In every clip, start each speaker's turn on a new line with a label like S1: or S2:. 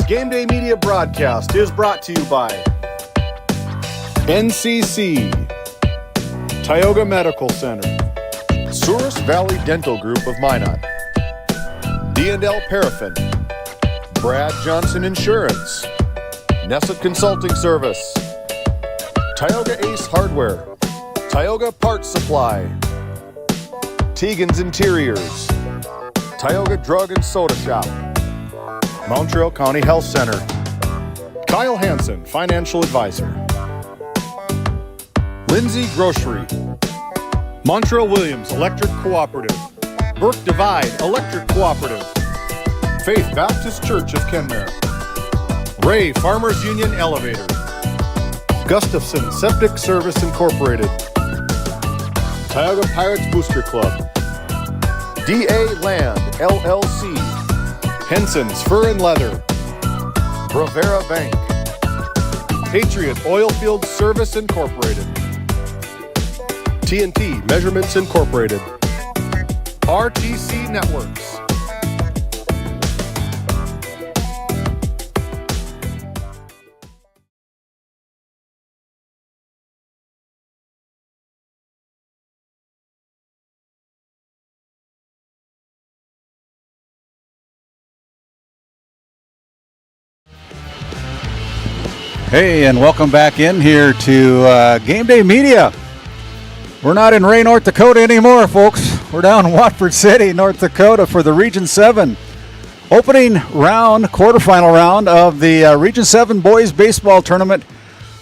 S1: Game Day Media broadcast is brought to you by NCC, Tioga Medical Center, Souris Valley Dental Group of Minot, D&L Paraffin, Brad Johnson Insurance, Nesset Consulting Service, Tioga Ace Hardware, Tioga Parts Supply, Tegan's Interiors, Tioga Drug and Soda Shop, Montreal County Health Center, Kyle Hansen, Financial Advisor, Lindsay Grocery, Montreal Williams Electric Cooperative, Burke Divide Electric Cooperative, Faith Baptist Church of Kenmare, Ray Farmers Union Elevator, Gustafson Septic Service Incorporated, Tioga Pirates Booster Club, DA Land LLC, Henson's Fur and Leather, Bravera Bank, Patriot Oilfield Service Incorporated, TNT Measurements Incorporated, RTC Networks.
S2: Hey, and welcome back in here to Game Day Media. We're not in Ray, North Dakota anymore, folks. We're down in Watford City, North Dakota for the Region 7 opening round, quarterfinal round of the Region 7 Boys Baseball Tournament.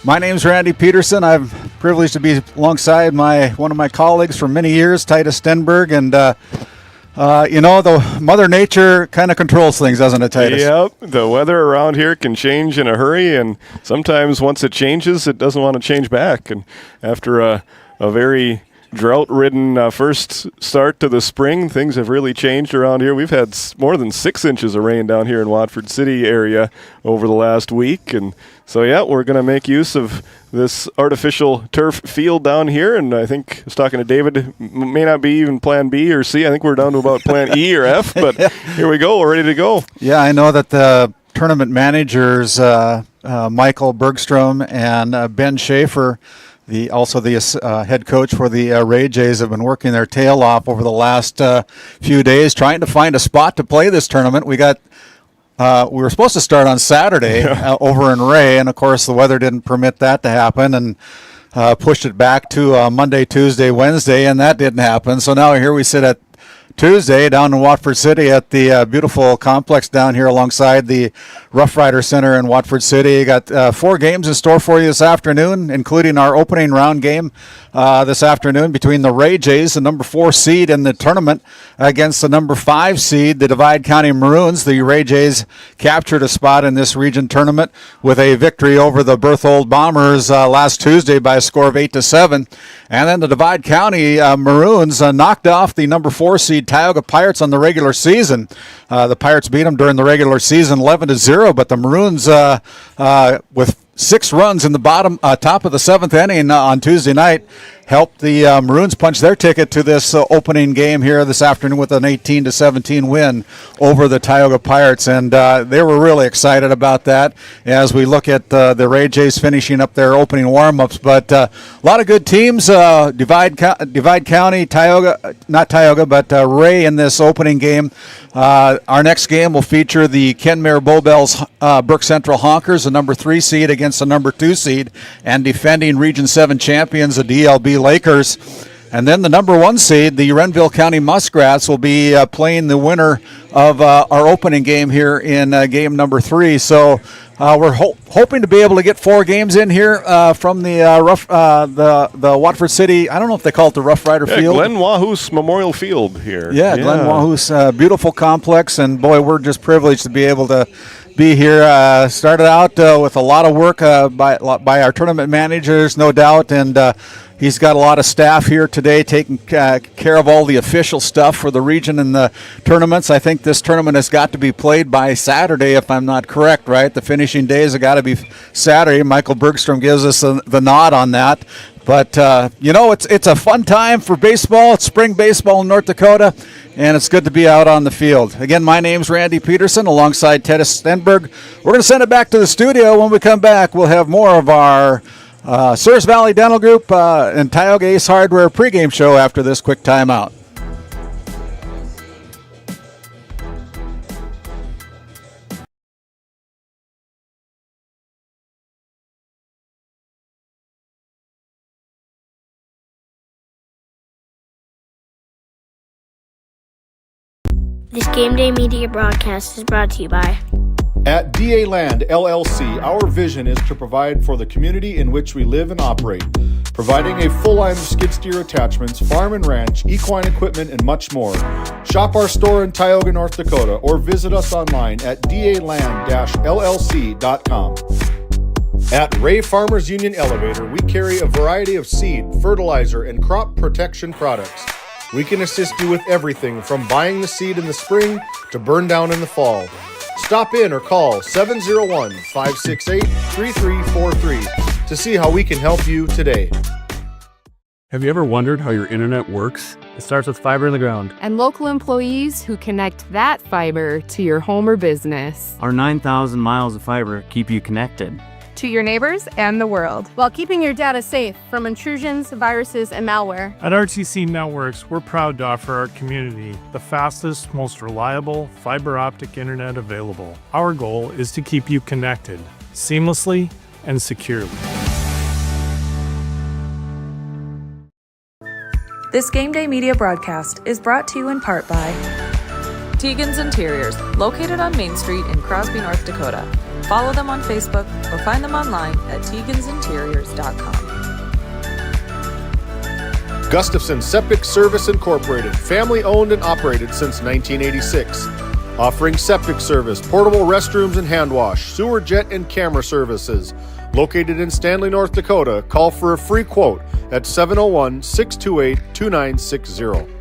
S2: My name's Randy Peterson. I'm privileged to be alongside one of my colleagues for many years, Titus Stenberg, and the Mother Nature kind of controls things, doesn't it, Titus?
S3: Yep. The weather around here can change in a hurry, and sometimes once it changes, it doesn't want to change back. And after a very drought-ridden first start to the spring, things have really changed around here. We've had more than 6 inches of rain down here in Watford City area over the last week. And so, yeah, we're going to make use of this artificial turf field down here. And I think I was talking to David, may not be even plan B or C. I think we're down to about plan E or F, but here we go. We're ready to go.
S2: Yeah, I know that the tournament managers, Michael Bergstrom and Ben Schaefer, also the head coach for the Ray Jays, have been working their tail off over the last few days trying to find a spot to play this tournament. We were supposed to start on Saturday over in Ray, and of course the weather didn't permit that to happen, and pushed it back to Monday, Tuesday, Wednesday, and that didn't happen. So now here we sit at Tuesday down in Watford City at the beautiful complex down here alongside the Rough Rider Center in Watford City. You got 4 games in store for you this afternoon, including our opening round game this afternoon between the Ray Jays, the number 4 seed in the tournament, against the number 5 seed, the Divide County Maroons. The Ray Jays captured a spot in this region tournament with a victory over the Berthold Bombers last Tuesday by a score of 8-7. And then the Divide County Maroons knocked off the number 4 seed Tioga Pirates on the regular season. The Pirates beat them during the regular season 11-0, but the Maroons, with 6 runs in the top of the 7th inning on Tuesday night, helped the Maroons punch their ticket to this opening game here this afternoon with an 18-17 win over the Tioga Pirates, and they were really excited about that as we look at the Ray Jays finishing up their opening warm-ups. But a lot of good teams, Divide County, Tioga, not Tioga, but Ray in this opening game. Our next game will feature the Kenmare Bowbells Brook Central Honkers, the number 3 seed against the number 2 seed and defending Region 7 champions, the DLB Lakers. And then the number 1 seed, the Renville County Muskrats, will be playing the winner of our opening game here in game number 3. So we're hoping to be able to get 4 games in here from the the Watford City. I don't know if they call it the Rough Rider Field.
S3: Glen Wahus Memorial Field here.
S2: Yeah, Glen Wahus, beautiful complex, and boy, we're just privileged to be able to be here. Started out with a lot of work by our tournament managers, no doubt, and he's got a lot of staff here today taking care of all the official stuff for the region and the tournaments. I think this tournament has got to be played by Saturday, if I'm not correct, right? The finishing days have got to be Saturday. Michael Bergstrom gives us the nod on that. But, it's a fun time for baseball. It's spring baseball in North Dakota, and it's good to be out on the field. Again, my name's Randy Peterson alongside Titus Stenberg. We're going to send it back to the studio. When we come back, we'll have more of our Souris Valley Dental Group and Tioga Ace Hardware pregame show after this quick timeout.
S4: This Game Day media broadcast is brought to you by
S1: At DA Land LLC, our vision is to provide for the community in which we live and operate, providing a full line of skid steer attachments, farm and ranch, equine equipment, and much more. Shop our store in Tioga, North Dakota, or visit us online at daland-llc.com. At Ray Farmers Union Elevator, we carry a variety of seed, fertilizer, and crop protection products. We can assist you with everything from buying the seed in the spring to burn down in the fall. Stop in or call 701-568-3343 to see how we can help you today.
S5: Have you ever wondered how your internet works? It starts with fiber in the ground.
S6: And local employees who connect that fiber to your home or business.
S7: Our 9,000 miles of fiber keep you connected
S8: to your neighbors and the world, while keeping your data safe from intrusions, viruses, and malware.
S9: At RTC Networks, we're proud to offer our community the fastest, most reliable fiber optic internet available. Our goal is to keep you connected seamlessly and securely.
S10: This Game Day media broadcast is brought to you in part by Tegan's Interiors, located on Main Street in Crosby, North Dakota. Follow them on Facebook or find them online at tegansinteriors.com.
S1: Gustafson Septic Service Incorporated, family owned and operated since 1986. Offering septic service, portable restrooms and hand wash, sewer jet and camera services. Located in Stanley, North Dakota, call for a free quote at 701-628-2960.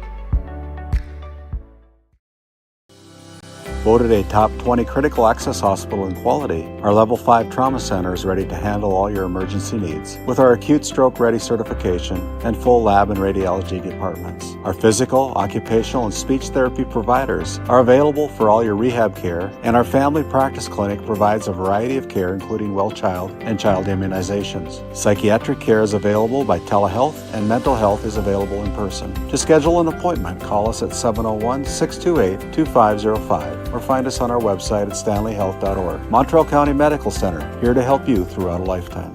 S2: Voted a top 20 critical access hospital in quality, our Level 5 Trauma Center is ready to handle all your emergency needs with our acute stroke ready certification and full lab and radiology departments. Our physical, occupational, and speech therapy providers are available for all your rehab care, and our family practice clinic provides a variety of care including well child and child immunizations. Psychiatric care is available by telehealth, and mental health is available in person. To schedule an appointment, call us at 701-628-2505 or find us on our website at stanleyhealth.org. Montreal County Medical Center, here to help you throughout a lifetime.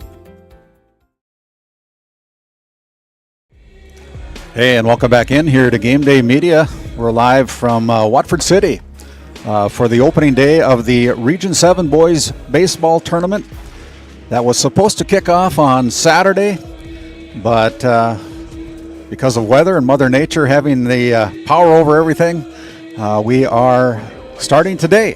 S2: Hey, and welcome back in here to Game Day Media. We're live from Watford City for the opening day of the Region 7 Boys Baseball Tournament. That was supposed to kick off on Saturday, but because of weather and Mother Nature having the power over everything, we are starting today,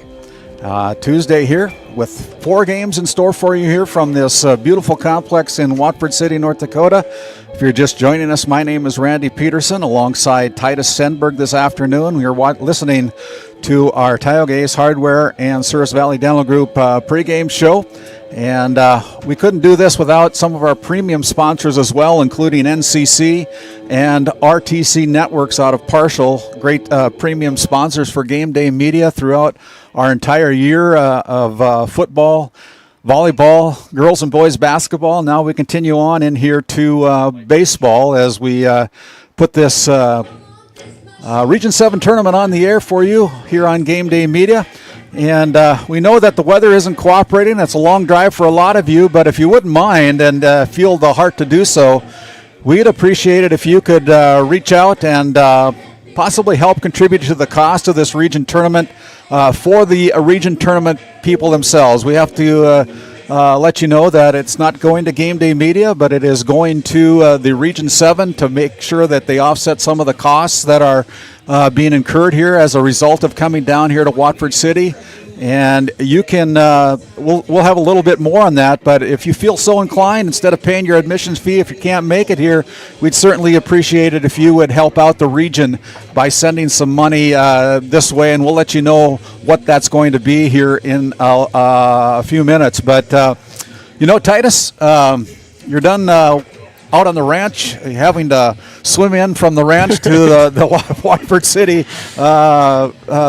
S2: Tuesday here, with 4 games in store for you here from this beautiful complex in Watford City, North Dakota. If you're just joining us, my name is Randy Peterson alongside Titus Stenberg this afternoon. We are listening to our Tioga Ace Hardware and Souris Valley Dental Group pregame show. And we couldn't do this without some of our premium sponsors as well, including NCC and RTC Networks out of Partial. Great premium sponsors for Game Day Media throughout our entire year of football, volleyball, girls and boys basketball. Now we continue on in here to baseball as we put this Region 7 tournament on the air for you here on Game Day Media. And we know that the weather isn't cooperating. It's a long drive for a lot of you, but if you wouldn't mind and feel the heart to do so, we'd appreciate it if you could reach out and possibly help contribute to the cost of this region tournament for the region tournament people themselves. We have to let you know that it's not going to Game Day Media, but it is going to the Region 7 to make sure that they offset some of the costs that are being incurred here as a result of coming down here to Watford City. And you can, we'll have a little bit more on that, but if you feel so inclined, instead of paying your admissions fee, if you can't make it here, we'd certainly appreciate it if you would help out the region by sending some money this way, and we'll let you know what that's going to be here in a few minutes. But, Titus, you're done out on the ranch, having to swim in from the ranch to the Wyford City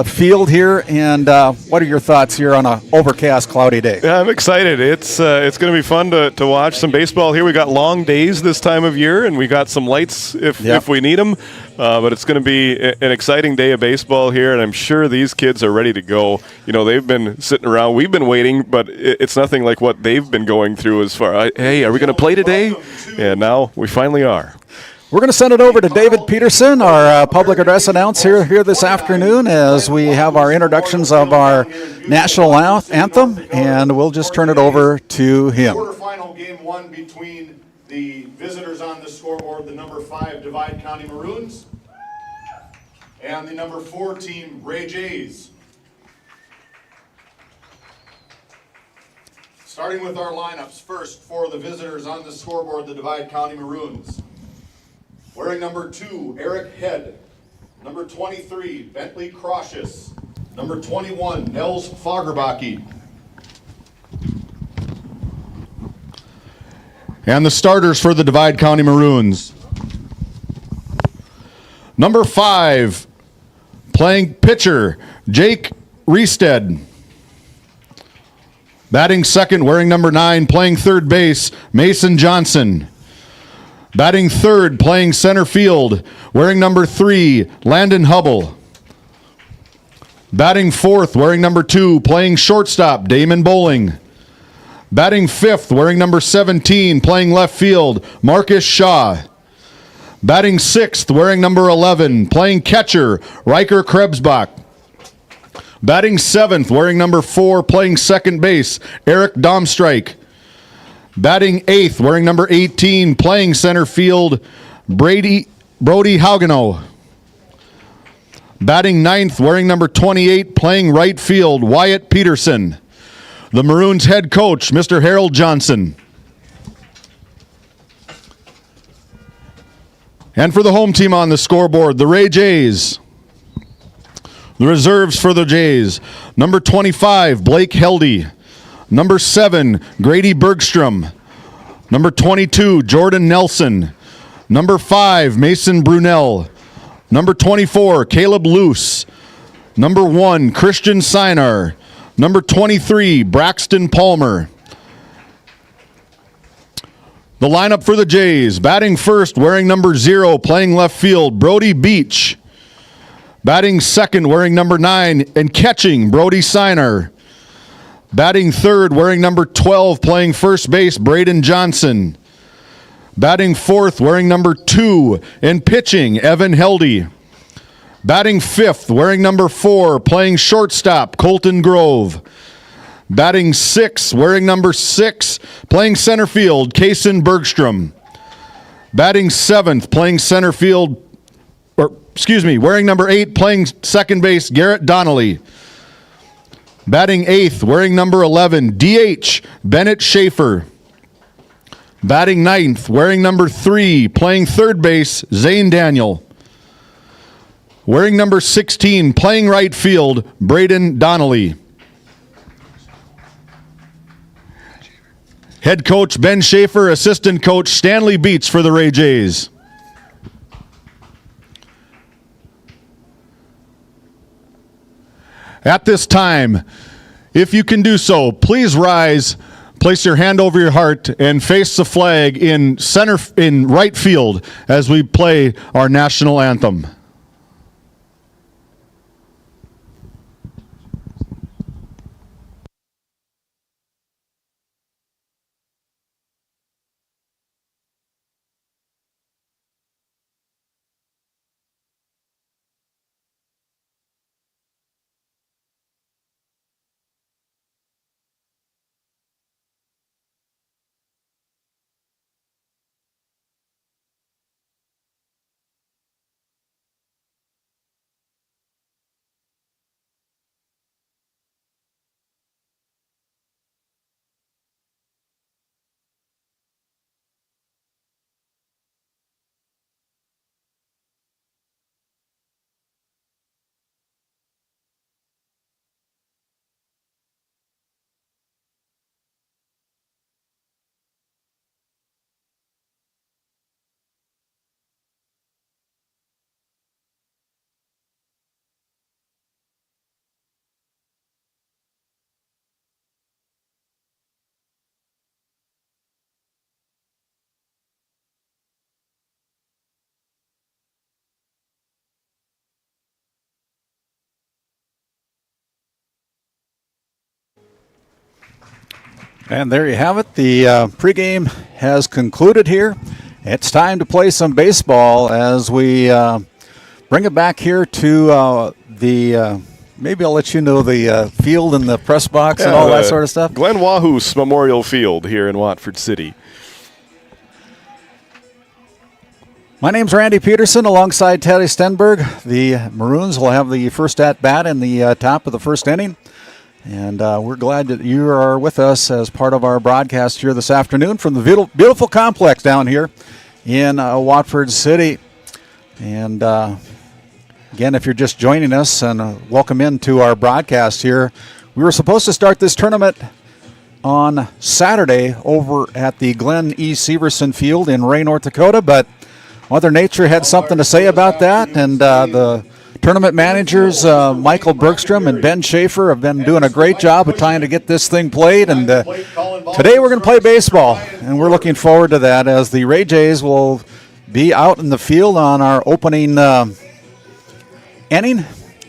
S2: field here. And what are your thoughts here on an overcast, cloudy day?
S3: Yeah, I'm excited. It's going to be fun to watch some baseball here. We got long days this time of year, and we got some lights if we need them. But it's going to be an exciting day of baseball here, and I'm sure these kids are ready to go. You know, they've been sitting around. We've been waiting, but it's nothing like what they've been going through as far, hey, are we going to play today? And now we finally are.
S2: We're going to send it over to David Peterson, our public address announcer here this afternoon, as we have our introductions of our national anthem, and we'll just turn it over to him.
S1: Quarterfinal game 1 between the visitors on the scoreboard, the number 5 Divide County Maroons, and the number 4 team, Ray Jays. Starting with our lineups, first for the visitors on the scoreboard, the Divide County Maroons. Wearing number 2, Eric Head. Number 23, Bentley Crocious. Number 21, Nels Fagerbaki. And the starters for the Divide County Maroons. Number 5, playing pitcher, Jake Riestead. Batting second, wearing number 9, playing third base, Mason Johnson. Batting third, playing center field, wearing number 3, Landon Hubble. Batting fourth, wearing number 2, playing shortstop, Damon Bowling. Batting fifth, wearing number 17, playing left field, Marcus Shaw. Batting sixth, wearing number 11, playing catcher, Riker Krebsbach. Batting seventh, wearing number 4, playing second base, Eric Domstrike. Batting eighth, wearing number 18, playing center field, Brody Haugenow. Batting ninth, wearing number 28, playing right field, Wyatt Peterson. The Maroons head coach, Mr. Harold Johnson. And for the home team on the scoreboard, the Ray Jays. The reserves for the Jays, number 25, Blake Heldy. Number 7, Grady Bergstrom. Number 22, Jordan Nelson. Number 5, Mason Brunel. Number 24, Caleb Luce. Number 1, Christian Sinar. Number 23, Braxton Palmer. The lineup for the Jays, batting first, wearing number 0, playing left field, Brody Beach. Batting second, wearing number 9, and catching, Brody Sinar. Batting third, wearing number 12, playing first base, Braden Johnson. Batting fourth, wearing number 2, and pitching, Evan Heldy. Batting fifth, wearing number 4, playing shortstop, Colton Grove. Batting sixth, wearing number 6, playing center field, Kaysen Bergstrom. Batting seventh, playing center field, wearing number 8, playing second base, Garrett Donnelly. Batting eighth, wearing number 11, DH, Bennett Schaefer. Batting ninth, wearing number 3, playing third base, Zane Daniel. Wearing number 16, playing right field, Braden Donnelly. Head coach Ben Schaefer, assistant coach Stanley Beats for the Ray Jays. At this time, if you can do so, please rise, place your hand over your heart, and face the flag in right field as we play our national anthem.
S2: And there you have it. The pregame has concluded here. It's time to play some baseball as we bring it back here to the maybe I'll let you know the field and the press box and all that sort of stuff.
S3: Glenn Wahus Memorial Field here in Watford City.
S2: My name's Randy Peterson alongside Teddy Stenberg. The Maroons will have the first at-bat in the top of the first inning. And we're glad that you are with us as part of our broadcast here this afternoon from the beautiful complex down here in Watford City. And again, if you're just joining us, and welcome into our broadcast here. We were supposed to start this tournament on Saturday over at the Glenn E. Severson Field in Ray, North Dakota, but Mother Nature had something to say about that, and the tournament managers, Michael Bergstrom and Ben Schaefer, have been doing a great job of trying to get this thing played. And today we're going to play baseball, and we're looking forward to that as the Ray Jays will be out in the field on our opening inning.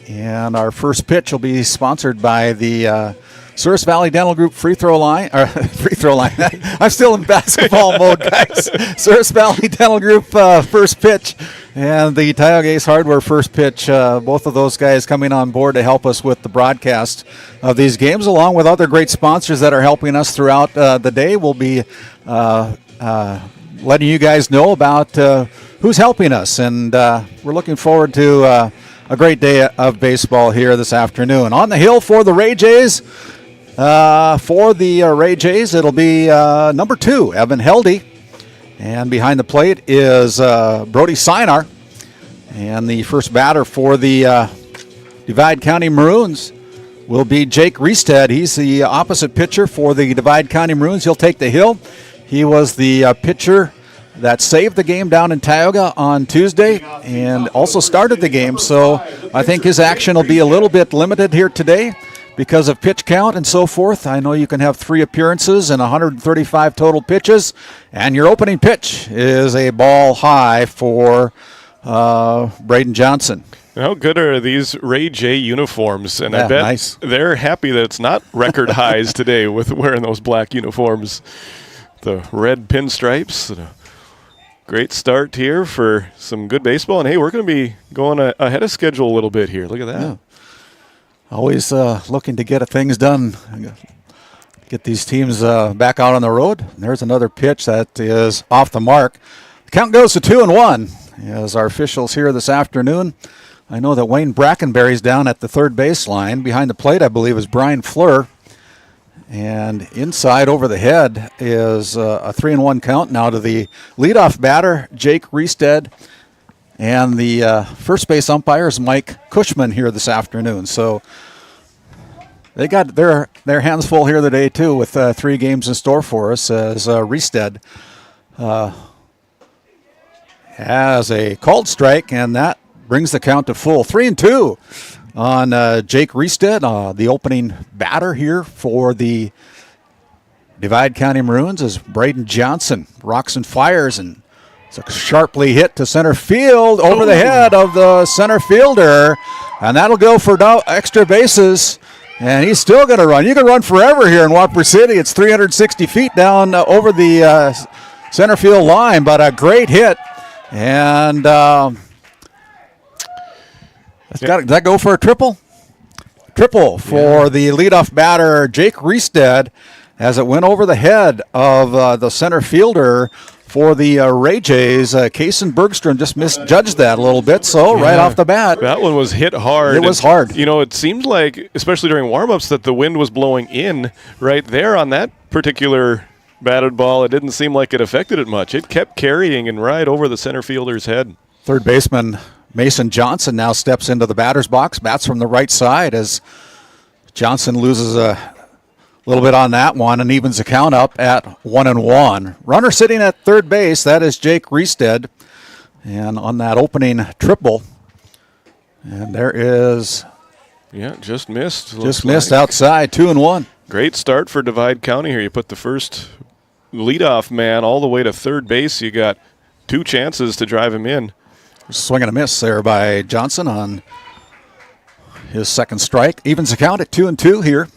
S2: And our first pitch will be sponsored by the Souris Valley Dental Group free throw line. I'm still in basketball mode, guys. Souris Valley Dental Group first pitch, and the Tioga Ace Hardware first pitch. Both of those guys coming on board to help us with the broadcast of these games, along with other great sponsors that are helping us throughout the day. We'll be letting you guys know about who's helping us, and we're looking forward to a great day of baseball here this afternoon. On the hill for the Ray Jays. For the Ray Jays, it'll be number 2, Evan Heldy. And behind the plate is Brody Sinar. And the first batter for the Divide County Maroons will be Jake Riestead. He's the opposite pitcher for the Divide County Maroons. He'll take the hill. He was the pitcher that saved the game down in Tioga on Tuesday and also started the game. So I think his action will be a little bit limited here today because of pitch count and so forth. I know you can have 3 appearances and 135 total pitches, and your opening pitch is a ball high for Braden Johnson.
S3: How good are these Ray J uniforms? And
S2: yeah,
S3: I bet
S2: nice.
S3: They're happy that it's not record highs today with wearing those black uniforms. The red pinstripes. And a great start here for some good baseball. And, hey, we're going to be going ahead of schedule a little bit here. Look at that.
S2: Yeah. Always looking to get things done, get these teams back out on the road. And there's another pitch that is off the mark. The count goes to 2-1 as our officials here this afternoon. I know that Wayne Brackenberry's down at the third base line. Behind the plate, I believe, is Brian Fleur. And inside over the head is a 3-1 count now to the leadoff batter, Jake Riestead. And the first base umpire is Mike Cushman here this afternoon. So they got their hands full here today, too, with 3 games in store for us as Riestead has a called strike, and that brings the count to full. 3-2 on Jake Riestead, the opening batter here for the Divide County Maroons is Braden Johnson. Rocks and fires, and it's a sharply hit to center field over the head of the center fielder, and that'll go for extra bases, and he's still going to run. You can run forever here in Watford City. It's 360 feet down over the center field line, but a great hit, and does that go for a triple? Triple for the leadoff batter, Jake Riestead, as it went over the head of the center fielder for the Ray Jays. Kason Bergstrom just misjudged that a little bit, so right off the bat.
S3: That one was hit hard.
S2: It was hard.
S3: You know, it seemed like, especially during warm-ups, that the wind was blowing in right there on that particular batted ball. It didn't seem like it affected it much. It kept carrying and right over the center fielder's head.
S2: Third baseman Mason Johnson now steps into the batter's box, bats from the right side as Johnson loses a little bit on that one and evens the count up at 1-1. Runner sitting at third base, that is Jake Riestead. And on that opening triple, and there is...
S3: Yeah, just missed.
S2: Just missed outside, 2-1.
S3: Great start for Divide County here. You put the first leadoff man all the way to third base. You got 2 chances to drive him in.
S2: Swing and a miss there by Johnson on his second strike. Evens the count at 2-2 here.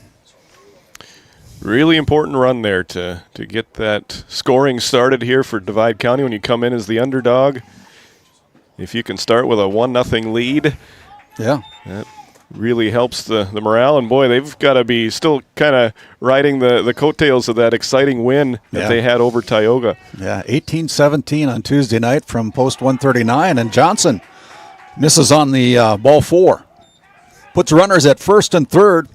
S3: Really important run there to get that scoring started here for Divide County when you come in as the underdog. If you can start with a 1-0 lead,
S2: Yeah.
S3: that really helps the morale. And, boy, they've got to be still kind of riding the coattails of that exciting win that they had over Tioga.
S2: Yeah, 18-17 on Tuesday night from post 139, and Johnson misses on the ball 4. Puts runners at first and third.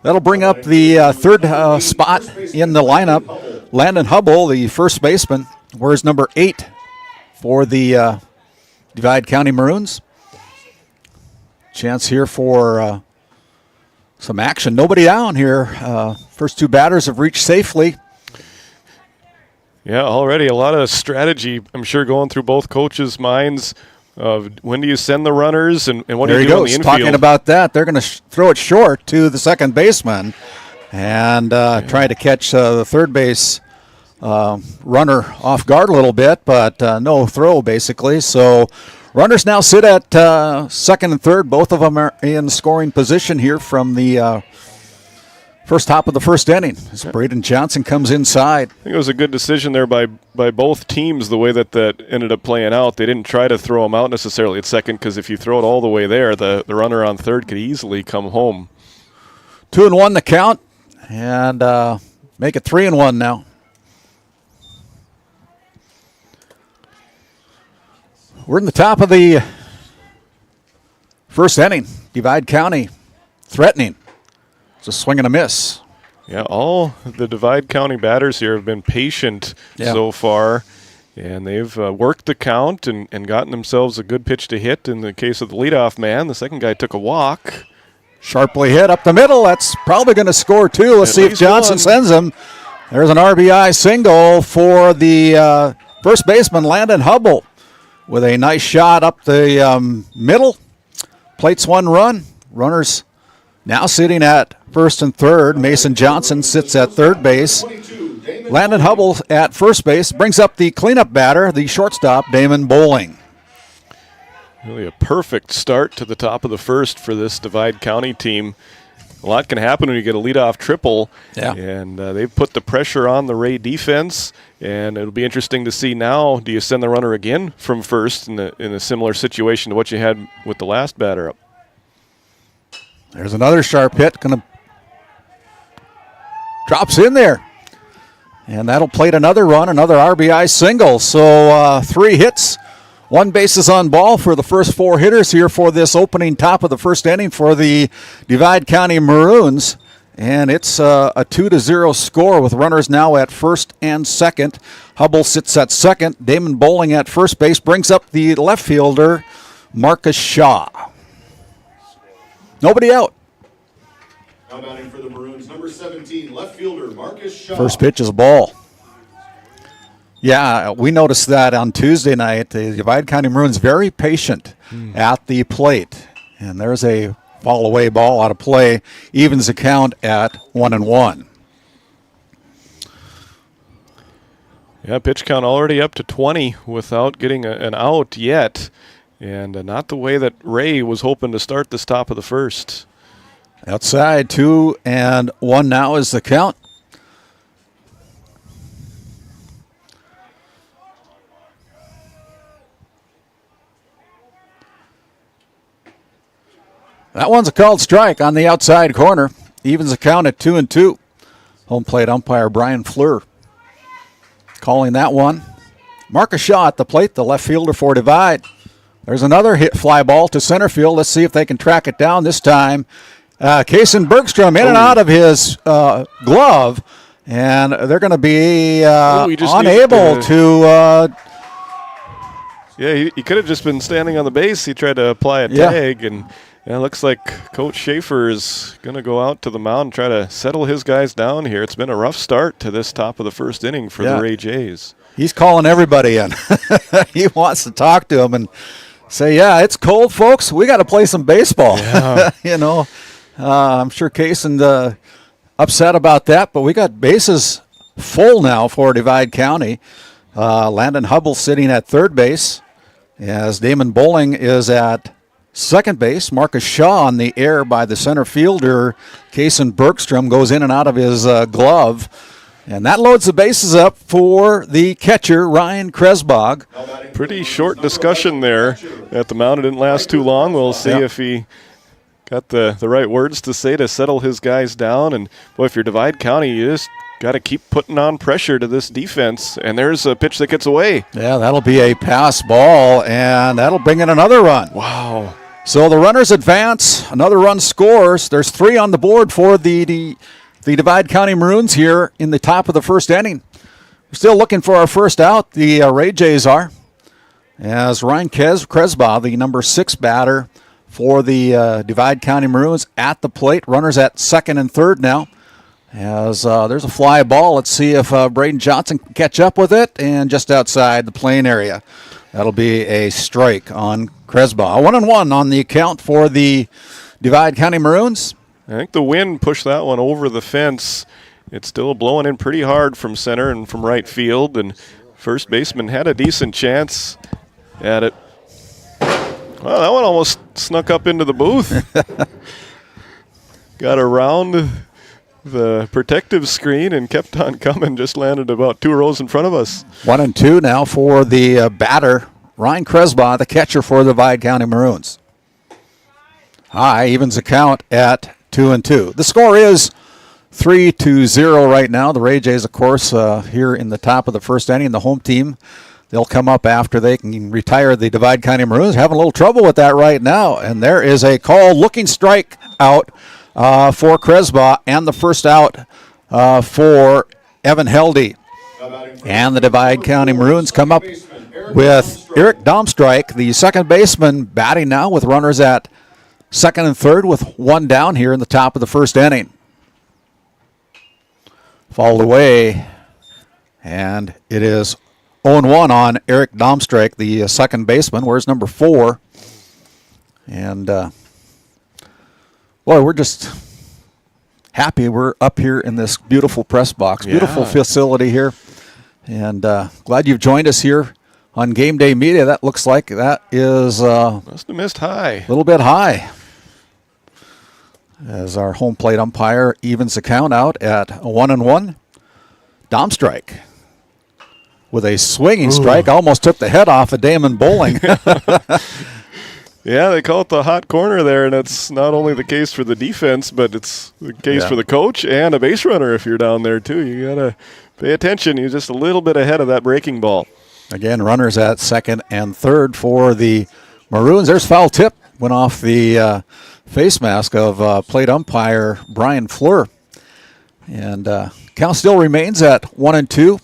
S2: That'll bring up the third spot in the lineup. Landon Hubble, the first baseman, wears number 8 for the Divide County Maroons. Chance here for some action. Nobody down here. First 2 batters have reached safely.
S3: Yeah, already a lot of strategy, I'm sure, going through both coaches' minds of when do you send the runners and what do you do in the infield.
S2: Talking about that, they're going to throw it short to the second baseman and try to catch the third base runner off guard a little bit, but no throw basically. So runners now sit at second and third. Both of them are in scoring position here from the first top of the first inning as Braden Johnson comes inside.
S3: I think it was a good decision there by both teams, the way that ended up playing out. They didn't try to throw him out necessarily at second, because if you throw it all the way there, the runner on third could easily come home.
S2: 2-1 the count, and make it 3-1 now. We're in the top of the first inning. Divide County threatening. It's a swing and a miss.
S3: Yeah, all the Divide County batters here have been patient so far, and they've worked the count and gotten themselves a good pitch to hit. In the case of the leadoff man, the second guy took a walk.
S2: Sharply hit up the middle. That's probably going to score 2. Let's see if Johnson sends him. There's an RBI single for the first baseman, Landon Hubble, with a nice shot up the middle. Plates 1 run. Runners now sitting at first and third. Mason Johnson sits at third base. Landon Hubble at first base brings up the cleanup batter, the shortstop, Damon Bowling.
S3: Really a perfect start to the top of the first for this Divide County team. A lot can happen when you get a leadoff triple.
S2: Yeah.
S3: And they've put the pressure on the Ray defense, and it'll be interesting to see now, do you send the runner again from first in a similar situation to what you had with the last batter up?
S2: There's another sharp hit. Drops in there. And that'll plate another run, another RBI single. So 3 hits, 1 bases on ball for the first 4 hitters here for this opening top of the first inning for the Divide County Maroons. And it's a 2-0 score with runners now at first and second. Hubble sits at second. Damon Bowling at first base brings up the left fielder, Marcus Shaw. Nobody out.
S1: Now batting for the Maroons, number 17, left fielder Marcus Shaw.
S2: First pitch is a ball. Yeah, we noticed that on Tuesday night. The Divide County Maroons very patient at the plate. And there's a fall away ball out of play. Evens the count at 1-1.
S3: Yeah, pitch count already up to 20 without getting an out yet. And not the way that Ray was hoping to start this top of the first.
S2: Outside, 2-1 now is the count. That one's a called strike on the outside corner. Evens the count at 2-2. Home plate umpire Brian Fleur calling that one. Marcus Shaw at the plate, the left fielder for Divide. There's another hit fly ball to center field. Let's see if they can track it down this time. Kason Bergstrom in and out of his glove, and they're going to be unable to.
S3: Yeah, he could have just been standing on the base. He tried to apply a tag, and it looks like Coach Schaefer is going to go out to the mound and try to settle his guys down here. It's been a rough start to this top of the first inning for the Ray Jays. He's
S2: calling everybody in. He wants to talk to them and say, yeah, it's cold, folks. We got to play some baseball.
S3: Yeah.
S2: I'm sure Kason upset about that, but we got bases full now for Divide County. Landon Hubble sitting at third base as Damon Bowling is at second base. Marcus Shaw on the air by the center fielder. Kason Bergstrom goes in and out of his glove. And that loads the bases up for the catcher, Ryan Kresbog.
S3: Pretty short discussion there at the mound. It didn't last too long. We'll see if he got the right words to say to settle his guys down. And, boy, if you're Divide County, you just got to keep putting on pressure to this defense. And there's a pitch that gets away.
S2: Yeah, that'll be a pass ball, and that'll bring in another run.
S3: Wow.
S2: So the runners advance. Another run scores. There's 3 on the board for the Divide County Maroons here in the top of the first inning. We're still looking for our first out. The Ray Jays are. As Ryan Kresbaugh, the number 6 batter for the Divide County Maroons, at the plate. Runners at second and third now. As there's a fly ball. Let's see if Braden Johnson can catch up with it. And just outside the plane area. That'll be a strike on Kresbaugh. 1-1 on the account for the Divide County Maroons.
S3: I think the wind pushed that one over the fence. It's still blowing in pretty hard from center and from right field, and first baseman had a decent chance at it. Well, that one almost snuck up into the booth. Got around the protective screen and kept on coming, just landed about 2 rows in front of us.
S2: 1-2 now for the batter, Ryan Kresbaugh, the catcher for the Divide County Maroons. High evens the count at 2-2. The score is 3-0 right now. The Ray Jays, of course, here in the top of the first inning, the home team. They'll come up after they can retire the Divide County Maroons. Having a little trouble with that right now. And there is a call, looking strike out for Kresbaugh, and the first out for Evan Heldy. And the Divide County Maroons come up with Eric Domstrike, the second baseman, batting now with runners at second and third with 1 down here in the top of the first inning. Fouled away, and it is 0-1 on Eric Domstrike, the second baseman. Where's number 4? And, boy, we're just happy we're up here in this beautiful press box. Beautiful facility here. And glad you've joined us here on Game Day Media. That looks like that is
S3: must have missed high.
S2: A little bit high. As our home plate umpire evens the count out at 1-1. Domstrike with a swinging strike. Almost took the head off of Damon Bowling.
S3: Yeah, they call it the hot corner there, and it's not only the case for the defense, but it's the case for the coach and a base runner if you're down there, too. You got to pay attention. You're just a little bit ahead of that breaking ball.
S2: Again, runners at second and third for the Maroons. There's foul tip. Went off the face mask of plate umpire Brian Fleur. And count still remains at 1-2.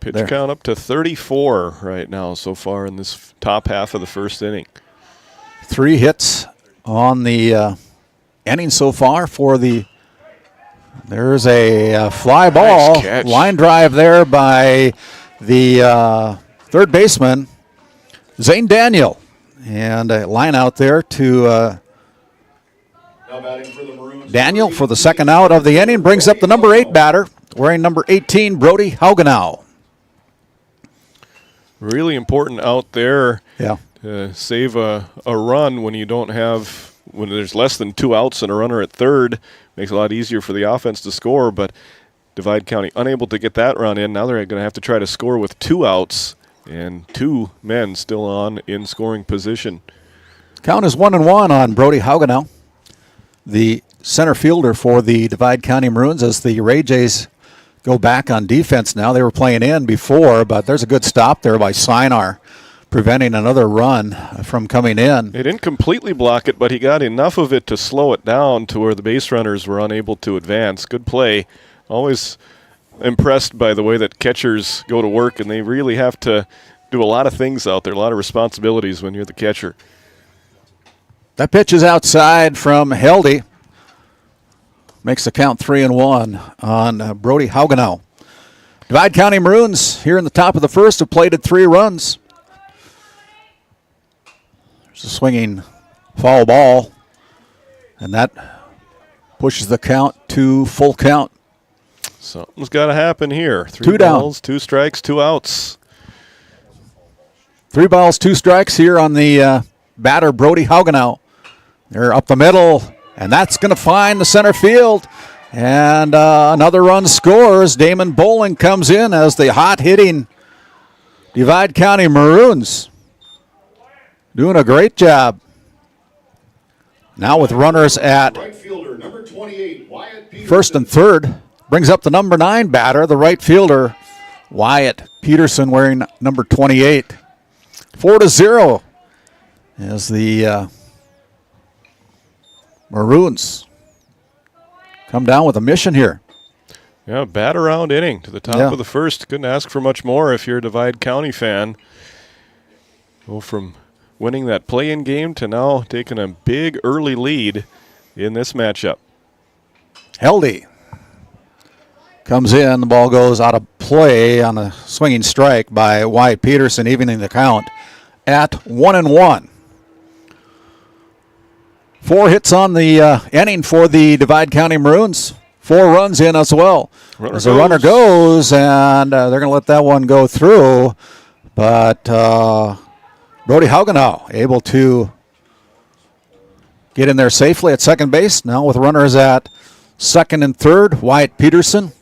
S3: Pitch count up to 34 right now so far in this top half of the first inning.
S2: 3 hits on the inning so far for the. There's a fly ball.
S3: Nice catch.
S2: Line drive there by the third baseman, Zane Daniel. And a line out there to Daniel for the second out of the inning. Brings up the number 8 batter, wearing number 18, Brody Haugenow.
S3: Really important out there
S2: Yeah.
S3: to save a run when you don't have, when there's less than 2 outs and a runner at third. Makes it a lot easier for the offense to score, but Divide County unable to get that run in. Now they're going to have to try to score with 2 outs and 2 men still on in scoring position.
S2: Count is 1-1 on Brody Haugenow, the center fielder for the Divide County Maroons, as the Ray Jays go back on defense now. They were playing in before, but there's a good stop there by Sinar, preventing another run from coming in.
S3: They didn't completely block it, but he got enough of it to slow it down to where the base runners were unable to advance. Good play. Always impressed by the way that catchers go to work, and they really have to do a lot of things out there, a lot of responsibilities when you're the catcher.
S2: That pitch is outside from Heldy. Makes the count 3-1 on Brody Haugenow. Divide County Maroons here in the top of the first have plated 3 runs. There's a swinging foul ball, and that pushes the count to full count.
S3: Something's got to happen here. 3
S2: 2 down.
S3: balls, 2 strikes, 2 outs.
S2: 3 balls, 2 strikes here on the batter Brody Haugenow. They're up the middle, and that's going to find the center field. And another run scores. Damon Bowling comes in as the hot-hitting Divide County Maroons. Doing a great job. Now with runners at first and third. Brings up the number 9 batter, the right fielder, Wyatt Peterson, wearing number 28. 4-0 as the Maroons come down with a mission here.
S3: Yeah, bat around inning to the top of the first. Couldn't ask for much more if you're a Divide County fan. Go from winning that play-in game to now taking a big early lead in this matchup.
S2: Heldy comes in. The ball goes out of play on a swinging strike by Wyatt Peterson, evening the count at 1-1. 4 hits on the inning for the Divide County Maroons. 4 runs in as well. As the runner goes, and they're going to let that one go through. But Brody Haugenow able to get in there safely at second base. Now with runners at second and third, Wyatt Peterson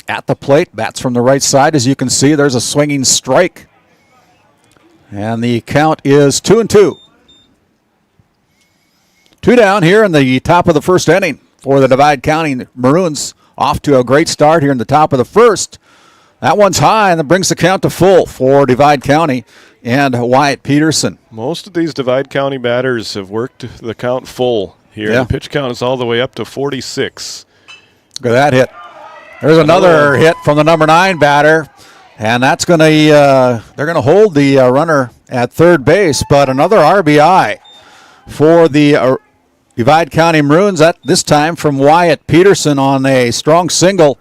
S2: at the plate. Bats from the right side. As you can see, there's a swinging strike. And the count is 2-2. 2 down here in the top of the first inning for the Divide County Maroons. Off to a great start here in the top of the first. That one's high, and that brings the count to full for Divide County and Wyatt Peterson.
S3: Most of these Divide County batters have worked the count full here.
S2: Yeah.
S3: The pitch count is all the way up to 46.
S2: Look at that hit. There's another hit from the number 9 batter, and that's going to they're going to hold the runner at third base, but another RBI for the Divide County Maroons, at this time from Wyatt Peterson on a strong single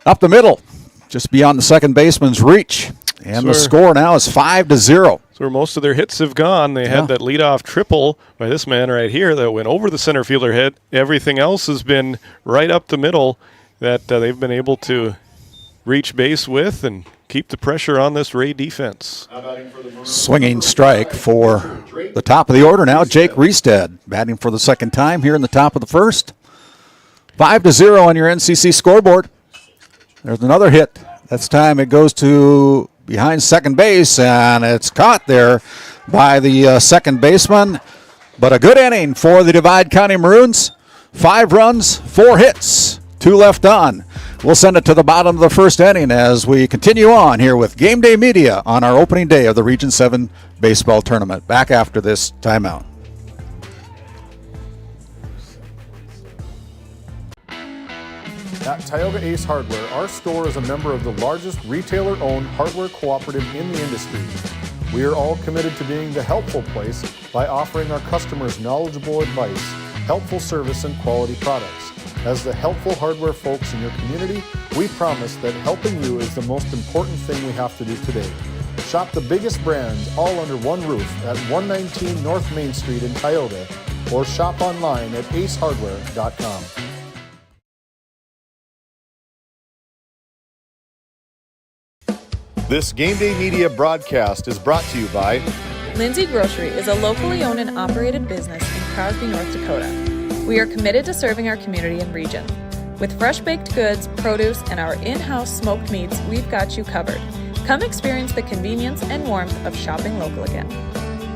S2: up the middle, just beyond the second baseman's reach. And the score now is 5-0.
S3: That's where most of their hits have gone. They had that leadoff triple by this man right here that went over the center fielder head. Everything else has been right up the middle that they've been able to reach base with and keep the pressure on this Ray defense.
S2: Swinging strike for the top of the order now, Jake Riestead, batting for the second time here in the top of the first. 5-0 on your NCC scoreboard. There's another hit. This time it goes to behind second base, and it's caught there by the second baseman. But a good inning for the Divide County Maroons. 5 runs, 4 hits, 2 left on. We'll send it to the bottom of the first inning as we continue on here with Game Day Media on our opening day of the Region 7 baseball tournament. Back after this timeout.
S1: At Tioga Ace Hardware, our store is a member of the largest retailer-owned hardware cooperative in the industry. We are all committed to being the helpful place by offering our customers knowledgeable advice, helpful service, and quality products. As the helpful hardware folks in your community, we promise that helping you is the most important thing we have to do today. Shop the biggest brands all under one roof at 119 North Main Street in Tioga, or shop online at acehardware.com. This Game Day Media broadcast is brought to you by
S10: Lindsay Grocery is a locally owned and operated business in Crosby, North Dakota. We are committed to serving our community and region. With fresh baked goods, produce, and our in-house smoked meats, we've got you covered. Come experience the convenience and warmth of shopping local again.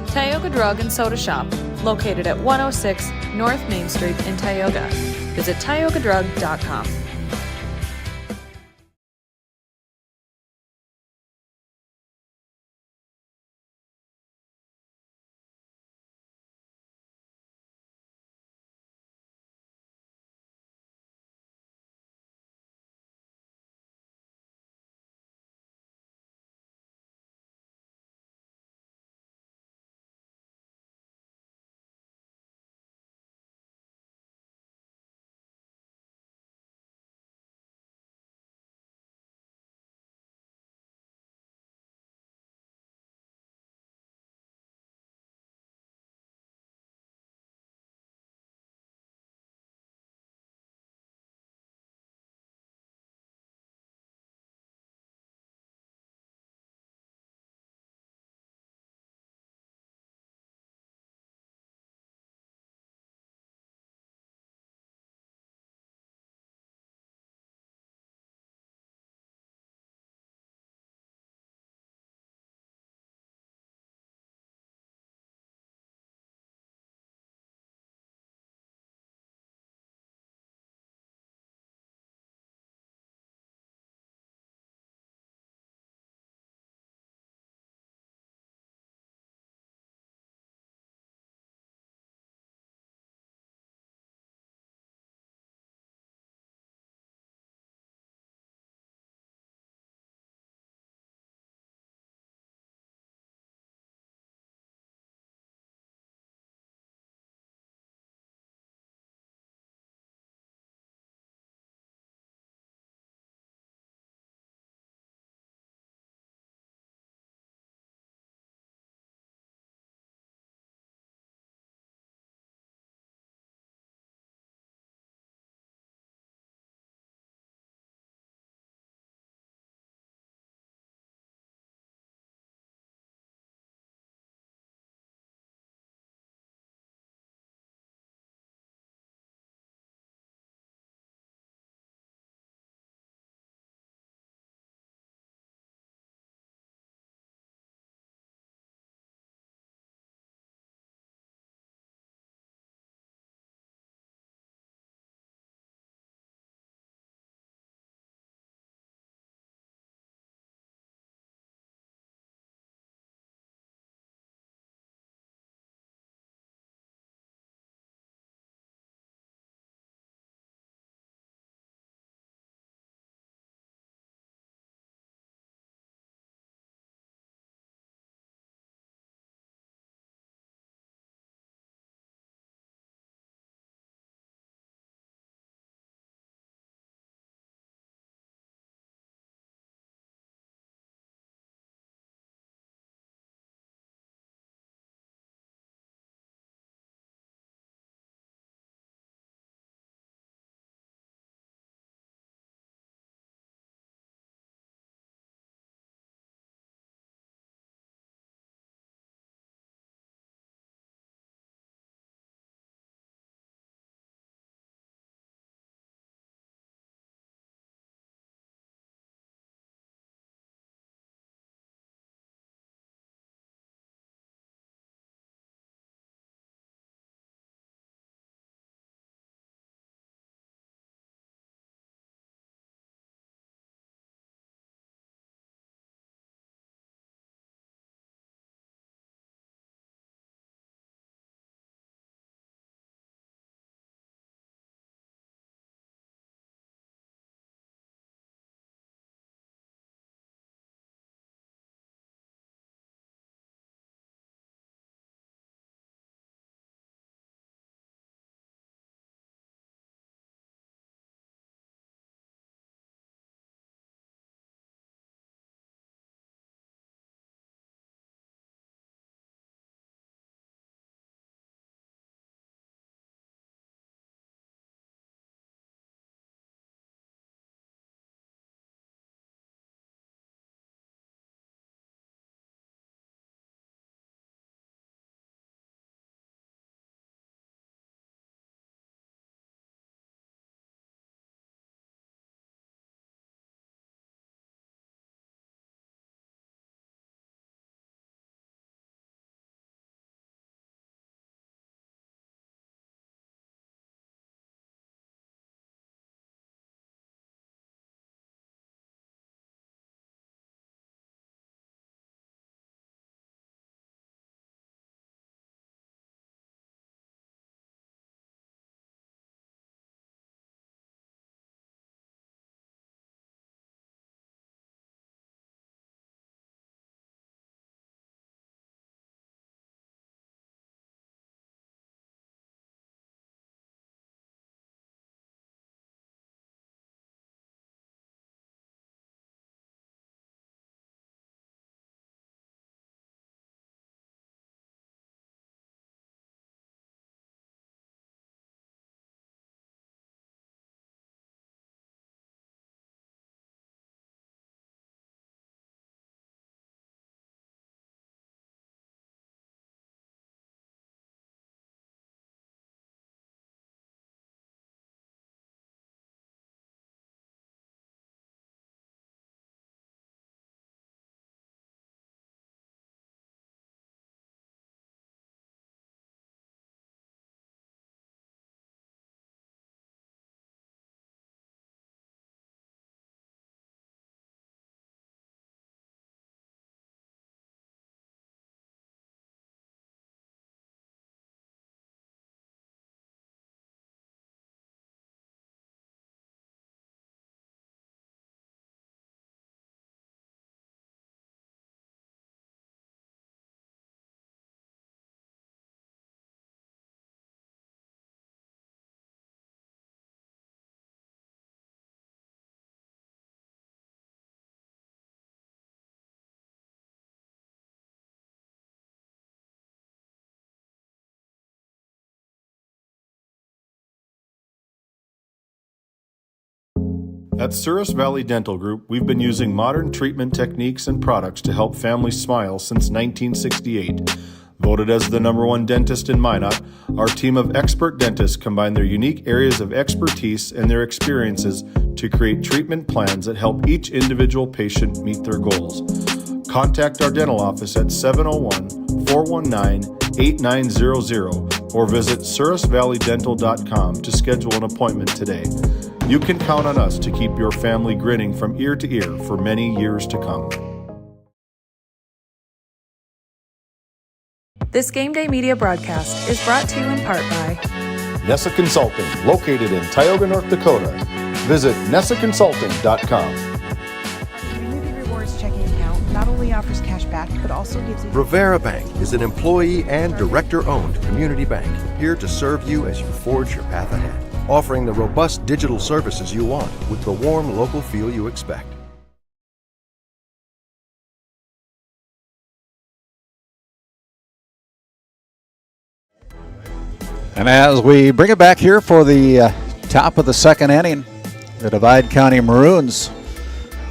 S10: Tioga Drug and Soda Shop, located at 106 North Main Street in Tioga. Visit tiogadrug.com.
S1: At Souris Valley Dental Group, we've been using modern treatment techniques and products to help families smile since 1968. Voted as the #1 dentist in Minot, our team of expert dentists combine their unique areas of expertise and their experiences to create treatment plans that help each individual patient meet their goals. Contact our dental office at 701-419-8900 or visit sourisvalleydental.com to schedule an appointment today. You can count on us to keep your family grinning from ear to ear for many years to come.
S10: This Game Day media broadcast is brought to you in part by
S1: Nessa Consulting, located in Tioga, North Dakota. Visit nessaconsulting.com.
S11: Community Rewards checking account not only offers cash back, but also gives you...
S12: Rivera Bank is an employee and director-owned community bank, here to serve you as you forge your path ahead, offering the robust digital services you want with the warm local feel you expect.
S2: And as we bring it back here for the top of the second inning, the Divide County Maroons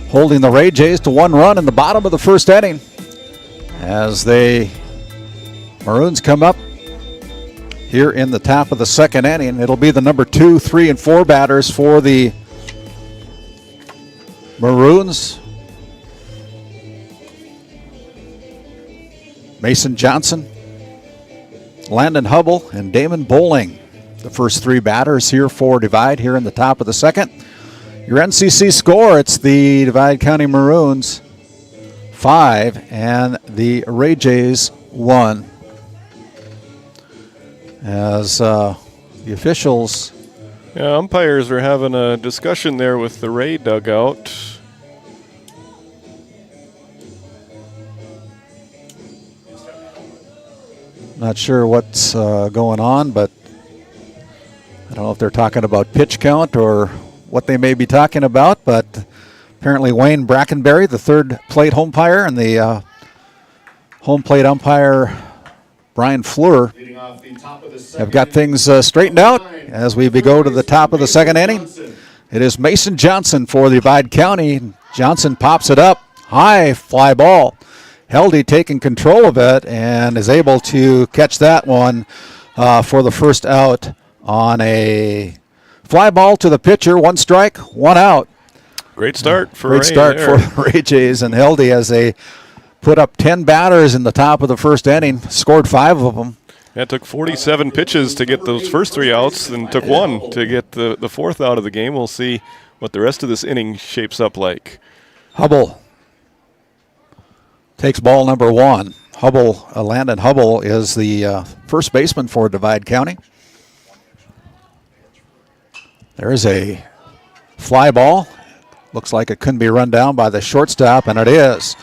S2: holding the Ray Jays to 1 run in the bottom of the first inning. As Maroons come up here in the top of the second inning, it'll be the number 2, 3, and 4 batters for the Maroons. Mason Johnson, Landon Hubble, and Damon Bowling, the first 3 batters here for Divide here in the top of the second. Your NCC score, it's the Divide County Maroons 5 and the Ray Jays 1. As the officials...
S3: Yeah, umpires were having a discussion there with the Ray dugout.
S2: Not sure what's going on, but I don't know if they're talking about pitch count or what they may be talking about, but apparently Wayne Brackenberry, the third plate umpire, and the home plate umpire Brian Fleur have got things straightened out as we go to the top of the second inning. It is Mason Johnson for the Divide County. Johnson pops it up, high fly ball. Heldy taking control of it and is able to catch that one for the first out on a fly ball to the pitcher. 1 strike, 1 out.
S3: Great start for
S2: Ray
S3: for
S2: the Ray Jays, and Heldy as they put up 10 batters in the top of the first inning, scored 5 of them.
S3: It took 47 pitches to get those first 3 outs, and took 1 to get the 4th out of the game. We'll see what the rest of this inning shapes up like.
S2: Hubble takes ball number 1. Landon Hubble is the first baseman for Divide County. There's a fly ball. Looks like it couldn't be run down by the shortstop, and it is.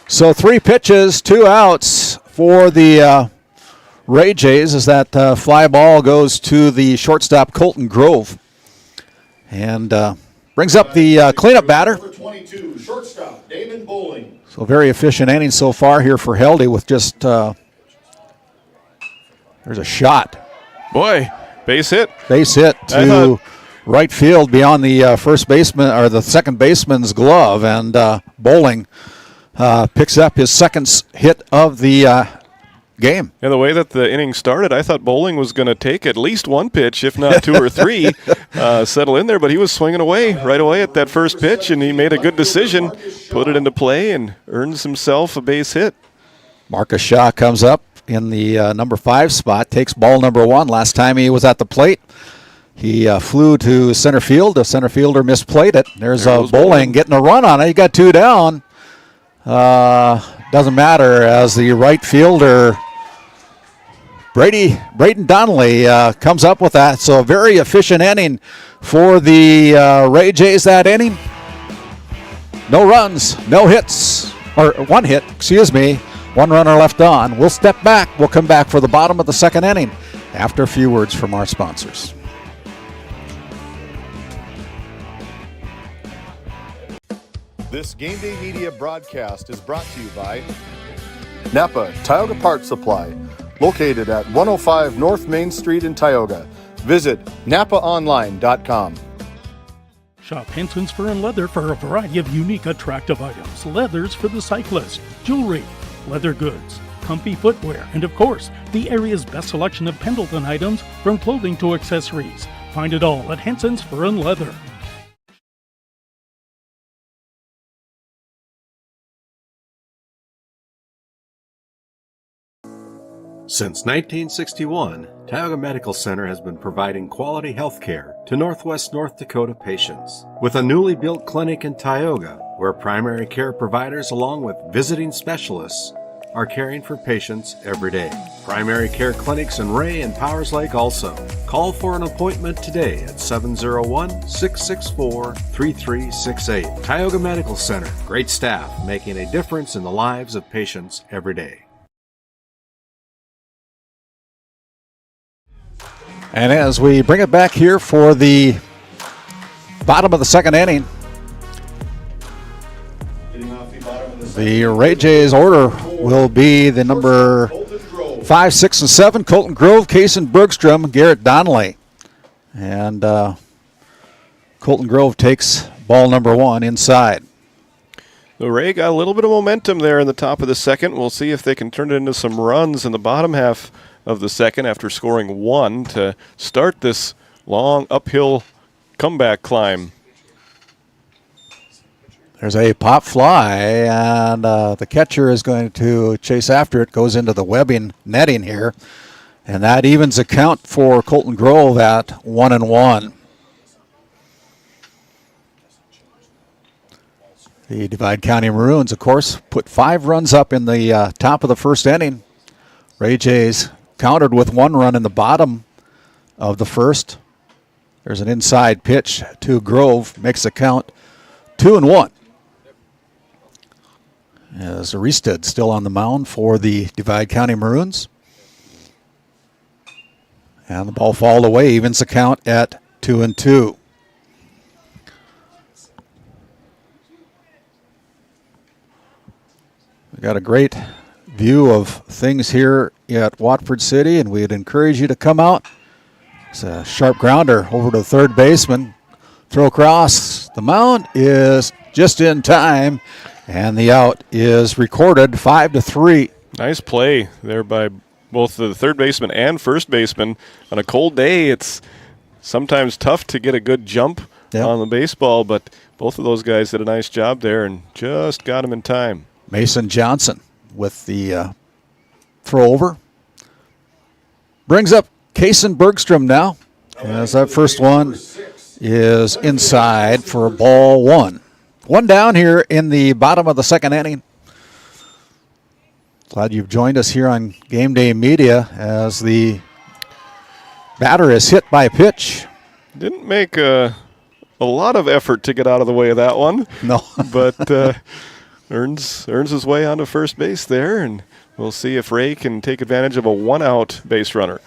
S2: So 3 pitches, 2 outs for the Ray Jays as that fly ball goes to the shortstop, Colton Grove. And brings up the cleanup batter.
S1: Number 22, shortstop, Damon Bowling.
S2: So very efficient inning so far here for Heldy with just, there's a shot.
S3: Boy, base hit.
S2: Base hit to right field beyond the first baseman, or the second baseman's glove, and Bowling picks up his second hit of the game.
S3: Yeah, the way that the inning started, I thought Bowling was going to take at least 1 pitch, if not 2 or 3, settle in there, but he was swinging away right away at that first pitch, and he made a good decision, put it into play, and earns himself a base hit.
S2: Marcus Shaw comes up in the number 5 spot, takes ball number 1. Last time he was at the plate, he flew to center field. The center fielder misplayed it. There's Bowling getting a run on it. He got 2 down. Doesn't matter as the right fielder Braden Donnelly comes up with that. So a very efficient inning for the Ray Jays that inning. No runs, no hits, or 1 hit, excuse me. 1 runner left on. We'll step back. We'll come back for the bottom of the second inning after a few words from our sponsors.
S1: This Game Day Media broadcast is brought to you by Napa Tioga Parts Supply, located at 105 North Main Street in Tioga. Visit napaonline.com.
S13: Shop Henson's Fur and Leather for a variety of unique, attractive items. Leathers for the cyclist, jewelry, leather goods, comfy footwear, and of course, the area's best selection of Pendleton items from clothing to accessories. Find it all at Henson's Fur and Leather.
S12: Since 1961, Tioga Medical Center has been providing quality health care to Northwest North Dakota patients. With a newly built clinic in Tioga, where primary care providers along with visiting specialists are caring for patients every day. Primary care clinics in Ray and Powers Lake also. Call for an appointment today at 701-664-3368. Tioga Medical Center. Great staff making a difference in the lives of patients every day.
S2: And as we bring it back here for the bottom of the second inning, the Ray Jays order will be the number 5, 6, and 7, Colton Grove, Kason Bergstrom, Garrett Donnelly. And Colton Grove takes ball number 1 inside.
S3: The Ray got a little bit of momentum there in the top of the second. We'll see if they can turn it into some runs in the bottom half of the second after scoring 1 to start this long uphill comeback climb.
S2: There's a pop fly, and the catcher is going to chase after it, goes into the webbing netting here, and that evens the count for Colton Grove at 1-1. The Divide County Maroons, of course, put 5 runs up in the top of the first inning. Ray Jays countered with 1 run in the bottom of the first. There's an inside pitch to Grove, makes the count 2-1. As Aristid still on the mound for the Divide County Maroons. And the ball fouled away, evens the count at 2-2. We got a great view of things here at Watford City, and we'd encourage you to come out. It's a sharp grounder over to the third baseman. Throw across. The mound is just in time, and the out is recorded 5-3.
S3: Nice play there by both the third baseman and first baseman. On a cold day, it's sometimes tough to get a good jump on the baseball, but both of those guys did a nice job there and just got him in time.
S2: Mason Johnson with the throw over. Brings up Kason Bergstrom now, as that first one is inside for ball 1. 1 down here in the bottom of the second inning. Glad you've joined us here on Game Day Media as the batter is hit by a pitch.
S3: Didn't make a lot of effort to get out of the way of that one.
S2: No.
S3: But earns his way onto first base there, and we'll see if Ray can take advantage of a 1-out base runner.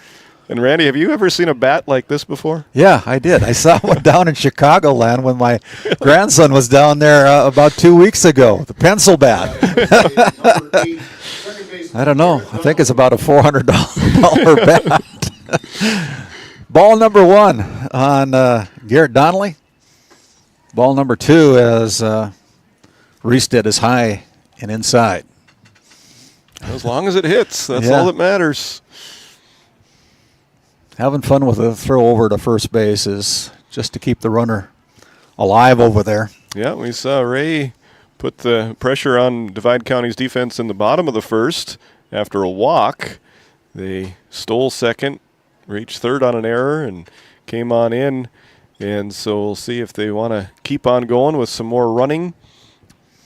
S3: And Randy, have you ever seen a bat like this before?
S2: Yeah, I did. I saw one down in Chicagoland when my grandson was down there about 2 weeks ago. The pencil bat. I don't know. I think it's about a $400 bat. Ball number 1 on Garrett Donnelly. Ball number 2 as Reestead is high and inside.
S3: As long as it hits, that's all that matters.
S2: Having fun with a throw over to first base is just to keep the runner alive over there.
S3: Yeah, we saw Ray put the pressure on Divide County's defense in the bottom of the first after a walk. They stole second, reached third on an error, and came on in. And so we'll see if they want to keep on going with some more running,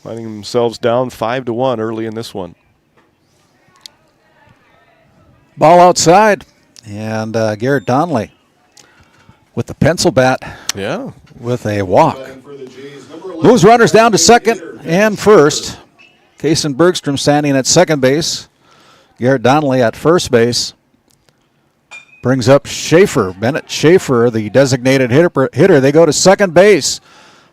S3: finding themselves down 5-1 early in this one.
S2: Ball outside. And Garrett Donnelly with the pencil bat.
S3: Yeah.
S2: With a walk. Moves runners down to second and first. Kason Bergstrom standing at second base. Garrett Donnelly at first base. Brings up Schaefer. Bennett Schaefer, the designated hitter. They go to second base.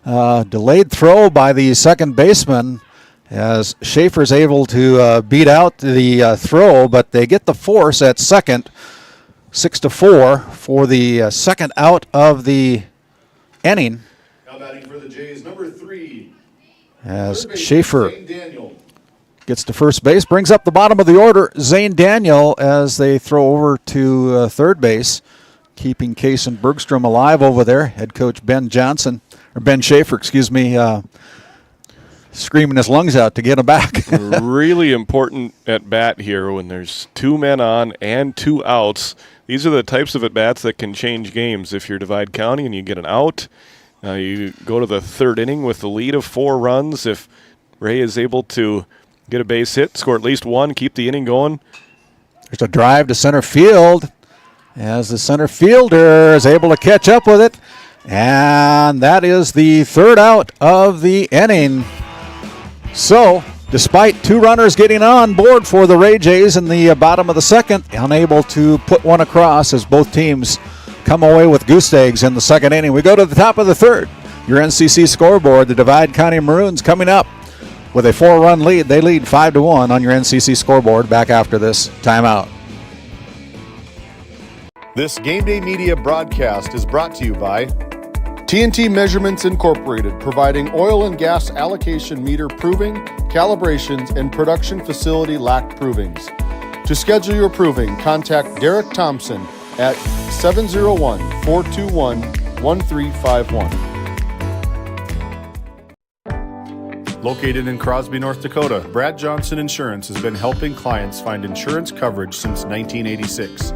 S2: Delayed throw by the second baseman as Schaefer's able to beat out the throw, but they get the force at second. 6-4 for the second out of the inning.
S1: Jays, number 3.
S2: As Schaefer
S1: Zane Daniel.
S2: gets to first base, brings up the bottom of the order, Zane Daniel, as they throw over to third base, keeping Case and Bergstrom alive over there. Head coach Ben Schaefer, screaming his lungs out to get him back.
S3: Really important at bat here when there's 2 men on and 2 outs. These are the types of at bats that can change games. If you're Divide County and you get an out, you go to the 3rd inning with the lead of 4 runs. If Ray is able to get a base hit, score at least 1, keep the inning going.
S2: There's a drive to center field as the center fielder is able to catch up with it. And that is the 3rd out of the inning. So, despite 2 runners getting on board for the Ray Jays in the bottom of the 2nd, unable to put one across as both teams come away with goose eggs in the 2nd inning. We go to the top of the 3rd. Your NCC scoreboard, the Divide County Maroons coming up with a 4-run lead. They lead 5-1 on your NCC scoreboard back after this timeout.
S1: This Game Day Media broadcast is brought to you by TNT Measurements Incorporated, providing oil and gas allocation meter proving, calibrations, and production facility lack provings. To schedule your proving, contact Derek Thompson at 701-421-1351. Located in Crosby, North Dakota, Brad Johnson Insurance has been helping clients find insurance coverage since 1986.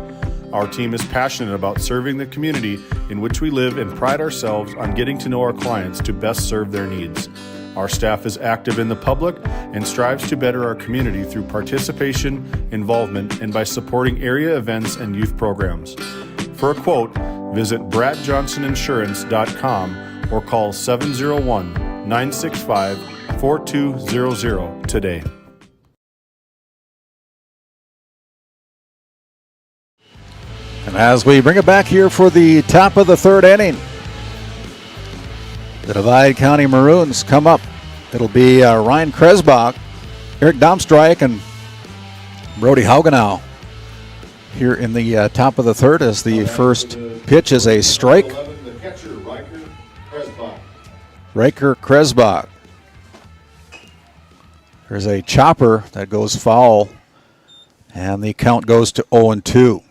S1: Our team is passionate about serving the community in which we live and pride ourselves on getting to know our clients to best serve their needs. Our staff is active in the public and strives to better our community through participation, involvement, and by supporting area events and youth programs. For a quote, visit bradjohnsoninsurance.com or call 701-965-4200 today.
S2: And as we bring it back here for the top of the 3rd inning, the Divide County Maroons come up. It'll be Ryan Kresbach, Eric Domstreich, and Brody Haugenow here in the top of the 3rd as the first pitch is a strike. Riker Kresbach. There's a chopper that goes foul, and the count goes to 0-2.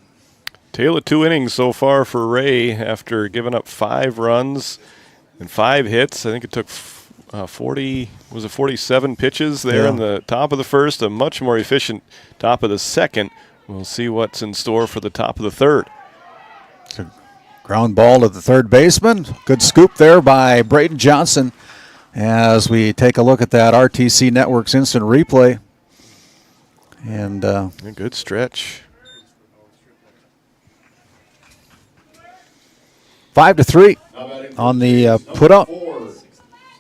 S3: Tale of 2 innings so far for Ray after giving up 5 runs and 5 hits. I think it took 47 pitches there in the top of the 1st, a much more efficient top of the 2nd. We'll see what's in store for the top of the 3rd.
S2: It's a ground ball to the 3rd baseman. Good scoop there by Braden Johnson as we take a look at that RTC Network's instant replay. And
S3: a good stretch.
S2: 5-3 on the put-up.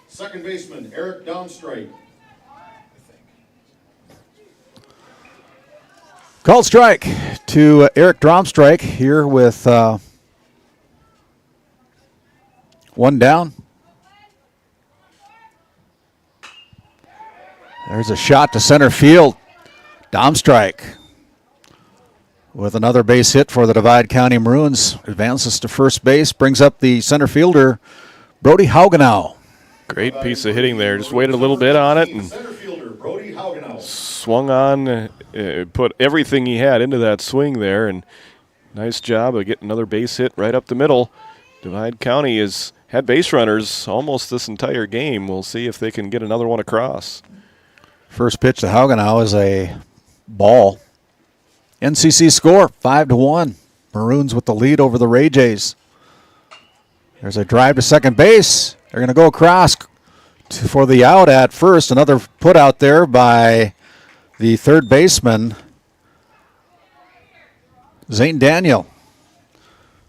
S1: Second baseman, Eric Domstreich.
S2: Called strike to Eric Domstreich here with 1 down. There's a shot to center field. Domstreich with another base hit for the Divide County Maroons. Advances to first base, brings up the center fielder, Brody Haugenow.
S3: Great piece of hitting there. Just waited a little bit on it and swung on, put everything he had into that swing there, and nice job of getting another base hit right up the middle. Divide County has had base runners almost this entire game. We'll see if they can get another one across.
S2: First pitch to Haugenow is a ball. NCC score, 5-1. Maroons with the lead over the Ray Jays. There's a drive to second base. They're going to go across for the out at first. Another put out there by the 3rd baseman, Zane Daniel,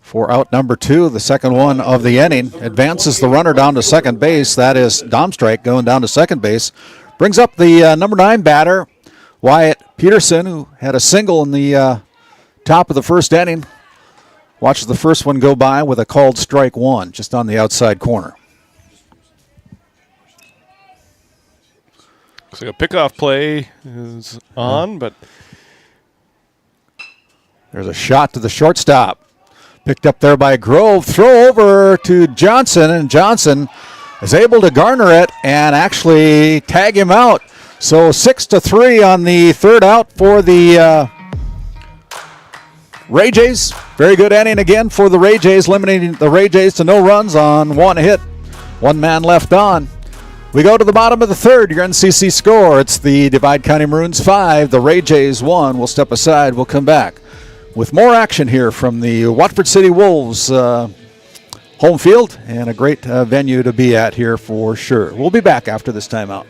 S2: for out number 2, the second one of the inning. Advances the runner down to second base. That is Domstreich going down to second base. Brings up the number 9 batter, Wyatt Peterson, who had a single in the top of the 1st inning. Watches the first one go by with a called strike 1 just on the outside corner.
S3: Looks like a pickoff play is on, but
S2: there's a shot to the shortstop. Picked up there by Grove. Throw over to Johnson, and Johnson is able to garner it and actually tag him out. So 6-3 on the third out for the Ray Jays. Very good inning again for the Ray Jays, limiting the Ray Jays to no runs on one hit. One man left on. We go to the bottom of the third. Your NCC score, it's the Divide County Maroons 5, the Ray Jays 1. We'll step aside. We'll come back with more action here from the Watford City Wolves home field, and a great venue to be at here for sure. We'll be back after this timeout.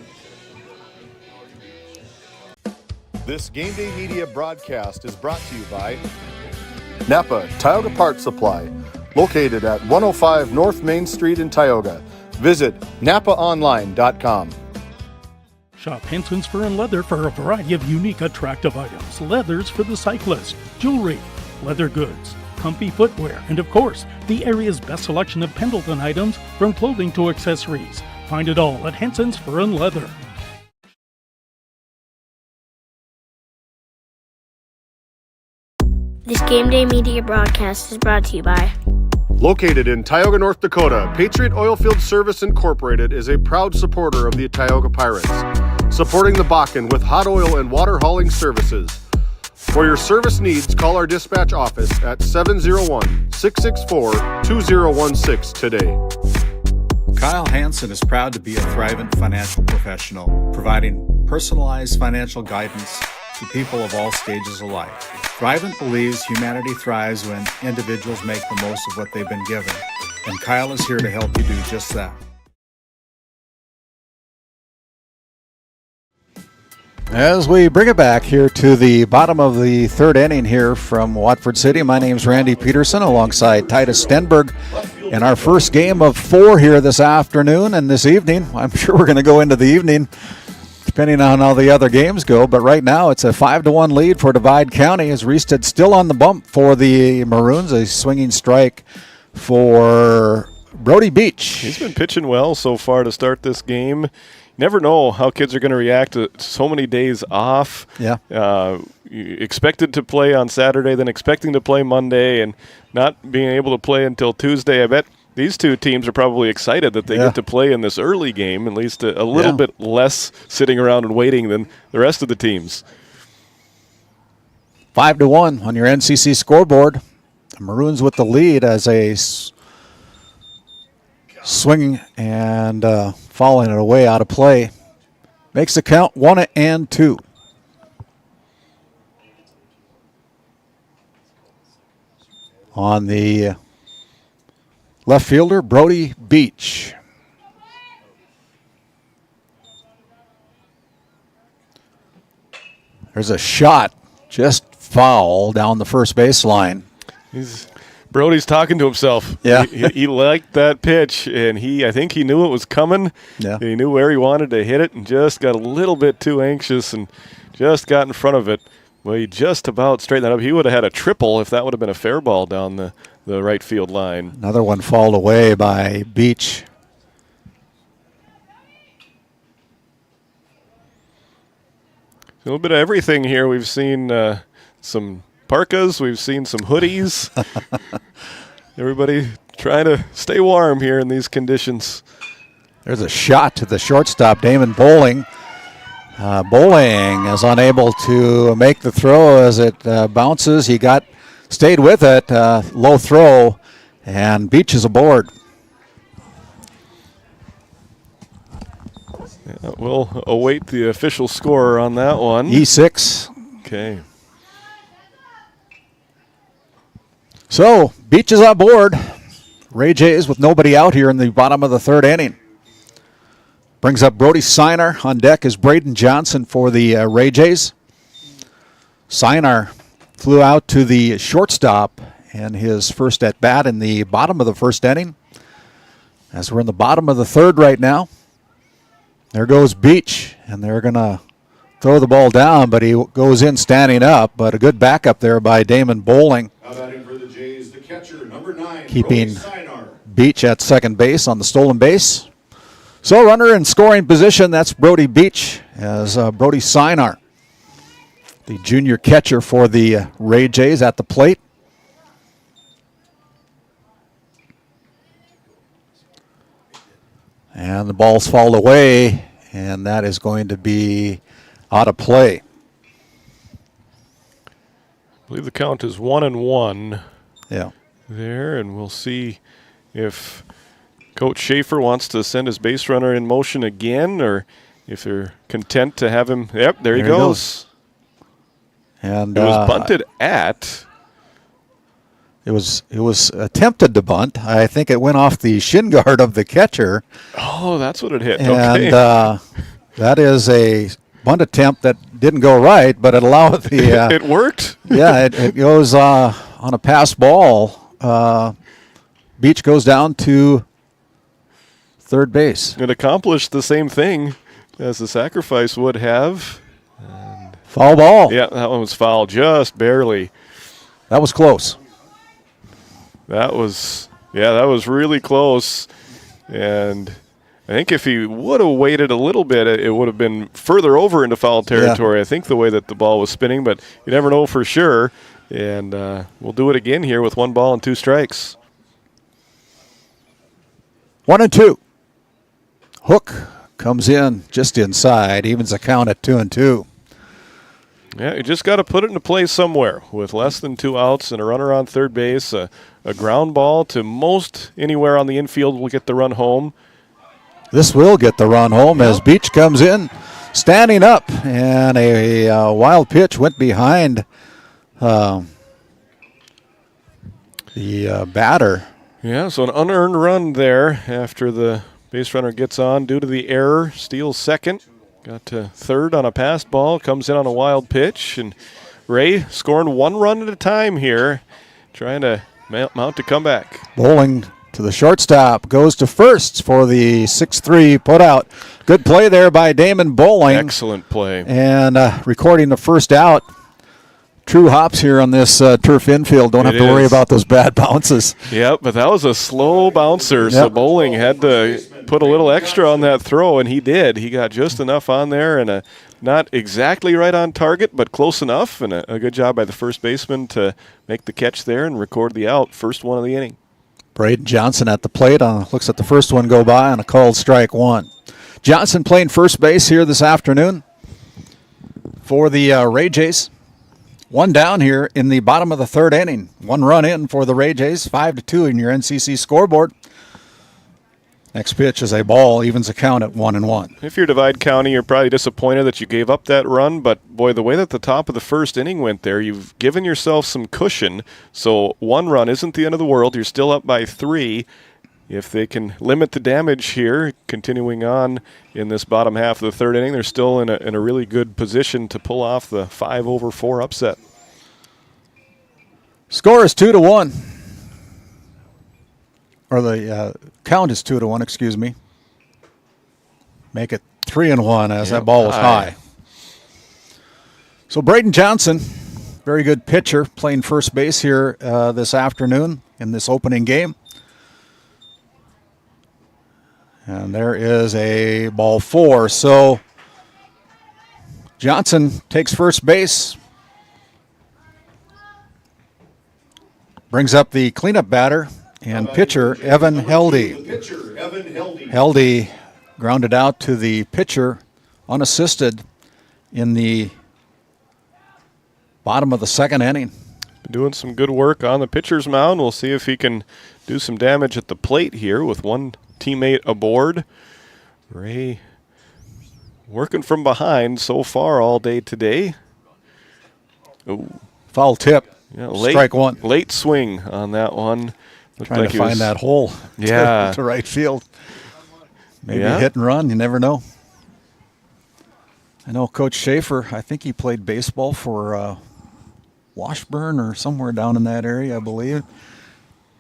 S1: This Game Day Media broadcast is brought to you by Napa Tioga Parts Supply, located at 105 North Main Street in Tioga. Visit napaonline.com.
S13: Shop Henson's Fur and Leather for a variety of unique, attractive items. Leathers for the cyclist, jewelry, leather goods, comfy footwear, and of course, the area's best selection of Pendleton items from clothing to accessories. Find it all at Henson's Fur and Leather.
S4: This Game Day Media broadcast is brought to you by
S1: Located in Tioga, North Dakota, Patriot Oilfield Service Incorporated is a proud supporter of the Tioga Pirates, supporting the Bakken with hot oil and water hauling services. For your service needs, call our dispatch office at 701-664-2016 today.
S2: Kyle Hansen is proud to be a thrivent financial professional, providing personalized financial guidance to people of all stages of life. Thrivent believes humanity thrives when individuals make the most of what they've been given, and Kyle is here to help you do just that. As we bring it back here to the bottom of the third inning here from Watford City, my name's Randy Peterson alongside Titus Stenberg in our first game of 4 here this afternoon and this evening. I'm sure we're going to go into the evening depending on how the other games go, but right now it's a 5-1 lead for Divide County as Reested still on the bump for the Maroons, a swinging strike for Brody Beach.
S3: He's been pitching well so far to start this game. You never know how kids are going to react to so many days off.
S2: Yeah.
S3: Expected to play on Saturday, then expecting to play Monday, and not being able to play until Tuesday. I bet these two teams are probably excited that they get to play in this early game, at least a little bit less sitting around and waiting than the rest of the teams.
S2: 5-1 on your NCC scoreboard. The Maroons with the lead as a swinging and fouling it away out of play. Makes the count 1-2. On the left fielder, Brody Beach. There's a shot, just foul down the first baseline.
S3: Brody's talking to himself.
S2: Yeah.
S3: He liked that pitch, and I think he knew it was coming.
S2: Yeah.
S3: He knew where he wanted to hit it and just got a little bit too anxious and just got in front of it. Well, he just about straightened that up. He would have had a triple if that would have been a fair ball down the right field line.
S2: Another one fouled away by Beach.
S3: A little bit of everything here. We've seen some parkas. We've seen some hoodies. Everybody trying to stay warm here in these conditions.
S2: There's a shot to the shortstop, Damon Bowling. Bowling is unable to make the throw as it bounces. He stayed with it, low throw, and Beach is aboard.
S3: Yeah, we'll await the official score on that one.
S2: E6.
S3: Okay.
S2: So, Beach is on board. Ray Jays with nobody out here in the bottom of the third inning. Brings up Brody Sinar. On deck is Braden Johnson for the Ray Jays. Sinar flew out to the shortstop in his first at-bat in the bottom of the first inning. As we're in the bottom of the third right now. There goes Beach, and they're going to throw the ball down, but he goes in standing up. But a good backup there by Damon Bowling.
S1: Now batting for the Jays, the catcher, number 9,
S2: keeping Beach at second base on the stolen base. So runner in scoring position, that's Brody Beach as Brody Sinar, the junior catcher for the Ray Jays at the plate. And the ball's fouled away, and that is going to be out of play.
S3: I believe the count is 1-1.
S2: Yeah.
S3: There, and we'll see if Coach Schaefer wants to send his base runner in motion again, or if they're content to have him. Yep, there he goes.
S2: And
S3: it was bunted at.
S2: It was attempted to bunt. I think it went off the shin guard of the catcher.
S3: Oh, that's what it hit.
S2: And
S3: okay.
S2: That is a bunt attempt that didn't go right, but it allowed the.
S3: It worked.
S2: Yeah, it goes on a pass ball. Beach goes down to third base.
S3: It accomplished the same thing as the sacrifice would have. And
S2: foul ball.
S3: Yeah, that one was foul, just barely.
S2: That was close.
S3: That was really close. And I think if he would have waited a little bit, it would have been further over into foul territory. Yeah. I think the way that the ball was spinning, but you never know for sure. And we'll do it again here with 1 ball and 2 strikes.
S2: 1-2. Hook comes in just inside, evens the count at 2-2.
S3: Yeah, you just got to put it into play somewhere with less than 2 outs and a runner on third base. A ground ball to most anywhere on the infield will get the run home.
S2: This will get the run home as Beach comes in, standing up, and a wild pitch went behind the batter.
S3: Yeah, so an unearned run there after the base runner gets on due to the error. Steals second. Got to third on a passed ball. Comes in on a wild pitch. And Ray scoring 1 run at a time here. Trying to mount a comeback.
S2: Bowling to the shortstop. Goes to first for the 6-3 putout. Good play there by Damon Bowling.
S3: Excellent play.
S2: And recording the first out. True hops here on this turf infield. Don't have to worry about those bad bounces.
S3: Yep, but that was a slow bouncer, so Bowling had to put a little extra on that throw, and he did. He got just enough on there, and not exactly right on target, but close enough, and a good job by the first baseman to make the catch there and record the out, first one of the inning.
S2: Braden Johnson at the plate, looks at the first one go by on a called strike 1. Johnson playing first base here this afternoon for the Ray Jays. 1 down here in the bottom of the 3rd inning. 1 run in for the Ray Jays, 5-2 in your NCC scoreboard. Next pitch is a ball, evens the count at 1-1.
S3: If you're Divide County, you're probably disappointed that you gave up that run, but boy, the way that the top of the first inning went there, you've given yourself some cushion. So 1 run isn't the end of the world. You're still up by 3. If they can limit the damage here, continuing on in this bottom half of the 3rd inning, they're still in a really good position to pull off the 5-over-4 upset.
S2: Score is 2-1. Or the count is 2-1, excuse me. Make it 3-1 as that ball was high. So Braden Johnson, very good pitcher, playing first base here this afternoon in this opening game. And there is a ball 4. So Johnson takes first base. Brings up the cleanup batter and pitcher, Evan Heldy. Heldy grounded out to the pitcher unassisted in the bottom of the 2nd inning.
S3: Been doing some good work on the pitcher's mound. We'll see if he can do some damage at the plate here with one teammate aboard. Ray working from behind so far all day today.
S2: Ooh. Foul tip.
S3: Yeah,
S2: strike 1.
S3: Late swing on that one.
S2: Trying to find that hole to right field. Maybe a hit and run. You never know. I know Coach Schaefer, I think he played baseball for Washburn or somewhere down in that area, I believe.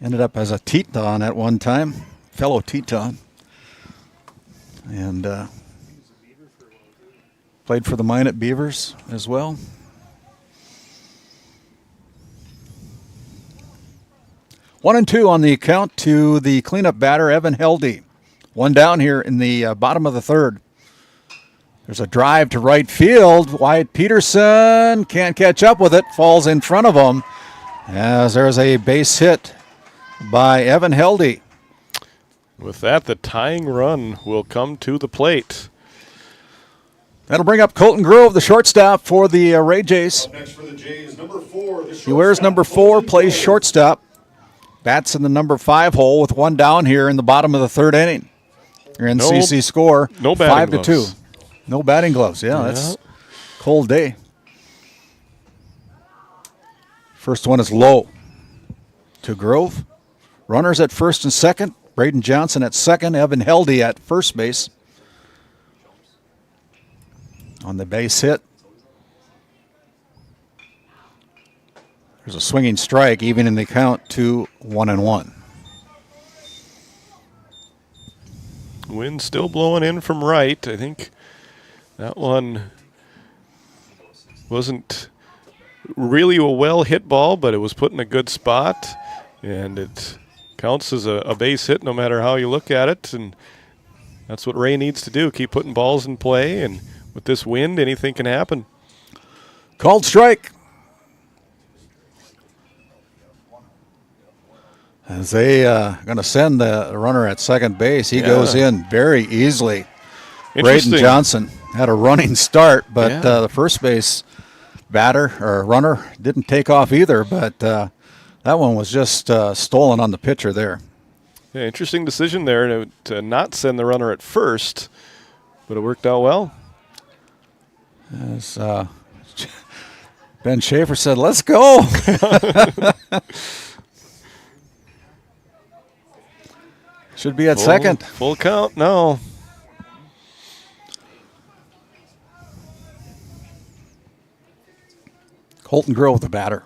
S2: Ended up as a Teton at one time, fellow Teton. And played for the Minot Beavers as well. One and two on the count to the cleanup batter, Evan Heldy. 1 down here in the bottom of the 3rd. There's a drive to right field. Wyatt Peterson can't catch up with it. Falls in front of him as there's a base hit by Evan Heldy.
S3: With that, the tying run will come to the plate.
S2: That'll bring up Colton Grove, the shortstop for the Ray Jays.
S1: Next for the Jays, number 4.
S2: He wears number 4, plays shortstop. Bats in the number 5 hole with one down here in the bottom of the 3rd inning. Your NCC score,
S3: no
S2: 5-2. No batting gloves. Yeah, that's cold day. First one is low to Grove. Runners at first and second. Braden Johnson at second. Evan Heldy at first base. On the base hit. There's a swinging strike, even in the count to 1-1.
S3: Wind still blowing in from right. I think that one wasn't really a well hit ball, but it was put in a good spot, and it counts as a base hit no matter how you look at it. And that's what Ray needs to do, keep putting balls in play, and with this wind, anything can happen.
S2: Called strike. As they going to send the runner at second base. He goes in very easily. Braden Johnson had a running start, but the first base batter or runner didn't take off either, but that one was just stolen on the pitcher there.
S3: Yeah, interesting decision there to not send the runner at first, but it worked out well.
S2: As Ben Schaefer said, let's go. Should be at second.
S3: Full count, no.
S2: Colton Grove, the batter.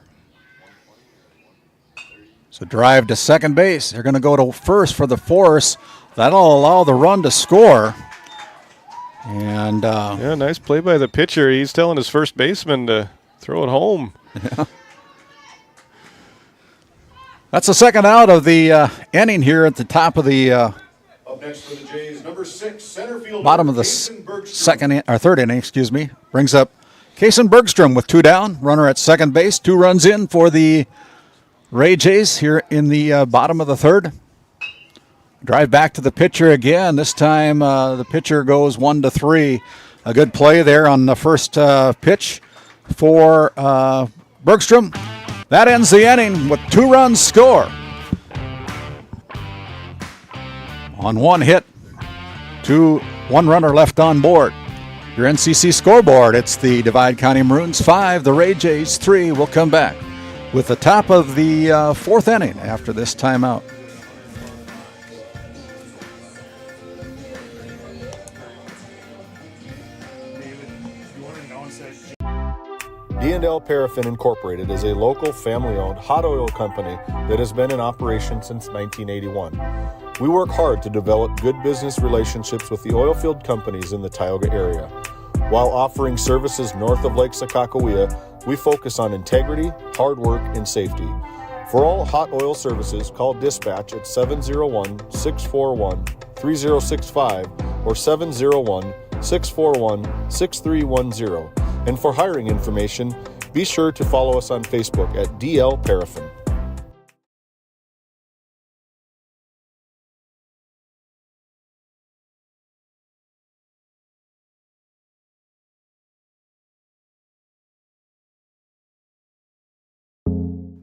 S2: So drive to second base. They're going to go to first for the force. That'll allow the run to score. And
S3: yeah, nice play by the pitcher. He's telling his first baseman to throw it home.
S2: Yeah. That's the second out of the inning here at the top of the
S1: Up next for the Jays, number 6, center fielder,
S2: bottom of the third inning, excuse me. Brings up Kason Bergstrom with 2 down. Runner at second base. 2 runs in for the Ray Jays here in the bottom of the 3rd. Drive back to the pitcher again. This time the pitcher goes 1-3. A good play there on the first pitch for Bergstrom. That ends the inning with 2 runs score. On 1 hit, 1 runner left on board. Your NCC scoreboard, it's the Divide County Maroons 5, the Ray Jays 3. We'll come back with the top of the 4th inning after this timeout.
S1: D&L Paraffin Incorporated is a local family-owned hot oil company that has been in operation since 1981. We work hard to develop good business relationships with the oilfield companies in the Tioga area. While offering services north of Lake Sakakawea, we focus on integrity, hard work, and safety. For all hot oil services, call dispatch at 701-641-3065 or 701-641-6310. And for hiring information, be sure to follow us on Facebook at DL Paraffin.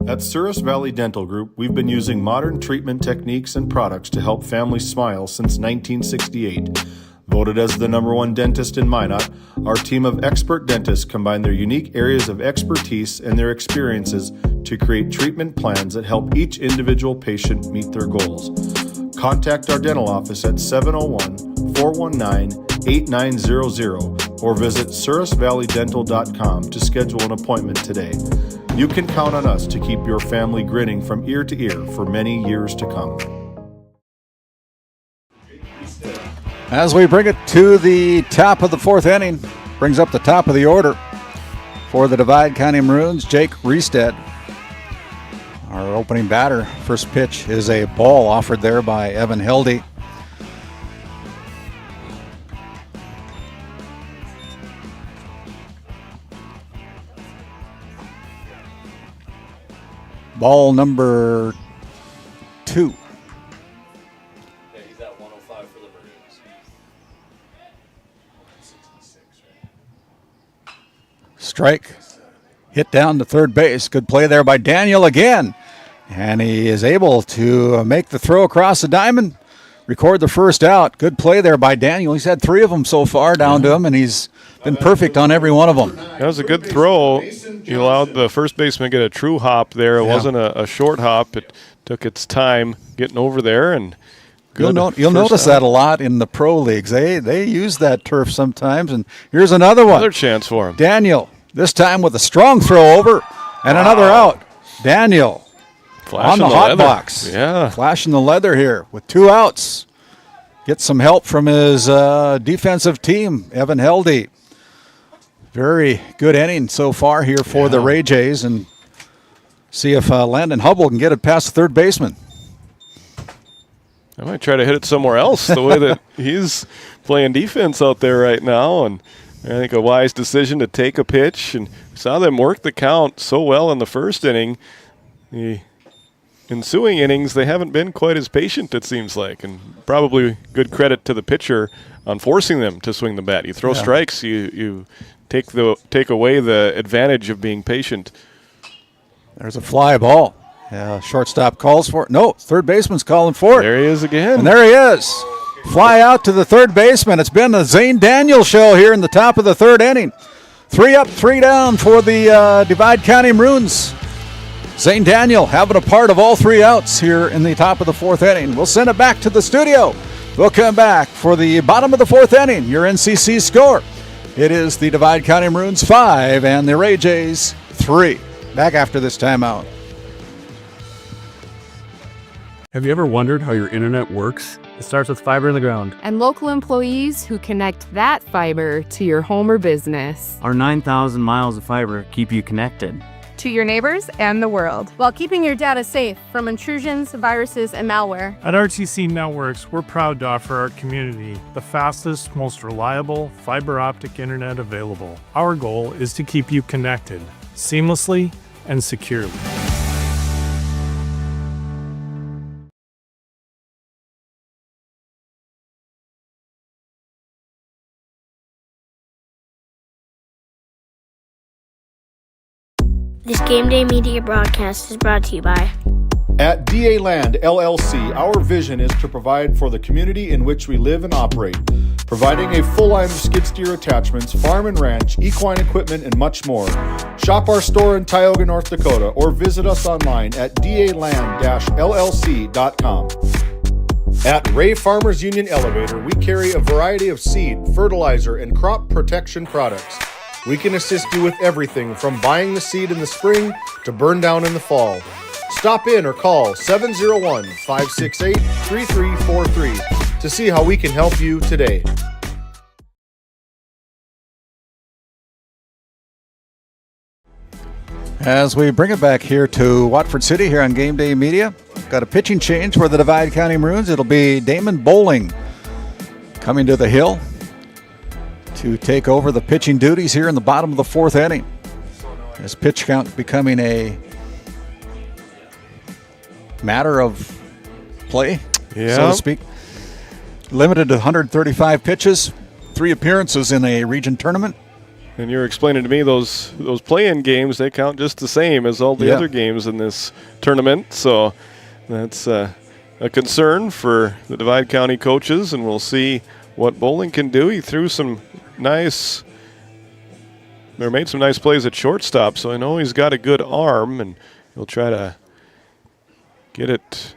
S1: At Souris Valley Dental Group, we've been using modern treatment techniques and products to help families smile since 1968. Voted as the #1 dentist in Minot, our team of expert dentists combine their unique areas of expertise and their experiences to create treatment plans that help each individual patient meet their goals. Contact our dental office at 701-419-8900 or visit sourisvalleydental.com to schedule an appointment today. You can count on us to keep your family grinning from ear to ear for many years to come.
S2: As we bring it to the top of the 4th inning, brings up the top of the order for the Divide County Maroons, Jake Riestead. Our opening batter. First pitch is a ball offered there by Evan Heldy. Ball number 2. strike. Hit down to third base. Good play there by Daniel again. And he is able to make the throw across the diamond, record the first out. Good play there by Daniel. He's had 3 of them so far down to him, and he's been perfect on every one of them.
S3: That was a good throw. He allowed the first baseman to get a true hop there. It wasn't a short hop. It took its time getting over there, and
S2: you'll notice that a lot in the pro leagues. They use that turf sometimes, and here's another one.
S3: Another chance for him.
S2: Daniel, this time with a strong throw over, and another out. Daniel on the hot box.
S3: Yeah.
S2: Flashing the leather here with 2 outs. Gets some help from his defensive team, Evan Heldy. Very good inning so far here for the Ray Jays, and see if Landon Hubble can get it past the third baseman.
S3: I might try to hit it somewhere else the way that he's playing defense out there right now, and I think a wise decision to take a pitch, and saw them work the count so well in the first inning. The ensuing innings, they haven't been quite as patient, it seems like, and probably good credit to the pitcher on forcing them to swing the bat. You throw strikes, you take away the advantage of being patient.
S2: There's a fly ball. Shortstop calls for it. No, third baseman's calling for it.
S3: There he is again.
S2: And there he is. Fly out to the third baseman. It's been the Zane Daniel show here in the top of the third inning. 3 up, 3 down for the Divide County Maroons. Zane Daniel having a part of all 3 outs here in the top of the 4th inning. We'll send it back to the studio. We'll come back for the bottom of the 4th inning. Your NCC score. It is the Divide County Maroons 5 and the Ray Jays 3. Back after this timeout.
S5: Have you ever wondered how your internet works? It starts with fiber in the ground.
S6: And local employees who connect that fiber to your home or business.
S7: Our 9,000 miles of fiber keep you connected
S8: to your neighbors and the world, while keeping your data safe from intrusions, viruses, and malware.
S9: At RTC Networks, we're proud to offer our community the fastest, most reliable fiber optic internet available. Our goal is to keep you connected seamlessly and securely.
S4: This Game Day media broadcast is brought to you by
S1: At DA Land LLC, our vision is to provide for the community in which we live and operate, providing a full line of skid steer attachments, farm and ranch, equine equipment, and much more. Shop our store in Tioga, North Dakota, or visit us online at daland-llc.com. At Ray Farmers Union Elevator, we carry a variety of seed, fertilizer, and crop protection products. We can assist you with everything from buying the seed in the spring to burn down in the fall. Stop in or call 701-568-3343 to see how we can help you today.
S2: As we bring it back here to Watford City here on Game Day Media, got a pitching change for the Divide County Maroons. It'll be Damon Bowling coming to the hill to take over the pitching duties here in the bottom of the 4th inning. As pitch count becoming a matter of play, so to speak. Limited to 135 pitches, 3 appearances in a region tournament.
S3: And you're explaining to me those play-in games, they count just the same as all the other games in this tournament. So that's a concern for the Divide County coaches, and we'll see what Bowling can do. He threw made some nice plays at shortstop, so I know he's got a good arm, and he'll try to get it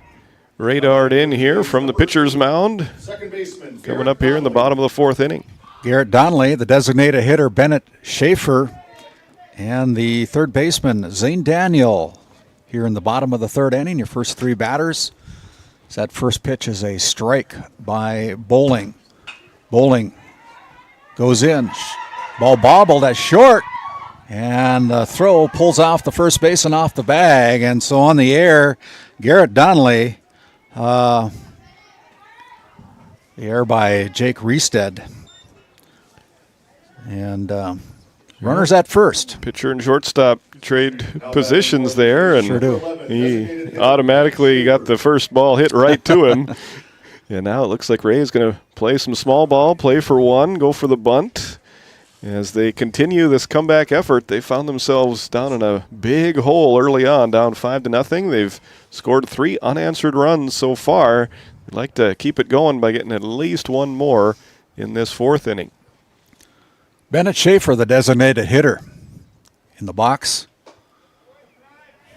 S3: radared in here from the pitcher's mound. Coming up here in the bottom of the 4th inning.
S2: Garrett Donnelly, the designated hitter, Bennett Schaefer, and the third baseman, Zane Daniel, here in the bottom of the 3rd inning. Your first 3 batters. That first pitch is a strike by Bowling. Bowling goes in. Ball bobbled at short. And the throw pulls off the first base and off the bag. And so on the air, Garrett Donnelly, the air by Jake Riestead. And runners at first.
S3: Pitcher and shortstop trade positions there. And
S2: sure do.
S3: He automatically got the first ball hit right to him. And now it looks like Ray is going to play some small ball, play for 1, go for the bunt. As they continue this comeback effort, they found themselves down in a big hole early on, down 5-0. They've scored 3 unanswered runs so far. They'd like to keep it going by getting at least one more in this 4th inning.
S2: Bennett Schaefer, the designated hitter, in the box.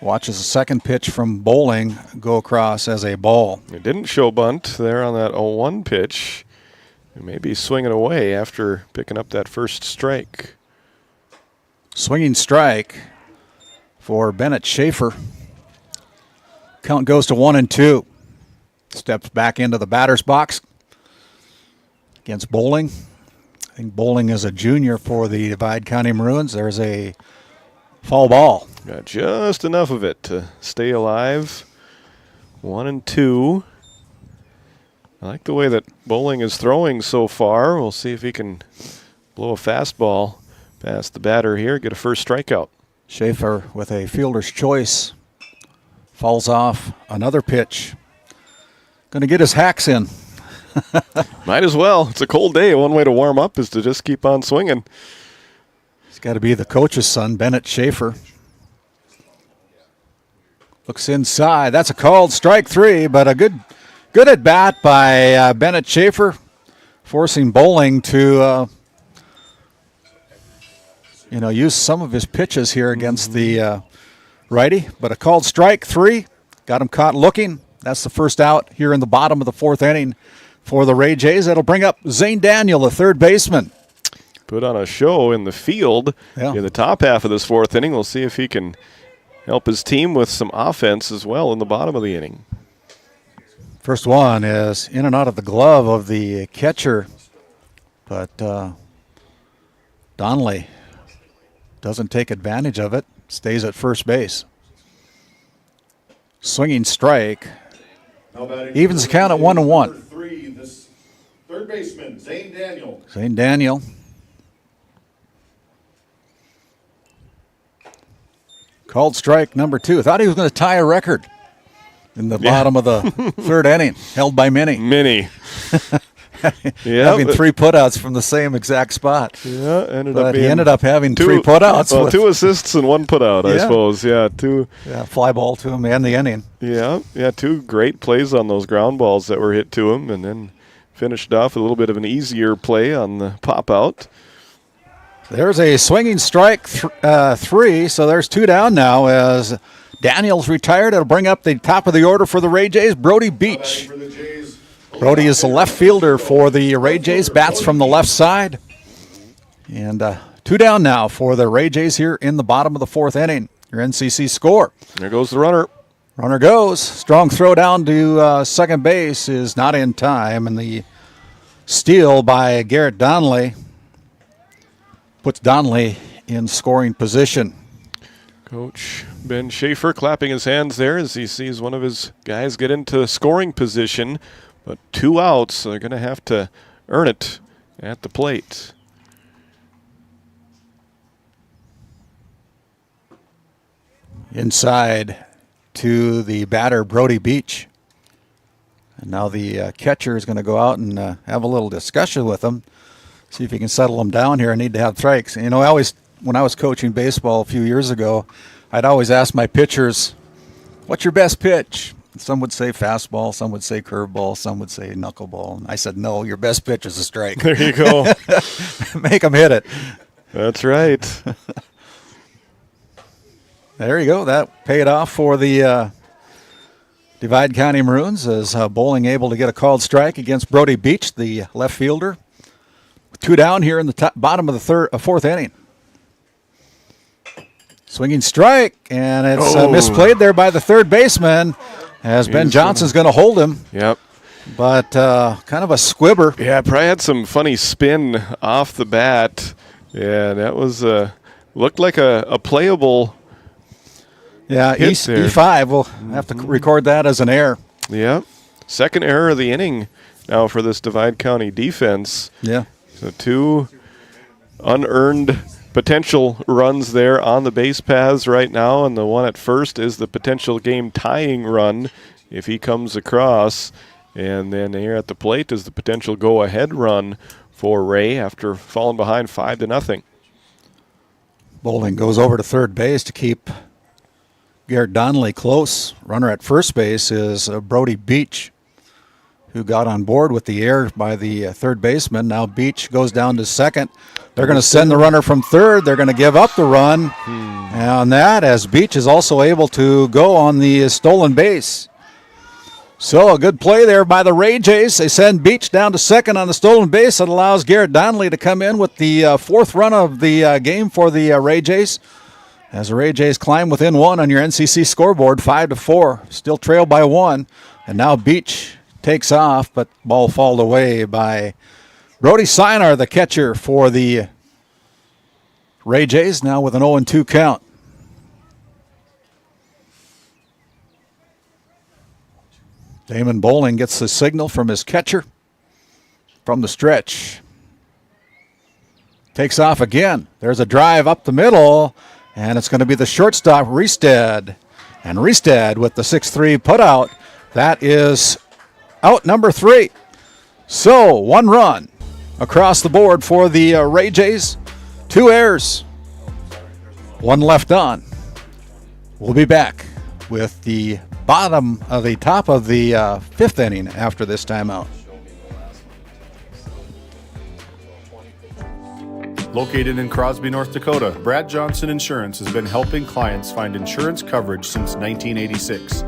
S2: Watches the second pitch from Bowling go across as a ball.
S3: It didn't show bunt there on that 0-1 pitch. It may be swinging away after picking up that first strike.
S2: Swinging strike for Bennett Schaefer. Count goes to 1-2. Steps back into the batter's box against Bowling. I think Bowling is a junior for the Divide County Maroons. There's a foul ball.
S3: Got just enough of it to stay alive. 1-2. I like the way that Bowling is throwing so far. We'll see if he can blow a fastball past the batter here, get a first strikeout.
S2: Schaefer with a fielder's choice. Falls off another pitch. Going to get his hacks in.
S3: Might as well. It's a cold day. One way to warm up is to just keep on swinging.
S2: He's got to be the coach's son, Bennett Schaefer. Looks inside. That's a called strike 3, but a good at bat by Bennett Schaefer, forcing Bowling to use some of his pitches here against the righty. But a called strike 3, got him caught looking. That's the first out here in the bottom of the 4th inning for the Ray Jays. That'll bring up Zane Daniel, the third baseman.
S3: Put on a show in the field in the top half of this 4th inning. We'll see if he can help his team with some offense as well in the bottom of the inning.
S2: First one is in and out of the glove of the catcher, but Donnelly doesn't take advantage of it, stays at first base. Swinging strike. Evens the count at 1-1.
S1: This third baseman, Zane Daniel.
S2: Zane Daniel. Called strike number 2. I thought he was going to tie a record in the bottom of the 3rd inning, held by Minnie. Having 3 putouts from the same exact spot.
S3: Yeah,
S2: he ended up having 3 putouts.
S3: Well, 2 assists and 1 putout, I suppose. Yeah, 2.
S2: Yeah, fly ball to him and the inning.
S3: Yeah, 2 great plays on those ground balls that were hit to him, and then finished off with a little bit of an easier play on the pop out.
S2: There's a swinging strike 3, so there's 2 down now as Daniels retired. It'll bring up the top of the order for the Ray Jays, Brody Beach. Brody is the left fielder for the Ray Jays, bats from the left side. And 2 down now for the Ray Jays here in the bottom of the 4th inning. Your NCC score.
S3: There goes the runner.
S2: Runner goes. Strong throw down to second base is not in time, and the steal by Garrett Donnelly puts Donnelly in scoring position.
S3: Coach Ben Schaefer clapping his hands there as he sees one of his guys get into scoring position, but 2 outs, so they're going to have to earn it at the plate.
S2: Inside to the batter, Brody Beach. And now the catcher is going to go out and have a little discussion with him, see if he can settle him down here. I need to have strikes. You know, when I was coaching baseball a few years ago, I'd always ask my pitchers, what's your best pitch? Some would say fastball, some would say curveball, some would say knuckleball. And I said, no, your best pitch is a strike.
S3: There you go.
S2: Make them hit it.
S3: That's right.
S2: There you go. That paid off for the Divide County Maroons as Bowling able to get a called strike against Brody Beach, the left fielder. 2 down here in the bottom of the 4th inning. Swinging strike, and it's misplayed there by the third baseman as Ben Johnson's going to hold him.
S3: Yep.
S2: But kind of a squibber.
S3: Yeah, probably had some funny spin off the bat. Yeah, that was looked like a playable
S2: hit there. E5. We'll have to record that as an error.
S3: Yeah. Second error of the inning now for this Divide County defense.
S2: Yeah.
S3: So 2 unearned potential runs there on the base paths right now, and the one at first is the potential game-tying run if he comes across. And then here at the plate is the potential go-ahead run for Ray after falling behind 5-0.
S2: Bowling goes over to third base to keep Garrett Donnelly close. Runner at first base is Brody Beach, who got on board with the air by the third baseman. Now Beach goes down to second. They're going to send the runner from third. They're going to give up the run. And that, as Beach is also able to go on the stolen base. So a good play there by the Ray Jays. They send Beach down to second on the stolen base. It allows Garrett Donnelly to come in with the fourth run of the game for the Ray Jays. As the Ray Jays climb within one on your NCC scoreboard, 5-4. Still trailed by one. And now Beach takes off, but ball fouled away by Brody Sinar, the catcher for the Ray Jays, now with an 0-2 count. Damon Bowling gets the signal from his catcher from the stretch. Takes off again. There's a drive up the middle, and it's going to be the shortstop, Riestead. And Riestead with the 6-3 putout. That is out number 3. So, 1 run across the board for the Ray Jays. 2 errors. 1 left on. We'll be back with the top of the 5th inning after this timeout.
S1: Located in Crosby, North Dakota, Brad Johnson Insurance has been helping clients find insurance coverage since 1986.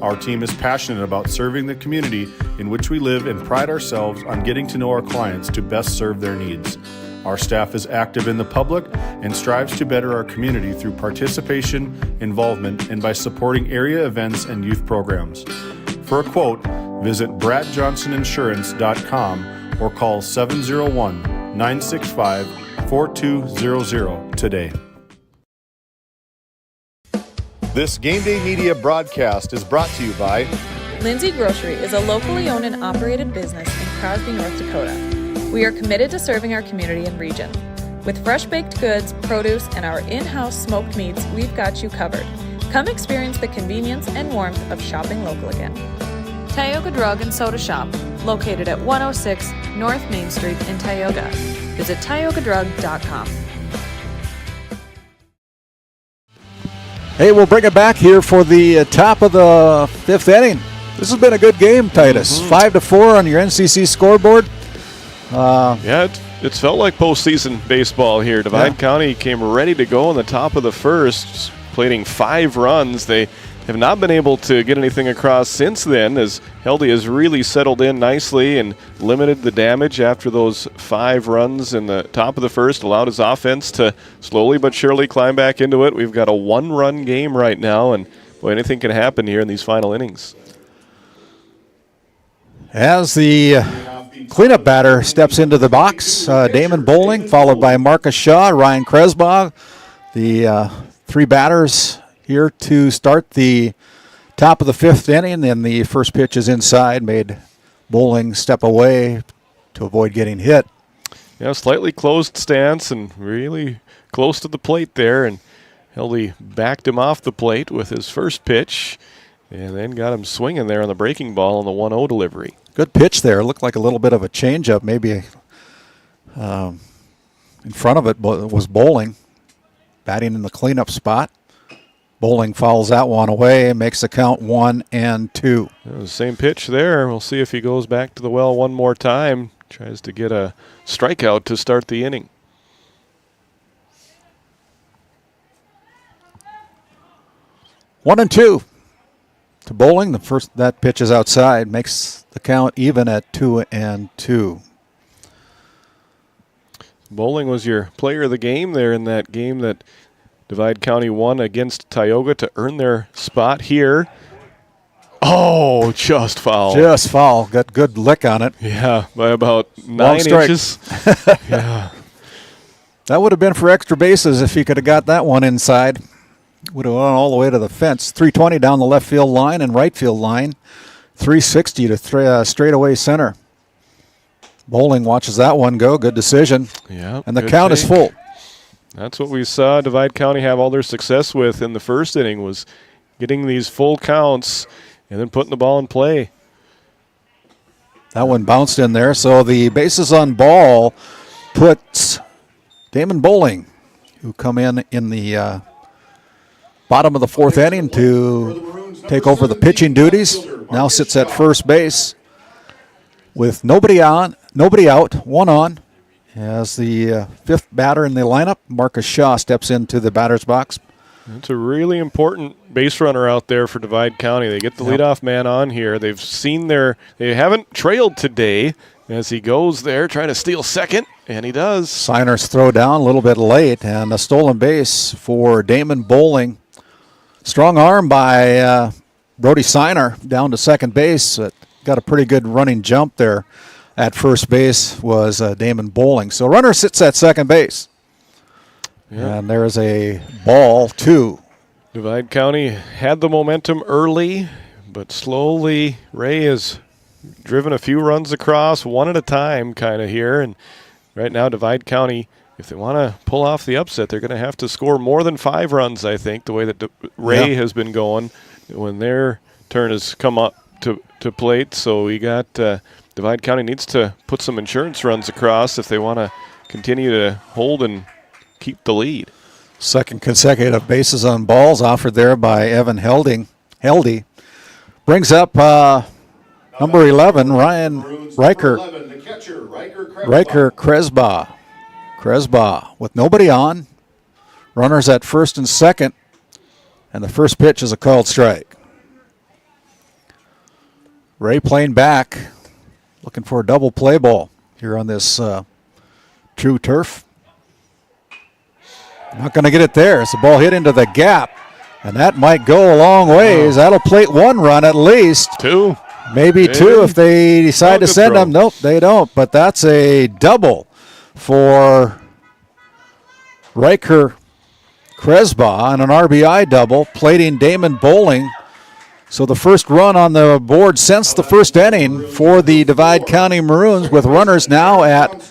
S1: Our team is passionate about serving the community in which we live and pride ourselves on getting to know our clients to best serve their needs. Our staff is active in the public and strives to better our community through participation, involvement, and by supporting area events and youth programs. For a quote, visit bradjohnsoninsurance.com or call 701-965-4200 today. This Game Day Media broadcast is brought to you by
S10: Lindsay Grocery is a locally owned and operated business in Crosby, North Dakota. We are committed to serving our community and region. With fresh baked goods, produce, and our in-house smoked meats, we've got you covered. Come experience the convenience and warmth of shopping local again. Tioga Drug and Soda Shop, located at 106 North Main Street in Tioga. Visit tiogadrug.com.
S2: Hey, we'll bring it back here for the top of the 5th inning. This has been a good game, Titus. 5-4 on your NCC scoreboard.
S3: It's felt like postseason baseball here. Divide County came ready to go in the top of the first, plating 5 runs. They have not been able to get anything across since then, as Heldy has really settled in nicely and limited the damage after those 5 runs in the top of the first, allowed his offense to slowly but surely climb back into it. We've got a 1-run game right now, and boy, anything can happen here in these final innings.
S2: As the cleanup batter steps into the box, Damon Bowling, followed by Marcus Shaw, Ryan Kresbog, the 3 batters here to start the top of the 5th inning. And the first pitch is inside, made Bowling step away to avoid getting hit.
S3: Yeah, slightly closed stance and really close to the plate there, and Heldy backed him off the plate with his first pitch and then got him swinging there on the breaking ball on the 1-0 delivery.
S2: Good pitch there. Looked like a little bit of a changeup. Maybe in front of it was Bowling, batting in the cleanup spot. Bowling fouls that one away, makes the count 1-2.
S3: The same pitch there. We'll see if he goes back to the well one more time. Tries to get a strikeout to start the inning.
S2: One and two to Bowling. That pitch is outside, makes the count even at 2-2.
S3: Bowling was your player of the game there in that game that Divide County won against Tioga to earn their spot here. Oh, just foul.
S2: Just foul. Got good lick on it.
S3: Yeah, by about 9 inches. Yeah.
S2: That would have been for extra bases if he could have got that one inside. Would have gone all the way to the fence. 320 down the left field line and right field line. 360 to straightaway center. Bowling watches that one go. Good decision.
S3: Yeah.
S2: And the count is full.
S3: That's what we saw Divide County have all their success with in the first inning, was getting these full counts and then putting the ball in play.
S2: That one bounced in there. So the bases on ball puts Damon Bowling, who come in the bottom of the fourth inning to take over the pitching duties. Now sits at first base with nobody out, one on. As the fifth batter in the lineup, Marcus Shaw steps into the batter's box.
S3: It's a really important base runner out there for Divide County. They get the leadoff man on here. They haven't trailed today as he goes there trying to steal second, and he does.
S2: Siner's throw down a little bit late, and a stolen base for Damon Bowling. Strong arm by Brody Siner down to second base. Got a pretty good running jump there. At first base was Damon Bowling. So runner sits at second base. Yeah. And there's a ball, 2.
S3: Divide County had the momentum early, but slowly Ray has driven a few runs across, one at a time kind of here. And right now Divide County, if they want to pull off the upset, they're going to have to score more than 5 runs, I think, the way that Ray has been going when their turn has come up to plate. So we got Divide County needs to put some insurance runs across if they want to continue to hold and keep the lead.
S2: Second consecutive bases on balls offered there by Evan Heldy. Brings up number 11, Ryan Riker. Riker Kresba. Kresba with nobody on. Runners at first and second. And the first pitch is a called strike. Ray playing back. Looking for a double play ball here on this true turf. Not going to get it there. It's a ball hit into the gap, and that might go a long ways. That'll plate 1 run at least.
S3: 2.
S2: Maybe 2 if they decide to send them. Nope, they don't. But that's a double for Riker Kresba on an RBI double, plating Damon Bowling. So the first run on the board since the first inning for the Divide County Maroons, with runners now at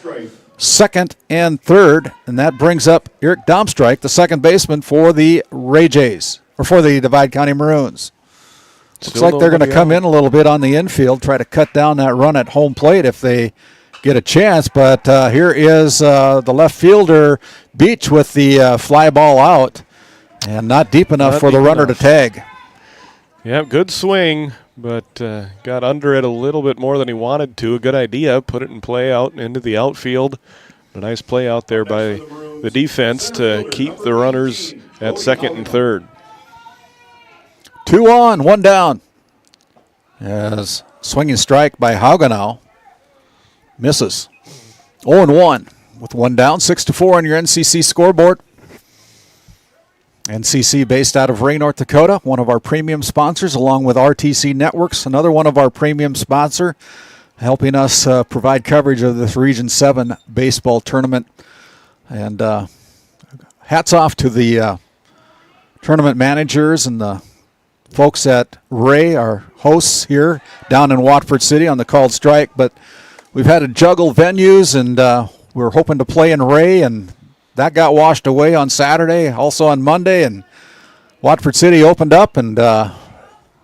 S2: second and third, and that brings up Eric Domstrike, the second baseman for the Ray Jays, or for the Divide County Maroons. Looks like they're going to come in a little bit on the infield, try to cut down that run at home plate if they get a chance. But here is the left fielder, Beach, with the fly ball out, and not deep enough for the runner to tag.
S3: Yeah, good swing, but got under it a little bit more than he wanted to. A good idea, put it in play out into the outfield. A nice play out there by the defense to keep the runners at second and third.
S2: 2 on, 1 down. As swinging strike by Hagenau misses. 0-1 with 1 down. 6-4 on your NCC scoreboard. NCC based out of Ray, North Dakota, one of our premium sponsors, along with RTC Networks, another one of our premium sponsor, helping us provide coverage of this Region 7 baseball tournament. And hats off to the tournament managers and the folks at Ray, our hosts here down in Watford City on the called strike. But we've had to juggle venues, and we're hoping to play in Ray, and that got washed away on Saturday, also on Monday, and Watford City opened up, and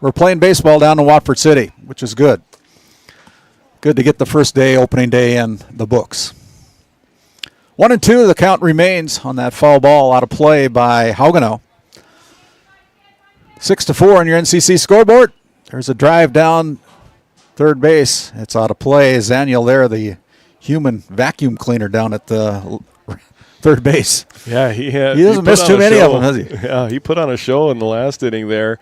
S2: we're playing baseball down in Watford City, which is good. Good to get the first day, opening day, in the books. 1-2, the count remains on that foul ball out of play by Hagenau. 6-4 on your NCC scoreboard. There's a drive down third base. It's out of play. Zaniel there, the human vacuum cleaner down at the third base.
S3: Yeah, he
S2: doesn't miss too many of them, has he?
S3: Yeah, he put on a show in the last inning there,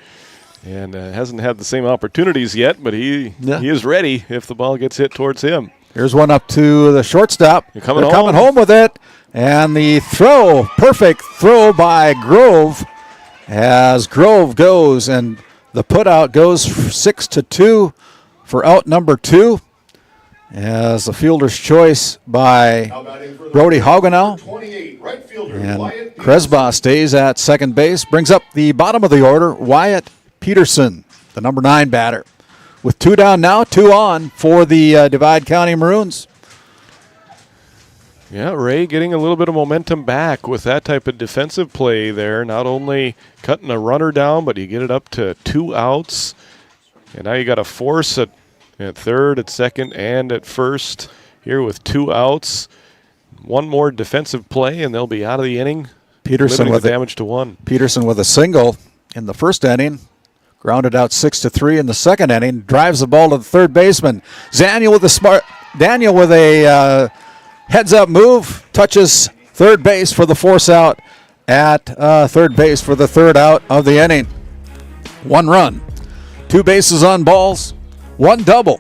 S3: and hasn't had the same opportunities yet, but he is ready if the ball gets hit towards him.
S2: Here's one up to the shortstop.
S3: They're coming
S2: home with it, and the throw, perfect throw by Grove, as Grove goes, and the putout goes 6-2 for out number 2. As the fielder's choice by Brody Hagenau. And Kresba stays at second base. Brings up the bottom of the order, Wyatt Peterson, the number 9 batter. With 2 down now, 2 on for the Divide County Maroons.
S3: Yeah, Ray getting a little bit of momentum back with that type of defensive play there. Not only cutting a runner down, but you get it up to 2 outs. And now you got to force a at third, at second, and at first here with 2 outs. One more defensive play, and they'll be out of the inning.
S2: Peterson with
S3: the damage to 1.
S2: Peterson with a single in the first inning. Grounded out 6-3 in the second inning. Drives the ball to the third baseman. Daniel with a heads-up move. Touches third base for the force out at third base for the third out of the inning. 1 run. 2 bases on balls. 1 double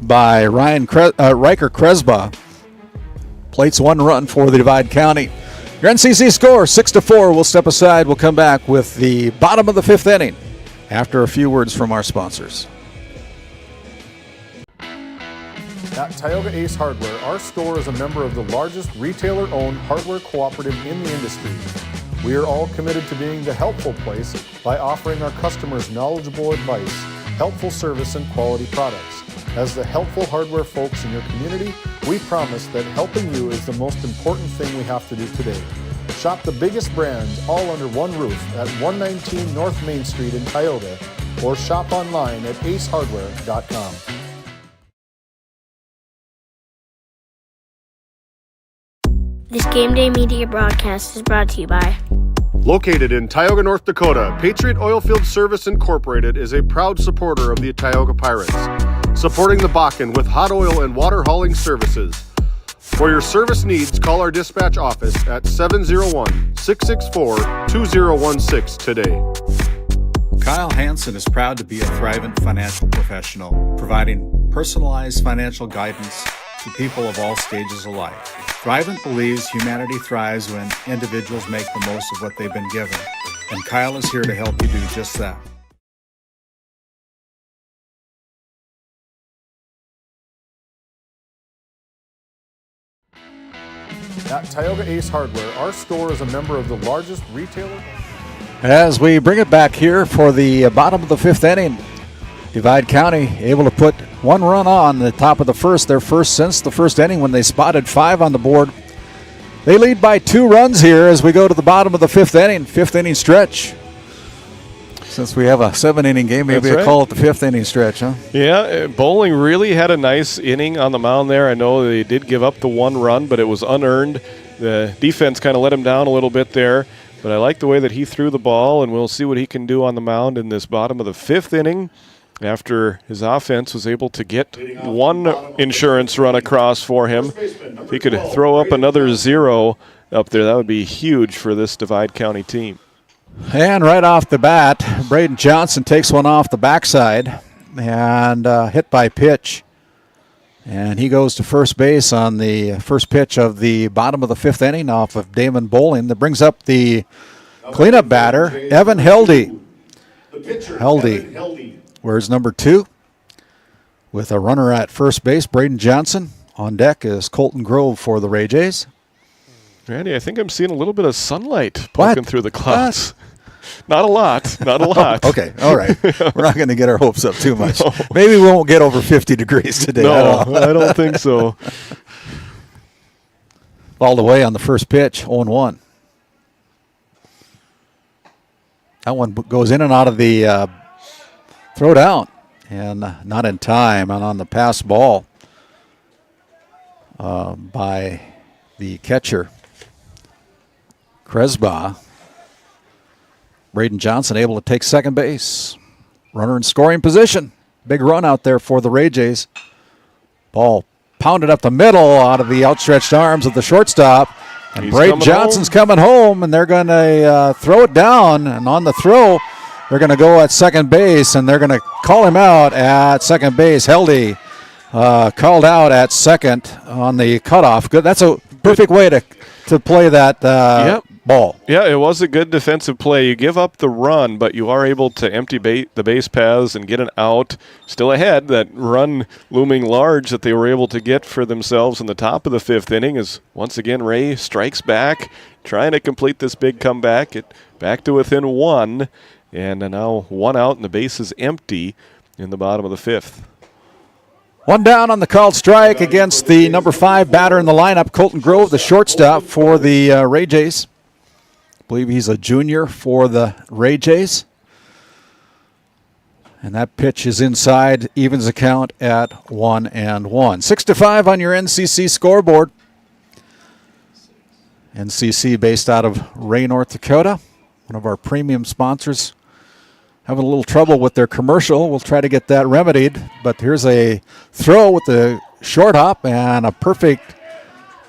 S2: by Riker Kresba. Plates 1 run for the Divide County. Your NCC score 6-4. We'll step aside. We'll come back with the bottom of the 5th inning after a few words from our sponsors.
S1: At Tioga Ace Hardware, our store is a member of the largest retailer-owned hardware cooperative in the industry. We are all committed to being the helpful place by offering our customers knowledgeable advice, helpful service, and quality products. As the helpful hardware folks in your community, we promise that helping you is the most important thing we have to do today. Shop the biggest brands all under one roof at 119 North Main Street in Tioga, or shop online at acehardware.com.
S4: This Game Day media broadcast is brought to you by
S1: Located in Tioga, North Dakota, Patriot Oilfield Service Incorporated is a proud supporter of the Tioga Pirates, supporting the Bakken with hot oil and water hauling services. For your service needs, call our dispatch office at 701-664-2016 today.
S2: Kyle Hansen is proud to be a thrivent financial professional, providing personalized financial guidance to people of all stages of life. Thrivent believes humanity thrives when individuals make the most of what they've been given, and Kyle is here to help you do just that.
S1: At Tioga Ace Hardware, our store is a member of the largest retailer.
S2: As we bring it back here for the bottom of the 5th inning, Divide County able to put 1 run on the top of the first, their first since the first inning when they spotted 5 on the board. They lead by 2 runs here as we go to the bottom of the 5th inning, 5th inning stretch. Since we have a 7-inning game, maybe I call it the 5th inning stretch, huh?
S3: Yeah, Bowling really had a nice inning on the mound there. I know they did give up the 1 run, but it was unearned. The defense kind of let him down a little bit there, but I like the way that he threw the ball, and we'll see what he can do on the mound in this bottom of the 5th inning. After his offense was able to get 1 insurance run across for him. If he could throw up another 0 up there, that would be huge for this Divide County team.
S2: And right off the bat, Braden Johnson takes one off the backside and hit by pitch. And he goes to first base on the first pitch of the bottom of the 5th inning off of Damon Bowling. That brings up the cleanup batter, Evan Heldy. Heldy. Where's number 2? With a runner at first base, Braden Johnson. On deck is Colton Grove for the Ray Jays.
S3: Randy, I think I'm seeing a little bit of sunlight poking through the clouds. Not a lot.
S2: Okay, all right. We're not going to get our hopes up too much. No. Maybe we won't get over 50 degrees today.
S3: No, I don't think so.
S2: Ball away on the first pitch, 0-1. That one goes in and out of the throw down, and not in time, and on the pass ball by the catcher, Kresba. Braden Johnson able to take second base. Runner in scoring position. Big run out there for the Ray Jays. Ball pounded up the middle out of the outstretched arms of the shortstop. And Braden Johnson's coming home, and they're going to throw it down, and on the throw, they're going to go at second base, and they're going to call him out at second base. Heldy called out at second on the cutoff. Good. That's a perfect way to play that ball.
S3: Yeah, it was a good defensive play. You give up the run, but you are able to empty the base paths and get an out. Still ahead, that run looming large that they were able to get for themselves in the top of the 5th inning is once again Ray strikes back, trying to complete this big comeback. It back to within 1. And now 1 out, and the base is empty in the bottom of the 5th.
S2: 1 down on the called strike against the number 5 batter in the lineup, Colton Grove, the shortstop for the Ray Jays. I believe he's a junior for the Ray Jays. And that pitch is inside, evens the count at 1-1. 6-5 on your NCC scoreboard. NCC based out of Ray, North Dakota, one of our premium sponsors. Having a little trouble with their commercial. We'll try to get that remedied. But here's a throw with the short hop and a perfect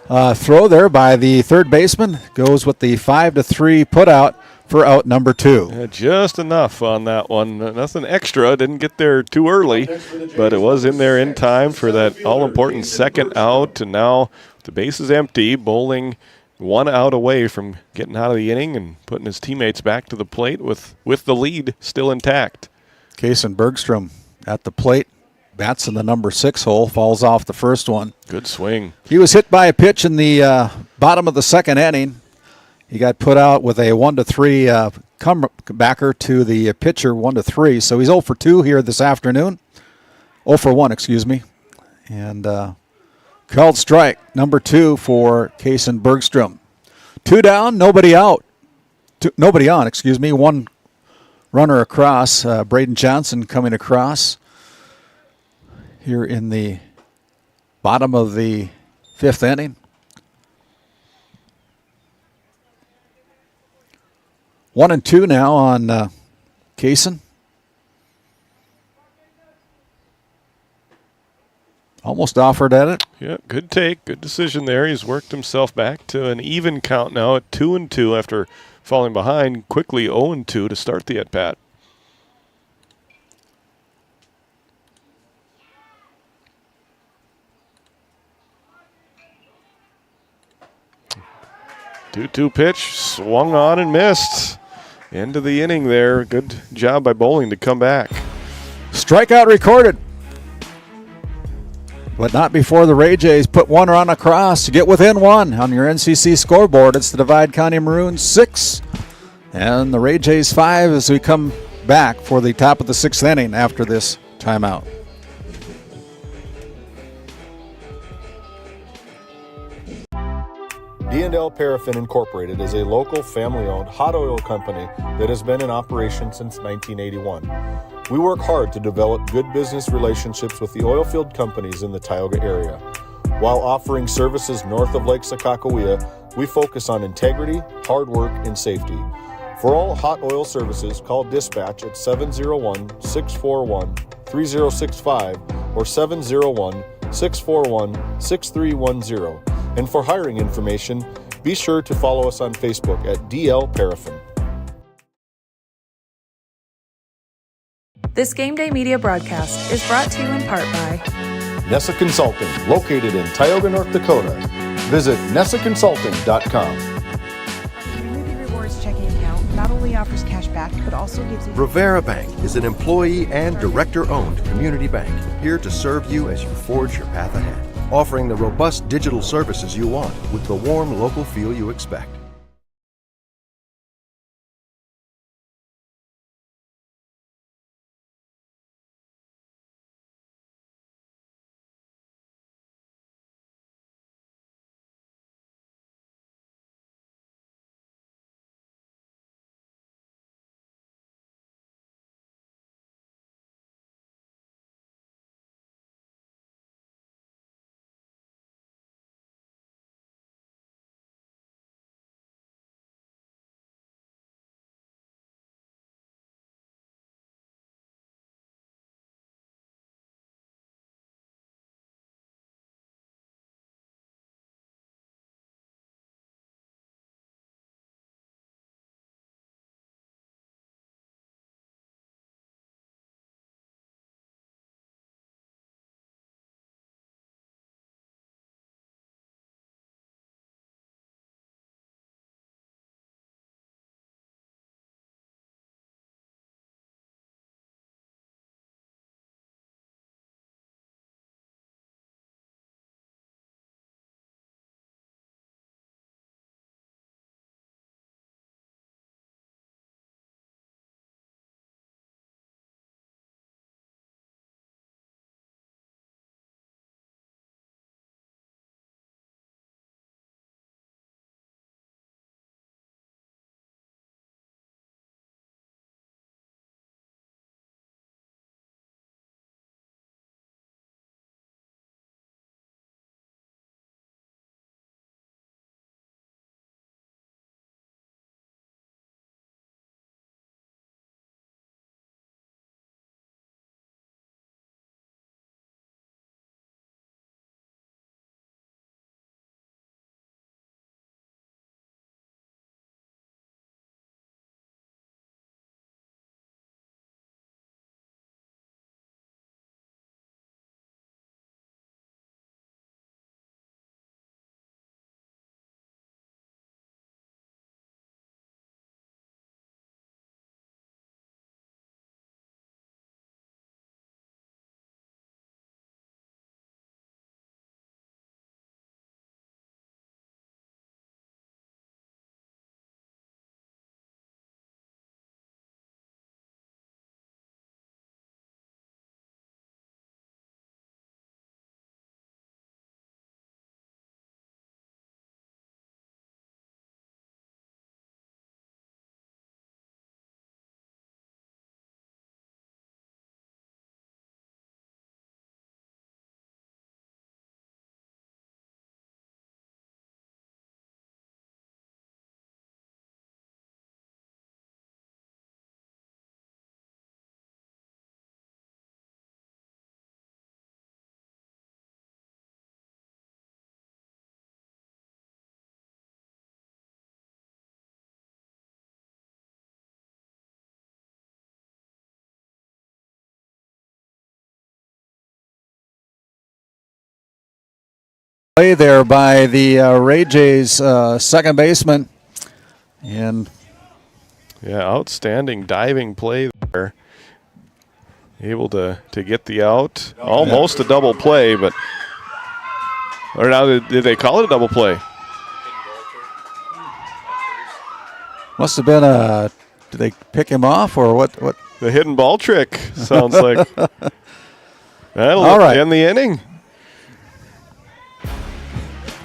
S2: throw there by the third baseman. Goes with the 5-3 put out for out number 2.
S3: Yeah, just enough on that one. Nothing extra. Didn't get there too early, but it was in there in time for that all-important second out. And now the base is empty. Bowling 1 out away from getting out of the inning and putting his teammates back to the plate with the lead still intact.
S2: Kason Bergstrom at the plate. Bats in the number 6 hole. Falls off the first one.
S3: Good swing.
S2: He was hit by a pitch in the bottom of the second inning. He got put out with a 1-3 comebacker to the pitcher, 1-3. So he's 0 for 2 here this afternoon. 0 for 1, excuse me. And called strike, number 2 for Kason Bergstrom. 2 down, nobody out. Nobody on, excuse me. 1 runner across. Braden Johnson coming across here in the bottom of the 5th inning. 1-2 now on Kason. Almost offered at it.
S3: Yeah, good take. Good decision there. He's worked himself back to an even count now at 2-2 after falling behind quickly 0-2 to start the at-bat. Two pitch, swung on and missed. End of the inning there. Good job by Bowling to come back.
S2: Strikeout recorded. But not before the Ray Jays put 1 run across to get within 1 on your NCC scoreboard. It's the Divide County Maroons 6 and the Ray Jays 5 as we come back for the top of the 6th inning after this timeout.
S1: D&L Paraffin Incorporated is a local family-owned hot oil company that has been in operation since 1981. We work hard to develop good business relationships with the oilfield companies in the Tioga area. While offering services north of Lake Sakakawea, we focus on integrity, hard work, and safety. For all hot oil services, call dispatch at 701-641-3065 or 701-641-6310. And for hiring information, be sure to follow us on Facebook at DL Paraffin.
S10: This Game Day media broadcast is brought to you in part by
S1: Nessa Consulting, located in Tioga, North Dakota. Visit nessaconsulting.com.
S11: Community Rewards checking account not only offers cash back, but also gives you...
S14: Rivera Bank is an employee and director-owned community bank here to serve you as you forge your path ahead, offering the robust digital services you want with the warm local feel you expect.
S2: play there by the Ray Jays second baseman. And
S3: yeah, outstanding diving play there. Able to get the out. Almost a double play, but or now did they call it a double play?
S2: Must have been a. Did they pick him off or what? What?
S3: The hidden ball trick sounds like. That'll
S2: All right.
S3: end the inning.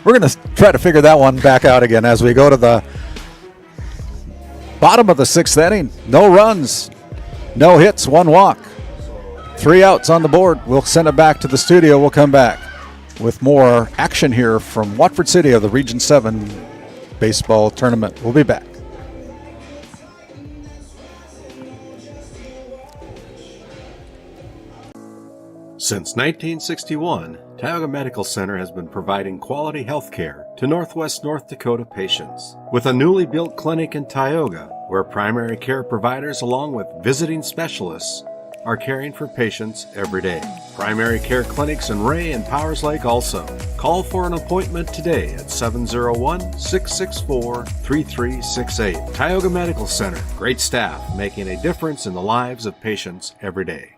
S2: We're going to try to figure that one back out again as we go to the bottom of the sixth inning. No runs, no hits, one walk, 3 outs on the board. We'll send it back to the studio. We'll come back with more action here from Watford City of the Region 7 baseball tournament. We'll be back.
S12: Since 1961, Tioga Medical Center has been providing quality health care to Northwest North Dakota patients. With a newly built clinic in Tioga, where primary care providers along with visiting specialists are caring for patients every day. Primary care clinics in Ray and Powers Lake also. Call for an appointment today at 701-664-3368. Tioga Medical Center. Great staff making a difference in the lives of patients every day.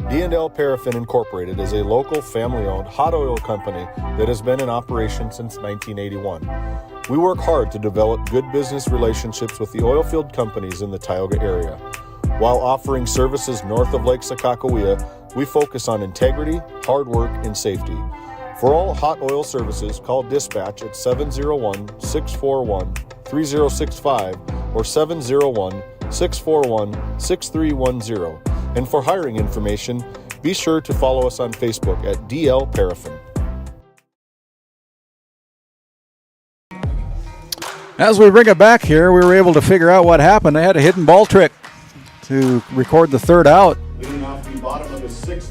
S1: D&L Paraffin Incorporated is a local family-owned hot oil company that has been in operation since 1981. We work hard to develop good business relationships with the oilfield companies in the Tioga area. While offering services north of Lake Sakakawea, we focus on integrity, hard work, and safety. For all hot oil services, call dispatch at 701-641-3065 or 701-641-6310. And for hiring information, be sure to follow us on Facebook at DL Paraffin.
S2: As we bring it back here, we were able to figure out what happened. They had a hidden ball trick to record the third out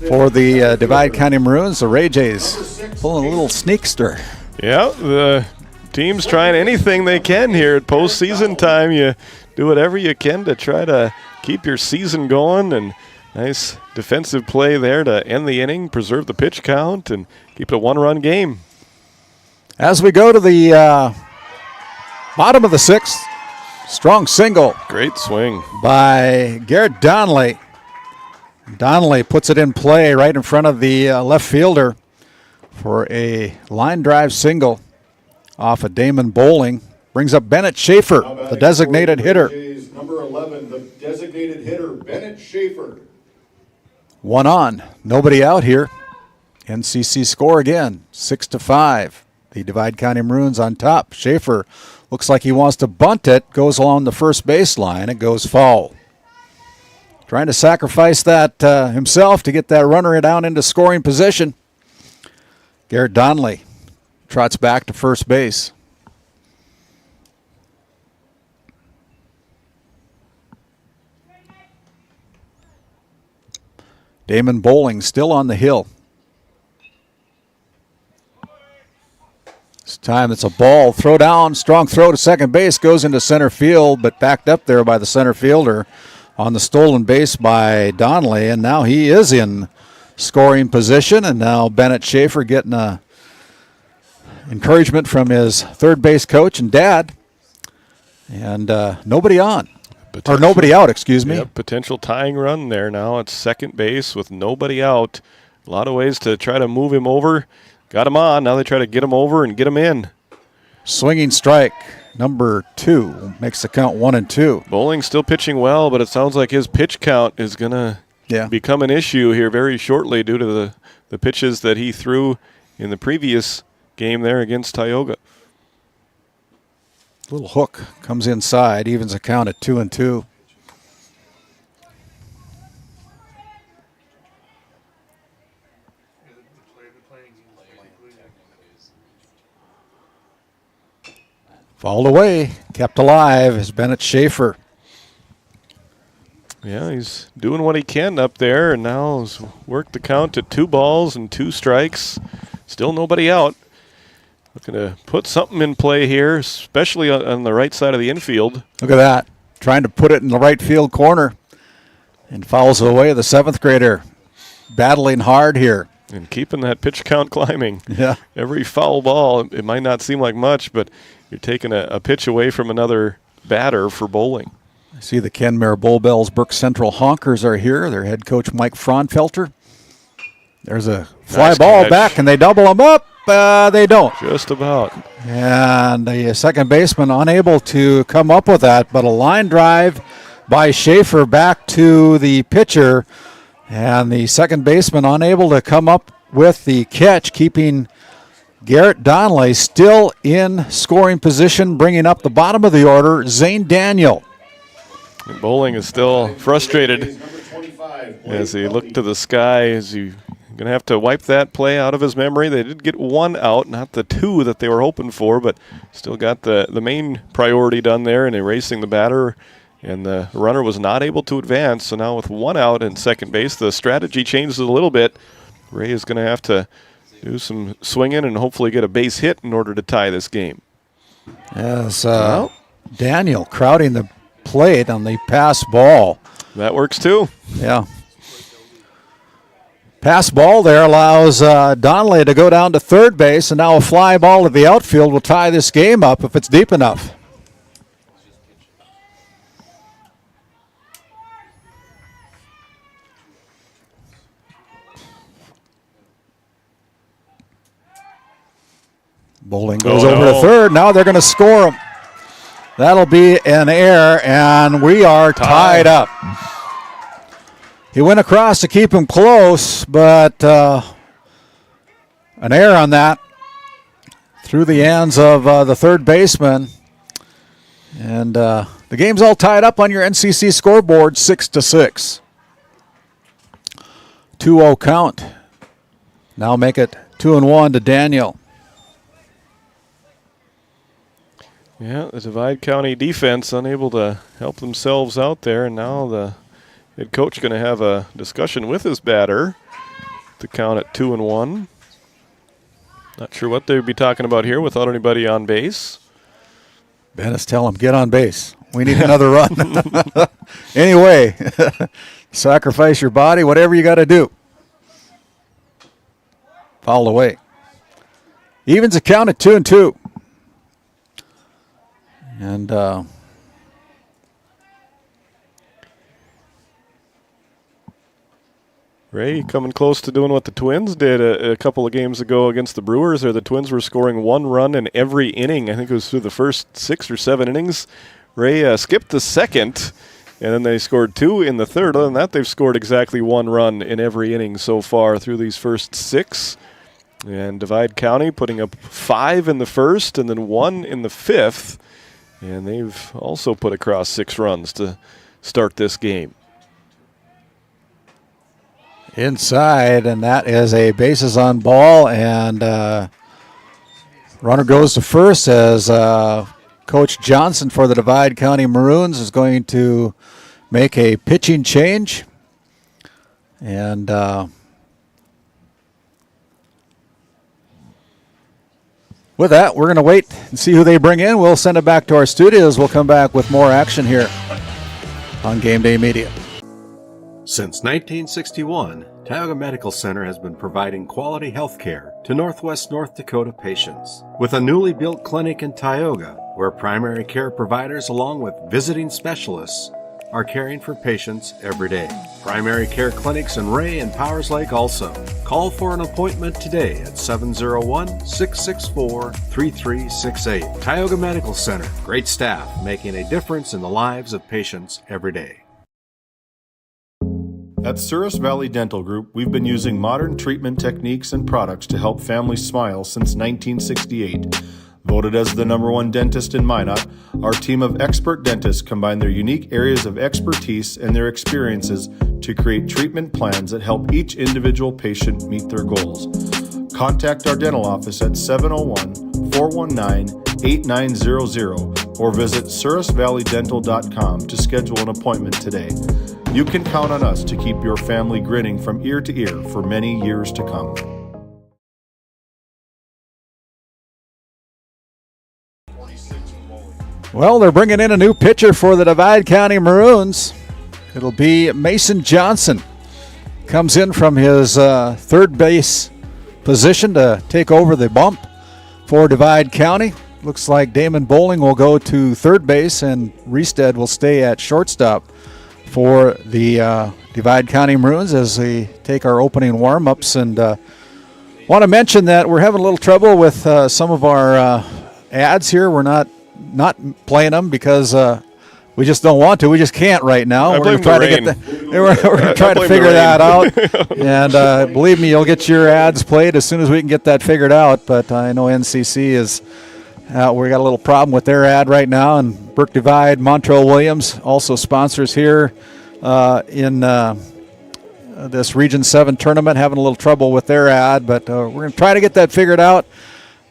S2: for the Divide County Maroons, the Ray Jays, pulling a little sneakster.
S3: Yeah, the team's trying anything they can here at postseason time. You do whatever you can to try to keep your season going, and nice defensive play there to end the inning, preserve the pitch count, and keep it a one-run game.
S2: As we go to the bottom of the sixth, strong single.
S3: Great swing
S2: by Garrett Donnelly. Donnelly puts it in play right in front of the left fielder for a line drive single off of Damon Bowling. Brings up Bennett Schaefer, the designated hitter.
S1: Number 11, the designated hitter, Bennett Schaefer.
S2: One on, nobody out here. NCC score again, 6-5. The Divide County Maroons on top. Schaefer looks like he wants to bunt it, goes along the first baseline, it goes foul. Trying to sacrifice that himself to get that runner down into scoring position. Garrett Donnelly trots back to first base. Damon Bowling still on the hill. This time it's a ball. Throw down, strong throw to second base, goes into center field, but backed up there by the center fielder on the stolen base by Donnelly, and now he is in scoring position, and now Bennett Schaefer getting a encouragement from his third base coach and dad, and nobody on. Or nobody out, excuse me.
S3: Yep, potential tying run there now at second base with nobody out. A lot of ways to try to move him over. Got him on. Now they try to get him over and get him in.
S2: Swinging strike, number 2, makes the count 1-2.
S3: Bowling still pitching well, but it sounds like his pitch count is going to become an issue here very shortly due to the pitches that he threw in the previous game there against Tioga.
S2: Little hook comes inside, evens the count at 2-2. Fouled away, kept alive is Bennett Schaefer.
S3: Yeah, he's doing what he can up there, and now has worked the count to 2 balls and 2 strikes. Still nobody out. Looking to put something in play here, especially on the right side of the infield.
S2: Look at that. Trying to put it in the right field corner. And fouls away the 7th grader. Battling hard here.
S3: And keeping that pitch count climbing.
S2: Yeah.
S3: Every foul ball, it might not seem like much, but you're taking a pitch away from another batter for bowling.
S2: I see the Kenmare Bull Bells Brook Central Honkers are here. Their head coach, Mike Fraunfelter. There's a fly
S3: Nice
S2: ball
S3: catch.
S2: back, and they double them up. They don't.
S3: Just about.
S2: And the second baseman unable to come up with that, but a line drive by Schaefer back to the pitcher. And the second baseman unable to come up with the catch, keeping Garrett Donnelly still in scoring position, bringing up the bottom of the order, Zane Daniel.
S3: And Bowling is still frustrated as he looked to the sky. Is he going to have to wipe that play out of his memory? They did get 1 out, not the 2 that they were hoping for, but still got the main priority done there in erasing the batter. And the runner was not able to advance, so now with 1 out in second base, the strategy changes a little bit. Ray is going to have to do some swinging and hopefully get a base hit in order to tie this game.
S2: As Daniel crowding the plate on the pass ball.
S3: That works too.
S2: Yeah. Pass ball there allows Donnelly to go down to third base, and now a fly ball to the outfield will tie this game up if it's deep enough. Bowling goes over to third. Now they're going to score him. That'll be an error, and we are tied up. He went across to keep him close, but an error on that through the hands of the third baseman. And the game's all tied up on your NCC scoreboard, 6-6. 2-0 count. Now make it 2-1 to Daniel.
S3: Yeah, the Divide County defense unable to help themselves out there, and now the head coach going to have a discussion with his batter to count at 2-1. Not sure what they would be talking about here without anybody on base.
S2: Bennis, tell him, get on base. We need another run. Anyway, sacrifice your body, whatever you got to do. Fouled away. Evens the count at 2-2. And
S3: Ray coming close to doing what the Twins did a couple of games ago against the Brewers. There, the Twins were scoring 1 run in every inning. I think it was through the first 6 or 7 innings. Ray skipped the second, and then they scored 2 in the third. Other than that, they've scored exactly 1 run in every inning so far through these first 6. And Divide County putting up 5 in the first and then 1 in the 5th. And they've also put across 6 runs to start this game.
S2: Inside, and that is a bases on ball, and runner goes to first as Coach Johnson for the Divide County Maroons is going to make a pitching change. And with that, we're going to wait and see who they bring in. We'll send it back to our studios. We'll come back with more action here on Game Day Media.
S12: Since 1961, Tioga Medical Center has been providing quality health care to Northwest North Dakota patients. With a newly built clinic in Tioga, where primary care providers along with visiting specialists are caring for patients every day. Primary care clinics in Ray and Powers Lake also. Call for an appointment today at 701-664-3368. Tioga Medical Center. Great staff making a difference in the lives of patients every day.
S1: At Souris Valley Dental Group, we've been using modern treatment techniques and products to help families smile since 1968. Voted as the #1 dentist in Minot, our team of expert dentists combine their unique areas of expertise and their experiences to create treatment plans that help each individual patient meet their goals. Contact our dental office at 701-419-8900 or visit sourisvalleydental.com to schedule an appointment today. You can count on us to keep your family grinning from ear to ear for many years to come.
S2: Well, they're bringing in a new pitcher for the Divide County Maroons. It'll be Mason Johnson. Comes in from his third base position to take over the bump for Divide County. Looks like Damon Bowling will go to third base and Reestead will stay at shortstop for the Divide County Maroons as they take our opening warm-ups. And want to mention that we're having a little trouble with some of our ads here. We're not playing them because we just don't want to. We just can't right now.
S3: We're going to try
S2: to figure that out. And believe me, you'll get your ads played as soon as we can get that figured out. But I know NCC is we got a little problem with their ad right now. And Burke Divide, Montrell Williams also sponsors here in this Region 7 tournament, having a little trouble with their ad. But we're going to try to get that figured out.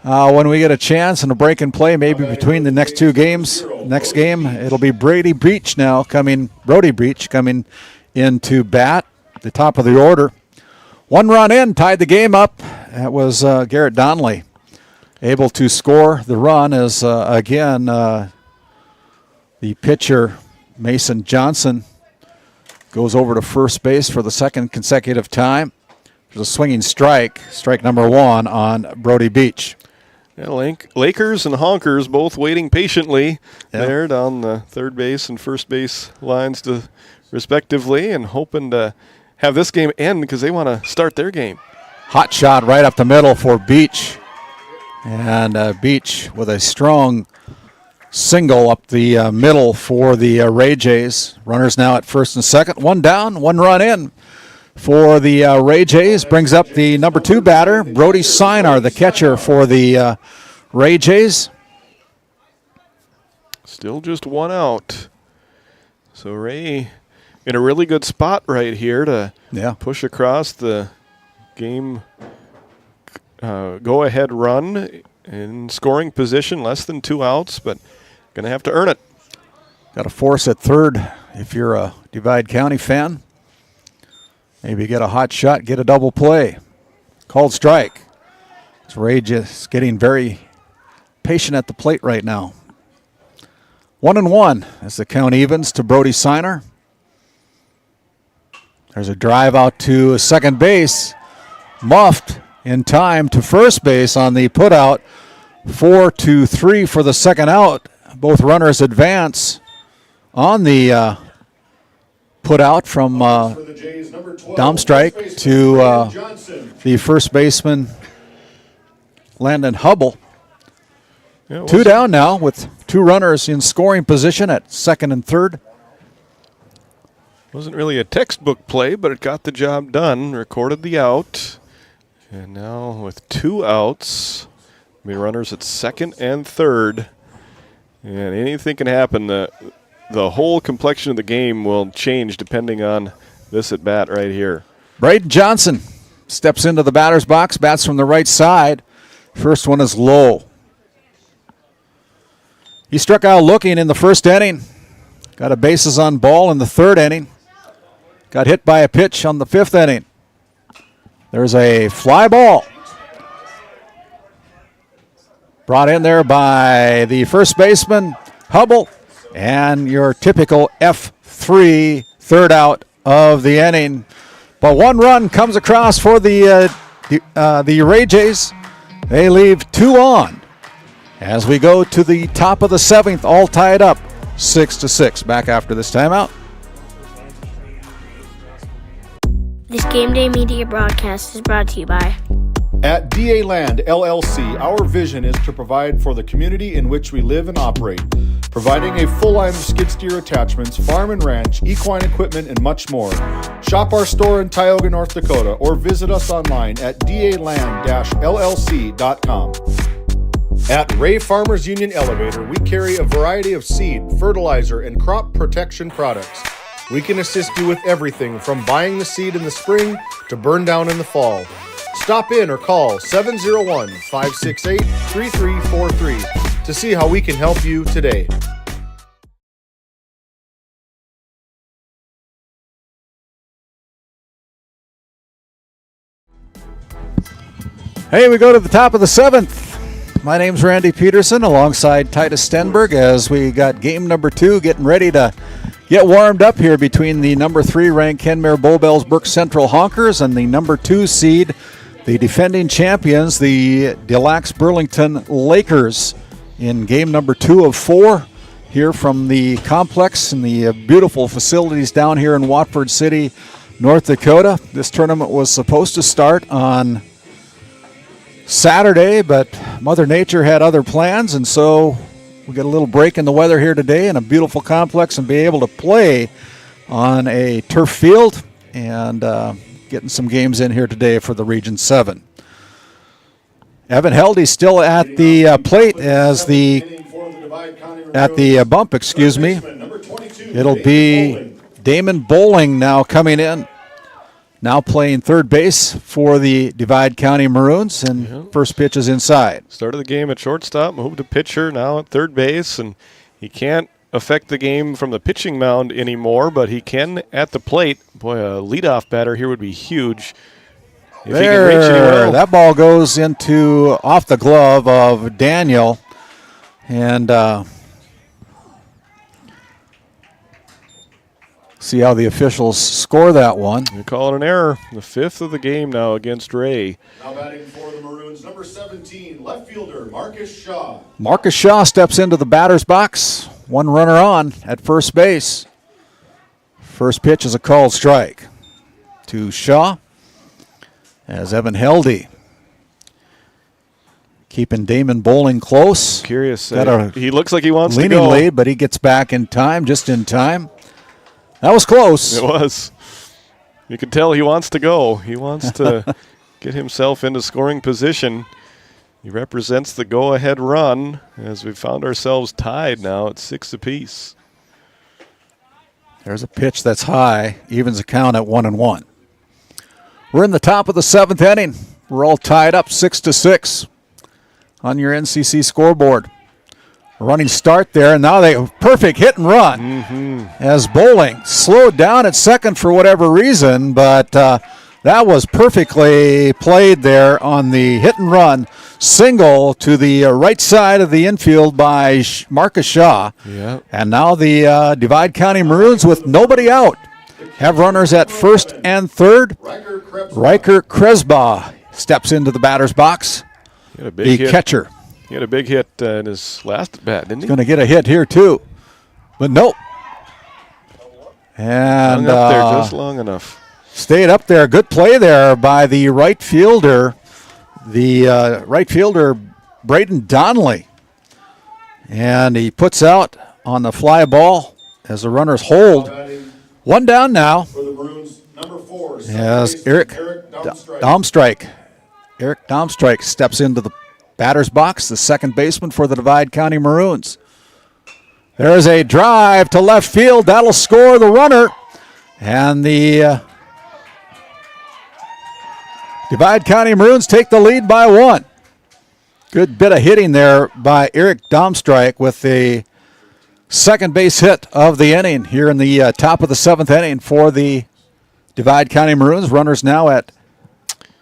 S2: When we get a chance and a break and play, maybe between the next two games. Next game, it'll be Brody Breach coming into bat, the top of the order. 1 run in, tied the game up. That was Garrett Donnelly able to score the run as, again, the pitcher, Mason Johnson, goes over to first base for the second consecutive time. There's a swinging strike number 1 on Brody Beach.
S3: Yeah, Lakers and Honkers both waiting patiently there down the third base and first base lines respectively, and hoping to have this game end because they want to start their game.
S2: Hot shot right up the middle for Beach. And Beach with a strong single up the middle for the Ray Jays. Runners now at first and second. 1 down, 1 run in for the Ray Jays. Brings up the number 2 batter, Brody Sinar, the catcher for the Ray Jays.
S3: Still just 1 out. So Ray in a really good spot right here to push across the game go-ahead run in scoring position, less than 2 outs, but going to have to earn it.
S2: Got a force at third if you're a Divide County fan. Maybe get a hot shot, get a double play. Called strike. It's Ray just getting very patient at the plate right now. 1-1 as the count evens to Brody Sinar. There's a drive out to second base. Muffed in time to first base on the putout. 4-3 for the second out. Both runners advance on the put out from Domstrike to the first baseman, Landon Hubble. 2 down now with 2 runners in scoring position at second and third.
S3: Wasn't really a textbook play, but it got the job done. Recorded the out. And now with 2 outs, runners at second and third. And anything can happen. The whole complexion of the game will change depending on this at bat right here.
S2: Braden Johnson steps into the batter's box, bats from the right side. First one is low. He struck out looking in the first inning. Got a bases on ball in the third inning. Got hit by a pitch on the 5th inning. There's a fly ball. Brought in there by the first baseman, Hubble. And your typical F3 third out of the inning. But 1 run comes across for the Ray Jays. They leave 2 on as we go to the top of the 7th, all tied up 6-6. Back after this timeout.
S4: This Game Day media broadcast is brought to you by
S1: At DA Land LLC, our vision is to provide for the community in which we live and operate, providing a full line of skid steer attachments, farm and ranch, equine equipment, and much more. Shop our store in Tioga, North Dakota, or visit us online at daland-llc.com. At Ray Farmers Union Elevator, we carry a variety of seed, fertilizer, and crop protection products. We can assist you with everything from buying the seed in the spring to burn down in the fall. Stop in or call 701-568-3343 to see how we can help you today.
S2: Hey, we go to the top of the 7th. My name's Randy Peterson alongside Titus Stenberg as we got game number 2 getting ready to get warmed up here between the number 3 ranked Kenmare Bowbells Brook Central Honkers and the number 2 seed, the defending champions, the Des Lacs Burlington Lakers, in game number 2 of 4 here from the complex and the beautiful facilities down here in Watford City, North Dakota. This tournament was supposed to start on Saturday, but Mother Nature had other plans, and so we get a little break in the weather here today in a beautiful complex and be able to play on a turf field and getting some games in here today for the Region 7. Evan Heldy still at the plate as at the bump, excuse me. It'll be Damon Bowling now coming in, now playing third base for the Divide County Maroons, and first pitch is inside.
S3: Started the game at shortstop, moved to pitcher, now at third base, and he can't affect the game from the pitching mound anymore, but he can at the plate. Boy, a leadoff batter here would be huge. If he can reach it, he will.
S2: That ball goes into off the glove of Daniel, and see how the officials score that one.
S3: They call it an error. The 5th of the game now against Ray.
S1: Now batting for the Maroons, number 17, left fielder Marcus Shaw.
S2: Marcus Shaw steps into the batter's box. One runner on at first base. First pitch is a called strike to Shaw as Evan Heldy keeping Damon Bowling close.
S3: Curious. He looks like he wants to go.
S2: Leaning lead, but he gets back in time, just in time. That was close.
S3: It was. You can tell he wants to go. He wants to get himself into scoring position. He represents the go-ahead run as we found ourselves tied now at 6 apiece.
S2: There's a pitch that's high, evens the count at 1-1. We're in the top of the 7th inning. We're all tied up 6-6 on your NCC scoreboard. Running start there, and now they perfect hit and run as Bowling slowed down at second for whatever reason, but that was perfectly played there on the hit and run single to the right side of the infield by Marcus Shaw.
S3: Yep.
S2: And now the Divide County Maroons with nobody out have runners at first and third. Riker Kresbaugh steps into the batter's box. The catcher.
S3: He had a big hit in his last at bat, didn't he?
S2: He's going to get a hit here, too. But nope. And
S3: hung up there just long enough.
S2: Stayed up there. Good play there by the right fielder. The right fielder, Braden Donnelly. And he puts out on the fly ball as the runners hold. One down now.
S1: For the Maroons, number 4,
S2: as Eric Domstrike. Eric Domstrike steps into the batter's box, the second baseman for the Divide County Maroons. There's a drive to left field. That'll score the runner. And the Divide County Maroons take the lead by 1. Good bit of hitting there by Eric Domstrike with the second base hit of the inning here in the top of the 7th inning for the Divide County Maroons. Runners now at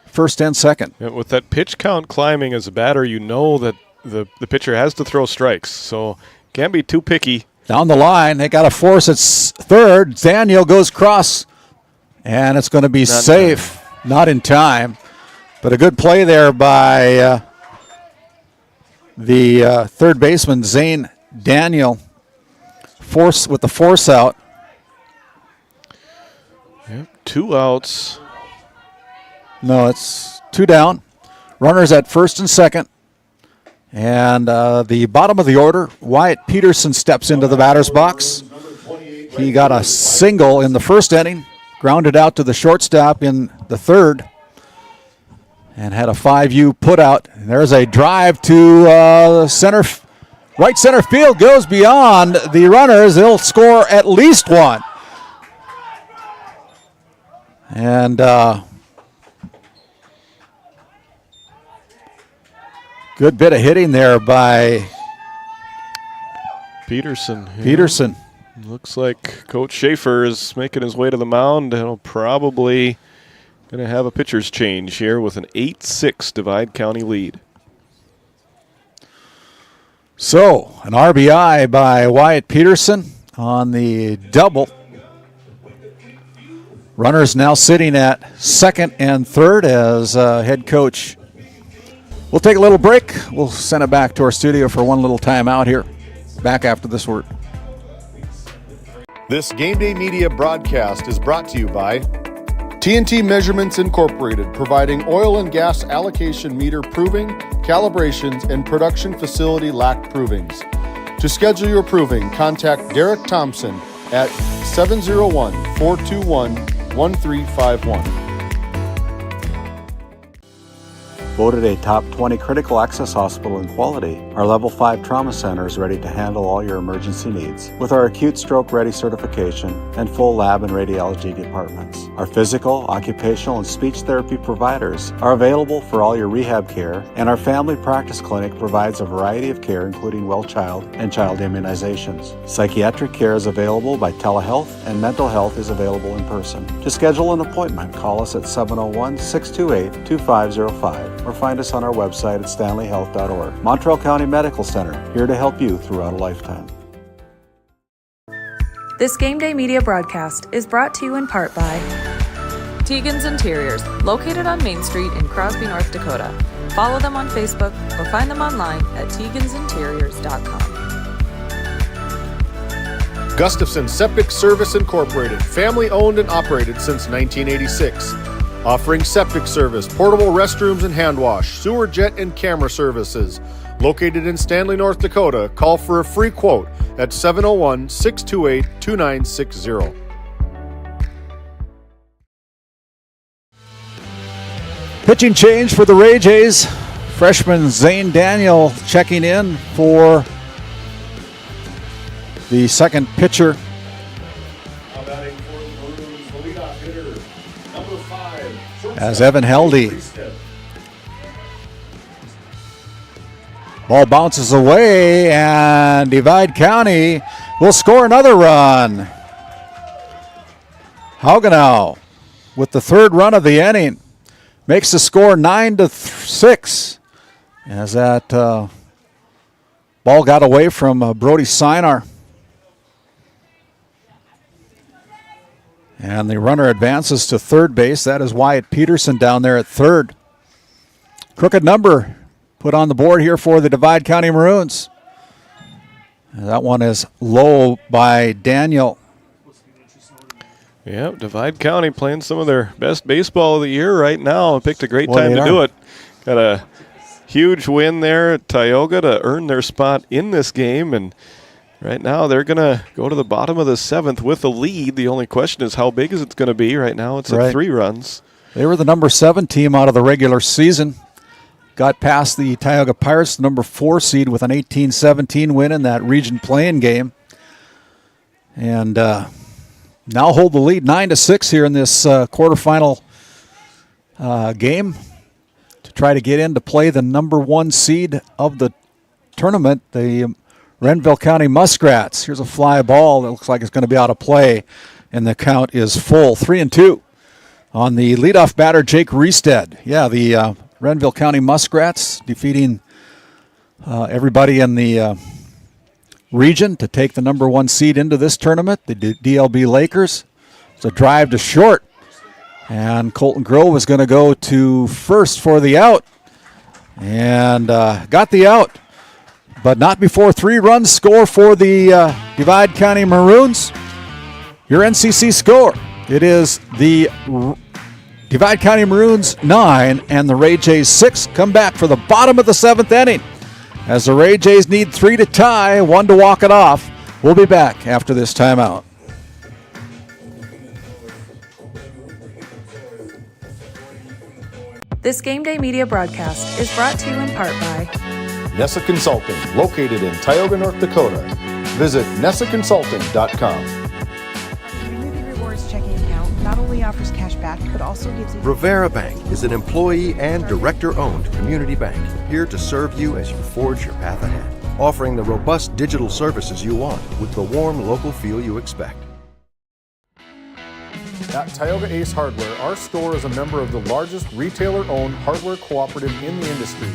S2: first and second.
S3: Yeah, with that pitch count climbing as a batter, you know that the pitcher has to throw strikes, so can't be too picky.
S2: Down the line, they got to force it third. Daniel goes cross, and it's going to be safe. Not in time, but a good play there by the third baseman, Zane Daniel, with the force out.
S3: Yep, 2 outs.
S2: No, it's 2 down. Runners at first and second. And the bottom of the order, Wyatt Peterson steps into the batter's box. He got a single in the first inning, grounded out to the shortstop in the third, and had a 5U put out. And there's a drive to right center field, goes beyond the runners. They'll score at least 1. And good bit of hitting there by
S3: Peterson. Yeah.
S2: Peterson.
S3: Looks like Coach Schaefer is making his way to the mound. He'll probably going to have a pitcher's change here with an 8-6 Divide County lead.
S2: So, an RBI by Wyatt Peterson on the double. Runners now sitting at second and third as head coach. We'll take a little break. We'll send it back to our studio for one little timeout here. Back after this word.
S1: This Game Day Media broadcast is brought to you by TNT Measurements Incorporated, providing oil and gas allocation meter proving, calibrations, and production facility lack provings. To schedule your proving, contact Derek Thompson at 701-421-1351.
S2: Voted a top 20 critical access hospital in quality, our Level 5 Trauma Center is ready to handle all your emergency needs with our acute stroke ready certification and full lab and radiology departments. Our physical, occupational, and speech therapy providers are available for all your rehab care, and our family practice clinic provides a variety of care including well child and child immunizations. Psychiatric care is available by telehealth, and mental health is available in person. To schedule an appointment, call us at 701-628-2505 or find us on our website at stanleyhealth.org. Montreal County Medical Center, here to help you throughout a lifetime.
S10: This Game Day Media broadcast is brought to you in part by Tegan's Interiors, located on Main Street in Crosby, North Dakota. Follow them on Facebook or find them online at tegansinteriors.com.
S1: Gustafson Septic Service Incorporated, family owned and operated since 1986. Offering septic service, portable restrooms and hand wash, sewer jet and camera services. Located in Stanley, North Dakota, call for a free quote at 701-628-2960.
S2: Pitching change for the Ray Jays. Freshman Zane Daniel checking in for the second pitcher. As Evan Heldy. Ball bounces away, and Divide County will score another run. Haugenow with the third run of the inning makes the score 9-6 as that ball got away from Brody Sinar. And the runner advances to third base. That is Wyatt Peterson down there at third. Crooked number put on the board here for the Divide County Maroons. And that one is low by Daniel.
S3: Yeah, Divide County playing some of their best baseball of the year right now. Picked a great time to do it. Got a huge win there at Tioga to earn their spot in this game, and right now they're going to go to the bottom of the seventh with a lead. The only question is how big is it going to be? Right now it's at 3 runs.
S2: They were the number 7 team out of the regular season. Got past the Tioga Pirates, the number 4 seed, with an 18-17 win in that region playing game. And now hold the lead 9-6 here in this quarterfinal game to try to get in to play the number 1 seed of the tournament, the Renville County Muskrats. Here's a fly ball that looks like it's going to be out of play, and the count is full. 3-2 on the leadoff batter, Jake Riestead. Yeah, the Renville County Muskrats defeating everybody in the region to take the number 1 seed into this tournament, the DLB Lakers. It's a drive to short, and Colton Grove is going to go to first for the out, and got the out. But not before 3 runs score for the Divide County Maroons. Your NCC score. It is the Divide County Maroons 9 and the Ray Jays 6. Come back for the bottom of the 7th inning as the Ray Jays need 3 to tie, 1 to walk it off. We'll be back after this timeout.
S10: This Game Day Media broadcast is brought to you in part by
S1: Nessa Consulting, located in Tioga, North Dakota. Visit nessaconsulting.com.
S11: Community Rewards checking account not only offers cash back, but also gives you...
S14: Rivera Bank is an employee and director-owned community bank, here to serve you as you forge your path ahead, offering the robust digital services you want with the warm local feel you expect.
S1: At Tioga Ace Hardware, our store is a member of the largest retailer-owned hardware cooperative in the industry.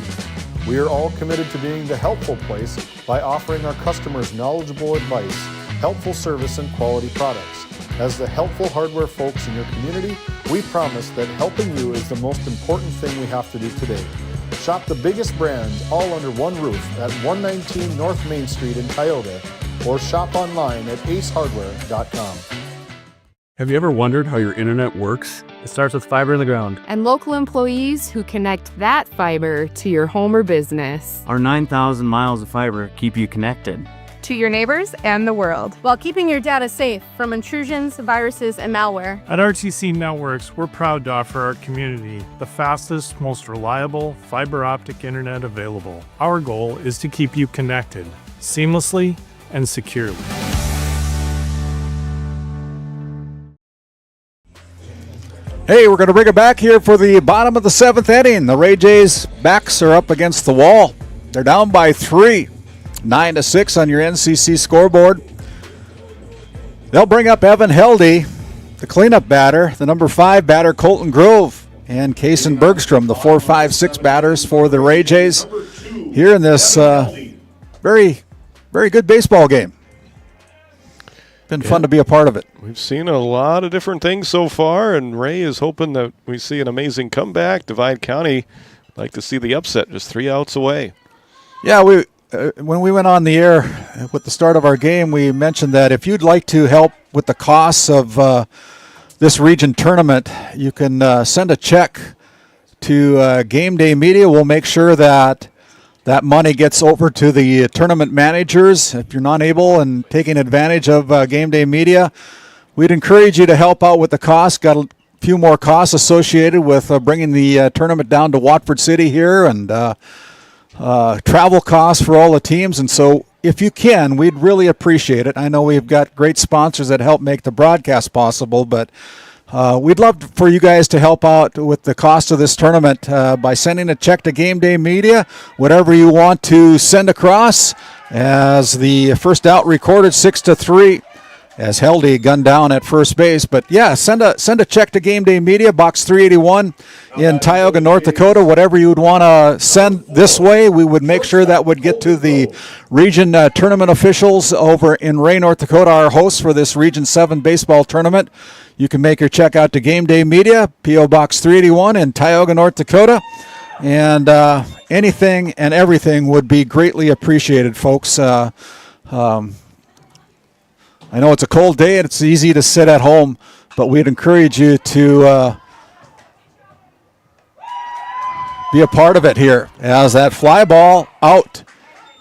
S1: We are all committed to being the helpful place by offering our customers knowledgeable advice, helpful service, and quality products. As the helpful hardware folks in your community, we promise that helping you is the most important thing we have to do today. Shop the biggest brands all under one roof at 119 North Main Street in Tioga, or shop online at acehardware.com.
S5: Have you ever wondered how your internet works? It starts with fiber in the ground.
S6: And local employees who connect that fiber to your home or business.
S7: Our 9,000 miles of fiber keep you connected
S8: to your neighbors and the world, while keeping your data safe from intrusions, viruses, and malware.
S9: At RTC Networks, we're proud to offer our community the fastest, most reliable fiber optic internet available. Our goal is to keep you connected seamlessly and securely.
S2: Hey, we're going to bring it back here for the bottom of the 7th inning. The Ray Jays' backs are up against the wall. They're down by 3, 9-6 on your NCC scoreboard. They'll bring up Evan Heldy, the cleanup batter, the number 5 batter, Colton Grove, and Kason Bergstrom, the 4, 5, 6 batters for the Ray Jays here in this very, very good baseball game. Been fun to be a part of it.
S3: We've seen a lot of different things so far, and Ray is hoping that we see an amazing comeback. Divide County would like to see the upset, just 3 outs away.
S2: Yeah, when we went on the air with the start of our game, we mentioned that if you'd like to help with the costs of this region tournament, you can send a check to GameDay Media. We'll make sure that that money gets over to the tournament managers. If you're not able and taking advantage of GameDay Media, we'd encourage you to help out with the costs. Got a few more costs associated with bringing the tournament down to Watford City here, and travel costs for all the teams. And so if you can, we'd really appreciate it. I know we've got great sponsors that help make the broadcast possible, but we'd love for you guys to help out with the cost of this tournament by sending a check to GameDay Media, whatever you want to send across. As the first out recorded, 6-3, as Heldy gunned down at first base. But yeah, send a check to GameDay Media, Box 381 in Tioga, North Dakota. Whatever you would want to send this way, we would make sure that would get to the region tournament officials over in Ray, North Dakota, our hosts for this Region 7 baseball tournament. You can make your check out to GameDay Media, P.O. Box 381 in Tioga, North Dakota. And anything and everything would be greatly appreciated, folks. I know it's a cold day and it's easy to sit at home, but we'd encourage you to be a part of it here, as that fly ball out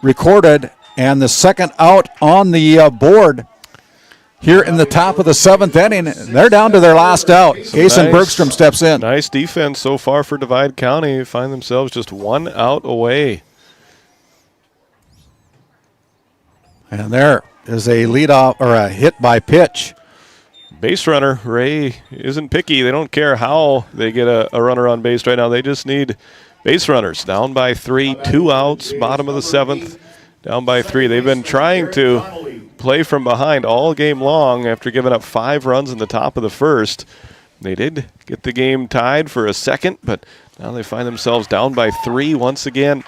S2: recorded and the second out on the board here in the top of the 7th inning. They're down to their last out. Kason Bergstrom steps in.
S3: Nice defense so far for Divide County. Find themselves just 1 out away.
S2: And there is a leadoff or a hit by pitch.
S3: Base runner. Ray isn't picky. They don't care how they get a runner on base right now. They just need base runners. Down by 3, 2 outs, bottom of the 7th. Down by 3. They've been trying to play from behind all game long after giving up 5 runs in the top of the first. They did get the game tied for a second, but now they find themselves down by 3 once again.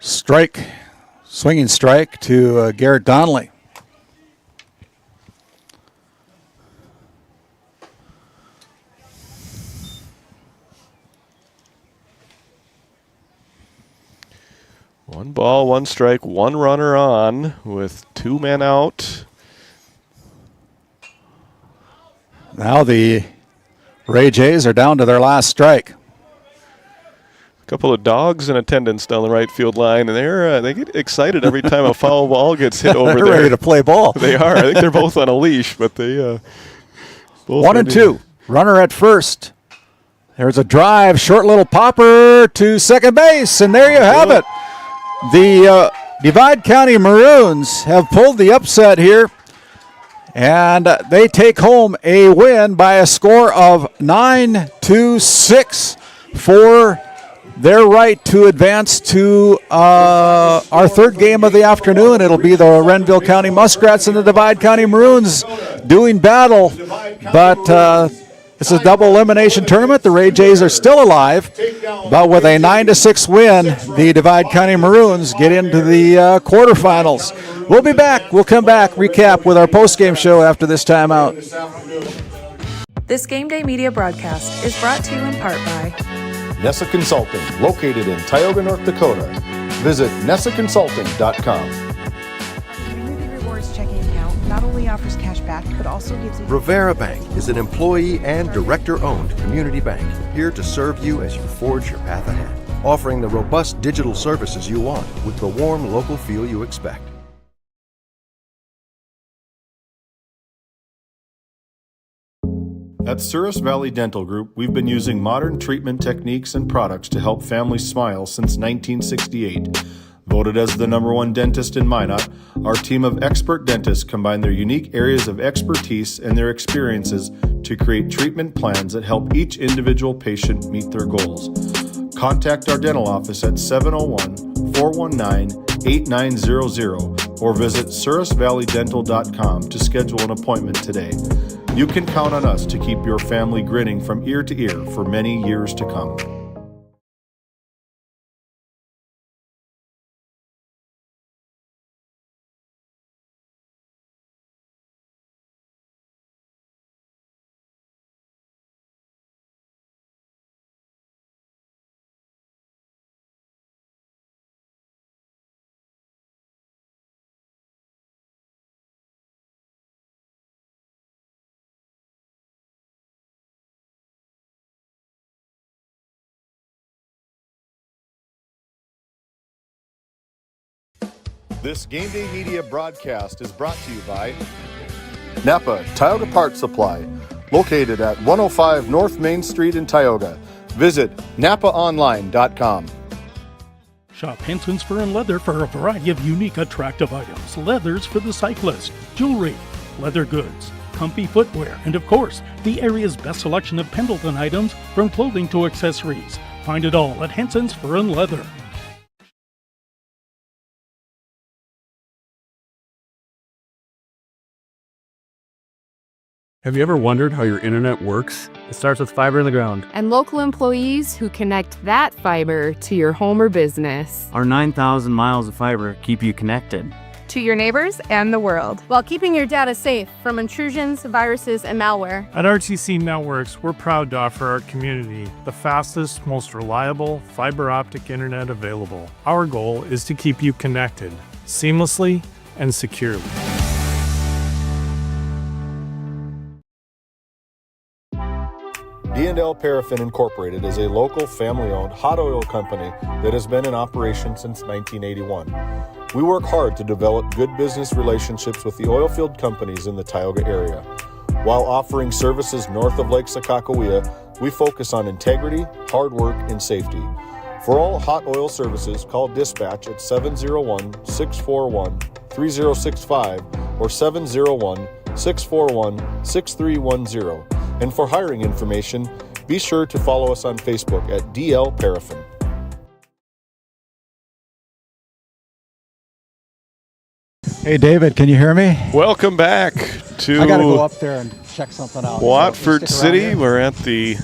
S2: Strike, swinging strike to Garrett Donnelly.
S3: One ball, 1 strike, 1 runner on with 2 men out.
S2: Now the Ray Jays are down to their last strike.
S3: A couple of dogs in attendance down the right field line, and they get excited every time a foul ball gets hit over
S2: they're
S3: there.
S2: Ready to play ball.
S3: They are. I think they're both on a leash, but they both
S2: 1 and 2. Runner at first. There's a drive, short little popper to second base, and there you have it. The Divide County Maroons have pulled the upset here, and they take home a win by a score of 9-6 for their right to advance to our 3rd game of the afternoon. It'll be the Renville County Muskrats and the Divide County Maroons doing battle, but This is a double elimination tournament. The Ray Jays are still alive, but with a 9-6 win, the Divide County Maroons get into the quarterfinals. We'll be back. We'll come back, recap with our postgame show after this timeout.
S10: This Game Day media broadcast is brought to you in part by
S1: Nessa Consulting, located in Tioga, North Dakota. Visit nessaconsulting.com.
S11: Community Rewards checking account not only offers cash back, but also gives you...
S14: Rivera Bank is an employee and director-owned community bank here to serve you as you forge your path ahead, offering the robust digital services you want with the warm local feel you expect.
S1: At Souris Valley Dental Group, we've been using modern treatment techniques and products to help families smile since 1968. Voted as the #1 dentist in Minot, our team of expert dentists combine their unique areas of expertise and their experiences to create treatment plans that help each individual patient meet their goals. Contact our dental office at 701-419-8900 or visit sourisvalleydental.com to schedule an appointment today. You can count on us to keep your family grinning from ear to ear for many years to come. This Game Day media broadcast is brought to you by Napa Tioga Parts Supply, located at 105 North Main Street in Tioga. Visit napaonline.com.
S13: Shop Henson's Fur and Leather for a variety of unique, attractive items. Leathers for the cyclist, jewelry, leather goods, comfy footwear, and of course, the area's best selection of Pendleton items from clothing to accessories. Find it all at Henson's Fur and Leather.
S5: Have you ever wondered how your internet works? It starts with fiber in the ground.
S6: And local employees who connect that fiber to your home or business.
S7: Our 9,000 miles of fiber keep you connected
S8: to your neighbors and the world, while keeping your data safe from intrusions, viruses, and malware.
S9: At RTC Networks, we're proud to offer our community the fastest, most reliable fiber optic internet available. Our goal is to keep you connected seamlessly and securely.
S1: D&L Paraffin Incorporated is a local family-owned hot oil company that has been in operation since 1981. We work hard to develop good business relationships with the oilfield companies in the Tioga area. While offering services north of Lake Sakakawea, we focus on integrity, hard work, and safety. For all hot oil services, call dispatch at 701-641-3065 or 701-641-6310. And for hiring information, be sure to follow us on Facebook at DL Paraffin.
S2: Hey, David, can you hear me?
S3: Welcome back to
S2: I got to go up there and check something out.
S3: Watford City. We're at the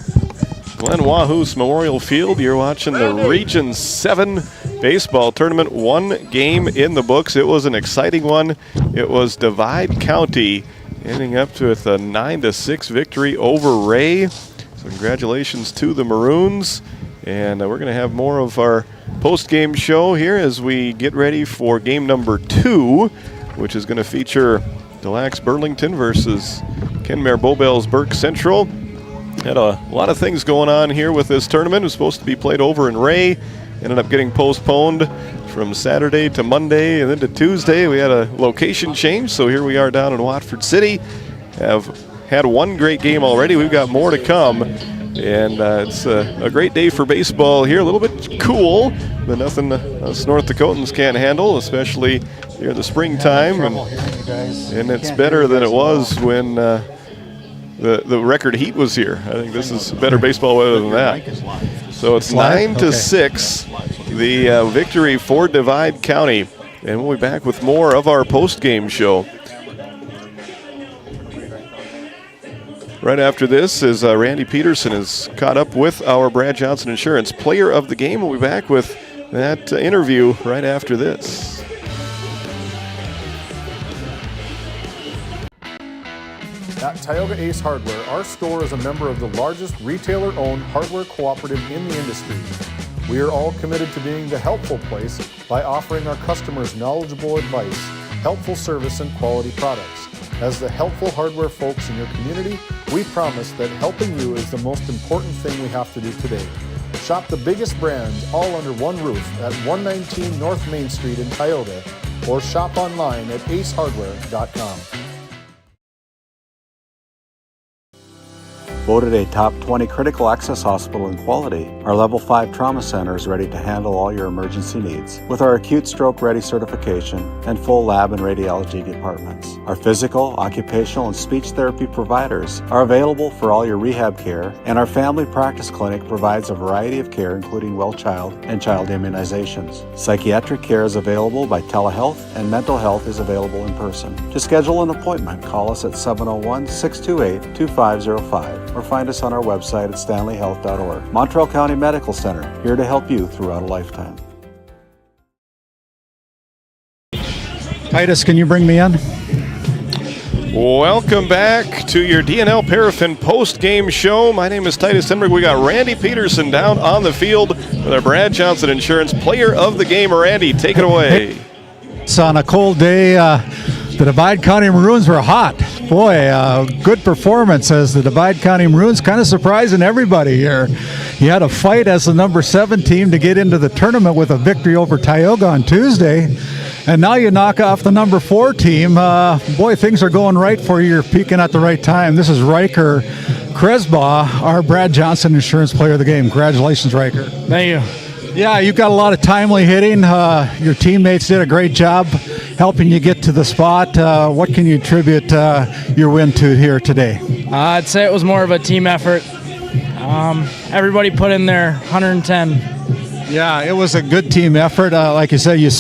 S3: Glen Wahoos Memorial Field. You're watching the Region 7 baseball tournament. One game in the books. It was an exciting one. It was Divide County ending up with a 9-6 victory over Ray. So congratulations to the Maroons. And we're going to have more of our post-game show here as we get ready for game number 2, which is going to feature Delax Burlington versus Kenmare Bowbells Burke Central. Had a lot of things going on here with this tournament. It was supposed to be played over in Ray. Ended up getting postponed from Saturday to Monday and then to Tuesday. We had a location change, so here we are down in Watford City. Have had one great game already. We've got more to come, and it's a great day for baseball here. A little bit cool, but nothing us North Dakotans can't handle, especially here in the springtime. And it's better than it was when the record heat was here. I think this is better baseball weather than that. So it's 9-6, the victory for Divide County. And we'll be back with more of our post-game show. right after this as Randy Peterson is caught up with our Brad Johnson Insurance Player of the Game. We'll be back with that interview right after this.
S1: At Tioga Ace Hardware, our store is a member of the largest retailer-owned hardware cooperative in the industry. We are all committed to being the helpful place by offering our customers knowledgeable advice, helpful service, and quality products. As the helpful hardware folks in your community, we promise that helping you is the most important thing we have to do today. Shop the biggest brands all under one roof at 119 North Main Street in Tioga, or shop online at acehardware.com.
S2: Voted a top 20 critical access hospital in quality, our Level 5 Trauma Center is ready to handle all your emergency needs with our acute stroke ready certification and full lab and radiology departments. Our physical, occupational, and speech therapy providers are available for all your rehab care, and our family practice clinic provides a variety of care including well child and child immunizations. Psychiatric care is available by telehealth, and mental health is available in person. To schedule an appointment, call us at 701-628-2505. or find us on our website at stanleyhealth.org. Montreal County Medical Center, here to help you throughout a lifetime. Titus, can you bring me in?
S3: Welcome back to your DNL Paraffin post-game show. My name is Titus Enberg. We got Randy Peterson down on the field with our Brad Johnson Insurance Player of the Game. Randy, take it away.
S2: It's on a cold day. The Divide County Maroons were hot. Boy, good performance as the Divide County Maroons, kind of surprising everybody here. You had a fight as the number 7 team to get into the tournament with a victory over Tioga on Tuesday. And now you knock off the number 4 team. Boy, things are going right for you. You're peaking at the right time. This is Riker Kresbaugh, our Brad Johnson Insurance Player of the Game. Congratulations, Riker.
S15: Thank you.
S2: Yeah, you've got a lot of timely hitting. Your teammates did a great job helping you get to the spot. What can you attribute your win to here today?
S15: I'd say it was more of a team effort. Everybody put in their 110.
S2: Yeah, it was a good team effort. Like you said, you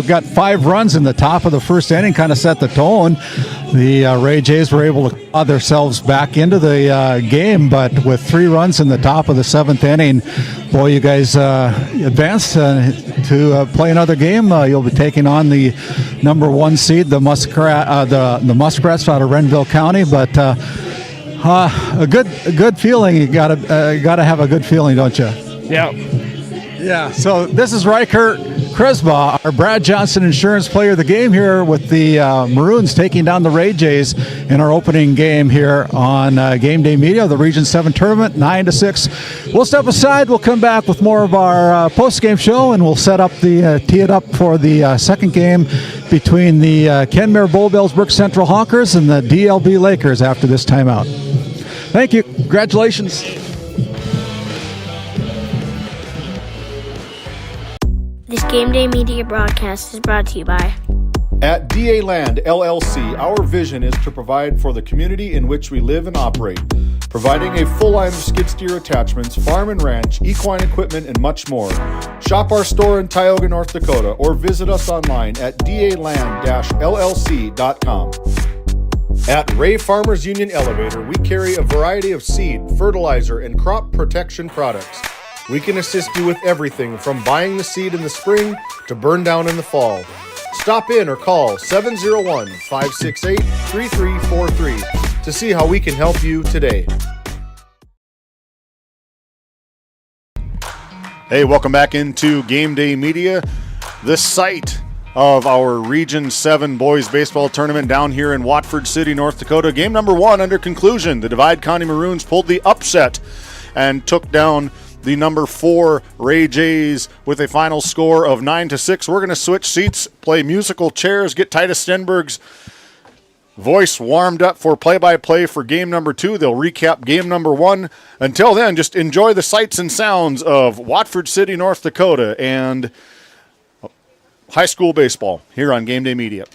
S2: got 5 runs in the top of the first inning, kind of set the tone. The Ray Jays were able to claw themselves back into the game, but with 3 runs in the top of the 7th inning, boy, you guys advanced to play another game. You'll be taking on the number 1 seed, the Muskrats out of Renville County, but a good feeling. You gotta have a good feeling, don't you?
S15: Yeah.
S2: Yeah, so this is Riker Kresbaugh, our Brad Johnson Insurance Player of the Game here with the Maroons taking down the Ray Jays in our opening game here on Game Day Media, the Region 7 tournament, 9-6. We'll step aside. We'll come back with more of our post-game show, and we'll set up tee it up for the second game between the Kenmare Bull Bells Brook Central Honkers and the DLB Lakers after this timeout. Thank you. Congratulations.
S4: This Game Day Media broadcast is brought to you by
S1: At DA Land LLC, our vision is to provide for the community in which we live and operate, providing a full line of skid steer attachments, farm and ranch, equine equipment, and much more. Shop our store in Tioga, North Dakota, or visit us online at daland-llc.com. At Ray Farmers Union Elevator, we carry a variety of seed, fertilizer, and crop protection products. We can assist you with everything from buying the seed in the spring to burn down in the fall. Stop in or call 701-568-3343 to see how we can help you today. Hey, welcome back into Game Day Media, the site of our Region 7 Boys Baseball Tournament down here in Watford City, North Dakota. Game number 1 under conclusion. The Divide County Maroons pulled the upset and took down the number 4 Ray Jays with a final score of 9-6. We're going to switch seats, play musical chairs, get Titus Stenberg's voice warmed up for play-by-play for game number 2. They'll recap game number 1. Until then, just enjoy the sights and sounds of Watford City, North Dakota, and high school baseball here on Game Day Media.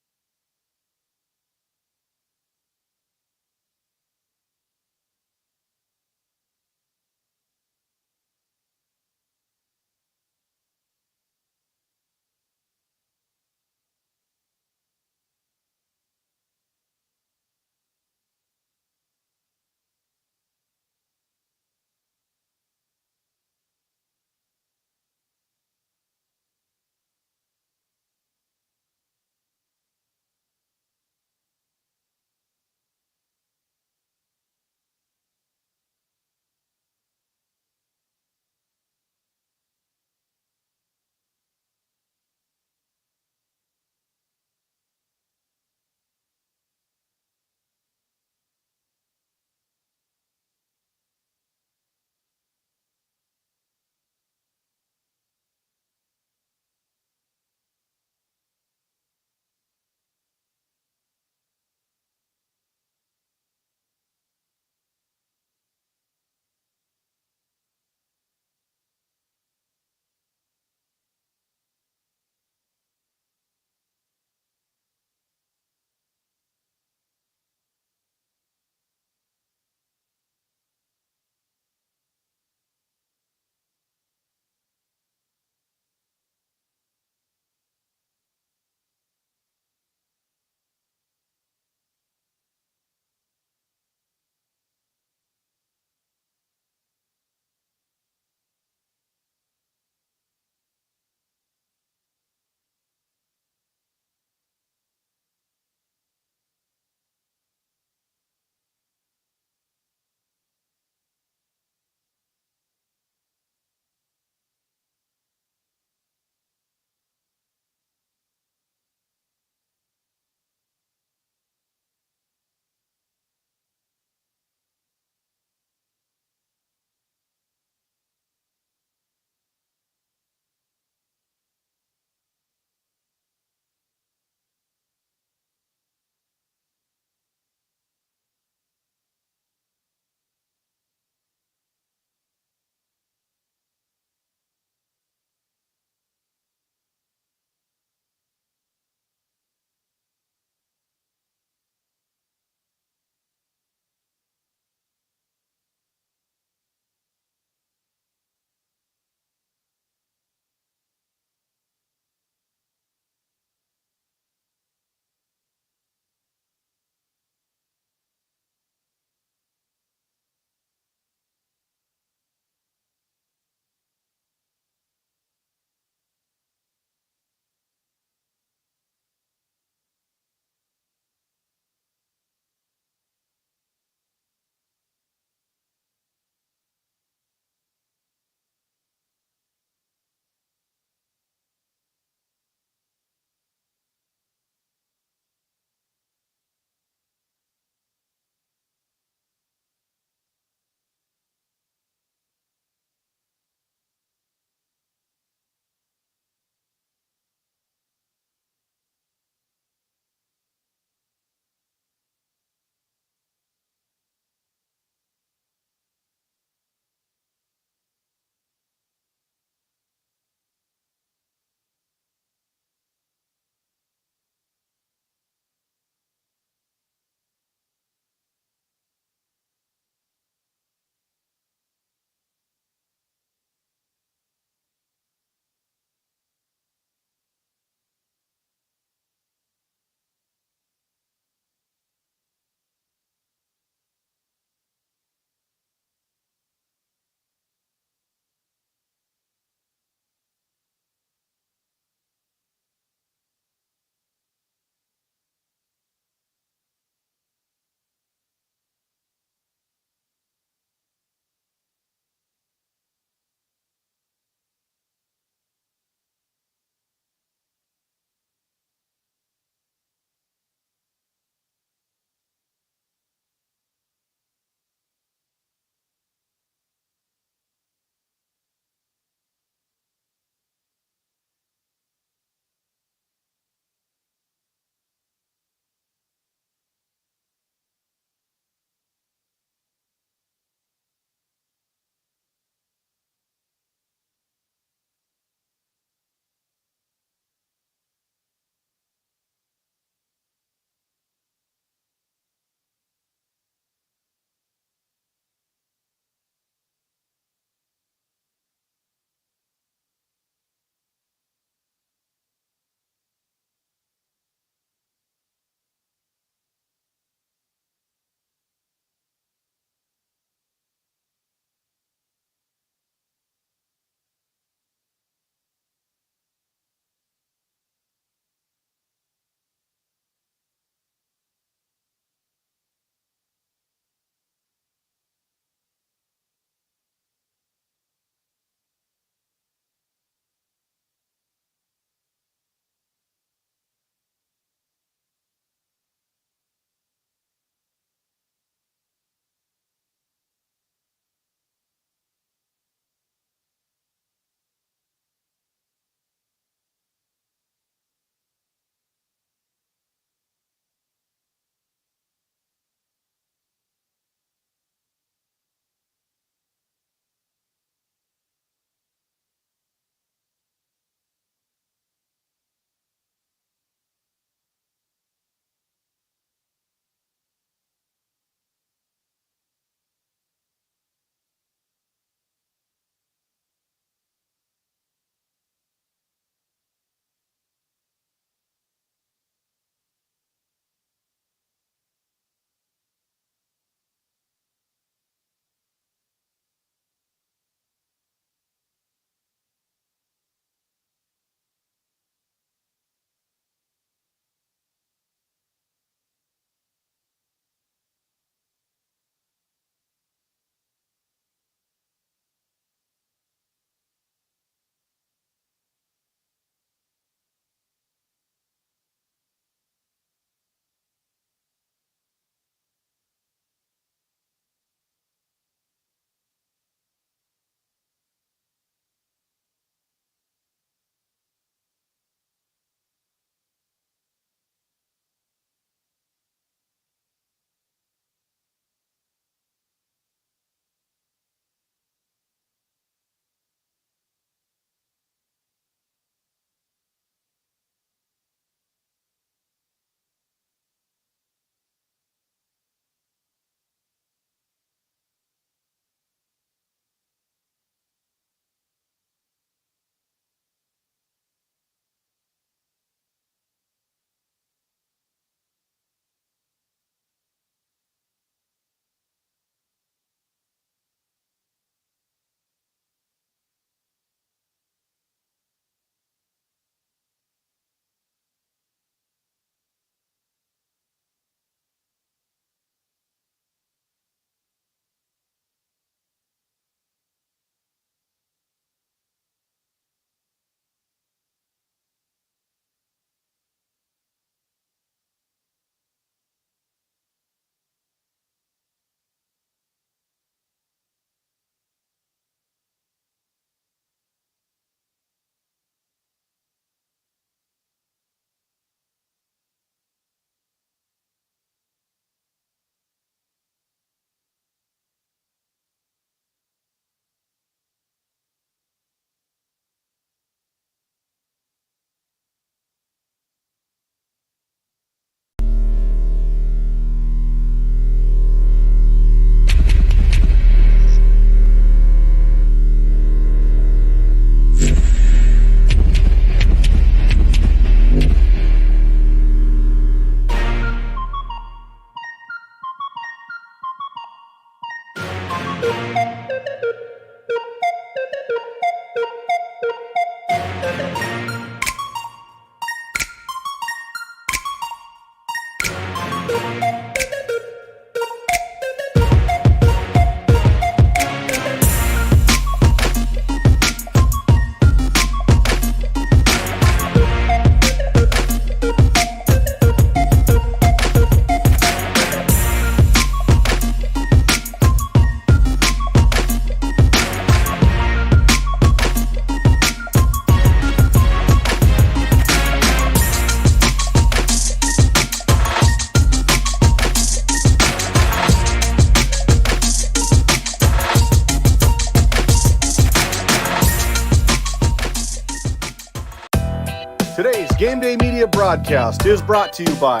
S1: Today's Game Day Media broadcast is brought to you by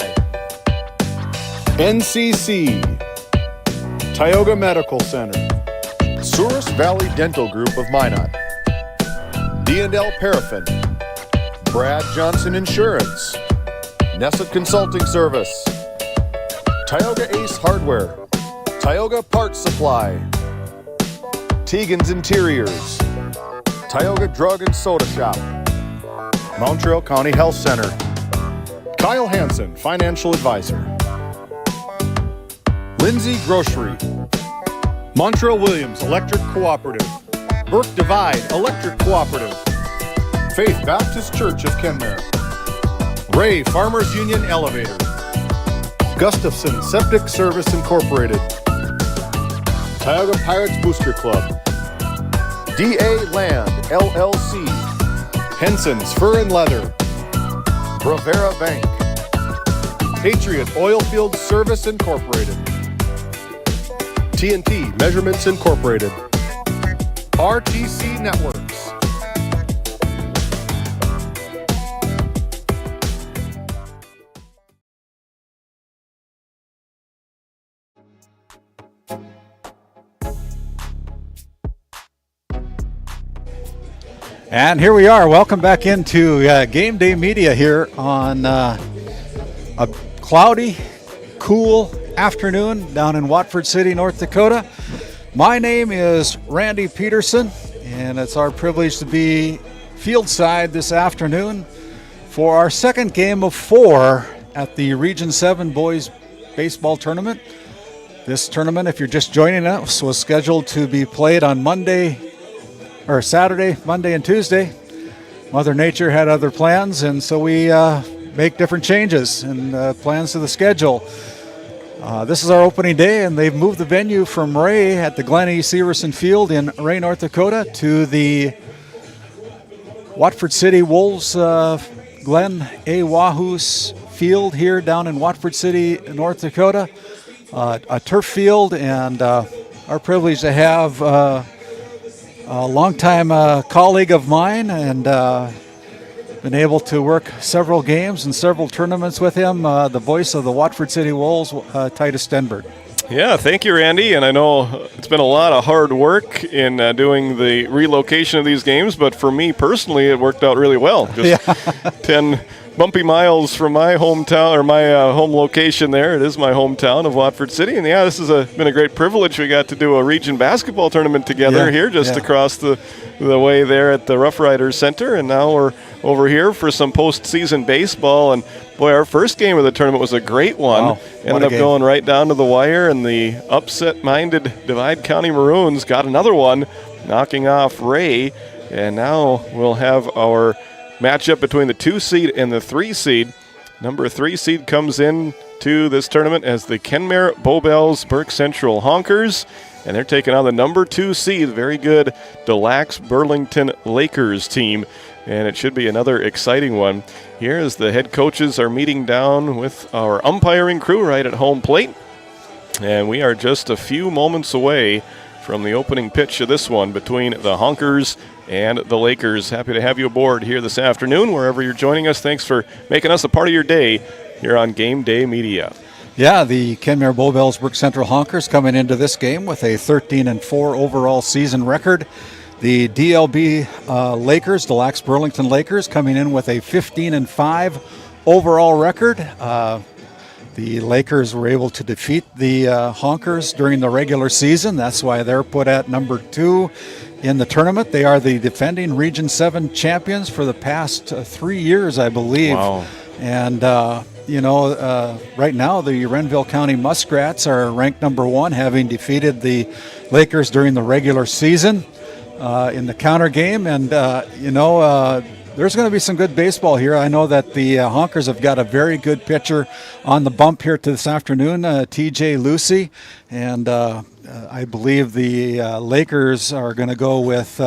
S1: NCC, Tioga Medical Center, Souris Valley Dental Group of Minot, D&L Paraffin, Brad Johnson Insurance, Nessa Consulting Service, Tioga Ace Hardware, Tioga Parts Supply, Tegan's Interiors, Tioga Drug and Soda Shop, Montreal County Health Center, Kyle Hansen, Financial Advisor, Lindsay Grocery, Montreal Williams Electric Cooperative, Burke Divide Electric Cooperative, Faith Baptist Church of Kenmare, Ray Farmers Union Elevator, Gustafson Septic Service Incorporated, Tioga Pirates Booster Club, DA Land LLC, Henson's Fur and Leather, Bravera Bank, Patriot Oilfield Service Incorporated, TNT Measurements Incorporated, RTC Networks.
S2: And here we are. Welcome back into Game Day Media here on a cloudy, cool afternoon down in Watford City, North Dakota. My name is Randy Peterson, and it's our privilege to be fieldside this afternoon for our second game of 4 at the Region 7 Boys Baseball Tournament. This tournament, if you're just joining us, was scheduled to be played on Saturday, Monday, and Tuesday. Mother Nature had other plans, and so we make different changes and plans to the schedule. This is our opening day, and they've moved the venue from Ray at the Glen E. Severson Field in Ray, North Dakota, to the Watford City Wolves Glen A. Wahoo's Field here down in Watford City, North Dakota. A turf field, and our privilege to have a longtime colleague of mine, and been able to work several games and several tournaments with him, the voice of the Watford City Wolves, Titus Stenberg.
S3: Yeah, thank you, Randy. And I know it's been a lot of hard work in doing the relocation of these games, but for me personally, it worked out really well. Just 10 bumpy miles from my hometown, or my home location there. It is my hometown of Watford City. And yeah, this has been a great privilege. We got to do a region basketball tournament together here just across the way there at the Rough Riders Center. And now we're over here for some postseason baseball. And boy, our first game of the tournament was a great one.
S2: Wow,
S3: ended up going right down to the wire, and the upset-minded Divide County Maroons got another one, knocking off Ray. And now we'll have our matchup between the 2 seed and the 3 seed. Number 3 seed comes in to this tournament as the Kenmare Bowbells Burke Central Honkers, and they're taking on the number 2 seed, very good Des Lacs Burlington Lakers team, and it should be another exciting one. Here as the head coaches are meeting down with our umpiring crew right at home plate, and we are just a few moments away from the opening pitch of this one between the Honkers and the Lakers. Happy to have you aboard here this afternoon, wherever you're joining us. Thanks for making us a part of your day here on Game Day Media.
S2: Yeah, the Kenmare Bowbells Burke Central Honkers coming into this game with a 13-4 overall season record. The DLB Lakers, Des Lacs Burlington Lakers, coming in with a 15-5 overall record. The Lakers were able to defeat the Honkers during the regular season. That's why they're put at number 2 in the tournament. They are the defending Region 7 champions for the past 3 years, I believe.
S3: Wow.
S2: And right now the Renville County Muskrats are ranked number 1, having defeated the Lakers during the regular season in the counter game. And, there's going to be some good baseball here. I know that the Honkers have got a very good pitcher on the bump here this afternoon, TJ Lucy. And I believe the Lakers are going to go with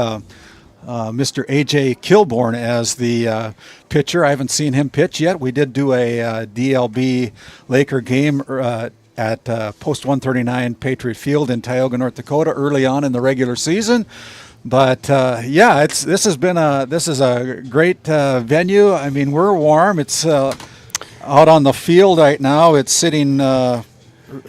S2: Mr. A.J. Kilborn as the pitcher. I haven't seen him pitch yet. We did do a DLB Laker game at Post 139 Patriot Field in Tioga, North Dakota early on in the regular season. But this is a great venue. I mean, we're warm. It's out on the field right now. It's sitting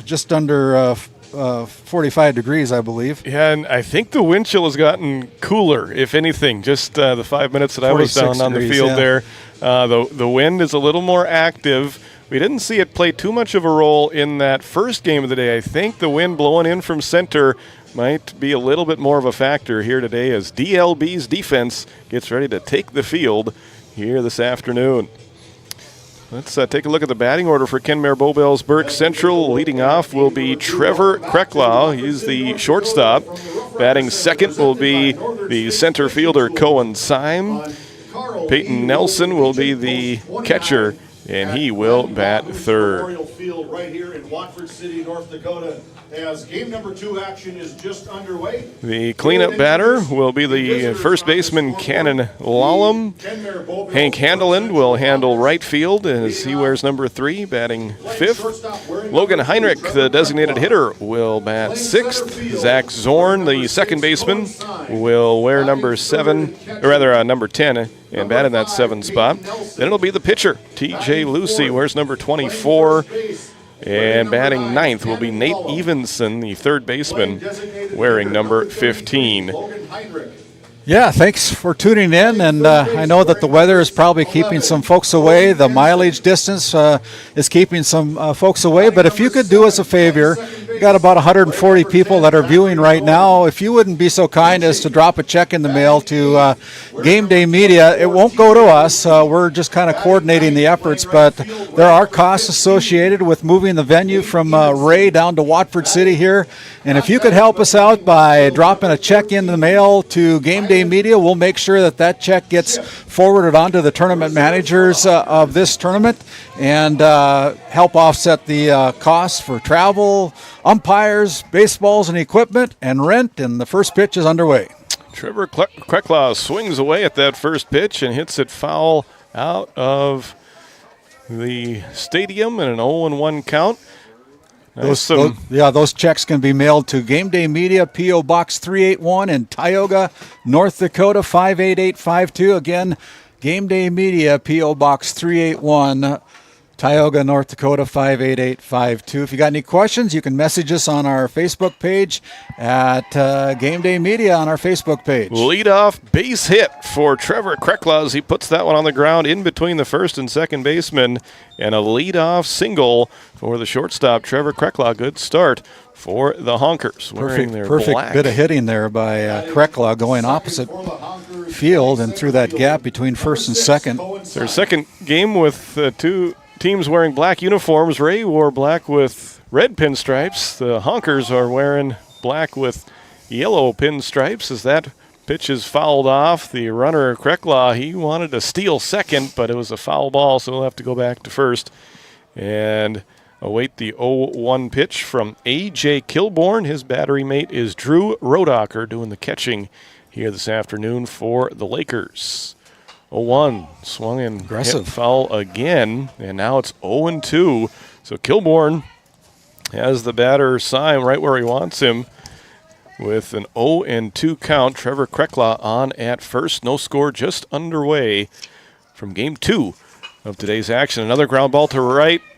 S2: just under 45 degrees, I believe.
S3: Yeah, and I think the wind chill has gotten cooler, if anything. Just the 5 minutes that I was down on the field there, the wind is a little more active. We didn't see it play too much of a role in that first game of the day. I think the wind blowing in from center might be a little bit more of a factor here today as DLB's defense gets ready to take the field here this afternoon. Let's take a look at the batting order for Kenmare Bowbells-Burke Central. Leading off will be Trevor Krecklaw. He's the shortstop. Batting second will be the center fielder Cohen Syme. Peyton Nelson will be the catcher, and he will bat third.
S1: Field right here in Watford City, North Dakota, as game number 2 action is just underway.
S3: The cleanup batter will be the first baseman Cannon Lallam. Hank Handeland will handle right field as he wears number 3, batting 5th. Logan Heinrich, the designated hitter, will bat 6th. Zach Zorn, the second baseman, will wear number 10, and bat in that 7 spot. Then it'll be the pitcher, TJ Lucy, wears number 24. And batting 9th will be Nate Evenson, the third baseman, wearing number 15.
S2: Yeah, thanks for tuning in, and I know that the weather is probably keeping some folks away. The mileage distance is keeping some folks away, but if you could do us a favor, we've got about 140 people that are viewing right now. If you wouldn't be so kind as to drop a check in the mail to GameDay Media, it won't go to us. We're just kind of coordinating the efforts, but there are costs associated with moving the venue from Ray down to Watford City here, and if you could help us out by dropping a check in the mail to GameDay Media, we'll make sure that check gets forwarded on to the tournament managers of this tournament and help offset the costs for travel, umpires, baseballs, and equipment, and rent, and the first pitch is underway.
S3: Trevor Krecklaw swings away at that first pitch and hits it foul out of the stadium in an 0-1 count.
S2: Those checks can be mailed to GameDay Media, P.O. Box 381 in Tioga, North Dakota 58852. Again, GameDay Media, P.O. Box 381, Tioga, North Dakota 58852. If you got any questions, you can message us on our Facebook page at GameDay Media on our Facebook page.
S3: Leadoff base hit for Trevor Krecklaw as he puts that one on the ground in between the first and second baseman, and a leadoff single for the shortstop Trevor Krecklaw. Good start for the Honkers.
S2: Perfect bit of hitting there by Krecklaw, going opposite field and through that gap between first and second.
S3: It's their second game with two teams wearing black uniforms. Ray wore black with red pinstripes. The Honkers are wearing black with yellow pinstripes as that pitch is fouled off. The runner, Krecklaw, he wanted to steal second, but it was a foul ball, so he'll have to go back to first and await the 0-1 pitch from A.J. Kilborn. His battery mate is Drew Rodacher doing the catching here this afternoon for the Lakers. 0-1, swung and
S2: aggressive
S3: hit foul again, and now it's 0-2. So Kilborn has the batter Syme right where he wants him with an 0-2 count. Trevor Krecklaw on at first. No score just underway from game 2 of today's action. Another ground ball to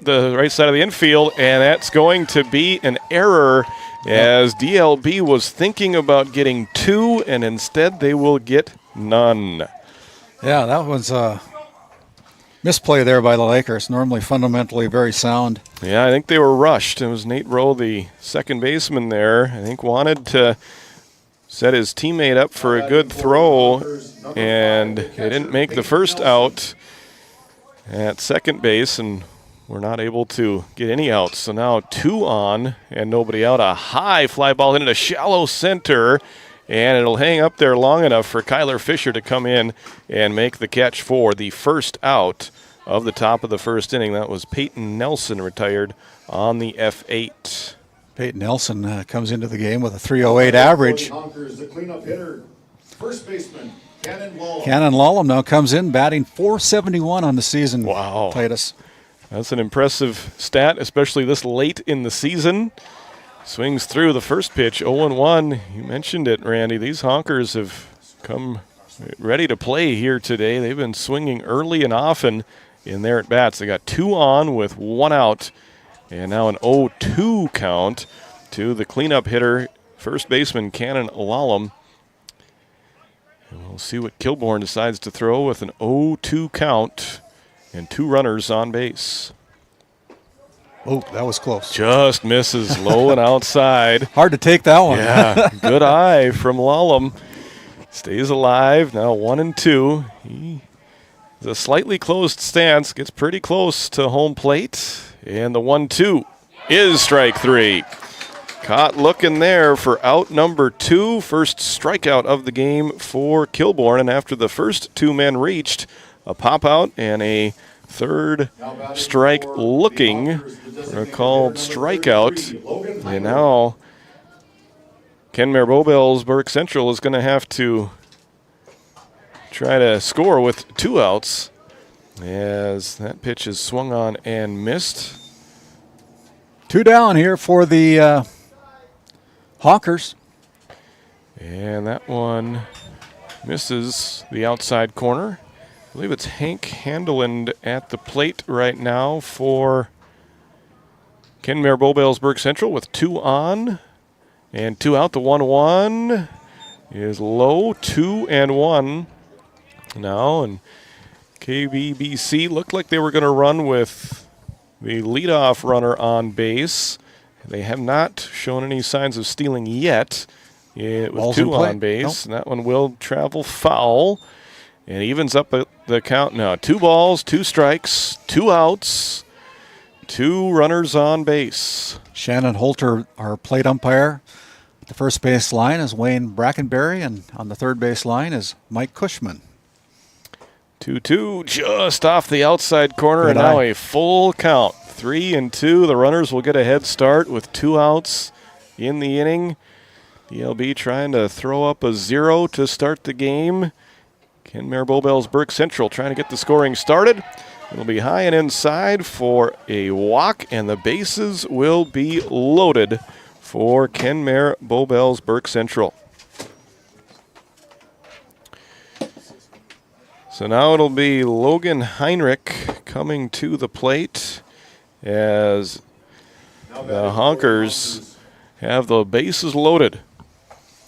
S3: the right side of the infield, and that's going to be an error as DLB was thinking about getting 2, and instead they will get none.
S2: Yeah, that was a misplay there by the Lakers. Normally fundamentally very sound.
S3: Yeah, I think they were rushed. It was Nate Rowe, the second baseman there, I think wanted to set his teammate up for a good throw, and they didn't make the first out at second base and were not able to get any outs. So now 2 on and nobody out. A high fly ball into shallow center, and it'll hang up there long enough for Kyler Fisher to come in and make the catch for the first out of the top of the first inning. That was Peyton Nelson, retired on the F8.
S2: Peyton Nelson comes into the game with a 308 average.
S1: The cleanup hitter, first baseman, Cannon Lallam.
S2: Cannon Lallam now comes in batting .471 on the season.
S3: Wow.
S2: Titus.
S3: That's an impressive stat, especially this late in the season. Swings through the first pitch, 0-1. You mentioned it, Randy. These Honkers have come ready to play here today. They've been swinging early and often in their at-bats. They got 2 on with 1 out, and now an 0-2 count to the cleanup hitter, first baseman Cannon Lallam. And we'll see what Kilbourne decides to throw with an 0-2 count and 2 runners on base.
S2: Oh, that was close.
S3: Just misses low and outside.
S2: Hard to take that one.
S3: Yeah, good eye from Lallam. Stays alive, now 1-2. He is a slightly closed stance, gets pretty close to home plate. And the 1-2 is strike 3. Caught looking there for out number 2. First strikeout of the game for Kilbourne. And after the first 2 men reached, a pop out and a third strike looking, called strikeout. And now Kenmare Bowbells Burke Central is going to have to try to score with 2 outs, as that pitch is swung on and missed.
S2: 2 down here for the Hawkers.
S3: And that one misses the outside corner. I believe it's Hank Handeland at the plate right now for Kenmare Bowbells Burke Central with 2 on and 2 out. The 1-1 is low, 2-1 now, and KBBC looked like they were going to run with the leadoff runner on base. They have not shown any signs of stealing yet with 2 on base. Nope. And that one will travel foul and evens up the count now. 2 balls, 2 strikes, 2 outs, 2 runners on base.
S2: Shannon Holter, our plate umpire. At the first base line is Wayne Brackenberry, and on the third base line is Mike Cushman.
S3: 2-2 just off the outside corner, and now a full count. 3-2. The runners will get a head start with 2 outs in the inning. DLB trying to throw up a 0 to start the game. Kenmare Bowbells Burke Central trying to get the scoring started. It'll be high and inside for a walk, and the bases will be loaded for Kenmare Bowbells Burke Central. So now it'll be Logan Heinrich coming to the plate as the Honkers have the bases loaded.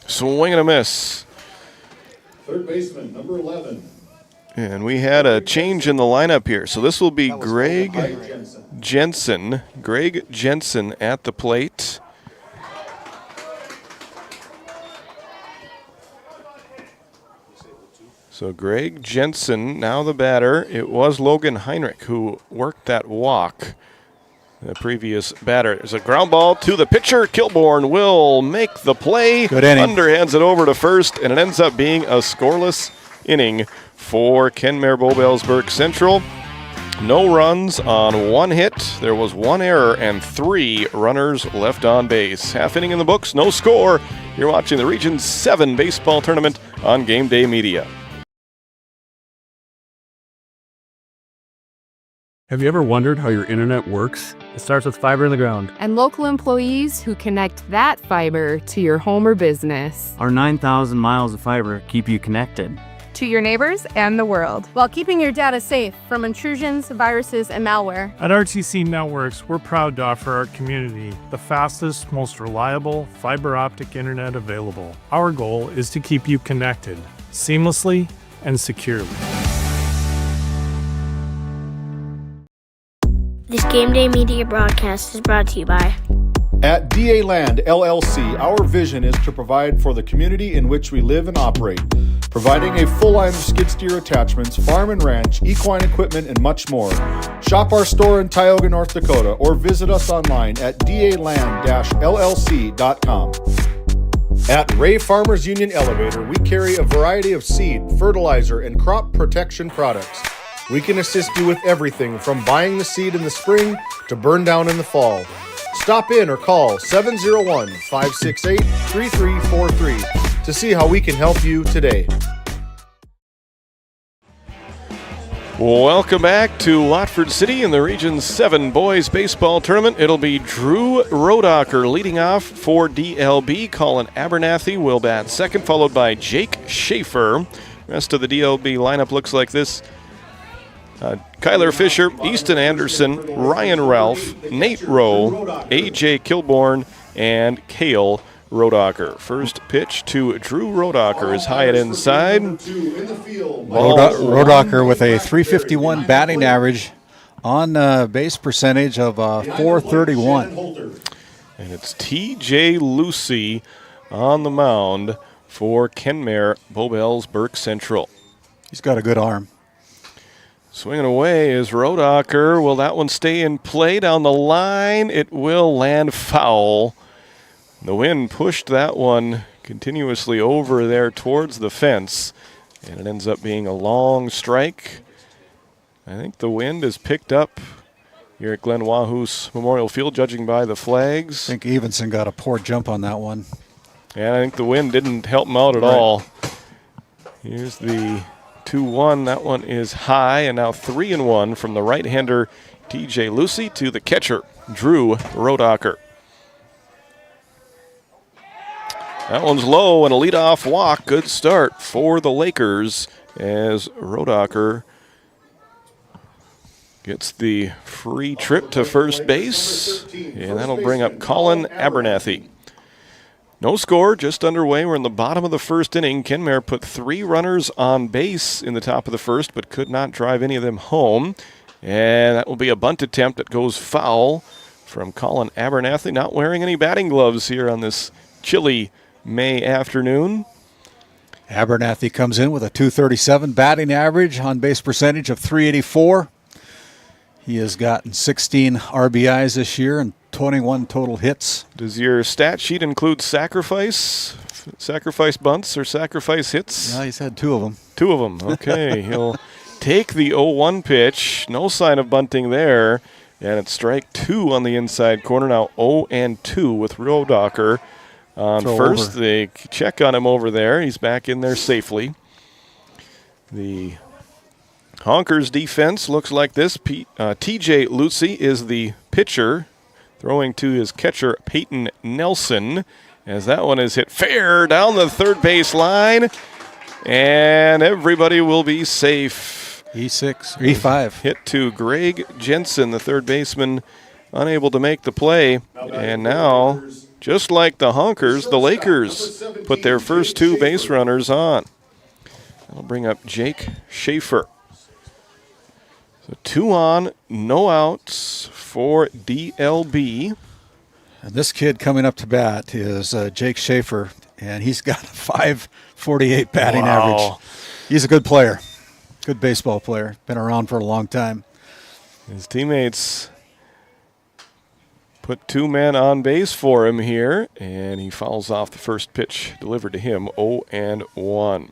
S3: Swing and a miss.
S1: Third baseman, number 11.
S3: And we had a change in the lineup here. So this will be Greg Jensen. Greg Jensen at the plate. So Greg Jensen, now the batter. It was Logan Heinrich who worked that walk, the previous batter. There's a ground ball to the pitcher. Kilbourne will make the play.
S2: Good inning.
S3: Underhands it over to first, and it ends up being a scoreless inning for Kenmare Bowbells Burke Central. No runs on 1 hit. There was 1 error and 3 runners left on base. Half inning in the books, no score. You're watching the Region 7 baseball tournament on Game Day Media.
S5: Have you ever wondered how your internet works? It starts with fiber in the ground.
S6: And local employees who connect that fiber to your home or business.
S7: Our 9,000 miles of fiber keep you connected
S8: to your neighbors and the world, while keeping your data safe from intrusions, viruses, and malware.
S9: At RTC Networks, we're proud to offer our community the fastest, most reliable fiber optic internet available. Our goal is to keep you connected seamlessly and securely.
S4: This Game Day Media broadcast is brought to you by
S1: At DA Land LLC, our vision is to provide for the community in which we live and operate, providing a full line of skid steer attachments, farm and ranch, equine equipment, and much more. Shop our store in Tioga, North Dakota, or visit us online at daland-llc.com. At Ray Farmers Union Elevator, we carry a variety of seed, fertilizer, and crop protection products. We can assist you with everything from buying the seed in the spring to burn down in the fall. Stop in or call 701-568-3343 to see how we can help you today.
S3: Welcome back to Watford City in the Region 7 Boys Baseball Tournament. It'll be Drew Rodacher leading off for DLB. Colin Abernathy will bat second, followed by Jake Schaefer. Rest of the DLB lineup looks like this. Kyler Fisher, Easton Anderson, Ryan Ralph, Nate Rowe, A.J. Kilborn, and Cale Rodacher. First pitch to Drew Rodacher is high and inside.
S2: Rodacher with a .351 batting average, on base percentage of .431.
S3: And it's T.J. Lucy on the mound for Kenmare Bowbells Burke Central.
S2: He's got a good arm.
S3: Swinging away is Rodacher. Will that one stay in play down the line? It will land foul. The wind pushed that one continuously over there towards the fence, and it ends up being a long strike. I think the wind is picked up here at Glen Wahus Memorial Field, judging by the flags.
S2: I think Evenson got a poor jump on that one.
S3: And I think the wind didn't help him out at all. Here's the 2-1. That one is high, and now 3-1 from the right-hander T.J. Lucy to the catcher Drew Rodacher. That one's low and a leadoff walk. Good start for the Lakers as Rodacher gets the free trip to first base, and that'll bring up Colin Abernathy. No score, just underway. We're in the bottom of the first inning. Kenmare put 3 runners on base in the top of the first, but could not drive any of them home. And that will be a bunt attempt that goes foul from Colin Abernathy, not wearing any batting gloves here on this chilly May afternoon.
S2: Abernathy comes in with a .237 batting average, on base percentage of .384. He has gotten 16 RBIs this year and 21 total hits.
S3: Does your stat sheet include sacrifice bunts or sacrifice hits?
S2: Yeah, he's had 2 of them.
S3: 2 of them, okay. He'll take the 0-1 pitch. No sign of bunting there. And it's strike 2 on the inside corner. Now 0-2 with Rodacher on first.
S2: Over.
S3: They check on him over there. He's back in there safely. The Honkers defense looks like this. T.J. Lucy is the pitcher, throwing to his catcher, Peyton Nelson, as that one is hit fair down the third base line, and everybody will be safe.
S2: E5.
S3: Hit to Greg Jensen, the third baseman, unable to make the play. And now, just like the Honkers, the Lakers put their first 2 base runners on. That'll bring up Jake Schaefer. So 2 on, no outs for DLB.
S2: And this kid coming up to bat is Jake Schaefer, and he's got a .548 batting average. He's a good player, good baseball player. Been around for a long time.
S3: His teammates put 2 men on base for him here, and he fouls off the first pitch delivered to him, 0-1.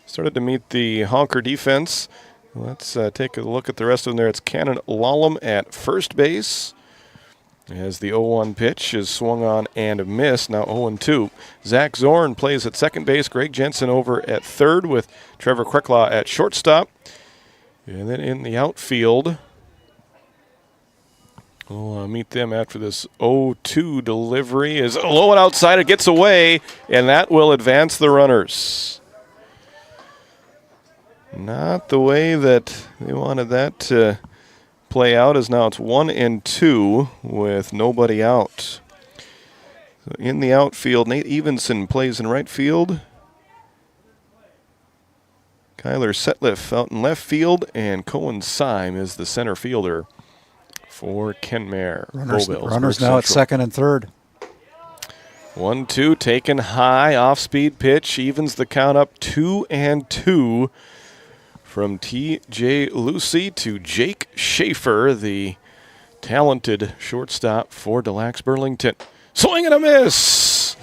S3: Started to meet the Honker defense. Let's take a look at the rest of them there. It's Cannon Lallam at first base as the 0-1 pitch is swung on and missed. Now 0-2. Zach Zorn plays at second base. Greg Jensen over at third with Trevor Krecklaw at shortstop. And then in the outfield, we'll meet them after this 0-2 delivery. Is low and outside. It gets away, and that will advance the runners. Not the way that they wanted that to play out, as now it's 1-2 with nobody out. So in the outfield, Nate Evenson plays in right field. Kyler Setliff out in left field, and Cohen Syme is the center fielder for Kenmare.
S2: Runners now at second and third.
S3: 1-2 taken high, off-speed pitch, evens the count up 2-2 from T.J. Lucy to Jake Schaefer, the talented shortstop for Des Lacs Burlington. Swing and a miss!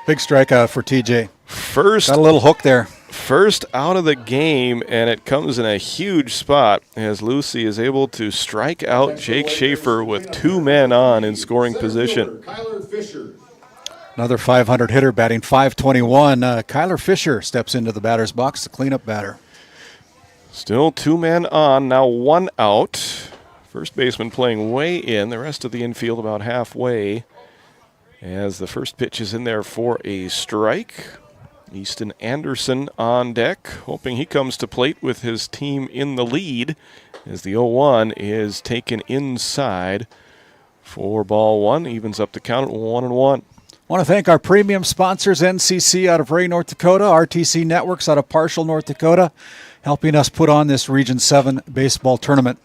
S2: Big strikeout for TJ.
S3: First,
S2: got a little hook there.
S3: First out of the game, and it comes in a huge spot as Lucy is able to strike out Jake Schaefer with 2 men on in scoring position.
S2: Another 500 hitter batting .521. Kyler Fisher steps into the batter's box, the cleanup batter.
S3: Still 2 men on, now 1 out. First baseman playing way in, the rest of the infield about halfway. As the first pitch is in there for a strike. Easton Anderson on deck, hoping he comes to plate with his team in the lead as the 0-1 is taken inside for ball 1. Evens up the count at 1-1.
S2: Want to thank our premium sponsors, NCC out of Ray, North Dakota, RTC Networks out of Parshall, North Dakota, helping us put on this Region 7 baseball tournament.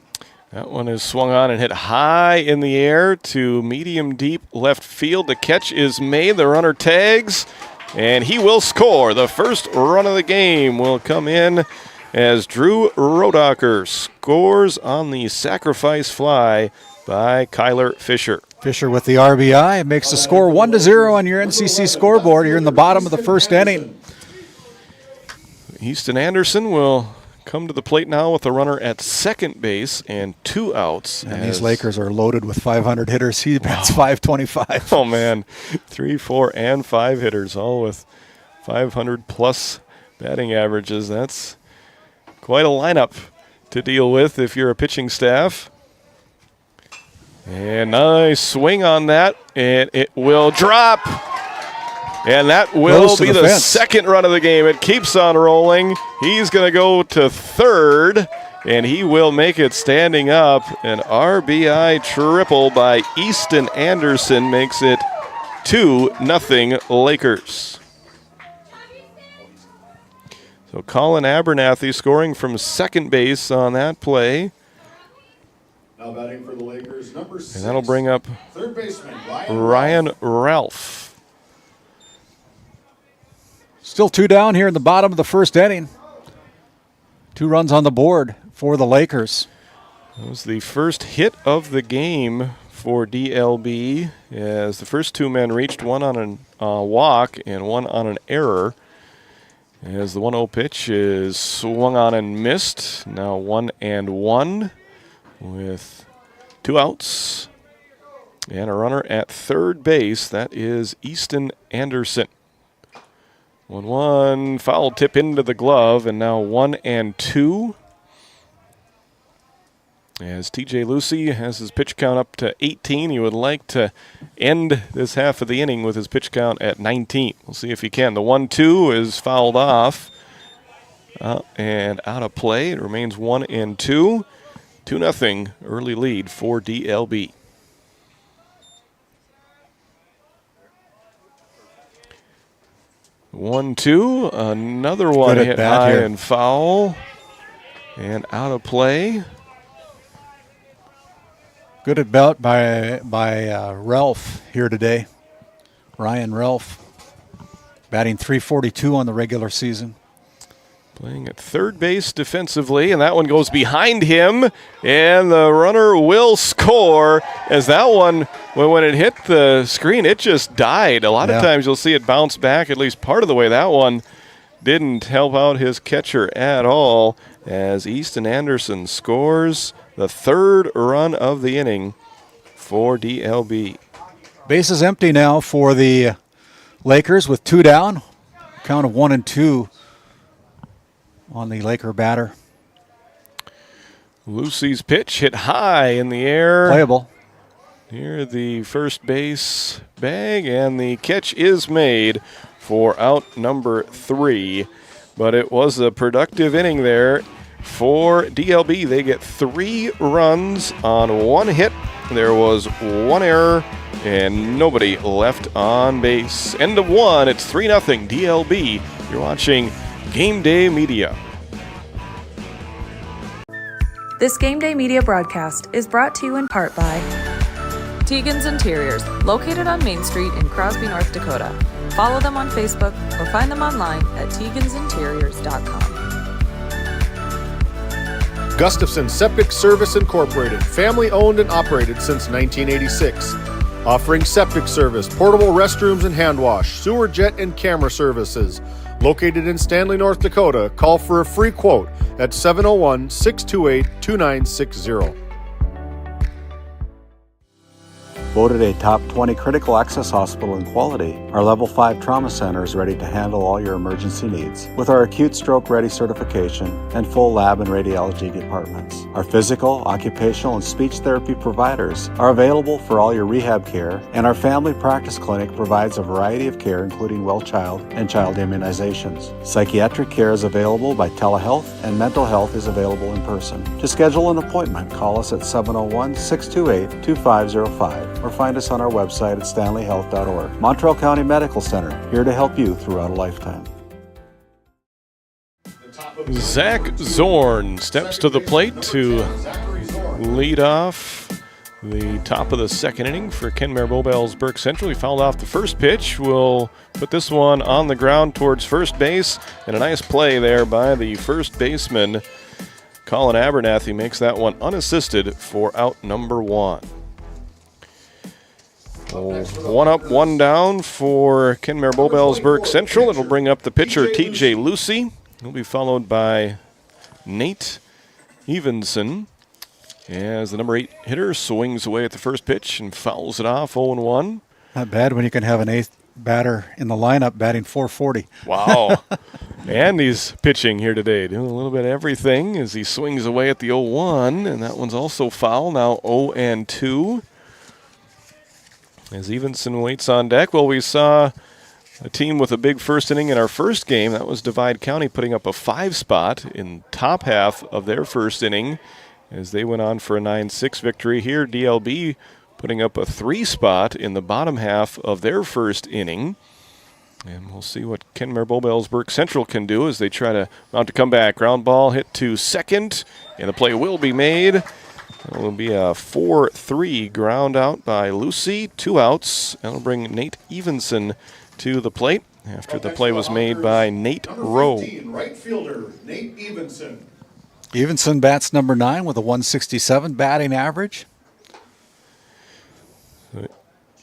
S3: That one is swung on and hit high in the air to medium deep left field. The catch is made. The runner tags, and he will score. The first run of the game will come in as Drew Rodacher scores on the sacrifice fly by Kyler Fisher.
S2: Fisher with the RBI makes the score 1-0 on your NCC scoreboard. You're in the bottom of the first inning.
S3: Easton Anderson will come to the plate now with a runner at second base and 2 outs.
S2: And these Lakers are loaded with 500 hitters. He bats .525.
S3: Oh, man. 3, 4, and 5 hitters, all with 500-plus batting averages. That's quite a lineup to deal with if you're a pitching staff. And nice swing on that, and it will drop. And that will be the second run of the game. It keeps on rolling. He's going to go to third, and he will make it standing up. An RBI triple by Easton Anderson makes it 2-0 Lakers. So Colin Abernathy scoring from second base on that play.
S1: Now batting for the Lakers, number 6.
S3: And that'll bring up
S1: third baseman
S3: Ryan Ralph.
S2: Still 2 down here in the bottom of the first inning. 2 runs on the board for the Lakers.
S3: That was the first hit of the game for DLB as the first 2 men reached, one on a walk and one on an error. As the 1-0 pitch is swung on and missed. Now 1-1 with 2 outs and a runner at third base. That is Easton Anderson. 1-1, foul tip into the glove, and now 1-2. As T.J. Lucy has his pitch count up to 18, he would like to end this half of the inning with his pitch count at 19. We'll see if he can. The 1-2 is fouled off and out of play. It remains 1-2. 2-0 early lead for DLB. 1-2, another one hit high and foul and out of play.
S2: Good at bat by Ralph here today. Ryan Ralph batting .342 on the regular season.
S3: Playing at third base defensively, and that one goes behind him, and the runner will score as that one, when it hit the screen, it just died. A lot of times you'll see it bounce back at least part of the way. That one didn't help out his catcher at all as Easton Anderson scores the third run of the inning for DLB.
S2: Bases empty now for the Lakers with 2 down. Count of 1-2. On the Laker batter.
S3: Lucy's pitch hit high in the air.
S2: Playable.
S3: Near the first base bag, and the catch is made for out number 3. But it was a productive inning there for DLB. They get 3 runs on 1 hit. There was 1 error and nobody left on base. End of 1. It's 3-0 DLB. You're watching Game Day Media.
S10: This Game Day Media broadcast is brought to you in part by Tegan's Interiors, located on Main Street in Crosby, North Dakota. Follow them on Facebook or find them online at tegansinteriors.com.
S1: Gustafson Septic Service Incorporated, family owned and operated since 1986. Offering septic service, portable restrooms and hand wash, sewer jet and camera services. Located in Stanley, North Dakota, call for a free quote at 701-628-2960.
S2: Voted a top 20 critical access hospital in quality, our Level 5 Trauma Center is ready to handle all your emergency needs with our acute stroke ready certification and full lab and radiology departments. Our physical, occupational, and speech therapy providers are available for all your rehab care, and our family practice clinic provides a variety of care including well child and child immunizations. Psychiatric care is available by telehealth, and mental health is available in person. To schedule an appointment, call us at 701-628-2505. or find us on our website at stanleyhealth.org. Montreal County Medical Center, here to help you throughout a lifetime.
S3: Zach Zorn steps to the plate to lead off the top of the second inning for Kenmare Bowbells Burke Central. He fouled off the first pitch. We'll put this one on the ground towards first base, and a nice play there by the first baseman, Colin Abernathy, makes that one unassisted for out number one. One up, one down for Kenmare Bowbells Burke Central. It'll bring up the pitcher, TJ Lucy. He'll be followed by Nate Evenson as the number 8 hitter swings away at the first pitch and fouls it off 0-1.
S2: Not bad when you can have an 8th batter in the lineup batting .440.
S3: Wow. And he's pitching here today, doing a little bit of everything as he swings away at the 0-1, and that one's also foul, now 0-2. As Evenson waits on deck, well, we saw a team with a big first inning in our first game. That was Divide County putting up a 5 spot in top half of their first inning as they went on for a 9-6 victory. Here, DLB putting up a 3 spot in the bottom half of their first inning. And we'll see what Kenmare Bowbells Burke Central can do as they try to mount a comeback. Ground ball hit to second, and the play will be made. It will be a 4-3 ground out by Lucy. 2 outs. That'll bring Nate Evenson to the plate after the play was made by Nate Rowe.
S1: Right fielder, Nate Evenson.
S2: Evenson bats number 9 with a 167 batting average.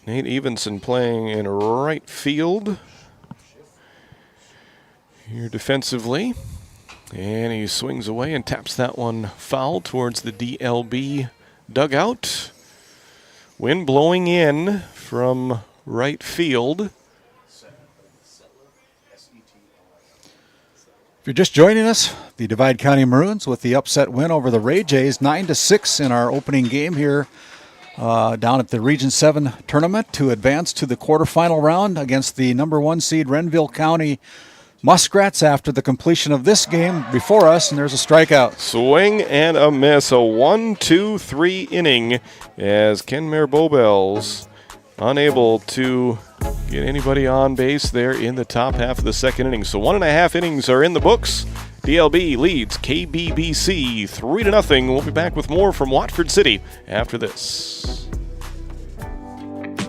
S3: Nate Evenson playing in right field here defensively. And he swings away and taps that one foul towards the DLB dugout. Wind blowing in from right field.
S2: If you're just joining us, the Divide County Maroons with the upset win over the Ray Jays, 9-6 in our opening game here down at the Region 7 tournament to advance to the quarterfinal round against the number 1 seed Renville County Muskrats after the completion of this game before us, and there's a strikeout.
S3: Swing and a miss, a 1-2-3 inning as Kenmare Bowbells unable to get anybody on base there in the top half of the second inning. So 1.5 innings are in the books. DLB leads KBBC 3-0. We'll be back with more from Watford City after this.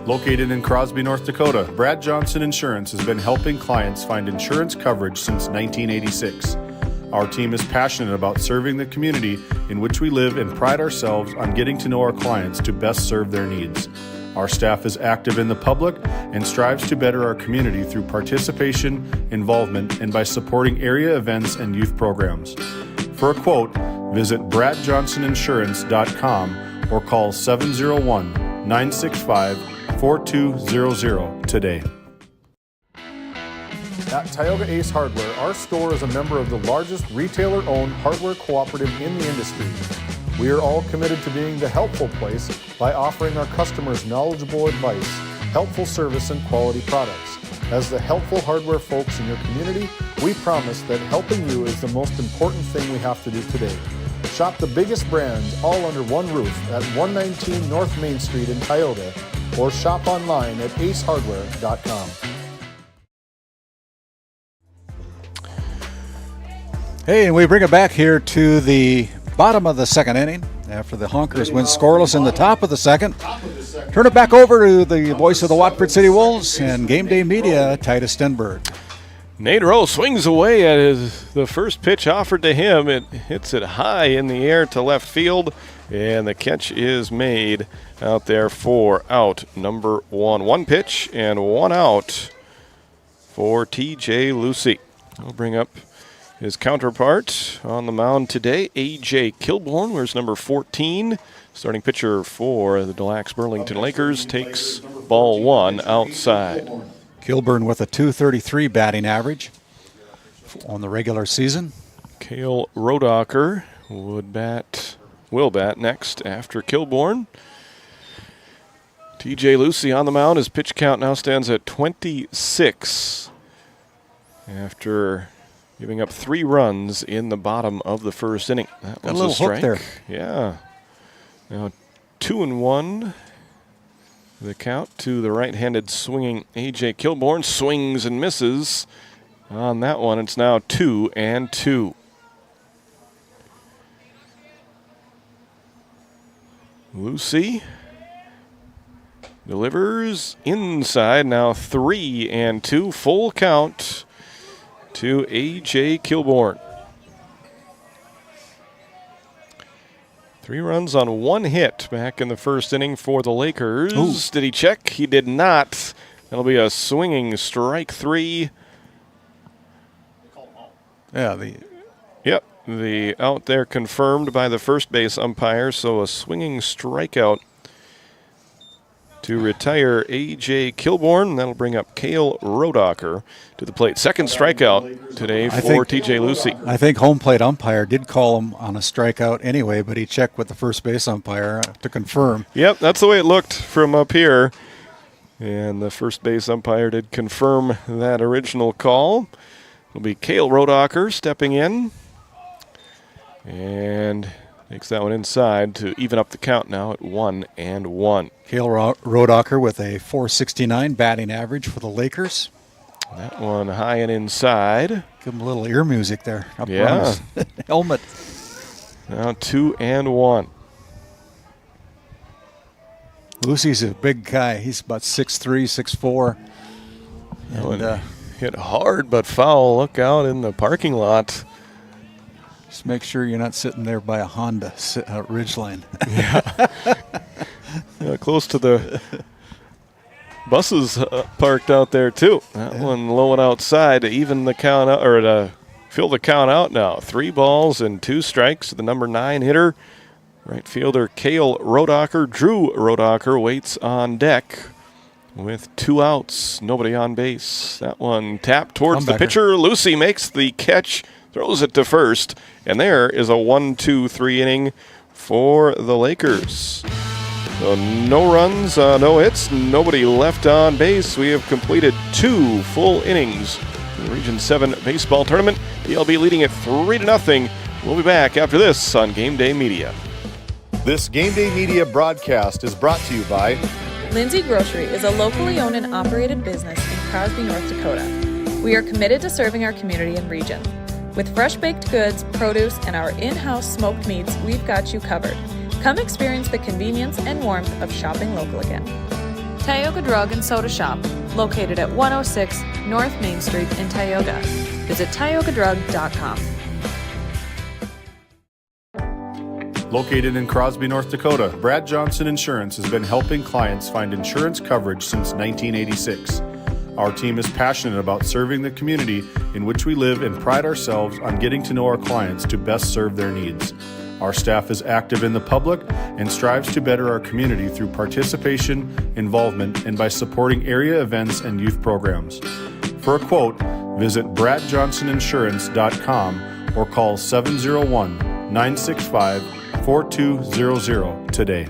S1: Located in Crosby, North Dakota, Brad Johnson Insurance has been helping clients find insurance coverage since 1986. Our team is passionate about serving the community in which we live and pride ourselves on getting to know our clients to best serve their needs. Our staff is active in the public and strives to better our community through participation, involvement, and by supporting area events and youth programs. For a quote, visit bradjohnsoninsurance.com or call 701-965-4200 today. At Tioga Ace Hardware, our store is a member of the largest retailer-owned hardware cooperative in the industry. We are all committed to being the helpful place by offering our customers knowledgeable advice, helpful service, and quality products. As the helpful hardware folks in your community, we promise that helping you is the most important thing we have to do today. Shop the biggest brands all under one roof at 119 North Main Street in Tioga, or shop online at acehardware.com.
S2: Hey, and we bring it back here to the bottom of the second inning after the Honkers went scoreless in the top of the second. Turn it back over to the voice of the Watford City Wolves and Game Day Media, Titus Stenberg.
S3: Nate Rowe swings away at the first pitch offered to him. It hits it high in the air to left field, and the catch is made out there for out number 1. 1 pitch and 1 out for TJ Lucy. We'll bring up his counterpart on the mound today, A.J. Kilborn, wears number 14. Starting pitcher for the Delax Burlington Lakers, takes ball 1 outside.
S2: Kilburn with a .233 batting average on the regular season.
S3: Cale Rodacher will bat next after Kilborn. TJ Lucy on the mound. His pitch count now stands at 26 after giving up 3 runs in the bottom of the first inning. That was a strike.
S2: Hook there.
S3: Yeah. Now 2-1. The count to the right-handed swinging A.J. Kilborn. Swings and misses on that one. It's now 2-2. Lucy delivers inside. Now 3-2. Full count to A.J. Kilborn. 3 runs on 1 hit back in the first inning for the Lakers. Ooh. Did he check? He did not. That'll be a swinging strike 3.
S2: Yeah,
S3: the out there confirmed by the first base umpire, so a swinging strikeout to retire A.J. Kilborn. That'll bring up Cale Rodacher to the plate. Second strikeout today for TJ Lucy.
S2: I think home plate umpire did call him on a strikeout anyway, but he checked with the first base umpire to confirm.
S3: Yep, that's the way it looked from up here. And the first base umpire did confirm that original call. It'll be Cale Rodacher stepping in. And takes that one inside to even up the count now at 1-1.
S2: Cale Rodacher with a .469 batting average for the Lakers.
S3: That one high and inside.
S2: Give him a little ear music there. Up
S3: yeah.
S2: on his helmet.
S3: Now 2-1.
S2: Lucy's a big guy. He's about 6'3", 6'4".
S3: And hit hard but foul. Look out in the parking lot.
S2: Just make sure you're not sitting there by a Honda Ridgeline.
S3: Yeah, close to the buses parked out there too. That one low and outside to even the count out, or to fill the count out now. 3 balls and 2 strikes to the number 9 hitter. Right fielder Cale Rodacher. Drew Rodacher waits on deck with 2 outs. Nobody on base. That one tapped towards the pitcher. Lucy makes the catch. Throws it to first, and there is a 1-2-3 inning for the Lakers. So no runs, no hits, nobody left on base. We have completed 2 full innings in the Region 7 baseball tournament. ELB leading it 3-0. We'll be back after this on Game Day Media.
S1: This Game Day Media broadcast is brought to you by
S10: Lindsay Grocery is a locally owned and operated business in Crosby, North Dakota. We are committed to serving our community and region. With fresh baked goods, produce, and our in-house smoked meats, we've got you covered. Come experience the convenience and warmth of shopping local again. Tioga Drug and Soda Shop, located at 106 North Main Street in Tioga. Visit tiogadrug.com.
S1: Located in Crosby, North Dakota, Brad Johnson Insurance has been helping clients find insurance coverage since 1986. Our team is passionate about serving the community in which we live and pride ourselves on getting to know our clients to best serve their needs. Our staff is active in the public and strives to better our community through participation, involvement, and by supporting area events and youth programs. For a quote, visit bradjohnsoninsurance.com or call 701-965-4200 today.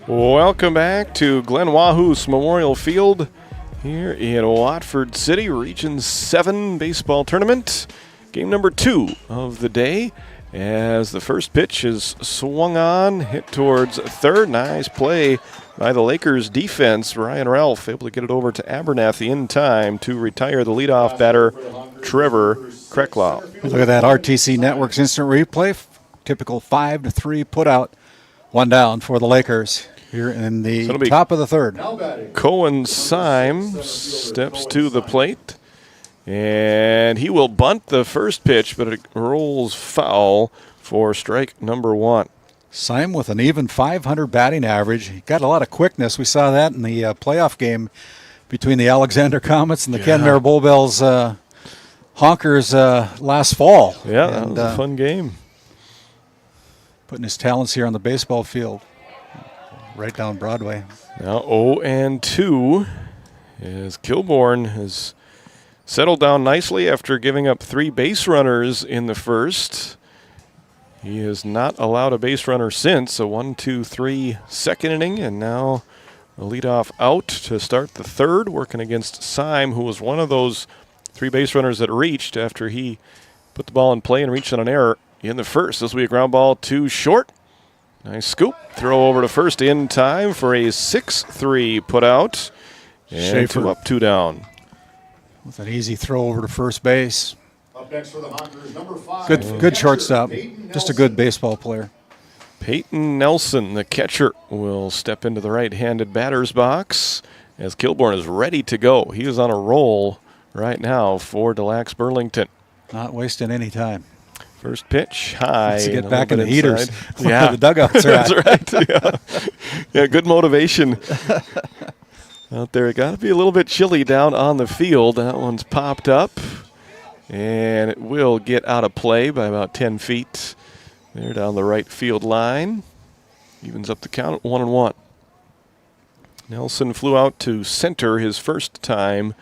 S3: Welcome back to Glen Wahoos Memorial Field here in Watford City, Region 7 baseball tournament. Game number 2 of the day as the first pitch is swung on, hit towards third. Nice play by the Lakers defense. Ryan Ralph able to get it over to Abernathy in time to retire the leadoff batter, Trevor Krecklau.
S2: Look at that RTC Networks instant replay. Typical 5-3 put out. One down for the Lakers here in the top of the third.
S3: Cohen Syme steps to the plate, and he will bunt the first pitch, but it rolls foul for strike number one.
S2: Syme with an even 500 batting average. He got a lot of quickness. We saw that in the playoff game between the Alexander Comets and the Kenmare Bullbells Honkers last fall.
S3: Yeah, that was a fun game.
S2: Putting his talents here on the baseball field, right down Broadway.
S3: Now 0-2 as Kilborn has settled down nicely after giving up 3 base runners in the first. He has not allowed a base runner since. A 1-2-3 second inning, and now a leadoff out to start the third, working against Syme, who was one of those 3 base runners that reached after he put the ball in play and reached on an error in the first. This will be a ground ball to short. Nice scoop. Throw over to first in time for a 6-3 put out. And
S2: Schaefer
S3: 2 up, 2 down.
S2: With an easy throw over to first base.
S1: Up next for the Honkers, number 5.
S2: Good shortstop. Just a good baseball player.
S3: Peyton Nelson, the catcher, will step into the right-handed batter's box as Kilborn is ready to go. He is on a roll right now for Delax Burlington.
S2: Not wasting any time.
S3: First pitch, high.
S2: Let's get back in the heaters.
S3: Yeah,
S2: the dugouts are
S3: That's right. Yeah, good motivation out there. It got to be a little bit chilly down on the field. That one's popped up, and it will get out of play by about 10 feet. There down the right field line. Evens up the count at 1-1. Nelson flew out to center his first time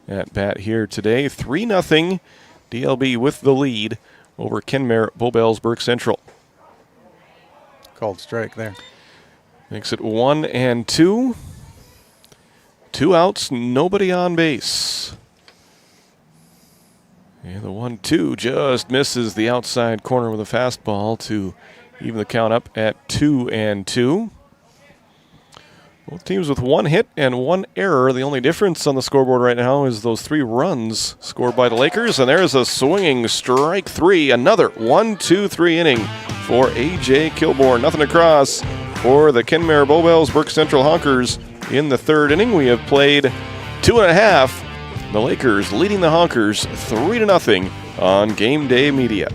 S3: at bat here today. 3-0 DLB with the lead over Kenmare Bullbells Burke Central.
S2: Called strike there.
S3: Makes it 1-2. 2 outs, nobody on base. And the 1-2 just misses the outside corner with a fastball to even the count up at 2-2. Both teams with 1 hit and 1 error. The only difference on the scoreboard right now is those 3 runs scored by the Lakers. And there's a swinging strike 3. Another 1-2-3 inning for A.J. Kilborn. Nothing across for the Kenmare Bullbells Burke Central Honkers. In the third inning, we have played 2.5. The Lakers leading the Honkers 3-0 on Game Day Media.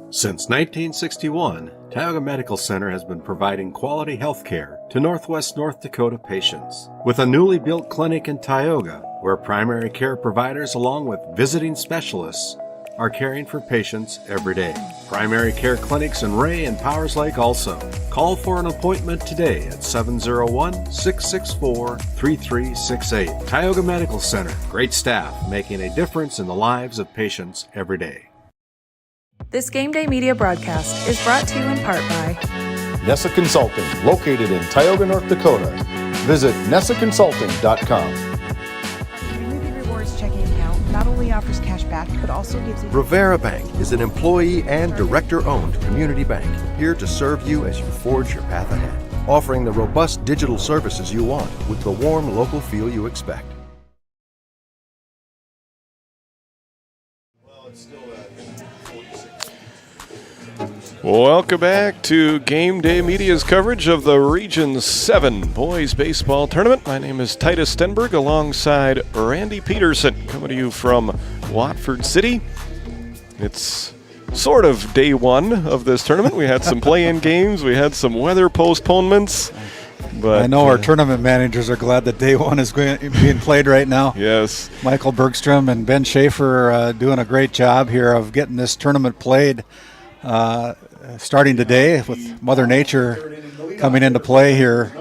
S12: Since 1961, Tioga Medical Center has been providing quality health care to Northwest North Dakota patients. With a newly built clinic in Tioga, where primary care providers along with visiting specialists are caring for patients every day. Primary care clinics in Ray and Powers Lake also. Call for an appointment today at 701-664-3368. Tioga Medical Center. Great staff making a difference in the lives of patients every day.
S10: This Game Day Media broadcast is brought to you in part by
S1: Nessa Consulting, located in Tioga, North Dakota. Visit nessaconsulting.com.
S11: Community Rewards checking account not only offers cash back, but also gives you...
S14: Rivera Bank is an employee and director-owned community bank, here to serve you as you forge your path ahead, offering the robust digital services you want with the warm local feel you expect.
S3: Welcome back to Game Day Media's coverage of the Region 7 Boys Baseball Tournament. My name is Titus Stenberg alongside Randy Peterson, coming to you from Watford City. It's sort of day 1 of this tournament. We had some play-in games. We had some weather postponements. But
S2: I know our tournament managers are glad that day 1 is being played right now.
S3: Yes.
S2: Michael Bergstrom and Ben Schaefer are doing a great job here of getting this tournament played. Starting today with Mother Nature coming into play here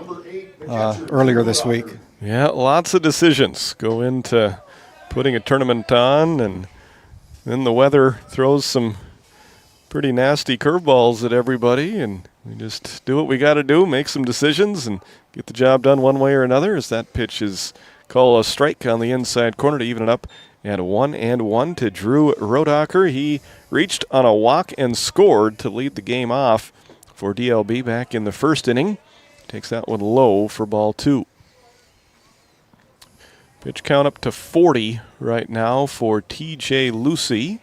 S2: earlier this week.
S3: Yeah, lots of decisions go into putting a tournament on, and then the weather throws some pretty nasty curveballs at everybody, and we just do what we got to do, make some decisions, and get the job done one way or another, as that pitch is called a strike on the inside corner to even it up at 1-1 to Drew Rodacher. He reached on a walk and scored to lead the game off for DLB back in the first inning. Takes that one low for ball 2. Pitch count up to 40 right now for TJ Lucy.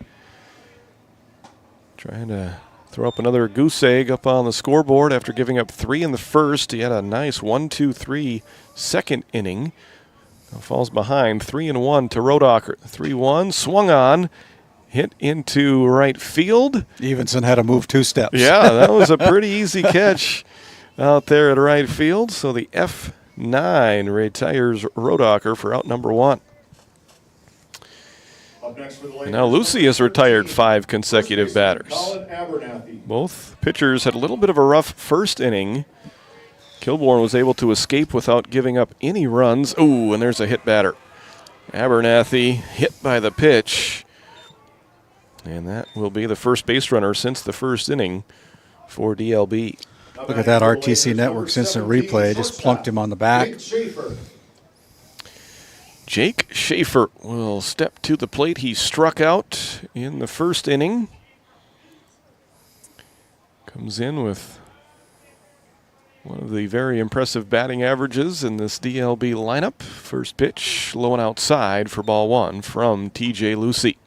S3: Trying to throw up another goose egg up on the scoreboard after giving up 3 in the first. He had a nice 1-2-3 second inning. Now falls behind 3-1 to Rodacher. 3-1, swung on, hit into right field.
S2: Evenson had to move 2 steps.
S3: Yeah, that was a pretty easy catch out there at right field. So the F9 retires Rodacher for out number 1. And now Lucy has retired 5 consecutive batters. Both pitchers had a little bit of a rough first inning. Kilborn was able to escape without giving up any runs. Ooh, and there's a hit batter. Abernathy hit by the pitch. And that will be the first base runner since the first inning for DLB.
S2: Look at that RTC Network's instant replay. Just plunked him on the back.
S3: Jake Schaefer will step to the plate. He struck out in the first inning. Comes in with one of the very impressive batting averages in this DLB lineup. First pitch, low and outside for ball 1 from TJ Lucy.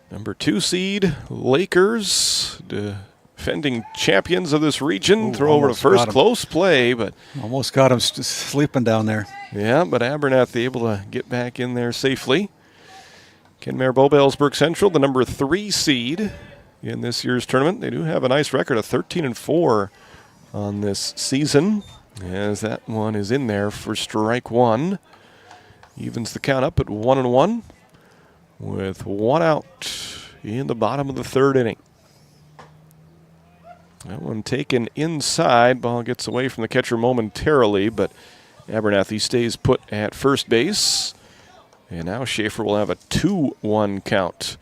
S3: Number 2 seed, Lakers, defending champions of this region.
S2: Ooh,
S3: throw over to first, close play, but
S2: almost got him sleeping down there.
S3: Yeah, but Abernathy able to get back in there safely. Kenmare Bobelsburg Central, the number 3 seed in this year's tournament. They do have a nice record of 13-4 on this season, as that one is in there for strike 1. Evens the count up at 1-1 with 1 out in the bottom of the 3rd inning. That one taken inside. Ball gets away from the catcher momentarily, but Abernathy stays put at first base. And now Schaefer will have a 2-1 count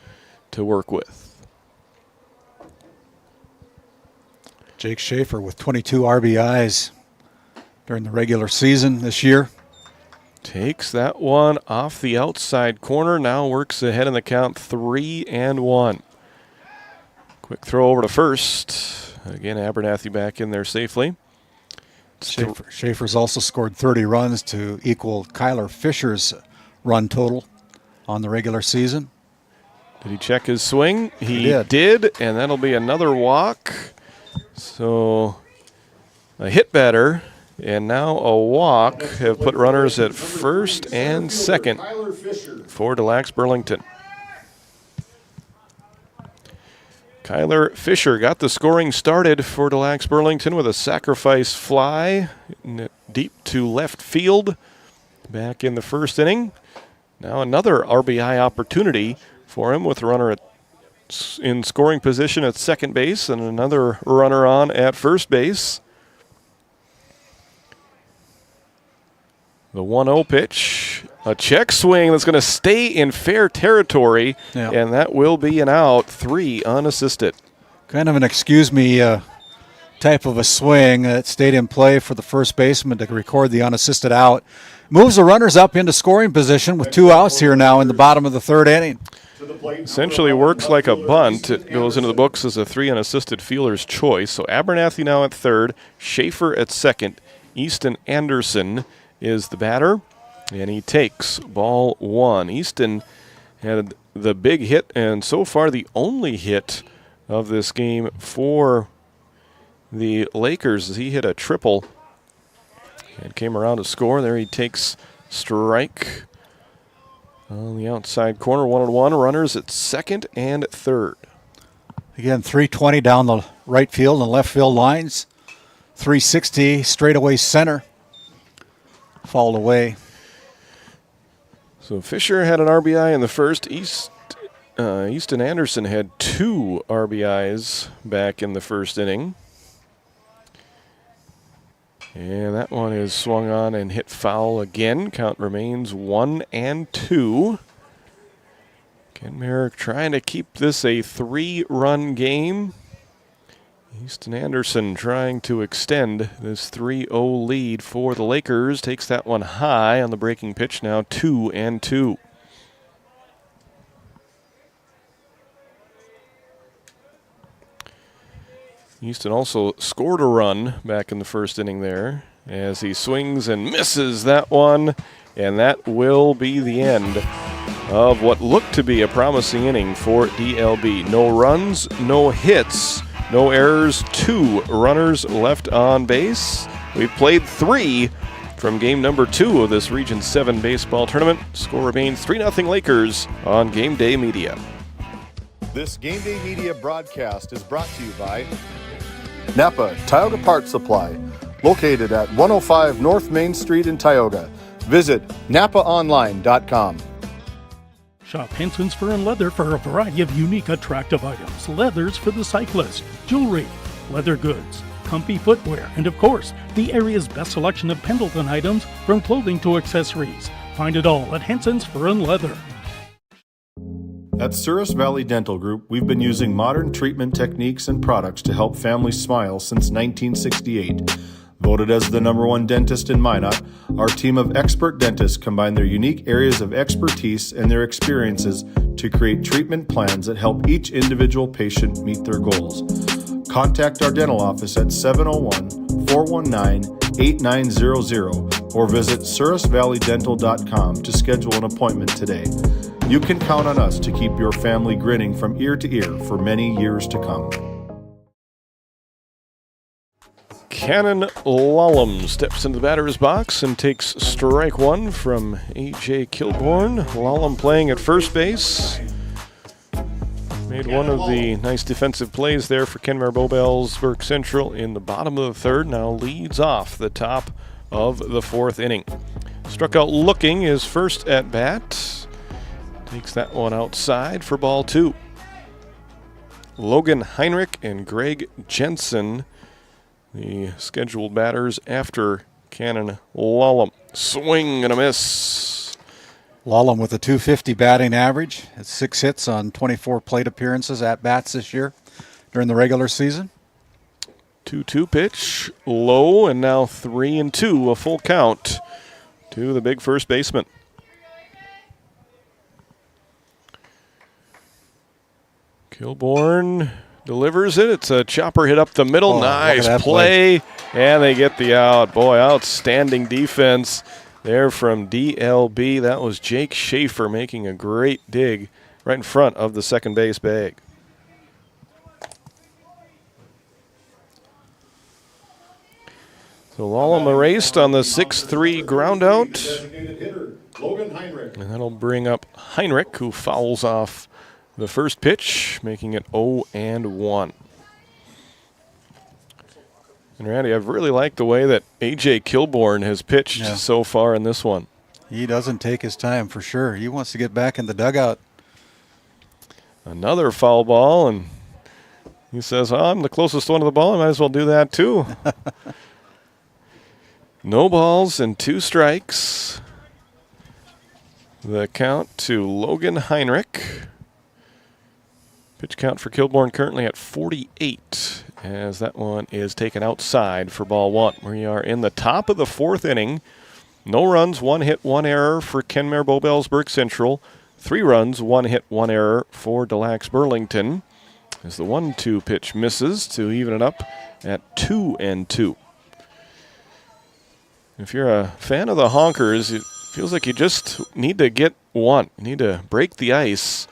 S3: to work with.
S2: Jake Schaefer with 22 RBIs during the regular season this year.
S3: Takes that one off the outside corner. Now works ahead in the count, 3-1. Quick throw over to first. Again, Abernathy back in there safely.
S2: Schaefer's also scored 30 runs to equal Kyler Fisher's run total on the regular season.
S3: Did he check his swing? He did, and that'll be another walk. So a hit batter and now a walk have put runners at first and second for Des Lacs Burlington. Kyler Fisher got the scoring started for Des Lacs Burlington with a sacrifice fly deep to left field back in the first inning. Now another RBI opportunity for him with a runner in scoring position at second base and another runner on at first base. The 1-0 pitch, a check swing that's going to stay in fair territory, and that will be an out, 3 unassisted.
S2: Kind of an excuse me type of a swing that stayed in play for the first baseman to record the unassisted out. Moves the runners up into scoring position with 2 outs here now in the bottom of the 3rd inning.
S3: Essentially works like a bunt. It goes into the books as a 3 unassisted fielder's choice. So Abernathy now at 3rd, Schaefer at 2nd, Easton Anderson is the batter, and he takes ball 1. Easton had the big hit, and so far the only hit of this game for the Lakers as he hit a triple and came around to score. There he takes strike on the outside corner, 1-1. Runners at 2nd and 3rd.
S2: Again, 320 down the right field and left field lines. 360 straightaway center. Fouled away.
S3: So Fisher had an RBI in the first. Easton Anderson had 2 RBIs back in the first inning. And that one is swung on and hit foul again. Count remains 1-2. Kenmare trying to keep this a 3-run game. Easton Anderson trying to extend this 3-0 lead for the Lakers. Takes that one high on the breaking pitch now, 2-2. Easton also scored a run back in the first inning there as he swings and misses that one, and that will be the end of what looked to be a promising inning for DLB. No runs, no hits, no errors, 2 runners left on base. We've played 3 from game number 2 of this Region 7 baseball tournament. Score remains 3-0 Lakers on GameDay Media.
S1: This GameDay Media broadcast is brought to you by Napa Tioga Parts Supply, located at 105 North Main Street in Tioga. Visit napaonline.com.
S13: Shop Henson's Fur and Leather for a variety of unique, attractive items. Leathers for the cyclist, jewelry, leather goods, comfy footwear, and of course, the area's best selection of Pendleton items from clothing to accessories. Find it all at Henson's Fur and Leather.
S1: At Souris Valley Dental Group, we've been using modern treatment techniques and products to help families smile since 1968. Voted as the #1 dentist in Minot, our team of expert dentists combine their unique areas of expertise and their experiences to create treatment plans that help each individual patient meet their goals. Contact our dental office at 701-419-8900 or visit sourisvalleydental.com to schedule an appointment today. You can count on us to keep your family grinning from ear to ear for many years to come.
S3: Cannon Lallam steps into the batter's box and takes strike 1 from A.J. Kilborn. Lallam playing at first base. Made one of the nice defensive plays there for Kenmare Bowbellsburg Central in the bottom of the third. Now leads off the top of the 4th inning. Struck out looking his first at bat. Takes that one outside for ball 2. Logan Heinrich and Greg Jensen, the scheduled batters after Cannon Lallam. Swing and a miss.
S2: Lallam with a .250 batting average. Has 6 hits on 24 plate appearances at bats this year during the regular season.
S3: 2-2 pitch, low, and now 3-2, a full count to the big first baseman. Kilborn delivers it. It's a chopper hit up the middle. Nice play. And they get the out. Boy, outstanding defense there from DLB. That was Jake Schaefer making a great dig right in front of the second base bag. So Lallam erased on the 6-3 ground out. And that'll bring up Heinrich, who fouls off the first pitch, making it 0-1. And Randy, I've really liked the way that A.J. Kilborn has pitched so far in this one.
S2: He doesn't take his time for sure. He wants to get back in the dugout.
S3: Another foul ball, and he says, I'm the closest one to the ball. I might as well do that too. No balls and 2 strikes. The count to Logan Heinrich. Pitch count for Kilborn currently at 48, as that one is taken outside for ball 1. We are in the top of the 4th inning. No runs, 1 hit, 1 error for Kenmare Bowbellsburg Central. 3 runs, 1 hit, 1 error for Des Lacs Burlington. As the 1-2 pitch misses to even it up at 2-2. If you're a fan of the Honkers, it feels like you just need to get one. You need to break the ice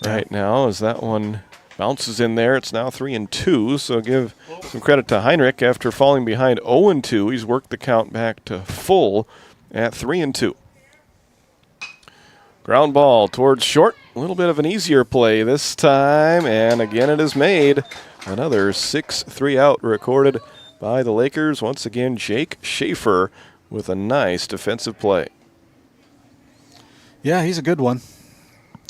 S3: right now as that one bounces in there. It's now 3-2, so give some credit to Heinrich. After falling behind 0-2, he's worked the count back to full at 3-2. Ground ball towards short. A little bit of an easier play this time, and again it is made. Another 6-3 out recorded by the Lakers. Once again, Jake Schaefer with a nice defensive play.
S2: Yeah, he's a good one.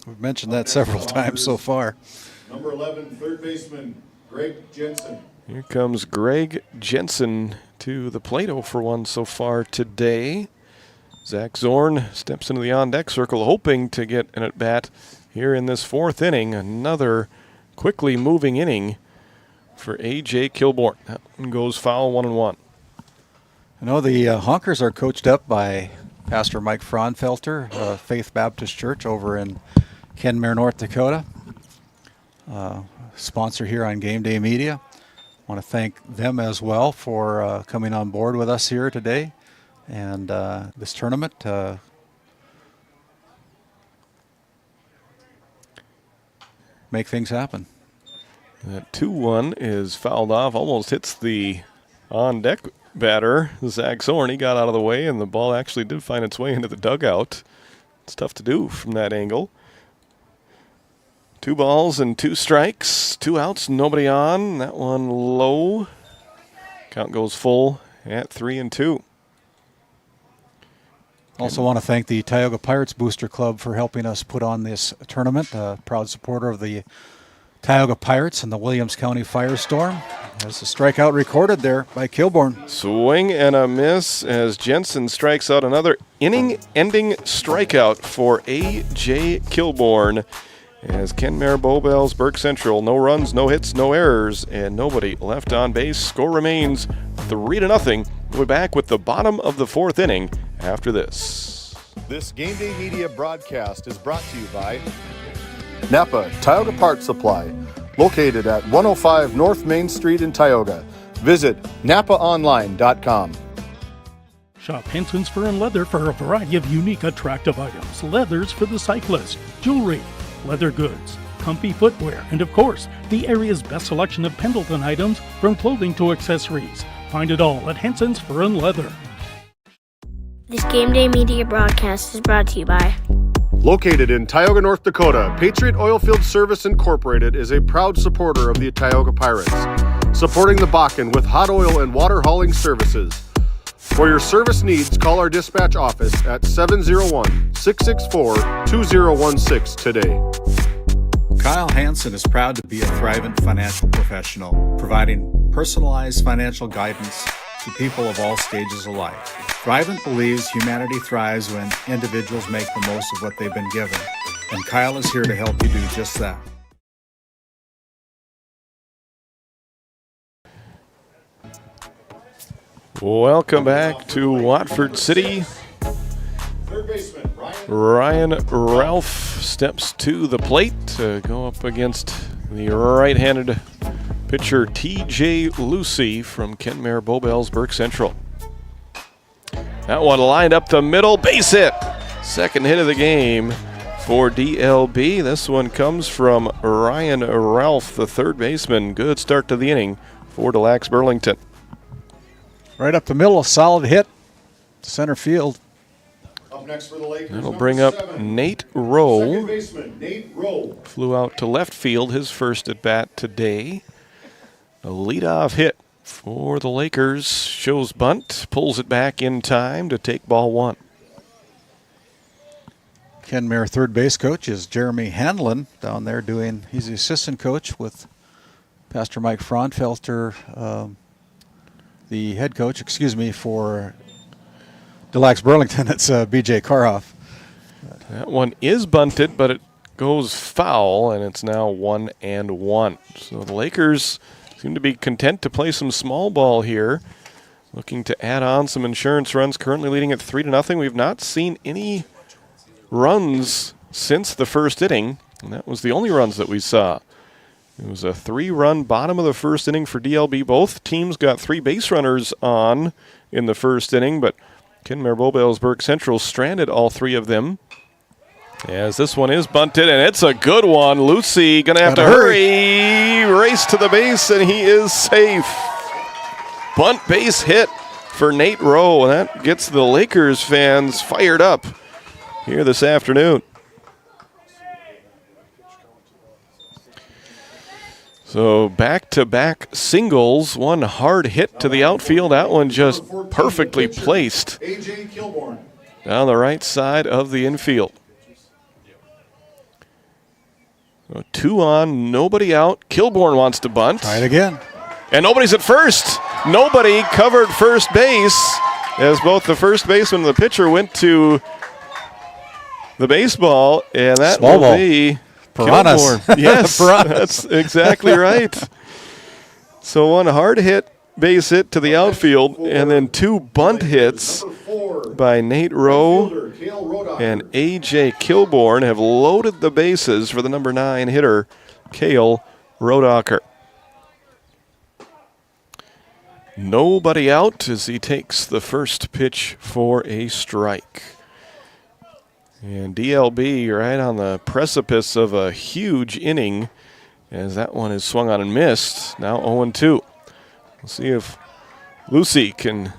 S2: We've mentioned that several times so far.
S1: Number 11, third baseman, Greg Jensen.
S3: Here comes Greg Jensen to the plate. 0 for 1 so far today. Zach Zorn steps into the on-deck circle, hoping to get an at-bat here in this 4th inning. Another quickly moving inning for A.J. Kilborn. That one goes foul, 1-1.
S2: I know the Honkers are coached up by Pastor Mike Fraunfelter, Faith Baptist Church over in Kenmare, North Dakota. Sponsor here on GameDay Media. want to thank them as well for coming on board with us here today and this tournament. Make things happen.
S3: That 2-1 is fouled off, almost hits the on-deck batter, Zach Zorn. He got out of the way, and the ball actually did find its way into the dugout. It's tough to do from that angle. 2 balls and 2 strikes, 2 outs, nobody on. That one low. Count goes full at 3-2.
S2: Also want to thank the Tioga Pirates Booster Club for helping us put on this tournament. Proud supporter of the Tioga Pirates and the Williams County Firestorm. There's a strikeout recorded there by Kilborn.
S3: Swing and a miss as Jensen strikes out another inning-ending strikeout for A.J. Kilborn. As Kenmare Bowbells, Burke Central, no runs, no hits, no errors, and nobody left on base. Score remains 3-0. We'll be back with the bottom of the 4th inning after this.
S1: This Game Day Media broadcast is brought to you by Napa Tioga Parts Supply, located at 105 North Main Street in Tioga. Visit napaonline.com.
S13: Shop Henson's Fur and Leather for a variety of unique, attractive items. Leathers for the cyclist, jewelry, leather goods, comfy footwear, and of course, the area's best selection of Pendleton items from clothing to accessories. Find it all at Henson's Fur and Leather.
S4: This Game Day Media broadcast is brought to you by
S1: Located in Tioga, North Dakota, Patriot Oilfield Service Incorporated is a proud supporter of the Tioga Pirates, supporting the Bakken with hot oil and water hauling services. For your service needs, call our dispatch office at 701-664-2016 today.
S2: Kyle Hansen is proud to be a Thrivent financial professional, providing personalized financial guidance to people of all stages of life. Thrivent believes humanity thrives when individuals make the most of what they've been given, and Kyle is here to help you do just that.
S3: Welcome back to Watford City.
S1: Third baseman,
S3: Ryan Ralph steps to the plate to go up against the right-handed pitcher T.J. Lucy from Kenmare Bowbells, Burke Central. That one lined up the middle, base hit. Second hit of the game for DLB. This one comes from Ryan Ralph, the third baseman. Good start to the inning for Delax Burlington.
S2: Right up the middle, a solid hit to center field.
S1: Up next for the Lakers,
S3: That'll bring up
S1: 7,
S3: Nate Rowe.
S1: Second baseman, Nate Rowe.
S3: Flew out to left field, his first at bat today. A leadoff hit for the Lakers. Shows bunt, pulls it back in time to take ball 1.
S2: Kenmare third base coach is Jeremy Hanlon down there doing, he's the assistant coach with Pastor Mike Fraunfelter, the head coach, for Delax Burlington. It's B.J. Karhoff.
S3: That one is bunted, but it goes foul, and it's now 1-1. So the Lakers seem to be content to play some small ball here, looking to add on some insurance runs, currently leading at 3-0. We've not seen any runs since the first inning, and that was the only runs that we saw. It was a 3-run bottom of the first inning for DLB. Both teams got 3 base runners on in the first inning, but Kenmare Bowbells Burke Central stranded all 3 of them. As this one is bunted, and it's a good one. Lucy going to have to hurry. Race to the base, and he is safe. Bunt base hit for Nate Rowe, and that gets the Lakers fans fired up here this afternoon. So back-to-back singles, one hard hit to the outfield. That one just perfectly placed down the right side of the infield. So 2 on, nobody out. Kilborn wants to bunt.
S2: Try it again.
S3: And nobody's at first. Nobody covered first base as both the first baseman and the pitcher went to the baseball, and that will be
S2: Piranhas.
S3: Kilborn. Yes, that's exactly right. So one hard hit, base hit to the outfield, and then 2 bunt hits by Nate Rowe and A.J. Kilborn have loaded the bases for the number 9 hitter, Cale Rodacher. nobody out as he takes the first pitch for a strike. And DLB right on the precipice of a huge inning as that one is swung on and missed. Now 0-2. We'll see if Lucy can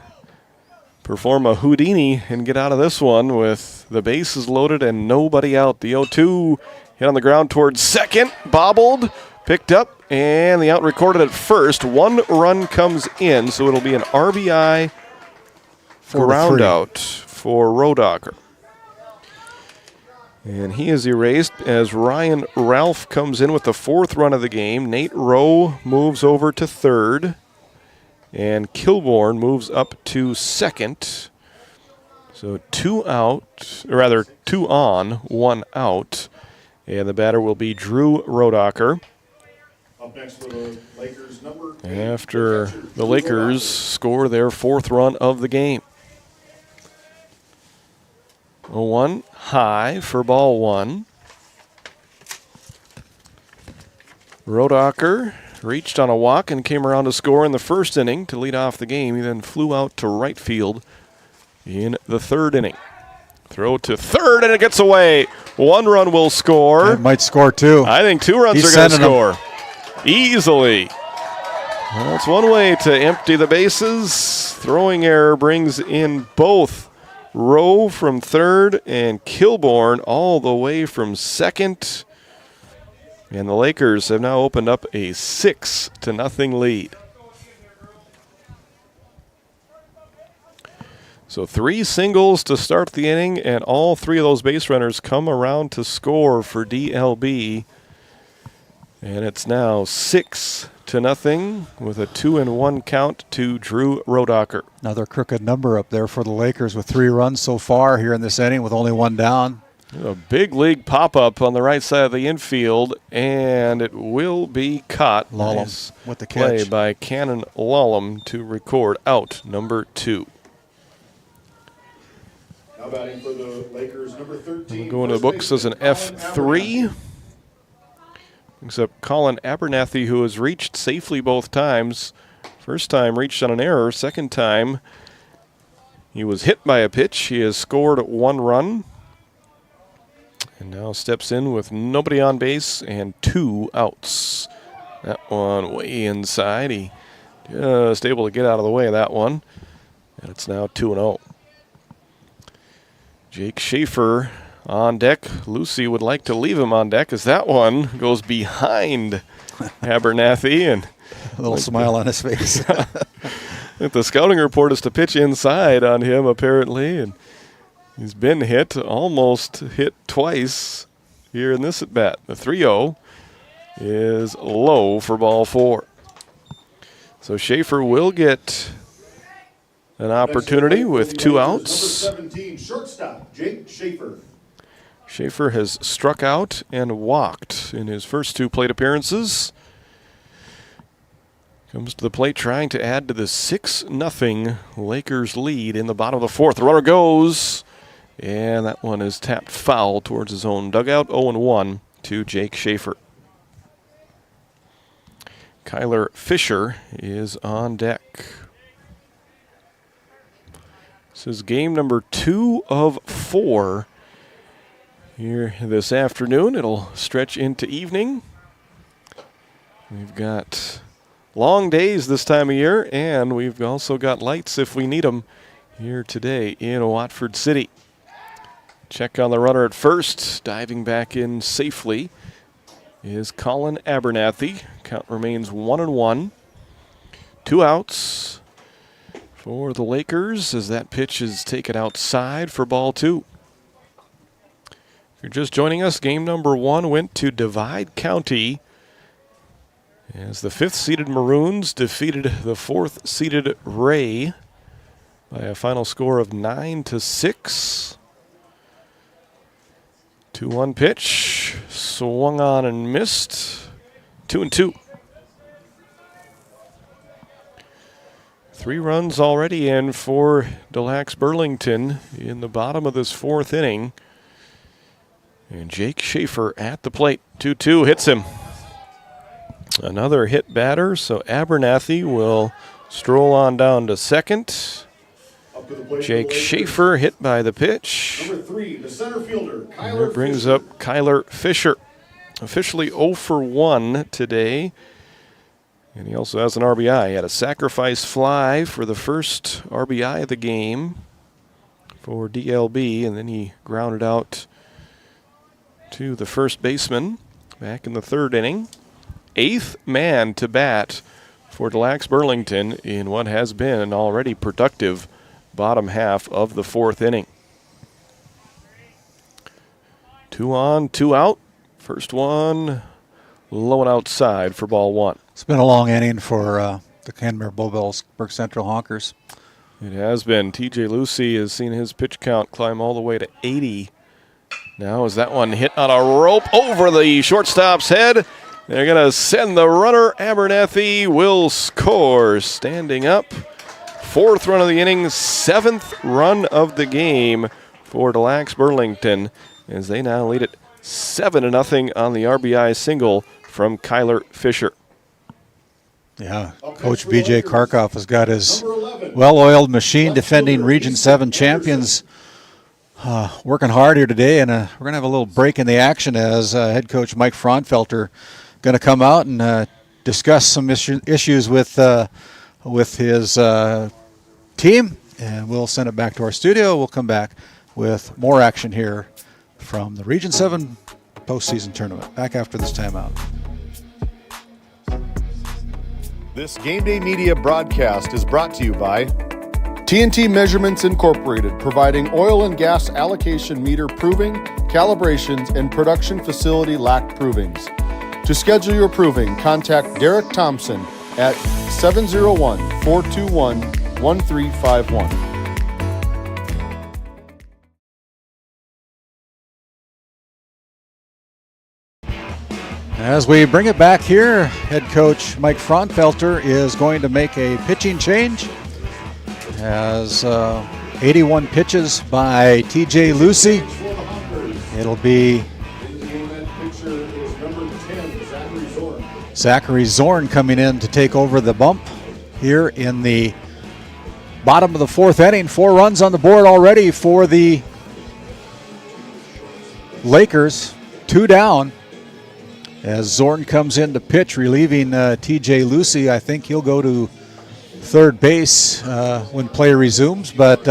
S3: perform a Houdini and get out of this one with the bases loaded and nobody out. The 0-2 hit on the ground towards second, bobbled, picked up, and the out recorded at first. 1 run comes in, so it'll be an RBI ground out for Rodacher. And he is erased as Ryan Ralph comes in with the 4th run of the game. Nate Rowe moves over to 3rd. And Kilborn moves up to 2nd. So 2 out, or rather 2 on, 1 out. And the batter will be Drew Rodacher.
S1: Up next for the Lakers, number 8.
S3: After the Lakers score their 4th run of the game. 0-1 high for ball 1. Rodacher reached on a walk and came around to score in the 1st inning to lead off the game. He then flew out to right field in the 3rd inning. Throw to 3rd and it gets away. 1 run will score.
S2: It might score 2.
S3: I think 2 runs are going to score easily. Well, that's one way to empty the bases. Throwing error brings in both Rowe from 3rd and Kilborn all the way from 2nd. And the Lakers have now opened up a 6-0 lead. So 3 singles to start the inning, and all 3 of those base runners come around to score for DLB. And it's now 6-0 with a 2-1 count to Drew Rodacher.
S2: Another crooked number up there for the Lakers with 3 runs so far here in this inning with only 1 down.
S3: A big league pop-up on the right side of the infield, and it will be caught.
S2: Lallam with the
S3: play
S2: catch
S3: by Cannon Lallam to record out number 2.
S1: Now batting for the Lakers, number 13.
S3: We'll go into the books as an F3. Brings up Colin Abernathy, who has reached safely both times. First time reached on an error. Second time he was hit by a pitch. He has scored 1 run. And now steps in with nobody on base and 2 outs. That one way inside. He just able to get out of the way of that one. And it's now 2-0. Jake Schaefer on deck. Lucy would like to leave him on deck as that one goes behind Abernathy. And
S2: a little smile on his face.
S3: The scouting report is to pitch inside on him, apparently. And he's been hit, almost hit twice here in this at-bat. The 3-0 is low for ball 4. So Schaefer will get an opportunity with 2 outs.
S1: Number 17, shortstop, Jake Schaefer.
S3: Schaefer has struck out and walked in his first 2 plate appearances. Comes to the plate trying to add to the 6-0 Lakers lead in the bottom of the 4th. The runner goes. And that one is tapped foul towards his own dugout. 0-1 to Jake Schaefer. Kyler Fisher is on deck. This is game number 2 of 4 here this afternoon. It'll stretch into evening. We've got long days this time of year, and we've also got lights if we need them here today in Watford City. Check on the runner at first. Diving back in safely is Colin Abernathy. Count remains 1-1. 2 outs for the Lakers as that pitch is taken outside for ball 2. If you're just joining us, game number 1 went to Divide County as the 5th-seeded Maroons defeated the 4th-seeded Ray by a final score of 9-6. 2-1 pitch, swung on and missed. 2-2. 3 runs already in for Delax Burlington in the bottom of this 4th inning. And Jake Schaefer at the plate. 2-2 hits him. Another hit batter, so Abernathy will stroll on down to second. Jake Schaefer hit by the pitch.
S1: Number 3, the center fielder,
S3: That brings up Kyler Fisher. Officially 0 for 1 today. And he also has an RBI. He had a sacrifice fly for the first RBI of the game for DLB, and then he grounded out to the first baseman back in the third inning. 8th man to bat for Delax Burlington in what has been an already productive bottom half of the 4th inning. 2 on, 2 out. First one low and outside for ball 1.
S2: It's been a long inning for the Canberra Bowbellsburg Central Honkers.
S3: It has been. TJ Lucy has seen his pitch count climb all the way to 80. Now is that one hit on a rope over the shortstop's head. They're going to send the runner. Abernathy will score. Standing up. 4th run of the inning, 7th run of the game for Delax Burlington as they now lead it 7-0 on the RBI single from Kyler Fisher.
S2: Yeah, Coach B.J. Karkoff has got his well-oiled machine defending Region 7 champions working hard here today, and we're going to have a little break in the action as head coach Mike Fraunfelter going to come out and discuss some issues with his team, and we'll send it back to our studio. We'll come back with more action here from the Region 7 postseason tournament. Back after this timeout.
S1: This Game Day Media broadcast is brought to you by TNT Measurements Incorporated, providing oil and gas allocation meter proving, calibrations, and production facility lac provings. To schedule your proving, contact Derek Thompson at 701-421-1351.
S2: As we bring it back here, head coach Mike Fraunfelter is going to make a pitching change. Has 81 pitches by TJ Lucy. It'll be Zachary Zorn coming in to take over the bump here in the bottom of the 4th inning. 4 runs on the board already for the Lakers. 2 down. As Zorn comes in to pitch, relieving TJ Lucy. I think he'll go to third base when play resumes. But,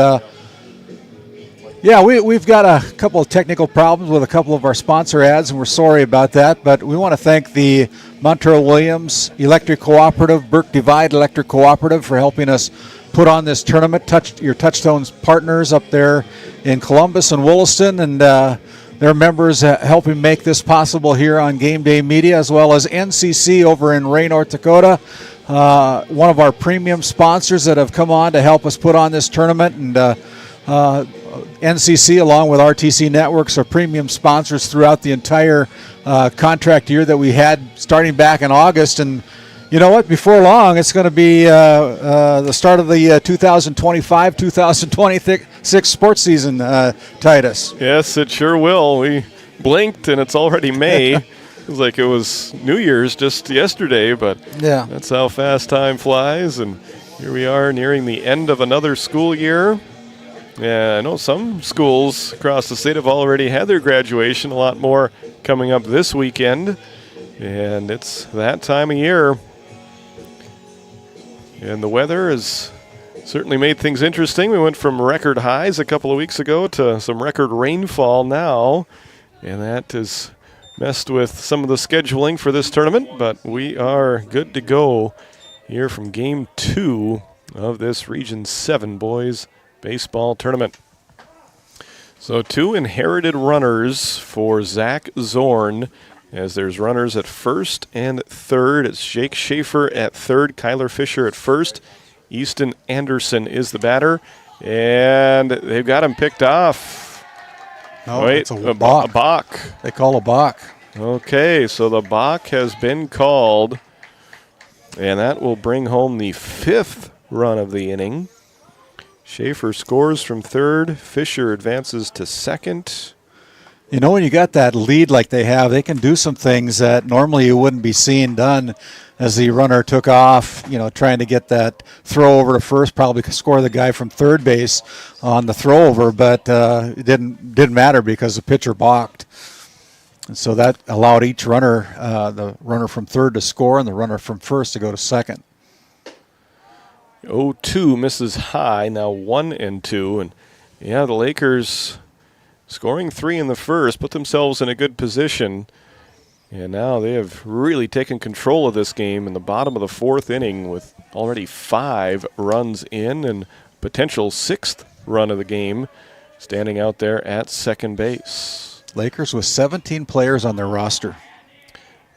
S2: yeah, we've got a couple of technical problems with a couple of our sponsor ads, and we're sorry about that. But we want to thank the Montreal Williams Electric Cooperative, Burke Divide Electric Cooperative for helping us put on this tournament. Your Touchstones partners up there in Columbus and Williston, and their members helping make this possible here on Game Day Media, as well as NCC over in Ray, North Dakota, one of our premium sponsors that have come on to help us put on this tournament. And NCC, along with RTC Networks, are premium sponsors throughout the entire contract year that we had starting back in August. And you know what? Before long, it's going to be the start of the 2025-2026 sports season, Titus.
S3: Yes, it sure will. We blinked, and it's already May. It was like it was New Year's just yesterday, but
S2: yeah,
S3: that's how fast time flies. And here we are nearing the end of another school year. Yeah, I know some schools across the state have already had their graduation, a lot more coming up this weekend. And it's that time of year. And the weather has certainly made things interesting. We went from record highs a couple of weeks ago to some record rainfall now. And that has messed with some of the scheduling for this tournament. But we are good to go here from Game 2 of this Region 7 boys baseball tournament. So 2 inherited runners for Zach Zorn, as there's runners at first and third. It's Jake Schaefer at third, Kyler Fisher at first. Easton Anderson is the batter, and they've got him picked off.
S2: No, it's a balk.
S3: A balk.
S2: They call a balk.
S3: Okay, so the balk has been called, and that will bring home the 5th run of the inning. Schaefer scores from third. Fisher advances to second.
S2: You know, when you got that lead like they have, they can do some things that normally you wouldn't be seeing done. as the runner took off, trying to get that throw over to first, probably score the guy from third base on the throw over, but it didn't matter because the pitcher balked. And so that allowed each runner, the runner from third to score and the runner from first to go to second.
S3: 0-2 misses high, now 1-2. And yeah, the Lakers scoring 3 in the first, put themselves in a good position. And now they have really taken control of this game in the bottom of the 4th inning with already 5 runs in and potential 6th run of the game standing out there at second base.
S2: Lakers with 17 players on their roster.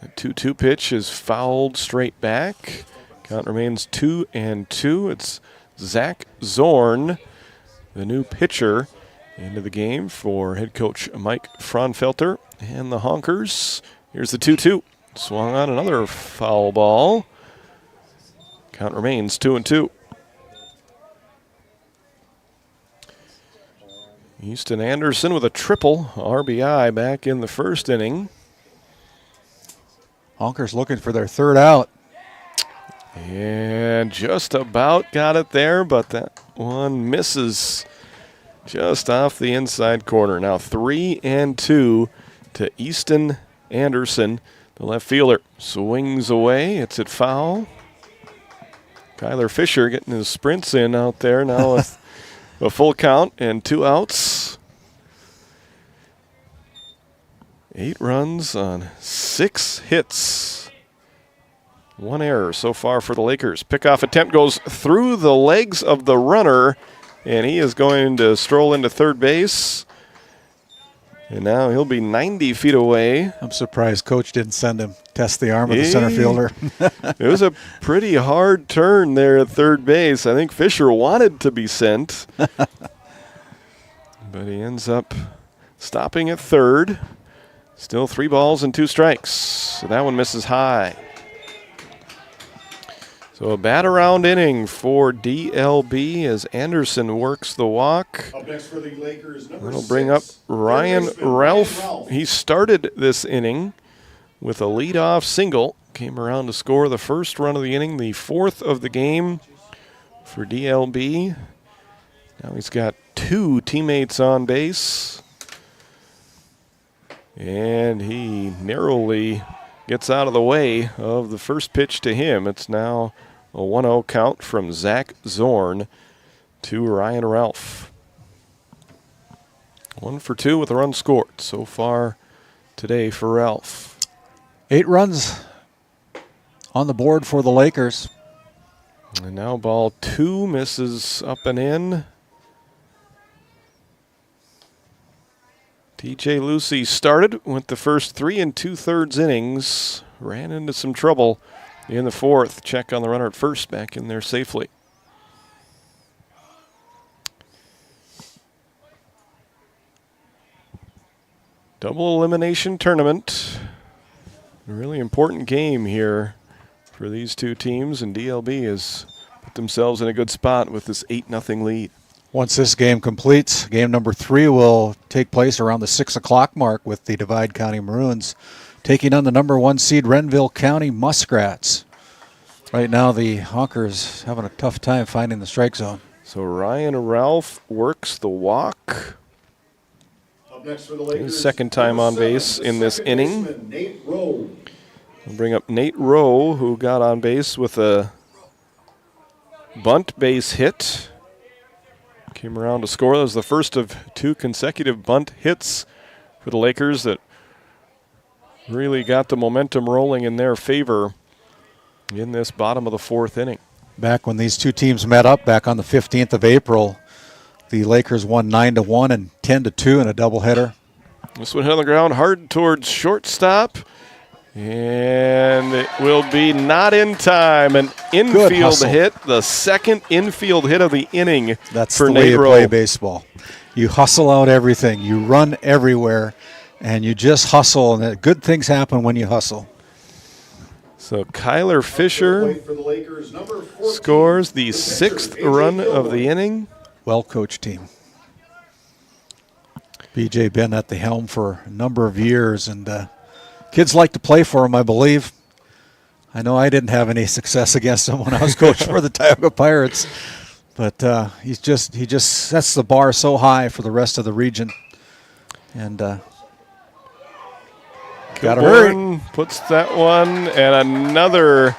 S3: The 2-2 pitch is fouled straight back. Count remains 2-2. It's Zach Zorn, the new pitcher, into the game for head coach Mike Fraunfelter and the Honkers. Here's the 2-2. Swung on another foul ball. Count remains 2-2. Easton Anderson with a triple RBI back in the first inning.
S2: Honkers looking for their third out.
S3: And just about got it there, but that one misses just off the inside corner. Now 3-2 to Easton Anderson. The left fielder swings away. It's at foul. Kyler Fisher getting his sprints in out there now with a full count and 2 outs. 8 runs on 6 hits. 1 error so far for the Lakers. Pickoff attempt goes through the legs of the runner, and he is going to stroll into third base. And now he'll be 90 feet away.
S2: I'm surprised Coach didn't send him test the arm of the center fielder.
S3: It was a pretty hard turn there at third base. I think Fisher wanted to be sent. But he ends up stopping at third. Still 3 balls and 2 strikes. So that one misses high. So a bat around inning for DLB as Anderson works the walk.
S1: Up next for the Lakers,
S3: That'll bring up Ryan Ralph. He started this inning with a leadoff single. Came around to score the first run of the inning, the 4th of the game for DLB. Now he's got 2 teammates on base. And he narrowly gets out of the way of the first pitch to him. It's now a 1-0 count from Zach Zorn to Ryan Ralph. 1 for 2 with a run scored so far today for Ralph.
S2: 8 runs on the board for the Lakers.
S3: And now ball 2 misses up and in. TJ Lucy started, went the first 3 2/3 innings, ran into some trouble in the 4th. Check on the runner at first, back in there safely. Double elimination tournament. A really important game here for these 2 teams, and DLB has put themselves in a good spot with this 8-0 lead.
S2: Once this game completes, game number 3 will take place around the 6 o'clock mark with the Divide County Maroons taking on the number 1 seed Renville County Muskrats. Right now the Honkers having a tough time finding the strike zone.
S3: So Ryan Ralph works the walk.
S1: Up next for the Lakers,
S3: his second time on base in this inning.
S1: Nate Rowe.
S3: We'll bring up Nate Rowe, who got on base with a bunt base hit. Came around to score. That was the first of 2 consecutive bunt hits for the Lakers that really got the momentum rolling in their favor in this bottom of the 4th inning.
S2: Back when these 2 teams met up back on the 15th of April, the Lakers won 9-1 and 10-2 in a doubleheader.
S3: This one hit on the ground hard towards shortstop. And it will be not in time. An infield hit, the second infield hit of the inning.
S2: That's
S3: for
S2: the way you play baseball. You hustle out everything. You run everywhere, and you just hustle. And good things happen when you hustle.
S3: So Kyler Fisher scores the 6th run of the inning.
S2: Well-coached team. BJ been at the helm for a number of years, and kids like to play for him, I believe. I know I didn't have any success against him when I was coach for the Tioga Pirates, but he just sets the bar so high for the rest of the region, and gotta hurry.
S3: Puts that one, and another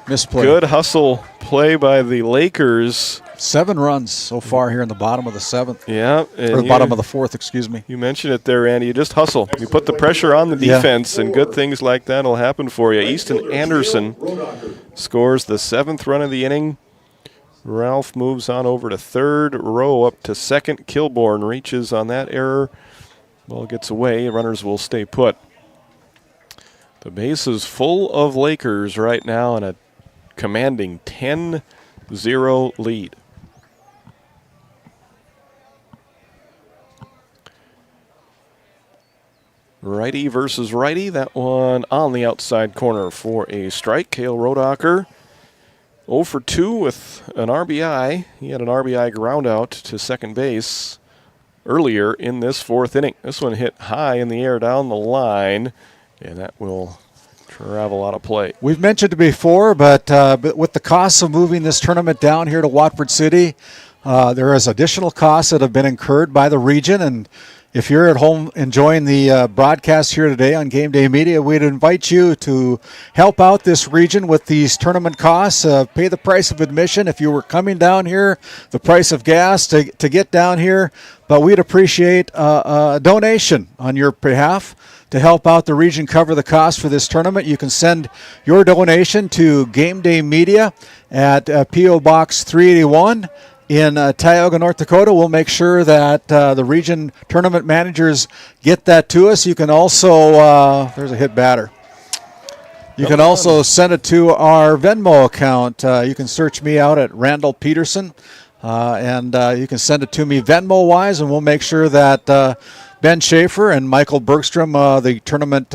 S2: misplay.
S3: Good hustle play by the Lakers.
S2: 7 runs so far here in the bottom of the 7th.
S3: Yeah.
S2: Or the bottom of the 4th, excuse me.
S3: You mentioned it there, Andy. You just hustle. You put the pressure on the defense, and good things like that will happen for you. Easton Anderson scores the 7th run of the inning. Ralph moves on over to third. Rowe up to second. Kilborn reaches on that error. Ball gets away. Runners will stay put. The base is full of Lakers right now in a commanding 10-0 lead. Righty versus righty. That one on the outside corner for a strike. Cale Rodacher 0 for 2 with an RBI. He had an RBI ground out to second base earlier in this 4th inning. This one hit high in the air down the line, and that will travel out of play.
S2: We've mentioned it before, but with the costs of moving this tournament down here to Watford City, there is additional costs that have been incurred by the region, and if you're at home enjoying the broadcast here today on Game Day Media, we'd invite you to help out this region with these tournament costs. Pay the price of admission if you were coming down here, the price of gas to get down here. But we'd appreciate a donation on your behalf to help out the region cover the cost for this tournament. You can send your donation to Game Day Media at P.O. Box 381. In Tioga, North Dakota. We'll make sure that the region tournament managers get that to us. You can also, there's a hit batter. You can also send it to our Venmo account. You can search me out at Randall Peterson, and you can send it to me Venmo-wise, and we'll make sure that Ben Schaefer and Michael Bergstrom, the tournament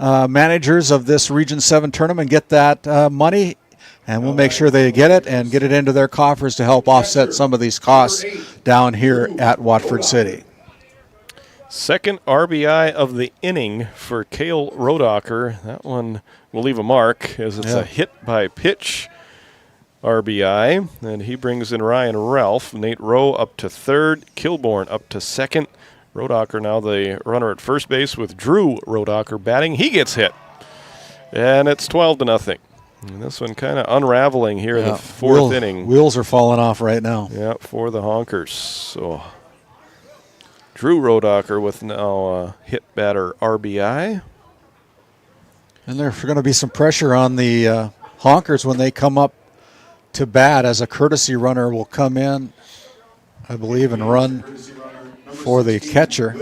S2: managers of this Region 7 tournament, get that money. And we'll make sure they get it and get it into their coffers to help offset some of these costs down here at Watford City.
S3: Second RBI of the inning for Cale Rodacher. That one will leave a mark as it's a hit by pitch RBI. And he brings in Ryan Ralph. Nate Rowe up to third. Kilborn up to second. Rodacher now the runner at first base with Drew Rodacher batting. He gets hit. And it's 12-0. And this one kind of unraveling here in the 4th inning.
S2: Wheels are falling off right now.
S3: Yeah, for the Honkers. So Drew Rodacher with now a hit batter RBI.
S2: And there's going to be some pressure on the Honkers when they come up to bat, as a courtesy runner will come in, I believe, and run for the catcher.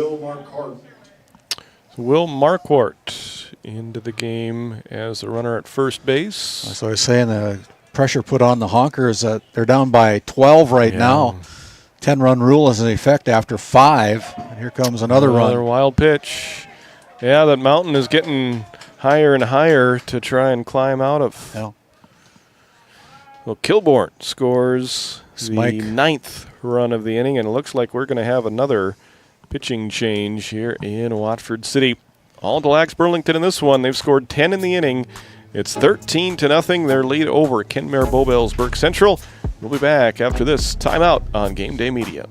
S3: Will Marquardt into the game as a runner at first base.
S2: So I was saying the pressure put on the Honkers. They're down by 12 right now. 10-run rule is in effect after 5. And here comes another run.
S3: Another wild pitch. Yeah, that mountain is getting higher and higher to try and climb out of.
S2: Yeah.
S3: Well, Kilborn scores the 9th run of the inning, and it looks like we're going to have another pitching change here in Watford City. All to Lax Burlington in this one. They've scored 10 in the inning. It's 13-0, their lead over Kenmare Bowbells-Burke Central. We'll be back after this timeout on Game Day Media.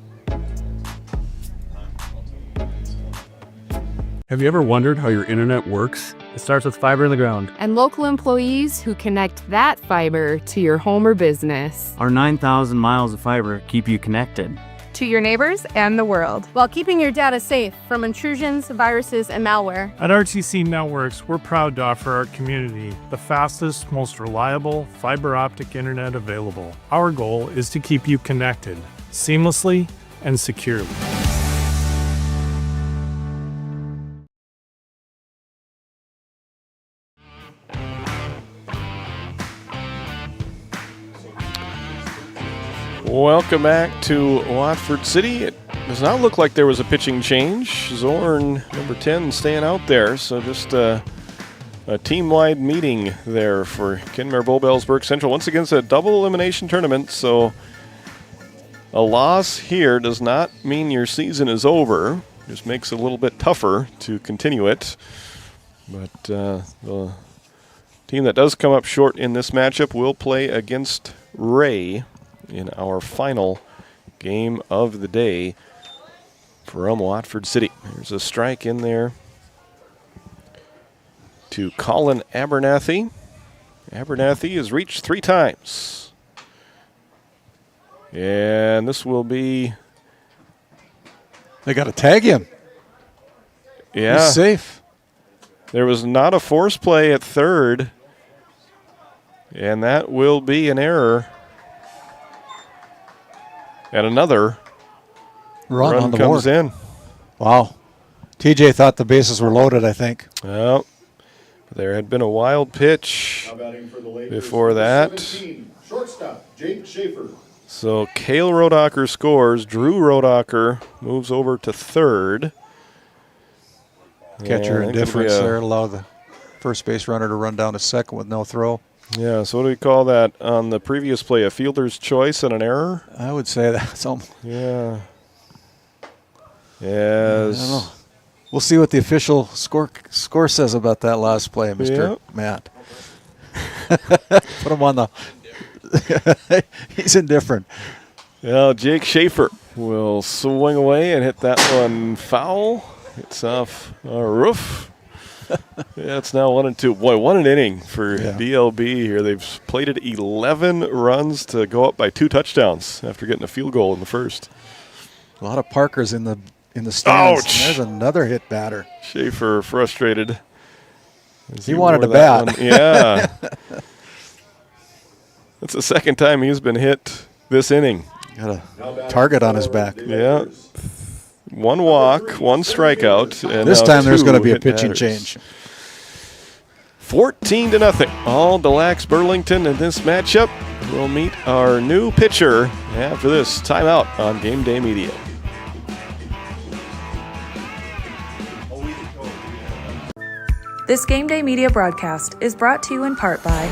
S5: Have you ever wondered how your internet works? It starts with fiber in the ground.
S6: And local employees who connect that fiber to your home or business.
S7: Our 9,000 miles of fiber keep you connected.
S8: To your neighbors and the world, while keeping your data safe from intrusions, viruses, and malware.
S9: At RTC Networks, we're proud to offer our community the fastest, most reliable fiber optic internet available. Our goal is to keep you connected seamlessly and securely.
S3: Welcome back to Watford City. It does not look like there was a pitching change. Zorn, number 10, staying out there. So just a team-wide meeting there for Kenmare Bowbells-Burke Central. Once again, it's a double elimination tournament, so a loss here does not mean your season is over. Just makes it a little bit tougher to continue it. But the Team that does come up short in this matchup will play against Ray in our final game of the day from Watford City. There's a strike in there to Colin Abernathy. Abernathy has reached 3 times. And this will be...
S2: They got to tag him.
S3: Yeah.
S2: He's safe.
S3: There was not a force play at third. And that will be an error. And another
S2: run on the
S3: comes
S2: board.
S3: in.
S2: Wow. TJ thought the bases were loaded, I think.
S3: Well, there had been a wild pitch before that.
S1: Shortstop, Jake Schaefer.
S3: So Cale Rodacher scores. Drew Rodacher moves over to third.
S2: Catcher indifference there allowed the first base runner to run down to second with no throw.
S3: Yeah, so what do we call that on the previous play? A fielder's choice and an error?
S2: I would say that's almost.
S3: Yeah. Yes.
S2: I don't know. We'll see what the official score says about that last play, Mr. Matt. Put him on the. He's indifferent.
S3: Well, Jake Schaefer will swing away and hit that one foul. It's off our roof. Yeah, it's now 1-2. Boy, what an inning for DLB here. They've plated 11 runs to go up by 2 touchdowns after getting a field goal in the first.
S2: A lot of Parkers in the stands.
S3: Ouch.
S2: There's another hit batter.
S3: Schaefer frustrated.
S2: He wanted to bat.
S3: Yeah. That's the second time he's been hit this inning.
S2: Got a target on his back.
S3: Yeah. 1 walk, 1 strikeout. And
S2: this time there's going to be a pitching change.
S3: 14-0. All Delax Burlington in this matchup. We'll meet our new pitcher after this timeout on Game Day Media.
S10: This Game Day Media broadcast is brought to you in part by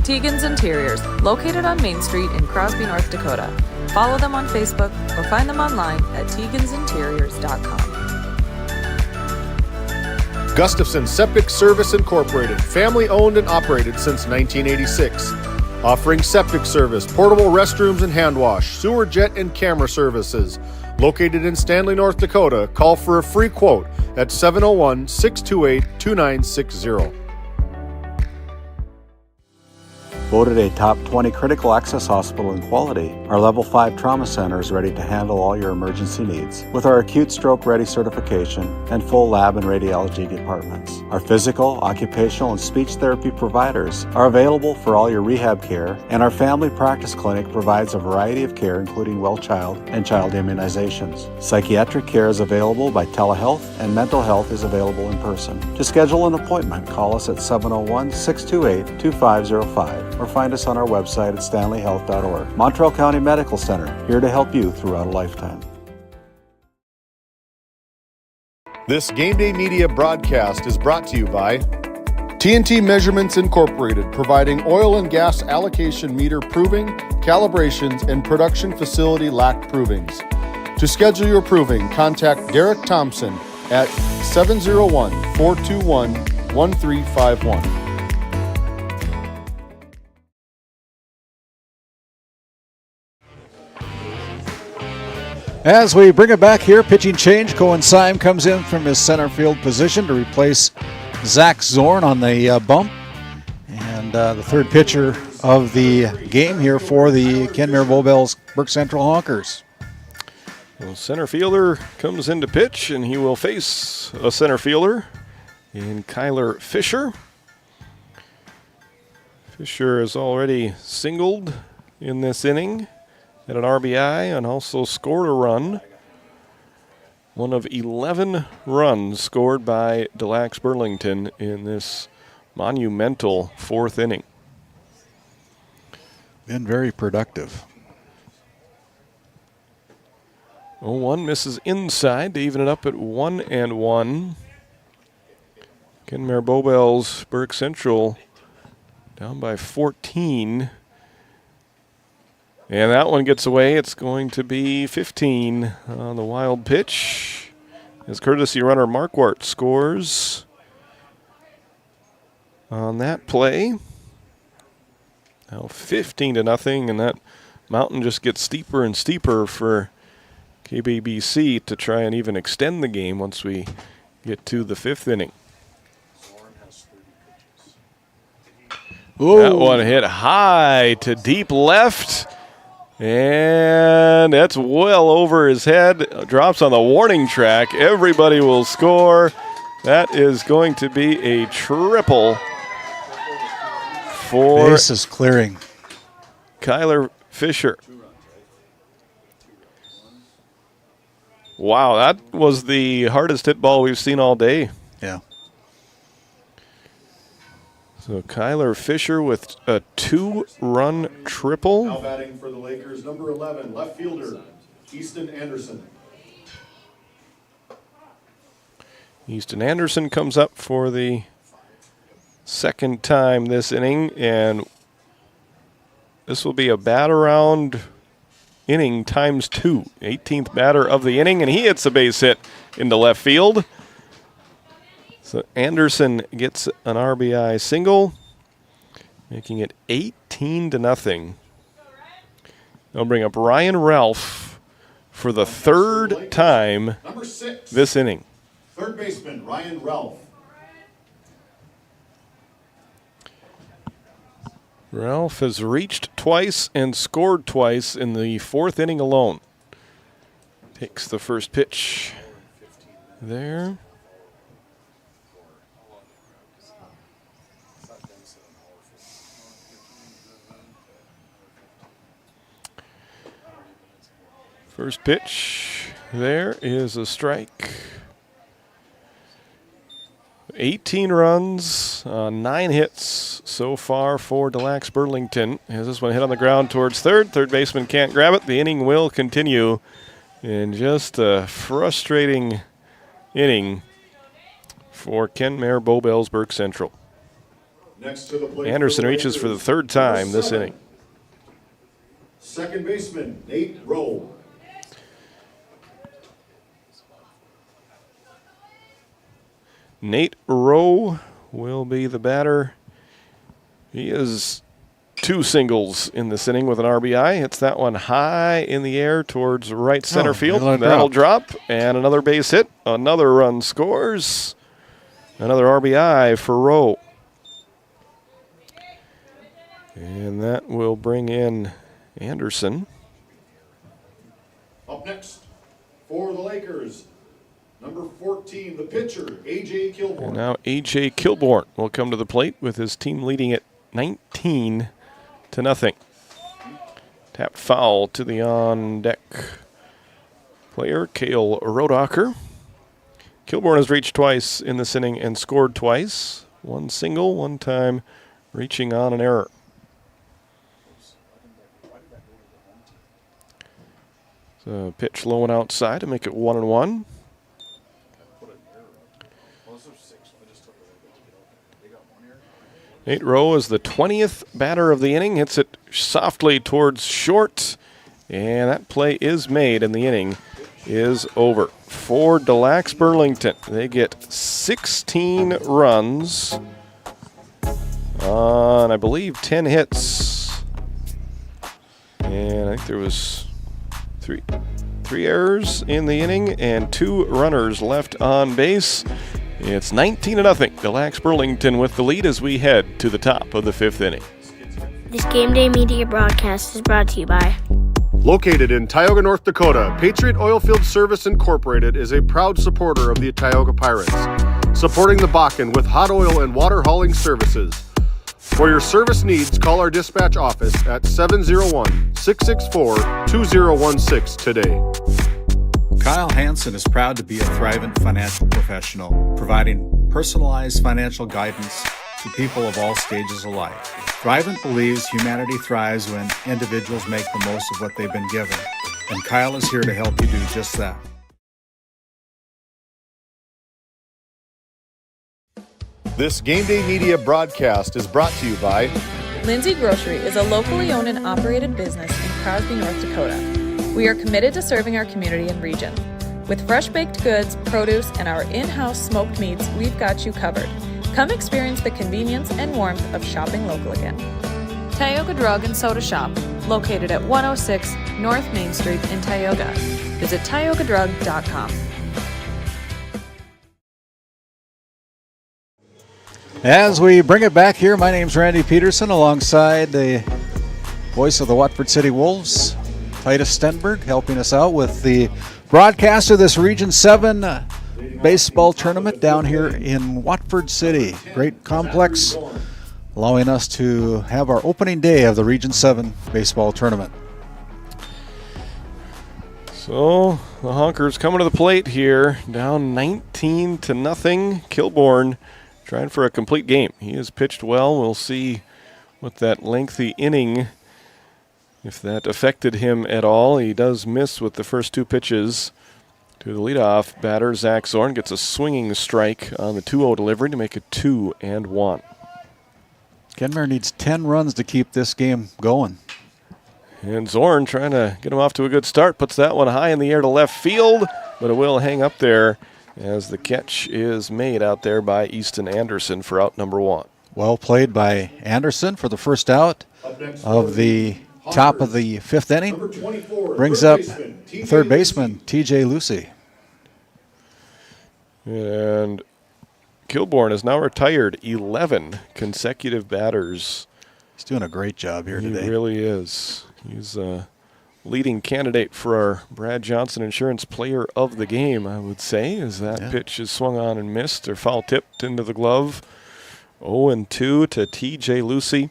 S10: Tegan's Interiors, located on Main Street in Crosby, North Dakota. Follow them on Facebook or find them online at tegansinteriors.com.
S1: Gustafson Septic Service Incorporated, family owned and operated since 1986. Offering septic service, portable restrooms and hand wash, sewer jet and camera services. Located in Stanley, North Dakota, call for a free quote at 701-628-2960.
S2: Voted a top 20 critical access hospital in quality, our Level 5 Trauma Center is ready to handle all your emergency needs with our acute stroke ready certification and full lab and radiology departments. Our physical, occupational, and speech therapy providers are available for all your rehab care, and our family practice clinic provides a variety of care including well child and child immunizations. Psychiatric care is available by telehealth, and mental health is available in person. To schedule an appointment, call us at 701-628-2505 or find us on our website at stanleyhealth.org. Montreal County Medical Center, here to help you throughout a lifetime.
S1: This Game Day Media broadcast is brought to you by TNT Measurements Incorporated, providing oil and gas allocation meter proving, calibrations, and production facility lack provings. To schedule your proving, contact Derek Thompson at 701-421-1351.
S2: As we bring it back here, pitching change. Cohen Syme comes in from his center field position to replace Zach Zorn on the bump. And the third pitcher of the game here for the Kenmare Bowbells Burke Central Honkers.
S3: Well, center fielder comes in to pitch, and he will face a center fielder in Kyler Fisher. Fisher has already singled in this inning at an RBI and also scored a run. One of 11 runs scored by Delax Burlington in this monumental 4th inning.
S2: Been very productive.
S3: 0-1 misses inside to even it up at 1-1. Kenmare Bowbells, Burke Central down by 14. And that one gets away. It's going to be 15 on the wild pitch as courtesy runner Marquardt scores on that play. Now 15-0, and that mountain just gets steeper and steeper for KBBC to try and even extend the game once we get to the 5th inning.
S2: Ooh.
S3: That one hit high to deep left, and that's well over his head. Drops on the warning track. Everybody will score. That is going to be a triple for
S2: Base is clearing.
S3: Kyler Fisher. Wow, that was the hardest hit ball we've seen all day.
S2: Yeah.
S3: So Kyler Fisher with a 2-run triple.
S1: Now batting for the Lakers, number 11, left fielder, Easton Anderson.
S3: Easton Anderson comes up for the second time this inning, and this will be a bat around inning times 2. 18th batter of the inning, and he hits a base hit into left field. So Anderson gets an RBI single, making it 18-0. They'll bring up Ryan Ralph for the 3rd time
S1: Number 6,
S3: this inning.
S1: third baseman, Ryan Ralph.
S3: Ralph has reached twice and scored twice in the 4th inning alone. Takes the first pitch there. First pitch there is a strike. 18 runs, 9 hits so far for Delax Burlington. As this one hit on the ground towards third. Third baseman can't grab it. The inning will continue in just a frustrating inning for Ken Mayer Bobelsburg Central.
S1: Next to the plate
S3: Anderson
S1: for the
S3: reaches for the
S1: Lakers,
S3: 3rd time
S1: number
S3: this
S1: 7,
S3: inning.
S1: second baseman, Nate Rowe.
S3: Nate Rowe will be the batter. He is 2 singles in this inning with an RBI. Hits that one high in the air towards right center field. That'll drop. And another base hit. Another run scores. Another RBI for Rowe. And that will bring in Anderson.
S1: Up next for the Lakers, number 14, the pitcher, A.J. Kilborn.
S3: And now A.J. Kilborn will come to the plate with his team leading at 19-0. Tap foul to the on-deck player, Cale Rodacher. Kilborn has reached twice in this inning and scored twice. One single, one time reaching on an error. So pitch low and outside to make it 1-1. Nate Rowe is the 20th batter of the inning. Hits it softly towards short. And that play is made, and the inning is over. For Delax Burlington, they get 16 runs on, I believe, 10 hits. And I think there was three errors in the inning and 2 runners left on base. It's 19-0. Delax Burlington with the lead as we head to the top of the 5th inning.
S4: This Game Day media broadcast is brought to you by
S1: Located in Tioga, North Dakota, Patriot Oilfield Service Incorporated is a proud supporter of the Tioga Pirates, supporting the Bakken with hot oil and water hauling services. For your service needs, call our dispatch office at 701-664-2016 today.
S2: Kyle Hansen is proud to be a Thrivent financial professional, providing personalized financial guidance to people of all stages of life. Thrivent believes humanity thrives when individuals make the most of what they've been given, and Kyle is here to help you do just that.
S1: This Game Day media broadcast is brought to you by
S10: Lindsay Grocery is a locally owned and operated business in Crosby, North Dakota. We are committed to serving our community and region. With fresh baked goods, produce, and our in-house smoked meats, we've got you covered. Come experience the convenience and warmth of shopping local again. Tioga Drug and Soda Shop, located at 106 North Main Street in Tioga. Visit tiogadrug.com.
S2: As we bring it back here, my name's Randy Peterson alongside the voice of the Watford City Wolves, Titus Stenberg, helping us out with the broadcast of this Region 7 baseball tournament down here in Watford City. Great complex, allowing us to have our opening day of the Region 7 baseball tournament.
S3: So the Honkers coming to the plate here, down 19-0. Kilbourne trying for a complete game. He has pitched well. We'll see what that lengthy inning, if that affected him at all. He does miss with the first two pitches to the leadoff batter. Zach Zorn gets a swinging strike on the 2-0 delivery to make it 2-1.
S2: Kenmare needs 10 runs to keep this game going.
S3: And Zorn trying to get him off to a good start. Puts that one high in the air to left field, but it will hang up there as the catch is made out there by Easton Anderson for out number 1.
S2: Well played by Anderson for the first out of the top of the 5th inning. Brings up third baseman TJ Lucy.
S3: And Kilbourne has now retired 11 consecutive batters.
S2: He's doing a great job here today.
S3: He really is. He's a leading candidate for our Brad Johnson Insurance Player of the Game, I would say, as that pitch is swung on and missed or foul tipped into the glove. 0-2 to TJ Lucy.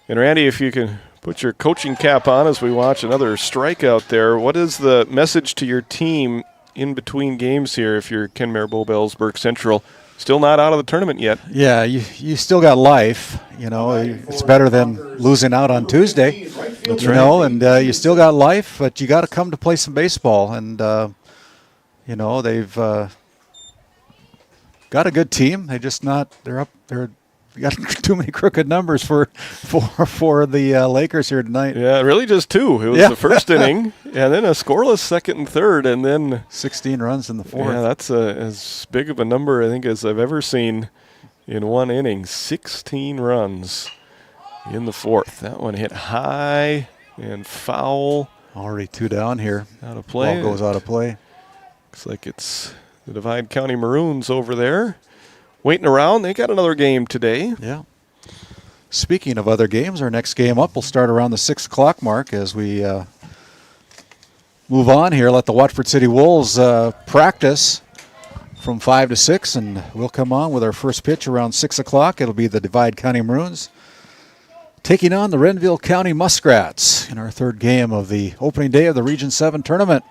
S3: And Randy, if you can put your coaching cap on as we watch another strikeout there, what is the message to your team in between games here if you're Kenmare Bowbells, Burke Central? Still not out of the tournament yet.
S2: Yeah, you still got life. You know, it's better than losing out on Tuesday.
S3: That's
S2: you
S3: right.
S2: know, and you still got life, but you got to come to play some baseball. And, you know, they've got a good team. They just not, they're got too many crooked numbers for the Lakers here tonight.
S3: Yeah, really just two. It was the first inning, and then a scoreless second and third, and then
S2: 16 runs in the fourth.
S3: Yeah, that's as big of a number, I think, as I've ever seen in one inning. 16 runs in the fourth. That one hit high and foul.
S2: Already 2 down here.
S3: Out of play.
S2: Ball goes out of play.
S3: Looks like it's the Divide County Maroons over there. Waiting around. They got another game today.
S2: Yeah. Speaking of other games, our next game up will start around the 6 o'clock mark as we move on here. Let the Watford City Wolves practice from 5 to 6, and we'll come on with our first pitch around 6 o'clock. It'll be the Divide County Maroons taking on the Renville County Muskrats in our third game of the opening day of the Region 7 tournament.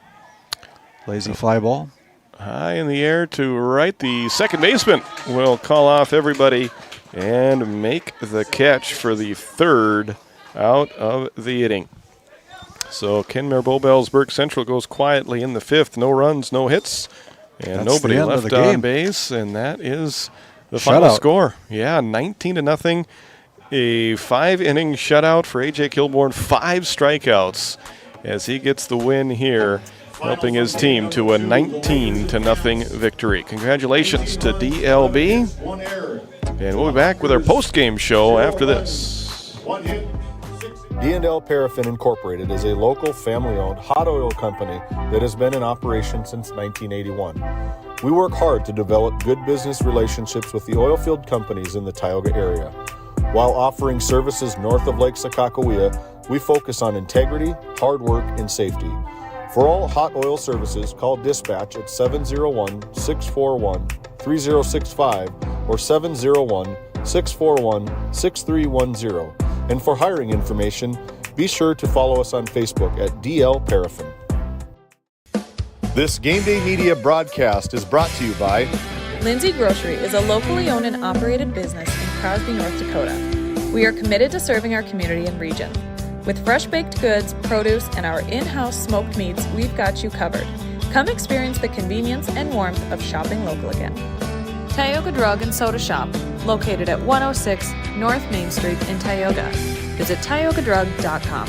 S2: Lazy fly ball.
S3: High in the air to right. The second baseman will call off everybody and make the catch for the third out of the inning. So Kenmare Bowbells Burke Central goes quietly in the 5th. No runs, no hits, and
S2: That's
S3: nobody
S2: the end of
S3: left
S2: the
S3: on
S2: game.
S3: base. And that is the final score. Yeah, 19-0. A 5-inning shutout for A.J. Kilbourne. 5 strikeouts as he gets the win here, helping his team to a 19-0 victory. Congratulations to DLB. And we'll be back with our post-game show after this.
S1: D&L Paraffin Incorporated is a local family-owned hot oil company that has been in operation since 1981. We work hard to develop good business relationships with the oil field companies in the Tioga area. While offering services north of Lake Sakakawea, we focus on integrity, hard work, and safety. For all hot oil services, call dispatch at 701-641-3065 or 701-641-6310. And for hiring information, be sure to follow us on Facebook at DL Paraffin. This Game Day Media broadcast is brought to you by
S10: Lindsay Grocery is a locally owned and operated business in Crosby, North Dakota. We are committed to serving our community and region. With fresh baked goods, produce, and our in-house smoked meats, we've got you covered. Come experience the convenience and warmth of shopping local again. Tioga Drug and Soda Shop, located at 106 North Main Street in Tioga. Visit tiogadrug.com.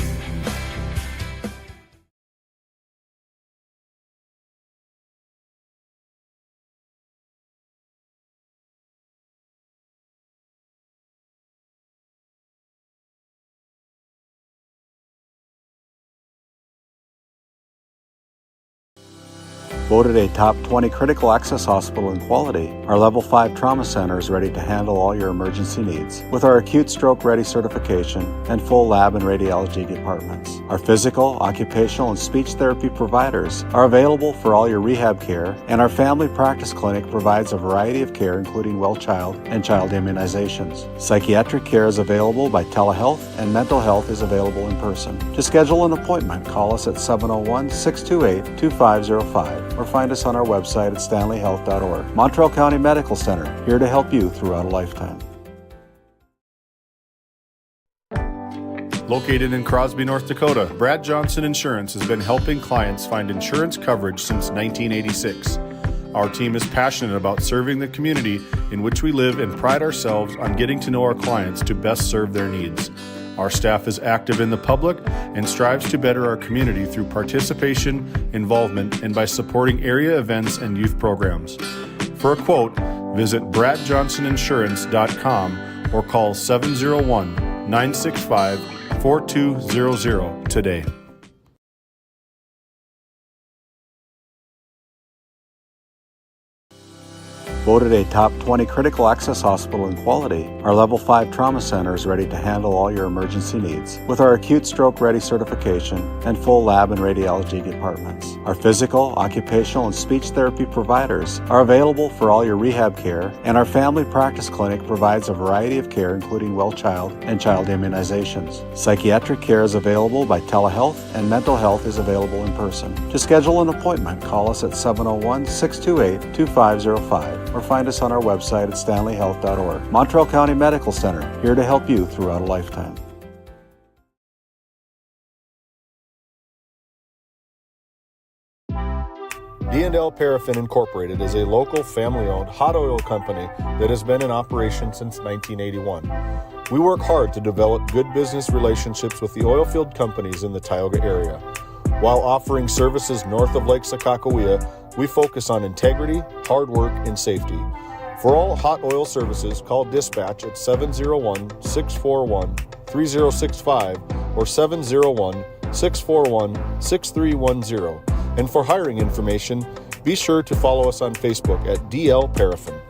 S2: Voted a top 20 critical access hospital in quality, our Level 5 Trauma Center is ready to handle all your emergency needs with our acute stroke ready certification and full lab and radiology departments. Our physical, occupational, and speech therapy providers are available for all your rehab care, and our family practice clinic provides a variety of care including well child and child immunizations. Psychiatric care is available by telehealth, and mental health is available in person. To schedule an appointment, call us at 701-628-2505 or find us on our website at stanleyhealth.org. Montreal County Medical Center, here to help you throughout a lifetime.
S1: Located in Crosby, North Dakota, Brad Johnson Insurance has been helping clients find insurance coverage since 1986. Our team is passionate about serving the community in which we live and pride ourselves on getting to know our clients to best serve their needs. Our staff is active in the public and strives to better our community through participation, involvement, and by supporting area events and youth programs. For a quote, visit bradjohnsoninsurance.com or call 701-965-4200 today.
S2: Voted a top 20 critical access hospital in quality, our Level 5 Trauma Center is ready to handle all your emergency needs with our acute stroke ready certification and full lab and radiology departments. Our physical, occupational, and speech therapy providers are available for all your rehab care, and our family practice clinic provides a variety of care including well child and child immunizations. Psychiatric care is available by telehealth, and mental health is available in person. To schedule an appointment, call us at 701-628-2505 or find us on our website at stanleyhealth.org. Montreal County Medical Center, here to help you throughout a lifetime.
S1: D&L Paraffin Incorporated is a local family-owned hot oil company that has been in operation since 1981. We work hard to develop good business relationships with the oilfield companies in the Tioga area. While offering services north of Lake Sakakawea, we focus on integrity, hard work, and safety. For all hot oil services, call dispatch at 701-641-3065 or 701-641-6310. And for hiring information, be sure to follow us on Facebook at DL Paraffin.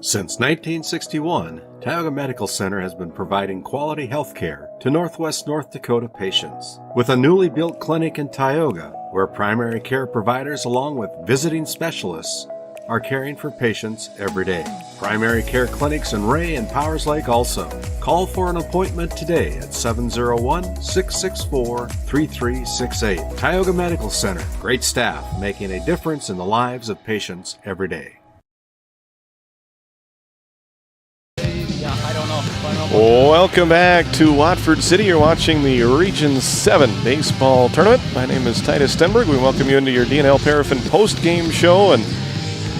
S12: Since 1961, Tioga Medical Center has been providing quality health care to Northwest North Dakota patients. With a newly built clinic in Tioga, where primary care providers along with visiting specialists are caring for patients every day. Primary care clinics in Ray and Powers Lake also. Call for an appointment today at 701-664-3368. Tioga Medical Center. Great staff making a difference in the lives of patients every day.
S3: Welcome back to Watford City. You're watching the Region 7 baseball tournament. My name is Titus Stenberg. We welcome you into your D&L Paraffin post-game show. And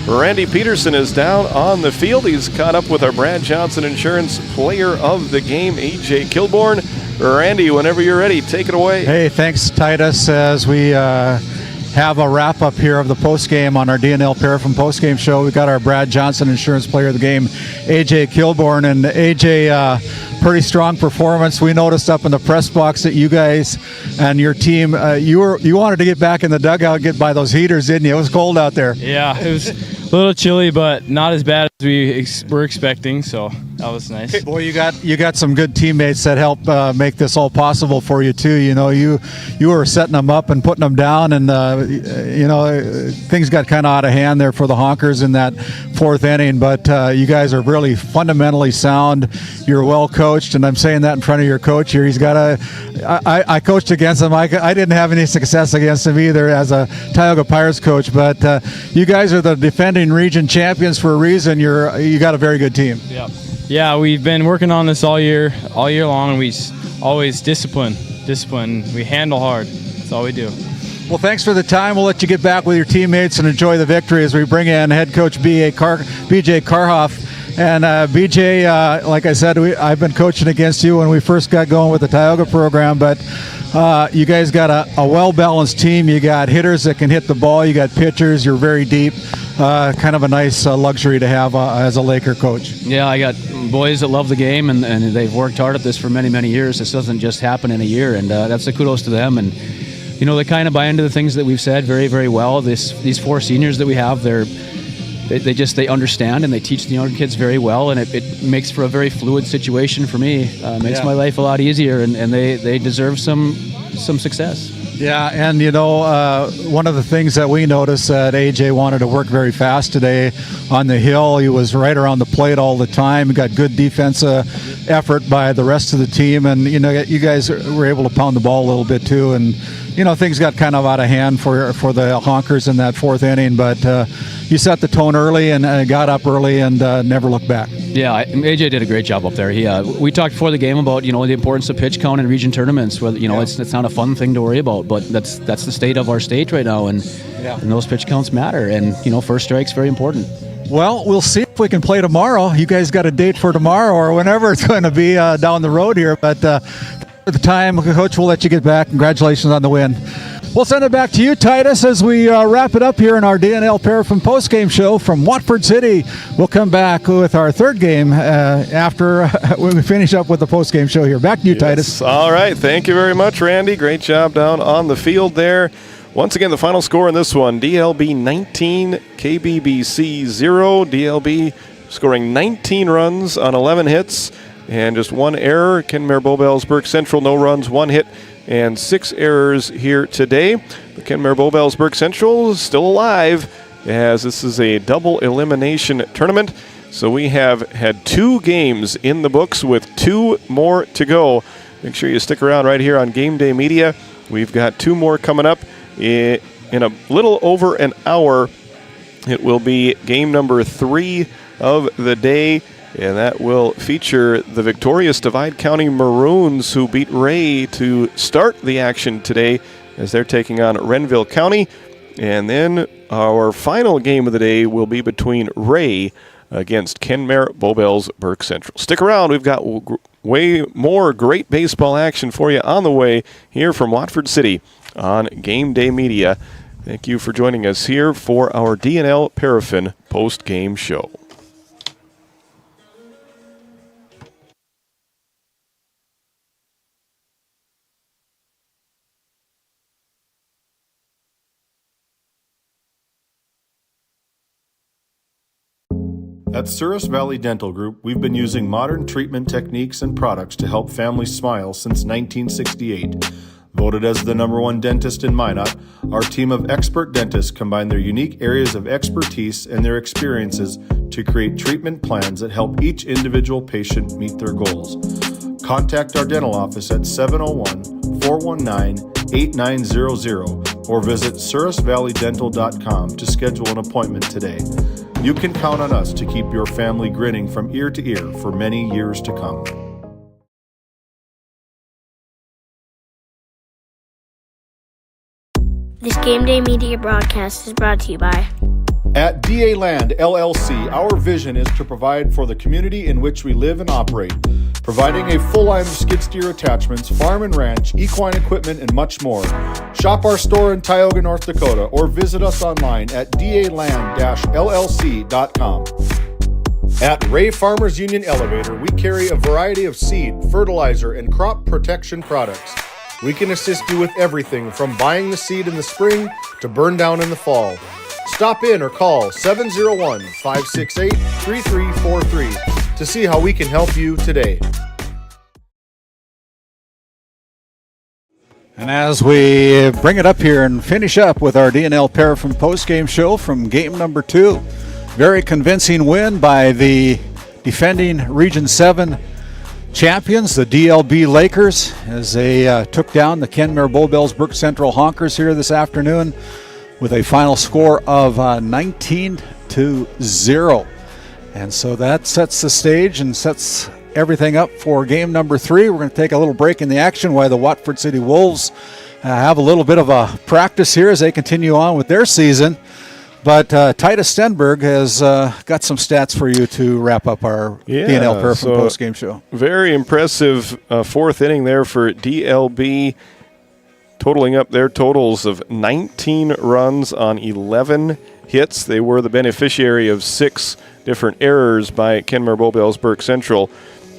S3: Randy Peterson is down on the field. He's caught up with our Brad Johnson Insurance Player of the Game, AJ Kilborn. Randy, whenever you're ready, take it away.
S2: Hey, thanks, Titus. As we have a wrap-up here of the post-game on our D&L Paraffin post-game show, we got our Brad Johnson Insurance Player of the Game, AJ Kilborn. And AJ, pretty strong performance. We noticed up in the press box that you guys and your team, you wanted to get back in the dugout and get by those heaters, didn't you? It was cold out there.
S15: Yeah, it was a little chilly, but not as bad as we were expecting, so that was nice.
S2: Boy, you got some good teammates that helped make this all possible for you too. You know, you were setting them up and putting them down, and things got kind of out of hand there for the Honkers in that fourth inning. But you guys are really fundamentally sound. You're well coached, and I'm saying that in front of your coach here. He's got I coached against him. I didn't have any success against him either as a Tioga Pirates coach. But you guys are the defending region champions for a reason. You got a very good team.
S15: Yeah. Yeah, we've been working on this all year long, and we always discipline. We handle hard. That's all we do.
S2: Well, thanks for the time. We'll let you get back with your teammates and enjoy the victory as we bring in head coach BJ Karhoff. And BJ, like I said, I've been coaching against you when we first got going with the Tioga program, but you guys got a well-balanced team. You got hitters that can hit the ball. You got pitchers. You're very deep. kind of a nice luxury to have as a Laker coach.
S16: Yeah, I got boys that love the game, and they've worked hard at this for many, many years. This doesn't just happen in a year, and that's a kudos to them. And they kind of buy into the things that we've said very, very well. These 4 seniors that we have, they understand and they teach the younger kids very well, and it makes for a very fluid situation for me. Makes my life a lot easier, and they deserve some success.
S2: Yeah, and one of the things that we noticed that AJ wanted to work very fast today on the hill. He was right around the plate all the time. He got good defensive effort by the rest of the team, and you guys were able to pound the ball a little bit too. And things got kind of out of hand for the Honkers in that 4th inning, but you set the tone early and got up early and never looked back.
S16: Yeah, AJ did a great job up there. We talked before the game about the importance of pitch count in region tournaments. Where it's not a fun thing to worry about, but that's the state of our state right now, and those pitch counts matter. And first strike's very important.
S2: Well, we'll see if we can play tomorrow. You guys got a date for tomorrow or whenever it's going to be down the road here, but. For the time, Coach, we'll let you get back. Congratulations on the win. We'll send it back to you, Titus, as we wrap it up here in our DNL Paraffin postgame show from Watford City. We'll come back with our 3rd game after when we finish up with the postgame show here. Back to you, Titus.
S3: All right. Thank you very much, Randy. Great job down on the field there. Once again, the final score in this one, DLB 19, KBBC 0. DLB scoring 19 runs on 11 hits. And just 1 error. Kenmare Bowbells, Burke Central, no runs, 1 hit, and 6 errors here today. The Kenmare Bowbells, Burke Central is still alive, as this is a double elimination tournament. So we have had 2 games in the books with 2 more to go. Make sure you stick around right here on Game Day Media. We've got 2 more coming up in a little over an hour. It will be game number 3 of the day. And that will feature the victorious Divide County Maroons, who beat Ray to start the action today as they're taking on Renville County. And then our final game of the day will be between Ray against Kenmare Bowbells Burke Central. Stick around. We've got way more great baseball action for you on the way here from Watford City on Game Day Media. Thank you for joining us here for our DNL Paraffin post-game show.
S1: At Souris Valley Dental Group, we've been using modern treatment techniques and products to help families smile since 1968. Voted as the #1 dentist in Minot, our team of expert dentists combine their unique areas of expertise and their experiences to create treatment plans that help each individual patient meet their goals. Contact our dental office at 701-419-8900 or visit sourisvalleydental.com to schedule an appointment today. You can count on us to keep your family grinning from ear to ear for many years to come.
S4: This Game Day Media broadcast is brought to you by
S1: At DA Land LLC, our vision is to provide for the community in which we live and operate, providing a full line of skid steer attachments, farm and ranch, equine equipment, and much more. Shop our store in Tioga, North Dakota, or visit us online at daland-llc.com. At Ray Farmers Union Elevator, we carry a variety of seed, fertilizer, and crop protection products. We can assist you with everything from buying the seed in the spring to burn down in the fall. Stop in or call 701-568-3343 to see how we can help you today.
S2: And as we bring it up here and finish up with our DNL Paraffin postgame show from game number 2, very convincing win by the defending Region 7 champions, the DLB Lakers, as they took down the Kenmare Bowbells Burke Central Honkers here this afternoon with a final score of 19-0. And so that sets the stage and sets everything up for game number 3. We're going to take a little break in the action while the Watford City Wolves have a little bit of a practice here as they continue on with their season. But Titus Stenberg has got some stats for you to wrap up our DNL Paraffin post-game show.
S3: Very impressive 4th inning there for DLB, totaling up their totals of 19 runs on 11 hits. They were the beneficiary of 6 different errors by Kenmare Bowbells Burke Central.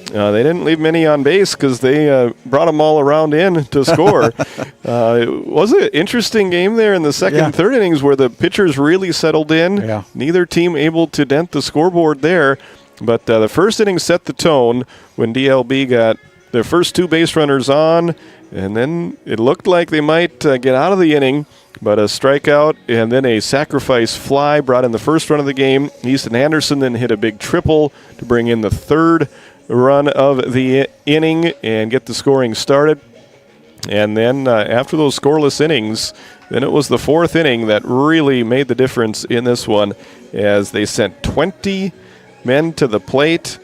S3: They didn't leave many on base because they brought them all around in to score. It was an interesting game there in the second and third innings where the pitchers really settled in.
S2: Yeah.
S3: Neither team able to dent the scoreboard there. But the first inning set the tone when DLB got their first 2 base runners on, and then it looked like they might get out of the inning. But a strikeout and then a sacrifice fly brought in the first run of the game. Easton Anderson then hit a big triple to bring in the 3rd run of the inning and get the scoring started. And then after those scoreless innings, then it was the 4th inning that really made the difference in this one as they sent 20 men to the plate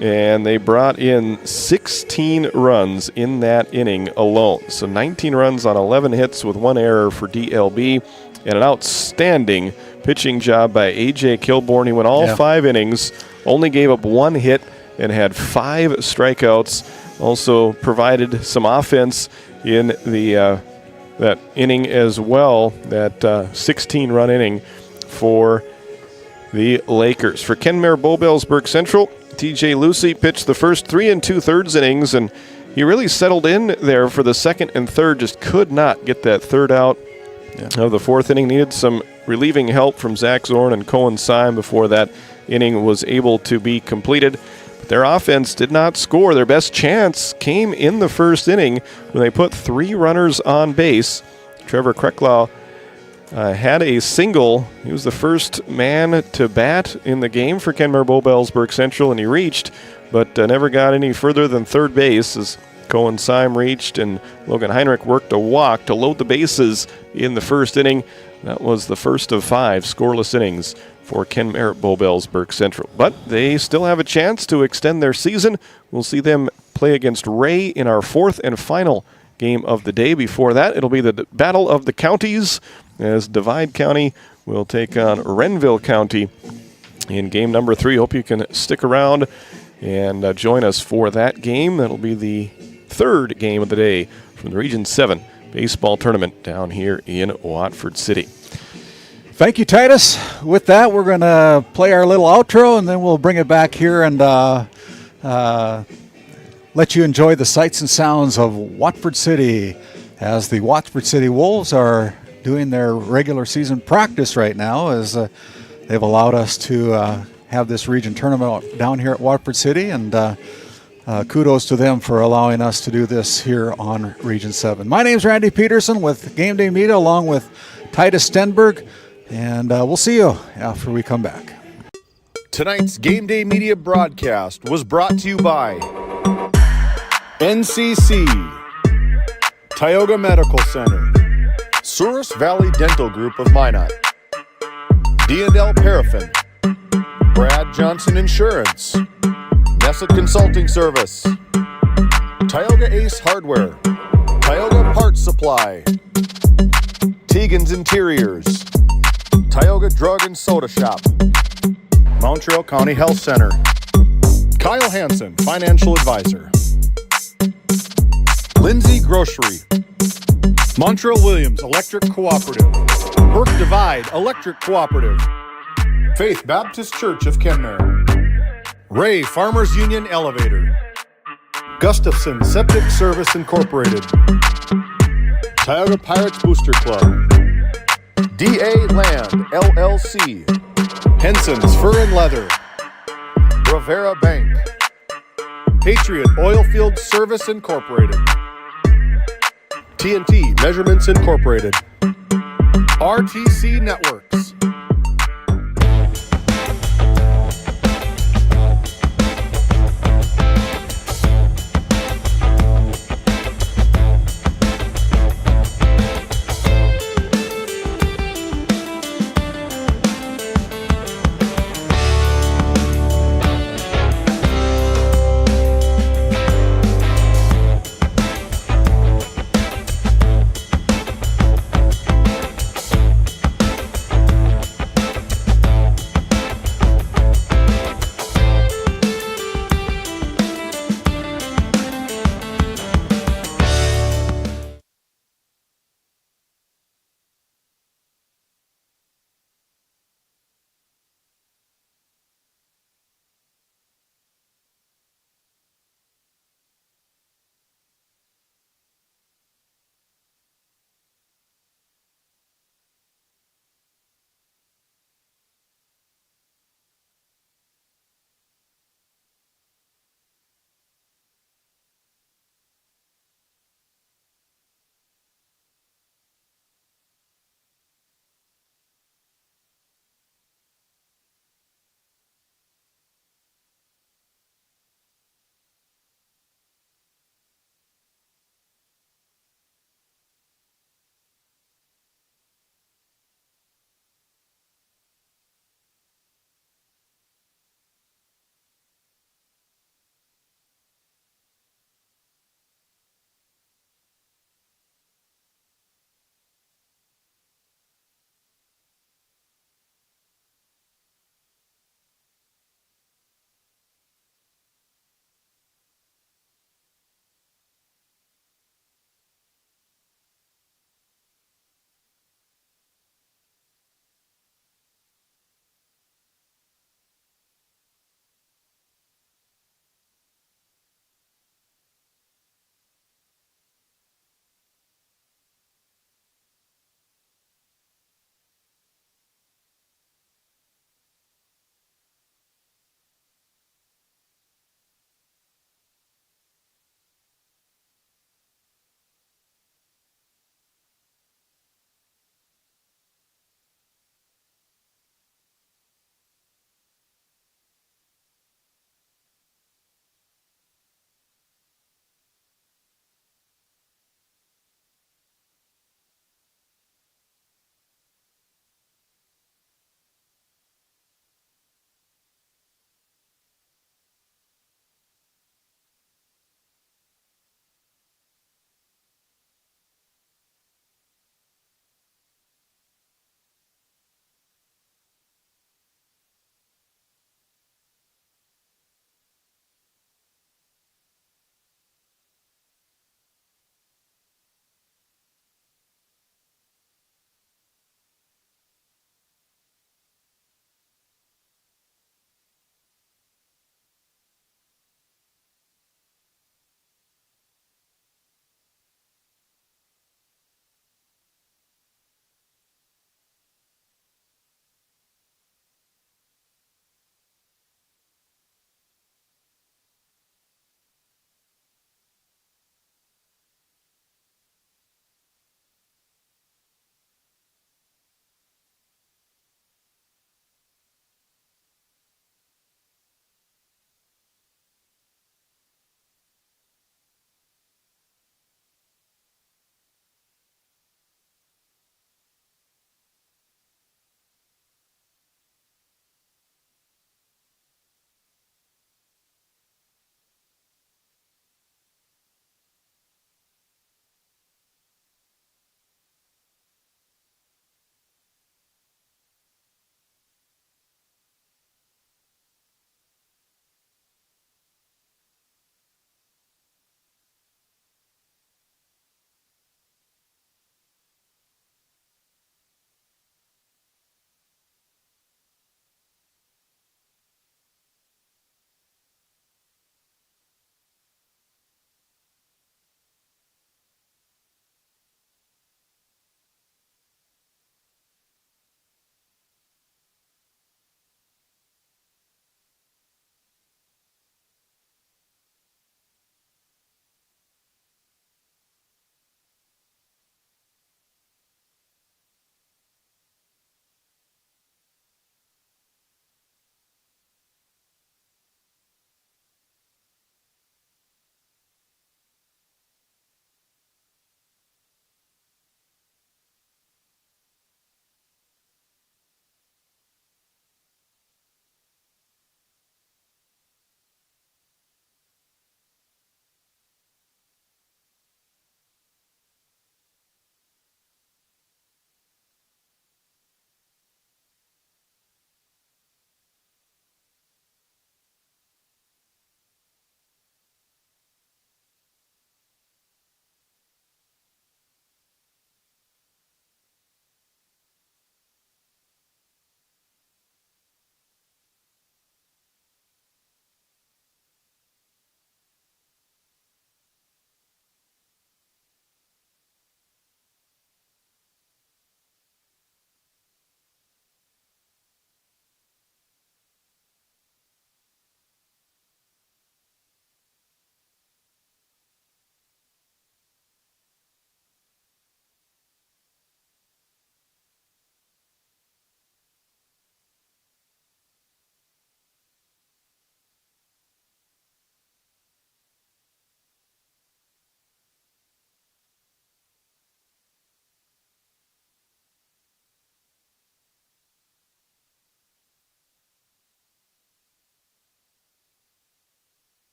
S3: and they brought in 16 runs in that inning alone. So 19 runs on 11 hits with 1 error for DLB and an outstanding pitching job by A.J. Kilborn. He went all 5 innings, only gave up 1 hit, and had 5 strikeouts. Also provided some offense in the that inning as well, that 16-run inning for the Lakers. For Kenmare Bowbells Burke Central, T.J. Lucy pitched the first 3 2/3 innings, and he really settled in there for the second and third, just could not get that 3rd out of the 4th inning. Needed some relieving help from Zach Zorn and Cohen Syme before that inning was able to be completed. Their offense did not score. Their best chance came in the 1st inning when they put 3 runners on base. Trevor Kreklau had a single. He was the first man to bat in the game for Kenmare Bowbells Burke Central, and he reached, but never got any further than 3rd base as Cohen Syme reached, and Logan Heinrich worked a walk to load the bases in the 1st inning. That was the first of 5 scoreless innings for Kenmare Bowbells Burke Central. But they still have a chance to extend their season. We'll see them play against Ray in our 4th and final game of the day. Before that, it'll be the Battle of the Counties as Divide County will take on Renville County in game number 3. Hope you can stick around and join us for that game. That'll be the 3rd game of the day from the Region 7 baseball tournament down here in Watford City.
S2: Thank you, Titus. With that, we're going to play our little outro, and then we'll bring it back here and let you enjoy the sights and sounds of Watford City as the Watford City Wolves are doing their regular season practice right now, as they've allowed us to have this region tournament down here at Watford City, and kudos to them for allowing us to do this here on Region 7. My name's Randy Peterson with GameDay Media along with Titus Stenberg. And we'll see you after we come back.
S1: Tonight's GameDay Media broadcast was brought to you by NCC, Tioga Medical Center, Souris Valley Dental Group of Minot, D&L Paraffin, Brad Johnson Insurance, Nesset Consulting Service, Tioga Ace Hardware, Tioga Parts Supply, Tegan's Interiors, Tioga Drug and Soda Shop, Montreal County Health Center, Kyle Hansen, Financial Advisor, Lindsay Grocery, Montreal Williams Electric Cooperative, Burke Divide Electric Cooperative, Faith Baptist Church of Kenmare, Ray Farmers Union Elevator, Gustafson Septic Service Incorporated, Tioga Pirates Booster Club, DA Land, LLC, Henson's Fur and Leather, Rivera Bank, Patriot Oilfield Service Incorporated, TNT Measurements Incorporated, RTC Networks.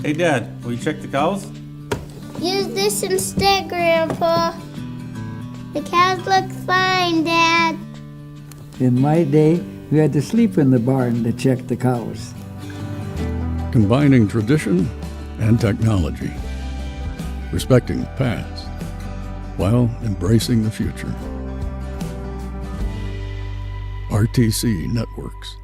S17: Hey, Dad, will you check the cows?
S18: Use this instead, Grandpa. The cows look fine, Dad.
S19: In my day, we had to sleep in the barn to check the cows.
S20: Combining tradition and technology, respecting the past while embracing the future. RTC Networks.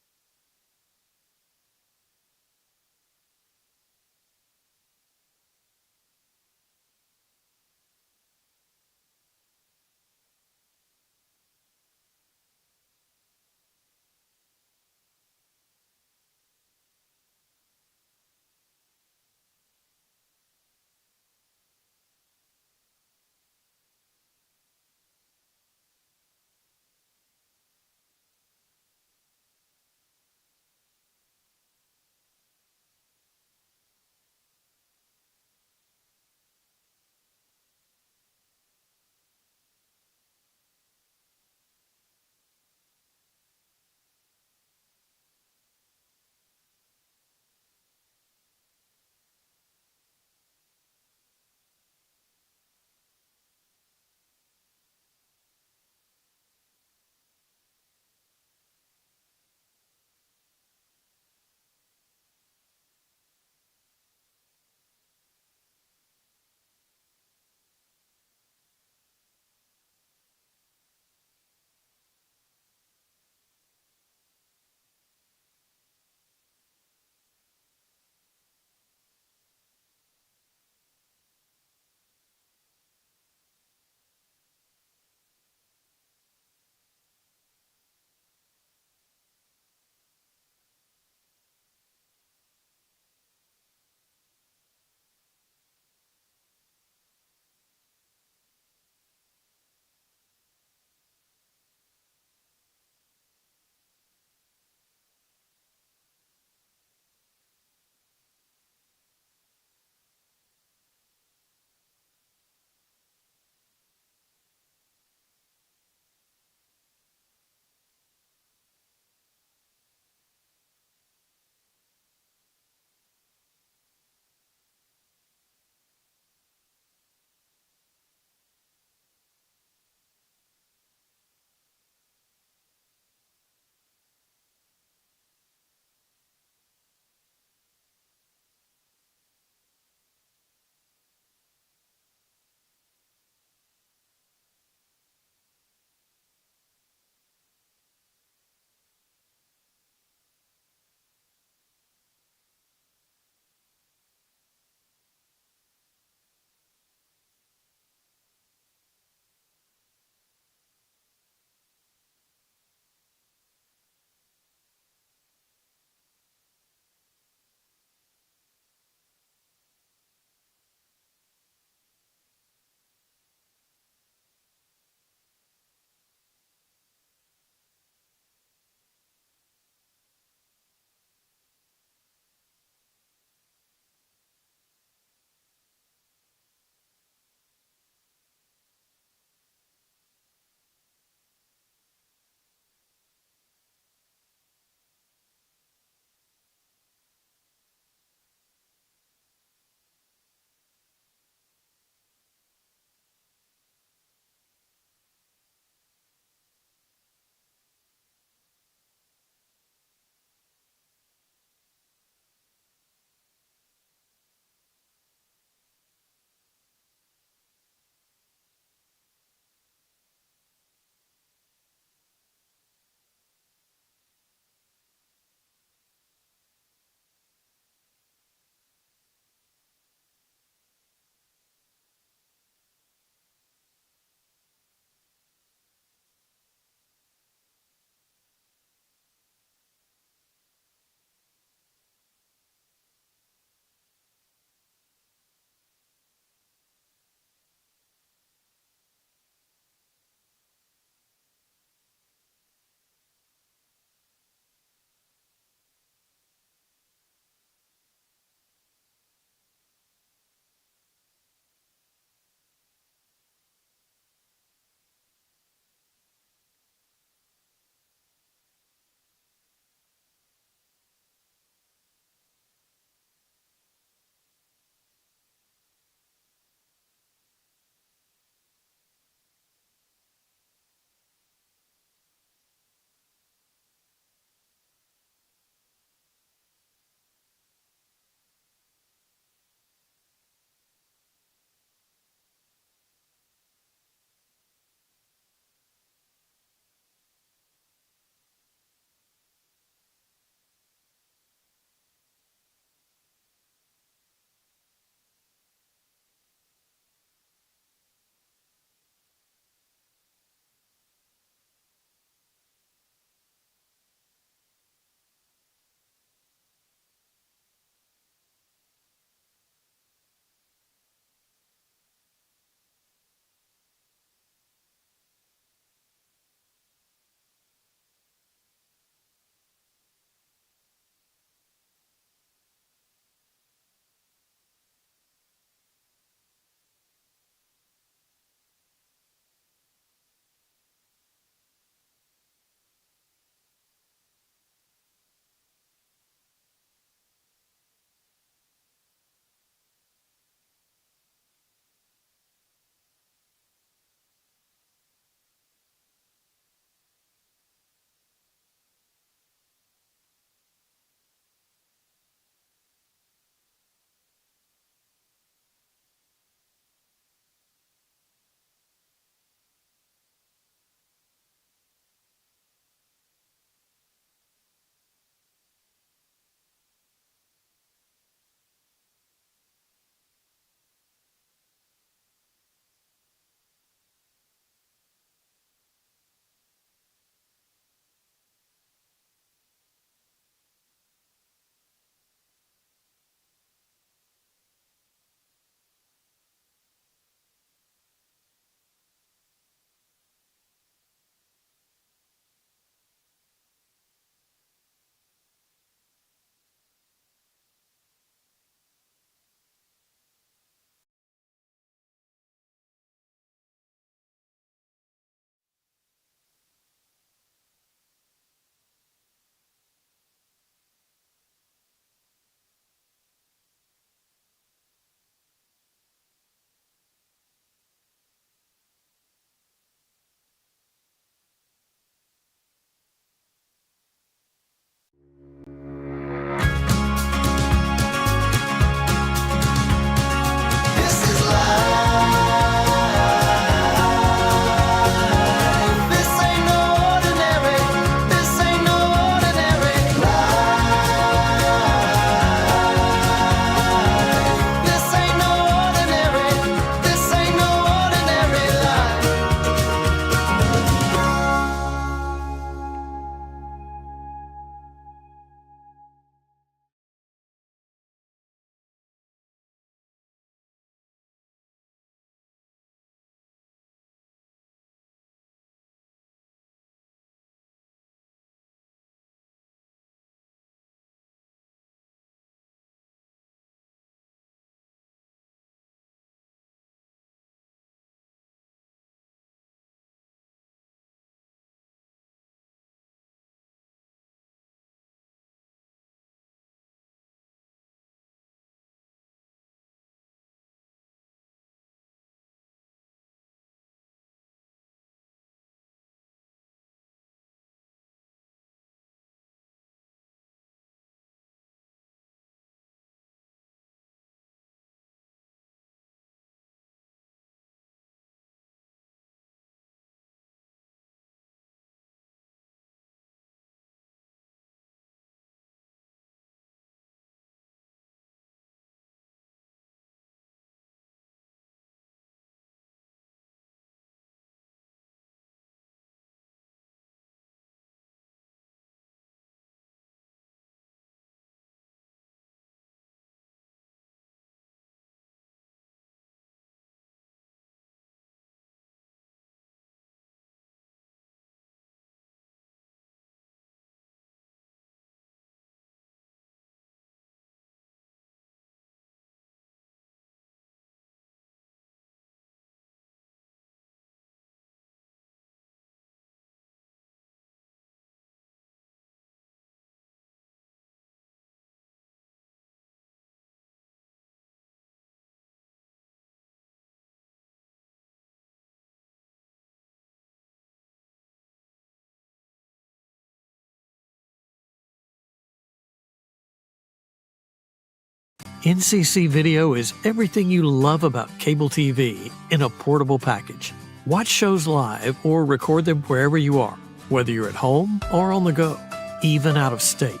S21: NCC Video is everything you love about cable TV in a portable package. Watch shows live or record them wherever you are, whether you're at home or on the go, even out of state.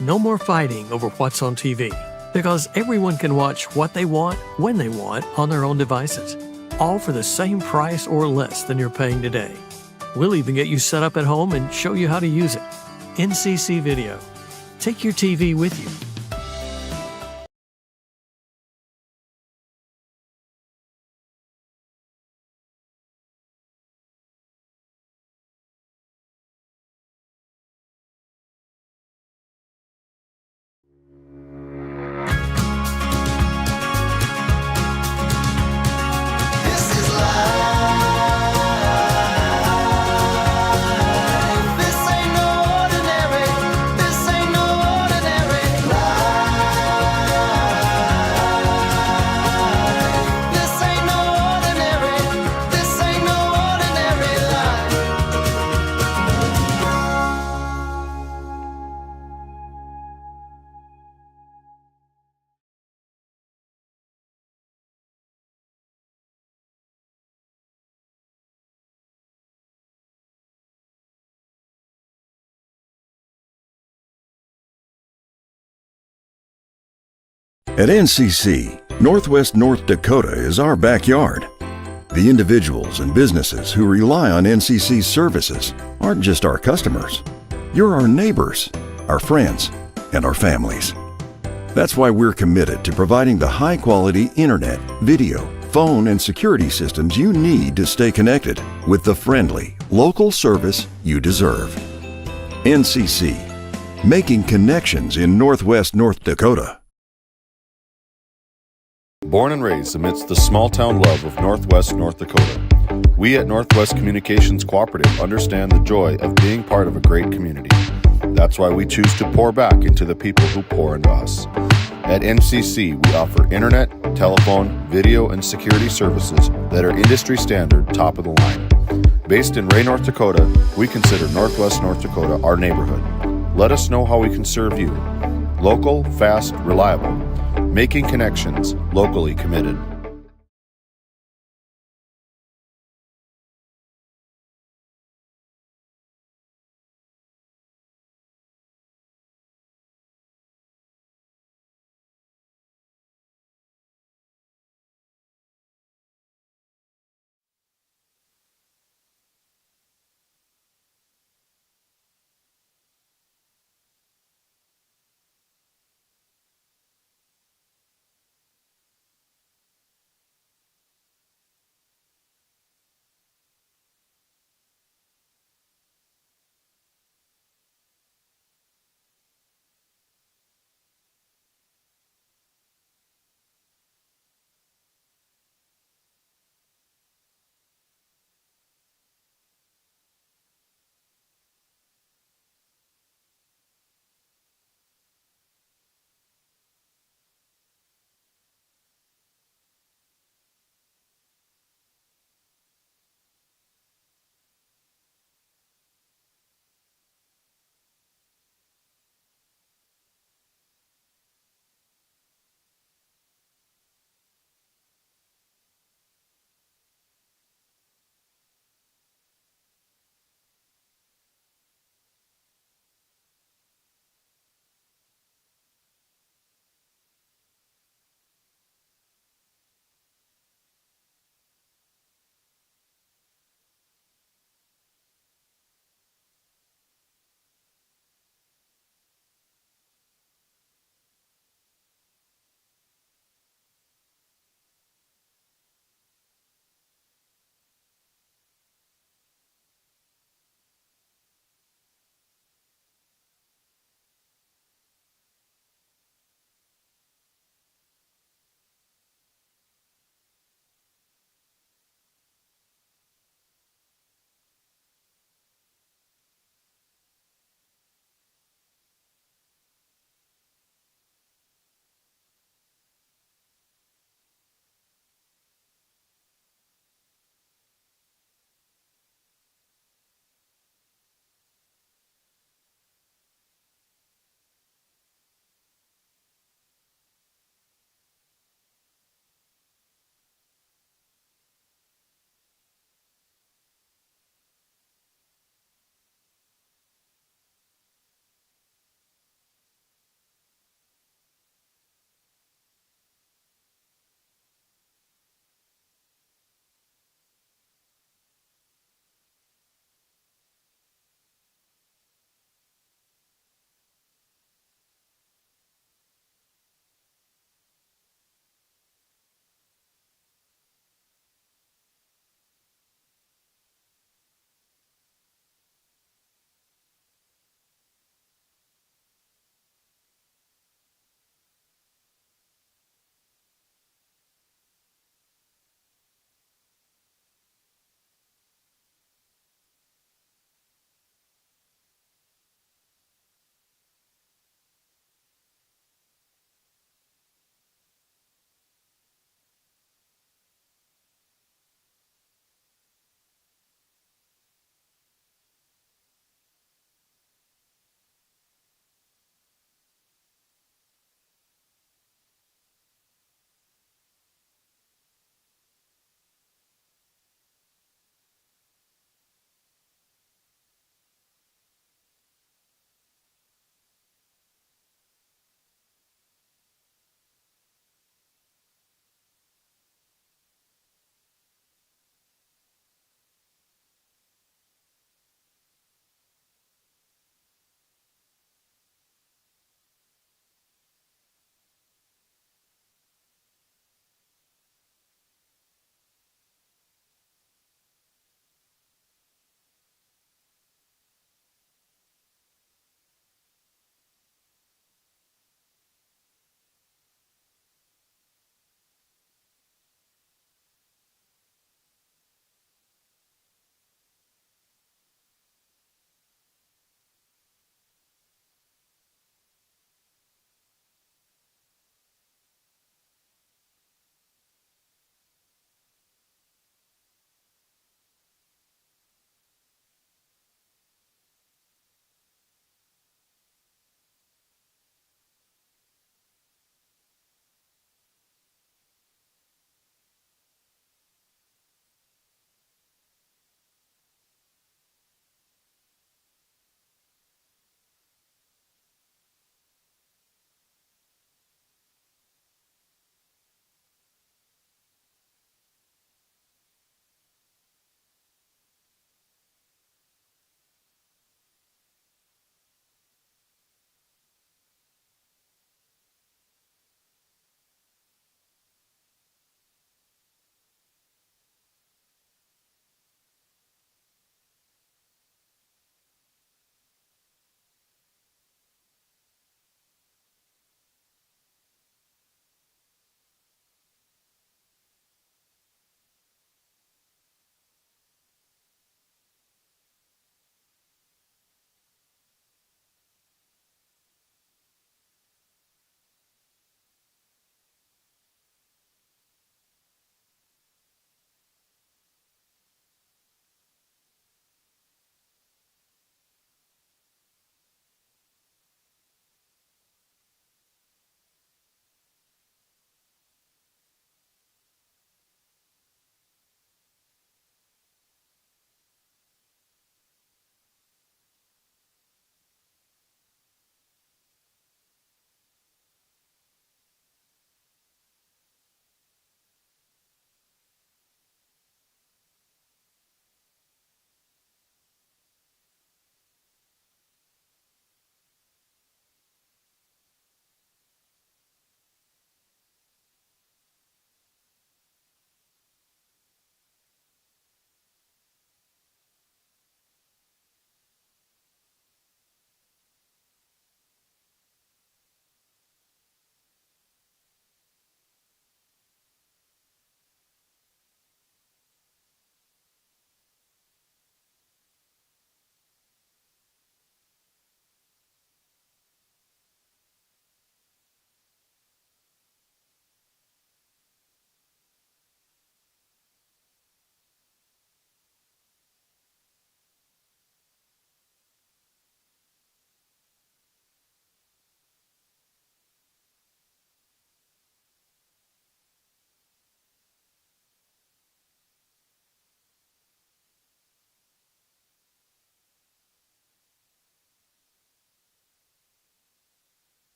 S21: No more fighting over what's on TV, because everyone can watch what they want, when they want, on their own devices, all for the same price or less than you're paying today. We'll even get you set up at home and show you how to use it. NCC Video. Take your TV with you.
S22: At NCC, Northwest North Dakota is our backyard. The individuals and businesses who rely on NCC's services aren't just our customers. You're our neighbors, our friends, and our families. That's why we're committed to providing the high-quality internet, video, phone, and security systems you need to stay connected with the friendly, local service you deserve. NCC, making connections in Northwest North Dakota.
S1: Born and raised amidst the small-town love of Northwest North Dakota, we at Northwest Communications Cooperative understand the joy of being part of a great community. That's why we choose to pour back into the people who pour into us. At NCC, we offer internet, telephone, video, and security services that are industry standard, top of the line. Based in Ray, North Dakota, we consider Northwest North Dakota our neighborhood. Let us know how we can serve you. Local, fast, reliable. Making connections, locally committed.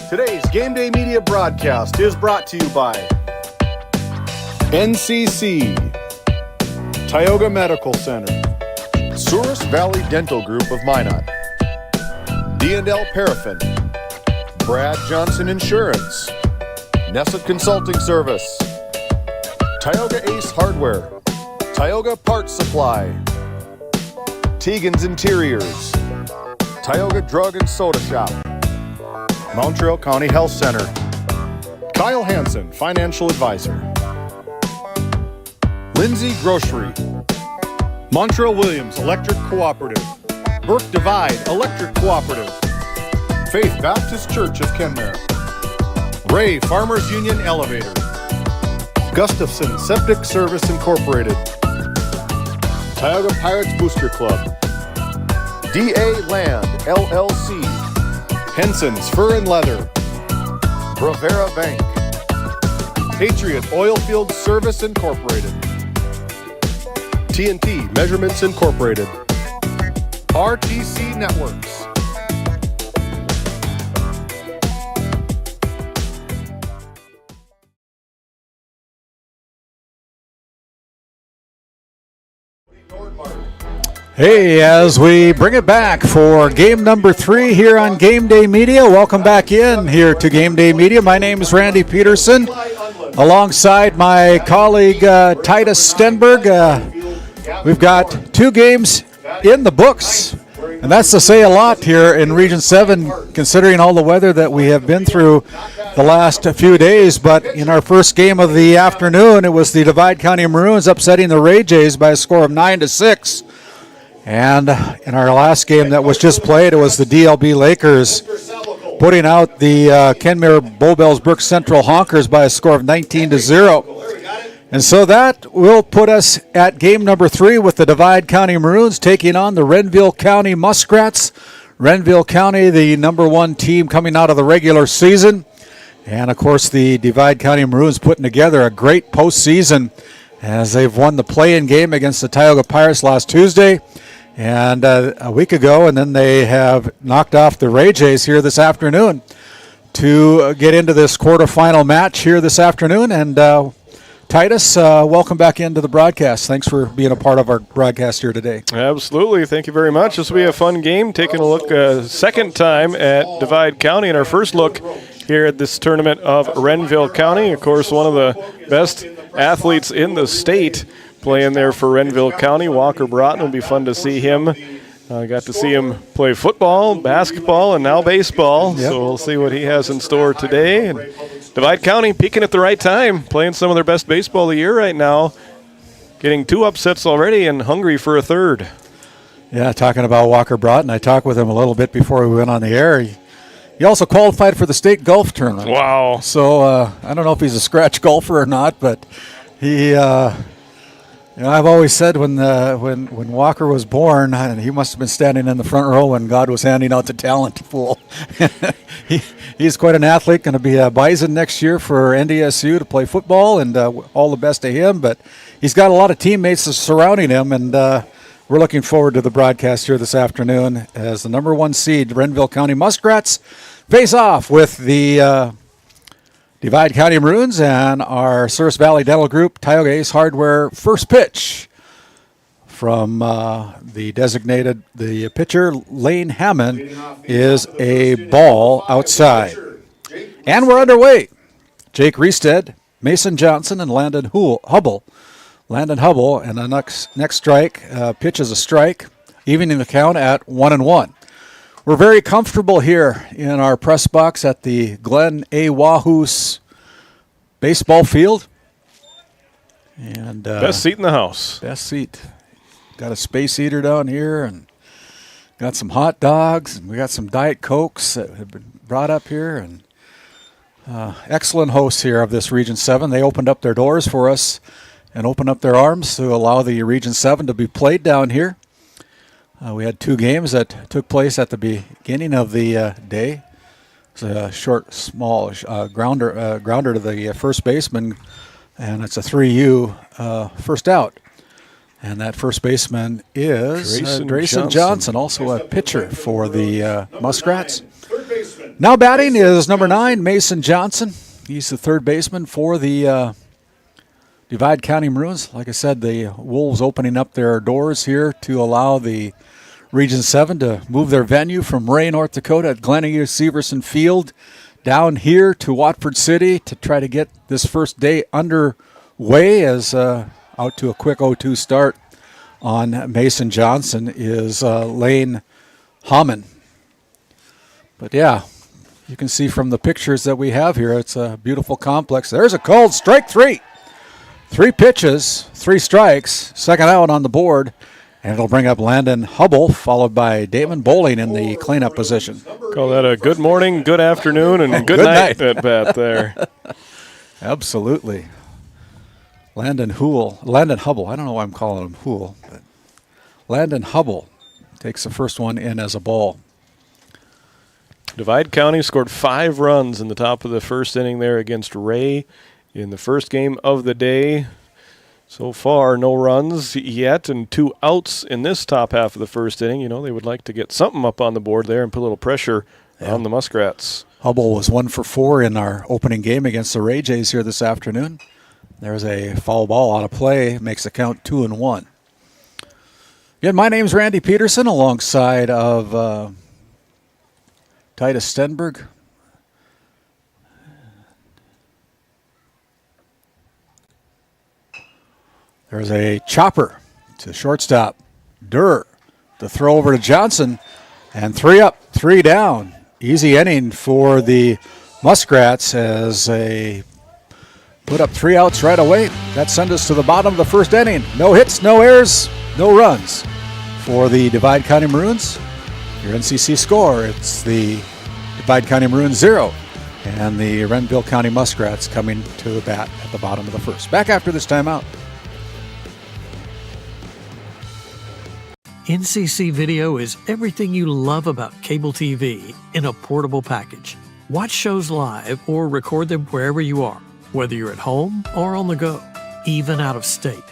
S1: Today's Game Day Media broadcast is brought to you by NCC, Tioga Medical Center, Souris Valley Dental Group of Minot, D&L Paraffin, Brad Johnson Insurance, Nesset Consulting Service, Tioga Ace Hardware, Tioga Parts Supply, Tegan's Interiors, Tioga Drug and Soda Shop, Montreal County Health Center, Kyle Hansen, Financial Advisor, Lindsay Grocery, Montreal Williams Electric Cooperative, Burke Divide Electric Cooperative, Faith Baptist Church of Kenmare, Ray Farmers Union Elevator, Gustafson Septic Service Incorporated, Tioga Pirates Booster Club, DA Land LLC, Henson's Fur and Leather, Bravera Bank, Patriot Oilfield Service Incorporated, TNT Measurements Incorporated, RTC Networks.
S2: Hey, as we bring it back for game number 3 here on Game Day Media, welcome back in here to Game Day Media. My name is Randy Peterson, alongside my colleague Titus Stenberg. We've got 2 games in the books, and that's to say a lot here in Region 7, considering all the weather that we have been through the last few days. But in our first game of the afternoon, it was the Divide County Maroons upsetting the Ray Jays by a score of 9-6. And in our last game that was just played, it was the DLB Lakers putting out the Kenmare Bowbells-Brook Central Honkers by a score of 19-0. And so that will put us at game number 3 with the Divide County Maroons taking on the Renville County Muskrats. Renville County, the number 1 team coming out of the regular season. And, of course, the Divide County Maroons putting together a great postseason as they've won the play-in game against the Tioga Pirates last Tuesday and a week ago, and then they have knocked off the Ray Jays here this afternoon to get into this quarterfinal match here this afternoon. And Titus, welcome back into the broadcast. Thanks for being a part of our broadcast here today.
S3: Absolutely. Thank you very much. This will be a fun game. Taking a look second time at Divide County, and our first look here at this tournament of Renville County. Of course, one of the best athletes in the state playing there for Renville County. Walker Broughton, will be fun to see him. Got to see him play football, basketball, and now baseball. Yep. So we'll see what he has in store today. And Divide County peaking at the right time, playing some of their best baseball of the year right now, getting 2 upsets already and hungry for a third.
S2: Yeah, talking about Walker Broughton, I talked with him a little bit before we went on the air. He also qualified for the state golf tournament.
S3: Wow.
S2: So I don't know if he's a scratch golfer or not, but he I've always said when Walker was born, and he must have been standing in the front row when God was handing out the talent pool. He's quite an athlete, going to be a Bison next year for NDSU to play football, and all the best to him. But he's got a lot of teammates surrounding him, and we're looking forward to the broadcast here this afternoon as the number 1 seed Renville County Muskrats face off with the Divide County Maroons and our Souris Valley Dental Group, Tioga Ace Hardware. First pitch from the pitcher, Lane Hammond, is a ball outside. And we're underway. Jake Riestead, Mason Johnson, and Landon Hubble. Landon Hubble, and the next strike, pitch is a strike, evening the count at 1-1. We're very comfortable here in our press box at the Glen A. Wahoos baseball field. And
S3: best seat in the house.
S2: Best seat. Got a space heater down here and got some hot dogs. And we got some Diet Cokes that have been brought up here. And excellent hosts here of this Region 7. They opened up their doors for us and opened up their arms to allow the Region 7 to be played down here. We had 2 games that took place at the beginning of the day. It's a short, small grounder to the first baseman, and it's a 3U first out. And that first baseman is Drayson Johnson, also a pitcher for the Muskrats. Now batting is number 9, Mason Johnson. He's the third baseman for the Divide County Maroons. Like I said, the Wolves opening up their doors here to allow the Region 7 to move their venue from Ray, North Dakota at Glenn Severson Field down here to Watford City to try to get this first day underway. As out to a quick 0-2 start on Mason Johnson is Lane Hammond. But yeah, you can see from the pictures that we have here, it's a beautiful complex. There's a called strike 3. 3 pitches, 3 strikes, second out on the board. And it'll bring up Landon Hubble, followed by Damon Bowling in the cleanup position.
S3: Call that a good morning, good afternoon, and good night at bat there.
S2: Absolutely. Landon Hubble. I don't know why I'm calling him Hool, but Landon Hubble takes the first one in as a ball.
S3: Divide County scored 5 runs in the top of the first inning there against Ray in the first game of the day. So far, no runs yet and 2 outs in this top half of the first inning. You know, they would like to get something up on the board there and put a little pressure on the Muskrats.
S2: Hubble was 1 for 4 in our opening game against the Ray Jays here this afternoon. There's a foul ball out of play, makes the count 2-1. Again, my name's Randy Peterson alongside of Titus Stenberg. There's a chopper to shortstop. Durr to throw over to Johnson. And 3 up, 3 down. Easy inning for the Muskrats as they put up 3 outs right away. That sends us to the bottom of the first inning. No hits, no errors, no runs for the Divide County Maroons. Your NCC score, it's the Divide County Maroons 0 and the Renville County Muskrats coming to the bat at the bottom of the first. Back after this timeout.
S21: NCC Video is everything you love about cable TV in a portable package. Watch shows live or record them wherever you are, whether you're at home or on the go, even out of state.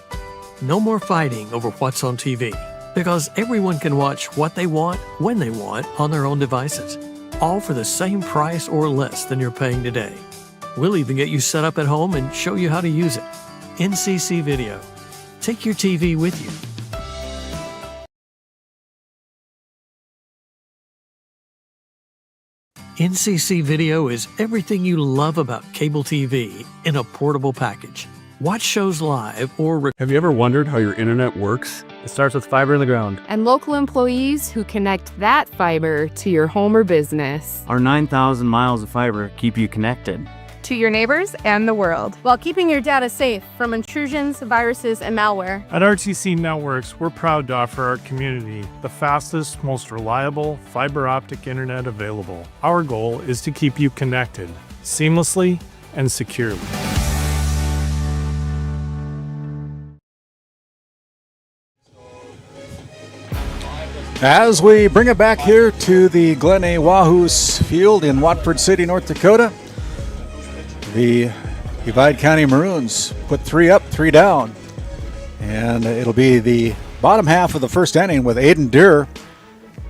S21: No more fighting over what's on TV, because everyone can watch what they want, when they want, on their own devices, all for the same price or less than you're paying today. We'll even get you set up at home and show you how to use it. NCC Video. Take your TV with you. NCC Video is everything you love about cable TV in a portable package. Watch shows live or...
S5: Have you ever wondered how your internet works? It starts with fiber in the ground.
S6: And local employees who connect that fiber to your home or business.
S7: Our 9,000 miles of fiber keep you connected.
S8: To your neighbors and the world, while keeping your data safe from intrusions, viruses, and malware.
S9: At RTC Networks, we're proud to offer our community the fastest, most reliable fiber optic internet available. Our goal is to keep you connected seamlessly and securely.
S2: As we bring it back here to the Glen A. Wahoos Field in Watford City, North Dakota, the Divide County Maroons put 3 up, 3 down. And it'll be the bottom half of the first inning with Aiden Deer,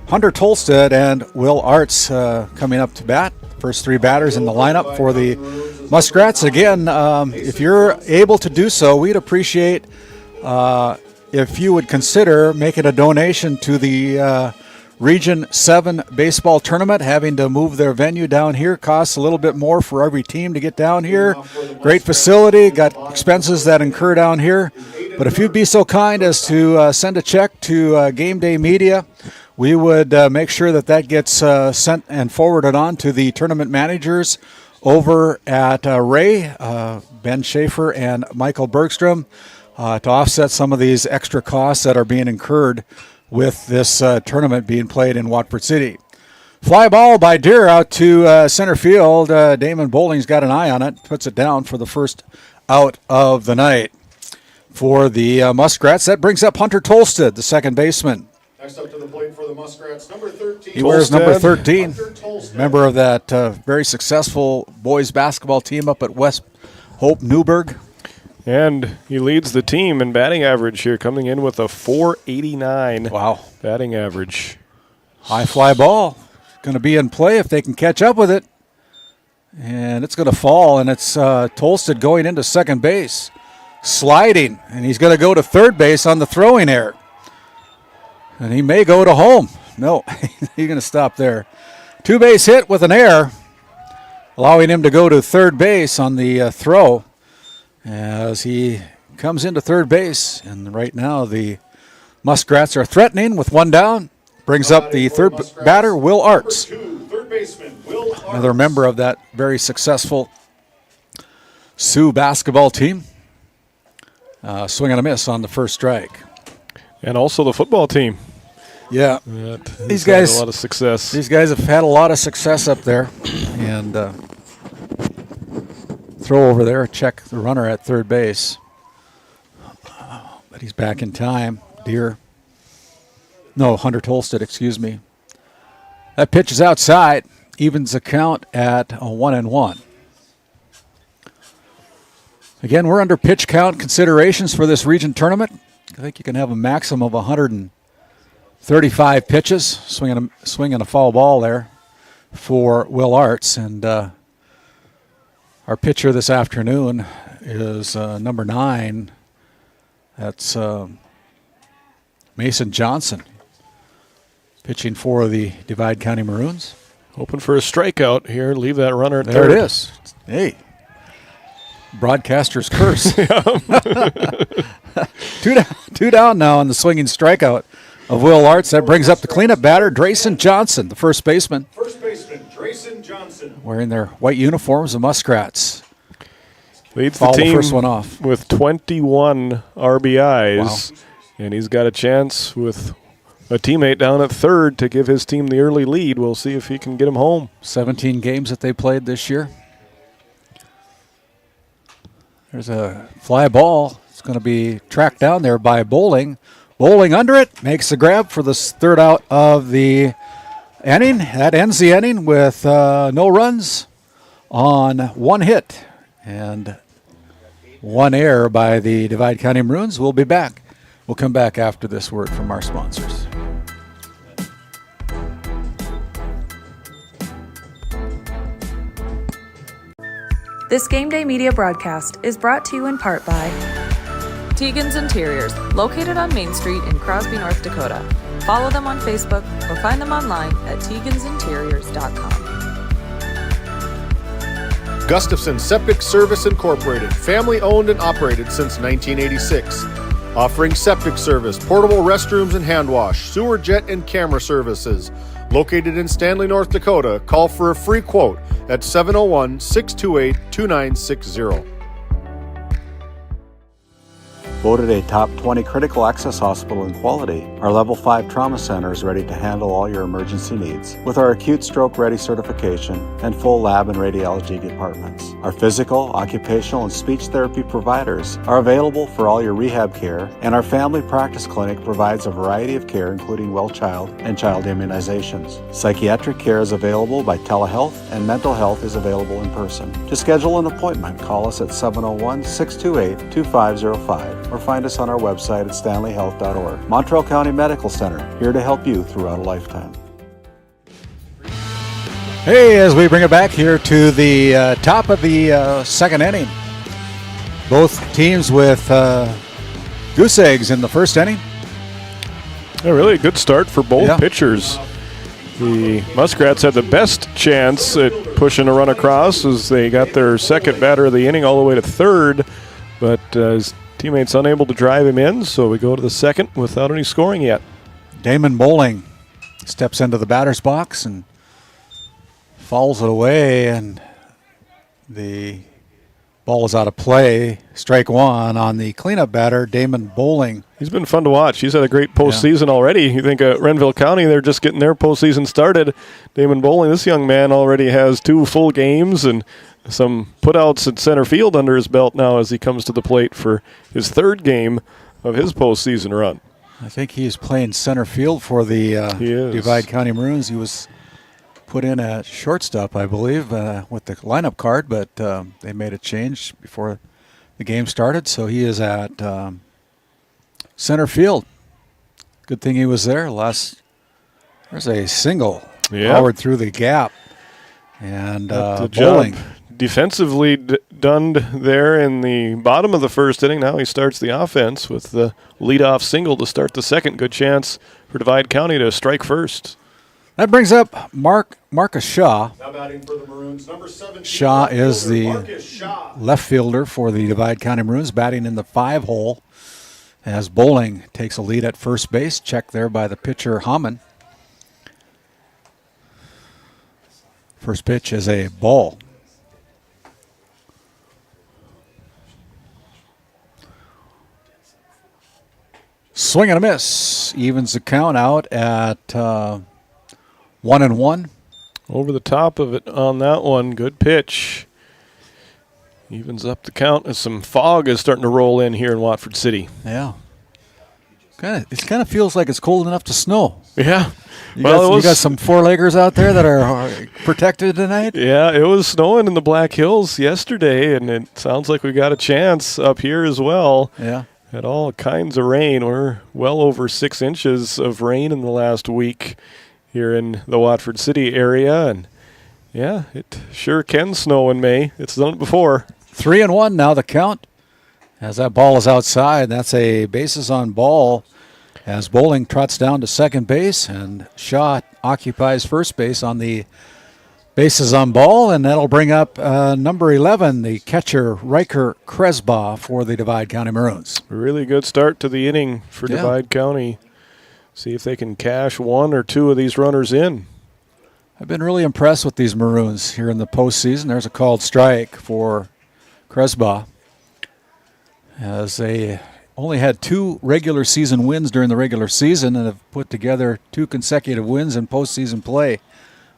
S2: Hunter Tolstead, and Will Arts coming up to bat. First 3 batters in the lineup for the Muskrats. Again, if you're able to do so, we'd appreciate if you would consider making a donation to the Region 7 baseball tournament. Having to move their venue down here costs a little bit more for every team to get down here. Great facility, got expenses that incur down here. But if you'd be so kind as to send a check to GameDay Media, we would make sure that gets sent and forwarded on to the tournament managers over at Ray, Ben Schaefer, and Michael Bergstrom to offset some of these extra costs that are being incurred with this tournament being played in Watford City. Fly ball by Deer out to center field. Damon Bowling's got an eye on it, puts it down for the first out of the night. For the Muskrats, that brings up Hunter Tolsted, the second baseman.
S1: Next up to the plate for the Muskrats, number 13.
S2: He wears number 13, member of that very successful boys basketball team up at West Hope Newburgh.
S3: And he leads the team in batting average here, coming in with a .489 batting average.
S2: High fly ball. Going to be in play if they can catch up with it. And it's going to fall, and it's Tolsted going into second base. Sliding, and he's going to go to third base on the throwing error. And he may go to home. No, he's going to stop there. Two-base hit with an error, allowing him to go to third base on the throw as he comes into third base. And right now the Muskrats are threatening with one down. Brings up the third batter, Will Arts.
S1: Third baseman, Will Arts.
S2: Another member of that very successful Sioux basketball team. Swing and a miss on the first strike.
S3: And also the football team.
S2: Yeah.
S3: These guys had a lot of success.
S2: These guys have had a lot of success up there. And throw over there, check the runner at third base. But he's back in time. Hunter Tolsted, excuse me. That pitch is outside. Evens the count at 1-1. Again, we're under pitch count considerations for this region tournament. I think you can have a maximum of 135 pitches. Swinging a foul ball there for Will Arts. And our pitcher this afternoon is number 9. That's Mason Johnson, pitching for the Divide County Maroons.
S3: Hoping for a strikeout here. Leave that runner at
S2: there
S3: third.
S2: It is. Hey. Broadcaster's curse. Two down now on the swinging strikeout of Will Arts. That brings up the cleanup batter, Drayson Johnson, the first baseman.
S1: First baseman, Drayson Johnson.
S2: Wearing their white uniforms, the Muskrats.
S3: Leads the team
S2: first one off
S3: with 21 RBIs. Wow. And he's got a chance with a teammate down at third to give his team the early lead. We'll see if he can get him home.
S2: 17 games that they played this year. There's a fly ball. It's going to be tracked down there by Bowling. Bowling under it, makes the grab for the third out of the inning. That ends the inning with no runs on one hit and one error by the Divide County Maroons. We'll be back. We'll come back after this word from our sponsors.
S10: This Game Day media broadcast is brought to you in part by Tegan's Interiors, located on Main Street in Crosby, North Dakota. Follow them on Facebook or find them online at tegansinteriors.com.
S1: Gustafson Septic Service Incorporated, family owned and operated since 1986. Offering septic service, portable restrooms and hand wash, sewer jet and camera services. Located in Stanley, North Dakota, call for a free quote at 701-628-2960.
S2: Voted a top 20 critical access hospital in quality, our Level 5 Trauma Center is ready to handle all your emergency needs with our acute stroke ready certification and full lab and radiology departments. Our physical, occupational, and speech therapy providers are available for all your rehab care, and our family practice clinic provides a variety of care including well child and child immunizations. Psychiatric care is available by telehealth, and mental health is available in person. To schedule an appointment, call us at 701-628-2505. or find us on our website at stanleyhealth.org. Montreal County Medical Center, here to help you throughout a lifetime. Hey, as we bring it back here to the top of the second inning. Both teams with goose eggs in the first inning.
S3: Yeah, really a good start for both pitchers. The Muskrats had the best chance at pushing a run across as they got their second batter of the inning all the way to third, but his teammates unable to drive him in, so we go to the second without any scoring yet.
S2: Damon Bowling steps into the batter's box and fouls it away, and the ball is out of play. Strike one on the cleanup batter, Damon Bowling.
S3: He's been fun to watch. He's had a great postseason already. You think Renville County, they're just getting their postseason started. Damon Bowling, this young man already has 2 full games and some putouts at center field under his belt now as he comes to the plate for his 3rd game of his postseason run.
S2: I think he's playing center field for the Divide County Maroons. He was put in at shortstop, I believe, with the lineup card, but they made a change before the game started, so he is at center field. Good thing he was there. There's a single powered through the gap, and Bowling.
S3: Defensively done there in the bottom of the 1st inning. Now he starts the offense with the leadoff single to start the 2nd. Good chance for Divide County to strike first.
S2: That brings up Marcus Shaw.
S1: Now batting for the Maroons, number 17.
S2: Shaw is the left fielder for the Divide County Maroons, batting in the 5 hole as Bowling takes a lead at first base. Checked there by the pitcher, Hammond. First pitch is a ball. Swing and a miss. Evens the count out at 1-1.
S3: Over the top of it on that one. Good pitch. Evens up the count as some fog is starting to roll in here in Watford City.
S2: Yeah. It kind of feels like it's cold enough to snow.
S3: Yeah.
S2: You got some 4-leggers out there that are protected tonight?
S3: Yeah, it was snowing in the Black Hills yesterday, and it sounds like we got a chance up here as well.
S2: Yeah.
S3: Had all kinds of rain. We're well over 6 inches of rain in the last week here in the Watford City area. And, yeah, it sure can snow in May. It's done it before.
S2: 3-1 now the count. As that ball is outside, that's a bases on ball as Bowling trots down to second base, and Shaw occupies first base on the bases on ball, and that'll bring up number 11, the catcher, Riker Kresbaugh for the Divide County Maroons.
S3: Really good start to the inning for Divide County. See if they can cash 1 or 2 of these runners in.
S2: I've been really impressed with these Maroons here in the postseason. There's a called strike for Kresbaugh, as they only had 2 regular season wins during the regular season and have put together 2 consecutive wins in postseason play.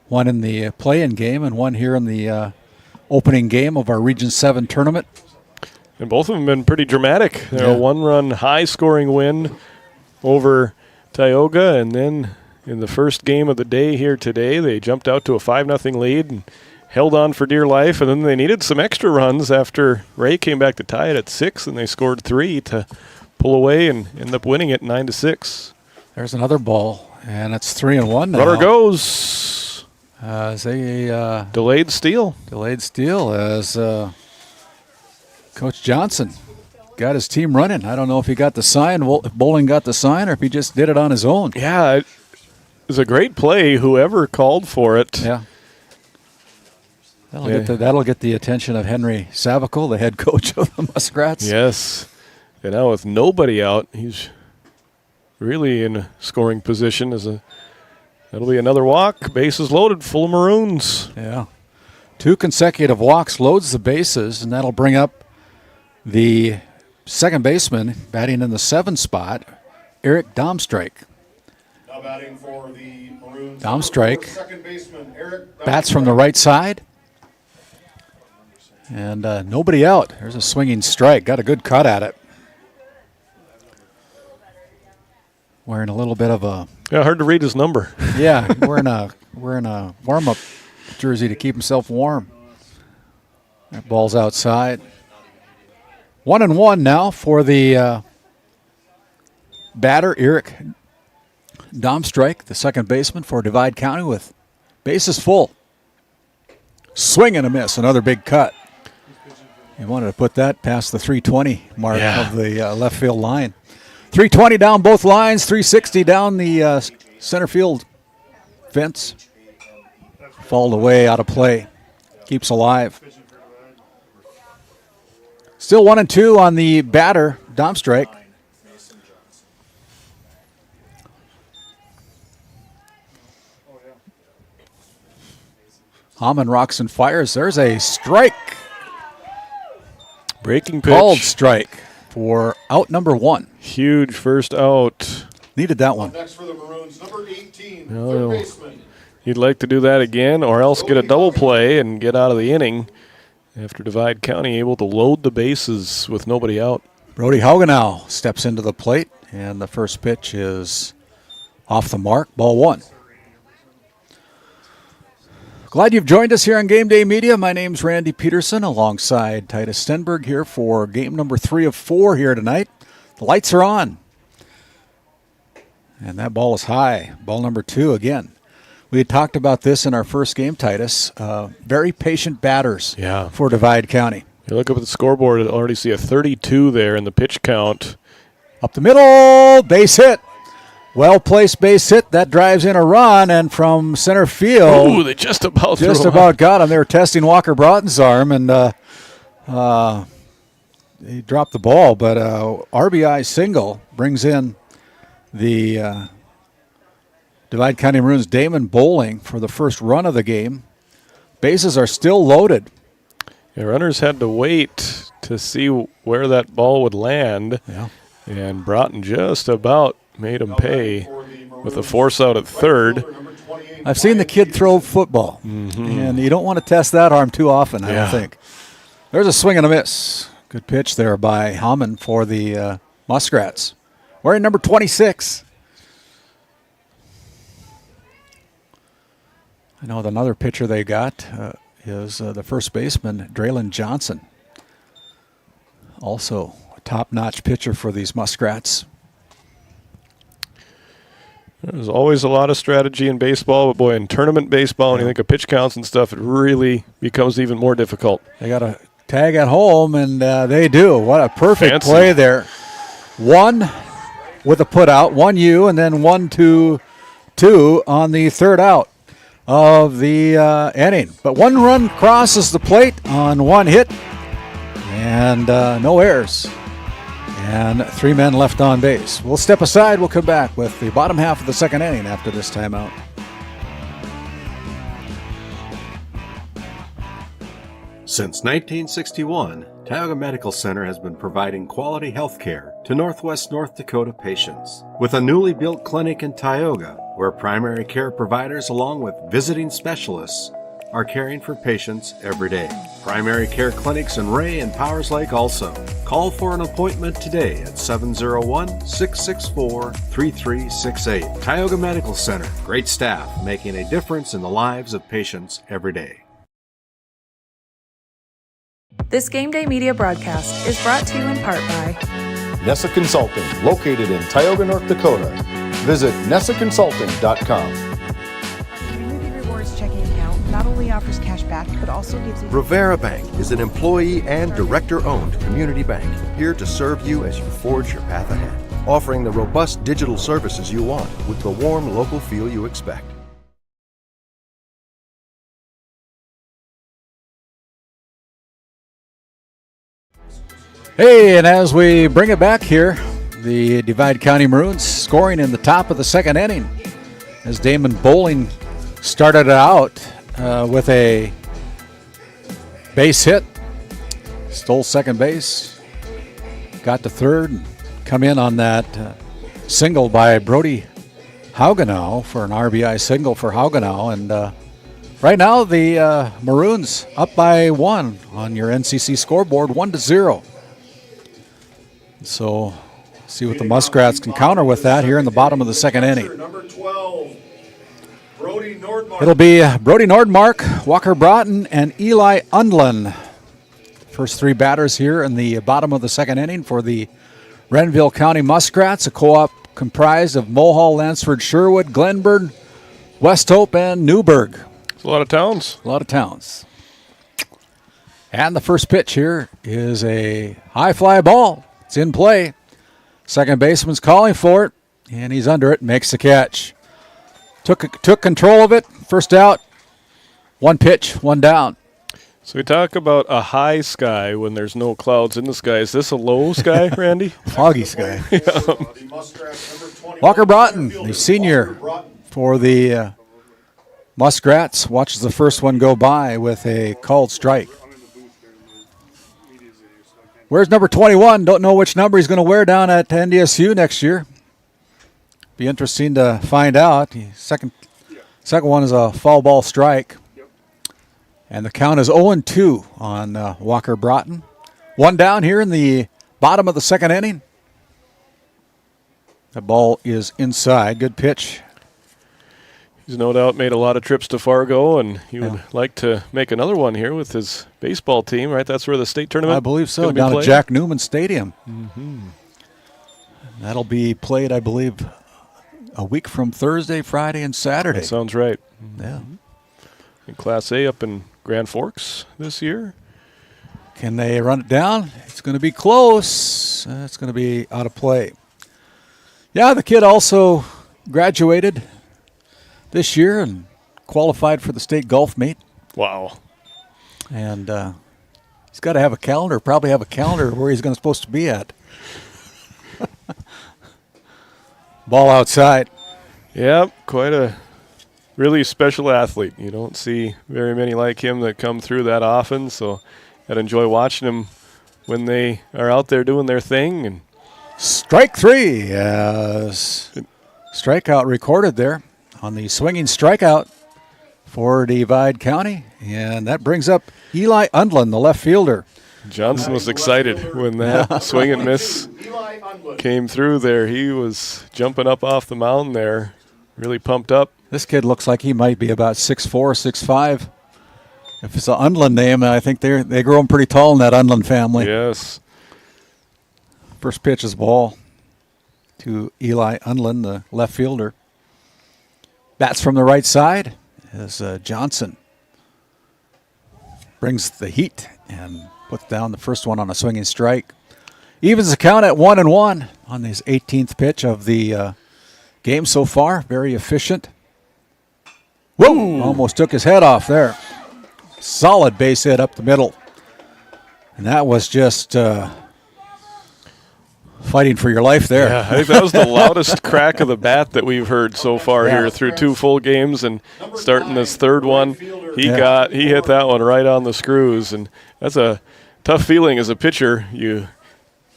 S2: One in the play-in game and one here in the opening game of our Region 7 tournament.
S3: And both of them have been pretty dramatic. They're a 1-run high-scoring win over Tioga, and then in the first game of the day here today, they jumped out to a 5-0 lead and held on for dear life, and then they needed some extra runs after Ray came back to tie it at 6, and they scored 3 to pull away and end up winning it 9-6.
S2: There's another ball, and it's 3-1 now.
S3: Runner goes.
S2: As a
S3: delayed steal.
S2: Delayed steal as Coach Johnson got his team running. I don't know if he got the sign, if Bowling got the sign, or if he just did it on his own.
S3: Yeah, it was a great play, whoever called for it.
S2: Yeah. That'll get the attention of Henry Savicle, the head coach of the Muskrats.
S3: Yes. And now with nobody out, he's really in scoring position. That'll be another walk. Bases loaded, full of Maroons.
S2: Yeah. 2 consecutive walks loads the bases, and that'll bring up the second baseman batting in the 7 spot, Eric Domstrike.
S1: Now batting for the Maroons.
S2: Domstrike
S1: Second baseman, Eric
S2: bats from the right side. And nobody out. There's a swinging strike. Got a good cut at it. Wearing a little bit of a...
S3: Yeah, hard to read his number.
S2: Yeah, wearing a warm-up jersey to keep himself warm. That ball's outside. 1-1 now for the batter, Eric Domstrike, the second baseman for Divide County, with bases full. Swing and a miss, another big cut. He wanted to put that past the 320 mark of the left field line. 320 down both lines, 360 down the center field fence. Fouled away, out of play. Keeps alive. Still 1-2 on the batter, Domstrike. Hammond rocks and fires. There's a strike.
S3: Breaking pitch.
S2: Called strike for out number 1.
S3: Huge first out.
S2: Needed that one.
S1: Next for the Maroons, number 18,
S3: Well,
S1: third baseman.
S3: You'd like to do that again or else get a double play and get out of the inning after Divide County able to load the bases with nobody out.
S2: Brody Haugenow steps into the plate, and the first pitch is off the mark, ball 1. Glad you've joined us here on Game Day Media. My name's Randy Peterson alongside Titus Stenberg here for game number 3 of 4 here tonight. The lights are on. And that ball is high. Ball number 2 again. We had talked about this in our first game, Titus. Very patient batters for Divide County.
S3: You look up at the scoreboard and already see a 32 there in the pitch count.
S2: Up the middle, base hit. Well-placed base hit. That drives in a run, and from center field.
S3: Ooh, they just about
S2: got him. They were testing Walker Broughton's arm, and he dropped the ball. But RBI single brings in the Divide County Maroons' Damon Bowling for the first run of the game. Bases are still loaded.
S3: Yeah, runners had to wait to see where that ball would land.
S2: Yeah.
S3: And Broughton just about made him pay with a force out at third.
S2: I've seen the kid throw football, and you don't want to test that arm too often, I don't think. There's a swing and a miss. Good pitch there by Hammond for the Muskrats. Wearing number 26. I know another pitcher they got is the first baseman, Draylon Johnson. Also a top-notch pitcher for these Muskrats.
S3: There's always a lot of strategy in baseball, but boy, in tournament baseball, when you think of pitch counts and stuff, it really becomes even more difficult.
S2: They got a tag at home, and they do. What a perfect play there. 1 with a put out, 1U, and then 1-2-2 on the third out of the inning. But 1 run crosses the plate on 1 hit, and no errors. And 3 men left on base. We'll step aside. We'll come back with the bottom half of the second inning after this timeout.
S12: Since 1961, Tioga Medical Center has been providing quality health care to Northwest North Dakota patients. With a newly built clinic in Tioga, where primary care providers along with visiting specialists are caring for patients every day. Primary care clinics in Ray and Powers Lake also. Call for an appointment today at 701-664-3368. Tioga Medical Center. Great staff making a difference in the lives of patients every day.
S10: This Game Day Media broadcast is brought to you in part by
S1: Nessa Consulting, located in Tioga, North Dakota. Visit nessaconsulting.com.
S11: Not only offers cash back, but also gives you...
S14: Rivera Bank is an employee and director-owned community bank here to serve you as you forge your path ahead, offering the robust digital services you want with the warm local feel you expect.
S2: Hey, and as we bring it back here, the Divide County Maroons scoring in the top of the second inning as Damon Bowling started it out with a base hit, stole second base, got to third, and come in on that single by Brody Haugenow for an RBI single for Haugenow. And right now the Maroons up by 1 on your NCC scoreboard, 1-0. So see what the Muskrats can counter with that here in the bottom of the second inning.
S1: Number 12. Brody Nordmark.
S2: It'll be Brody Nordmark, Walker Broughton, and Eli Undlin. First 3 batters here in the bottom of the second inning for the Renville County Muskrats, a co-op comprised of Mohall, Lansford, Sherwood, Glenburn, West Hope, and Newburgh.
S3: It's a lot of towns.
S2: A lot of towns. And the first pitch here is a high fly ball. It's in play. Second baseman's calling for it, and he's under it, makes the catch. Took control of it. First out. 1 pitch, 1 down.
S3: So we talk about a high sky when there's no clouds in the sky. Is this a low sky, Randy?
S2: Foggy sky. Walker Broughton, the senior for the Muskrats watches the first one go by with a called strike. Where's number 21? Don't know which number he's going to wear down at NDSU next year. Be interesting to find out. The second one is a foul ball strike. And the count is 0-2 on Walker Broughton. One down here in the bottom of the second inning. The ball is inside. Good pitch.
S3: He's no doubt made a lot of trips to Fargo, and he would like to make another one here with his baseball team, right? That's where the state tournament,
S2: I believe so, down at Jack Newman Stadium. That'll be played, I believe, a week from Thursday, Friday, and Saturday.
S3: That sounds right.
S2: Yeah.
S3: In Class A up in Grand Forks this year.
S2: Can they run it down? It's going to be close. It's going to be out of play. Yeah, the kid also graduated this year and qualified for the state golf meet.
S3: Wow.
S2: And he's got to have a calendar, probably have a calendar where he's supposed to be at. Ball outside.
S3: Yep, quite a really special athlete. You don't see very many like him that come through that often, so I'd enjoy watching them when they are out there doing their thing. And
S2: strike three. Strikeout recorded there on the swinging strikeout for Divide County. And that brings up Eli Undlin, the left fielder.
S3: Johnson was excited when that swing and miss came through there. He was jumping up off the mound there, really pumped up.
S2: This kid looks like he might be about 6'4", 6'5". If it's an Undlin name, I think they grow him pretty tall in that Undlin family.
S3: Yes.
S2: First pitch is ball to Eli Undlin, the left fielder. Bats from the right side as Johnson brings the heat and puts down the first one on a swinging strike. Evens the count at 1-1 on his 18th pitch of the game so far. Very efficient. Whoa! Almost took his head off there. Solid base hit up the middle. And that was just fighting for your life there.
S3: Yeah, I think that was the loudest crack of the bat that we've heard so far here through 2 full games, and starting this third one, he hit that one right on the screws, and that's a tough feeling as a pitcher. You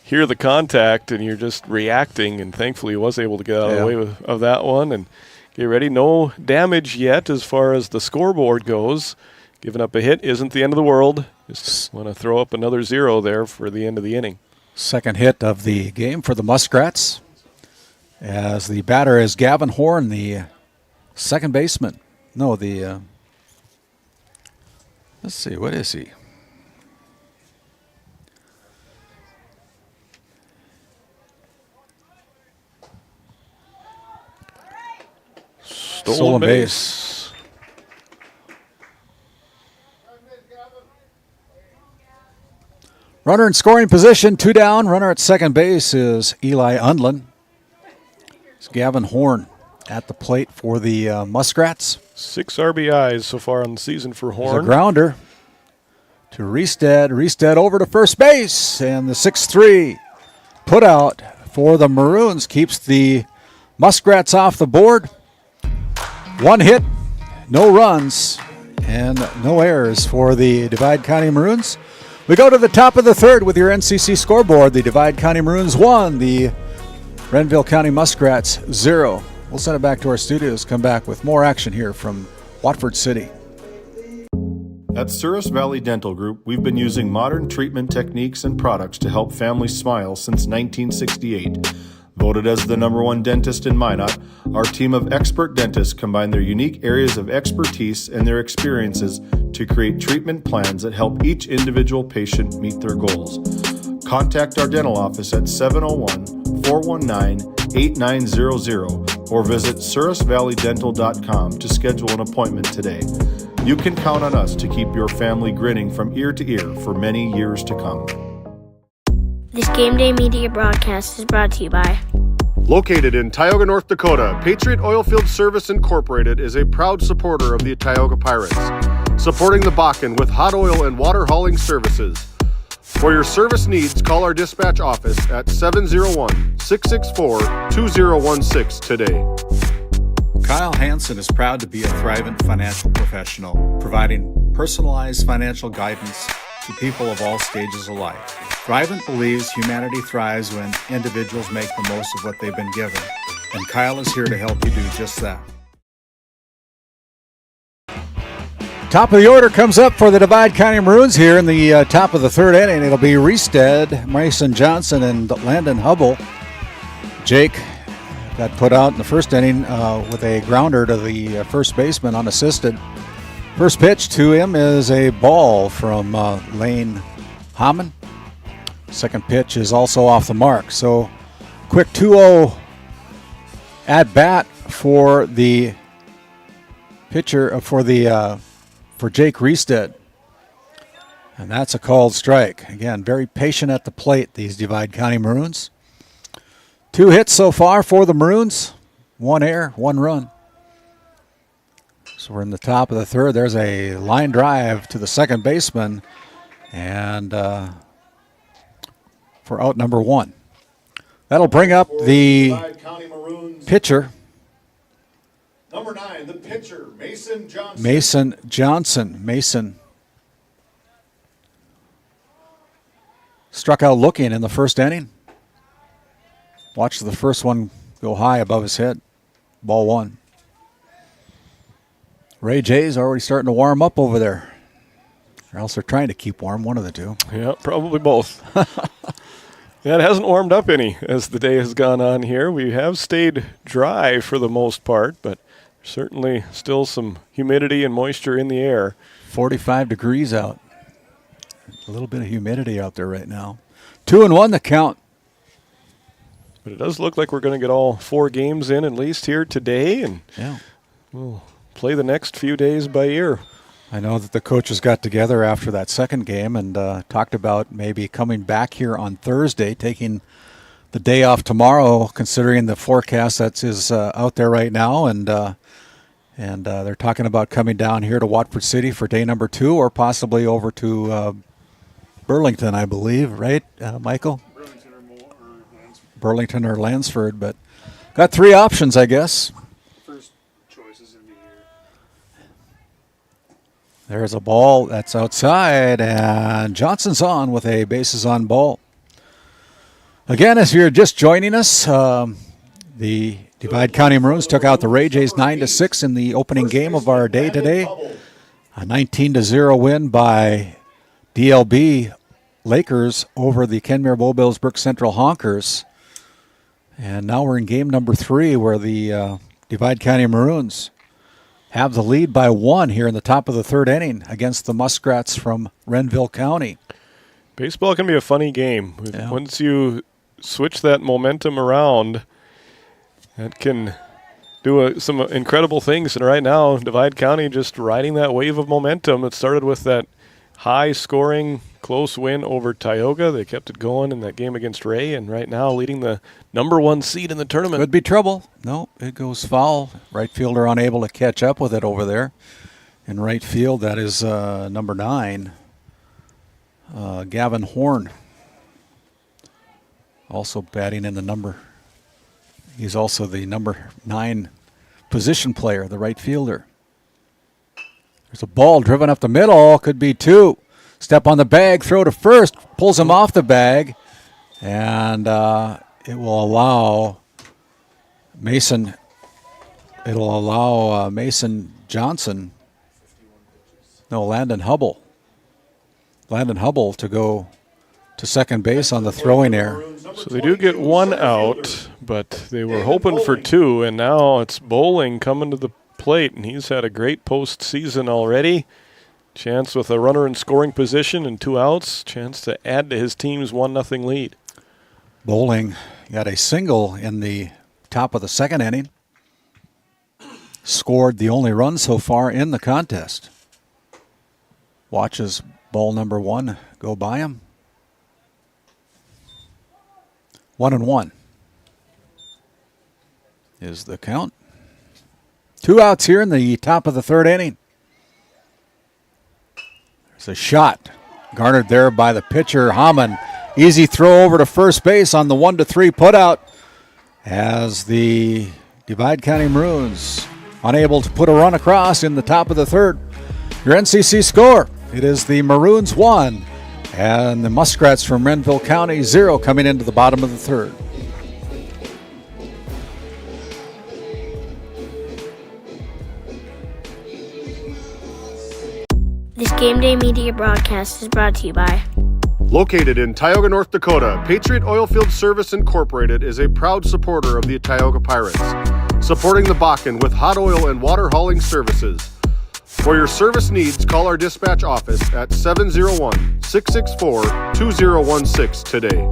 S3: hear the contact and you're just reacting, and thankfully he was able to get out of the way of that one and get ready. No damage yet as far as the scoreboard goes. Giving up a hit isn't the end of the world. Just want to throw up another 0 there for the end of the inning.
S2: Second hit of the game for the Muskrats, as the batter is Gavin Horn, the second baseman. No, let's see, what is he?
S3: Stolen base.
S2: Runner in scoring position, 2 down. Runner at second base is Eli Undlin. It's Gavin Horn at the plate for the Muskrats.
S3: 6 RBIs so far on the season for Horn.
S2: There's a grounder to Reestead. Reestead over to first base, and the 6-3 put out for the Maroons keeps the Muskrats off the board. 1 hit, no runs, and no errors for the Divide County Maroons. We go to the top of the third with your NCC scoreboard. The Divide County Maroons 1, the Renville County Muskrats 0. We'll send it back to our studios, come back with more action here from Watford City.
S1: At Souris Valley Dental Group, we've been using modern treatment techniques and products to help families smile since 1968. Voted as the #1 dentist in Minot, our team of expert dentists combine their unique areas of expertise and their experiences to create treatment plans that help each individual patient meet their goals. Contact our dental office at 701-419-8900 or visit sourisvalleydental.com to schedule an appointment today. You can count on us to keep your family grinning from ear to ear for many years to come.
S4: This Game Day media broadcast is brought to you by
S13: Located in Tioga, North Dakota, Patriot Oilfield Service Incorporated is a proud supporter of the Tioga Pirates, supporting the Bakken with hot oil and water hauling services. For your service needs, call our dispatch office at 701-664-2016 today.
S2: Kyle Hansen is proud to be a Thrivent financial professional, providing personalized financial guidance to people of all stages of life. Thrivent believes humanity thrives when individuals make the most of what they've been given, and Kyle is here to help you do just that. Top of the order comes up for the Divide County Maroons here in the top of the third inning. It'll be Reestead, Mason Johnson, and Landon Hubble. Jake got put out in the first inning with a grounder to the first baseman unassisted. First pitch to him is a ball from Lane Hammond. Second pitch is also off the mark. So quick 2-0 at bat for the pitcher for Jake Reestead. And that's a called strike. Again, very patient at the plate, these Divide County Maroons. 2 hits so far for the Maroons. 1 error, 1 run. So we're in the top of the third. There's a line drive to the second baseman. And for out number 1. That'll bring up the pitcher.
S1: Number 9, the pitcher, Mason Johnson.
S2: Mason struck out looking in the first inning. Watch the first one go high above his head. Ball 1. Ray J's already starting to warm up over there. Or else they're trying to keep warm, one of the two.
S3: Yeah, probably both. Yeah, it hasn't warmed up any as the day has gone on here. We have stayed dry for the most part, but certainly still some humidity and moisture in the air.
S2: 45 degrees out. A little bit of humidity out there right now. 2-1 the count.
S3: But it does look like we're going to get all 4 games in at least here today, and we'll play the next few days by ear.
S2: I know that the coaches got together after that second game and talked about maybe coming back here on Thursday, taking the day off tomorrow, considering the forecast that is out there right now, and they're talking about coming down here to Watford City for day number 2, or possibly over to Burlington, I believe, right, Michael? Burlington or Lansford, but got 3 options, I guess.
S9: First choices in the year.
S2: There's a ball that's outside, and Johnson's on with a bases on ball. Again, as you're just joining us, the Divide County Maroons took out the Ray Jays 9-6 in the opening game of our day today. A 19-0 win by DLB Lakers over the Kenmare Bullbills-Brook Central Honkers. And now we're in game number 3, where the Divide County Maroons have the lead by 1 here in the top of the third inning against the Muskrats from Renville County.
S3: Baseball can be a funny game. Yeah. Once you switch that momentum around, that can do some incredible things. And right now, Divide County just riding that wave of momentum. It started with that high-scoring, close win over Tioga. They kept it going in that game against Ray, and right now leading the number 1 seed in the tournament.
S2: Could be trouble. No, it goes foul. Right fielder unable to catch up with it over there. In right field, that is number 9, Gavin Horn. Also batting in the number. He's also the number 9 position player, the right fielder. There's a ball driven up the middle. Could be 2. Step on the bag, throw to first, pulls him off the bag, and it will allow Mason. It'll allow Mason Johnson. No, Landon Hubble. Landon Hubble to go to second base on the throwing error.
S3: So they do get 1 out, but they were hoping for 2, and now it's Bowling coming to the plate, and he's had a great postseason already. Chance with a runner in scoring position and 2 outs. Chance to add to his team's 1-0 lead.
S2: Bowling got a single in the top of the second inning. Scored the only run so far in the contest. Watches ball number 1 go by him. 1-1 is the count. 2 outs here in the top of the third inning. There's a shot garnered there by the pitcher, Hammond. Easy throw over to first base on the 1-3 putout as the Divide County Maroons unable to put a run across in the top of the third. Your NCC score, it is the Maroons 1 and the Muskrats from Renville County 0 coming into the bottom of the third.
S4: This Game Day media broadcast is brought to you by
S13: Located in Tioga, North Dakota, Patriot Oilfield Service Incorporated is a proud supporter of the Tioga Pirates, supporting the Bakken with hot oil and water hauling services. For your service needs, call our dispatch office at 701-664-2016 today.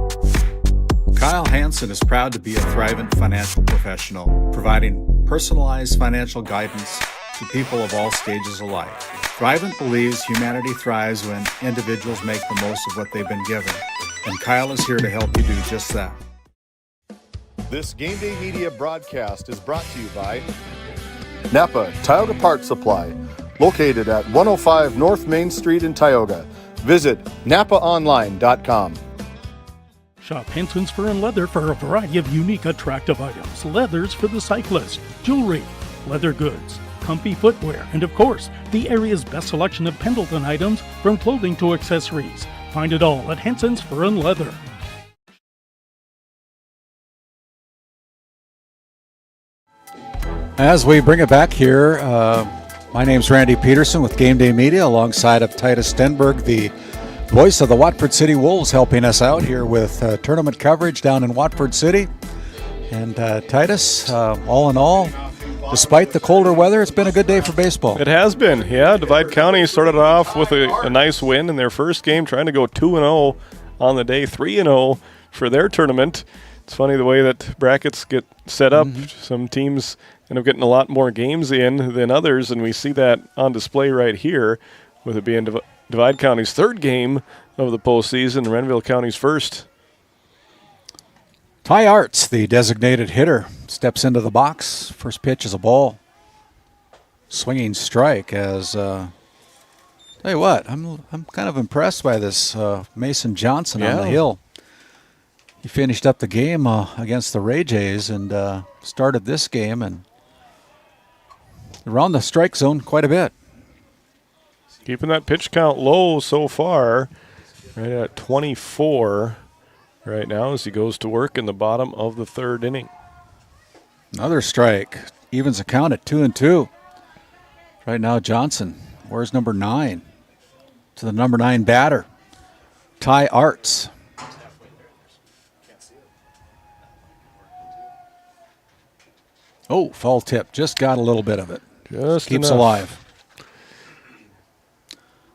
S2: Kyle Hansen is proud to be a Thrivent financial professional, providing personalized financial guidance to people of all stages of life. Thrivent believes humanity thrives when individuals make the most of what they've been given, and Kyle is here to help you do just that.
S1: This Game Day media broadcast is brought to you by Napa Tioga Parts Supply, located at 105 North Main Street in Tioga. Visit napaonline.com.
S15: Shop Hansen's Fur and Leather for a variety of unique, attractive items. Leathers for the cyclist, jewelry, leather goods, comfy footwear, and of course, the area's best selection of Pendleton items from clothing to accessories. Find it all at Hansen's Fur and Leather.
S2: As we bring it back here, my name's Randy Peterson with Game Day Media alongside of Titus Stenberg, the voice of the Watford City Wolves, helping us out here with tournament coverage down in Watford City. And Titus, all in all, despite the colder weather, it's been a good day for baseball.
S3: It has been, yeah. Divide County started off with a nice win in their first game, trying to go 2-0 on the day, 3-0 for their tournament. It's funny the way that brackets get set up. Some teams end up getting a lot more games in than others, and we see that on display right here, with it being Divide County's third game of the postseason, Renville County's first.
S2: Ty Arts, the designated hitter, steps into the box. First pitch is a ball. Swinging strike as, tell you what, I'm kind of impressed by this Mason Johnson on the hill. He finished up the game against the Ray Jays and started this game and around the strike zone quite a bit.
S3: Keeping that pitch count low so far, right at 24 right now as he goes to work in the bottom of the third inning.
S2: Another strike. Evens the count at 2-2. Right now, Johnson. Where's number 9? To the number 9 batter, Ty Arts. Oh, foul tip. Just got a little bit of it.
S3: Just
S2: keeps
S3: enough.
S2: Alive.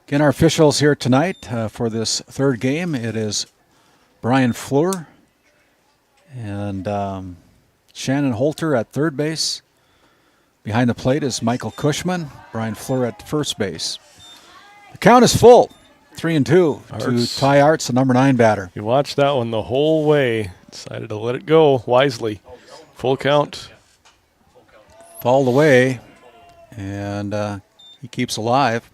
S2: Again, our officials here tonight for this third game. It is Brian Fleur and Shannon Holter at third base. Behind the plate is Michael Cushman. Brian Fleur at first base. The count is full. 3-2 to Ty Arts, the number 9 batter.
S3: You watched that one the whole way. Decided to let it go wisely. Full count.
S2: Fouled away, and he keeps alive.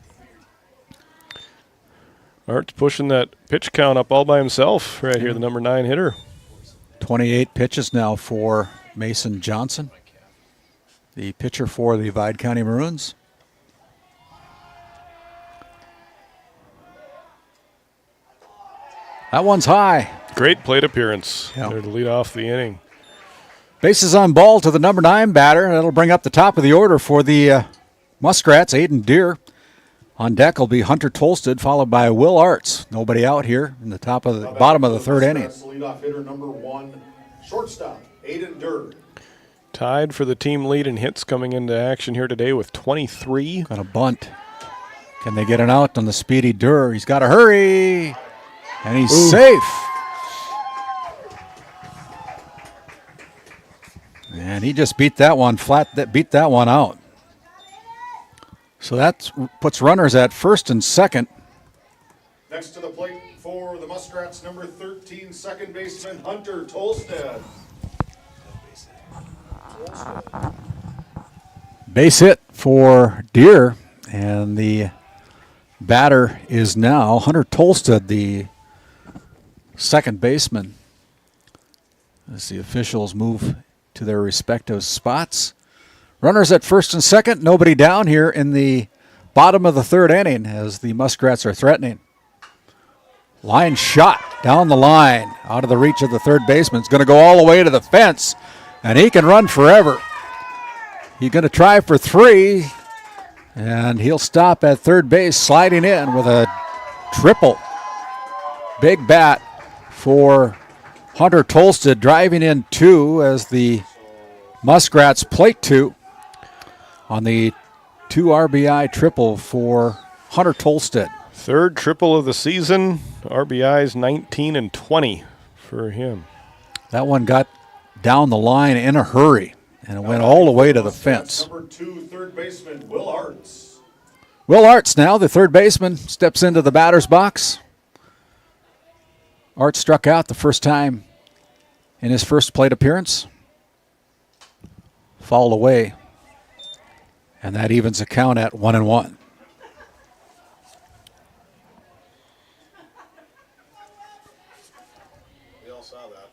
S3: Arts pushing that pitch count up all by himself right here, the number 9 hitter.
S2: 28 pitches now for Mason Johnson, the pitcher for the Divide County Maroons. That one's high.
S3: Great plate appearance there to lead off the inning.
S2: Bases on ball to the number 9 batter. That'll bring up the top of the order for the Muskrats, Aiden Deere. On deck will be Hunter Tolsted, followed by Will Arts. Nobody out here in the bottom of the third inning.
S1: Leadoff hitter number 1, shortstop, Aiden Deere.
S3: Tied for the team lead in hits coming into action here today with 23.
S2: Got a bunt. Can they get it out on the speedy Deere? He's got to hurry. And he's safe. And he just beat that one flat, beat that one out. So that puts runners at first and second.
S1: Next to the plate for the Muskrats, number 13, second baseman Hunter Tolsted.
S2: Base hit for Deere, and the batter is now Hunter Tolsted, the second baseman. As the officials move to their respective spots. Runners at first and second, nobody down here in the bottom of the third inning as the Muskrats are threatening. Line shot down the line, out of the reach of the third baseman. It's going to go all the way to the fence, and he can run forever. He's going to try for 3, and he'll stop at third base, sliding in with a triple. Big bat for Hunter Tolsted, driving in 2 as the Muskrats plate 2 on the 2 RBI triple for Hunter Tolsted.
S3: Third triple of the season. RBIs 19 and 20 for him.
S2: That one got down the line in a hurry, and it went all the way to the fence.
S1: Number 2, third baseman, Will Arts.
S2: Will Arts now, the third baseman, steps into the batter's box. Arts struck out the first time in his first plate appearance. Fouled away. And that evens the count at 1-1.
S1: We all saw that.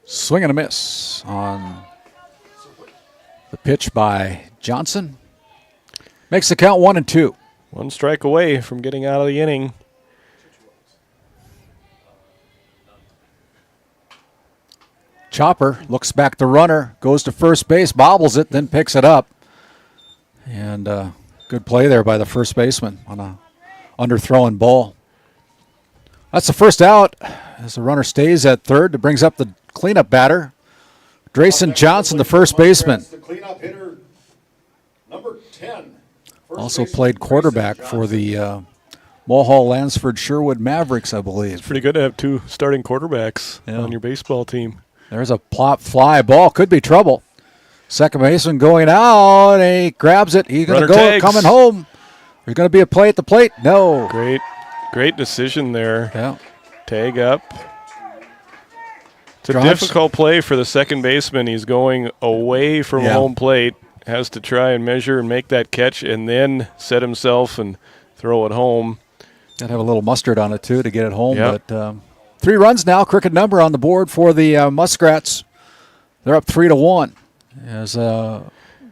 S2: Swing and a miss on the pitch by Johnson. Makes the count 1-2.
S3: 1 strike away from getting out of the inning.
S2: Chopper looks back the runner, goes to first base, bobbles it, then picks it up. And good play there by the first baseman on a underthrown ball. That's the first out as the runner stays at third. It brings up the cleanup batter, Drayson Johnson, the first baseman.
S1: The cleanup hitter, number 10.
S2: Also played quarterback for the Mulhall, Lansford, Sherwood Mavericks, I believe.
S3: It's pretty good to have 2 starting quarterbacks on your baseball team.
S2: There's a plop fly ball. Could be trouble. Second baseman going out, and he grabs it. He's going to go
S3: tags.
S2: coming home. There's going to be a play at the plate. No.
S3: Great decision there.
S2: Yeah.
S3: Tag up. It's a difficult play for the second baseman. He's going away from home plate. Has to try and measure and make that catch and then set himself and throw it home.
S2: Got to have a little mustard on it, too, to get it home. Yep. But 3 runs now, crooked number on the board for the Muskrats. They're up 3-1 as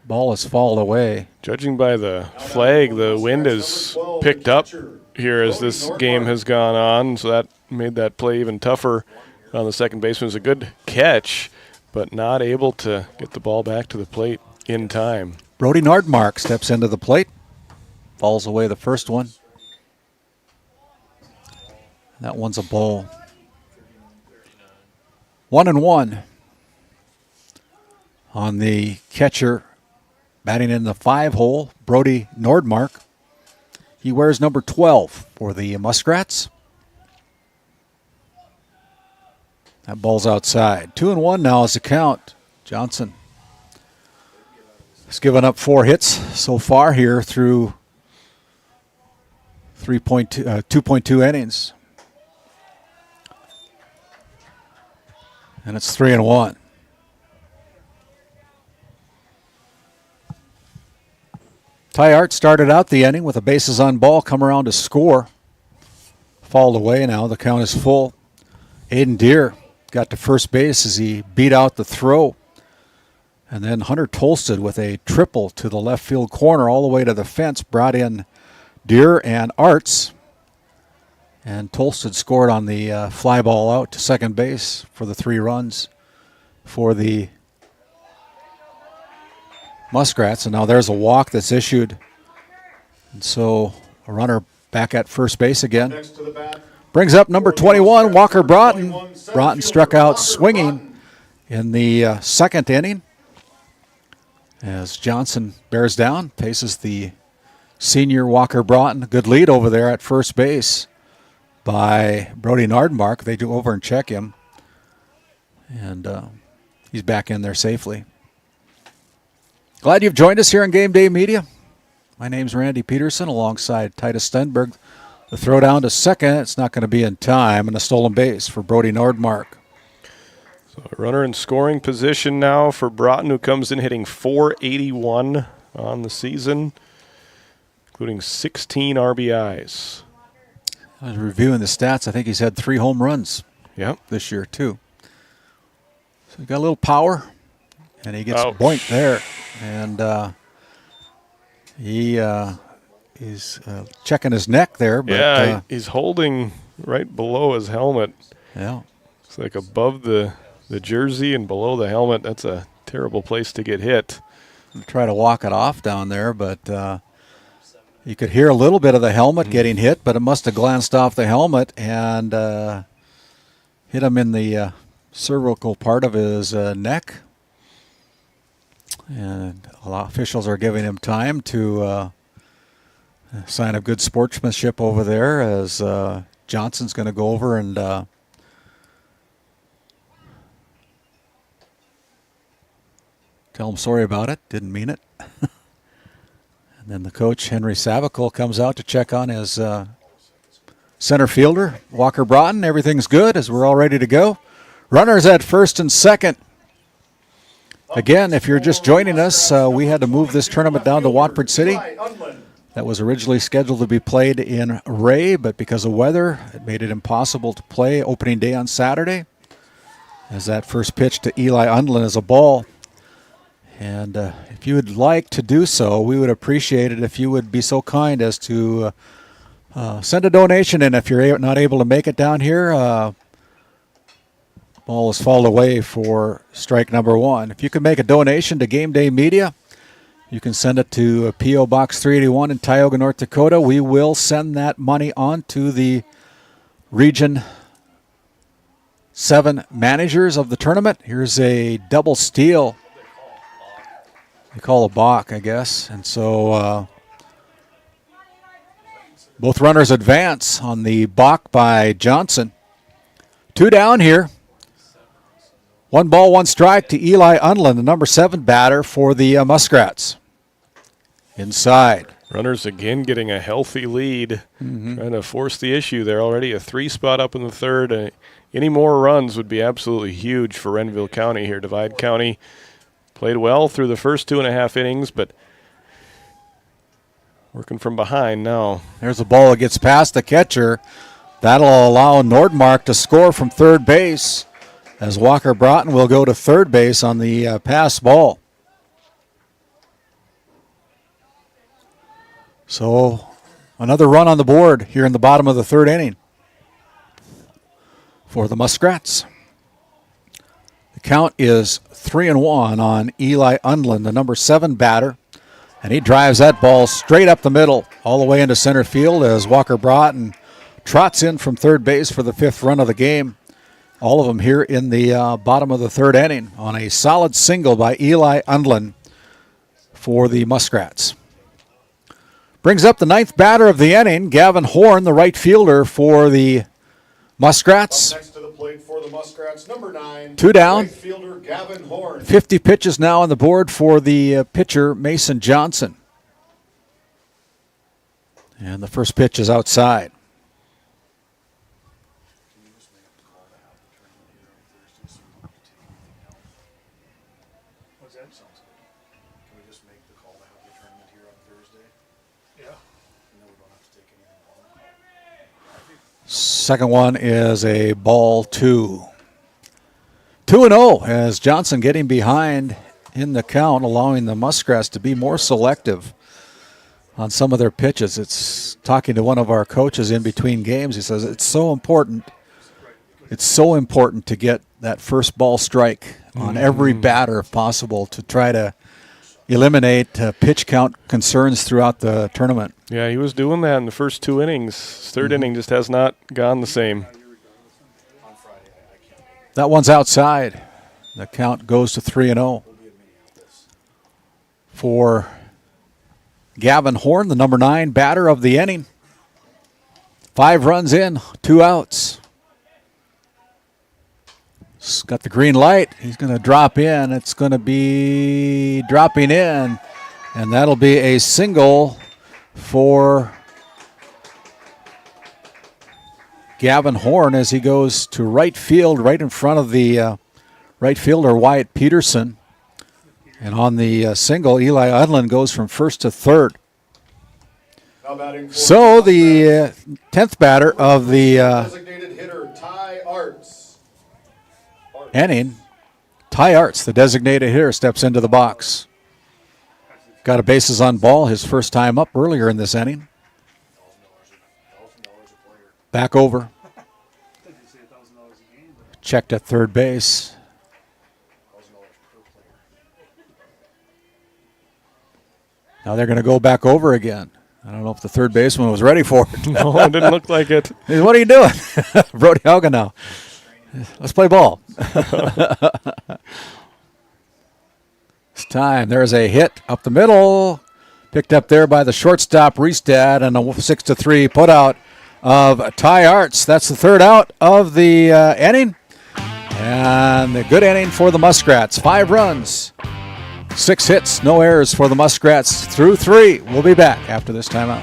S2: ball is fouled away.
S3: Judging by the flag, the wind has picked up here as this game has gone on, so that made that play even tougher on the second baseman. It was a good catch, but not able to get the ball back to the plate in time.
S2: Brody Nordmark steps into the plate, falls away the first one. That one's a ball. 1-1 on the catcher, batting in the 5 hole, Brody Nordmark. He wears number 12 for the Muskrats. That ball's outside. 2-1 now is the count. Johnson has given up 4 hits so far here through 2.2 innings. And it's 3-1. Ty Art started out the inning with a bases on ball, come around to score. Fouled away now. The count is full. Aiden Deere got to first base as he beat out the throw. And then Hunter Tolsted with a triple to the left field corner all the way to the fence brought in Deere and Arts. And Tolsted scored on the fly ball out to second base for the 3 runs for the Muskrats. And now there's a walk that's issued. And so a runner back at first base again. Brings up number 21, Walker Broughton. Broughton struck out swinging in the second inning. As Johnson bears down, faces the senior Walker Broughton. Good lead over there at first base by Brody Nordmark. They do over and check him. And he's back in there safely. Glad you've joined us here on Game Day Media. My name's Randy Peterson alongside Titus Stenberg. The throw down to second. It's not going to be in time. And a stolen base for Brody Nordmark.
S3: So a runner in scoring position now for Broughton, who comes in hitting .481 on the season, including 16 RBIs.
S2: I was reviewing the stats. I think he's had 3 home runs this year, too. So he got a little power, and he gets boinked there. And he's checking his neck there. But,
S3: he's holding right below his helmet.
S2: Yeah.
S3: It's like above the jersey and below the helmet. That's a terrible place to get hit.
S2: Try to walk it off down there, but you could hear a little bit of the helmet getting hit, but it must have glanced off the helmet and hit him in the cervical part of his neck. And a lot of officials are giving him time to sign of good sportsmanship over there, as Johnson's going to go over and tell him sorry about it, didn't mean it. And then the coach, Henry Savicle, comes out to check on his center fielder, Walker Broughton. Everything's good as we're all ready to go. Runners at first and second. Again, if you're just joining us, we had to move this tournament down to Watford City. That was originally scheduled to be played in Ray, but because of weather, it made it impossible to play opening day on Saturday, as that first pitch to Eli Undlin is a ball. And if you would like to do so, we would appreciate it if you would be so kind as to send a donation in. If you're not able to make it down here, ball is fouled away for strike number one. If you can make a donation to Game Day Media, you can send it to P.O. Box 381 in Tioga, North Dakota. We will send that money on to the Region 7 managers of the tournament. Here's a double steal. They call a balk, I guess. And so both runners advance on the balk by Johnson. 2 down here. 1 ball, 1 strike to Eli Undlin, the number 7 batter for the Muskrats. Inside.
S3: Runners again getting a healthy lead, trying to force the issue. They're already a 3 spot up in the third. Any more runs would be absolutely huge for Renville County here. Divide County played well through the first 2.5 innings, but working from behind now.
S2: There's a ball that gets past the catcher. That'll allow Nordmark to score from third base, as Walker Broughton will go to third base on the pass ball. So another run on the board here in the bottom of the third inning for the Muskrats. The count is 3-1 on Eli Undlin, the number 7 batter. And he drives that ball straight up the middle, all the way into center field, as Walker Broughton trots in from third base for the 5th run of the game. All of them here in the bottom of the third inning on a solid single by Eli Undlin for the Muskrats. Brings up the 9th batter of the inning, Gavin Horn, the right fielder for the Muskrats.
S1: Up next to the plate for the Muskrats, number 9.
S2: 2 down.
S1: Right fielder Gavin Horn.
S2: 50 pitches now on the board for the pitcher, Mason Johnson. And the first pitch is outside. Second one is a ball 2. 2-0 as Johnson getting behind in the count, allowing the Muskrats to be more selective on some of their pitches. It's talking to one of our coaches in between games. He says it's so important. It's so important to get that first ball strike on every batter if possible to try to eliminate pitch count concerns throughout the tournament.
S3: Yeah, he was doing that in the first 2 innings. His third inning just has not gone the same.
S2: That one's outside. The count goes to 3-0 for Gavin Horn, the number 9 batter of the inning. 5 runs in, 2 outs. He's got the green light. He's going to drop in. It's going to be dropping in, and that'll be a single for Gavin Horn as he goes to right field, right in front of the right fielder Wyatt Peterson. And on the single, Eli Undlin goes from first to third. So the 10th batter of the
S1: designated hitter Ty Arts.
S2: inning, Ty Arts, the designated hitter, steps into the box. Got a bases on ball, his first time up earlier in this inning. Back over. Checked at third base. Now they're going to go back over again. I don't know if the third baseman was ready for it.
S3: No, it didn't look like it.
S2: What are you doing? Brody Haugen now. Let's play ball. It's time. There's a hit up the middle. Picked up there by the shortstop, Riestad, and a 6-3 putout of Ty Arts. That's the third out of the inning. And a good inning for the Muskrats. 5 runs. 6 hits, no errors for the Muskrats through 3. We'll be back after this timeout.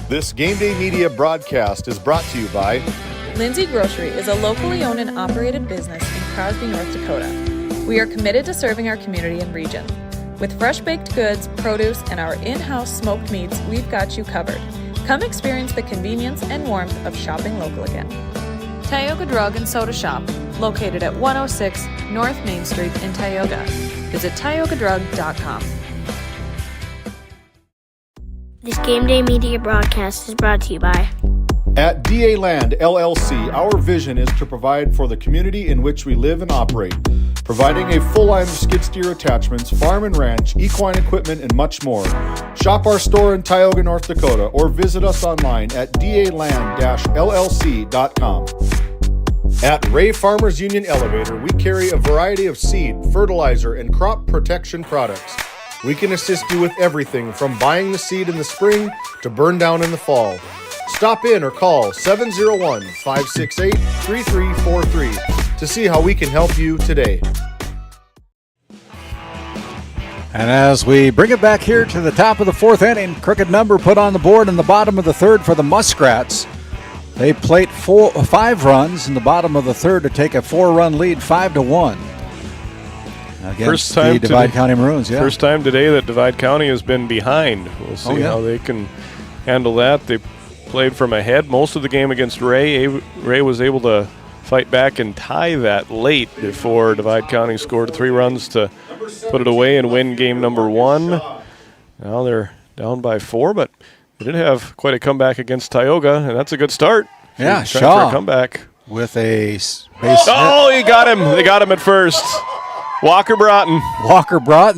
S1: This Game Day Media broadcast is brought to you by
S10: Lindsay Grocery is a locally owned and operated business in Crosby, North Dakota. We are committed to serving our community and region. With fresh baked goods, produce, and our in-house smoked meats, we've got you covered. Come experience the convenience and warmth of shopping local again. Tioga Drug and Soda Shop, located at 106 North Main Street in Tioga. Visit tiogadrug.com.
S4: This Game Day Media broadcast is brought to you by
S1: At DA Land LLC, our vision is to provide for the community in which we live and operate, providing a full line of skid steer attachments, farm and ranch, equine equipment, and much more. Shop our store in Tioga, North Dakota, or visit us online at daland-llc.com. At Ray Farmers Union Elevator, we carry a variety of seed, fertilizer, and crop protection products. We can assist you with everything from buying the seed in the spring to burn down in the fall. Stop in or call 701-568-3343 to see how we can help you today.
S2: And as we bring it back here to the top of the 4th inning, crooked number put on the board in the bottom of the 3rd for the Muskrats. They plate 5 runs in the bottom of the 3rd to take a 4-run lead, 5-1. Against the Divide County Maroons, yeah.
S3: First time today that Divide County has been behind. We'll see how they can handle that. They played from ahead most of the game against Ray. Ray was able to fight back and tie that late before Divide County scored 3 runs to put it away and win game number 1. Now they're down by 4, but they did have quite a comeback against Tioga, and that's a good start.
S2: Yeah,
S3: Shaw for a comeback
S2: with a base
S3: hit. He got him. They got him at first. Walker Broughton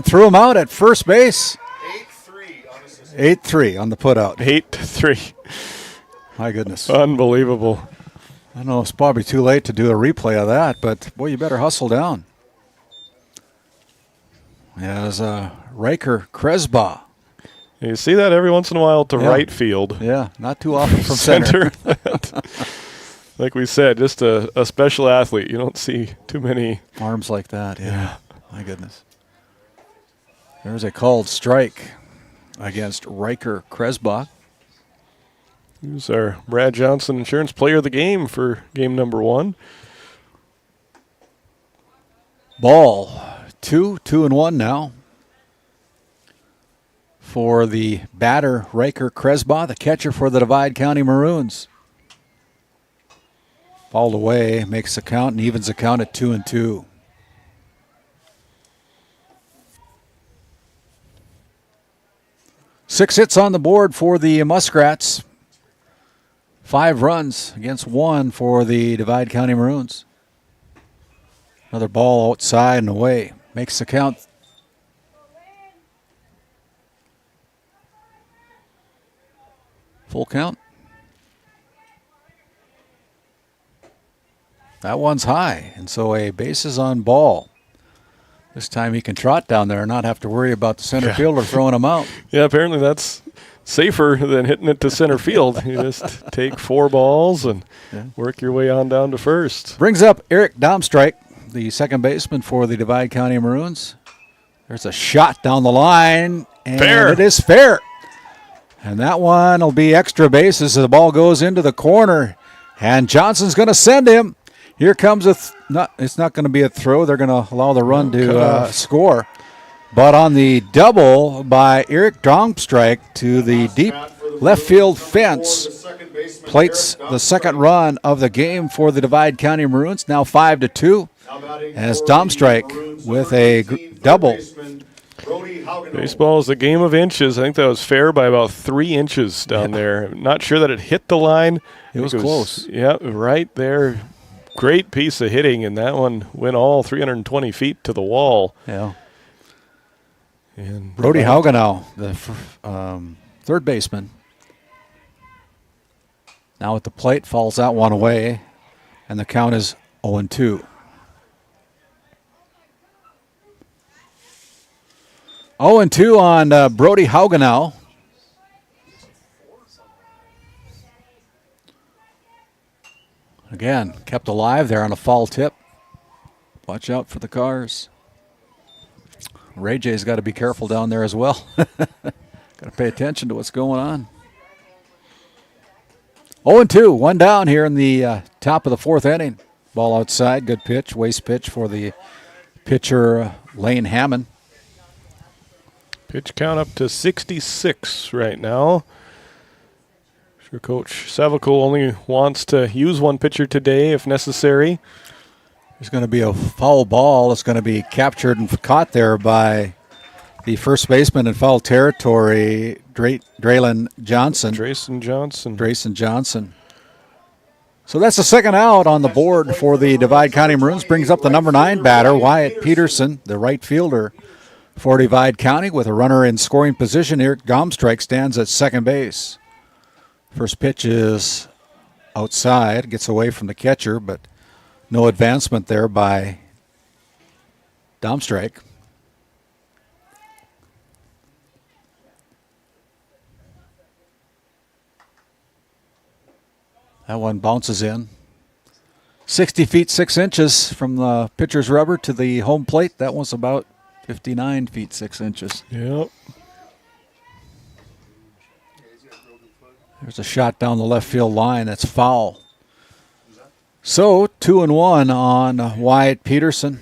S2: threw him out at first base. 8-3 on the putout.
S3: 8-3.
S2: My goodness.
S3: Unbelievable.
S2: I know it's probably too late to do a replay of that, but boy, you better hustle down. As Riker Kresba.
S3: You see that every once in a while to right field.
S2: Yeah, not too often from center.
S3: Like we said, just a special athlete. You don't see too many
S2: arms like that. Yeah. My goodness. There's a called strike against Riker Kresbach.
S3: Who's our Brad Johnson Insurance Player of the Game for game number 1.
S2: Ball 2-1 now for the batter Riker Kresbach, the catcher for the Divide County Maroons. Fouled away, makes the count and evens the count at 2-2. Six hits on the board for the Muskrats. 5 runs against 1 for the Divide County Maroons. Another ball outside and away. Makes the count. Full count. That one's high, and so a base is on ball. This time he can trot down there and not have to worry about the center fielder throwing him out.
S3: Yeah, apparently that's safer than hitting it to center field. You just take 4 balls and work your way on down to first.
S2: Brings up Eric Domstrike, the second baseman for the Divide County Maroons. There's a shot down the line, and it is fair. And that one will be extra base as the ball goes into the corner, and Johnson's going to send him. Here comes it's not going to be a throw. They're going to allow the run to score. But on the double by Eric Domstrike to the deep left field fence plates the second run of the game for the Divide County Maroons, now 5-2, as Domstrike with a double.
S3: Baseball is a game of inches. I think that was fair by about 3 inches down there. Not sure that it hit the line.
S2: It was close.
S3: Yeah, right there. Great piece of hitting, and that one went all 320 feet to the wall.
S2: Yeah.
S3: And
S2: Brody Haugenow, the third baseman, now at the plate, falls that one away, and the count is 0-2. 0-2 on Brody Haugenow. Again, kept alive there on a foul tip. Watch out for the cars. Ray J's got to be careful down there as well. Got to pay attention to what's going on. 0-2, one down here in the top of the fourth inning. Ball outside, good pitch, waste pitch for the pitcher, Lane Hammond.
S3: Pitch count up to 66 right now. Sure, Coach Savical only wants to use one pitcher today if necessary.
S2: There's going to be a foul ball. It's going to be captured and caught there by the first baseman in foul territory, Drayson Johnson.
S3: Drayson Johnson.
S2: So that's the second out on the board for the Divide County Maroons. Brings up the number 9 batter, Wyatt Peterson, the right fielder for Divide County, with a runner in scoring position. Eric Domstrike stands at second base. First pitch is outside, gets away from the catcher, but no advancement there by Domstrike. That one bounces in. 60 feet 6 inches from the pitcher's rubber to the home plate. That one's about 59 feet 6 inches.
S3: Yep.
S2: There's a shot down the left field line. That's foul. So 2-1 on Wyatt Peterson.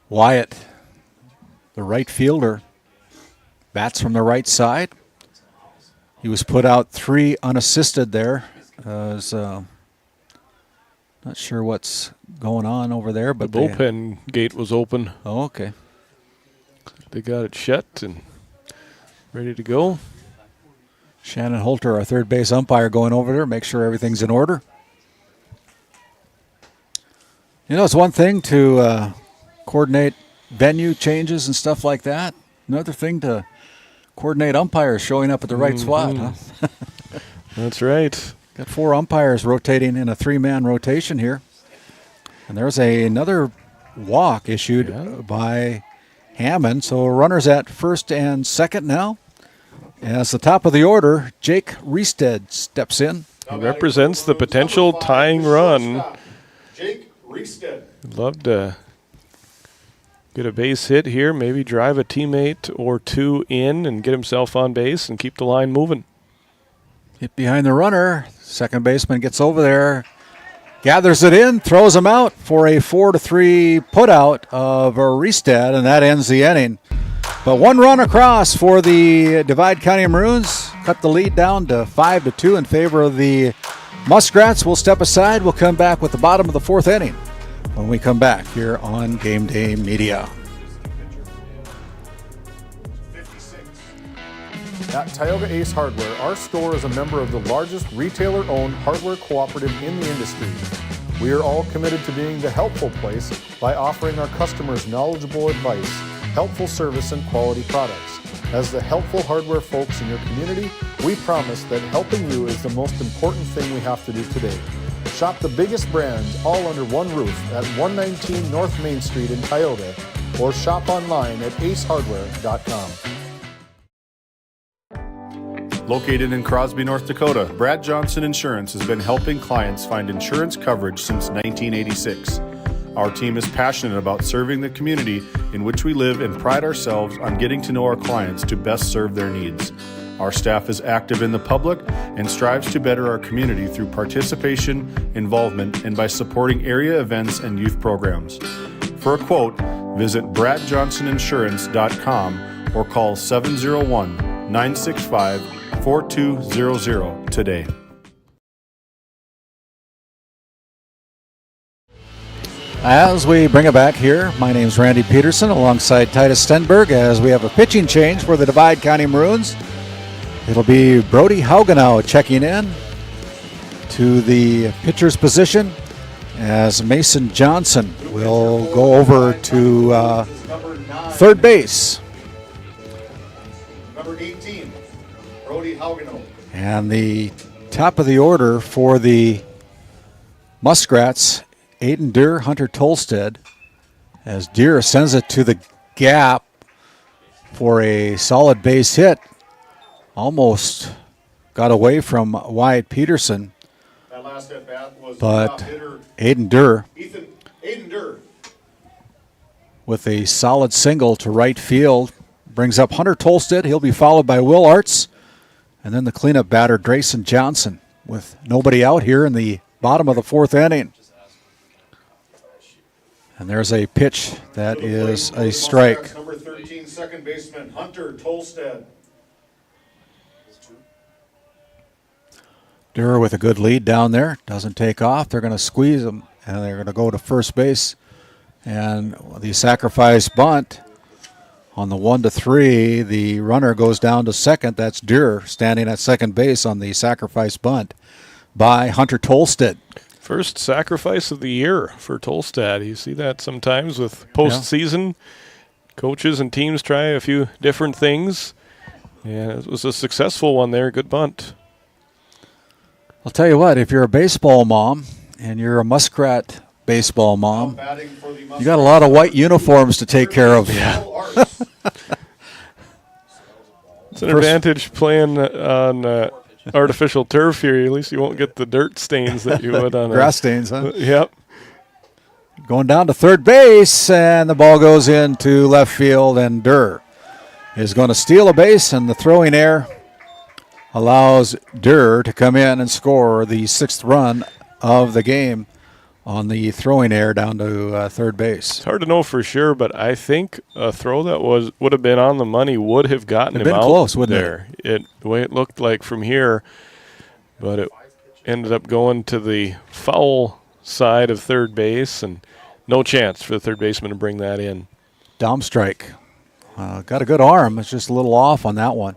S2: Wyatt, the right fielder, bats from the right side. He was put out 3 unassisted there. Not sure what's going on over there, but
S3: the bullpen gate was open.
S2: Oh, okay.
S3: They got it shut and ready to go.
S2: Shannon Holter, our third base umpire, going over there, make sure everything's in order. You know, it's one thing to coordinate venue changes and stuff like that. Another thing to coordinate umpires showing up at the right spot, huh?
S3: That's right.
S2: Got 4 umpires rotating in a 3-man rotation here. And there's another walk issued by Hammond. So runners at first and second now. As the top of the order, Jake Riestead steps in.
S3: He represents the potential tying run.
S1: Jake Riestead.
S3: Love to get a base hit here, maybe drive a teammate or 2 in and get himself on base and keep the line moving.
S2: Hit behind the runner. Second baseman gets over there, gathers it in, throws him out for a 4-3 putout of Riestead, and that ends the inning. But 1 run across for the Divide County Maroons. Cut the lead down to 5-2 in favor of the Muskrats. We'll step aside. We'll come back with the bottom of the 4th inning when we come back here on Game Day Media.
S1: At Tioga Ace Hardware, our store is a member of the largest retailer-owned hardware cooperative in the industry. We are all committed to being the helpful place by offering our customers knowledgeable advice, helpful service, and quality products. As the helpful hardware folks in your community, we promise that helping you is the most important thing we have to do today. Shop the biggest brands all under one roof at 119 North Main Street in Tioga, or shop online at acehardware.com. Located in Crosby, North Dakota, Brad Johnson Insurance has been helping clients find insurance coverage since 1986. Our team is passionate about serving the community in which we live and pride ourselves on getting to know our clients to best serve their needs. Our staff is active in the public and strives to better our community through participation, involvement, and by supporting area events and youth programs. For a quote, Visit bradjohnsoninsurance.com or call 701-965-4200 today.
S2: As we bring it back here, my name's Randy Peterson alongside Titus Stenberg as we have a pitching change for the Divide County Maroons. It'll be Brody Haugenow checking in to the pitcher's position as Mason Johnson will go over to third base.
S1: Number 18, Brody Haugenow.
S2: And the top of the order for the Muskrats, Aiden Deer, Hunter Tolstead, as Deer sends it to the gap for a solid base hit. Almost got away from Wyatt Peterson.
S1: That last at bat was
S2: but Aiden Deer with a solid single to right field brings up Hunter Tolstead. He'll be followed by Will Arts, and then the cleanup batter Drayson Johnson with nobody out here in the bottom of the fourth inning. And there's a pitch that is a strike.
S1: Number 13, second baseman Hunter Tolstead.
S2: Durer with a good lead down there. Doesn't take off. They're going to squeeze him, and they're going to go to first base. And the sacrifice bunt on the 1-3, the runner goes down to second. That's Durer standing at second base on the sacrifice bunt by Hunter Tolstead.
S3: First sacrifice of the year for Tolstad. You see that sometimes with postseason. Coaches and teams try a few different things. And it was a successful one there. Good bunt.
S2: I'll tell you what, if you're a baseball mom and you're a Muskrat baseball mom, you got a lot of white uniforms to take care of.
S3: Yeah. It's an advantage playing on artificial turf here. At least you won't get the dirt stains that you would on
S2: grass stains, huh?
S3: Yep.
S2: Going down to third base, and the ball goes into left field, and Durr is going to steal a base, and the throwing error allows Durr to come in and score the sixth run of the game on the throwing error down to third base.
S3: It's hard to know for sure, but I think a throw that would have been on the money would have gotten him out
S2: close, wouldn't
S3: there. The way it looked like from here, but it ended up going to the foul side of third base, and no chance for the third baseman to bring that in.
S2: Dom strike. Got a good arm. It's just a little off on that one.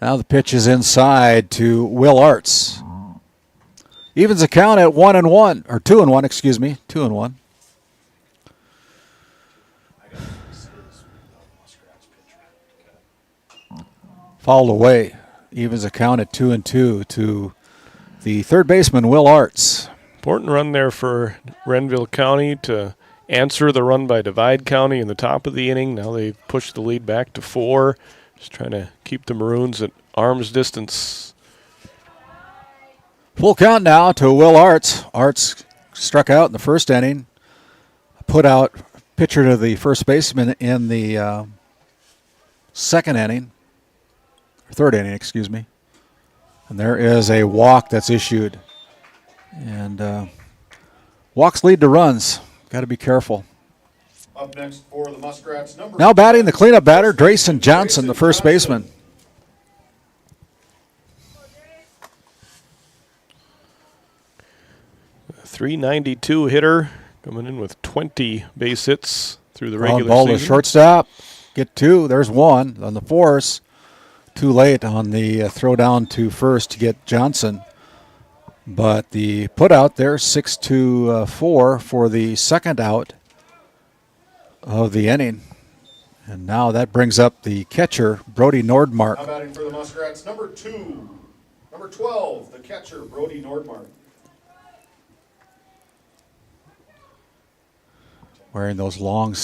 S2: Now the pitch is inside to Will Arts. Evens the count at 1-1, or 2-1, excuse me, 2-1. Fouled away. Evens the count at 2-2 to the third baseman, Will Arts.
S3: Important run there for Renville County to answer the run by Divide County in the top of the inning. Now they push the lead back to 4. Just trying to keep the Maroons at arm's distance.
S2: Full count now to Will Arts. Arts struck out in the first inning. Put out pitcher to the first baseman in the second inning. Or third inning, excuse me. And there is a walk that's issued. And walks lead to runs. Got to be careful.
S1: Up next for the Muskrats,
S2: now batting the cleanup batter, Drayson Johnson, the first baseman.
S3: .392 hitter coming in with 20 base hits through the regular
S2: ball
S3: season.
S2: To shortstop. Get 2. There's 1 on the force. Too late on the throw down to first to get Johnson. But the put out there, 6-4 for the second out of the inning. And now that brings up the catcher, Brody Nordmark.
S1: Now batting for the Muskrats, number 12, the catcher, Brody Nordmark.
S2: Wearing those long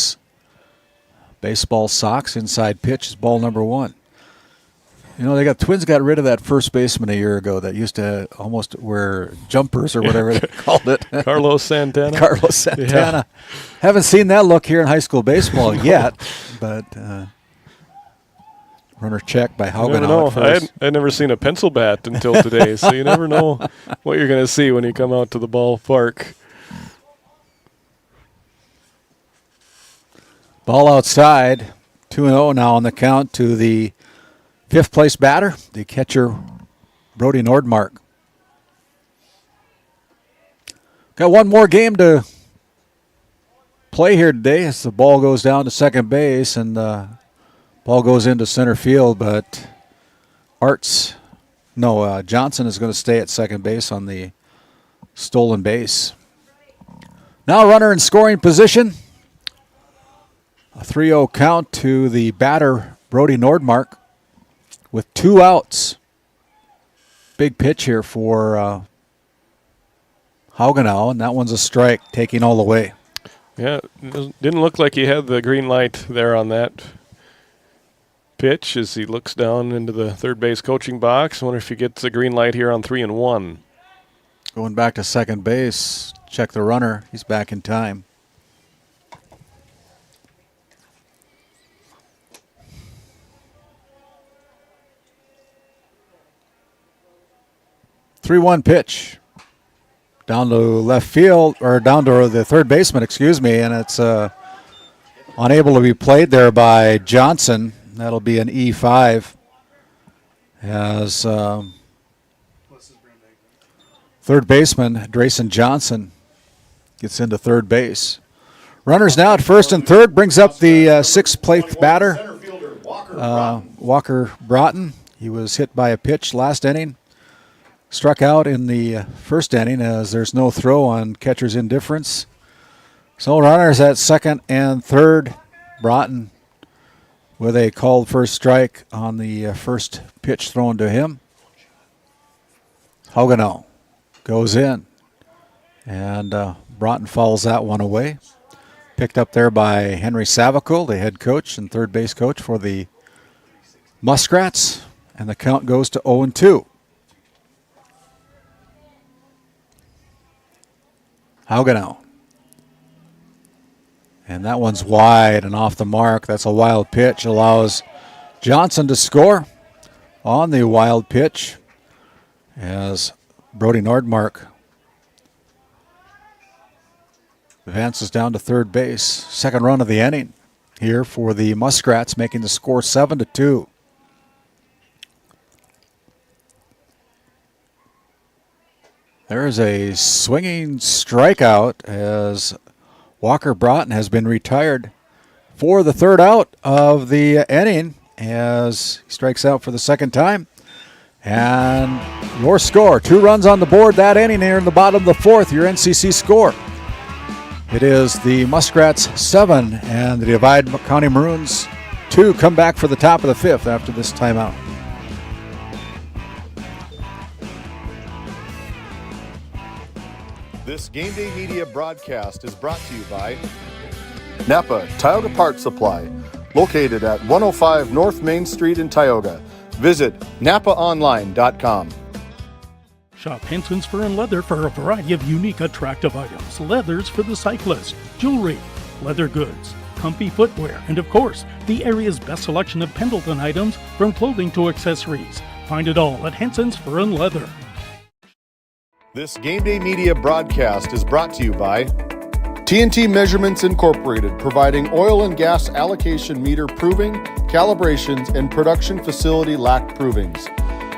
S2: baseball socks. Inside pitch is ball number 1. You know, Twins got rid of that first baseman a year ago that used to almost wear jumpers or whatever they called it.
S3: Carlos Santana.
S2: Carlos Santana. Yeah. Haven't seen that look here in high school baseball yet, but runner check by Haugenow.
S3: I'd never seen a pencil bat until today, so you never know what you're going to see when you come out to the ballpark.
S2: Ball outside, 2-0 now on the count to the fifth place batter, the catcher Brody Nordmark. Got one more game to play here today as the ball goes down to second base and the ball goes into center field, but Johnson is going to stay at second base on the stolen base. Now runner in scoring position. A 3-0 count to the batter, Brody Nordmark, with 2 outs. Big pitch here for Haugenau, and that one's a strike, taking all the way.
S3: Yeah, didn't look like he had the green light there on that pitch as he looks down into the third base coaching box. I wonder if he gets a green light here on 3-1.
S2: Going back to second base, check the runner. He's back in time. Three-one pitch down to left field, or down to the third baseman, and it's unable to be played there by Johnson. That'll be an E5 as third baseman Drayson Johnson gets into third base. Runners now at first and third, brings up the sixth place batter, Walker Broughton. He was hit by a pitch last inning. Struck out in the first inning as there's no throw on catcher's indifference. So runners at second and third. Broughton with a called first strike on the first pitch thrown to him. Haugenau goes in, and Broughton fouls that one away. Picked up there by Henry Savicle, the head coach and third base coach for the Muskrats, and the count goes to 0-2. Haugenau. And that one's wide and off the mark. That's a wild pitch. Allows Johnson to score on the wild pitch as Brody Nordmark advances down to third base. Second run of the inning here for the Muskrats, making the score 7-2. There's a swinging strikeout as Walker Broughton has been retired for the third out of the inning as he strikes out for the second time. And your score, 2 runs on the board that inning here in the bottom of the fourth, your NCC score. It is the Muskrats 7 and the Divide County Maroons 2 come back for the top of the fifth after this timeout.
S1: This Game Day Media broadcast is brought to you by Napa Tioga Parts Supply, located at 105 North Main Street in Tioga. Visit napaonline.com.
S15: Shop Henson's Fur and Leather for a variety of unique, attractive items. Leathers for the cyclist, jewelry, leather goods, comfy footwear, and of course, the area's best selection of Pendleton items from clothing to accessories. Find it all at Henson's Fur and Leather.
S1: This Game Day Media broadcast is brought to you by TNT Measurements Incorporated, providing oil and gas allocation meter proving, calibrations, and production facility lack provings.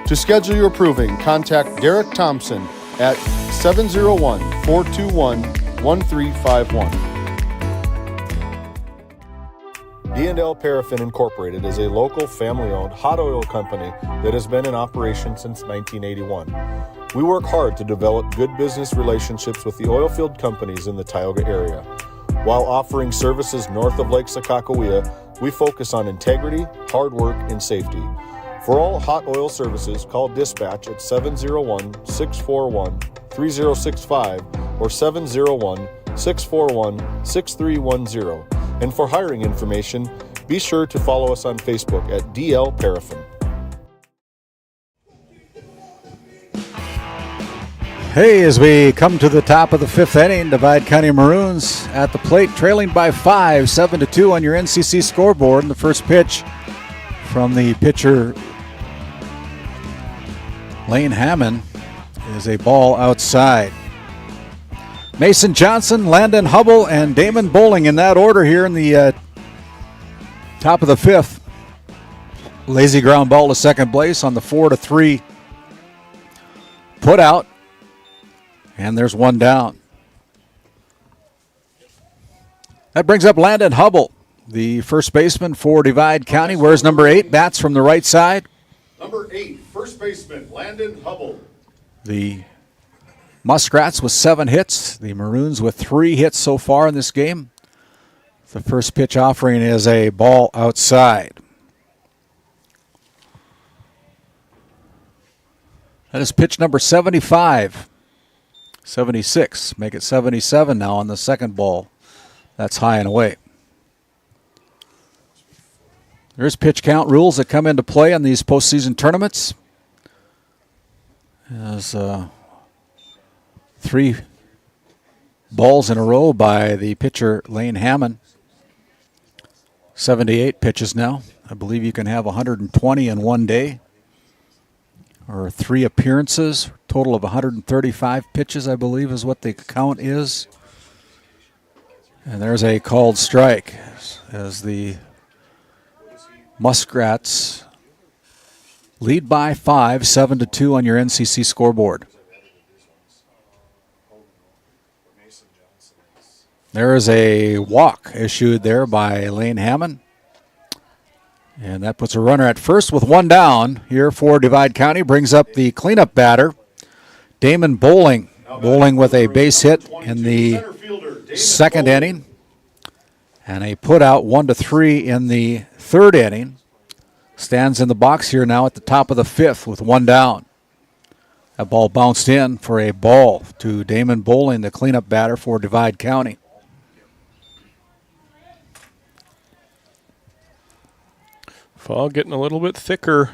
S1: To schedule your proving, contact Derek Thompson at 701-421-1351. D&L Paraffin Incorporated is a local family-owned hot oil company that has been in operation since 1981. We work hard to develop good business relationships with the oilfield companies in the Tioga area. While offering services north of Lake Sakakawea, we focus on integrity, hard work, and safety. For all hot oil services, call dispatch at 701-641-3065 or 701-641-6310. And for hiring information, be sure to follow us on Facebook at DL Paraffin.
S2: Hey, as we come to the top of the fifth inning, Divide County Maroons at the plate, trailing by 5, 7-2 on your NCC scoreboard. And the first pitch from the pitcher, Lane Hammond, is a ball outside. Mason Johnson, Landon Hubble, and Damon Bowling in that order here in the Top of the 5th. Lazy ground ball to second base on the 4-3 put out. And there's one down. That brings up Landon Hubble, the first baseman for Divide County. Where's number 8? Bats from the right side.
S1: Number 8, first baseman Landon Hubble.
S2: The Muskrats with 7 hits. The Maroons with 3 hits so far in this game. The first pitch offering is a ball outside. That is pitch number 75. 76. Make it 77 now on the second ball. That's high and away. There's pitch count rules that come into play in these postseason tournaments. As 3 balls in a row by the pitcher Lane Hammond. 78 pitches now. I believe you can have 120 in one day. Or 3 appearances. Total of 135 pitches, I believe, is what the count is. And there's a called strike as the Muskrats lead by 5, 7-2 on your NCC scoreboard. There is a walk issued there by Lane Hammond. And that puts a runner at first with 1 down here for Divide County. Brings up the cleanup batter, Damon Bowling. Bowling with a base hit in the second inning. And a put out 1-3 in the third inning. Stands in the box here now at the top of the 5th with 1 down. That ball bounced in for a ball to Damon Bowling, the cleanup batter for Divide County.
S3: Fog getting a little bit thicker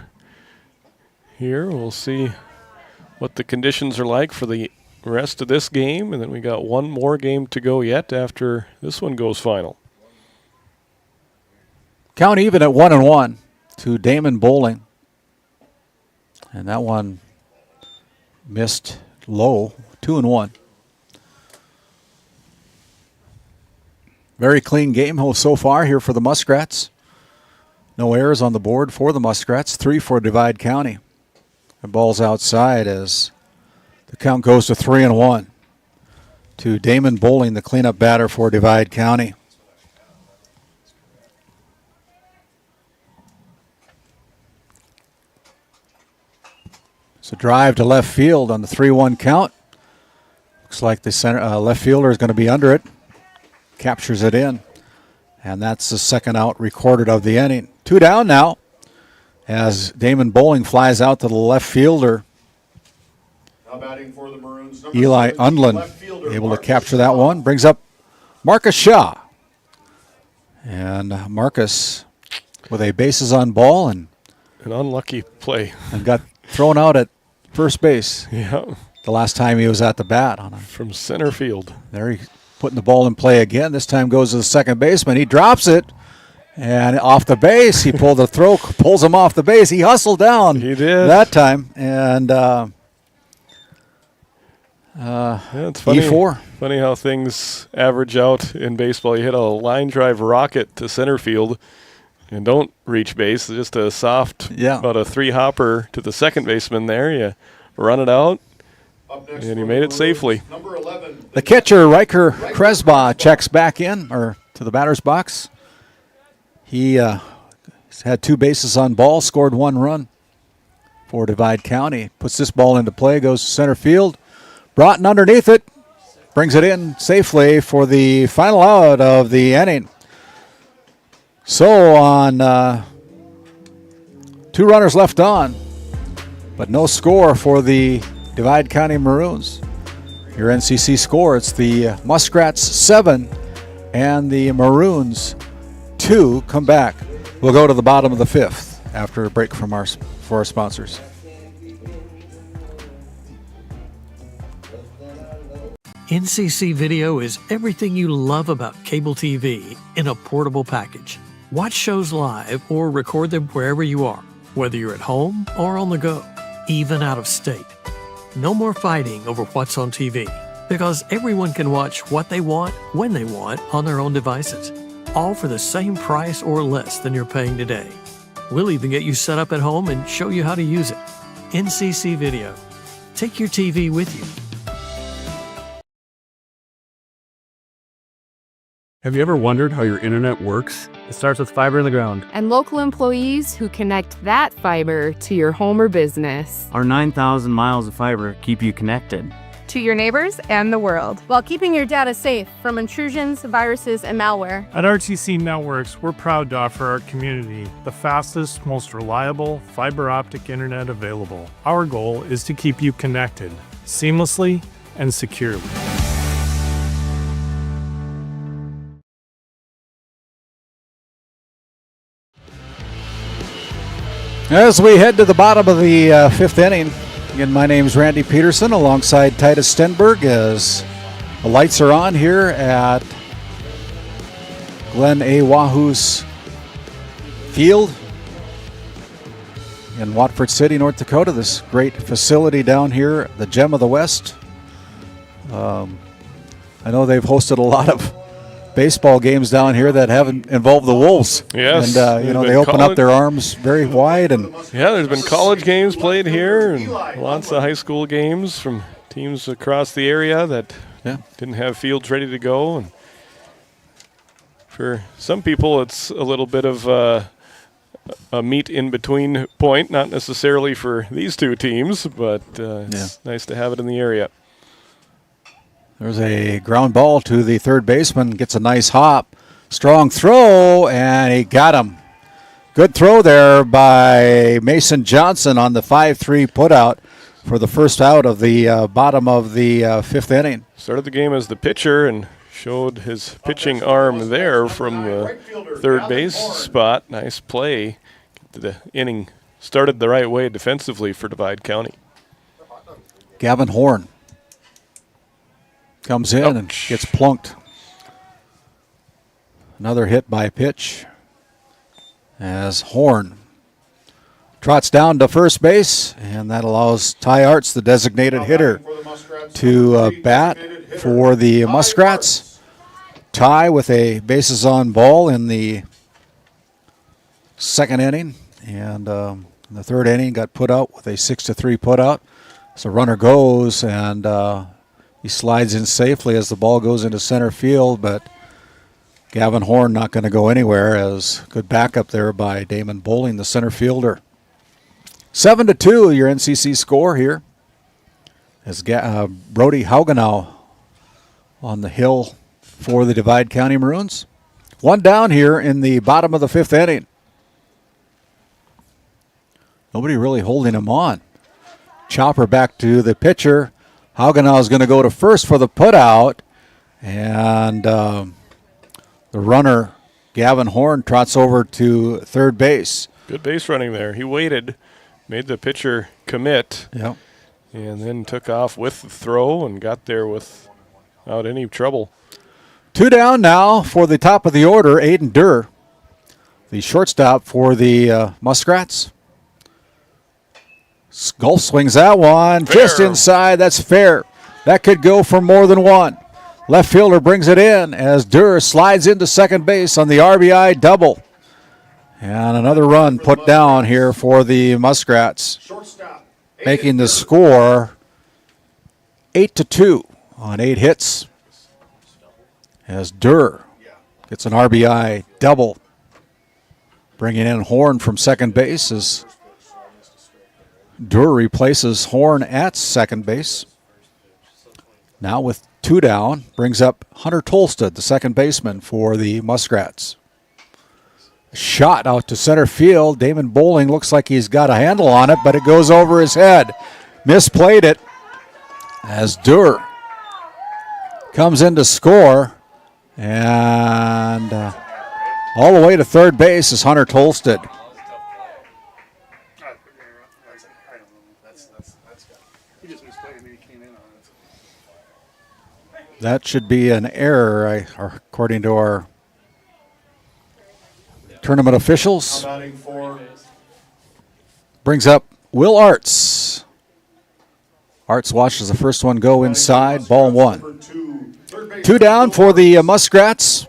S3: here. We'll see what the conditions are like for the rest of this game. And then we got one more game to go yet after this one goes final.
S2: Count even at 1-1 to Damon Bowling. And that one missed low, 2-1. Very clean game so far here for the Muskrats. No errors on the board for the Muskrats. 3 for Divide County. The ball's outside as the count goes to 3-1 to Damon Bowling, the cleanup batter for Divide County. It's a drive to left field on the 3-1 count. Looks like the center left fielder is going to be under it. Captures it in. And that's the second out recorded of the inning. 2 down now as Damon Bowling flies out to the left fielder.
S1: Now batting for the Maroons,
S2: Eli Undlin able to capture that one. Brings up Marcus Shaw. And Marcus with a bases on ball and
S3: an unlucky play.
S2: And got thrown out at first base.
S3: Yeah.
S2: The last time he was at the bat
S3: from center field.
S2: There he putting the ball in play again. This time goes to the second baseman. He drops it. And off the base, he pulled the throw, pulls him off the base. He hustled down.
S3: He did
S2: that time. And
S3: it's funny,
S2: E4.
S3: Funny how things average out in baseball. You hit a line drive rocket to center field and don't reach base. Just a soft, about a 3-hopper to the second baseman there. You run it out, and he made it safely.
S2: The catcher, Riker Kresba, checks back in, or to the batter's box. He had 2 bases on ball, scored 1 run for Divide County. Puts this ball into play, goes to center field. Broughton underneath it, brings it in safely for the final out of the inning. So on 2 runners left on, but no score for the Divide County Maroons. Your NCC score, it's the Muskrats 7 and the Maroons 2. Come back. We'll go to the bottom of the 5th after a break for our sponsors.
S21: NCC Video is everything you love about cable TV in a portable package. Watch shows live or record them wherever you are, whether you're at home or on the go, even out of state. No more fighting over what's on TV, because everyone can watch what they want, when they want, on their own devices. all for the same price or less than you're paying today. We'll even get you set up at home and show you how to use it. NCC Video. Take your TV with you.
S5: Have you ever wondered how your internet works? It starts with fiber in the ground.
S6: And local employees who connect that fiber to your home or business.
S7: Our 9,000 miles of fiber keep you connected.
S8: To your neighbors and the world, while keeping your data safe from intrusions, viruses, and malware.
S9: At RTC Networks, we're proud to offer our community the fastest, most reliable fiber optic internet available. Our goal is to keep you connected seamlessly and securely.
S2: As we head to the bottom of the fifth inning, again, my name's Randy Peterson alongside Titus Stenberg as the lights are on here at Glen A. Wahoo's Field in Watford City, North Dakota. This great facility down here, the Gem of the West. I know they've hosted a lot of baseball games down here that haven't involved the Wolves.
S3: Yes.
S2: And, they open up their arms very wide. And
S3: yeah, there's been college games played here and lots of high school games from teams across the area that didn't have fields ready to go. And for some people, it's a little bit of a meet in between point, not necessarily for these two teams, but it's nice to have it in the area.
S2: There's a ground ball to the third baseman, gets a nice hop. Strong throw, and he got him. Good throw there by Mason Johnson on the 5-3 putout for the first out of the bottom of the fifth inning.
S3: Started the game as the pitcher and showed his pitching arm there from the third base spot. Nice play. The inning started the right way defensively for Divide County.
S2: Gavin Horn comes in and gets plunked. Another hit by pitch as Horn trots down to first base, and that allows Ty Arts, the designated hitter, to bat for the Muskrats. Ty with a bases on ball in the second inning, and in the third inning got put out with a 6-3 putout. So runner goes, and he slides in safely as the ball goes into center field, but Gavin Horn not going to go anywhere, as good backup there by Damon Bowling, the center fielder. 7-2, your NCC score here, as Brody Haugenow on the hill for the Divide County Maroons. One down here in the bottom of the fifth inning. Nobody really holding him on. Chopper back to the pitcher. Haugenow is going to go to first for the putout, and the runner, Gavin Horn, trots over to third base.
S3: Good base running there. He waited, made the pitcher commit,
S2: and
S3: then took off with the throw and got there without any trouble.
S2: Two down now for the top of the order, Aiden Durr, the shortstop for the Muskrats. Golf swings that one just inside. That's fair. That could go for more than one. Left fielder brings it in as Durr slides into second base on the RBI double. And another run put down here for the Muskrats, making the score 8-2 on 8 hits as Durr gets an RBI double. Bringing in Horn from second base as Durr replaces Horn at second base. Now with two down, brings up Hunter Tolstad, the second baseman for the Muskrats. Shot out to center field. Damon Bowling looks like he's got a handle on it, but it goes over his head. Misplayed it as Durr comes in to score. And all the way to third base is Hunter Tolstad. That should be an error, according to our tournament officials. Brings up Will Arts. Arts watches the first one go inside. Ball one. Two down for the Muskrats.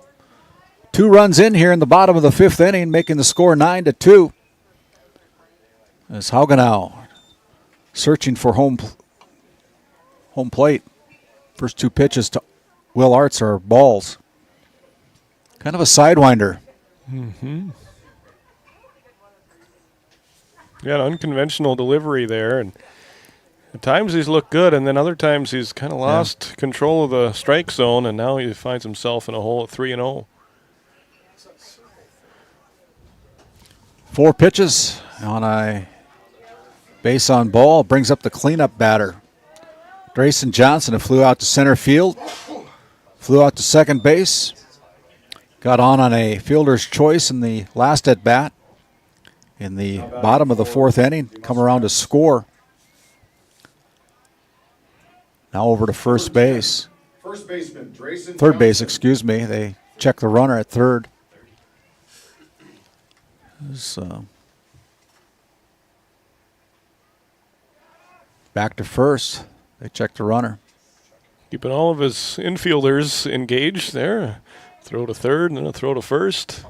S2: 2 runs in here in the bottom of the 5th inning, making the score 9-2. As Haugenow searching for home plate. First 2 pitches to Will Arts are balls. Kind of a sidewinder.
S3: Mm-hmm. Yeah, an unconventional delivery there, and at times he's looked good, and then other times he's kind of lost control of the strike zone, and now he finds himself in a hole at 3-0.
S2: 4 pitches on a base on ball, brings up the cleanup batter. Drayson Johnson, who flew out to center field, flew out to second base, got on a fielder's choice in the last at bat. In the bottom of the 4th inning, come around to score. Now over to first base.
S1: First baseman, Drayson
S2: Third base,
S1: Johnson.
S2: excuse me. They check the runner at third. Back to first. They check the runner.
S3: Keeping all of his infielders engaged there. Throw to third and then a throw to first.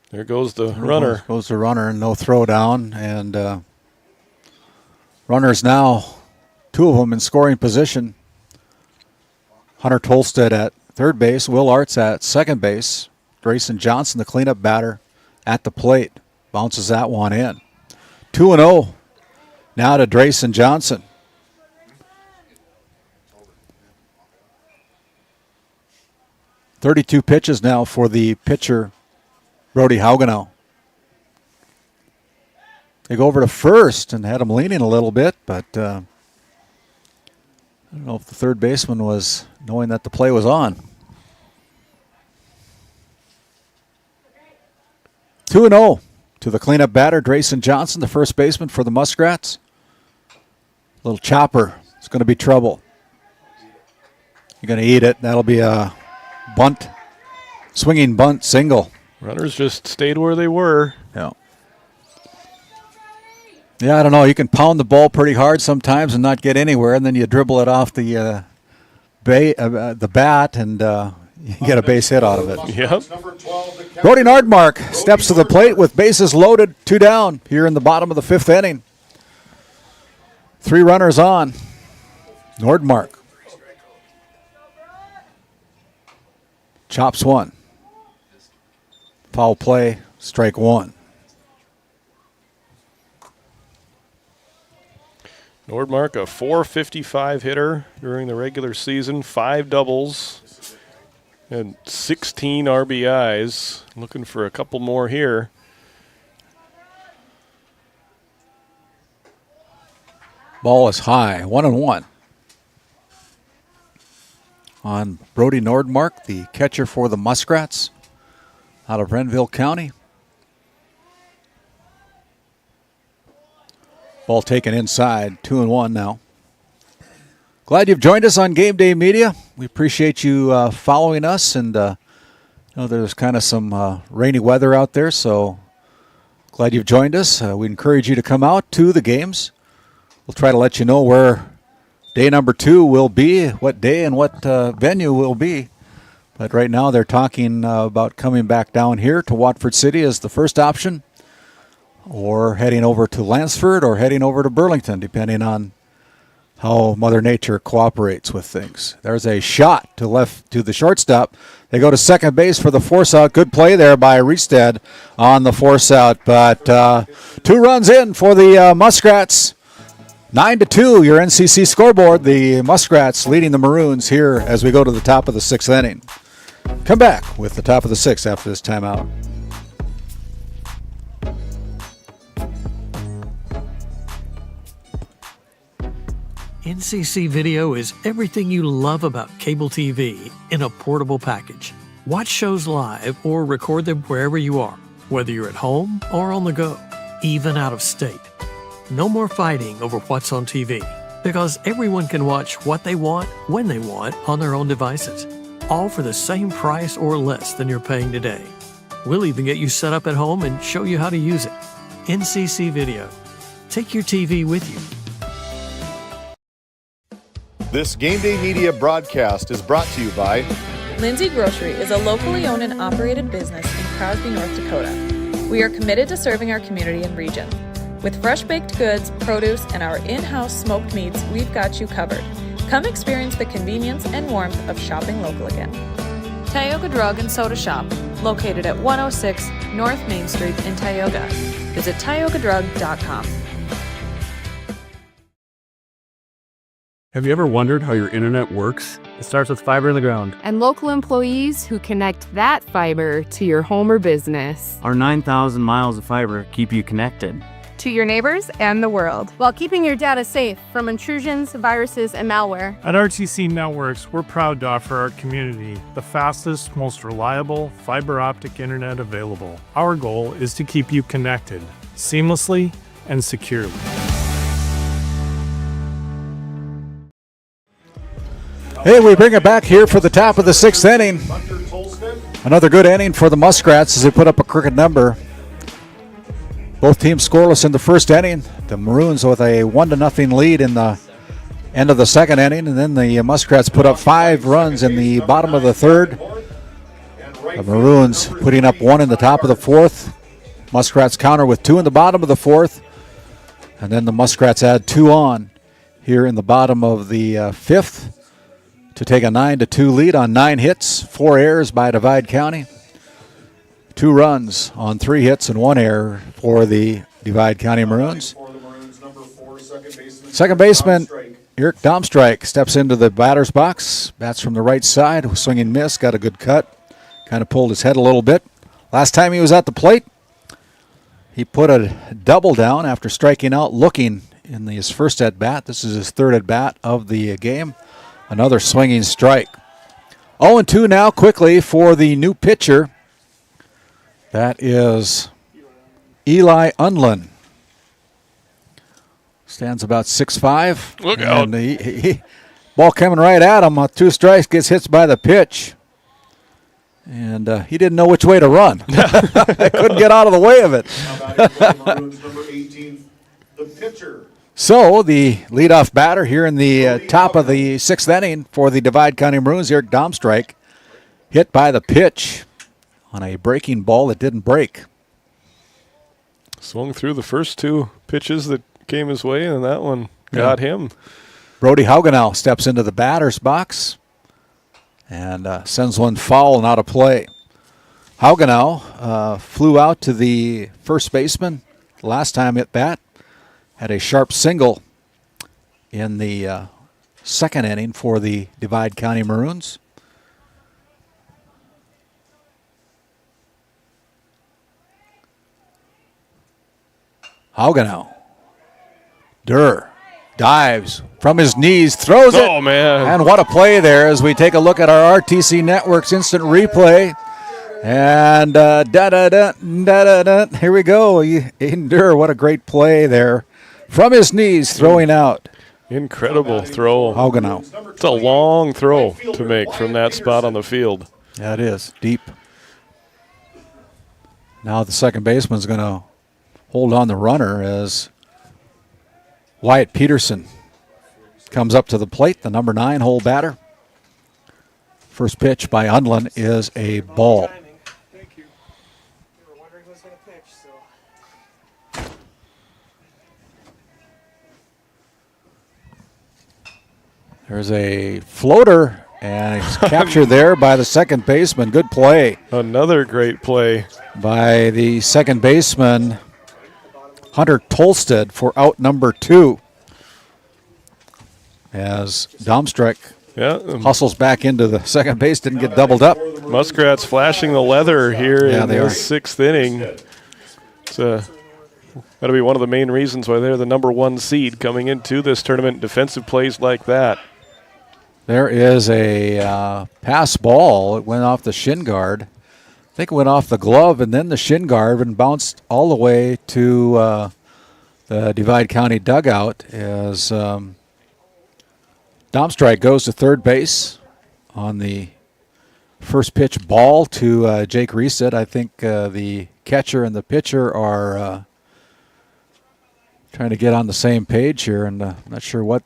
S3: There goes the runner.
S2: Goes the runner, and no throw down. And runners now, 2 of them in scoring position. Hunter Tolstead at third base, Will Arts at second base. Drayson Johnson, the cleanup batter, at the plate. Bounces that one in. 2-0 now to Drayson Johnson. .32 pitches now for the pitcher, Brody Haugenow. They go over to first and had him leaning a little bit, but I don't know if the third baseman was knowing that the play was on. 2-0 to the cleanup batter, Drayson Johnson, the first baseman for the Muskrats. Little chopper. It's going to be trouble. You're going to eat it. That'll be a bunt, swinging bunt single.
S3: Runners just stayed where they were.
S2: Yeah. Yeah, I don't know. You can pound the ball pretty hard sometimes and not get anywhere, and then you dribble it off the bat, and you get a base hit out of it.
S3: Yep.
S2: Brody Nordmark steps to the plate with bases loaded, 2 down here in the bottom of the 5th inning. 3 runners on. Nordmark chops one. Foul play, strike 1.
S3: Nordmark, a .455 hitter during the regular season, 5 doubles, and 16 RBIs. Looking for a couple more here.
S2: Ball is high, 1-1. On Brody Nordmark, the catcher for the Muskrats out of Renville County. Ball taken inside, 2-1 now. Glad you've joined us on Game Day Media. We appreciate you following us, and I know there's kind of some rainy weather out there, so glad you've joined us. We encourage you to come out to the games. We'll try to let you know where day number 2 will be, what day and what venue will be. But right now they're talking about coming back down here to Watford City as the first option, or heading over to Lansford or heading over to Burlington, depending on how Mother Nature cooperates with things. There's a shot to left to the shortstop. They go to second base for the force out. Good play there by Riestead on the force out. But 2 runs in for the Muskrats. 9-2, your NCC scoreboard. The Muskrats leading the Maroons here as we go to the top of the 6th inning. Come back with the top of the 6th after this timeout.
S21: NCC Video is everything you love about cable TV in a portable package. Watch shows live or record them wherever you are, whether you're at home or on the go, even out of state. No more fighting over what's on TV, because everyone can watch what they want, when they want, on their own devices, all for the same price or less than you're paying today. We'll even get you set up at home and show you how to use it. NCC Video. Take your TV with you.
S1: This Game Day Media broadcast is brought to you by
S10: Lindsay Grocery is a locally owned and operated business in Crosby, North Dakota. We are committed to serving our community and region. With fresh baked goods, produce, and our in-house smoked meats, we've got you covered. Come experience the convenience and warmth of shopping local again. Tioga Drug and Soda Shop, located at 106 North Main Street in Tioga. Visit tiogadrug.com.
S5: Have you ever wondered how your internet works? It starts with fiber in the ground.
S6: And local employees who connect that fiber to your home or business.
S7: Our 9,000 miles of fiber keep you connected
S8: to your neighbors and the world, while keeping your data safe from intrusions, viruses, and malware.
S9: At RTC Networks, we're proud to offer our community the fastest, most reliable fiber optic internet available. Our goal is to keep you connected seamlessly and securely.
S2: Hey, we bring it back here for the top of the 6th inning. Another good inning for the Muskrats as they put up a crooked number. Both teams scoreless in the first inning. The Maroons with a 1-0 lead in the end of the second inning, and then the Muskrats put up 5 runs in the bottom of the third. The Maroons putting up 1 in the top of the fourth. Muskrats counter with 2 in the bottom of the fourth, and then the Muskrats add 2 on here in the bottom of the fifth to take a 9-2 lead on 9 hits, 4 errors by Divide County. 2 runs on 3 hits and 1 error for the Divide County Maroons. Second baseman Eric Domstrike steps into the batter's box. Bats from the right side, swinging miss, got a good cut. Kind of pulled his head a little bit. Last time he was at the plate, he put a double down after striking out looking in his first at-bat. This is his third at-bat of the game. Another swinging strike. 0-2 now quickly for the new pitcher. That is Eli Unlin. Stands about 6'5".
S3: Look out.
S2: He ball coming right at him. 2 strikes, gets hit by the pitch. And he didn't know which way to run. Couldn't get out of the way of it.
S1: The pitcher.
S2: So the leadoff batter here in the top of the 6th inning for the Divide County Maroons, Eric Domstrike, hit by the pitch on a breaking ball that didn't break.
S3: Swung through the first 2 pitches that came his way, and that one got him.
S2: Brody Haugenau steps into the batter's box and sends one foul and out of play. Haugenau flew out to the first baseman last time at bat. Had a sharp single in the second inning for the Divide County Maroons. Haugenau. Durr dives from his knees, throws it.
S3: Oh, man.
S2: And what a play there as we take a look at our RTC Networks instant replay. And here we go. Aiden Durr, what a great play there. From his knees, throwing out.
S3: Incredible throw.
S2: Haugenau.
S3: It's a long throw to make from that spot on the field.
S2: Yeah, it is. Deep. Now the second baseman's going to hold on the runner as Wyatt Peterson comes up to the plate, the number 9 hole batter. First pitch by Unlin is a ball. There's a floater, and it's captured there by the second baseman. Good play.
S3: Another great play
S2: by the second baseman, Hunter Tolsted, for out number 2. As Domstrike hustles back into the second base, didn't get doubled up.
S3: Muskrats flashing the leather here in the 6th inning. It's got to be one of the main reasons why they're the number 1 seed coming into this tournament. Defensive plays like that.
S2: There is a pass ball. It went off the shin guard. I think it went off the glove and then the shin guard and bounced all the way to the Divide County dugout as Domstrike goes to third base on the first pitch ball to Jake Reset. I think the catcher and the pitcher are trying to get on the same page here, and I'm not sure what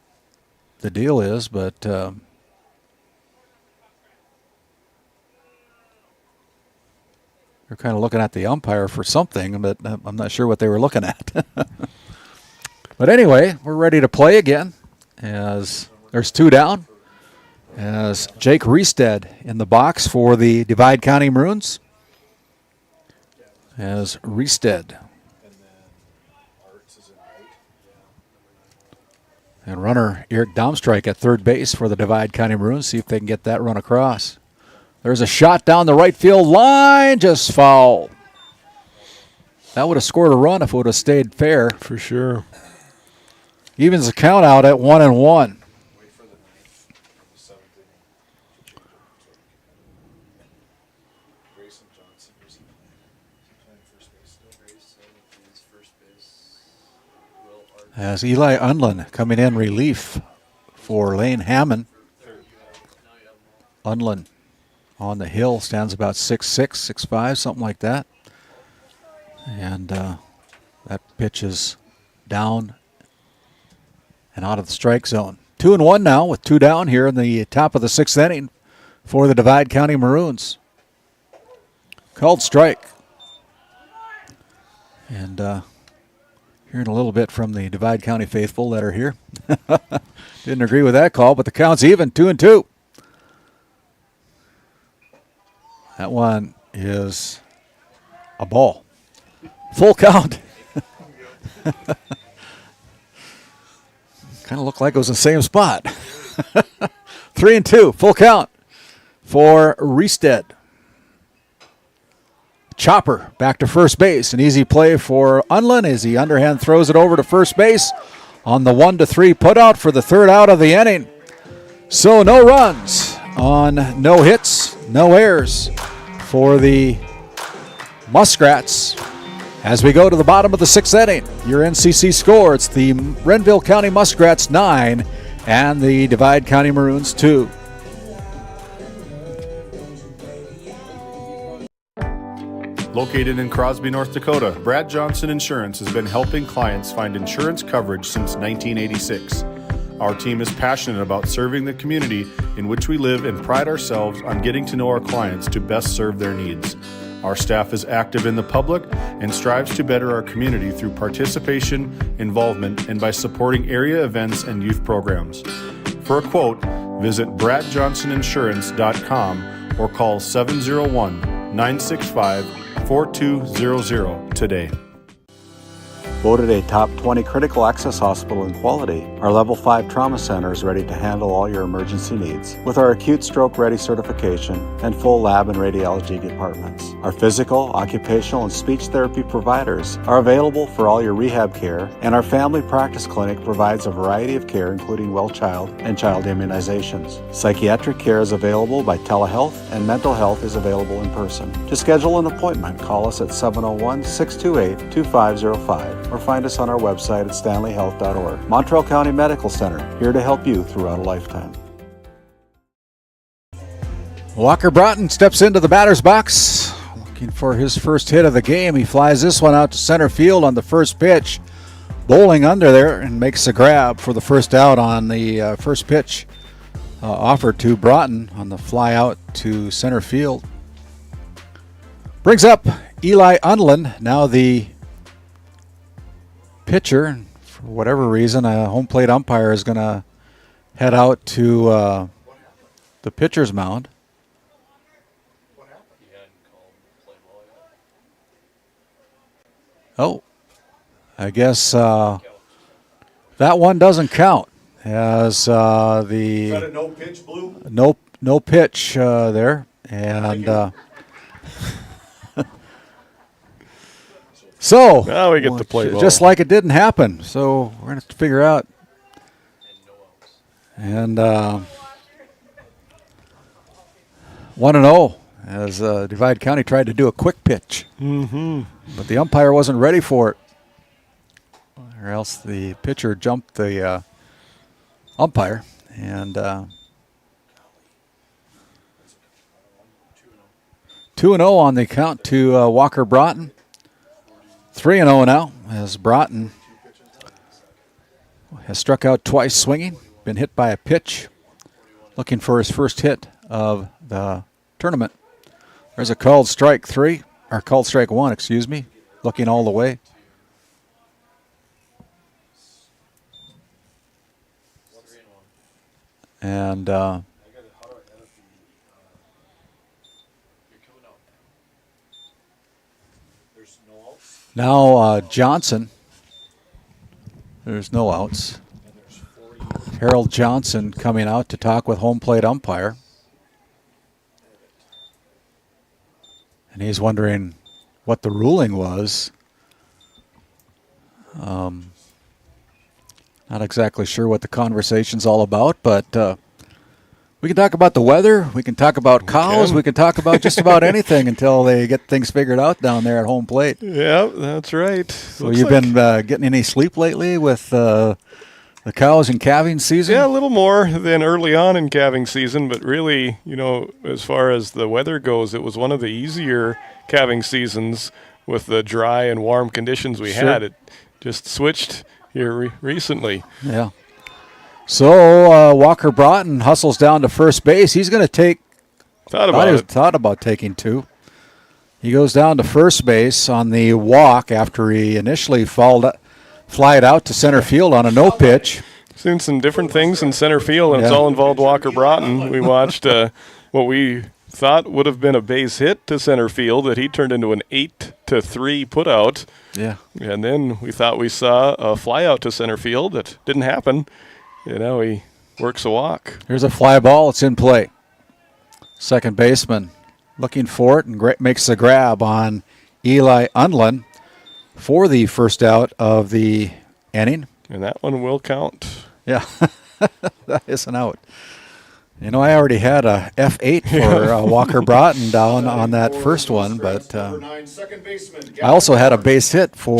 S2: the deal is, but they're kind of looking at the umpire for something, but I'm not sure what they were looking at. But anyway, we're ready to play again as there's 2 down. As Jake Riestead in the box for the Divide County Maroons. As Riestead. And runner Eric Domstrike at third base for the Divide County Maroons. See if they can get that run across. There's a shot down the right field line, just foul. That would have scored a run if it would have stayed fair.
S3: For sure.
S2: Evens the count out at 1-1. As Eli Unlin coming in relief for Lane Hammond. Unlin on the hill stands about 6'6", 6'5", something like that. And that pitch is down and out of the strike zone. 2-1 now with 2 down here in the top of the 6th inning for the Divide County Maroons. Called strike. And hearing a little bit from the Divide County faithful that are here. Didn't agree with that call, but the count's even, 2-2. That one is a ball. Full count. Kind of looked like it was in the same spot. 3-2, full count for Riestead. Chopper back to first base. An easy play for Unlin as he underhand throws it over to first base on the 1-3 putout for the 3rd out of the inning. So no runs on no hits, no errors for the Muskrats. As we go to the bottom of the 6th inning, your NCC score, it's the Renville County Muskrats 9 and the Divide County Maroons 2.
S1: Located in Crosby, North Dakota, Brad Johnson Insurance has been helping clients find insurance coverage since 1986. Our team is passionate about serving the community in which we live and pride ourselves on getting to know our clients to best serve their needs. Our staff is active in the public and strives to better our community through participation, involvement, and by supporting area events and youth programs. For a quote, visit bradjohnsoninsurance.com or call 701-965-4200 today.
S2: Voted a top 20 critical access hospital in quality, our Level 5 Trauma Center is ready to handle all your emergency needs with our acute stroke ready certification and full lab and radiology departments. Our physical, occupational, and speech therapy providers are available for all your rehab care, and our family practice clinic provides a variety of care including well child and child immunizations. Psychiatric care is available by telehealth, and mental health is available in person. To schedule an appointment, call us at 701-628-2505 or find us on our website at stanleyhealth.org. Montreal County Medical Center, here to help you throughout a lifetime. Walker Broughton steps into the batter's box, looking for his first hit of the game. He flies this one out to center field on the first pitch, bowling under there, and makes a grab for the first out on the first pitch offered to Broughton on the fly out to center field. Brings up Eli Unlin, now the pitcher. For whatever reason, a home plate umpire is going to head out to the pitcher's mound. Oh, I guess that one doesn't count as the
S1: Is that a no pitch, Blue?
S2: No pitch there, and so
S3: now we get to play ball.
S2: Just like it didn't happen. So we're going to have to figure out. And 1-0 as Divide County tried to do a quick pitch. But the umpire wasn't ready for it. Or else the pitcher jumped the umpire. And 2-0 on the count to Walker Broughton. 3-0 now as Broughton has struck out twice swinging. been hit by a pitch, looking for his first hit of the tournament. There's a called strike one, excuse me, looking all the way. And now Johnson. There's no outs. Harold Johnson coming out to talk with home plate umpire. And he's wondering what the ruling was. Not exactly sure what the conversation's all about, but we can talk about the weather. We can talk about cows. We can talk about just about anything until they get things figured out down there at home plate.
S3: Yeah, that's right.
S2: So you've been getting any sleep lately with the cows in calving season?
S3: Yeah, a little more than early on in calving season, but really, as far as the weather goes, it was one of the easier calving seasons with the dry and warm conditions we had. It just switched here recently.
S2: Yeah. So Walker Broughton hustles down to first base. He's going to take. Thought about taking two. He goes down to first base on the walk after he initially flied out to center field on a no pitch.
S3: Seen some different things in center field, and it's all involved Walker Broughton. We watched what we thought would have been a base hit to center field that he turned into an 8-3 putout.
S2: Yeah.
S3: And then we thought we saw a fly out to center field that didn't happen. He works a walk.
S2: Here's a fly ball. It's in play. Second baseman looking for it and makes the grab on Eli Unlin for the first out of the inning.
S3: And that one will count.
S2: Yeah, that is an out. I already had a F8 for Walker Broughton down on that first one, but I also had a base hit for,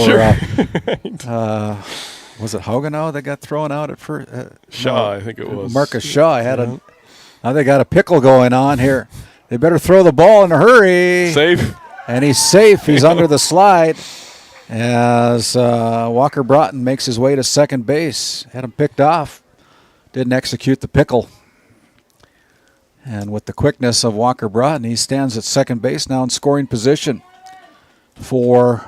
S2: was it Haugenow that got thrown out at first?
S3: Shaw, I think it was.
S2: Marcus Shaw. Now they got a pickle going on here. They better throw the ball in a hurry.
S3: Safe.
S2: And he's safe. He's under the slide as Walker Broughton makes his way to second base. Had him picked off. Didn't execute the pickle. And with the quickness of Walker Broughton, he stands at second base now in scoring position for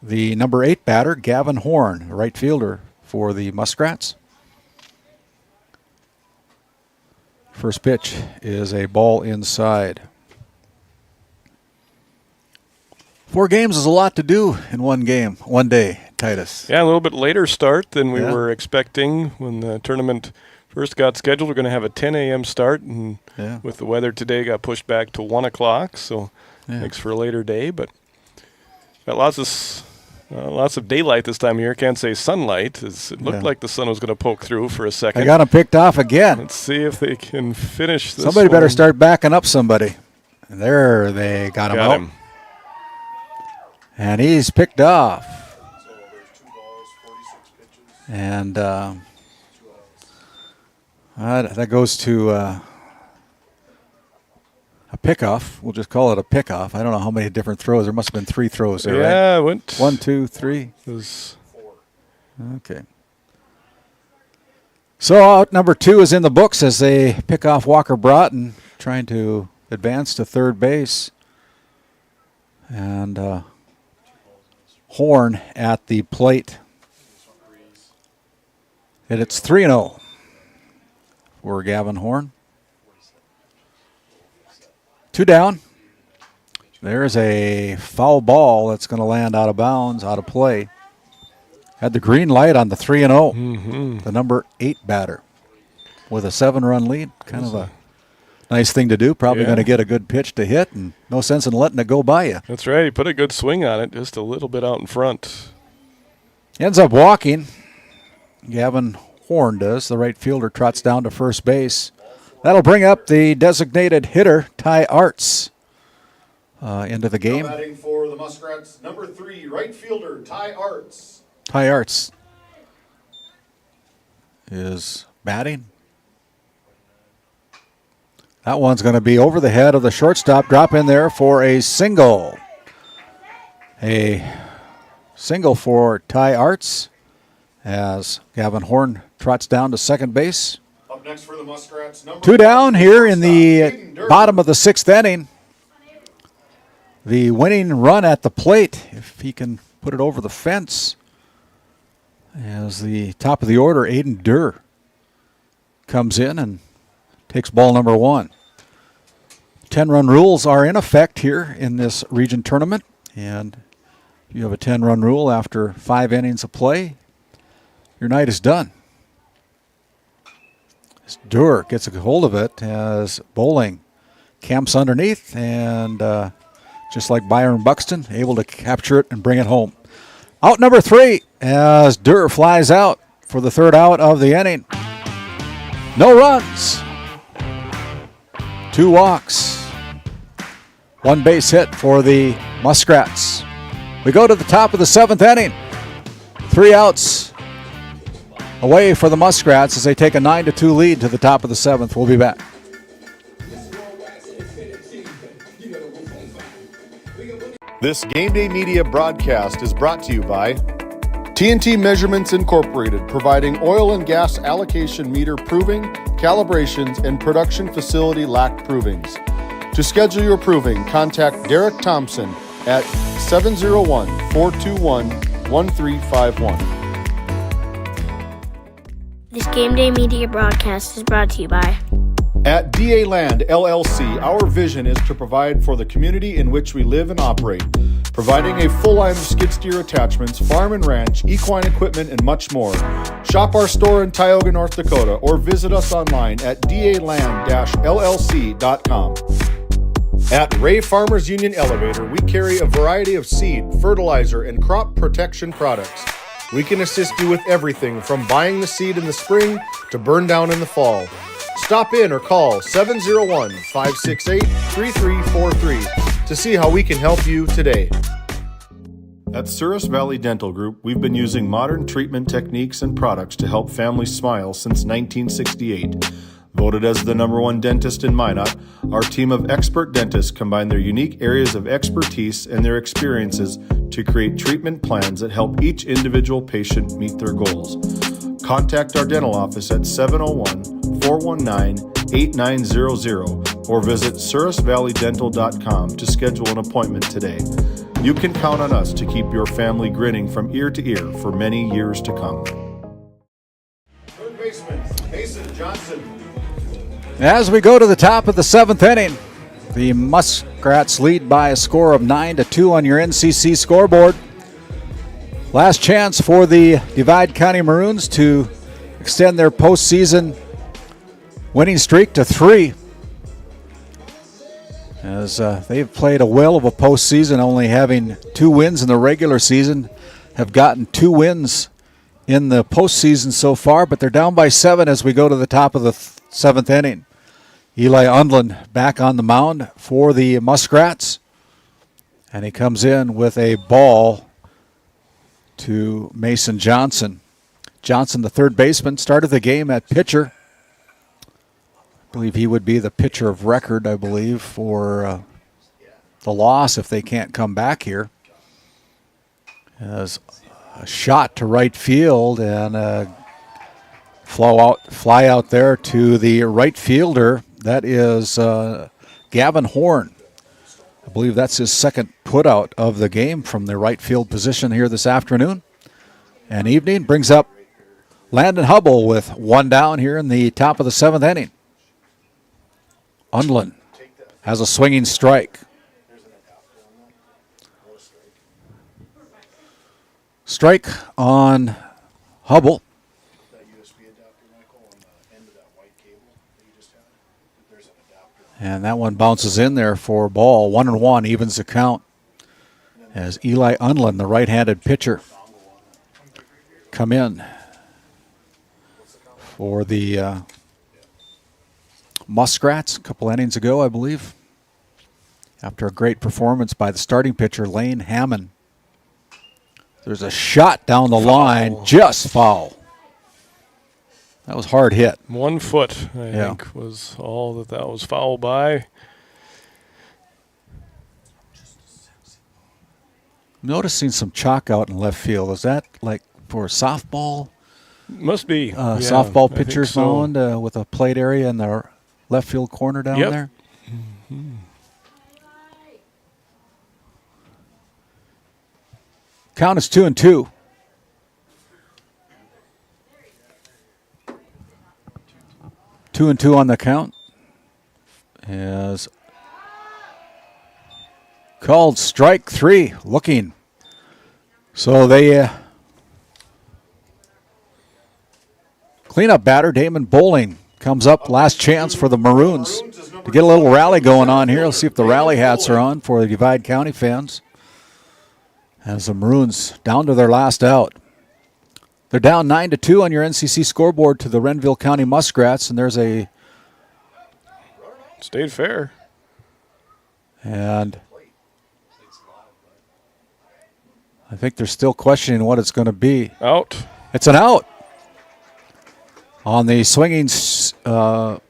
S2: the number 8 batter, Gavin Horn, right fielder for the Muskrats. First pitch is a ball inside. 4 games is a lot to do in one day, Titus.
S3: Yeah, a little bit later start than we were expecting when the tournament first got scheduled. We're going to have a 10 a.m. start, and with the weather today, got pushed back to 1 o'clock, so makes for a later day. But got lots of daylight this time of year. Can't say sunlight. It looked like the sun was going to poke through for a second.
S2: I got him picked off again.
S3: Let's see if they can finish this.
S2: Somebody better start backing up somebody. And there they got him out. And he's picked off. And that goes to a pickoff. We'll just call it a pickoff. I don't know how many different throws. There must have been 3 throws there, right?
S3: Yeah, it went
S2: 1, 2, 3.
S3: It was
S2: 4. Okay. So out number 2 is in the books as they pick off Walker Broughton, trying to advance to third base. And Horn at the plate. And it's 3-0 for Gavin Horn. 2 down. There's a foul ball that's going to land out of bounds, out of play. Had the green light on the 3-0.
S3: Mm-hmm.
S2: The number 8 batter with a 7-run lead. Kind of a nice thing to do. Probably going to get a good pitch to hit, and no sense in letting it go by you.
S3: That's right. He put a good swing on it, just a little bit out in front.
S2: Ends up walking. Gavin Horn does. The right fielder trots down to first base. That'll bring up the designated hitter, Ty Arts, into the game.
S1: Now batting for the Muskrats, number 3, right fielder, Ty Arts.
S2: Ty Arts is batting. That one's going to be over the head of the shortstop. Drop in there for a single. A single for Ty Arts as Gavin Horn trots down to second base
S1: Next for the Muskrats, number
S2: 2 down here in the
S1: Aiden
S2: bottom of the 6th inning. The winning run at the plate, if he can put it over the fence, as the top of the order, Aiden Durr, comes in and takes ball number 1. 10-run rules are in effect here in this region tournament, and if you have a 10-run rule after 5 innings of play, your night is done. As Durr gets a hold of it as Bowling camps underneath, and just like Byron Buxton, able to capture it and bring it home. Out number 3 as Durr flies out for the 3rd out of the inning. No runs. 2 walks. 1 base hit for the Muskrats. We go to the top of the 7th inning. 3 outs away for the Muskrats as they take a 9-2 lead to the top of the 7th. We'll be back.
S1: This Game Day Media broadcast is brought to you by TNT Measurements Incorporated, providing oil and gas allocation meter proving, calibrations, and production facility lack provings. To schedule your proving, contact Derek Thompson at 701-421-1351.
S4: This Game Day Media broadcast is brought to you by
S1: At DA Land LLC, our vision is to provide for the community in which we live and operate, providing a full line of skid steer attachments, farm and ranch, equine equipment, and much more. Shop our store in Tioga, North Dakota, or visit us online at daland-llc.com. At Ray Farmers Union Elevator, we carry a variety of seed, fertilizer, and crop protection products. We can assist you with everything from buying the seed in the spring to burn down in the fall. Stop in or call 701-568-3343 to see how we can help you today. At Souris Valley Dental Group, we've been using modern treatment techniques and products to help families smile since 1968. Voted as the #1 dentist in Minot, our team of expert dentists combine their unique areas of expertise and their experiences to create treatment plans that help each individual patient meet their goals. Contact our dental office at 701-419-8900 or visit sourisvalleydental.com to schedule an appointment today. You can count on us to keep your family grinning from ear to ear for many years to come. Third baseman, Mason Johnson.
S2: As we go to the top of the 7th inning, the Muskrats lead by a score of 9-2 on your NCC scoreboard. Last chance for the Divide County Maroons to extend their postseason winning streak to 3. As they've played a will of a postseason, only having 2 wins in the regular season, have gotten 2 wins in the postseason so far, but they're down by 7 as we go to the top of the 7th inning. Eli Undland back on the mound for the Muskrats, and he comes in with a ball to Mason Johnson. Johnson, the third baseman, started the game at pitcher. I believe he would be the pitcher of record, I believe, for the loss if they can't come back here. As a shot to right field and fly out there to the right fielder. That is Gavin Horn. I believe that's his second putout of the game from the right field position here this afternoon and evening. Brings up Landon Hubble with 1 down here in the top of the 7th inning. Undland has a swinging strike. Strike on Hubble. And that one bounces in there for ball. 1-1 evens the count as Eli Undland, the right-handed pitcher, come in for the Muskrats a couple innings ago, I believe, after a great performance by the starting pitcher, Lane Hammond. There's a shot down the line, just foul. That was hard hit.
S3: 1 foot, I think, was all that was fouled by.
S2: I'm noticing some chalk out in left field. Is that like for softball?
S3: Must be.
S2: Softball
S3: I think
S2: pitcher's
S3: so.
S2: mound with a plate area in the left field corner down
S3: Yep.
S2: there.
S3: Mm-hmm.
S2: Count is 2-2. Two and two on the count. As called strike three, looking. So they cleanup batter, Damon Bowling, comes up. Last chance for the Maroons to get a little rally going on here. Let's see if the rally hats are on for the Divide County fans. As the Maroons down to their last out. They're down 9-2 on your NCC scoreboard to the Renville County Muskrats, and there's a
S3: stayed fair.
S2: And I think they're still questioning what it's going to be.
S3: Out.
S2: It's an out. On the swinging 2U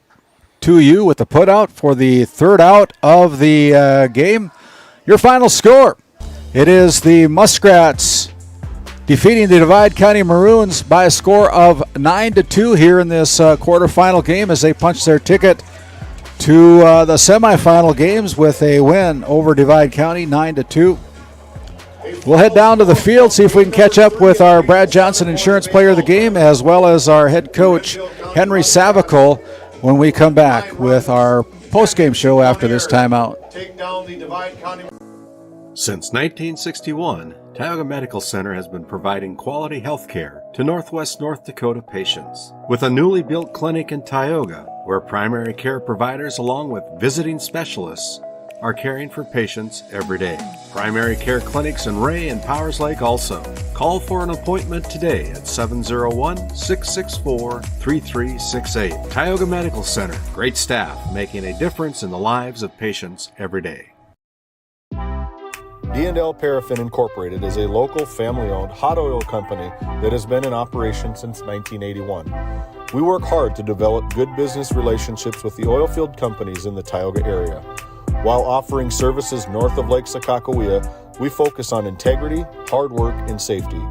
S2: with the put out for the third out of the game. Your final score. It is the Muskrats defeating the Divide County Maroons by a score of 9-2 here in this quarterfinal game as they punch their ticket to the semifinal games with a win over Divide County, 9-2. We'll head down to the field, see if we can catch up with our Brad Johnson Insurance Player of the Game, as well as our head coach, Henry Savicle, when we come back with our postgame show after this timeout.
S13: Take down the Divide County.
S12: Since 1961, Tioga Medical Center has been providing quality health care to Northwest North Dakota patients. With a newly built clinic in Tioga, where primary care providers along with visiting specialists are caring for patients every day. Primary care clinics in Ray and Powers Lake also. Call for an appointment today at 701-664-3368. Tioga Medical Center, great staff making a difference in the lives of patients every day.
S1: D&L Paraffin Incorporated is a local family-owned hot oil company that has been in operation since 1981. We work hard to develop good business relationships with the oilfield companies in the Tioga area. While offering services north of Lake Sakakawea, we focus on integrity, hard work, and safety.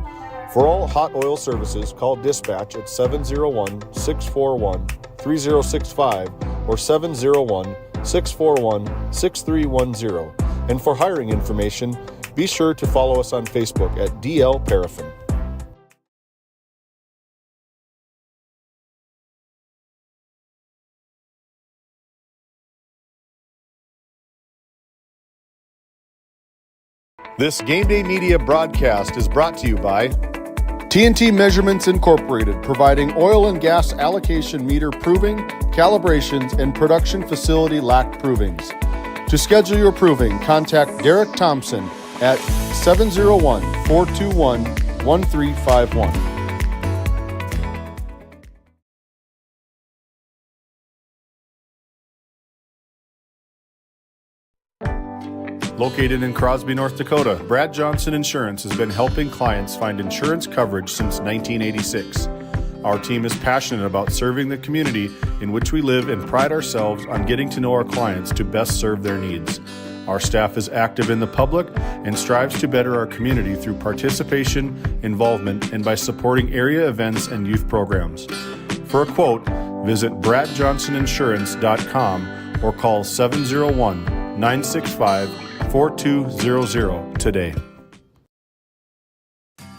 S1: For all hot oil services, call dispatch at 701-641-3065 or 701-641-6310. And for hiring information, be sure to follow us on Facebook at DL Paraffin. This Game Day Media broadcast is brought to you by TNT Measurements Incorporated, providing oil and gas allocation meter proving, calibrations, and production facility lack provings. To schedule your proving, contact Derek Thompson at 701-421-1351. Located in Crosby, North Dakota, Brad Johnson Insurance has been helping clients find insurance coverage since 1986. Our team is passionate about serving the community in which we live and pride ourselves on getting to know our clients to best serve their needs. Our staff is active in the public and strives to better our community through participation, involvement, and by supporting area events and youth programs. For a quote, visit bradjohnsoninsurance.com or call 701-965-4200 today.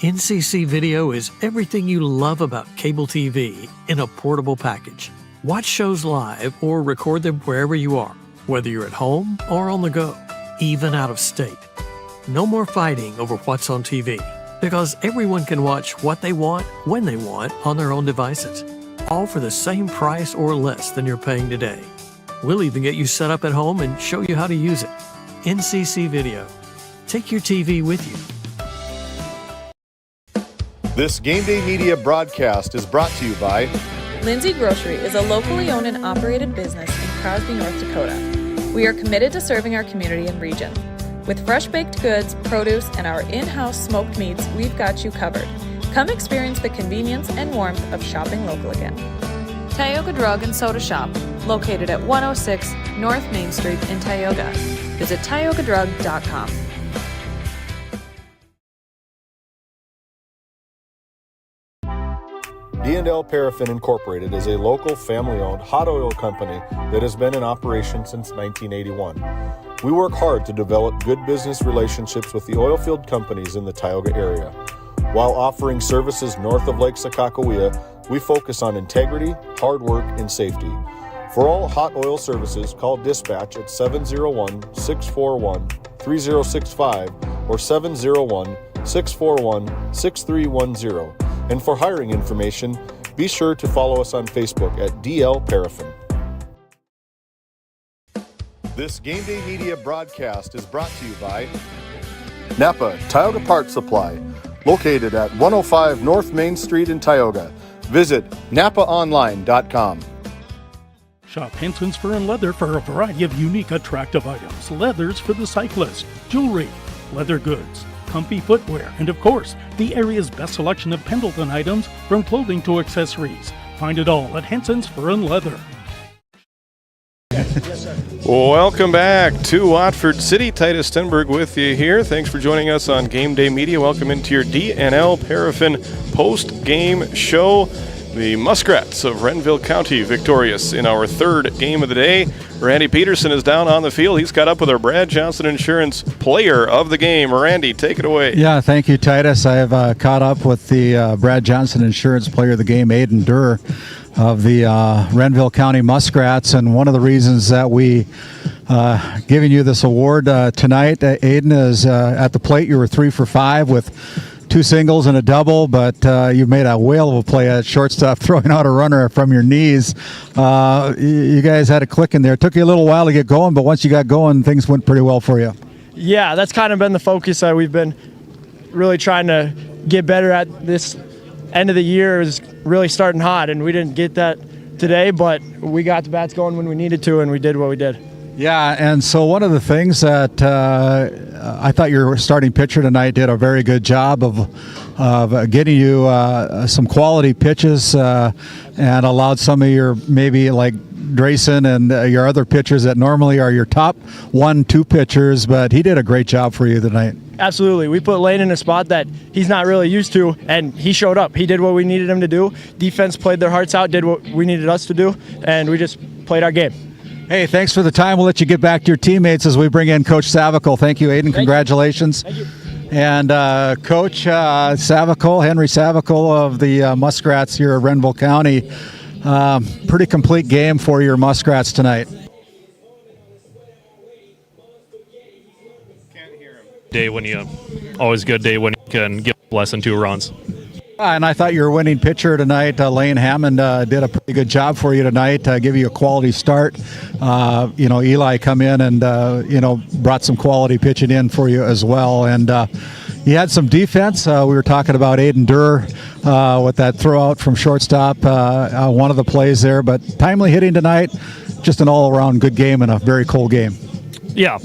S21: NCC Video is everything you love about cable TV in a portable package. Watch shows live or record them wherever you are, whether you're at home or on the go, even out of state. No more fighting over what's on TV, because everyone can watch what they want, when they want, on their own devices, all for the same price or less than you're paying today. We'll even get you set up at home and show you how to use it. NCC Video. Take your TV with you.
S1: This Game Day Media broadcast is brought to you by
S10: Lindsay Grocery is a locally owned and operated business in Crosby, North Dakota. We are committed to serving our community and region. With fresh baked goods, produce, and our in-house smoked meats, we've got you covered. Come experience the convenience and warmth of shopping local again. Tioga Drug and Soda Shop, located at 106 North Main Street in Tioga. Visit tiogadrug.com.
S1: D&L Paraffin Incorporated is a local family-owned hot oil company that has been in operation since 1981. We work hard to develop good business relationships with the oilfield companies in the Tioga area. While offering services north of Lake Sakakawea, we focus on integrity, hard work, and safety. For all hot oil services, call dispatch at 701-641-3065 or 701-641-6310. And for hiring information, be sure to follow us on Facebook at DL Paraffin. This Game Day Media broadcast is brought to you by Napa Tioga Parts Supply, located at 105 North Main Street in Tioga. Visit napaonline.com.
S15: Shop Henson's Fur and Leather for a variety of unique, attractive items. Leathers for the cyclist, jewelry, leather goods, comfy footwear, and of course, the area's best selection of Pendleton items from clothing to accessories. Find it all at Henson's Fur and Leather.
S3: Welcome back to Watford City. Titus Stenberg with you here. Thanks for joining us on Game Day Media. Welcome into your D&L Paraffin post-game show. The Muskrats of Renville County victorious in our third game of the day. Randy Peterson is down on the field. He's caught up with our Brad Johnson Insurance player of the game. Randy, take it away.
S2: Yeah, thank you, Titus. I have caught up with the Brad Johnson Insurance player of the game, Aiden Durr of the Renville County Muskrats. And one of the reasons that we giving you this award tonight, Aiden, is at the plate. You were 3 for 5 with 2 singles and a double, but you made a whale of a play at shortstop, throwing out a runner from your knees. You guys had a click in there. It took you a little while to get going, but once you got going, things went pretty well for you.
S16: Yeah, that's kind of been the focus. We've been really trying to get better at this. End of the year is really starting hot, and we didn't get that today, but we got the bats going when we needed to, and we did what we did.
S2: Yeah, and so one of the things that I thought your starting pitcher tonight did a very good job of getting you some quality pitches and allowed some of your maybe like Drayson and your other pitchers that normally are your top 1-2 pitchers, but he did a great job for you tonight.
S16: Absolutely. We put Lane in a spot that he's not really used to, and he showed up. He did what we needed him to do. Defense played their hearts out, did what we needed us to do, and we just played our game.
S2: Hey, thanks for the time. We'll let you get back to your teammates as we bring in Coach Savicle. Thank you, Aiden. Congratulations.
S16: Thank you.
S2: And Coach Savicle, Henry Savicle of the Muskrats here at Renville County. Pretty complete game for your Muskrats tonight.
S17: Day when you always good day when you can get less than 2 runs.
S2: And I thought your winning pitcher tonight, Lane Hammond, did a pretty good job for you tonight, give you a quality start. Eli come in and, brought some quality pitching in for you as well. And you had some defense. We were talking about Aiden Durr with that throw out from shortstop, one of the plays there. But timely hitting tonight, just an all-around good game and a very cold game.
S17: Yeah,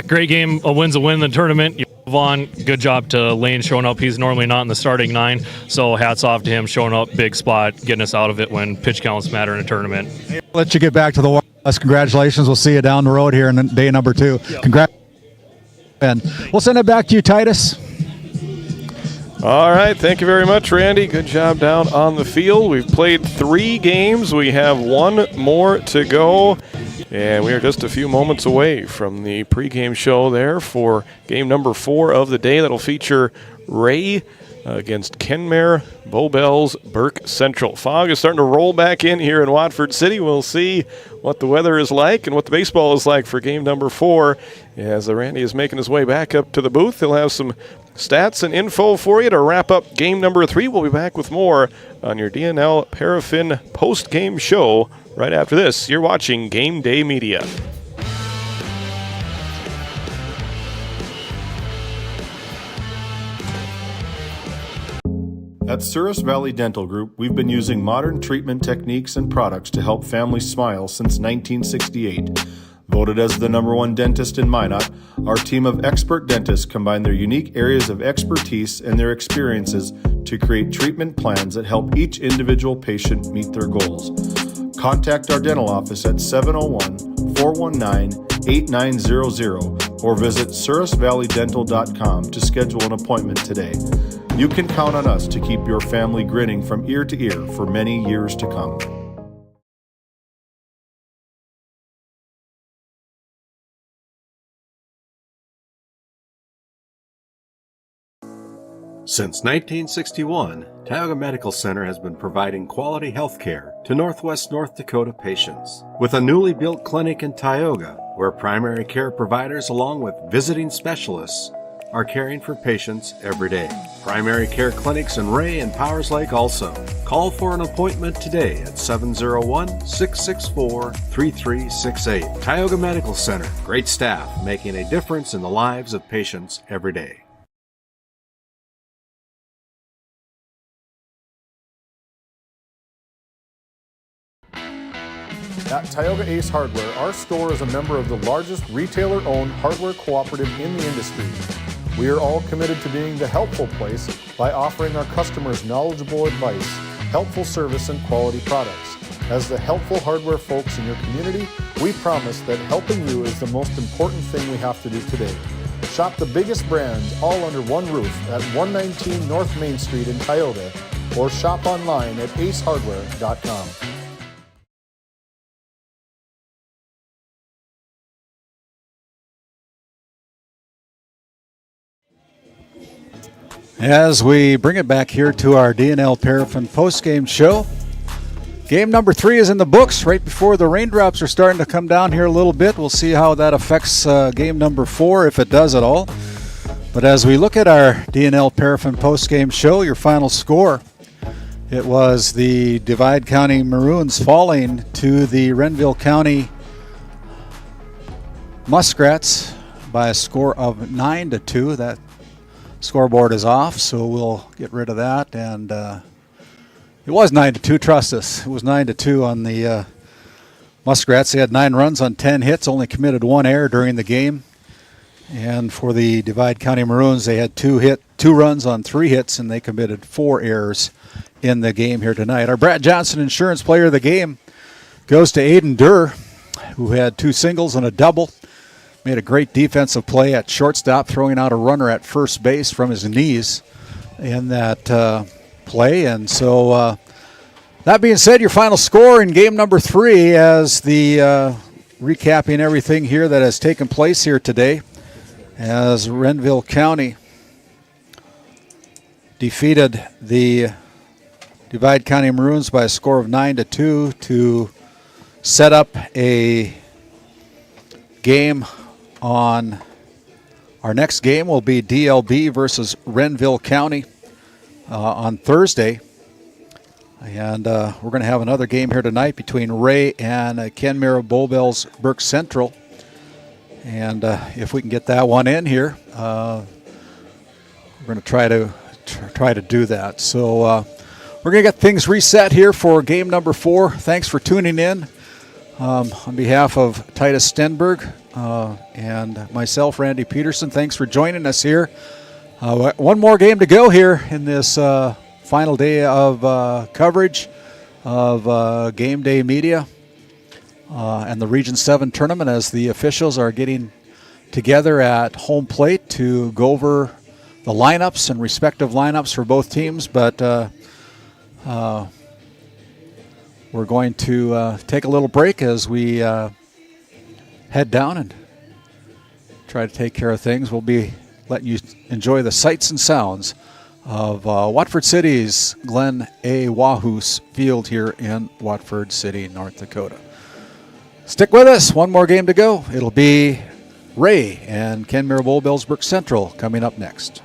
S17: great game. A win's a win in the tournament. You move on. Good job to Lane showing up. He's normally not in the starting 9, so hats off to him showing up, big spot, getting us out of it when pitch counts matter in a tournament.
S2: I'll let you get back to the Warriors. Congratulations. We'll see you down the road here in day number 2. Yep. Congrats. And we'll send it back to you, Titus.
S3: All right, thank you very much, Randy. Good job down on the field. We've played 3 games. We have 1 more to go. And we are just a few moments away from the pregame show there for game number 4 of the day. That'll feature Ray against Kenmare, Bowbells, Burke Central. Fog is starting to roll back in here in Watford City. We'll see what the weather is like and what the baseball is like for game number 4. As Randy is making his way back up to the booth, he'll have some stats and info for you to wrap up game number 3. We'll be back with more on your D&L Paraffin post-game show right after this. You're watching Game Day Media.
S1: At Souris Valley Dental Group, we've been using modern treatment techniques and products to help families smile since 1968. Voted as the #1 dentist in Minot, our team of expert dentists combine their unique areas of expertise and their experiences to create treatment plans that help each individual patient meet their goals. Contact our dental office at 701-419-8900 or visit SourisValleyDental.com to schedule an appointment today. You can count on us to keep your family grinning from ear to ear for many years to come.
S12: Since 1961, Tioga Medical Center has been providing quality health care to Northwest North Dakota patients. With a newly built clinic in Tioga, where primary care providers along with visiting specialists are caring for patients every day. Primary care clinics in Ray and Powers Lake also. Call for an appointment today at 701-664-3368. Tioga Medical Center. Great staff making a difference in the lives of patients every day.
S1: At Tioga Ace Hardware, our store is a member of the largest retailer-owned hardware cooperative in the industry. We are all committed to being the helpful place by offering our customers knowledgeable advice, helpful service, and quality products. As the helpful hardware folks in your community, we promise that helping you is the most important thing we have to do today. Shop the biggest brands all under one roof at 119 North Main Street in Tioga, or shop online at acehardware.com.
S2: As we bring it back here to our D&L Paraffin postgame show, game number 3 is in the books right before the raindrops are starting to come down here a little bit. We'll see how that affects game number 4, if it does at all. But as we look at our D&L Paraffin postgame show, your final score, it was the Divide County Maroons falling to the Renville County Muskrats by a score of 9-2. That scoreboard is off, so we'll get rid of that. And it was 9-2, trust us. It was 9-2 on the Muskrats. They had 9 runs on 10 hits, only committed 1 error during the game. And for the Divide County Maroons, they had 2 runs on 3 hits, and they committed 4 errors in the game here tonight. Our Brad Johnson Insurance Player of the Game goes to Aiden Durr, who had 2 singles and a double. Made a great defensive play at shortstop, throwing out a runner at first base from his knees in that play. And so that being said, your final score in game number 3, as the recapping everything here that has taken place here today, as Renville County defeated the Divide County Maroons by a score of 9-2 to set up a game on our next game. Will be DLB versus Renville County on Thursday. And we're going to have another game here tonight between Ray and Kenmare Bowbells Burke Central. And if we can get that one in here, we're going to try to do that. So we're going to get things reset here for game number 4. Thanks for tuning in. On behalf of Titus Stenberg and myself, Randy Peterson, thanks for joining us here. One more game to go here in this final day of coverage of Game Day Media and the Region 7 tournament, as the officials are getting together at home plate to go over the lineups and respective lineups for both teams. But we're going to take a little break as we head down and try to take care of things. We'll be letting you enjoy the sights and sounds of Watford City's Glen A. Wahus Field here in Watford City, North Dakota. Stick with us. One more game to go. It'll be Ray and Kenmare Bowbells Burke Central coming up next.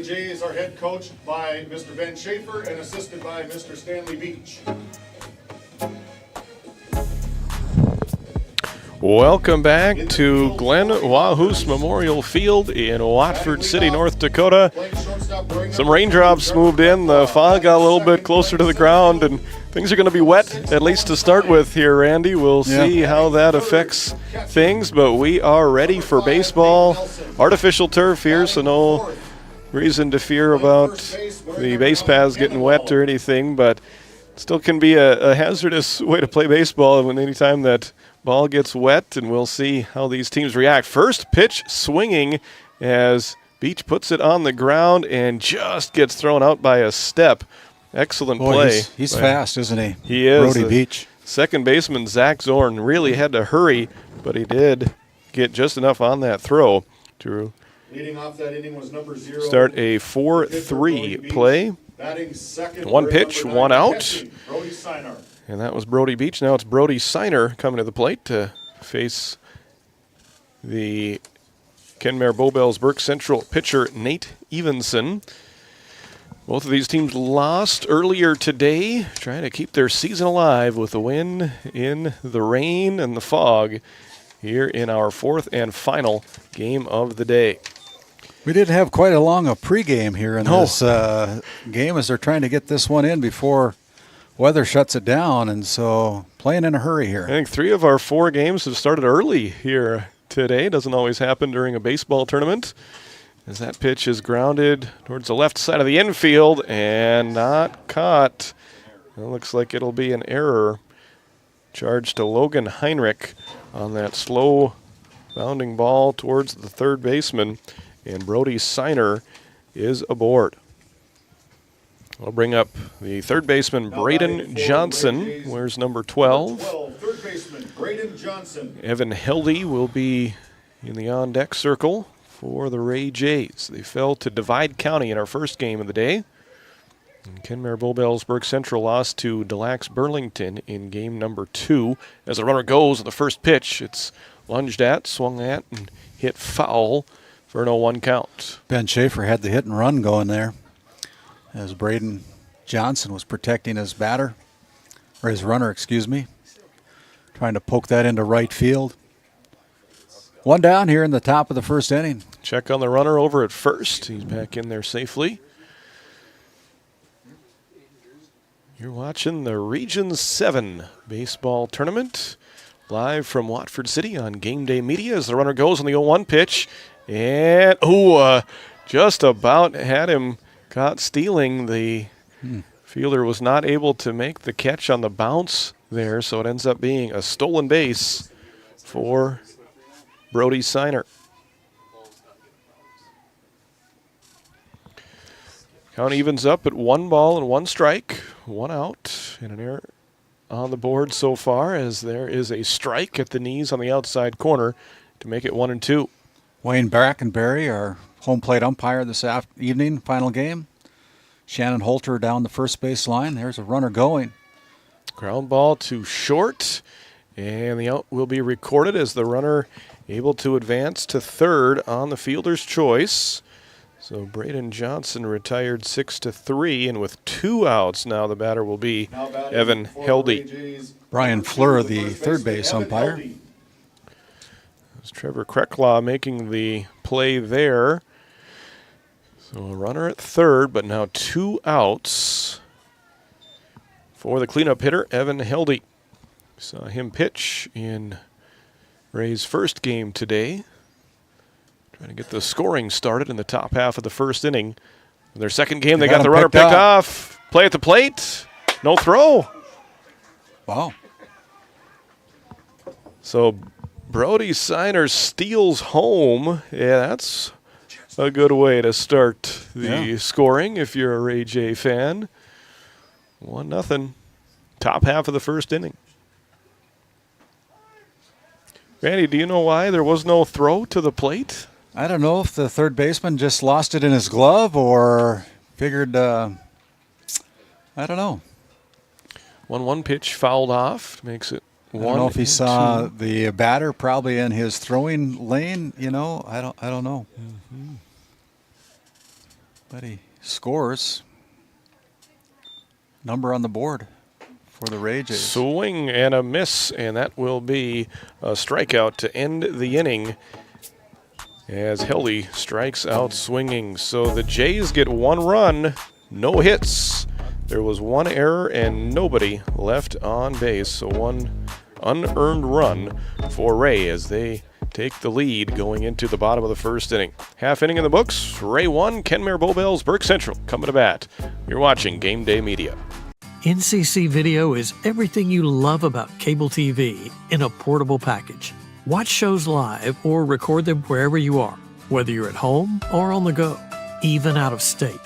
S1: Ray Jays are head coached by Mr. Ben Schaefer and assisted by Mr. Stanley Beach.
S3: Welcome back to Glen Wahus Memorial Field in Watford City, North Dakota. Some raindrops moved in. The fog got a little bit closer to the ground, and things are going to be wet, at least to start with here, Randy. We'll see how that affects things, but we are ready for baseball. Artificial turf here, so no reason to fear about the base paths getting wet or anything, but still can be a hazardous way to play baseball when anytime that ball gets wet, and we'll see how these teams react. First pitch swinging as Beach puts it on the ground and just gets thrown out by a step. Excellent play.
S2: He's fast, isn't he?
S3: He is.
S2: Brody Beach.
S3: Second baseman Zach Zorn really had to hurry, but he did get just enough on that throw to
S1: Leading off that inning was number 0.
S3: start a 4-3 play.
S1: Batting second,
S3: One pitch, one out.
S1: catching, Brody Sinar.
S3: And that was Brody Beach. Now it's Brody Siner coming to the plate to face the Kenmare Bowbells-Burke Central pitcher Nate Evenson. Both of these teams lost earlier today, trying to keep their season alive with a win in the rain and the fog here in our fourth and final game of the day.
S2: We did have quite a long pregame here in this game as they're trying to get this one in before weather shuts it down, and so playing in a hurry here.
S3: I think 3 of our 4 games have started early here today. Doesn't always happen during a baseball tournament. As that pitch is grounded towards the left side of the infield and not caught. It looks like it'll be an error charged to Logan Heinrich on that slow bounding ball towards the third baseman, and Brody Siner is aboard. I'll bring up the third baseman, Braden Johnson. Where's number 12?
S1: Third baseman, Braden Johnson.
S3: Evan Hildy will be in the on-deck circle for the Ray Jays. They fell to Divide County in our first game of the day. And Kenmare Bowbells-Burke Central lost to Des Lacs Burlington in game number 2. As the runner goes on the first pitch, it's lunged at, swung at, and hit foul for an 0-1 count.
S2: Ben Schaefer had the hit and run going there as Braden Johnson was protecting his batter, or his runner, excuse me, trying to poke that into right field. One down here in the top of the first inning.
S3: Check on the runner over at first. He's back in there safely. You're watching the Region 7 baseball tournament live from Watford City on Game Day Media as the runner goes on the 0-1 pitch. And, just about had him caught stealing. The fielder was not able to make the catch on the bounce there, so it ends up being a stolen base for Brody Siner. Count evens up at 1 ball and 1 strike, 1 out, and an error on the board so far as there is a strike at the knees on the outside corner to make it 1-2.
S2: Wayne Brackenberry, our home plate umpire this evening, final game. Shannon Holter down the first base line. There's a runner going.
S3: Ground ball to short, and the out will be recorded as the runner able to advance to third on the fielder's choice. So Braden Johnson retired 6-3, and with 2 outs now the batter will be Evan Hildy.
S2: Brian Fleur, the third base umpire.
S3: It's Trevor Krecklaw making the play there. So a runner at third, but now 2 outs for the cleanup hitter, Evan Hildy. Saw him pitch in Ray's first game today. Trying to get the scoring started in the top half of the first inning. In their second game, they got the runner picked off. Play at the plate. No throw.
S2: Wow.
S3: So Brody Siner steals home. Yeah, that's a good way to start the scoring if you're a Ray J fan. 1-0. Top half of the first inning. Randy, do you know why there was no throw to the plate?
S2: I don't know if the third baseman just lost it in his glove or figured, I don't know.
S3: 1-1 pitch fouled off. Makes it 1-2.
S2: I don't know if he saw the batter probably in his throwing lane, I don't know. But he scores. Number on the board for the Ray Jays.
S3: Swing and a miss, and that will be a strikeout to end the inning as Heldy strikes out swinging. So the Jays get 1 run, no hits. There was 1 error and nobody left on base. So 1 unearned run for Ray as they take the lead going into the bottom of the first inning. Half inning in the books. Ray 1, Kenmare Bowbells, Burke Central coming to bat. You're watching Game Day Media.
S21: NCC Video is everything you love about cable TV in a portable package. Watch shows live or record them wherever you are, whether you're at home or on the go, even out of state.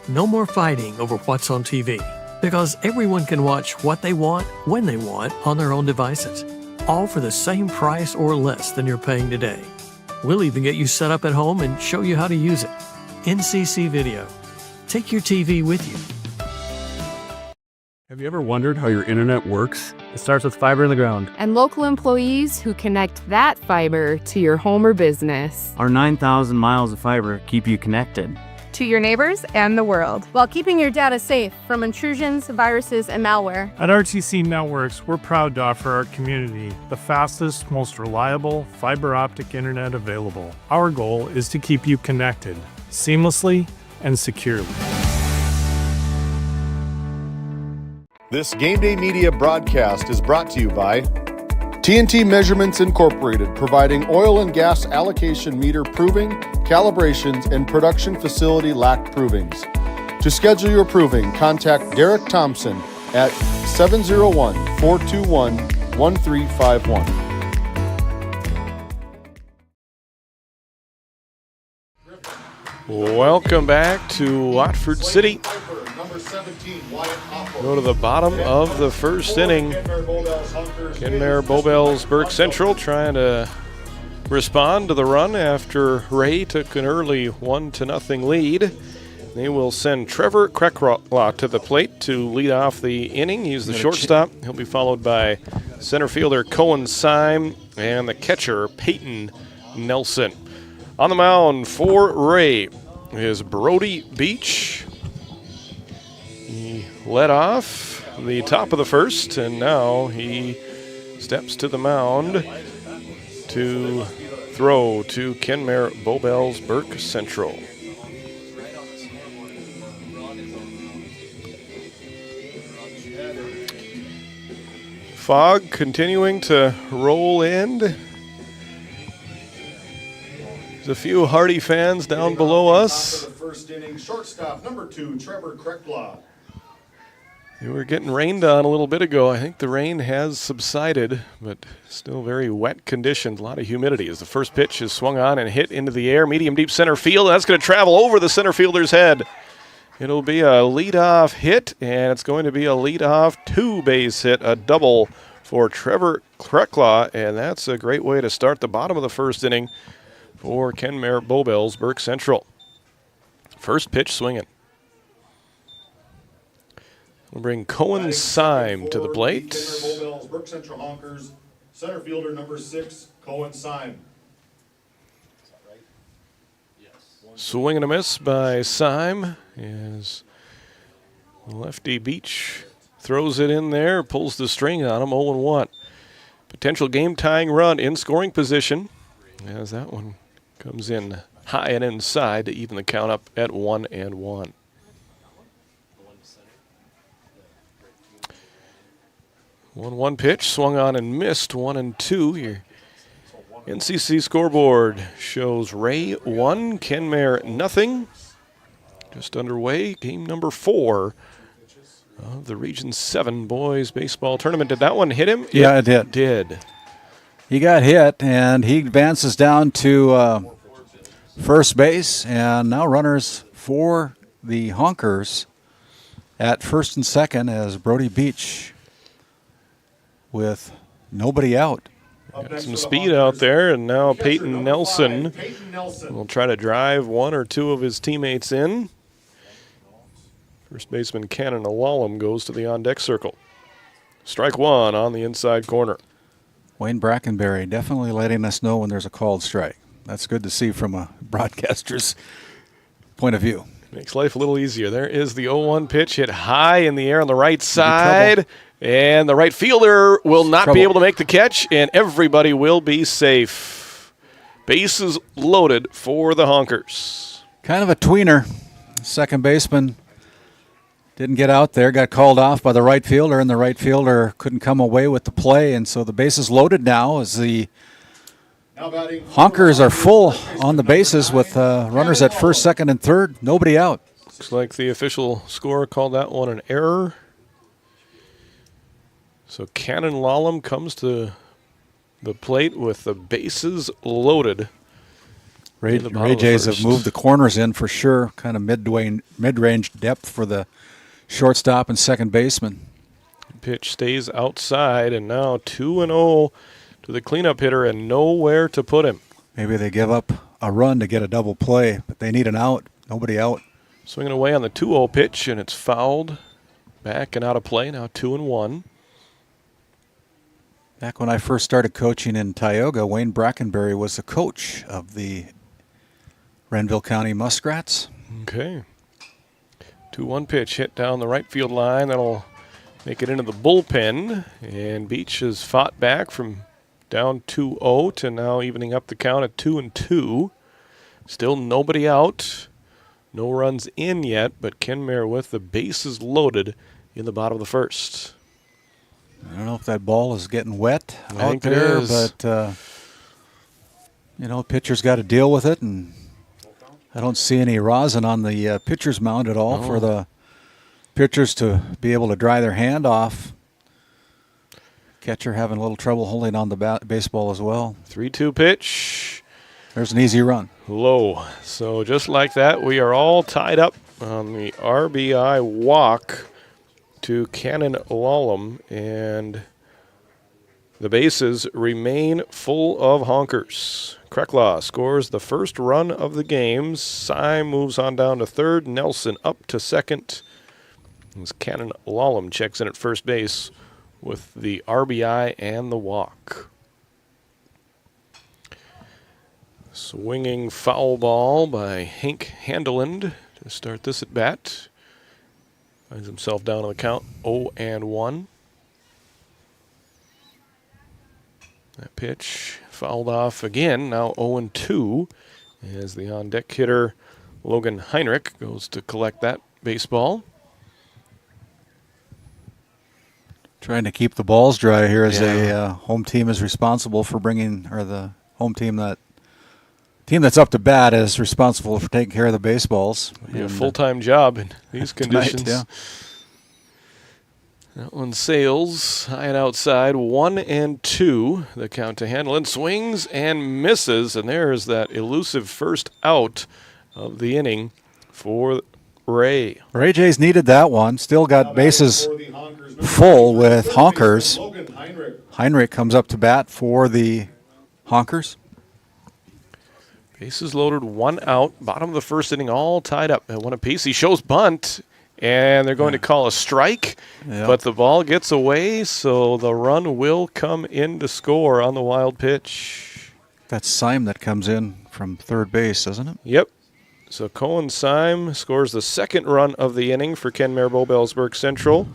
S21: No more fighting over what's on TV, because everyone can watch what they want, when they want, on their own devices, all for the same price or less than you're paying today. We'll even get you set up at home and show you how to use it. NCC Video. Take your TV with you.
S5: Have you ever wondered how your internet works? It starts with fiber in the ground.
S6: And local employees who connect that fiber to your home or business.
S7: Our 9,000 miles of fiber keep you connected.
S8: To your neighbors and the world, while keeping your data safe from intrusions, viruses, and malware.
S9: At RTC Networks, we're proud to offer our community the fastest, most reliable fiber optic internet available. Our goal is to keep you connected seamlessly and securely.
S1: This Game Day Media broadcast is brought to you by TNT Measurements Incorporated, providing oil and gas allocation meter proving, calibrations, and production facility lack provings. To schedule your proving, contact Derek Thompson at 701-421-1351.
S3: Welcome back to Watford City. Go to the bottom of the first inning. Kenmare Bowbells, Burke Central trying to respond to the run after Ray took an early 1-0 lead. They will send Trevor Kreklaw to the plate to lead off the inning. He's the shortstop. He'll be followed by center fielder Cohen Syme and the catcher Peyton Nelson. On the mound for Ray is Brody Beach. He led off the top of the first, and now he steps to the mound to throw to Kenmare Bowbells Burke Central. Fog continuing to roll in. There's a few Hardy fans down below us.
S1: First inning, shortstop number 2, Trevor Kreklaw.
S3: We were getting rained on a little bit ago. I think the rain has subsided, but still very wet conditions, a lot of humidity as the first pitch is swung on and hit into the air, medium deep center field. That's going to travel over the center fielder's head. It'll be a leadoff hit, and it's going to be a leadoff 2-base hit, a double for Trevor Kreklaw, and that's a great way to start the bottom of the first inning for Kenmare Bowbells Burke Central. First pitch swinging. We'll bring Cohen Syme to the plate.
S1: Burke Central Honkers, center fielder number 6, Cohen Syme.
S3: Swing and a miss by Syme as lefty Beach throws it in there, pulls the string on him, 0-1. Potential game-tying run in scoring position as that one comes in high and inside to even the count up at 1-1. 1-1 pitch, swung on and missed, 1-2. Your NCC scoreboard shows Ray 1, Kenmare nothing. Just underway, game number 4 of the Region 7 boys baseball tournament. Did that one hit him?
S2: Yeah, it did.
S3: Did.
S2: He got hit, and he advances down to first base, and now runners for the Honkers at first and second as Brody Beach with nobody out.
S3: Got some speed out there, and now Peyton Nelson will try to drive one or two of his teammates in. First baseman Cannon Alalum goes to the on-deck circle. Strike one on the inside corner.
S2: Wayne Brackenberry definitely letting us know when there's a called strike. That's good to see from a broadcaster's point of view.
S3: Makes life a little easier. There is the 0-1 pitch hit high in the air on the right side. And the right fielder will not be able to make the catch, and everybody will be safe. Bases loaded for the Honkers.
S2: Kind of a tweener. Second baseman didn't get out there, got called off by the right fielder, and the right fielder couldn't come away with the play. And so the bases loaded now as the Honkers are full on the bases with runners at first, second, and third. Nobody out.
S3: Looks like the official scorer called that one an error. So Cannon Lallam comes to the plate with the bases loaded.
S2: Ray Jays have moved the corners in for sure, kind of mid-range depth for the shortstop and second baseman.
S3: Pitch stays outside, and now 2-0 to the cleanup hitter and nowhere to put him.
S2: Maybe they give up a run to get a double play, but they need an out. Nobody out.
S3: Swinging away on the 2-0 pitch, and it's fouled. Back and out of play, now 2-1.
S2: Back when I first started coaching in Tioga, Wayne Brackenberry was the coach of the Renville County Muskrats.
S3: Okay. 2-1 pitch hit down the right field line. That'll make it into the bullpen. And Beach has fought back from down 2-0 to now evening up the count at 2-2. Still nobody out. No runs in yet, but Kenmare with the bases loaded in the bottom of the first.
S2: I don't know if that ball is getting wet
S3: out
S2: there, but pitcher's got to deal with it, and I don't see any rosin on the pitcher's mound at all for the pitchers to be able to dry their hand off. Catcher having a little trouble holding on the baseball as well.
S3: 3-2 pitch.
S2: There's an easy run.
S3: Low. So just like that, we are all tied up on the RBI walk to Cannon Lallam, and the bases remain full of Honkers. Krecklaw scores the first run of the game. Syme moves on down to third. Nelson up to second. As Cannon Lallam checks in at first base with the RBI and the walk. Swinging foul ball by Hank Handeland to start this at bat. Finds himself down on the count, 0-1. That pitch fouled off again, now 0-2, as the on-deck hitter Logan Heinrich goes to collect that baseball.
S2: Trying to keep the balls dry here as a home team is responsible for bringing, or the home team that's up to bat is responsible for taking care of the baseballs.
S3: A full-time job in these conditions.
S2: Tonight,
S3: That one sails high and outside, 1-2. The count to Handeland, swings and misses, and there's that elusive first out of the inning for Ray.
S2: Ray Jays needed that one. Still got bases full with Honkers. Heinrich comes up to bat for the Honkers.
S3: Bases loaded, one out. Bottom of the first inning, all tied up at one apiece. He shows bunt, and they're going to call a strike, but the ball gets away, so the run will come in to score on the wild pitch.
S2: That's Syme that comes in from third base, doesn't it?
S3: Yep. So Cohen Syme scores the second run of the inning for Kenmare Bobelsburg Central.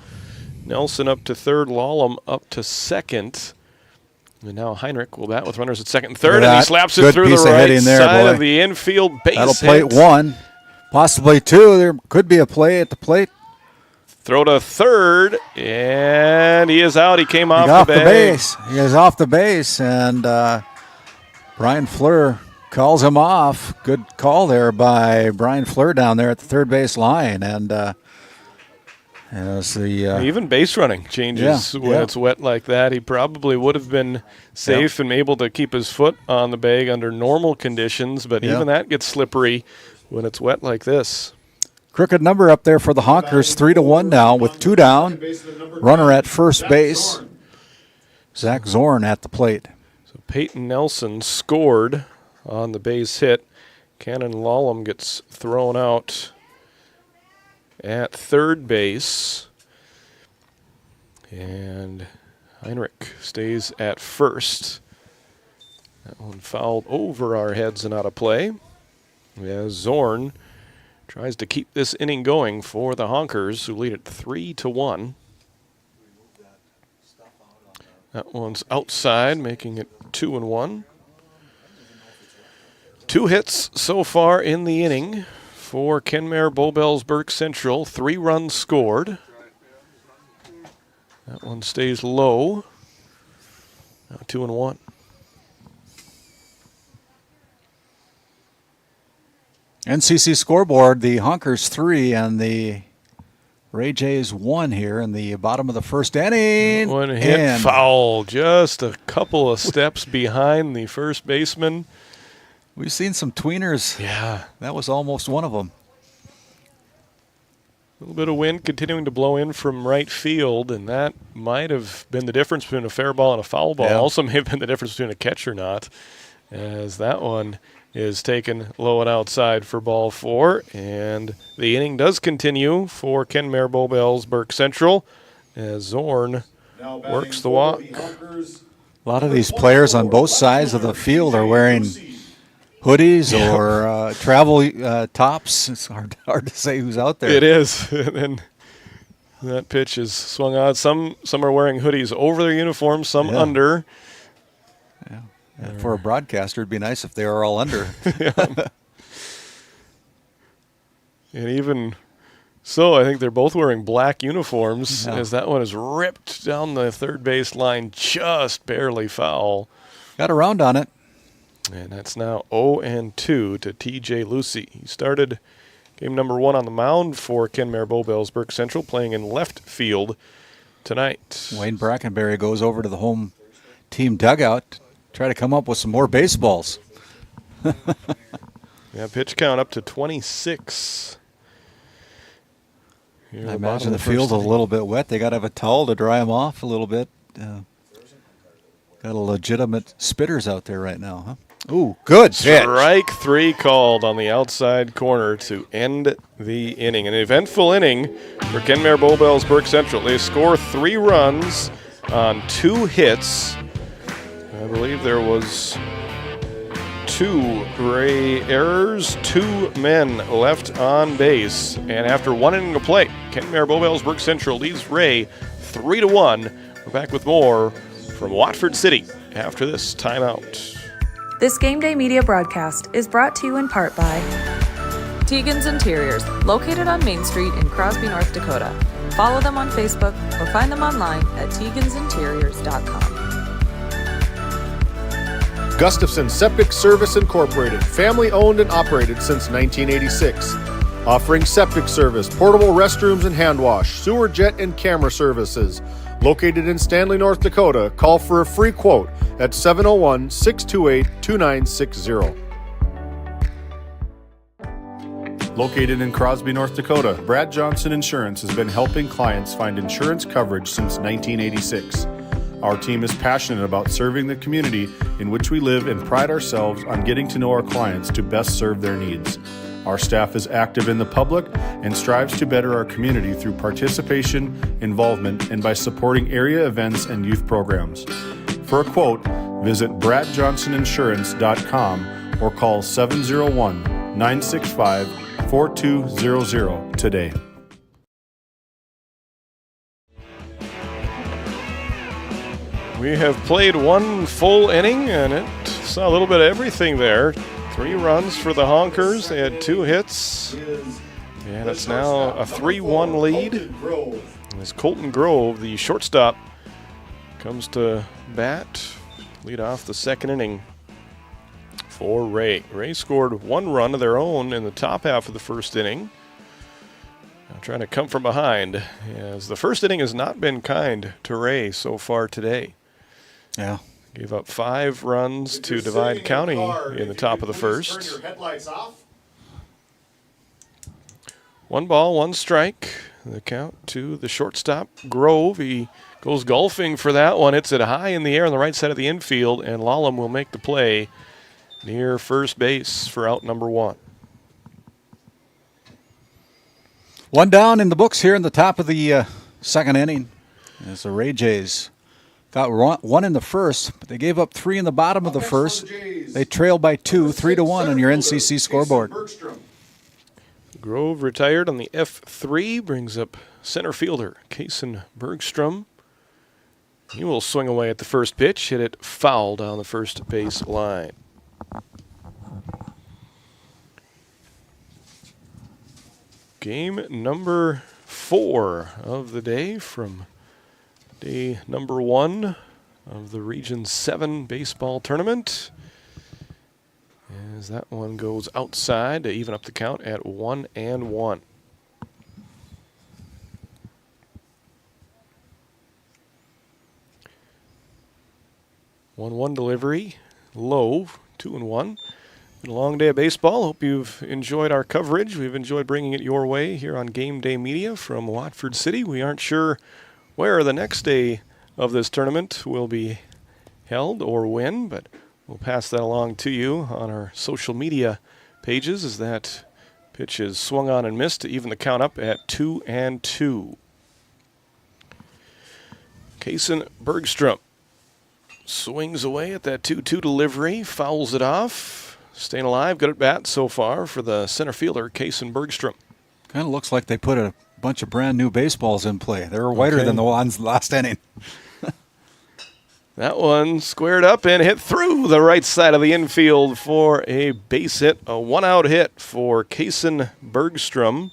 S3: Nelson up to third, Lallam up to second. And now Heinrich will bat with runners at second and third, and he slaps it through the right side of the infield base
S2: That'll plate one, possibly two. There could be a play at the plate.
S3: Throw to third, and he is out. He came off the
S2: base. He is off the base, and Brian Fleur calls him off. Good call there by Brian Fleur down there at the third base line, and as the
S3: even base running changes when it's wet like that. He probably would have been safe and able to keep his foot on the bag under normal conditions, but even that gets slippery when it's wet like this.
S2: Crooked number up there for the Honkers, 3-1 now with two down. Runner at first base. Zach Zorn at the plate.
S3: So Peyton Nelson scored on the base hit. Cannon Lallam gets thrown out at third base. And Heinrich stays at first. That one fouled over our heads and out of play. As Zorn tries to keep this inning going for the Honkers, who lead it 3-1. That one's outside, making it 2-1. 2 hits so far in the inning for Kenmare Bowbells Burke Central. 3 runs scored. That one stays low. Now 2-1.
S2: NCC scoreboard, the Honkers 3 and the Ray Jays 1 here in the bottom of the first inning.
S3: One hit foul, just a couple of steps behind the first baseman.
S2: We've seen some tweeners.
S3: Yeah.
S2: That was almost one of them.
S3: A little bit of wind continuing to blow in from right field, and that might have been the difference between a fair ball and a foul ball.
S2: Yeah.
S3: Also may have been the difference between a catch or not, as that one is taken low and outside for ball 4. And the inning does continue for Kenmare Bowbells Burke Central as Zorn works the walk.
S2: A lot of these players on both sides of the field are wearing hoodies or travel tops. It's hard to say who's out there.
S3: It is. And that pitch is swung out. Some are wearing hoodies over their uniforms, some under.
S2: Yeah. And for a broadcaster, it'd be nice if they were all under.
S3: And even so, I think they're both wearing black uniforms, as that one is ripped down the third base line, just barely foul.
S2: Got around on it.
S3: And that's now 0-2 to TJ Lucy. He started game number 1 on the mound for Kenmare Bowbells Burke Central, playing in left field tonight.
S2: Wayne Brackenberry goes over to the home team dugout, try to come up with some more baseballs.
S3: Yeah, pitch count up to 26.
S2: I imagine the field's a little bit wet. They got to have a towel to dry them off a little bit. Got a legitimate spitters out there right now, huh? Ooh, good pitch.
S3: Strike 3 called on the outside corner to end the inning. An eventful inning for Kenmare Bowbells Burke Central. They score 3 runs on 2 hits. I believe there was 2 Ray errors, 2 men left on base. And after 1 inning of play, Kenmare Bowbells Burke Central leads Ray 3-1. We're back with more from Watford City after this timeout.
S10: This Game Day media broadcast is brought to you in part by Tegan's Interiors, located on Main Street in Crosby, North Dakota. Follow them on Facebook or find them online at tegansinteriors.com.
S13: Gustafson Septic Service Incorporated, family owned and operated since 1986. Offering septic service, portable restrooms and hand wash, sewer jet and camera services. Located in Stanley, North Dakota, call for a free quote at 701-628-2960. Located in Crosby, North Dakota, Brad Johnson Insurance has been helping clients find insurance coverage since 1986. Our team is passionate about serving the community in which we live and pride ourselves on getting to know our clients to best serve their needs. Our staff is active in the public and strives to better our community through participation, involvement, and by supporting area events and youth programs. For a quote, visit bradjohnsoninsurance.com or call 701-965-4200 today.
S3: We have played 1 full inning, and it saw a little bit of everything there. 3 runs for the Honkers. They had 2 hits. And it's now a 3-1 lead. As Colton Grove, the shortstop, comes to bat, lead off the second inning for Ray. Ray scored 1 run of their own in the top half of the first inning. Now trying to come from behind, as the first inning has not been kind to Ray so far today.
S2: Yeah.
S3: Gave up 5 runs to Divide County in the top of the first. 1 ball, 1 strike. The count to the shortstop, Grove. He goes golfing for that one. Hits it high in the air on the right side of the infield, and Lallam will make the play near first base for out number 1.
S2: 1 down in the books here in the top of the second inning as the Ray Jays got 1 in the first, but they gave up 3 in the bottom of the first. They trailed by 2, 3-1 on your NCC scoreboard.
S3: Grove retired on the F3, brings up center fielder Kaysen Bergstrom. He will swing away at the first pitch, hit it foul down the first base line. Game number 4 of the day from day number 1 of the Region 7 baseball tournament. As that one goes outside to even up the count at 1-1. One delivery, low, 2-1. Been a long day of baseball. Hope you've enjoyed our coverage. We've enjoyed bringing it your way here on Game Day Media from Watford City. We aren't sure where the next day of this tournament will be held or when, but we'll pass that along to you on our social media pages as that pitch is swung on and missed to even the count up at 2-2. Kaysen Bergstrom swings away at that 2-2 delivery, fouls it off. Staying alive, good at bat so far for the center fielder, Kaysen Bergstrom.
S2: Kind of looks like they put a bunch of brand new baseballs in play. They were whiter than the ones last inning.
S3: That one squared up and hit through the right side of the infield for a base hit, a one-out hit for Kaysen Bergstrom.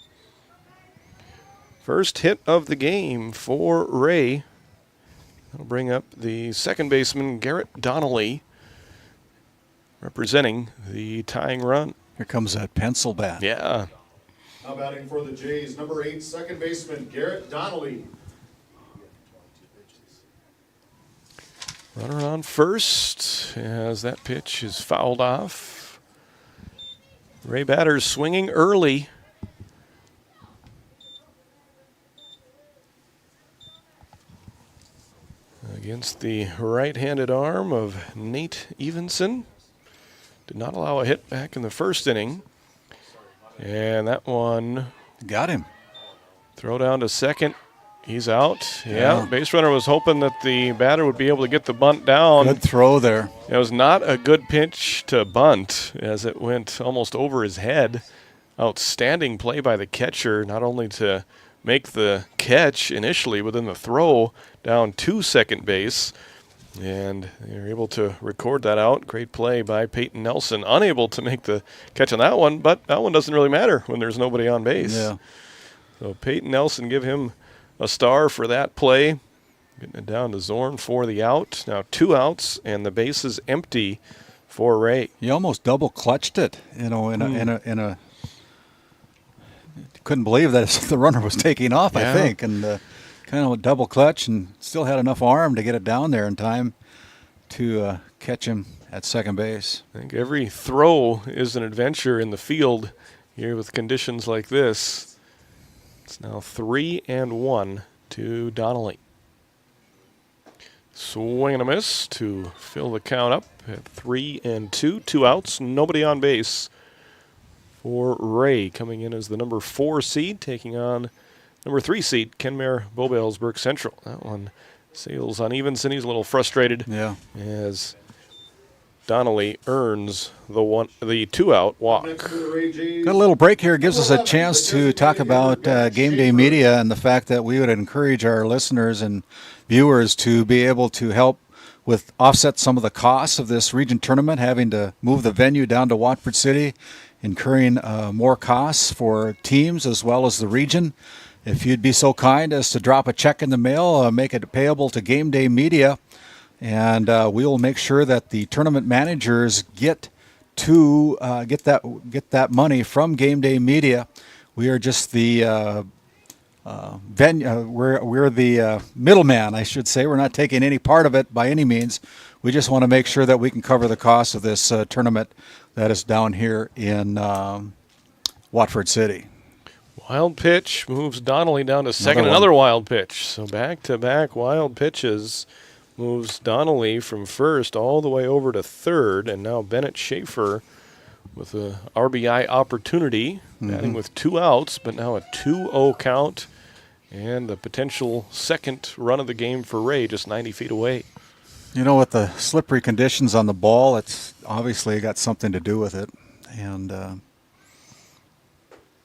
S3: First hit of the game for Ray. That'll bring up the second baseman, Garrett Donnelly, representing the tying run.
S2: Here comes that pencil bat.
S3: Yeah.
S1: Now batting for the Jays, number 8, second baseman, Garrett Donnelly.
S3: Runner on first as that pitch is fouled off. Ray batters swinging early. Against the right-handed arm of Nate Evenson. Did not allow a hit back in the first inning. And that one
S2: got him.
S3: Throw down to second. He's out. Yeah, base runner was hoping that the batter would be able to get the bunt down.
S2: Good throw there.
S3: It was not a good pitch to bunt as it went almost over his head. Outstanding play by the catcher, not only to make the catch initially, but then the throw down to second base. And they were able to record that out. Great play by Peyton Nelson. Unable to make the catch on that one, but that one doesn't really matter when there's nobody on base.
S2: Yeah.
S3: So Peyton Nelson, give him a star for that play. Getting it down to Zorn for the out. Now 2 outs, and the base is empty for Ray.
S2: He almost double clutched it, in a couldn't believe that the runner was taking off, I think, and kind of a double clutch and still had enough arm to get it down there in time to catch him at second base.
S3: I think every throw is an adventure in the field here with conditions like this. It's now 3-1 to Donnelly. Swing and a miss to fill the count up at 3-2. 2 outs, nobody on base for Ray, coming in as the number 4 seed, taking on number 3 seed, Kenmare Bobelsburg Central. That one sails on Evenson. He's a little frustrated as Donnelly earns the 2-out walk.
S2: Got a little break here. Gives us a chance to talk about Game Day Media and the fact that we would encourage our listeners and viewers to be able to help with offset some of the costs of this region tournament, having to move the venue down to Watford City, incurring more costs for teams as well as the region. If you'd be so kind as to drop a check in the mail, make it payable to Game Day Media, and we will make sure that the tournament managers get that money from Game Day Media. We are just the venue. We're the middleman, I should say. We're not taking any part of it by any means. We just want to make sure that we can cover the cost of this tournament that is down here in Watford City.
S3: Wild pitch moves Donnelly down to second. Another wild pitch. So back-to-back wild pitches moves Donnelly from first all the way over to third. And now Bennett Schaefer with a RBI opportunity, batting with 2 outs, but now a 2-0 count and the potential second run of the game for Ray just 90 feet away.
S2: You know, with the slippery conditions on the ball, it's obviously got something to do with it. And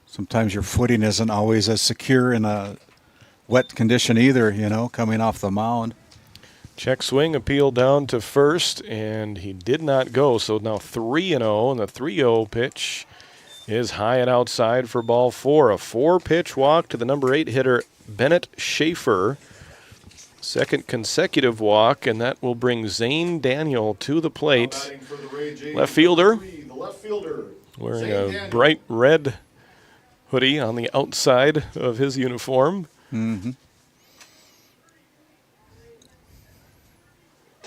S2: Sometimes your footing isn't always as secure in a wet condition either, coming off the mound.
S3: Check swing, appeal down to first, and he did not go. So now 3-0, and the 3-0 pitch is high and outside for ball 4. A 4-pitch walk to the number 8 hitter, Bennett Schaefer. Second consecutive walk, and that will bring Zane Daniel to the plate. Left fielder, wearing a bright red hoodie on the outside of his uniform.
S2: Mm-hmm.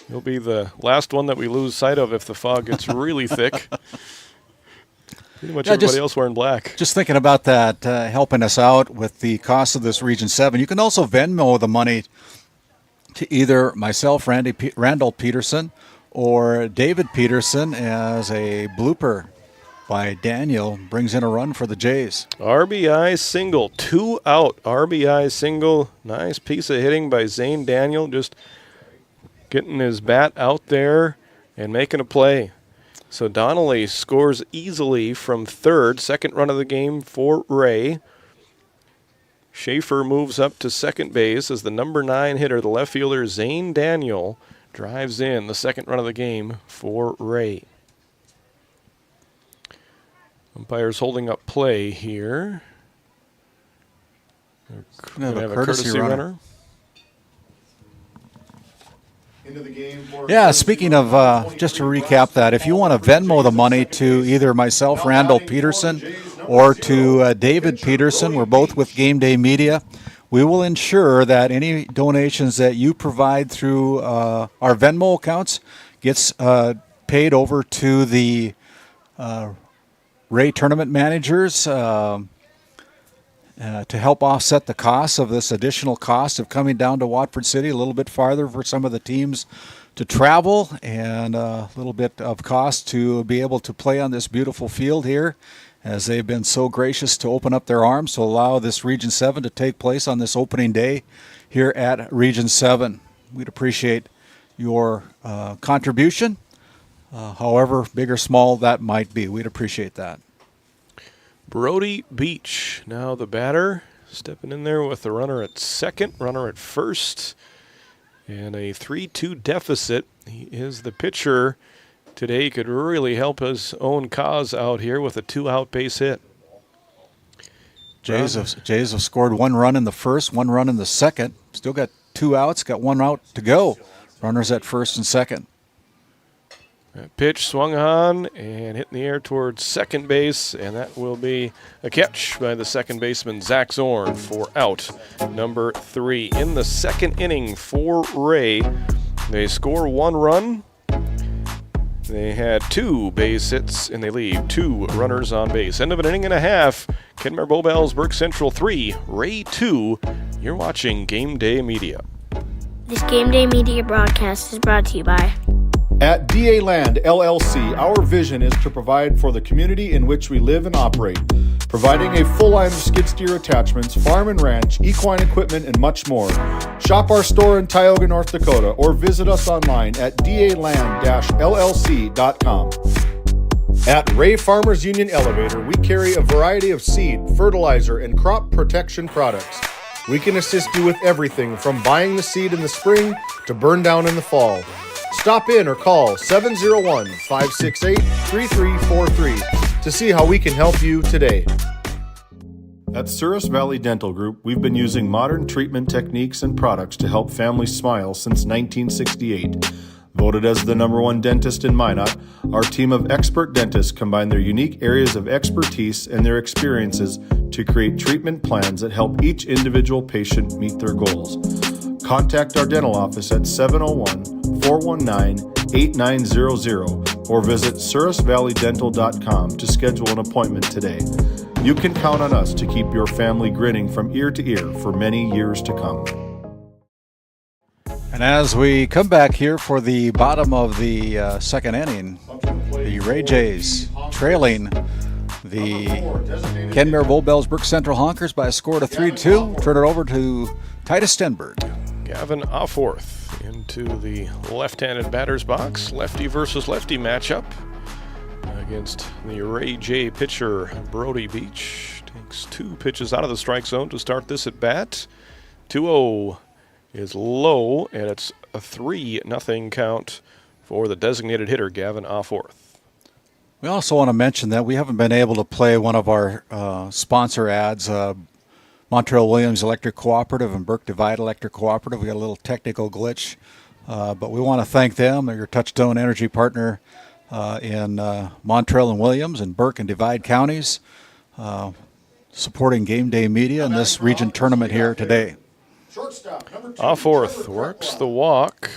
S3: He'll be the last one that we lose sight of if the fog gets really thick. Pretty much everybody else wearing black.
S2: Just thinking about that, helping us out with the cost of this Region 7. You can also Venmo the money to either myself, Randall Peterson, or David Peterson as a blooper by Daniel brings in a run for the Jays.
S3: RBI single, 2 out. RBI single, nice piece of hitting by Zane Daniel, just getting his bat out there and making a play. So Donnelly scores easily from third, second run of the game for Ray. Schaefer moves up to second base as the number 9 hitter, the left fielder Zane Daniel, drives in the second run of the game for Ray. Umpires holding up play here.
S2: We have a courtesy runner.
S1: Into the game
S2: Yeah, speaking of, just to recap that, if you want to Venmo the money to either myself, Randall Peterson, or to David Peterson, we're both with GameDay Media, we will ensure that any donations that you provide through our Venmo accounts gets paid over to the Ray Tournament Managers to help offset the costs of this additional cost of coming down to Watford City, a little bit farther for some of the teams to travel, and a little bit of cost to be able to play on this beautiful field here, as they've been so gracious to open up their arms to allow this Region 7 to take place on this opening day here at Region 7. We'd appreciate your contribution, however big or small that might be. We'd appreciate that.
S3: Brody Beach, now the batter, stepping in there with the runner at second, runner at first, and a 3-2 deficit. He is the pitcher today. He could really help his own cause out here with a 2-out base hit.
S2: Jays have scored 1 run in the first, 1 run in the second. Still got 2 outs, got 1 out to go. Runners at first and second.
S3: That pitch swung on and hit in the air towards second base, and that will be a catch by the second baseman, Zach Zorn, for out number 3. In the second inning for Ray, they score 1 run. They had 2 base hits, and they leave 2 runners on base. End of an inning and a half. Kenmare Bowbells, Central 3, Ray 2. You're watching Game Day Media.
S4: This Game Day Media broadcast is brought to you by
S1: At DA Land LLC, our vision is to provide for the community in which we live and operate, providing a full line of skid steer attachments, farm and ranch, equine equipment, and much more. Shop our store in Tioga, North Dakota, or visit us online at daland-llc.com. At Ray Farmers Union Elevator, we carry a variety of seed, fertilizer, and crop protection products. We can assist you with everything from buying the seed in the spring to burn down in the fall. Stop in or call 701-568-3343 to see how we can help you today. At Souris Valley Dental Group, we've been using modern treatment techniques and products to help families smile since 1968. Voted as the #1 dentist in Minot, our team of expert dentists combine their unique areas of expertise and their experiences to create treatment plans that help each individual patient meet their goals. Contact our dental office at 701-419-8900 or visit sourisvalleydental.com to schedule an appointment today. You can count on us to keep your family grinning from ear to ear for many years to come.
S2: And as we come back here for the bottom of the second inning, the Ray Jays trailing the Kenmare Bowbells Brook Central Honkers by a score of 3-2. Turn it over to Titus Stenberg.
S3: Gavin Offworth into the left-handed batter's box. Lefty versus lefty matchup against the Ray J pitcher, Brody Beach. Takes 2 pitches out of the strike zone to start this at bat. 2-0 is low, and it's a 3-0 count for the designated hitter, Gavin Offworth.
S2: We also want to mention that we haven't been able to play one of our sponsor ads, Montreal Williams Electric Cooperative and Burke Divide Electric Cooperative. We got a little technical glitch, but we want to thank them. They're your Touchstone Energy partner in Montreal and Williams and Burke and Divide counties, supporting Game Day Media in this region tournament here today.
S3: Offworth works the walk.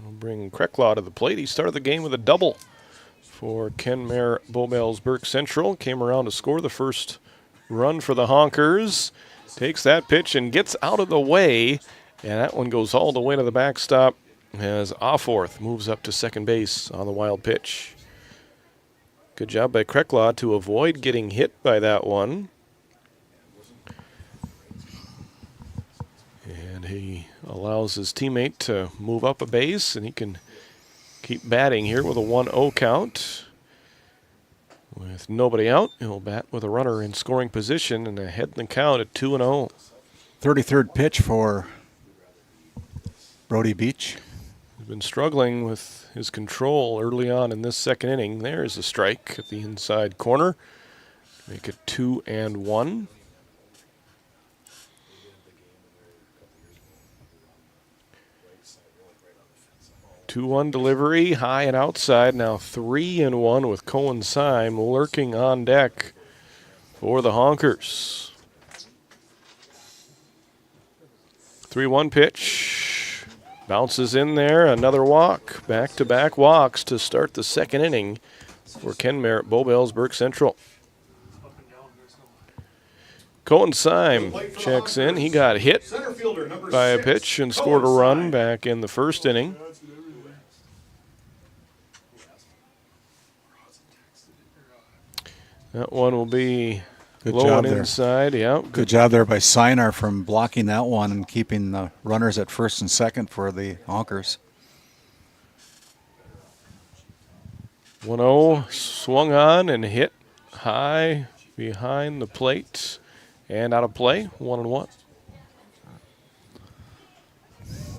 S3: We'll bring Krecklaw to the plate. He started the game with a double for Kenmare Bowbells Burke Central. Came around to score the first run for the Honkers. Takes that pitch and gets out of the way. And that one goes all the way to the backstop as Offworth moves up to second base on the wild pitch. Good job by Krecklaw to avoid getting hit by that one. And he allows his teammate to move up a base, and he can keep batting here with a 1-0 count. With nobody out, he'll bat with a runner in scoring position and ahead in the count at 2-0.
S2: 33rd pitch for Brody Beach.
S3: He's been struggling with his control early on in this second inning. There's a strike at the inside corner. Make it 2-1. Two-one delivery, high and outside. Now 3-1 with Cohen Syme lurking on deck for the Honkers. 3-1 pitch. Bounces in there. Another walk. Back-to-back walks to start the second inning for Kenmare Bowbells Burke Central. Cohen Syme checks in. He got hit by a pitch and scored a run back in the first inning. That one will be
S2: Good
S3: low
S2: job
S3: and
S2: there.
S3: inside. Yeah.
S2: Good job there by Sinar from blocking that one and keeping the runners at first and second for the Honkers.
S3: 1-0 swung on and hit high behind the plate and out of play. 1-1.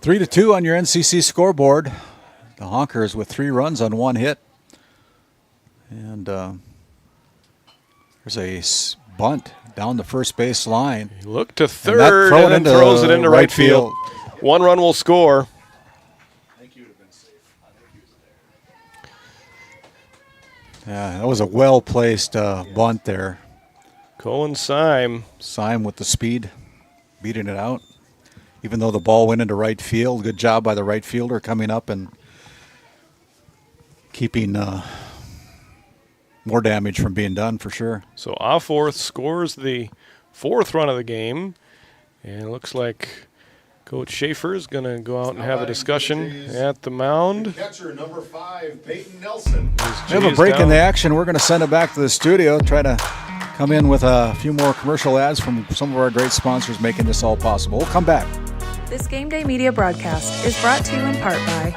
S2: 3-2 on your NCC scoreboard. The Honkers with 3 runs on 1 hit. And there's a bunt down the first base line.
S3: He looked to third and then throws it into right field. 1 run will score.
S2: Yeah, that was a well-placed bunt there.
S3: Cohen Syme.
S2: Syme with the speed, beating it out. Even though the ball went into right field, good job by the right fielder coming up and keeping more damage from being done for sure.
S3: So Offworth scores the 4th run of the game, and it looks like Coach Schaefer is going to go out and have a discussion at the mound.
S1: Catcher number 5, Peyton Nelson.
S2: We have a break in the action. We're going to send it back to the studio, try to come in with a few more commercial ads from some of our great sponsors making this all possible. We'll come back.
S10: This Game Day Media broadcast is brought to you in part by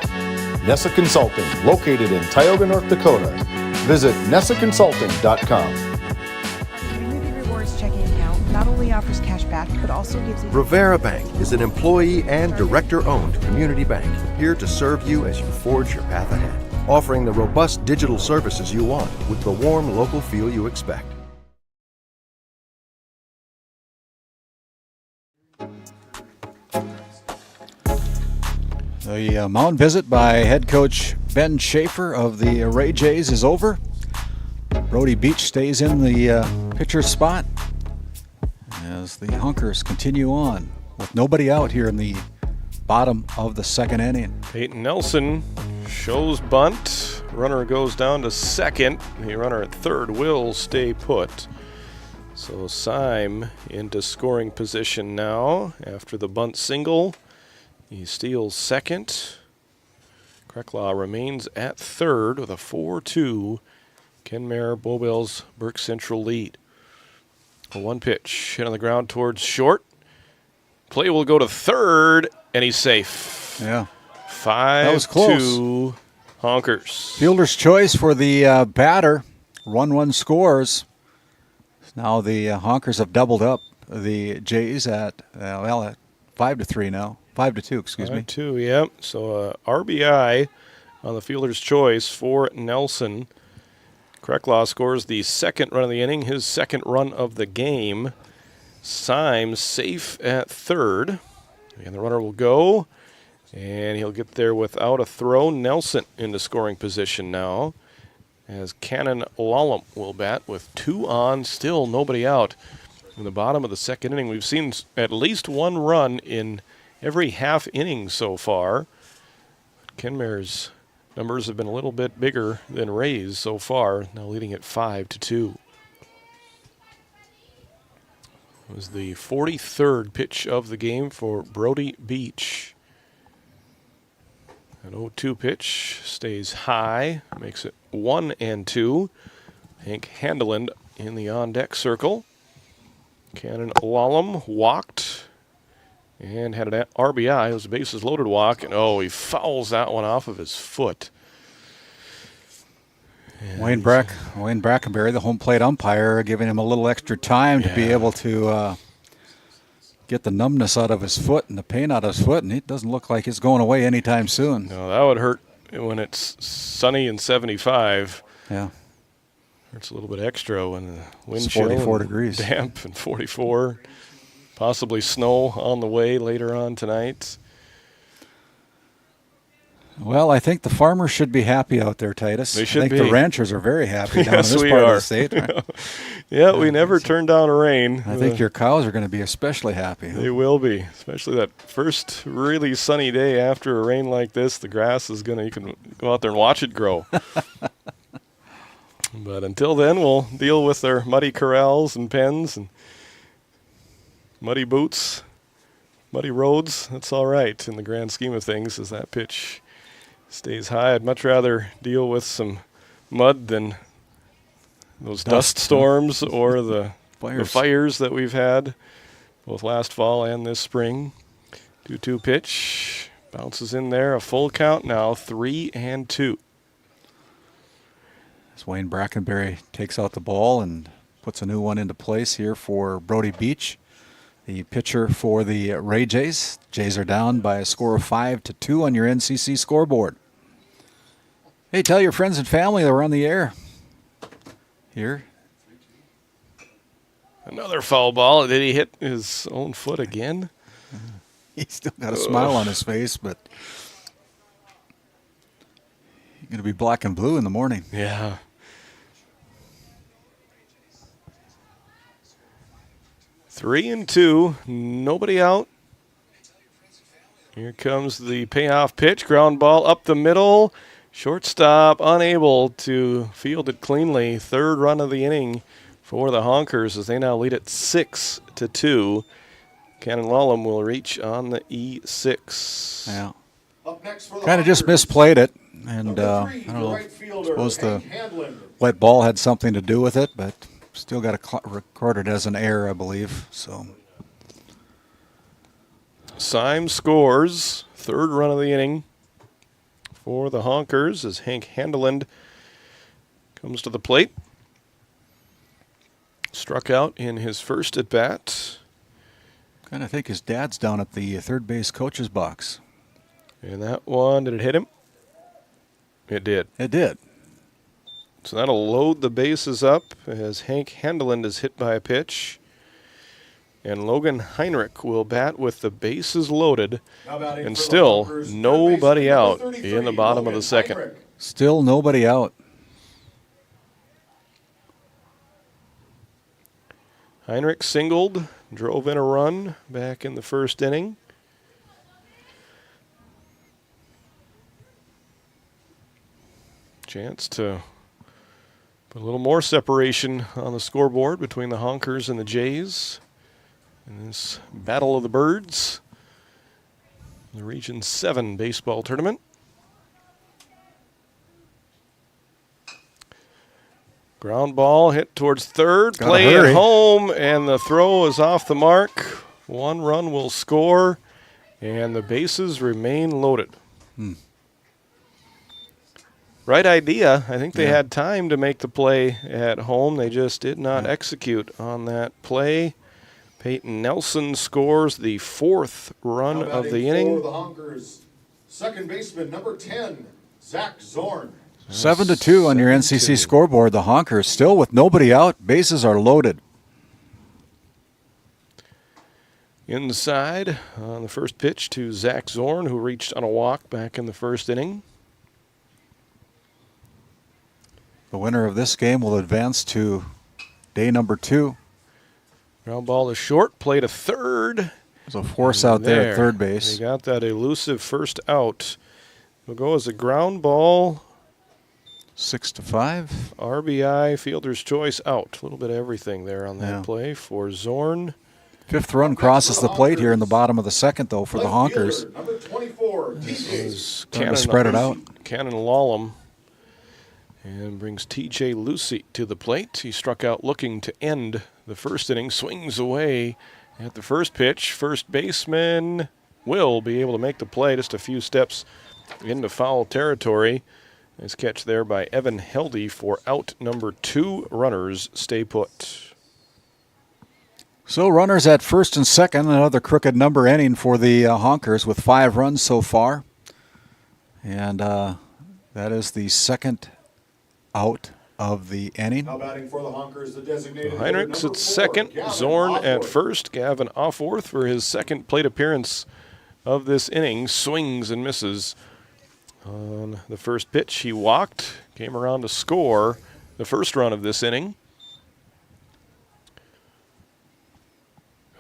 S1: Nessa Consulting, located in Tioga, North Dakota. Visit nessaconsulting.com.
S11: Community Rewards checking account not only offers cash back, but also gives you...
S14: Rivera Bank is an employee and director-owned community bank here to serve you as you forge your path ahead, offering the robust digital services you want with the warm local feel you expect.
S2: The mound visit by head coach Ben Schaefer of the Ray Jays is over. Brody Beach stays in the pitcher's spot as the Honkers continue on with nobody out here in the bottom of the second inning.
S3: Peyton Nelson shows bunt. Runner goes down to second. The runner at third will stay put. So Syme into scoring position now after the bunt single. He steals second. Krecklaw remains at third with a 4-2 Kenmare Bowbells Burke Central lead. A 1 pitch hit on the ground towards short. Play will go to third, and he's safe.
S2: Yeah.
S3: 5-2 Honkers.
S2: Fielder's choice for the batter. Run 1 scores. Now the Honkers have doubled up the Jays at 5-3 now. 5-2, excuse me.
S3: 5-2, yep. So RBI on the fielder's choice for Nelson. Krecklaw scores the second run of the inning, his second run of the game. Symes safe at third. And the runner will go, and he'll get there without a throw. Nelson into scoring position now, as Cannon Lallam will bat with 2 on, still nobody out. In the bottom of the second inning, we've seen at least 1 run in every half inning so far. Kenmare's numbers have been a little bit bigger than Ray's so far, now leading at 5-2. It was the 43rd pitch of the game for Brody Beach. An 0-2 pitch stays high, makes it 1-2. Hank Handeland in the on-deck circle. Cannon Lallam walked and had an RBI. It was a bases-loaded walk, and he fouls that one off of his foot.
S2: Wayne Brackenberry, the home plate umpire, giving him a little extra time to be able to get the numbness out of his foot and the pain out of his foot, and it doesn't look like it's going away anytime soon.
S3: No, that would hurt when it's sunny and 75.
S2: Yeah.
S3: Hurts a little bit extra when the wind
S2: It's
S3: chill
S2: 44
S3: and
S2: degrees.
S3: damp and 44. Possibly snow on the way later on tonight.
S2: Well, I think the farmers should be happy out there, Titus.
S3: They should
S2: I think
S3: be.
S2: the ranchers are very happy down in
S3: Yes,
S2: this
S3: we
S2: part
S3: are.
S2: of the state.
S3: Yeah, we never turn down a rain.
S2: I think your cows are going to be especially happy.
S3: They will be, especially that first really sunny day after a rain like this. The grass is you can go out there and watch it grow. But until then, we'll deal with their muddy corrals and pens and muddy boots, muddy roads. That's all right in the grand scheme of things as that pitch stays high. I'd much rather deal with some mud than those dust storms or the fires that we've had both last fall and this spring. 2-2 pitch. Bounces in there. A full count now. 3-2.
S2: As Wayne Brackenberry takes out the ball and puts a new one into place here for Brody Beach, the pitcher for the Ray Jays. Jays are down by a score of 5-2 on your NCC scoreboard. Hey, tell your friends and family that we're on the air here.
S3: Another foul ball. Did he hit his own foot again?
S2: He's still got a smile on his face, but he's going to be black and blue in the morning.
S3: Yeah. Three and two, nobody out. Here comes the payoff pitch. Ground ball up the middle. Shortstop unable to field it cleanly. Third run of the inning for the Honkers as they now lead it 6-2. Cannon Lallam will reach on the E6.
S2: Yeah. Kind of just misplayed it, and I don't know. I suppose the wet ball had something to do with it, but still got it recorded as an error, I believe. So
S3: Symes scores. Third run of the inning for the Honkers as Hank Handeland comes to the plate. Struck out in his first at bat.
S2: Kind of think his dad's down at the third base coach's box.
S3: And that one, did it hit him? It did.
S2: It did.
S3: So that'll load the bases up as Hank Handeland is hit by a pitch. And Logan Heinrich will bat with the bases loaded. And still nobody out in the bottom of the second.
S2: Still nobody out.
S3: Heinrich singled, drove in a run back in the first inning. Chance to put a little more separation on the scoreboard between the Honkers and the Jays in this Battle of the Birds, the Region 7 baseball tournament. Ground ball hit towards third, play at home, and the throw is off the mark. One run will score, and the bases remain loaded. right idea. I think they had time to make the play at home. They just did not execute on that play. Peyton Nelson scores the 4th run of the inning.
S1: For the Honkers, second baseman number 10, Zach Zorn.
S2: 7-2 on your NCC scoreboard. The Honkers still with nobody out. Bases are loaded.
S3: Inside on the first pitch to Zach Zorn, who reached on a walk back in the first inning.
S2: The winner of this game will advance to day number 2.
S3: Ground ball is short, play to third.
S2: There's a force out there at third base.
S3: They got that elusive first out. It'll go as a ground ball.
S2: 6-5.
S3: RBI, fielder's choice out. A little bit of everything there on that play for Zorn.
S2: 5th run crosses the plate here in the bottom of the 2nd, though, for the Honkers.
S1: Number 24,
S2: Trying to spread it out.
S3: Cannon Lallam. And brings TJ Lucy to the plate. He struck out looking to end the first inning. Swings away at the first pitch. First baseman will be able to make the play just a few steps into foul territory. Nice catch there by Evan Heldy for out number 2. Runners stay put.
S2: So runners at first and second. Another crooked number inning for the Honkers with 5 runs so far. And that is the second out of the inning.
S1: Now batting for the Honkers, the designated
S3: Heinrichs
S1: number
S3: at
S1: 4,
S3: second,
S1: Gavin
S3: Zorn at
S1: Offworth.
S3: first, Gavin Offworth for his second plate appearance of this inning. Swings and misses on the first pitch. He walked, came around to score the first run of this inning.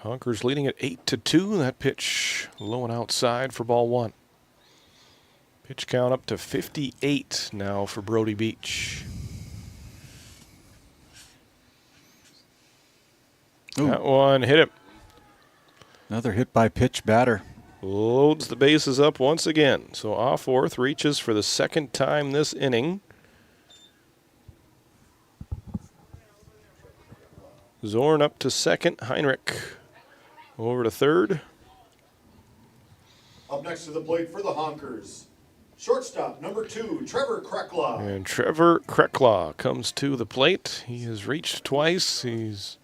S3: Honkers leading at 8-2. That pitch low and outside for ball 1. Pitch count up to 58 now for Brody Beach.
S2: Ooh.
S3: That one hit him.
S2: Another hit by pitch batter.
S3: Loads the bases up once again. So Offworth reaches for the second time this inning. Zorn up to second. Heinrich over to third.
S1: Up next to the plate for the Honkers, shortstop number 2, Trevor Krekla.
S3: And Trevor Krekla comes to the plate. He has reached twice. He's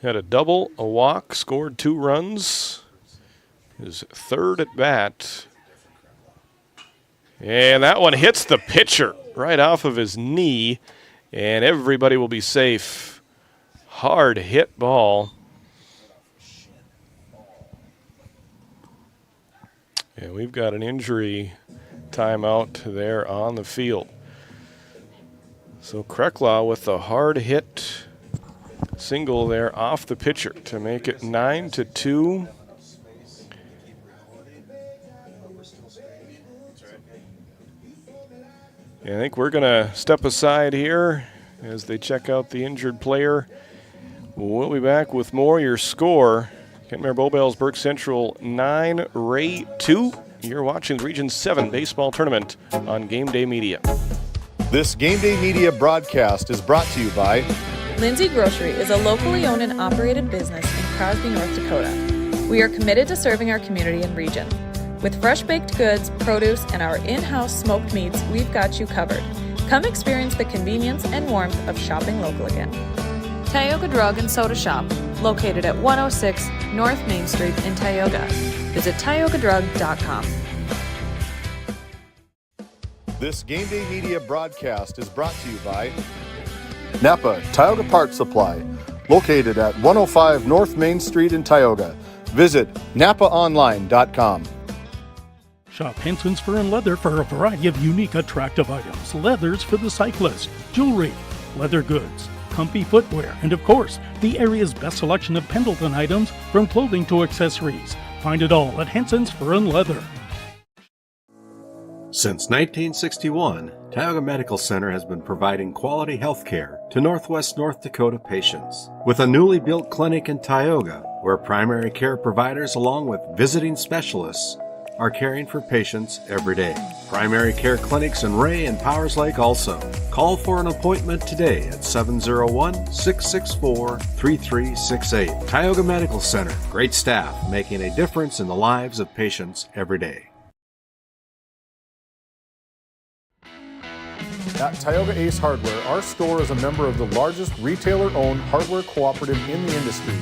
S3: had a double, a walk, scored 2 runs. His third at bat. And that one hits the pitcher right off of his knee. And everybody will be safe. Hard hit ball. And we've got an injury timeout there on the field. So Krekla with the hard hit single there off the pitcher to make it 9-2. And I think we're going to step aside here as they check out the injured player. We'll be back with more. Your score, Kentmere Bowbells, Burke Central 9, Ray 2. You're watching the Region 7 baseball tournament on GameDay Media.
S1: This GameDay Media broadcast is brought to you by
S10: Lindsay Grocery is a locally owned and operated business in Crosby, North Dakota. We are committed to serving our community and region. With fresh baked goods, produce, and our in-house smoked meats, we've got you covered. Come experience the convenience and warmth of shopping local again. Tioga Drug and Soda Shop, located at 106 North Main Street in Tioga. Visit tiogadrug.com.
S1: This GameDay Media broadcast is brought to you by Napa Tioga Parts Supply, located at 105 North Main Street in Tioga. Visit napaonline.com.
S15: Shop Hanson's Fur and Leather for a variety of unique, attractive items. Leathers for the cyclist, jewelry, leather goods, comfy footwear, and of course, the area's best selection of Pendleton items from clothing to accessories. Find it all at Hanson's Fur and Leather.
S12: Since 1961, Tioga Medical Center has been providing quality health care to Northwest North Dakota patients. With a newly built clinic in Tioga, where primary care providers along with visiting specialists are caring for patients every day. Primary care clinics in Ray and Powers Lake also. Call for an appointment today at 701-664-3368. Tioga Medical Center. Great staff making a difference in the lives of patients every day.
S1: At Tioga Ace Hardware, our store is a member of the largest retailer-owned hardware cooperative in the industry.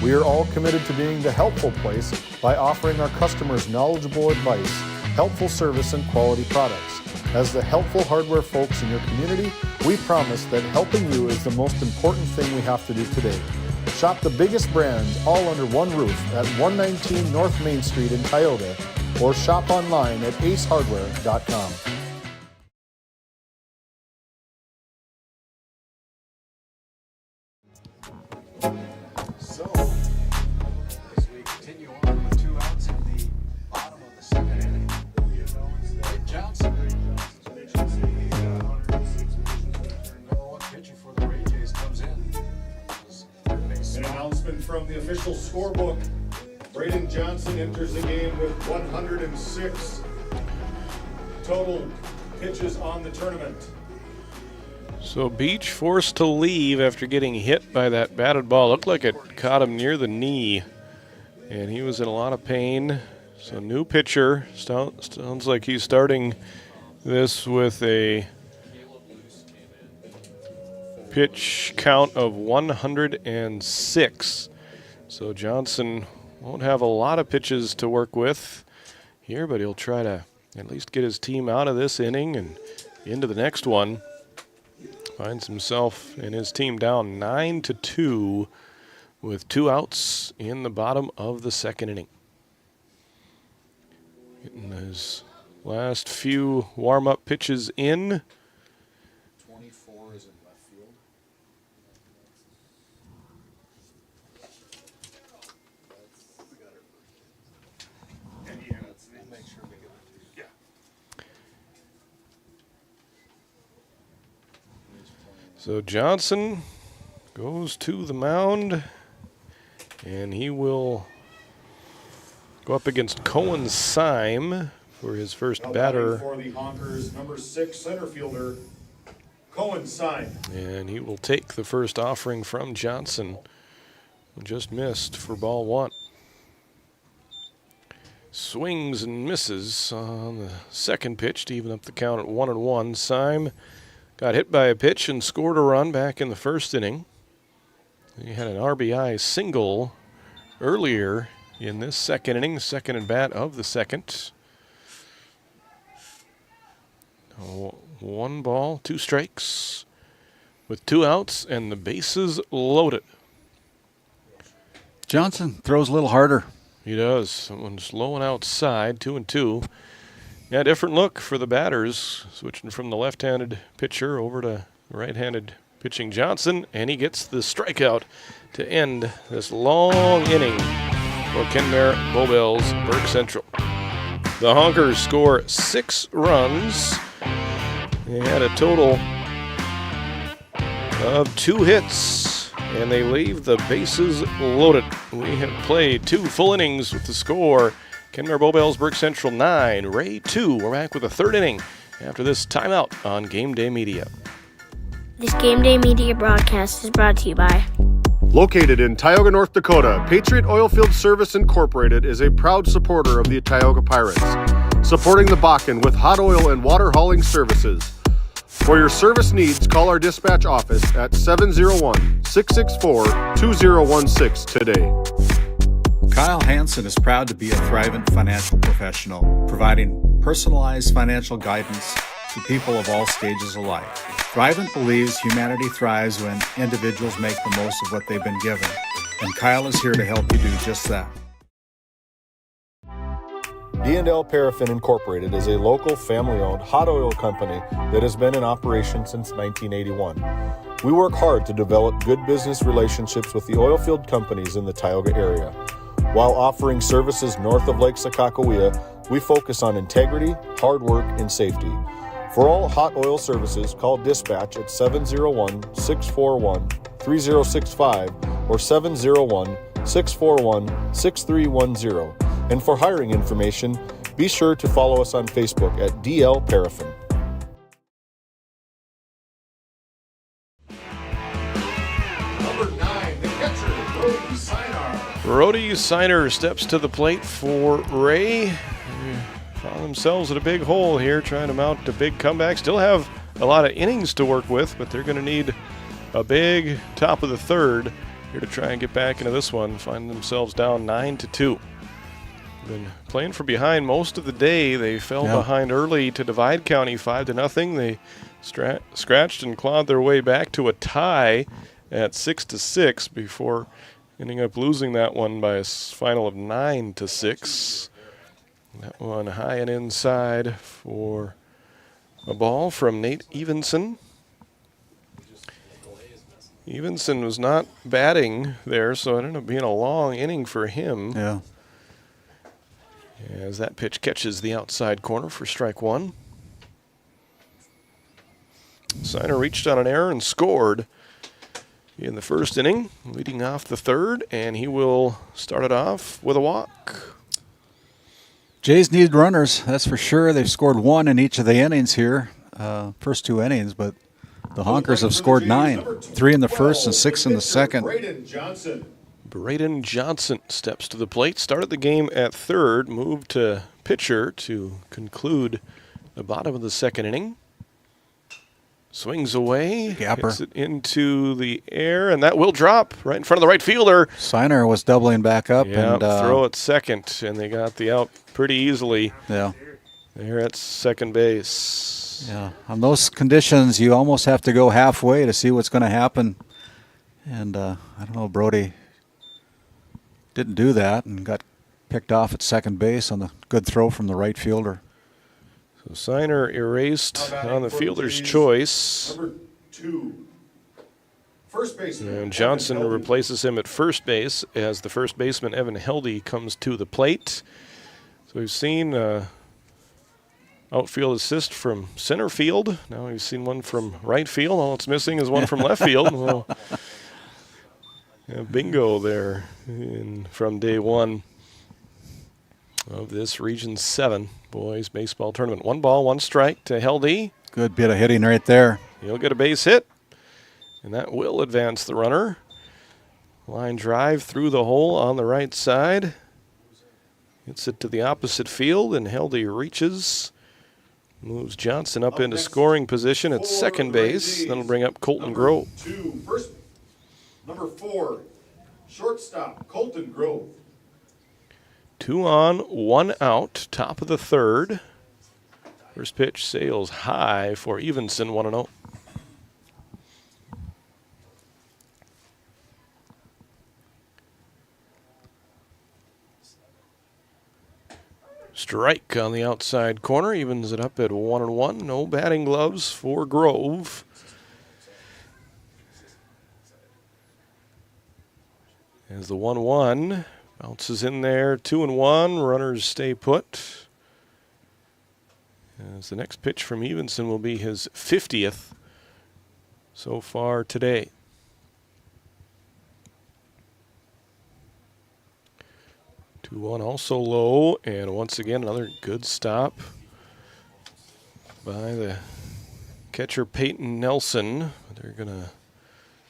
S1: We are all committed to being the helpful place by offering our customers knowledgeable advice, helpful service, and quality products. As the helpful hardware folks in your community, we promise that helping you is the most important thing we have to do today. Shop the biggest brands all under one roof at 119 North Main Street in Tioga, or shop online at acehardware.com.
S2: So, as we continue on with 2 outs in the bottom of the second inning, Johnson. Pitcher for the Ray Jays comes in.
S1: An announcement from the official scorebook. Braden Johnson enters the game with 106 total pitches on the tournament.
S3: So Beach forced to leave after getting hit by that batted ball. Looked like it caught him near the knee, and he was in a lot of pain. So new pitcher. Sounds like he's starting this with a pitch count of 106. So Johnson won't have a lot of pitches to work with here, but he'll try to at least get his team out of this inning and into the next one. Finds himself and his team down 9-2 with 2 outs in the bottom of the second inning. Getting his last few warm-up pitches in.
S1: 24 is in left field.
S3: So Johnson goes to the mound, and he will go up against Cohen Syme for his first batter.
S1: For the Honkers, number 6 center fielder, Cohen Syme.
S3: And he will take the first offering from Johnson. Just missed for ball 1. Swings and misses on the second pitch to even up the count at 1-1. Syme got hit by a pitch and scored a run back in the first inning. He had an RBI single earlier in this second inning, second at bat of the second. 1 ball, 2 strikes with 2 outs and the bases loaded.
S2: Johnson throws a little harder.
S3: He does. Someone's low and outside, 2-2. Yeah, different look for the batters, switching from the left-handed pitcher over to right-handed pitching Johnson, and he gets the strikeout to end this long inning for Kenmare Bowbells Burke Central. The Honkers score 6 runs. They had a total of 2 hits, and they leave the bases loaded. We have played 2 full innings with the score Kenmare Bowbells Burke Central 9, Ray 2. We're back with the 3rd inning after this timeout on Game Day Media.
S4: This Game Day Media broadcast is brought to you by...
S13: Located in Tioga, North Dakota, Patriot Oilfield Service Incorporated is a proud supporter of the Tioga Pirates, supporting the Bakken with hot oil and water hauling services. For your service needs, call our dispatch office at 701-664-2016 today.
S2: Kyle Hansen is proud to be a Thrivent financial professional, providing personalized financial guidance to people of all stages of life. Thrivent believes humanity thrives when individuals make the most of what they've been given, and Kyle is here to help you do just that.
S1: D&L Paraffin Incorporated is a local family-owned hot oil company that has been in operation since 1981. We work hard to develop good business relationships with the oilfield companies in the Tioga area. While offering services north of Lake Sakakawea, we focus on integrity, hard work, and safety. For all hot oil services, call dispatch at 701-641-3065 or 701-641-6310. And for hiring information, be sure to follow us on Facebook at DL Paraffin. Number 9, the catcher, Brody Sinar.
S3: Brody Siner steps to the plate for Ray. They found themselves at a big hole here, trying to mount a big comeback. Still have a lot of innings to work with, but they're going to need a big top of the third here to try and get back into this one. Find themselves down 9-2. Been playing from behind most of the day. They fell behind early to Divide County 5-0. They scratched and clawed their way back to a tie at 6-6 before ending up losing that one by a final of 9-6. That one high and inside for a ball from Nate Evenson. Evenson was not batting there, so it ended up being a long inning for him.
S2: Yeah.
S3: As that pitch catches the outside corner for strike one. Signer reached on an error and scored in the first inning, leading off the third, and he will start it off with a walk.
S2: Jays need runners, that's for sure. They've scored 1 in each of the innings here, first 2 innings, but the Honkers have scored 9, 3 in the first and 6 in the second.
S3: Braden Johnson steps to the plate, started the game at third, moved to pitcher to conclude the bottom of the second inning. Swings away, hits it into the air, and that will drop right in front of the right fielder.
S2: Signer was doubling back up.
S3: And throw at second, and they got the out pretty easily.
S2: Yeah.
S3: They're at second base.
S2: Yeah, on those conditions, you almost have to go halfway to see what's going to happen. And I don't know, Brody didn't do that and got picked off at second base on the good throw from the right fielder.
S3: So Signer erased on the fielder's choice.
S1: Number 2, first baseman.
S3: And Johnson replaces him at first base as the first baseman, Evan Heldy, comes to the plate. So we've seen outfield assist from center field. Now we've seen one from right field. All it's missing is one from left field. Well, bingo there from day one of this Region 7 boys baseball tournament. 1 ball, 1 strike to Heldy.
S2: Good bit of hitting right there.
S3: He'll get a base hit, and that will advance the runner. Line drive through the hole on the right side. Hits it to the opposite field, and Heldy reaches. Moves Johnson up into scoring position at second base. That'll bring up Colton Grove.
S1: 2, first, number 4, shortstop, Colton Grove.
S3: 2 on, 1 out, top of the third. First pitch sails high for Evenson, 1-0. Strike on the outside corner, evens it up at 1-1. No batting gloves for Grove. As the 1-1 bounces in there, 2-1. Runners stay put. As the next pitch from Evenson will be his 50th so far today. Two one also low, and once again another good stop by the catcher Peyton Nelson. They're gonna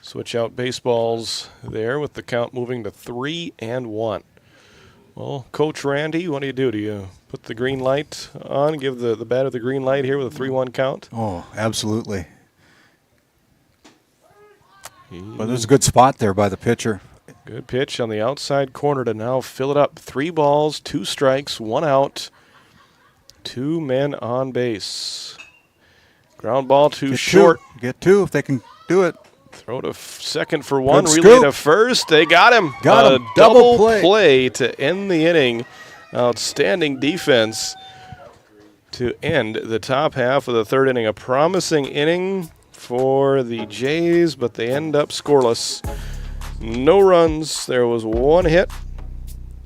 S3: switch out baseballs there with the count moving to 3-1. Well, Coach Randy, what do? Do you put the green light on, give the batter the green light here with a 3-1 count?
S2: Oh, absolutely. But there's a good spot there by the pitcher.
S3: Good pitch on the outside corner to now fill it up. 3 balls, 2 strikes, 1 out. 2 men on base. Ground ball too short.
S2: Get 2 if they can do it.
S3: Throw to second for 1.
S2: Good
S3: Relay
S2: scoop.
S3: to first. They got him.
S2: Got him.
S3: A
S2: Double
S3: play to end the inning. Outstanding defense to end the top half of the third inning. A promising inning for the Jays, but they end up scoreless. No runs. There was 1 hit,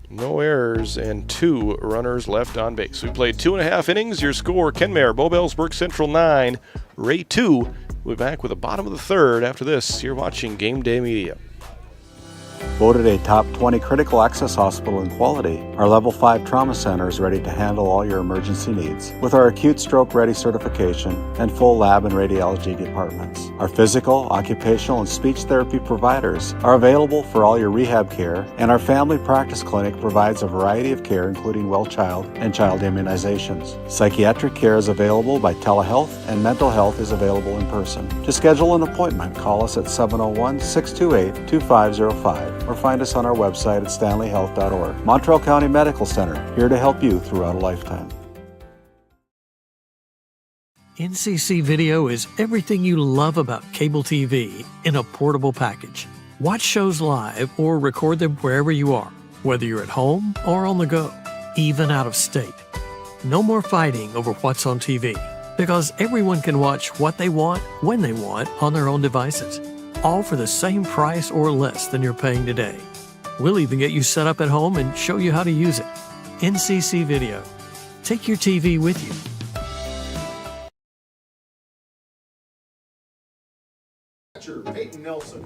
S3: no errors, and 2 runners left on base. We played 2.5 innings. Your score: Kenmare, Bobelsburg Central 9, Ray 2. We'll be back with the bottom of the third after this. You're watching Game Day Media.
S2: Voted a top 20 critical access hospital in quality, our Level 5 Trauma Center is ready to handle all your emergency needs with our acute stroke ready certification and full lab and radiology departments. Our physical, occupational, and speech therapy providers are available for all your rehab care, and our family practice clinic provides a variety of care including well child and child immunizations. Psychiatric care is available by telehealth, and mental health is available in person. To schedule an appointment, call us at 701-628-2505 or find us on our website at stanleyhealth.org. Montreal County Medical Center, here to help you throughout a lifetime.
S21: NCC Video is everything you love about cable TV in a portable package. Watch shows live or record them wherever you are, whether you're at home or on the go, even out of state. No more fighting over what's on TV, because everyone can watch what they want, when they want, on their own devices, all for the same price or less than you're paying today. We'll even get you set up at home and show you how to use it. NCC Video. Take your TV with you.
S1: Peyton Nelson.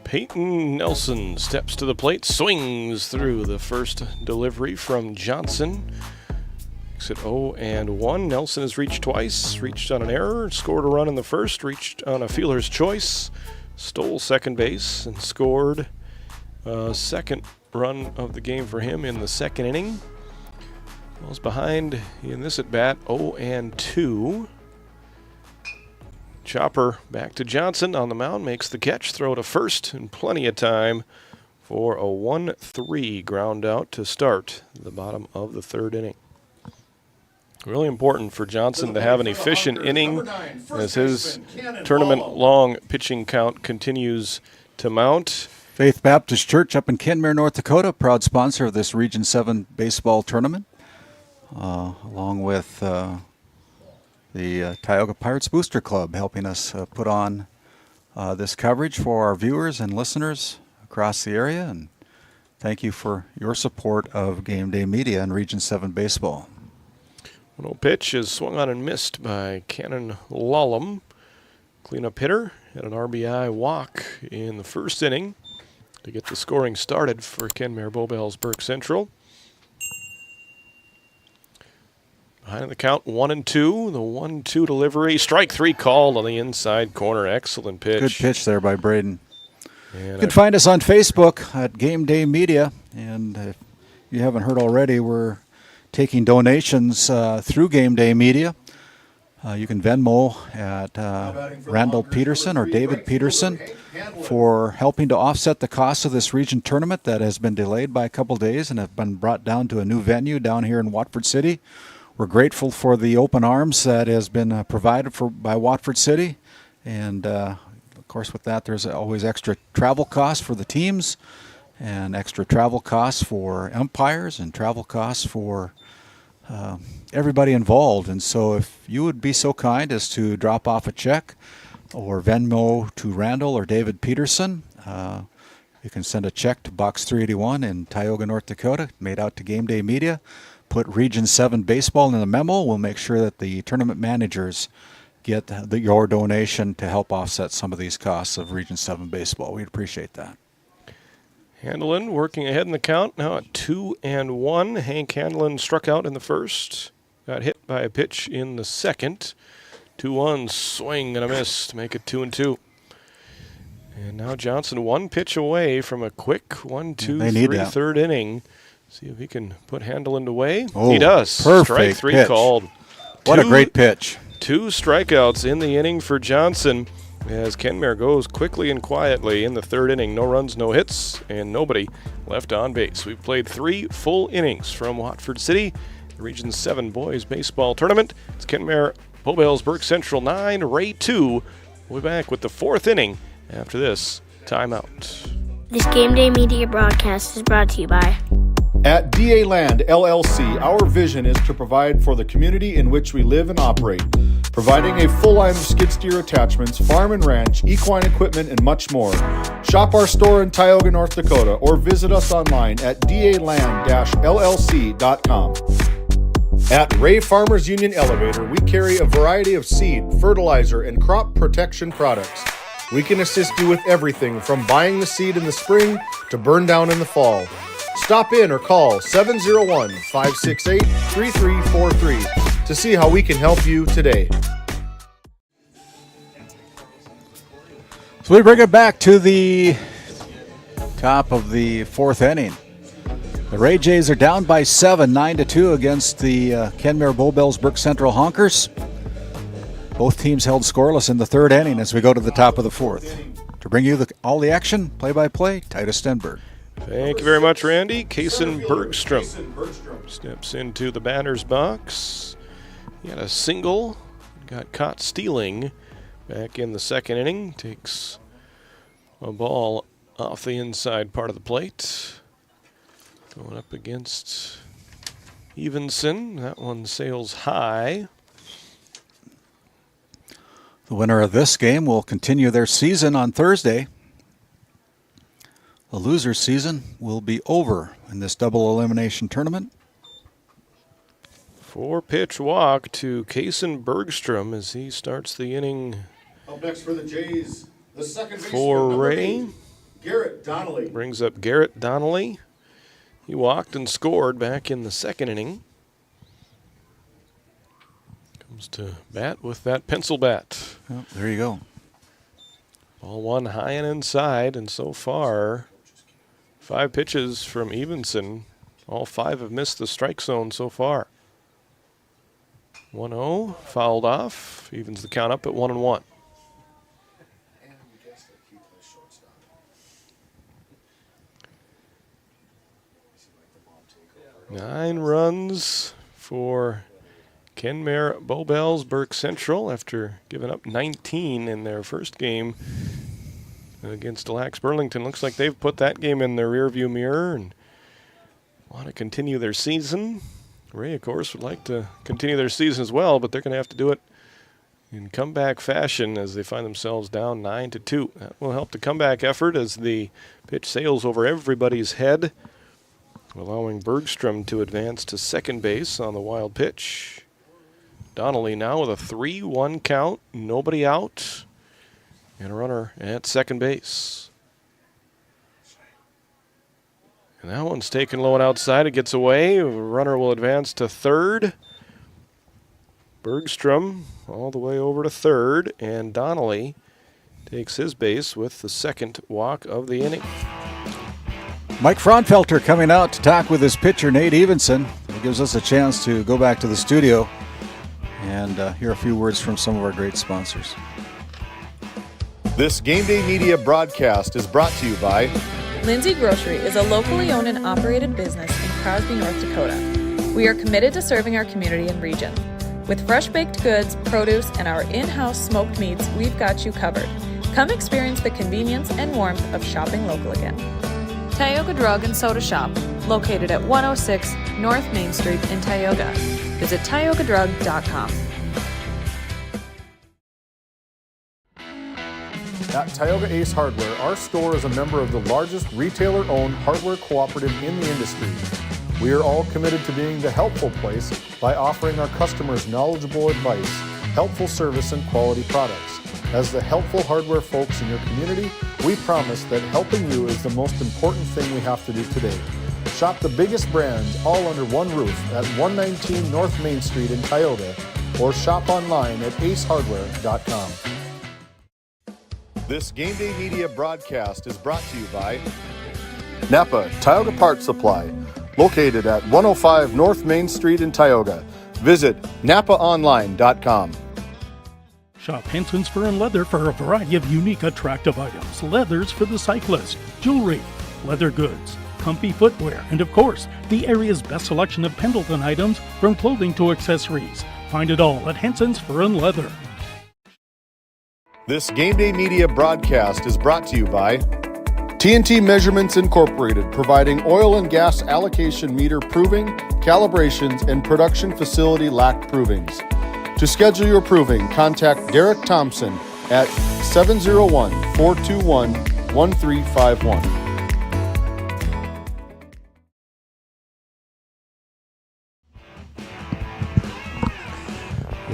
S3: Peyton Nelson steps to the plate, swings through the first delivery from Johnson. Makes it 0-1. Nelson has reached twice, reached on an error, scored a run in the first, reached on a fielder's choice, stole second base, and scored a second run of the game for him in the second inning. Was behind in this at bat, 0-2. Chopper back to Johnson on the mound, makes the catch, throw to first, and plenty of time for a 1-3 ground out to start the bottom of the third inning. Really important for Johnson to have an efficient inning as his tournament-long pitching count continues to mount.
S2: Faith Baptist Church up in Kenmare, North Dakota, proud sponsor of this Region 7 baseball tournament, along with the Tioga Pirates Booster Club, helping us put on this coverage for our viewers and listeners across the area. And thank you for your support of Game Day Media and Region 7 baseball.
S3: 1-0 pitch is swung on and missed by Cannon Lallum. Cleanup hitter had an RBI walk in the first inning to get the scoring started for Kenmare Bowbells Burke Central. Behind the count, 1-2. The 1-2 delivery. Strike three called on the inside corner. Excellent pitch.
S2: Good pitch there by Braden. You can find us on Facebook at Game Day Media. And if you haven't heard already, we're taking donations through Game Day Media. You can Venmo at Randall Peterson or David Peterson for helping to offset the cost of this region tournament that has been delayed by a couple days and have been brought down to a new venue down here in Watford City. We're grateful for the open arms that has been provided by Watford City. And, of course, with that, there's always extra travel costs for the teams and extra travel costs for umpires and travel costs for everybody involved. And so if you would be so kind as to drop off a check or Venmo to Randall or David Peterson, you can send a check to Box 381 in Tioga, North Dakota, made out to Game Day Media. Put Region 7 baseball in the memo. We'll make sure that the tournament managers get your donation to help offset some of these costs of Region 7 baseball. We'd appreciate that.
S3: Handelin working ahead in the count, now at 2-1. Hank Handelin struck out in the first, got hit by a pitch in the second. 2-1, swing and a miss to make it 2-2. And now Johnson one pitch away from a quick 1-2-3 third inning. See if he can put Handelin away.
S2: Oh,
S3: he does.
S2: Perfect
S3: Strike three
S2: pitch.
S3: called.
S2: What a great pitch.
S3: 2 strikeouts in the inning for Johnson as Kenmare goes quickly and quietly in the third inning. No runs, no hits, and nobody left on base. We've played 3 full innings from Watford City, the Region 7 boys baseball tournament. It's Kenmare Bowbells Burke Central 9, Ray 2. We'll be back with the 4th inning after this timeout.
S4: This Game Day Media broadcast is brought to you by
S1: At DA Land LLC, our vision is to provide for the community in which we live and operate, providing a full line of skid steer attachments, farm and ranch, equine equipment, and much more. Shop our store in Tioga, North Dakota, or visit us online at daland-llc.com. At Ray Farmers Union Elevator, we carry a variety of seed, fertilizer, and crop protection products. We can assist you with everything from buying the seed in the spring to burn down in the fall. Stop in or call 701-568-3343 to see how we can help you today.
S2: So we bring it back to the top of the fourth inning. The Ray Jays are down by 7, 9-2 against the Kenmare Bowbells Burke Central Honkers. Both teams held scoreless in the third inning as we go to the top of the fourth. To bring you all the action, play-by-play, Titus Stenberg.
S3: Thank you very much, Randy. Kason Bergstrom steps into the batter's box. He had a single, got caught stealing back in the second inning. Takes a ball off the inside part of the plate. Going up against Evenson. That one sails high.
S2: The winner of this game will continue their season on Thursday. The loser's season will be over in this double elimination tournament.
S3: 4-pitch walk to Kason Bergstrom as he starts the inning.
S1: Up next for the Jays, the second baseman,
S3: for
S1: number
S3: Ray.
S1: 8, Garrett Donnelly.
S3: Brings up Garrett Donnelly. He walked and scored back in the second inning. Comes to bat with that pencil bat.
S2: Oh, there you go.
S3: Ball one high and inside, and so far, 5 pitches from Evenson. All 5 have missed the strike zone so far. 1-0, fouled off. Evens the count up at 1-1. Nine runs for Kenmare Bowbells Burke Central after giving up 19 in their first game against Lax Burlington. Looks like they've put that game in their rearview mirror and want to continue their season. Ray, of course, would like to continue their season as well, but they're going to have to do it in comeback fashion as they find themselves down 9-2. That will help the comeback effort as the pitch sails over everybody's head, allowing Bergstrom to advance to second base on the wild pitch. Donnelly now with a 3-1 count, nobody out, and a runner at second base. And that one's taken low and outside. It gets away. The runner will advance to third. Bergstrom all the way over to third, and Donnelly takes his base with the second walk of the inning.
S2: Mike Fraunfelter coming out to talk with his pitcher, Nate Evenson. It gives us a chance to go back to the studio and hear a few words from some of our great sponsors.
S1: This Game Day Media broadcast is brought to you by
S10: Lindsay Grocery is a locally owned and operated business in Crosby, North Dakota. We are committed to serving our community and region. With fresh baked goods, produce, and our in-house smoked meats, we've got you covered. Come experience the convenience and warmth of shopping local again. Tioga Drug and Soda Shop, located at 106 North Main Street in Tioga. Visit tiogadrug.com.
S1: At Tioga Ace Hardware, our store is a member of the largest retailer-owned hardware cooperative in the industry. We are all committed to being the helpful place by offering our customers knowledgeable advice, helpful service, and quality products. As the helpful hardware folks in your community, we promise that helping you is the most important thing we have to do today. Shop the biggest brands all under one roof at 119 North Main Street in Tioga, or shop online at acehardware.com. This Game Day Media broadcast is brought to you by Napa Tioga Parts Supply, located at 105 North Main Street in Tioga. Visit napaonline.com.
S15: Shop Henson's Fur and Leather for a variety of unique, attractive items. Leathers for the cyclist, jewelry, leather goods, comfy footwear, and of course, the area's best selection of Pendleton items from clothing to accessories. Find it all at Henson's Fur and Leather.
S1: This Game Day Media broadcast is brought to you by TNT Measurements Incorporated, providing oil and gas allocation meter proving, calibrations, and production facility lack provings. To schedule your proving, contact Derek Thompson at 701-421-1351.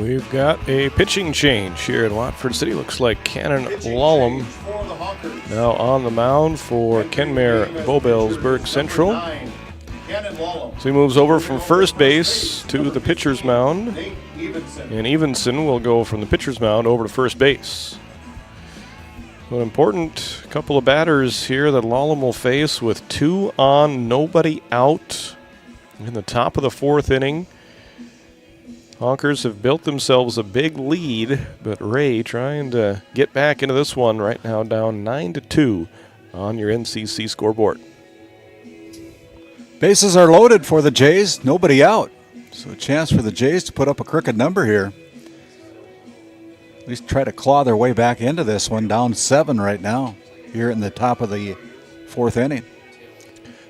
S3: We've got a pitching change here in Watford City. Looks like Cannon Lallam now on the mound for Kenmare Bobelsburg Central. So he moves over from first base to the pitcher's mound. And Evenson will go from the pitcher's mound over to first base. So an important couple of batters here that Lallam will face with 2 on, nobody out in the top of the 4th inning. Honkers have built themselves a big lead, but Ray trying to get back into this one right now, down 9-2 on your NCC scoreboard.
S2: Bases are loaded for the Jays, nobody out. So a chance for the Jays to put up a crooked number here. At least try to claw their way back into this one, down 7 right now, here in the top of the 4th inning.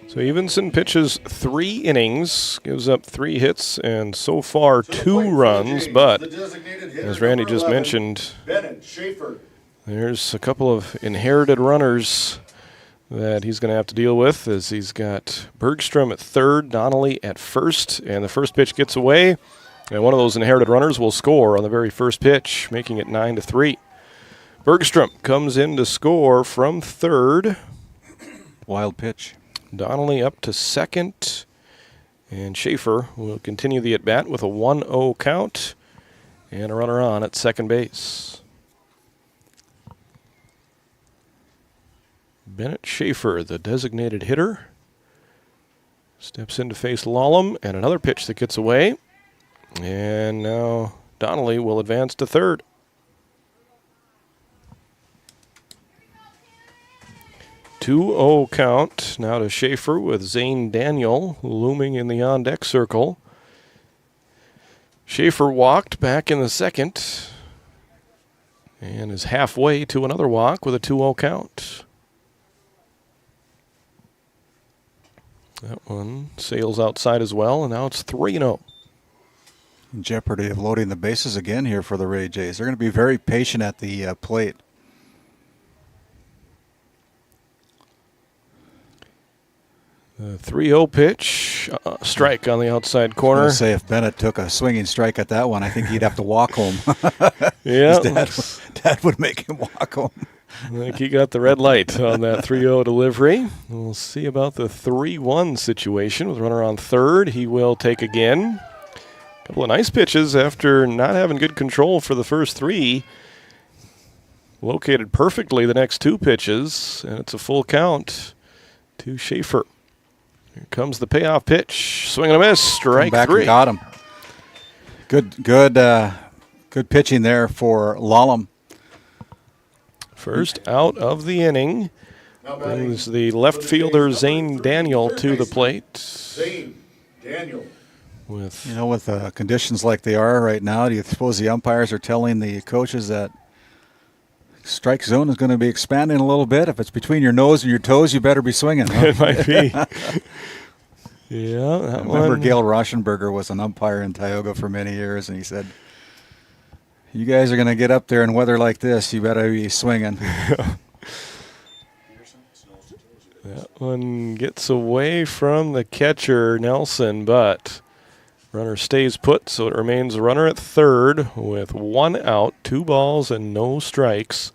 S3: So Evenson pitches 3 innings, gives up 3 hits, and so far 2 runs. But as Randy just mentioned, there's a couple of inherited runners that he's going to have to deal with, as he's got Bergstrom at 3rd, Donnelly at 1st, and the first pitch gets away, and one of those inherited runners will score on the very first pitch, making it 9-3. Bergstrom comes in to score from 3rd.
S2: Wild pitch.
S3: Donnelly up to 2nd, and Schaefer will continue the at-bat with a 1-0 count and a runner on at second base. Bennett Schaefer, the designated hitter, steps in to face Lallam, and another pitch that gets away, and now Donnelly will advance to 3rd. 2-0 count now to Schaefer with Zane Daniel looming in the on-deck circle. Schaefer walked back in the 2nd and is halfway to another walk with a 2-0 count. That one sails outside as well, and now it's 3-0.
S2: In jeopardy of loading the bases again here for the Ray Jays. They're going to be very patient at the plate.
S3: The 3-0 pitch, strike on the outside corner.
S2: I was going to say, if Bennett took a swinging strike at that one, I think he'd have to walk home.
S3: Yeah.
S2: Dad would make him walk home.
S3: I think he got the red light on that 3-0 delivery. We'll see about the 3-1 situation with runner on 3rd. He will take again. A couple of nice pitches after not having good control for the first 3. Located perfectly the next 2 pitches, and it's a full count to Schaefer. Here comes the payoff pitch. Swing and a miss. Strike
S2: back
S3: 3.
S2: And got him. Good pitching there for Lallam.
S3: First out of the inning. Brings the left fielder Zane Daniel to the plate.
S1: Zane Daniel.
S2: With conditions like they are right now, do you suppose the umpires are telling the coaches that strike zone is going to be expanding a little bit? If it's between your nose and your toes, you better be swinging. Huh?
S3: It might be. Yeah,
S2: I remember Gail Rauschenberger was an umpire in Tioga for many years, and he said, "You guys are going to get up there in weather like this. You better be swinging."
S3: That one gets away from the catcher, Nelson, but runner stays put, so it remains a runner at 3rd with 1 out, 2 balls, and no strikes.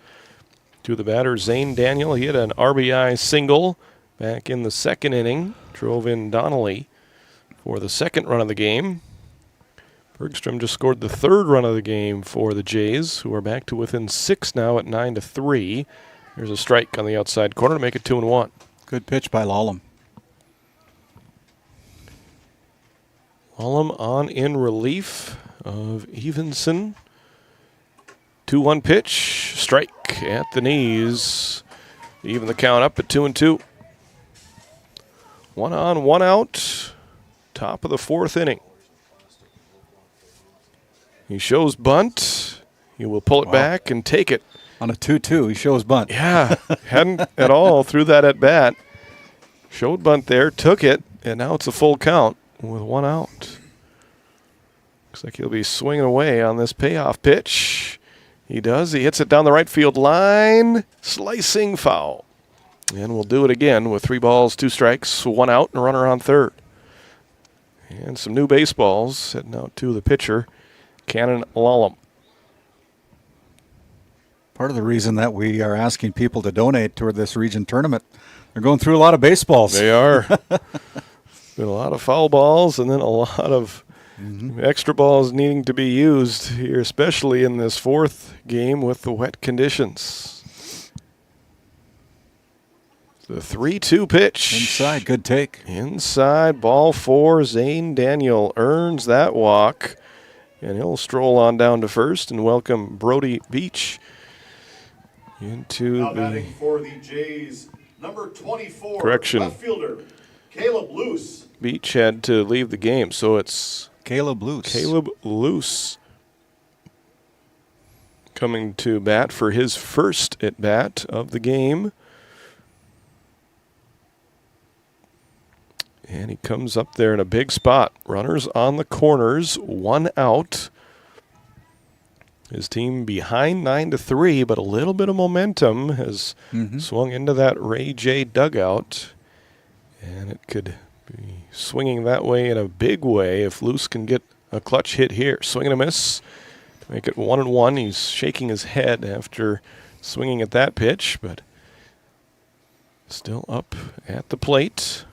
S3: To the batter, Zane Daniel. He hit an RBI single back in the 2nd inning. Drove in Donnelly for the 2nd run of the game. Bergstrom just scored the 3rd run of the game for the Jays, who are back to within 6 now at 9-3. There's a strike on the outside corner to make it 2-1.
S2: Good pitch by Lallam.
S3: Lallam on in relief of Evenson. 2-1 pitch, strike at the knees. Even the count up at 2-2. 1 on, 1 out. Top of the 4th inning. He shows bunt. He will pull it back and take it.
S2: On a 2-2, he shows bunt.
S3: Yeah, hadn't at all threw that at bat. Showed bunt there, took it, and now it's a full count with 1 out. Looks like he'll be swinging away on this payoff pitch. He does. He hits it down the right field line. Slicing foul. And we'll do it again with 3 balls, 2 strikes, 1 out, and a runner on 3rd. And some new baseballs heading out to the pitcher, Cannon Lallam.
S2: Part of the reason that we are asking people to donate toward this region tournament, they're going through a lot of baseballs.
S3: They are. Been a lot of foul balls and then a lot of extra balls needing to be used here, especially in this fourth game with the wet conditions. The 3-2 pitch.
S2: Inside, good take.
S3: Inside, ball 4. Zane Daniel earns that walk, and he'll stroll on down to first and welcome Brody Beach into
S1: Now
S3: the
S1: batting for the Jays, number 24,
S3: correction.
S1: left fielder, Caleb Luce.
S3: Beach had to leave the game, so it's
S2: Caleb Luce.
S3: Caleb Luce coming to bat for his first at bat of the game. And he comes up there in a big spot. Runners on the corners, 1 out. His team behind 9-3, but a little bit of momentum has swung into that Ray J dugout. And it could be swinging that way in a big way if Luce can get a clutch hit here. Swing and a miss to make it 1-1. He's shaking his head after swinging at that pitch, but still up at the plate.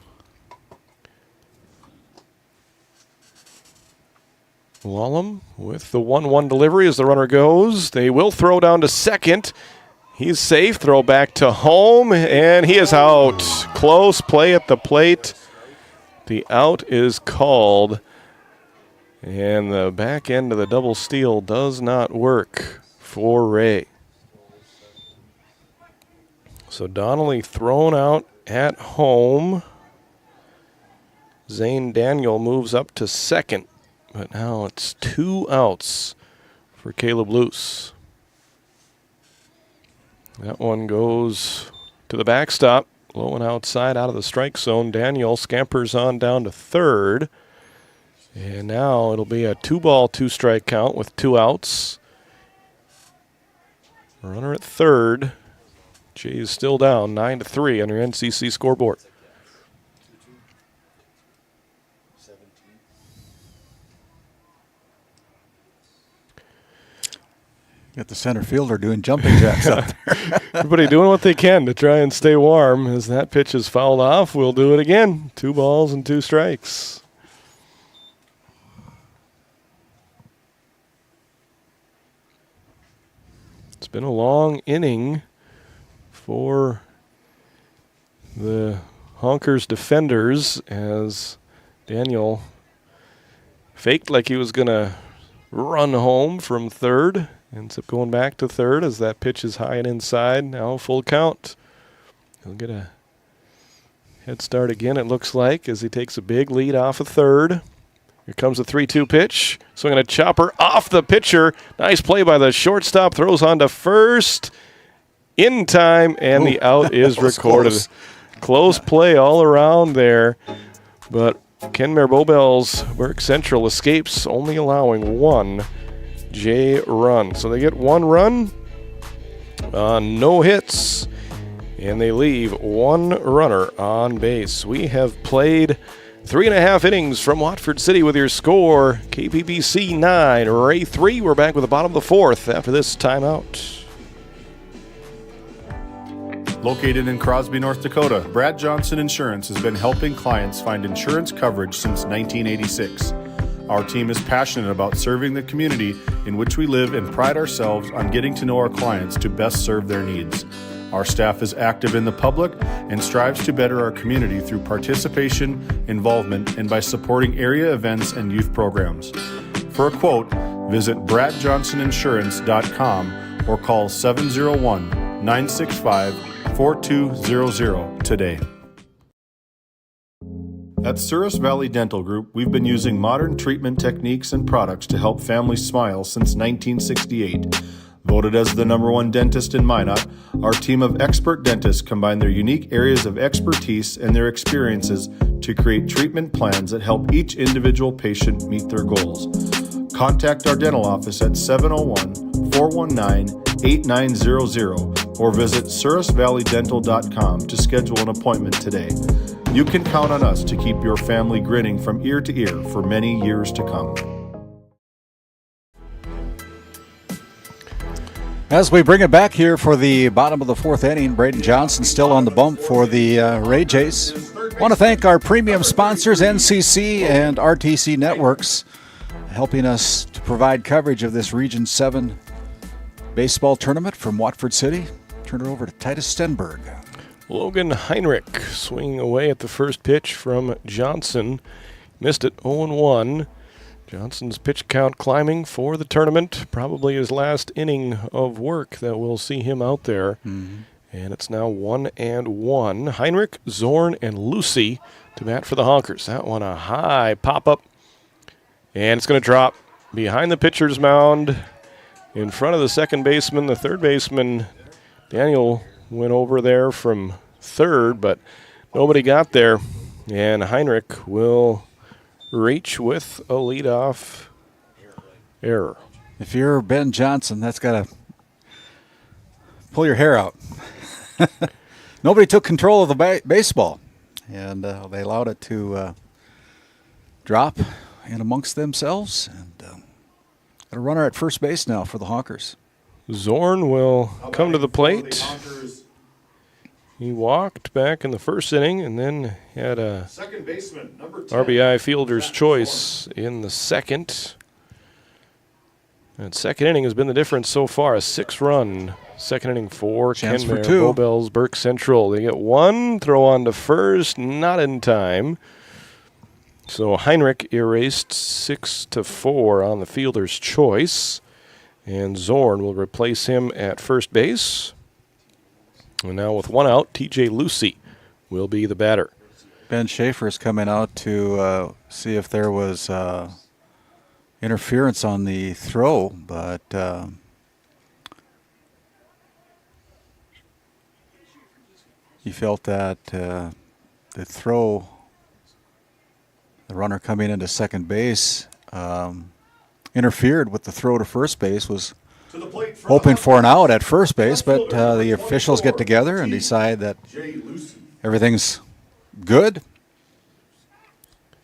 S3: Lallam with the 1-1 delivery as the runner goes. They will throw down to second. He's safe. Throw back to home, and he is out. Close play at the plate. The out is called, and the back end of the double steal does not work for Ray. So Donnelly thrown out at home. Zane Daniel moves up to second. But now it's 2 outs for Caleb Luce. That one goes to the backstop. Low and outside out of the strike zone. Daniel scampers on down to third. And now it'll be a 2-ball, 2-strike count with 2 outs. Runner at third. Jays still down 9-3 on your NCC scoreboard.
S2: Got the center fielder doing jumping jacks out there.
S3: Everybody doing what they can to try and stay warm. As that pitch is fouled off, we'll do it again. 2 balls and 2 strikes. It's been a long inning for the Honkers defenders as Daniel faked like he was going to run home from third. Ends up going back to third as that pitch is high and inside. Now full count. He'll get a head start again, it looks like, as he takes a big lead off of third. Here comes the 3-2 pitch. Swinging a chopper off the pitcher. Nice play by the shortstop. Throws on to first. In time, and the out is recorded. Close play all around there. But Kenmare Bobel's Burke Central escapes, only allowing 1 J run. So they get 1 run, no hits, and they leave 1 runner on base. We have played 3.5 innings from Watford City with your score. KPBC 9, Ray 3. We're back with the bottom of the 4th after this timeout.
S1: Located in Crosby, North Dakota, Brad Johnson Insurance has been helping clients find insurance coverage since 1986. Our team is passionate about serving the community in which we live and pride ourselves on getting to know our clients to best serve their needs. Our staff is active in the public and strives to better our community through participation, involvement, and by supporting area events and youth programs. For a quote, visit bradjohnsoninsurance.com or call 701-965-4200 today. At Souris Valley Dental Group, we've been using modern treatment techniques and products to help families smile since 1968. Voted as the #1 dentist in Minot, our team of expert dentists combine their unique areas of expertise and their experiences to create treatment plans that help each individual patient meet their goals. Contact our dental office at 701-419-8900 or visit sourisvalleydental.com to schedule an appointment today. You can count on us to keep your family grinning from ear to ear for many years to come.
S2: As we bring it back here for the bottom of the fourth inning, Braden Johnson still on the bump for the Ray Jays. Want to thank our premium sponsors, NCC and RTC Networks, helping us to provide coverage of this Region 7 baseball tournament from Watford City. Turn it over to Titus Stenberg.
S3: Logan Heinrich swinging away at the first pitch from Johnson. Missed it, 0-1. Johnson's pitch count climbing for the tournament. Probably his last inning of work that we'll see him out there.
S2: Mm-hmm.
S3: And it's now 1-1. Heinrich, Zorn, and Lucy to bat for the Honkers. That one a high pop-up. And it's going to drop behind the pitcher's mound in front of the second baseman. The third baseman, Daniel, went over there from third, but nobody got there. And Heinrich will reach with a leadoff error.
S2: If you're Ben Johnson, that's got to pull your hair out. Nobody took control of the baseball, and they allowed it to drop in amongst themselves. And got a runner at first base now for the Honkers.
S3: Zorn will come to the plate. He walked back in the first inning and then had a
S1: second baseman, number 10,
S3: RBI fielder's choice in the second. And second inning has been the difference so far. A 6-run second inning for
S2: Chance for
S3: Kenmare
S2: two.
S3: Bowbells Burke Central. They get one, throw on to first, not in time. So Heinrich erased 6-4 on the fielder's choice. And Zorn will replace him at first base. And now with one out, TJ Lucy will be the batter.
S2: Ben Schaefer's coming out to see if there was interference on the throw, but he felt that the throw, the runner coming into second base, interfered with the throw to first base, was hoping for an out at first base, but the officials get together and decide that everything's good.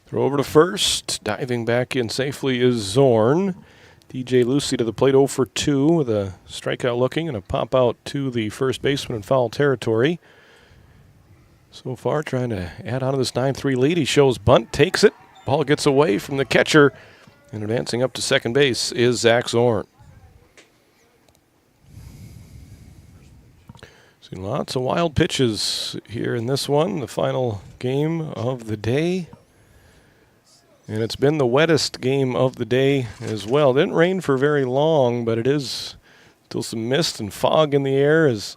S3: Throw over to first. Diving back in safely is Zorn. DJ Lucy to the plate, 0 for 2 with a strikeout looking and a pop out to the first baseman in foul territory. So far trying to add on to this 9-3 lead. He shows bunt, takes it. Ball gets away from the catcher. And advancing up to second base is Zach Zorn. Seen lots of wild pitches here in this one, the final game of the day. And it's been the wettest game of the day as well. Didn't rain for very long, but it is still some mist and fog in the air as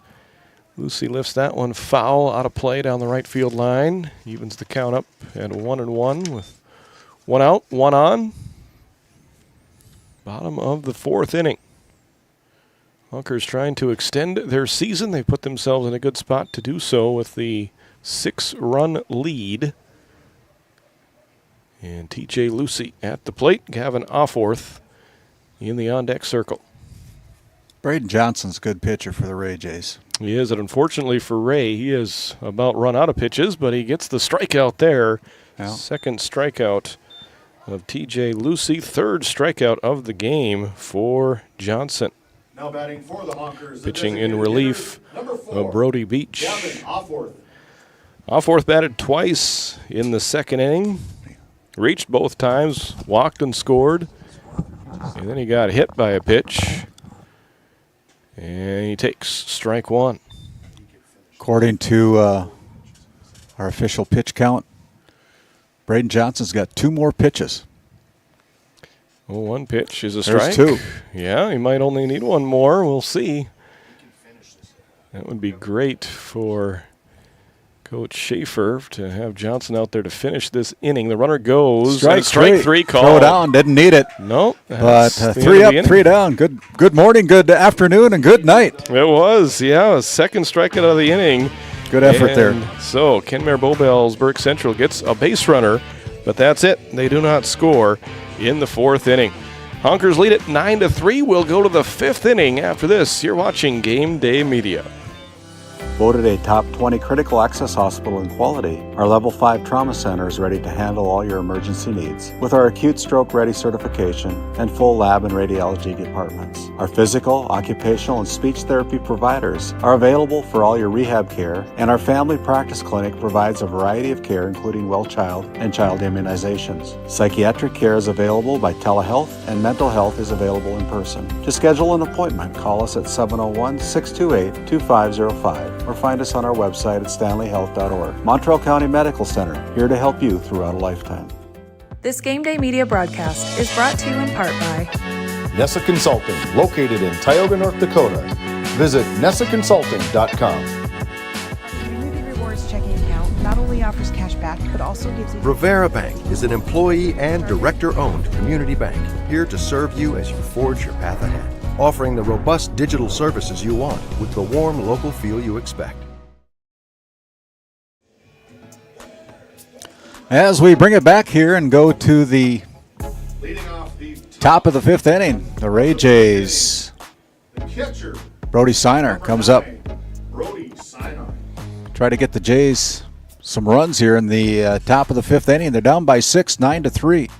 S3: Lucy lifts that one foul out of play down the right field line. Evens the count up at 1-1 with one out, one on. Bottom of the fourth inning. Honkers trying to extend their season. They put themselves in a good spot to do so with the 6-run lead. And TJ Lucy at the plate. Gavin Offorth in the on-deck circle.
S2: Braden Johnson's a good pitcher for the Ray Jays.
S3: He is, and unfortunately for Ray, he is about run out of pitches, but he gets the strikeout there.
S2: Yeah.
S3: Second strikeout of TJ Lucy. Third strikeout of the game for Johnson.
S1: Now batting for the Honkers.
S3: Pitching in relief of Brody Beach.
S1: Gavin Offorth.
S3: Offorth batted twice in the second inning. Reached both times, walked and scored. And then he got hit by a pitch. And he takes strike one.
S2: According to our official pitch count, Braden Johnson's got 2 more pitches.
S3: Well, one pitch is a strike.
S2: There's 2.
S3: Yeah, he might only need one more. We'll see. That would be great for Coach Schaefer to have Johnson out there to finish this inning. The runner goes.
S2: Strike three
S3: call.
S2: Throw down. Didn't need it.
S3: No.
S2: But 3 up, 3 down. Good morning, good afternoon, and good night.
S3: It was, yeah. A second strikeout of the inning.
S2: Good effort there.
S3: So Kenmare Bowbells Burke Central gets a base runner, but that's it. They do not score in the fourth inning. Honkers lead it 9-3. We'll go to the fifth inning after this. You're watching Game Day Media.
S2: Voted a top 20 critical access hospital in quality, our Level 5 Trauma Center is ready to handle all your emergency needs with our acute stroke ready certification and full lab and radiology departments. Our physical, occupational, and speech therapy providers are available for all your rehab care, and our family practice clinic provides a variety of care including well child and child immunizations. Psychiatric care is available by telehealth, and mental health is available in person. To schedule an appointment, call us at 701-628-2505 or find us on our website at stanleyhealth.org. Montreal County Medical Center, here to help you throughout a lifetime.
S10: This Game Day media broadcast is brought to you in part by
S1: Nessa Consulting, located in Tioga, North Dakota. Visit nessaconsulting.com.
S11: Community Rewards checking account not only offers cash back, but also gives you...
S14: Rivera Bank is an employee and director-owned community bank, here to serve you as you forge your path ahead, offering the robust digital services you want with the warm local feel you expect.
S2: As we bring it back here and go to the top of the 5th inning, the Ray Jays. Brody Siner comes up. Try to get the Jays some runs here in the top of the 5th inning. They're down by 6, 9-3.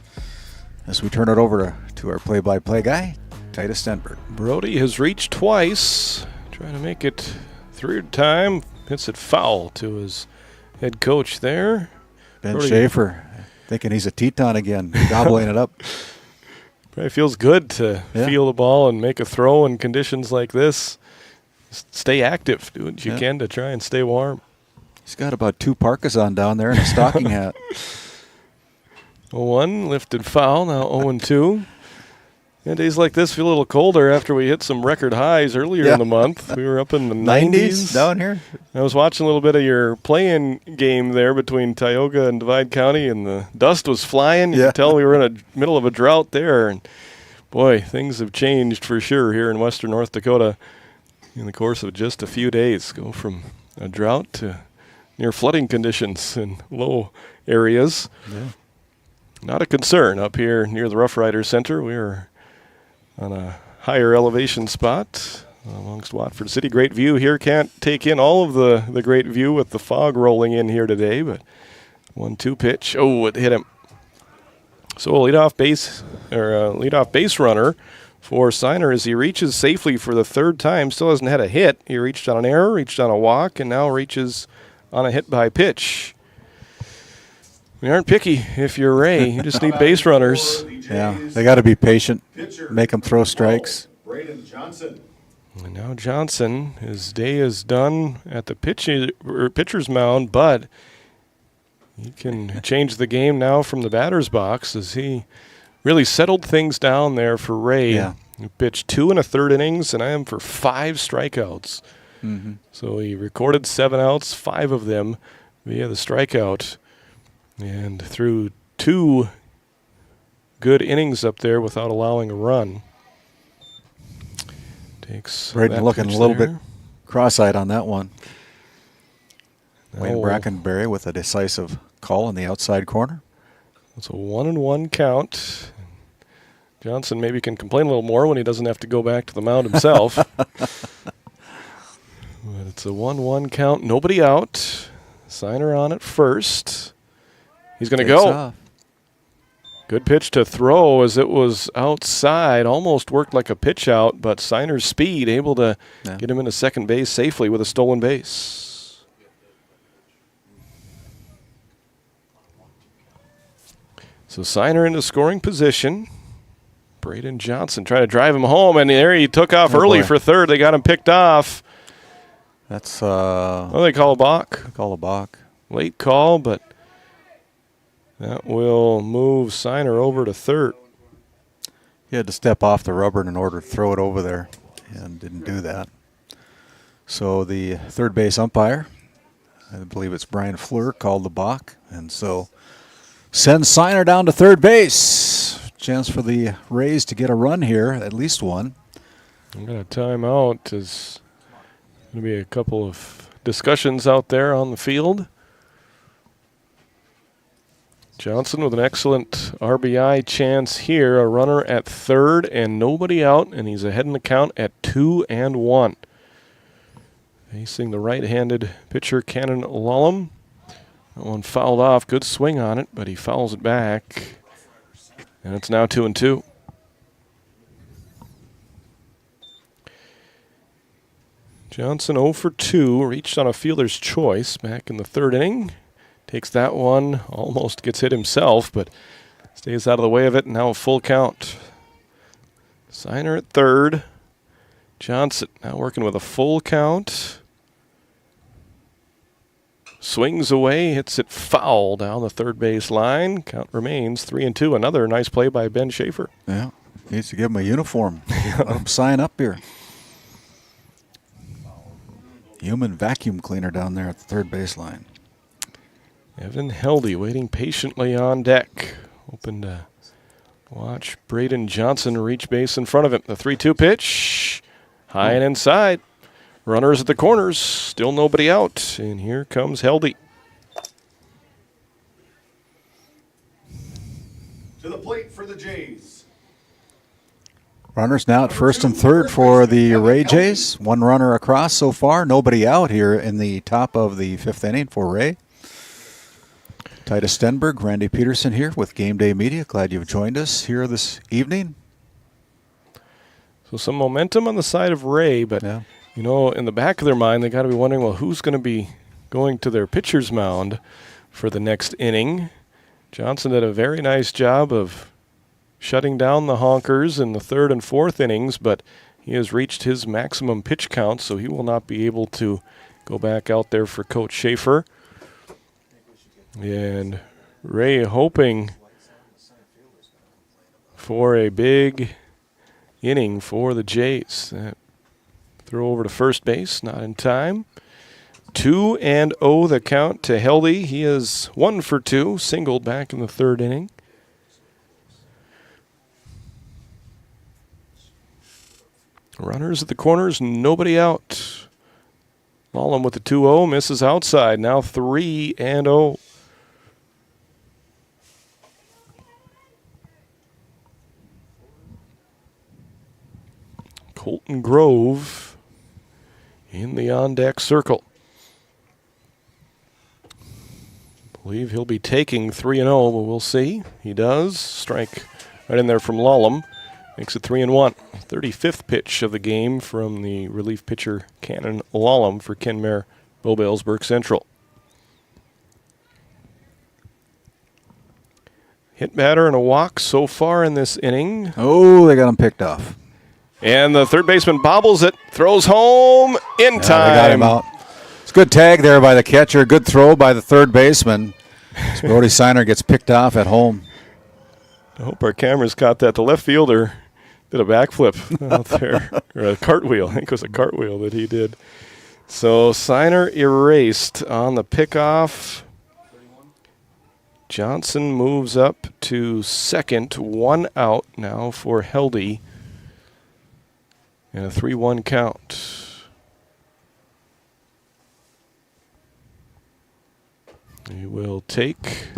S2: As we turn it over to our play-by-play guy, Titus Stenberg.
S3: Brody has reached twice, trying to make it third time. Hits it foul to his head coach there.
S2: Ben Schaefer, thinking he's a Teton again, gobbling it up.
S3: Probably feels good to feel the ball and make a throw in conditions like this. Stay active, do what you can to try and stay warm.
S2: He's got about 2 parkas on down there and a stocking hat.
S3: 0-1, lifted foul, now 0-2. Yeah, days like this feel a little colder after we hit some record highs earlier in the month. We were up in the 90s
S2: down here.
S3: I was watching a little bit of your play-in game there between Tioga and Divide County, and the dust was flying. You could tell we were in the middle of a drought there. And boy, things have changed for sure here in western North Dakota in the course of just a few days. Go from a drought to near flooding conditions in low areas.
S2: Yeah.
S3: Not a concern up here near the Rough Riders Center. We are on a higher elevation spot amongst Watford City. Great view here. Can't take in all of the great view with the fog rolling in here today, but 1-2 pitch. Oh, it hit him. So leadoff base runner for Siner as he reaches safely for the 3rd time. Still hasn't had a hit. He reached on an error, reached on a walk, and now reaches on a hit by pitch. We aren't picky if you're Ray. You just need base runners.
S2: Yeah, they got to be patient, make them throw strikes.
S3: And now Johnson, his day is done at the pitcher's mound, but he can change the game now from the batter's box as he really settled things down there for Ray.
S2: Yeah.
S3: He pitched 2 1/3 innings, and I am for 5 strikeouts.
S2: Mm-hmm.
S3: So he recorded 7 outs, 5 of them via the strikeout. And threw 2 good innings up there without allowing a run. Takes
S2: Braden looking a little bit cross-eyed on that one. Wayne Brackenberry with a decisive call in the outside corner.
S3: It's a 1-1 count. Johnson maybe can complain a little more when he doesn't have to go back to the mound himself. But it's a 1-1 count. Nobody out. Siner on at first. He's going to go.
S2: Off.
S3: Good pitch to throw as it was outside. Almost worked like a pitch out, but Siner's speed able to get him into second base safely with a stolen base. So Siner into scoring position. Braden Johnson trying to drive him home, and there he took off early for third. They got him picked off.
S2: That's
S3: what do they call a balk?
S2: Call a balk.
S3: Late call, but that will move Siner over to third.
S2: He had to step off the rubber in order to throw it over there, and didn't do that. So the third base umpire, I believe it's Brian Fleur, called the balk, and so sends Siner down to third base. Chance for the Rays to get a run here, at least one.
S3: I'm going to time out. There's going to be a couple of discussions out there on the field. Johnson with an excellent RBI chance here. A runner at third and nobody out, and he's ahead in the count at 2-1. Facing the right-handed pitcher, Cannon Lallam. That one fouled off. Good swing on it, but he fouls it back. And it's now 2-2. Johnson 0 for 2, reached on a fielder's choice back in the third inning. Takes that one, almost gets hit himself, but stays out of the way of it. Now a full count. Signer at third. Johnson now working with a full count. Swings away, hits it foul down the third base line. Count remains 3-2. Another nice play by Ben Schaefer.
S2: Yeah, needs to give him a uniform. Let him sign up here. Human vacuum cleaner down there at the third base line.
S3: Evan Heldy waiting patiently on deck. Hoping to watch Braden Johnson reach base in front of him. The 3-2 pitch. High and inside. Runners at the corners. Still nobody out. And here comes Heldy.
S1: To the plate for the Jays.
S2: Runners now at first and third for the Ray Jays. One runner across so far. Nobody out here in the top of the fifth inning for Ray. Titus Stenberg, Randy Peterson here with Game Day Media. Glad you've joined us here this evening.
S3: So some momentum on the side of Ray, but you know, in the back of their mind, they got to be wondering, well, who's going to be going to their pitcher's mound for the next inning? Johnson did a very nice job of shutting down the honkers in the third and fourth innings, but he has reached his maximum pitch count, so he will not be able to go back out there for Coach Schaefer. And Ray hoping for a big inning for the Jays. That throw over to first base, not in time. 2-0 the count to Heldy. He is 1 for 2, singled back in the third inning. Runners at the corners, nobody out. Lallam with the 2-0, misses outside. Now 3-0. Colton Grove in the on-deck circle. Believe he'll be taking 3-0, but we'll see. He does. Strike right in there from Lallam. Makes it 3-1. 35th pitch of the game from the relief pitcher Cannon Lallam for Kenmare Bow-Balesburg Central. Hit batter and a walk so far in this inning.
S2: Oh, they got him picked off.
S3: And the third baseman bobbles it, throws home in time.
S2: They got him out. It's a good tag there by the catcher. Good throw by the third baseman. Brody Signer gets picked off at home.
S3: I hope our cameras caught that. The left fielder did a backflip out there, or a cartwheel. I think it was a cartwheel that he did. So Signer erased on the pickoff. Johnson moves up to second, 1 out now for Heldy. And a 3-1 count. He will take,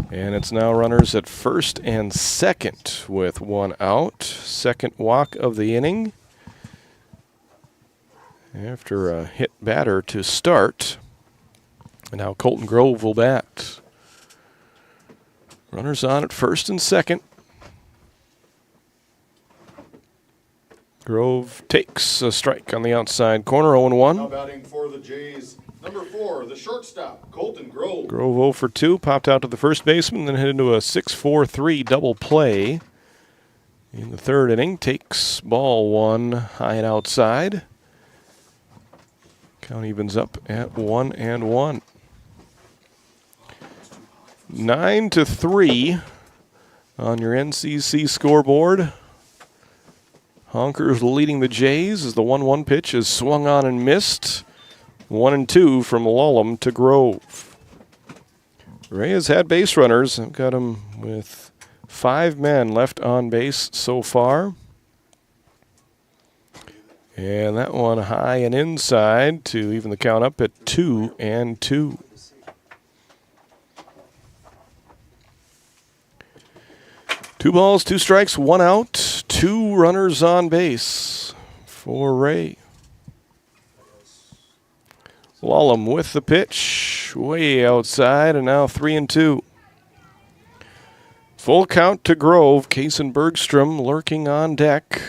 S3: and it's now runners at first and second with 1 out. Second walk of the inning. After a hit batter to start. And now Colton Grove will bat. Runners on at first and second. Grove takes a strike on the outside corner, 0-1.
S1: Now batting for the Jays, number 4, the shortstop, Colton Grove.
S3: Grove 0 for 2, popped out to the first baseman, then hit into a 6-4-3 double play. In the third inning, takes ball 1 high and outside. Count evens up at 1-1. 9-3 on your NCC scoreboard. Honkers leading the Jays as the 1-1 pitch is swung on and missed. 1-2 from Lallam to Grove. Ray has had base runners. I've got him with 5 men left on base so far. And that one high and inside to even the count up at 2-2. Two balls, 2 strikes, 1 out, 2 runners on base for Ray. Lallam with the pitch, way outside, and now 3-2. Full count to Grove. Case and Bergstrom lurking on deck.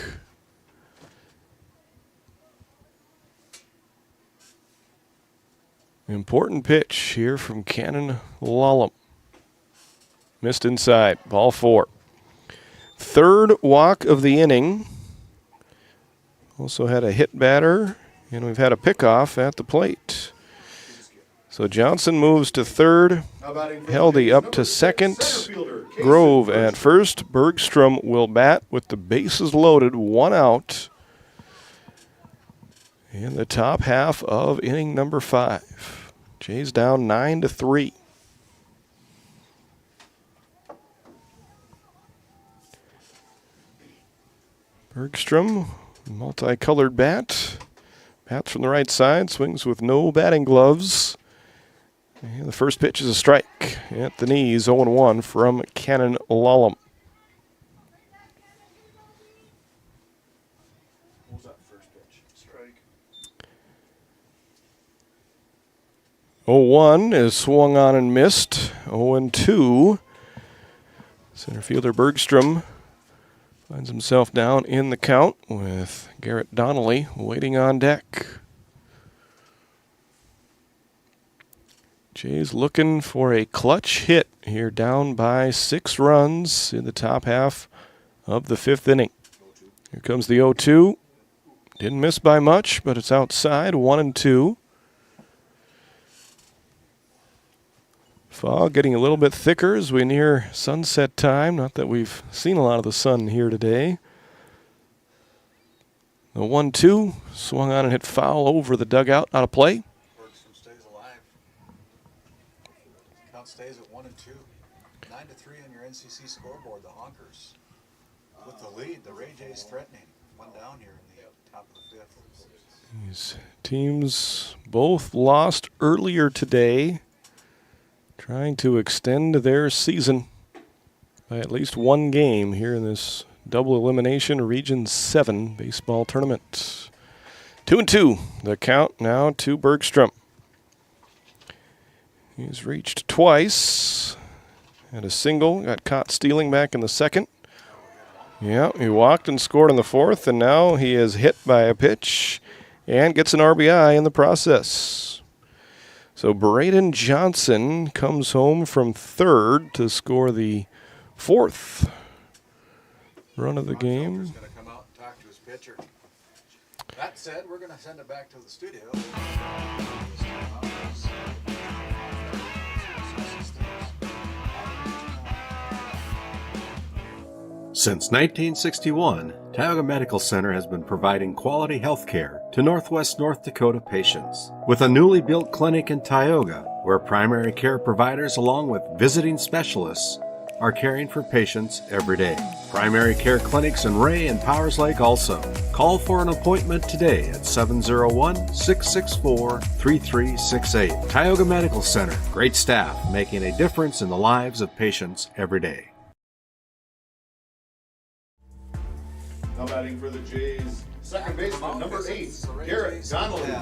S3: Important pitch here from Cannon Lallam. Missed inside. Ball 4. Third walk of the inning. Also had a hit batter, and we've had a pickoff at the plate. So Johnson moves to third. Heldy up to second. Grove at first. Bergstrom will bat with the bases loaded, 1 out in the top half of inning number 5. Jays down 9-3. Bergstrom, multicolored bat. Bats from the right side, swings with no batting gloves. And the first pitch is a strike at the knees, 0-1 from Cannon Lallam.
S1: What was that first pitch? Strike.
S3: 0-1 is swung on and missed. 0-2. Center fielder Bergstrom finds himself down in the count with Garrett Donnelly waiting on deck. Jays looking for a clutch hit here, down by 6 runs in the top half of the 5th inning. Here comes the 0-2. Didn't miss by much, but it's outside, 1-2. Fog getting a little bit thicker as we near sunset time. Not that we've seen a lot of the sun here today. The 1-2 swung on and hit foul over the dugout, out of play.
S2: Bergstrom stays alive. Count stays at 1-2. 9-3 on your NCC scoreboard. The Honkers with the lead. The Ray Jays threatening. 1 down here in the top of the 5th.
S3: These teams both lost earlier today, trying to extend their season by at least 1 game here in this double elimination Region 7 baseball tournament. 2-2, the count now to Bergstrom. He's reached twice. Had a single, got caught stealing back in the 2nd. Yeah, he walked and scored in the 4th, and now he is hit by a pitch and gets an RBI in the process. So Braden Johnson comes home from 3rd to score the 4th run of the game.
S2: Going to come out and talk to his pitcher. That said, we're going to send it back to the studio.
S12: Since 1961, Tioga Medical Center has been providing quality health care to Northwest North Dakota patients. With a newly built clinic in Tioga, where primary care providers along with visiting specialists are caring for patients every day. Primary care clinics in Ray and Powers Lake also. Call for an appointment today at 701-664-3368. Tioga Medical Center. Great staff making a difference in the lives of patients every day.
S1: Now batting for the Jays, second baseman, number 8, Garrett Donnelly.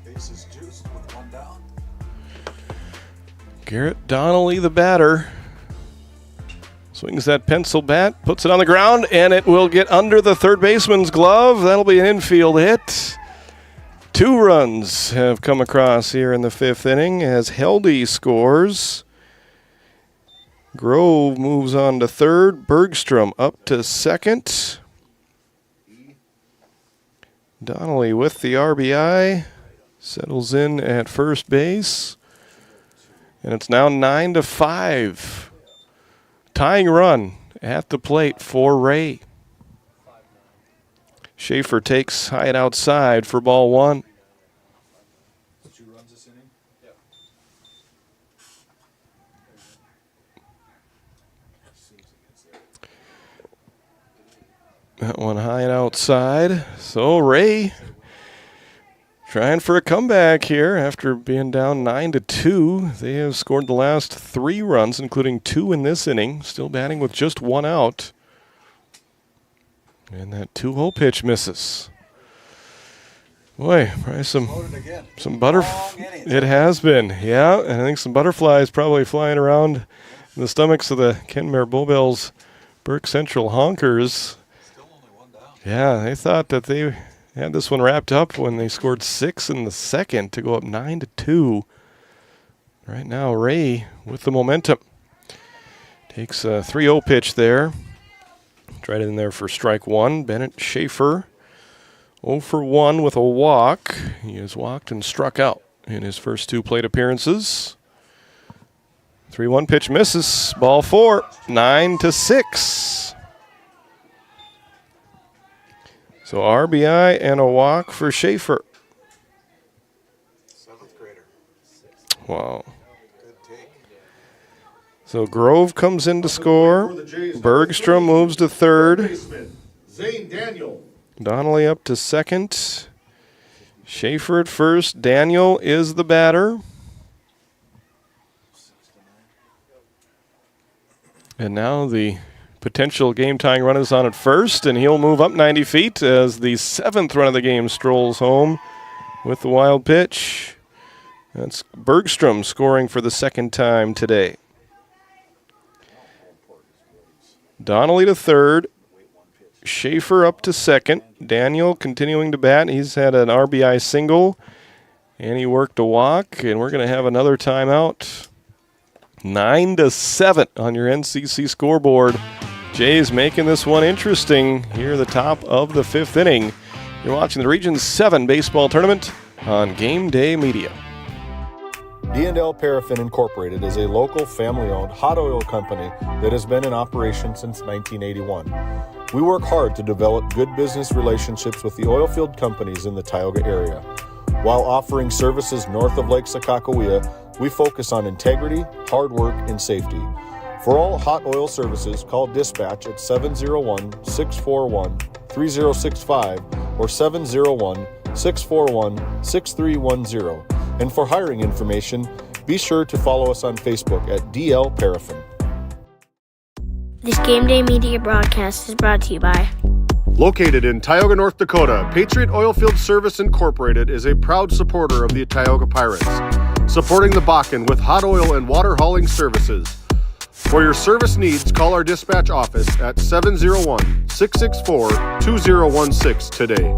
S2: Bases juiced with 1 down.
S3: Garrett Donnelly, the batter. Swings that pencil bat, puts it on the ground, and it will get under the third baseman's glove. That'll be an infield hit. 2 runs have come across here in the 5th inning as Heldy scores. Grove moves on to 3rd. Bergstrom up to 2nd. Donnelly with the RBI. Settles in at first base. And it's now 9-5. Tying run at the plate for Ray. Schaefer takes high and outside for ball 1.
S1: 2 runs this inning? Yep.
S3: That one high and outside. So Ray trying for a comeback here after being down 9-2. They have scored the last 3 runs, including 2 in this inning. Still batting with just 1 out. And that 2-0 pitch misses. Boy, probably some It has been, yeah. And I think some butterflies probably flying around in the stomachs of the Kenmare Bowbells Burke Central Honkers. Yeah, they thought that they had this one wrapped up when they scored 6 in the second to go up 9-2. Right now, Ray with the momentum. Takes a 3-0 pitch there. Right in there for strike one. Bennett Schaefer 0 for 1 with a walk. He has walked and struck out in his first 2 plate appearances. 3-1 pitch misses. Ball 4, 9-6. So RBI and a walk for Schaefer.
S2: 7th grader.
S3: Wow. So Grove comes in to score. Bergstrom moves to third.
S1: Zane Daniel.
S3: Donnelly up to second. Schaefer at first. Daniel is the batter. And now the potential game-tying run is on at first, and he'll move up 90 feet as the 7th run of the game strolls home with the wild pitch. That's Bergstrom scoring for the 2nd time today. Donnelly to third. Schaefer up to second. Daniel continuing to bat. He's had an RBI single, and he worked a walk, and we're going to have another timeout. 9-7 on your NCC scoreboard. Jays making this one interesting here at the top of the 5th inning. You're watching the Region 7 baseball tournament on Game Day Media.
S1: D&L Paraffin Incorporated is a local family-owned hot oil company that has been in operation since 1981. We work hard to develop good business relationships with the oil field companies in the Tioga area. While offering services north of Lake Sakakawea, we focus on integrity, hard work, and safety. For all hot oil services, call dispatch at 701-641-3065 or 701-641-6310. And for hiring information, be sure to follow us on Facebook at DL Paraffin.
S4: This Game Day Media broadcast is brought to you by
S13: Located in Tioga, North Dakota, Patriot Oilfield Service Incorporated is a proud supporter of the Tioga Pirates, supporting the Bakken with hot oil and water hauling services. For your service needs, call our dispatch office at 701-664-2016 today.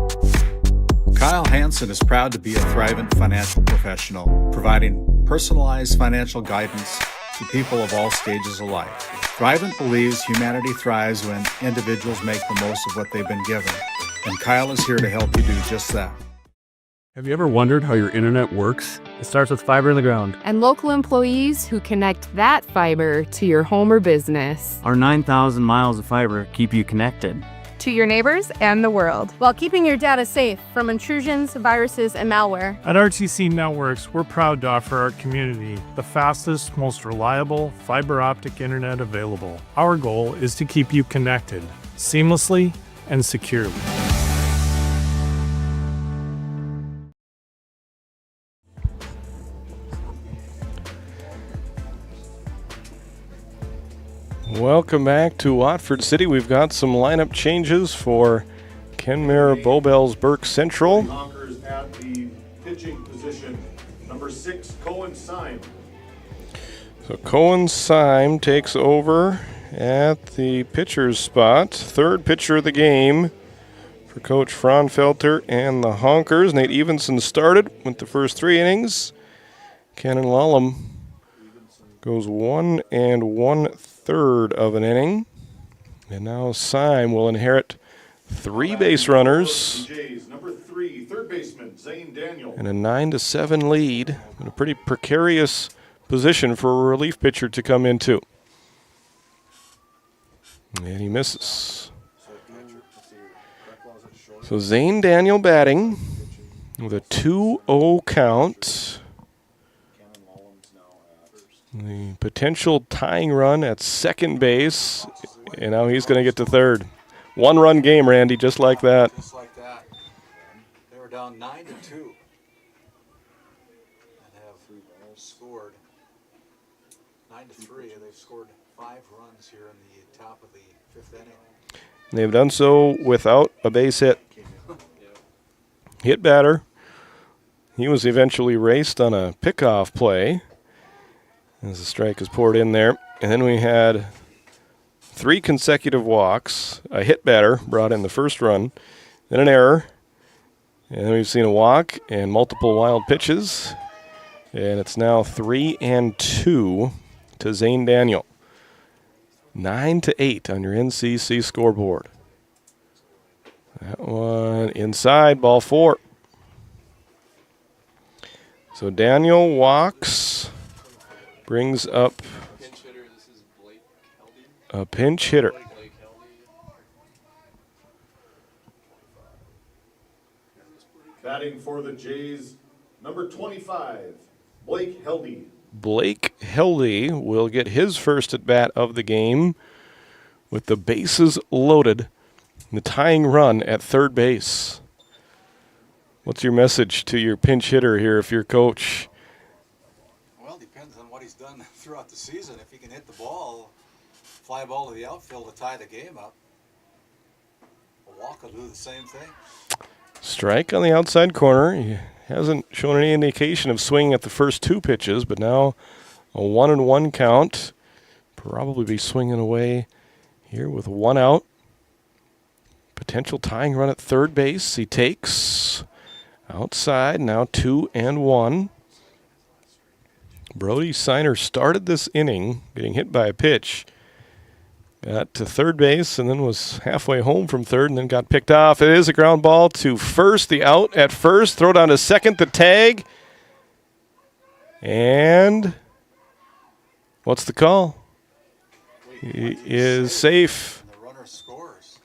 S2: Kyle Hansen is proud to be a thrivent financial professional, providing personalized financial guidance to people of all stages of life. Thrivent believes humanity thrives when individuals make the most of what they've been given, and Kyle is here to help you do just that.
S5: Have you ever wondered how your internet works? It starts with fiber in the ground.
S6: And local employees who connect that fiber to your home or business.
S7: Our 9,000 miles of fiber keep you connected
S8: to your neighbors and the world, while keeping your data safe from intrusions, viruses, and malware.
S9: At RTC Networks, we're proud to offer our community the fastest, most reliable fiber optic internet available. Our goal is to keep you connected seamlessly and securely.
S3: Welcome back to Watford City. We've got some lineup changes for Kenmare Bowbells Burke Central.
S1: Honkers at the pitching position. Number 6, Cohen Syme.
S3: So Cohen Syme takes over at the pitcher's spot. 3rd pitcher of the game for Coach Fraunfelter and the Honkers. Nate Evenson started with the first 3 innings. Cannon Lallam goes 1 1/3 of an inning. And now Syme will inherit 3 base runners.
S1: Number 3, third baseman, Zane Daniel.
S3: And a 9-7 lead. In a pretty precarious position for a relief pitcher to come into. And he misses. So Zane Daniel batting with a 2-0 count. The potential tying run at second base, and now he's going to get to third. 1-run game, Randy, just like that.
S2: Just like that. They were down 9-2 and have scored 9-3. They've scored 5 runs here in the top of the 5th inning.
S3: They've done so without a base hit. hit batter. He was eventually raced on a pickoff play as the strike is poured in there. And then we had 3 consecutive walks, a hit batter brought in the first run, then an error, and then we've seen a walk and multiple wild pitches. And it's now 3-2 to Zane Daniel. 9-8 on your NCC scoreboard. That one inside, ball 4. So Daniel walks, brings up a pinch hitter.
S1: Batting for the Jays, number 25, Blake Heldy.
S3: Blake Heldy will get his first at bat of the game with the bases loaded, the tying run at third base. What's your message to your pinch hitter here if you're coach?
S2: Well, it depends on what he's done throughout the season. If he can hit the ball, fly ball to the outfield to tie the game up, a walk will do the same thing.
S3: Strike on the outside corner. He hasn't shown any indication of swinging at the first 2 pitches, but now a 1-1 count. Probably be swinging away here with 1 out. Potential tying run at third base. He takes outside, now 2-1. Brody Siner started this inning getting hit by a pitch. Got to third base and then was halfway home from third and then got picked off. It is a ground ball to first. The out at first. Throw down to second. The tag. And what's the call? He is safe.
S2: The runner scores.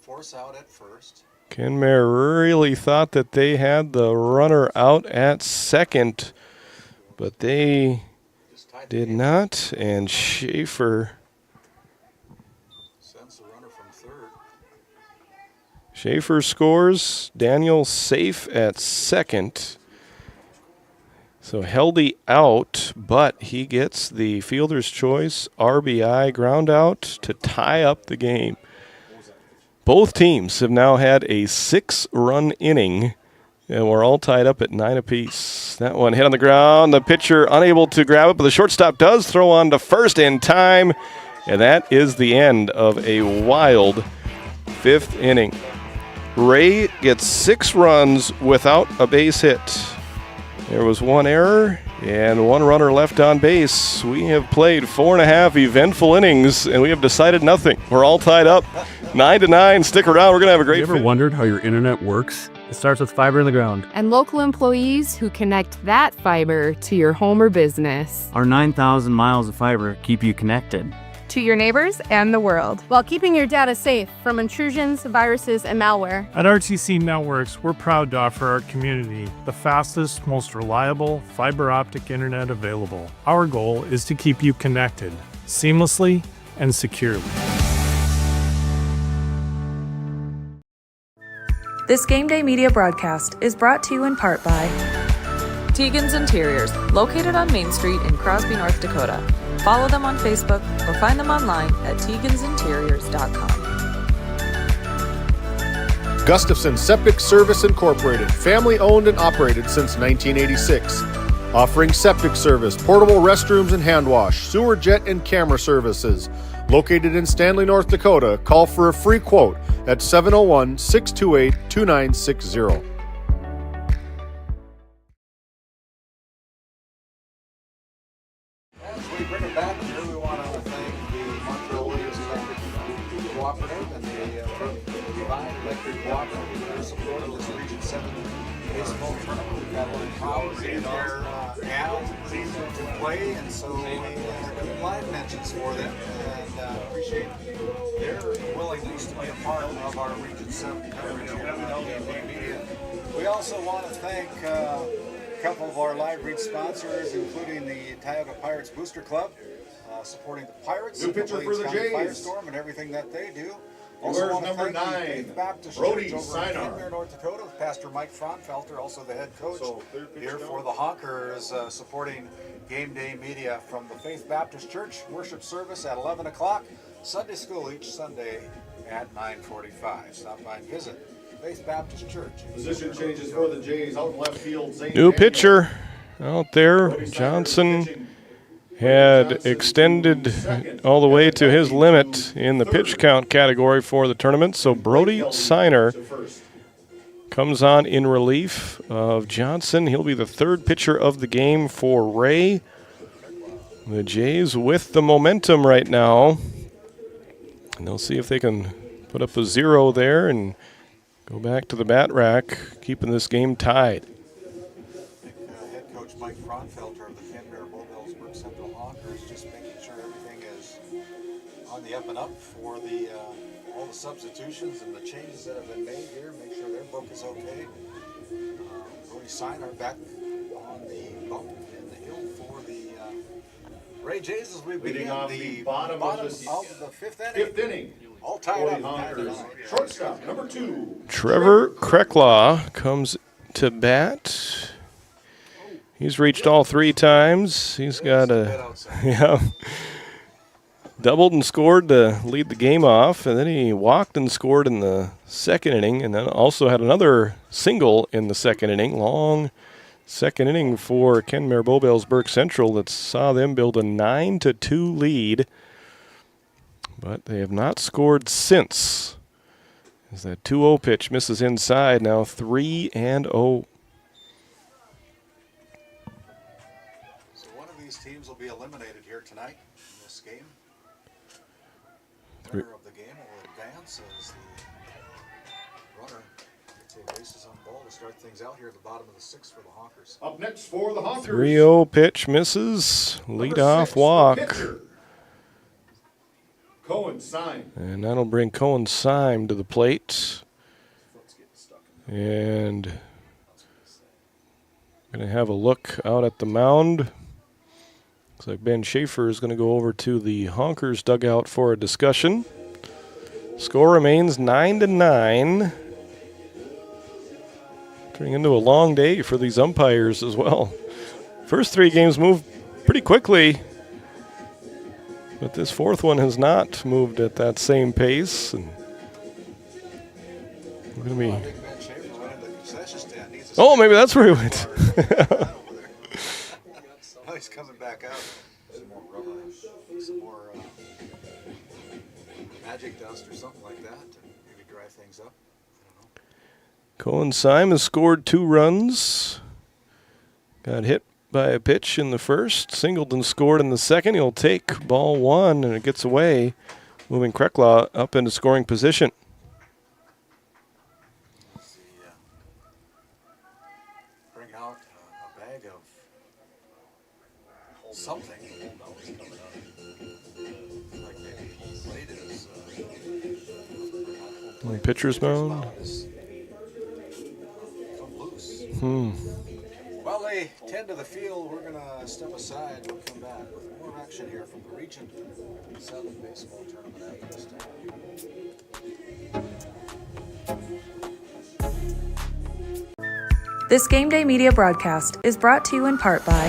S2: Force out at first.
S3: Ken Mayer really thought that they had the runner out at second, but they did not, and Schaefer
S2: sends the runner from third.
S3: Schaefer scores. Daniel safe at second. So Heldy out, but he gets the fielder's choice RBI ground out to tie up the game. Both teams have now had a 6-run inning, and we're all tied up at 9 apiece. That one hit on the ground. The pitcher unable to grab it, but the shortstop does throw on to first in time. And that is the end of a wild 5th inning. Ray gets 6 runs without a base hit. There was 1 error and 1 runner left on base. We have played 4.5 eventful innings, and we have decided nothing. We're all tied up 9-9. Stick around. We're going to have a great
S5: Have you ever wondered how your internet works? It starts with fiber in the ground.
S6: And local employees who connect that fiber to your home or business.
S7: Our 9,000 miles of fiber keep you connected.
S8: To your neighbors and the world, while keeping your data safe from intrusions, viruses, and malware.
S9: At RTC Networks, we're proud to offer our community the fastest, most reliable fiber optic internet available. Our goal is to keep you connected seamlessly and securely.
S10: This Game Day media broadcast is brought to you in part by Tegan's Interiors, located on Main Street in Crosby, North Dakota. Follow them on Facebook or find them online at tegansinteriors.com.
S13: Gustafson Septic Service Incorporated, family owned and operated since 1986. Offering septic service, portable restrooms and hand wash, sewer jet and camera services. Located in Stanley, North Dakota, call for a free quote at 701-628-2960.
S2: As we bring it back here, we want to thank the Montreal Williams Electric Cooperative and the Divine Electric Cooperative for their support of this Region 7 baseball tournament. We've got one Powers in their ad to play, and so we are doing live mentions for them, and appreciate their willingness to be a part of our Region 7 coverage here on GameDay Media. We also want to thank a couple of our live read sponsors, including the Tioga Pirates Booster Club, supporting the Pirates,
S13: New pitcher for the Jays,
S2: Firestorm, and everything that they do.
S13: Also
S2: Also want to
S13: number
S2: thank
S13: 9,
S2: the Faith Baptist
S13: Brody
S2: Church over in
S13: Siner.
S2: Kingman, North Dakota, with Pastor Mike Fraunfelter, also the head coach here for the Hawkers, supporting Game Day Media from the Faith Baptist Church. Worship service at 11 o'clock.
S18: Sunday school each Sunday at 9:45. Stop by and visit Faith Baptist Church.
S1: Position changes for the Jays. Out in left field, Zane
S3: New
S1: Daniel.
S3: pitcher out there. Johnson had extended all the way to his limit in the pitch count category for the tournament. So Brody Siner comes on in relief of Johnson. He'll be the third pitcher of the game for Ray. The Jays with the momentum right now. And they'll see if they can put up a 0 there and go back to the bat rack, keeping this game tied.
S18: Head coach Mike Fraunfelter of the Canberra Bullbellsburg Central Hawkers just making sure everything is on the up and up for the all the substitutions and the changes that have been made here. Make sure their book is okay. Brody Siner back on the bump in the hill for the Ray Jays as we begin the bottom of the fifth inning. All tied up.
S1: Shortstop, number 2.
S3: Trevor Krecklaw comes to bat. He's reached all 3 times. He's got doubled and scored to lead the game off, and then he walked and scored in the second inning, and then also had another single in the second inning. Long second inning for Kenmare Bowbellsburg Central that saw them build a 9-2 lead, but they have not scored since. As that 2-0 pitch misses inside, now 3-0.
S18: So one of these teams will be eliminated here tonight in this game. The winner of the game will advance as the runner gets a bases on ball to start things out here at the bottom of the 6th for the Hawkers.
S1: Up next for the Hawkers.
S3: 3-0 pitch misses. Leadoff walk.
S1: Cohen Syme.
S3: And that'll bring Cohen Syme to the plate. And going to have a look out at the mound. Looks like Ben Schaefer is going to go over to the Honkers dugout for a discussion. Score remains 9-9. Turning into a long day for these umpires as well. First 3 games moved pretty quickly, but this fourth one has not moved at that same pace. And we're going to be. Oh, maybe that's where he went.
S18: Oh, he's coming back out. Some more rubber, some more magic dust or something like that to maybe dry things up.
S3: Cohen Syme has scored 2 runs. Got hit by a pitch in the first. Singleton scored in the second. He'll take ball 1, and it gets away, moving Krecklaw up into scoring position.
S18: Bring out a bag of something. Like maybe plate is
S3: On pitcher's mound.
S18: While they tend to the field, we're going to step aside. We'll come back with more action here from the Region 7 baseball tournament after this time.
S10: This Game Day media broadcast is brought to you in part by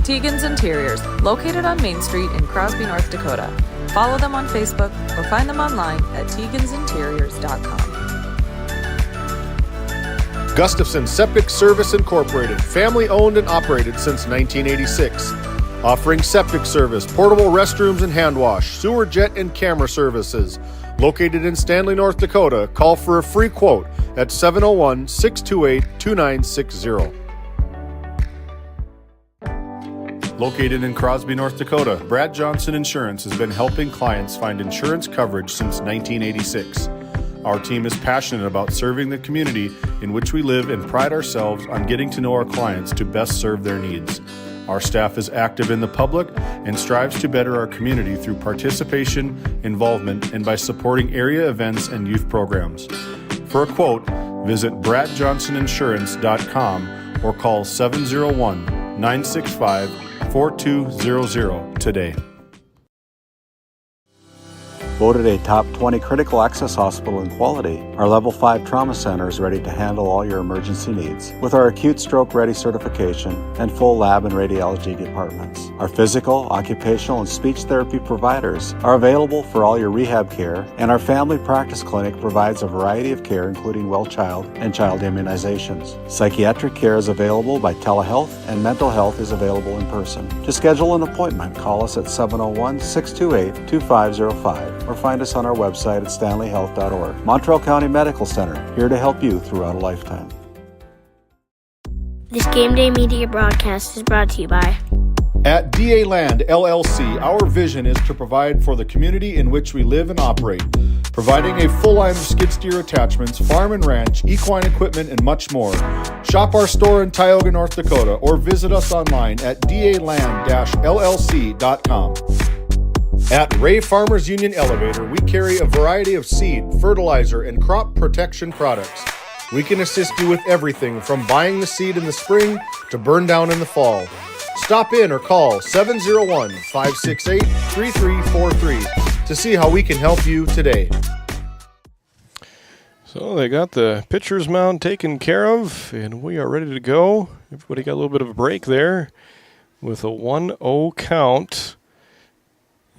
S10: Tegan's Interiors, located on Main Street in Crosby, North Dakota. Follow them on Facebook or find them online at tegansinteriors.com.
S1: Gustafson Septic Service Incorporated, family owned and operated since 1986. Offering septic service, portable restrooms and hand wash, sewer jet and camera services. Located in Stanley, North Dakota, call for a free quote at 701-628-2960. Located in Crosby, North Dakota, Brad Johnson Insurance has been helping clients find insurance coverage since 1986. Our team is passionate about serving the community in which we live and pride ourselves on getting to know our clients to best serve their needs. Our staff is active in the public and strives to better our community through participation, involvement, and by supporting area events and youth programs. For a quote, visit bradjohnsoninsurance.com or call 701-965-4200 today.
S2: Voted a top 20 critical access hospital in quality, our Level 5 Trauma Center is ready to handle all your emergency needs with our Acute Stroke Ready certification and full lab and radiology departments. Our physical, occupational, and speech therapy providers are available for all your rehab care, and our family practice clinic provides a variety of care including well child and child immunizations. Psychiatric care is available by telehealth, and mental health is available in person. To schedule an appointment, call us at 701-628-2505 or find us on our website at stanleyhealth.org. Montreal County Medical Center, here to help you throughout a lifetime.
S4: This Game Day media broadcast is brought to you by
S1: At DA Land LLC, our vision is to provide for the community in which we live and operate, providing a full line of skid steer attachments, farm and ranch, equine equipment, and much more. Shop our store in Tioga, North Dakota, or visit us online at daland-llc.com. At Ray Farmers Union Elevator, we carry a variety of seed, fertilizer, and crop protection products. We can assist you with everything from buying the seed in the spring to burn down in the fall. Stop in or call 701-568-3343 to see how we can help you today.
S3: So they got the pitcher's mound taken care of, and we are ready to go. Everybody got a little bit of a break there with a 1-0 count.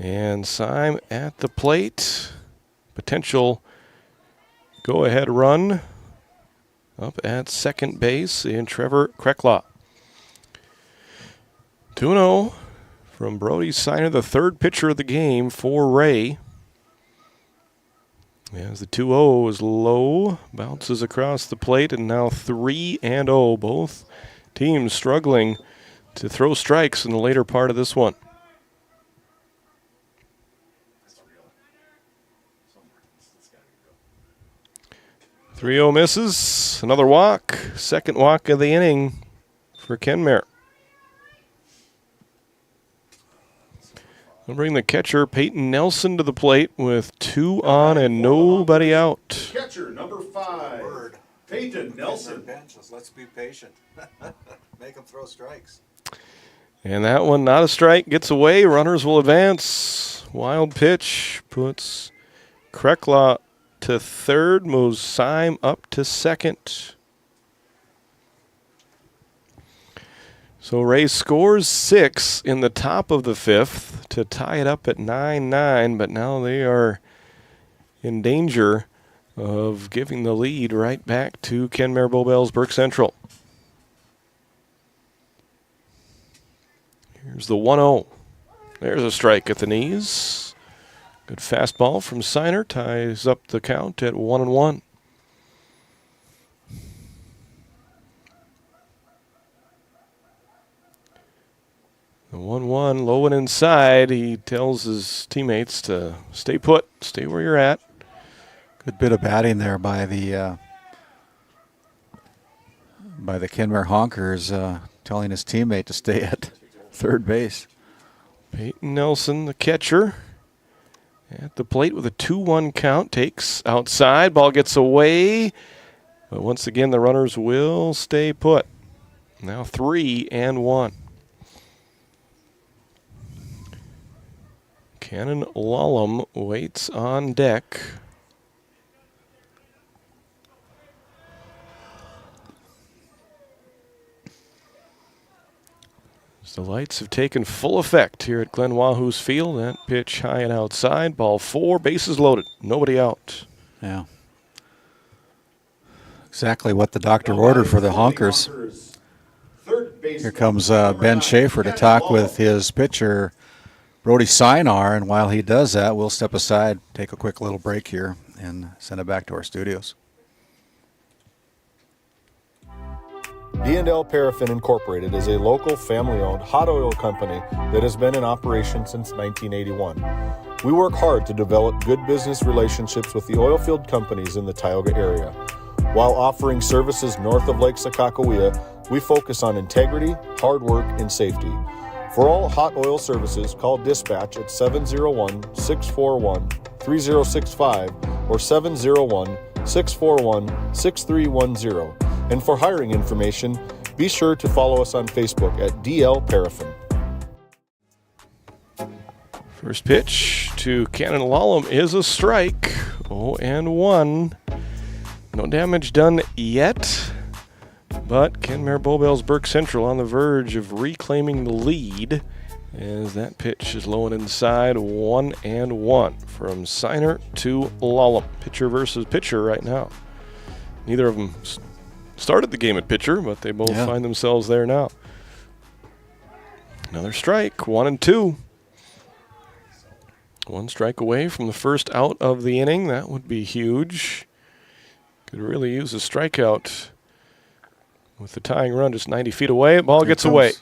S3: And Syme at the plate. Potential go-ahead run up at second base in Trevor Krekla. 2-0 from Brody Siner, the third pitcher of the game for Ray. As the 2-0 is low, bounces across the plate, and now 3-0. Both teams struggling to throw strikes in the later part of this one. 3-0 misses. Another walk. Second walk of the inning for Kenmare. We'll bring the catcher, Peyton Nelson, to the plate with 2 on and nobody out.
S1: Catcher number 5, Peyton Nelson.
S18: Let's be patient. Make them throw strikes.
S3: And that one, not a strike, gets away. Runners will advance. Wild pitch puts Krekla to third, moves Syme up to second. So Ray scores 6 in the top of the 5th to tie it up at 9-9, but now they are in danger of giving the lead right back to Kenmare Bowbells Burke Central. Here's the 1-0. There's a strike at the knees. Good fastball from Siner, ties up the count at 1-1. The 1-1, low and inside. He tells his teammates to stay put, stay where you're at.
S2: Good bit of batting there by the Kenmare Honkers, telling his teammate to stay at third base.
S3: Peyton Nelson, the catcher, at the plate with a 2-1 count, takes outside, ball gets away, but once again the runners will stay put. Now 3-1. Cannon Lallam waits on deck. The lights have taken full effect here at Glen Wahoo's field. That pitch high and outside. Ball 4, bases loaded. Nobody out.
S2: Yeah. Exactly what the doctor ordered for the Honkers. Here comes Ben Schaefer to talk with his pitcher, Brody Sinar, and while he does that, we'll step aside, take a quick little break here, and send it back to our studios.
S1: D&L Paraffin Incorporated is a local family-owned hot oil company that has been in operation since 1981. We work hard to develop good business relationships with the oil field companies in the Tioga area. While offering services north of Lake Sakakawea, we focus on integrity, hard work, and safety. For all hot oil services, call dispatch at 701-641-3065 or 701-641-6310. And for hiring information, be sure to follow us on Facebook at DL Paraffin.
S3: First pitch to Cannon Lallam is a strike. 0-1. No damage done yet. But Kenmare Bowbells Burke Central on the verge of reclaiming the lead as that pitch is low and inside. 1-1 from Signer to Lallam. Pitcher versus pitcher right now. Neither of them started the game at pitcher, but they both find themselves there now. Another strike, 1-2. One strike away from the first out of the inning. That would be huge. Could really use a strikeout with the tying run just 90 feet away. Ball gets away.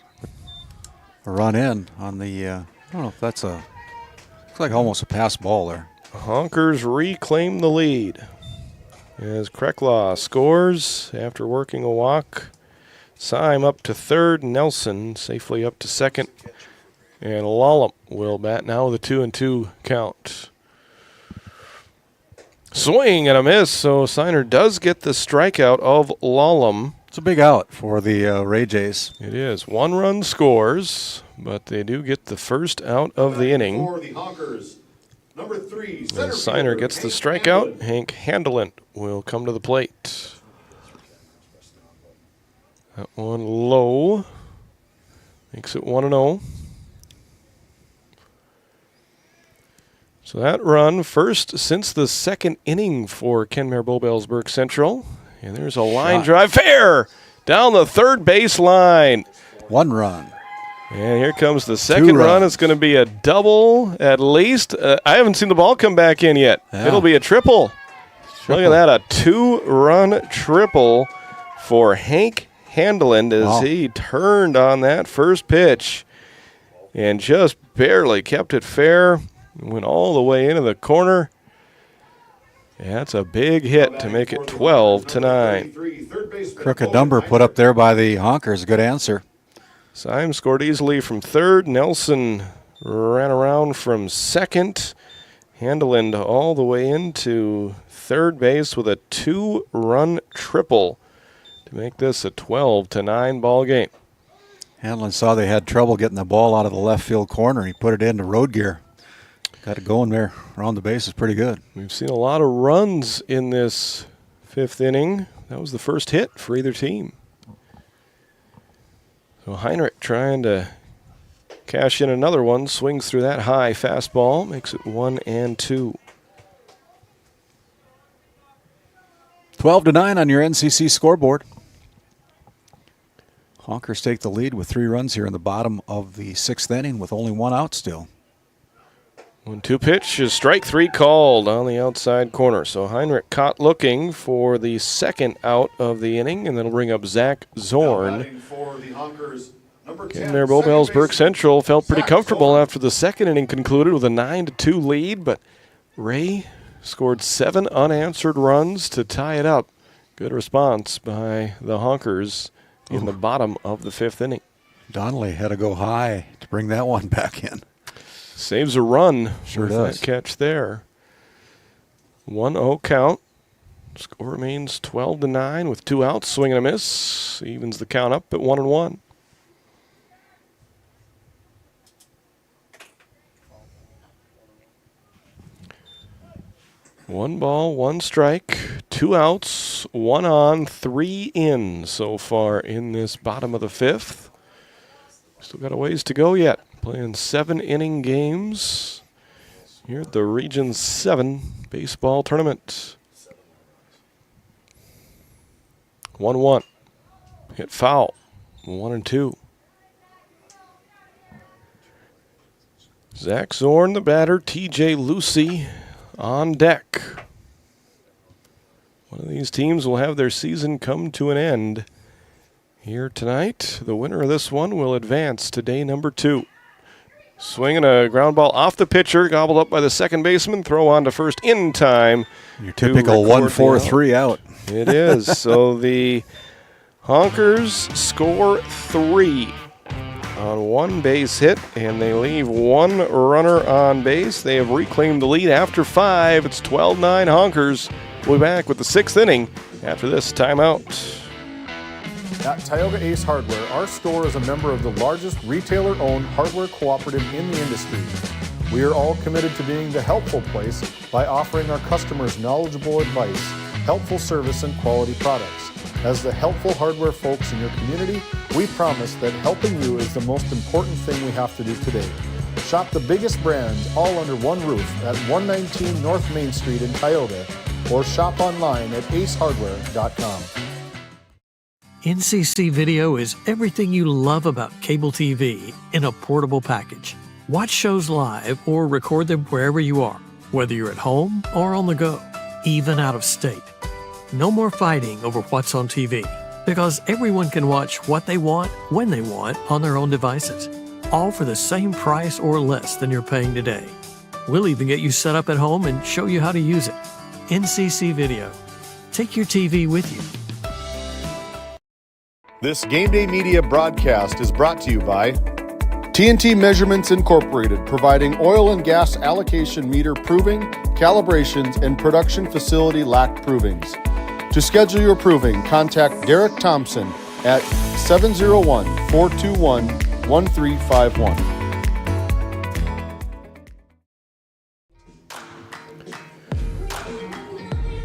S2: A run in on the, I don't know if that's looks like almost a pass ball there.
S3: The Honkers reclaim the lead as Krecklaw scores after working a walk. Syme up to third, Nelson safely up to second, and Lallam will bat now with a 2-2 count. Swing and a miss, so Signer does get the strikeout of Lallam.
S2: It's a big out for the Ray Jays.
S3: It is. 1 run scores, but they do get the first out of the inning.
S1: For the Honkers, number 3,
S3: As Signer gets the strikeout, Hank Handelin will come to the plate. That one low. Makes it 1-0. So that run first since the second inning for Kenmare Bowbells Burke Central. And there's a line drive. Fair! Down the third base line.
S2: 1 run.
S3: And here comes the second run. It's going to be a double at least. I haven't seen the ball come back in yet.
S2: Yeah.
S3: It'll be a triple. Look at that, a 2-run triple for Hank Handelin as he turned on that first pitch and just barely kept it fair. Went all the way into the corner. Yeah, that's a big hit to make it 12-9.
S2: Crooked number put up there by the Honkers. Good answer.
S3: Syme scored easily from third. Nelson ran around from second. Handelin all the way into third base with a 2-run triple to make this a 12-9 ball game.
S2: Handelin saw they had trouble getting the ball out of the left field corner. He put it into road gear. Got it going there around the bases pretty good.
S3: We've seen a lot of runs in this 5th inning. That was the first hit for either team. So Heinrich trying to cash in another one. Swings through that high fastball. Makes it 1-2.
S2: 12-9 on your NCC scoreboard. Honkers take the lead with 3 runs here in the bottom of the 6th inning with only 1 out still.
S3: 1-2 pitch is strike 3 called on the outside corner. So Heinrich caught looking for the second out of the inning, and that'll bring up Zach Zorn. Kenmare Bowbells Burke Central felt pretty comfortable after the second inning concluded with a 9-2 lead, but Ray scored 7 unanswered runs to tie it up. Good response by the Honkers in the bottom of the 5th inning.
S2: Donnelly had to go high to bring that one back in.
S3: Saves a run with
S2: does.
S3: that catch there. 1-0 count. Score remains 12-9 with 2 outs. Swing and a miss. Evens the count up at 1-1. One ball, 1 strike, 2 outs, 1 on, 3 in so far in this bottom of the 5th. Still got a ways to go yet. Playing 7-inning games here at the Region 7 baseball tournament. 1-1. Hit foul. 1-2. Zach Zorn, the batter. TJ Lucy on deck. One of these teams will have their season come to an end here tonight. The winner of this one will advance to day number 2. Swinging a ground ball off the pitcher, gobbled up by the second baseman, throw on to first in time.
S2: Your typical 1-4-3 out.
S3: It is. So the Honkers score 3 on 1 base hit, and they leave 1 runner on base. They have reclaimed the lead after 5. It's 12-9 Honkers. We'll be back with the 6th inning after this timeout.
S1: At Tioga Ace Hardware, our store is a member of the largest retailer-owned hardware cooperative in the industry. We are all committed to being the helpful place by offering our customers knowledgeable advice, helpful service, and quality products. As the helpful hardware folks in your community, we promise that helping you is the most important thing we have to do today. Shop the biggest brands all under one roof at 119 North Main Street in Tioga, or shop online at acehardware.com.
S21: NCC Video is everything you love about cable TV in a portable package. Watch shows live or record them wherever you are, whether you're at home or on the go, even out of state. No more fighting over what's on TV, because everyone can watch what they want, when they want, on their own devices, all for the same price or less than you're paying today. We'll even get you set up at home and show you how to use it. NCC Video. Take your TV with you.
S1: This Game Day Media broadcast is brought to you by TNT Measurements Incorporated, providing oil and gas allocation meter proving, calibrations, and production facility lack provings. To schedule your proving, contact Derek Thompson at 701-421-1351.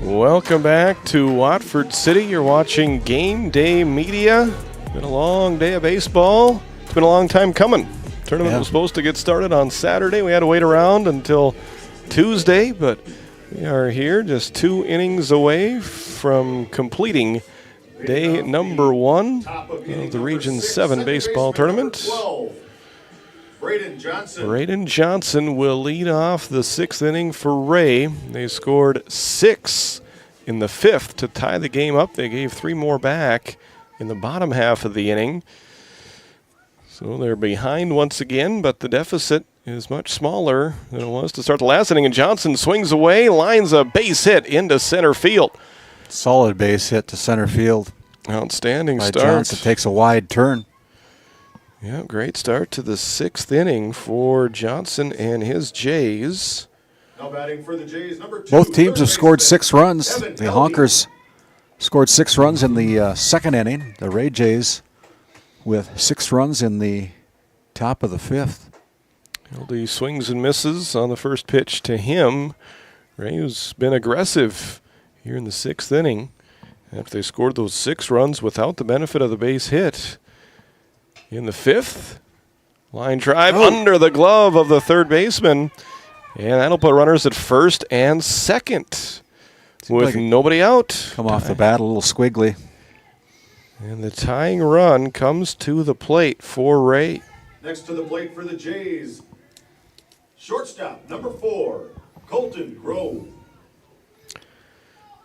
S3: Welcome back to Watford City. You're watching Game Day Media. Been a long day of baseball. It's been a long time coming. Tournament was supposed to get started on Saturday. We had to wait around until Tuesday, but we are here just 2 innings away from completing day number 1 of the Region 7 baseball tournament. Braden Johnson will lead off the 6th inning for Ray. They scored 6 in the 5th to tie the game up. They gave 3 more back in the bottom half of the inning. So they're behind once again, but the deficit is much smaller than it was to start the last inning. And Johnson swings away, lines a base hit into center field.
S2: Solid base hit to center field.
S3: Outstanding
S2: by
S3: start.
S2: Johnson. Takes a wide turn.
S3: Yeah, great start to the 6th inning for Johnson and his Jays.
S1: Now batting for the Jays, number 2.
S2: Both teams have scored 6 runs. The Honkers scored 6 runs in the 2nd inning. The Ray Jays with 6 runs in the top of the 5th.
S3: LD swings and misses on the first pitch to him. Ray's been aggressive here in the 6th inning after they scored those 6 runs without the benefit of the base hit. In the 5th, line drive under the glove of the third baseman. And that'll put runners at first and second with nobody out.
S2: Come off the bat a little squiggly.
S3: And the tying run comes to the plate for Ray.
S1: Next to the plate for the Jays, shortstop, number 4, Colton Grove.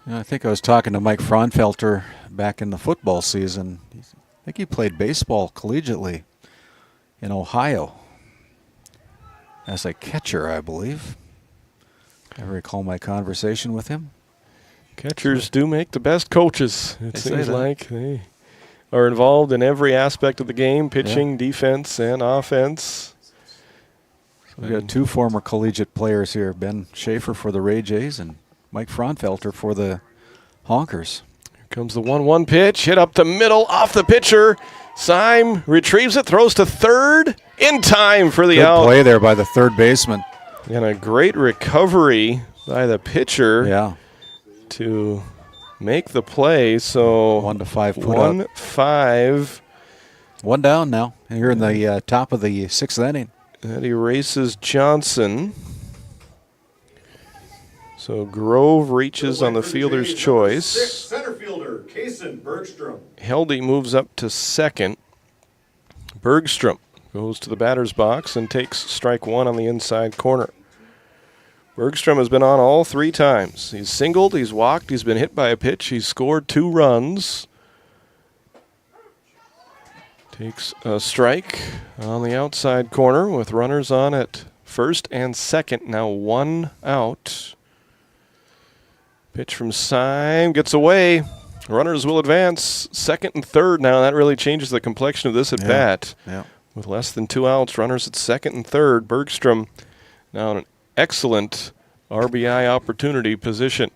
S2: I think I was talking to Mike Fraunfelter back in the football season. I think he played baseball collegiately in Ohio as a catcher, I believe. I recall my conversation with him.
S3: Catchers do make the best coaches, it seems like. They are involved in every aspect of the game, pitching, defense, and offense.
S2: We've got 2 former collegiate players here, Ben Schaefer for the Ray Jays and Mike Fraunfelter for the Honkers.
S3: Here comes the 1-1 pitch, hit up the middle, off the pitcher. Syme retrieves it, throws to third, in time for the out.
S2: Good play there by the third baseman.
S3: And a great recovery by the pitcher to make the play. So
S2: 1-5 put
S3: 1-5.
S2: 1 down now. And you're in the top of the 6th inning.
S3: That erases Johnson. So Grove reaches on the fielder's choice.
S1: 6, center fielder, Kason Bergstrom.
S3: Helde moves up to second. Bergstrom goes to the batter's box and takes strike 1 on the inside corner. Bergstrom has been on all 3 times. He's singled, he's walked, he's been hit by a pitch, he's scored 2 runs. Takes a strike on the outside corner with runners on at first and second. Now 1 out. Pitch from Syme gets away. Runners will advance second and third now. That really changes the complexion of this at bat. With less than 2 outs, runners at second and third. Bergstrom now in an excellent RBI opportunity position.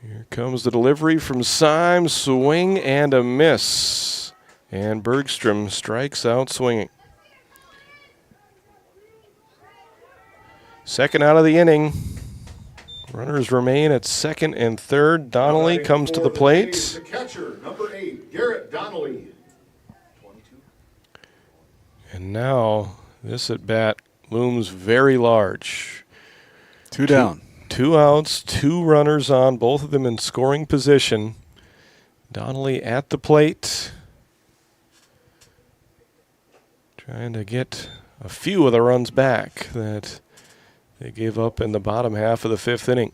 S3: Here comes the delivery from Symes, swing and a miss. And Bergstrom strikes out swinging. Second out of the inning. Runners remain at second and third. Donnelly comes to the plate.
S1: The catcher, number 8, Garrett Donnelly.
S3: And now this at bat looms very large.
S2: Two down.
S3: 2 outs, 2 runners on, both of them in scoring position. Donnelly at the plate. Trying to get a few of the runs back that they gave up in the bottom half of the 5th inning.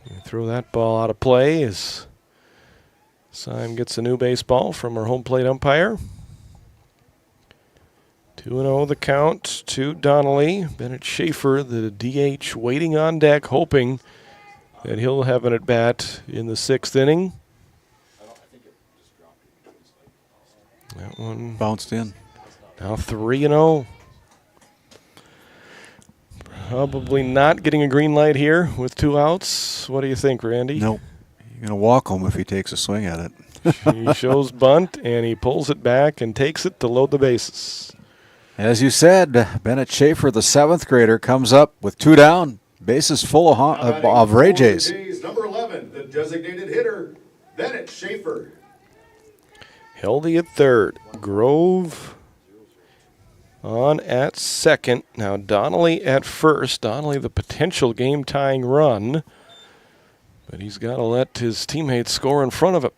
S3: You throw that ball out of play as Syme gets a new baseball from our home plate umpire. 2-0 the count to Donnelly. Bennett Schaefer, the DH, waiting on deck, hoping that he'll have an at-bat in the 6th inning. That one
S2: bounced in.
S3: Now 3-0. Probably not getting a green light here with 2 outs. What do you think, Randy?
S2: Nope. You're going to walk him if he takes a swing at it.
S3: He shows bunt, and he pulls it back and takes it to load the bases.
S2: As you said, Bennett Schaefer, the 7th grader, comes up with 2 down. Bases full of Ray Jays.
S1: Number 11, the designated hitter, Bennett Schaefer.
S3: Hildy at third. Grove on at second. Now Donnelly at first. Donnelly the potential game-tying run. But he's got to let his teammates score in front of him.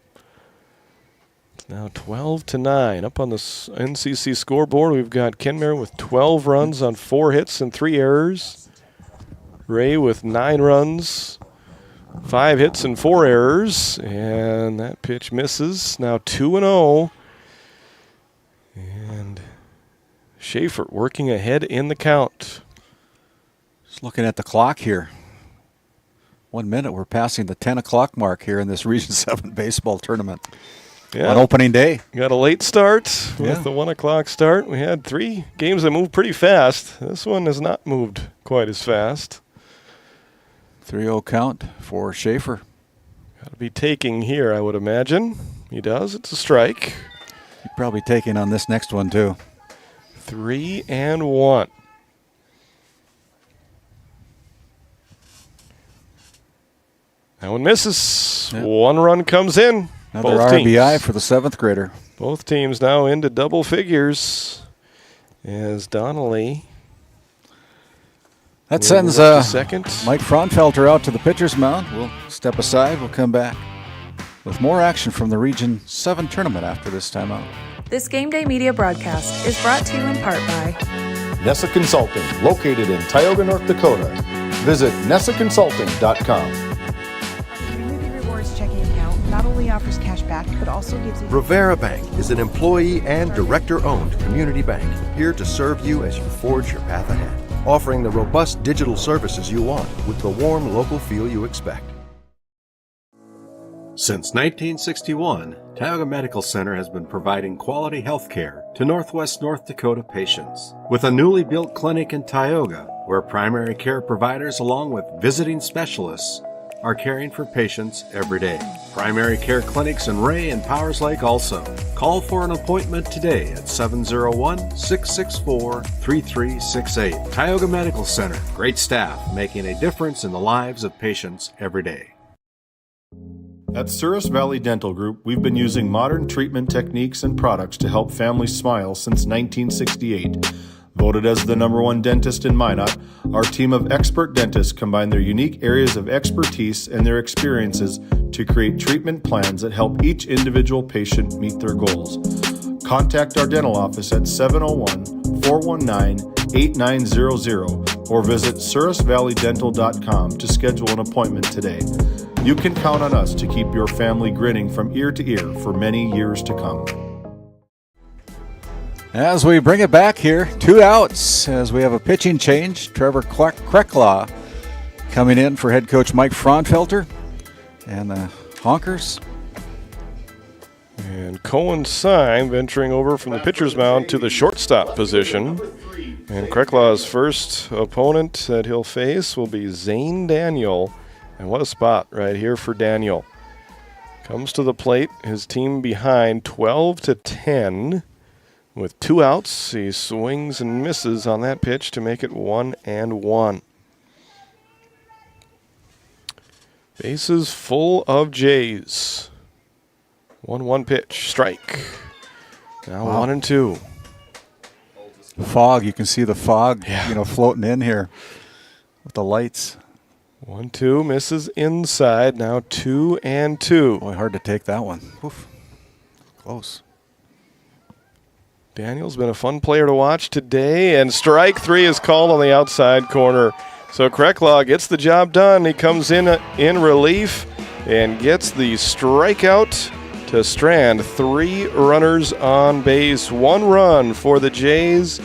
S3: It's now 12-9. Up on the NCC scoreboard, we've got Kenmare with 12 runs on 4 hits and 3 errors. Ray with 9 runs, 5 hits and 4 errors. And that pitch misses. Now 2-0. And Schaefer working ahead in the count.
S2: Just looking at the clock here. 1 minute, we're passing the 10 o'clock mark here in this Region 7 baseball tournament.
S3: Yeah.
S2: On opening day.
S3: Got a late start with the 1 o'clock start. We had 3 games that moved pretty fast. This one has not moved quite as fast.
S2: 3-0 count for Schaefer.
S3: Got to be taking here, I would imagine. He does. It's a strike.
S2: He's probably taking on this next one, too.
S3: 3-1. That one misses.
S2: Yep.
S3: 1 run comes in.
S2: Another
S3: Both
S2: RBI
S3: teams.
S2: for the 7th grader.
S3: Both teams now into double figures as Donnelly.
S2: That sends
S3: second.
S2: Mike Fraunfelter out to the pitcher's mound. We'll step aside. We'll come back with more action from the Region 7 tournament after this timeout.
S10: This Game Day media broadcast is brought to you in part by
S1: Nessa Consulting, located in Tioga, North Dakota. Visit nessaconsulting.com.
S11: Community Rewards checking account not only offers cash back, but also gives you...
S14: Rivera Bank is an employee and director-owned community bank, here to serve you as you forge your path ahead, offering the robust digital services you want with the warm local feel you expect.
S12: Since 1961, Tioga Medical Center has been providing quality health care to Northwest North Dakota patients. With a newly built clinic in Tioga, where primary care providers along with visiting specialists are caring for patients every day. Primary care clinics in Ray and Powers Lake also. Call for an appointment today at 701-664-3368. Tioga Medical Center. Great staff making a difference in the lives of patients every day.
S1: At Souris Valley Dental Group, we've been using modern treatment techniques and products to help families smile since 1968. Voted as the #1 dentist in Minot, our team of expert dentists combine their unique areas of expertise and their experiences to create treatment plans that help each individual patient meet their goals. Contact our dental office at 701-419-8900 or visit sourisvalleydental.com to schedule an appointment today. You can count on us to keep your family grinning from ear to ear for many years to come.
S2: As we bring it back here, 2 outs as we have a pitching change. Trevor Krecklaw coming in for head coach Mike Fraunfelter and the Honkers.
S3: And Cohen Syme venturing over from the pitcher's mound to the shortstop position. And Krecklaw's first opponent that he'll face will be Zane Daniel And what a spot right here for Daniel. Comes to the plate, his team behind 12-10 with 2 outs. He swings and misses on that pitch to make it 1-1. Bases full of Jays. 1-1 pitch, strike. Now 1-2.
S2: Fog, you can see the fog, floating in here with the lights.
S3: 1-2, misses inside. Now 2-2.
S2: Boy, hard to take that one. Oof. Close.
S3: Daniel's been a fun player to watch today, and strike 3 is called on the outside corner. So Krecklaw gets the job done. He comes in relief and gets the strikeout to strand 3 runners on base. 1 run for the Jays.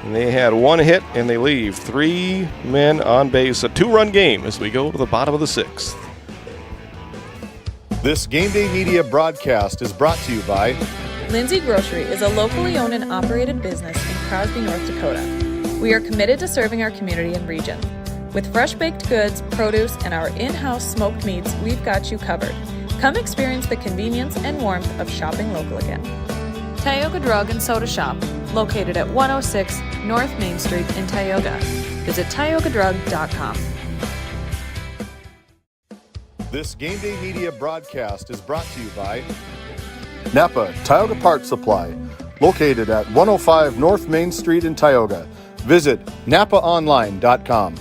S3: And they had 1 hit, and they leave 3 men on base. A 2-run game as we go to the bottom of the 6th.
S1: This Game Day Media broadcast is brought to you by
S10: Lindsay Grocery is a locally owned and operated business in Crosby, North Dakota. We are committed to serving our community and region. With fresh baked goods, produce, and our in-house smoked meats, we've got you covered. Come experience the convenience and warmth of shopping local again. Tioga Drug and Soda Shop, located at 106 North Main Street in Tioga. Visit tiogadrug.com.
S1: This Game Day Media broadcast is brought to you by Napa Tioga Parts Supply, located at 105 North Main Street in Tioga. Visit napaonline.com.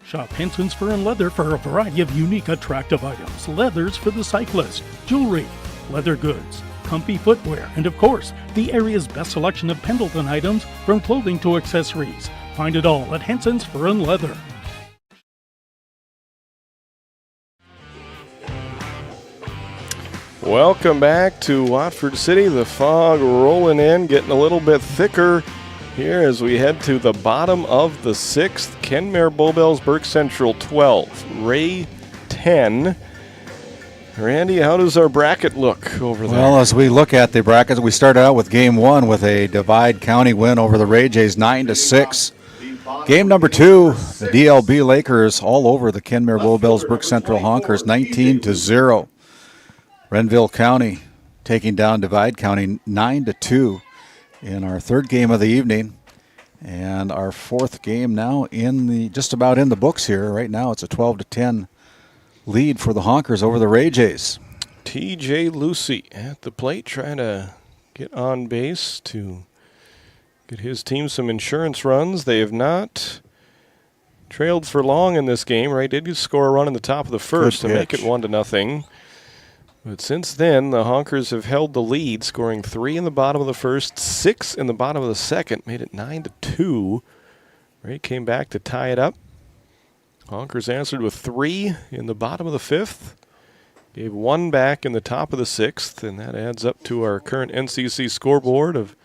S15: Shop Henson's Fur and Leather for a variety of unique, attractive items. Leathers for the cyclist, jewelry, leather goods, comfy footwear, and of course, the area's best selection of Pendleton items from clothing to accessories. Find it all at Henson's Fur and Leather.
S3: Welcome back to Watford City. The fog rolling in, getting a little bit thicker here as we head to the bottom of the 6th. Kenmare Bowbells, Burke Central 12, Ray 10. Randy, how does our bracket look over there?
S2: Well, as we look at the brackets, we started out with Game 1 with a Divide County win over the Ray Jays 9-6. Game number 2, the DLB Lakers all over the Kenmare Bowbells, Burke Central Honkers 19-0. Renville County taking down Divide County 9-2 in our 3rd game of the evening. And our 4th game now just about in the books here. Right now it's a 12-10 lead for the Honkers over the Ray Jays.
S3: TJ Lucy at the plate trying to get on base to get his team some insurance runs. They have not trailed for long in this game. Ray did score a run in the top of the 1st to make it 1-0. But since then, the Honkers have held the lead, scoring 3 in the bottom of the 1st, 6 in the bottom of the 2nd, made it 9-2. Ray came back to tie it up. Honkers answered with 3 in the bottom of the 5th. Gave 1 back in the top of the 6th, and that adds up to our current NCC scoreboard of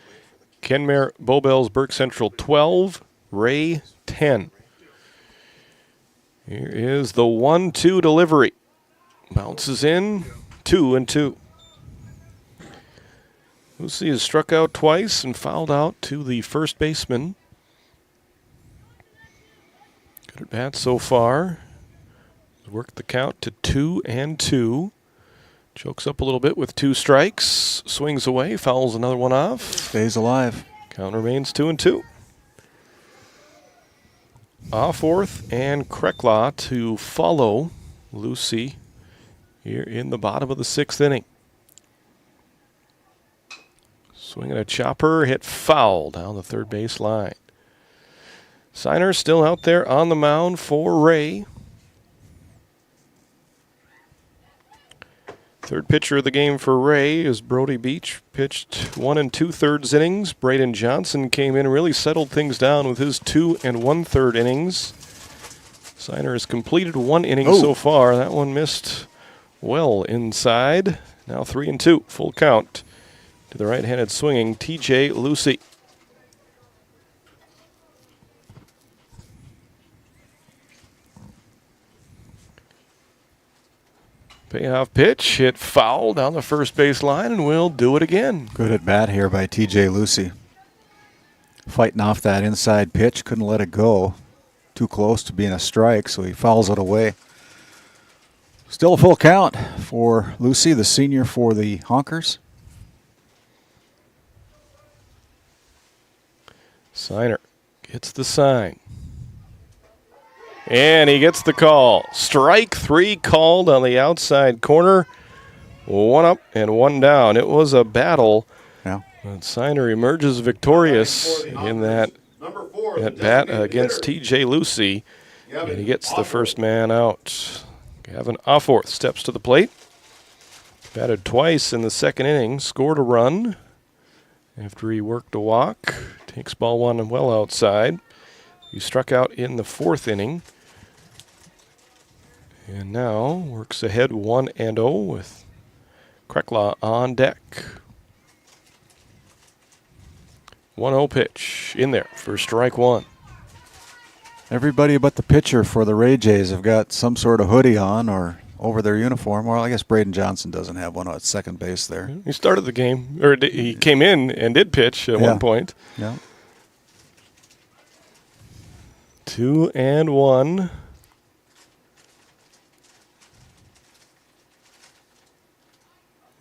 S3: Kenmare Bowbells Burke Central 12, Ray 10. Here is the 1-2 delivery. Bounces in, 2-2. Lucy has struck out twice and fouled out to the first baseman. Good at bat so far. Worked the count to 2-2. Chokes up a little bit with 2 strikes. Swings away, fouls another one off.
S2: Stays alive.
S3: Count remains 2-2. Offworth and Krecklaw to follow Lucy here in the bottom of the 6th inning. Swinging a chopper, hit foul down the third base line. Signer still out there on the mound for Ray. Third pitcher of the game for Ray is Brody Beach. Pitched 1 2/3 innings. Braden Johnson came in and really settled things down with his 2 1/3 innings. Signer has completed 1 inning so far. That one missed well inside. Now 3-2, full count to the right-handed swinging TJ Lucy. Payoff pitch, hit foul down the first base line, and we'll do it again.
S2: Good at bat here by TJ Lucy. Fighting off that inside pitch, couldn't let it go. Too close to being a strike, so he fouls it away. Still a full count for Lucy, the senior for the Honkers.
S3: Signer gets the sign. And he gets the call. Strike 3 called on the outside corner. 1 up and 1 down. It was a battle.
S2: Yeah.
S3: But Signer emerges victorious in that at bat against TJ Lucy. And he gets the first man out. Gavin Offorth steps to the plate. Batted twice in the second inning. Scored a run after he worked a walk. Takes ball 1 well outside. He struck out in the 4th inning. And now works ahead 1-0 with Krekla on deck. 1-0 pitch in there for strike 1.
S2: Everybody but the pitcher for the Ray Jays have got some sort of hoodie on or over their uniform. Well, I guess Braden Johnson doesn't have one at second base there.
S3: He started the game, or he came in and did pitch at one point.
S2: Yeah.
S3: 2-1.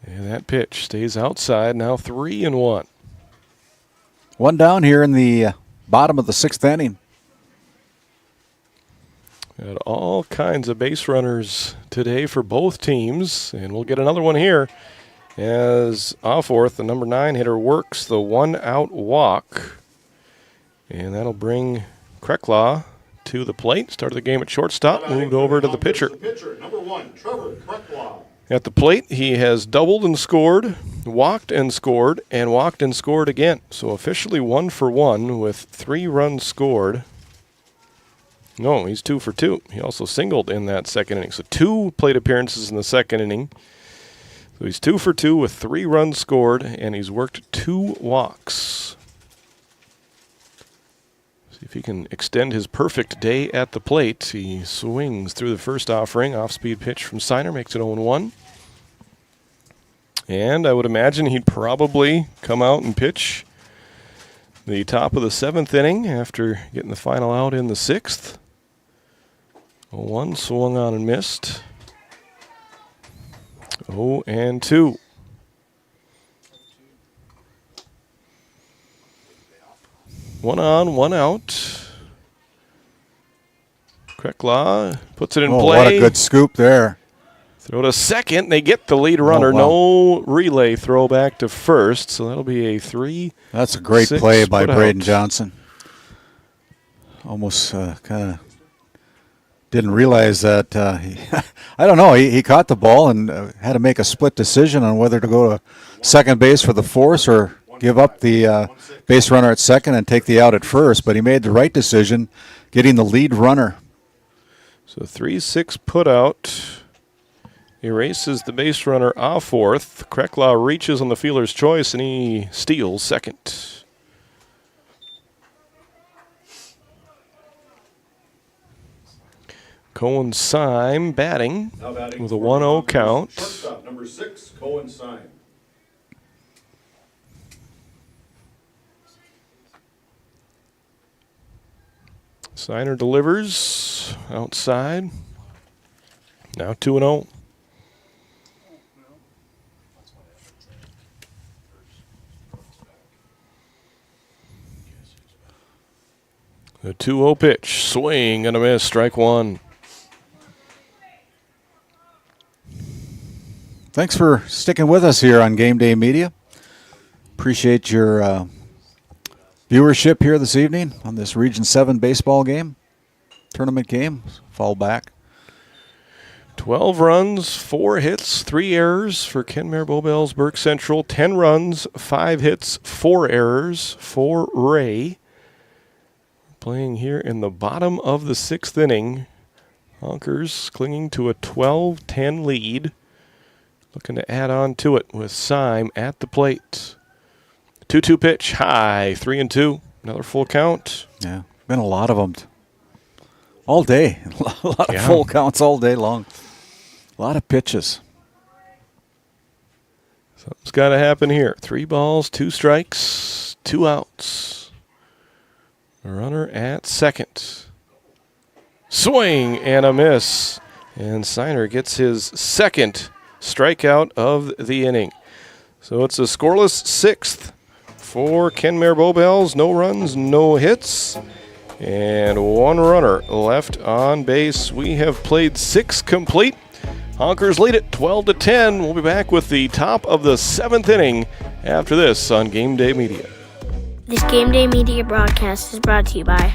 S3: And that pitch stays outside. Now 3-1.
S2: 1 down here in the bottom of the 6th inning.
S3: Got all kinds of base runners today for both teams, and we'll get another one here as Offorth, the number 9 hitter, works the 1-out walk. And that'll bring Krekla to the plate. Started the game at shortstop, moved over to the pitcher.
S1: Number 1, Trevor Krekla.
S3: At the plate, he has doubled and scored, walked and scored, and walked and scored again. So officially 1 for 1 with 3 runs scored. No, he's 2 for 2. He also singled in that second inning. So 2 plate appearances in the second inning. So he's 2 for 2 with 3 runs scored, and he's worked 2 walks. See if he can extend his perfect day at the plate. He swings through the first offering. Off-speed pitch from Signer makes it 0-1. And I would imagine he'd probably come out and pitch the top of the 7th inning after getting the final out in the 6th. 0-1, swung on and missed. 0-2. One on, 1 out. Krekla puts it in play.
S2: What a good scoop there.
S3: Throw to second. They get the lead runner. No relay throw back to first, so that'll be a 3.
S2: That's a great play by Braden Johnson. Almost kind of didn't realize that. I don't know. He caught the ball and had to make a split decision on whether to go to second base for the force or give up the base runner at second and take the out at first. But he made the right decision, getting the lead runner.
S3: So 3-6 put out. Erases the base runner Offorth. Krekla reaches on the fielder's choice, and he steals second. Cohen Syme batting with a 1-0 count.
S1: Shortstop, number 6, Cohen Syme.
S3: Signer delivers outside. Now 2-0. The 2-0 pitch, swing and a miss, strike 1.
S2: Thanks for sticking with us here on Game Day Media. Appreciate your viewership here this evening on this Region 7 baseball game, tournament game. Fall back.
S3: 12 runs, 4 hits, 3 errors for Kenmare Bowbells Burke Central. 10 runs, 5 hits, 4 errors for Ray. Playing here in the bottom of the 6th inning. Honkers clinging to a 12-10 lead. Looking to add on to it with Syme at the plate. 2-2 pitch, high, 3-2. Another full count.
S2: Yeah, been a lot of them all day. A lot of full counts all day long. A lot of pitches.
S3: Something's got to happen here. 3 balls, 2 strikes, 2 outs. A runner at second. Swing and a miss. And Signer gets his second strikeout of the inning. So it's a scoreless sixth for Kenmare Bowbells. No runs, no hits, and one runner left on base. We have played 6 complete. Honkers lead it 12-10. We'll be back with the top of the 7th inning after this on Game Day Media.
S4: This Game Day Media broadcast is brought to you by...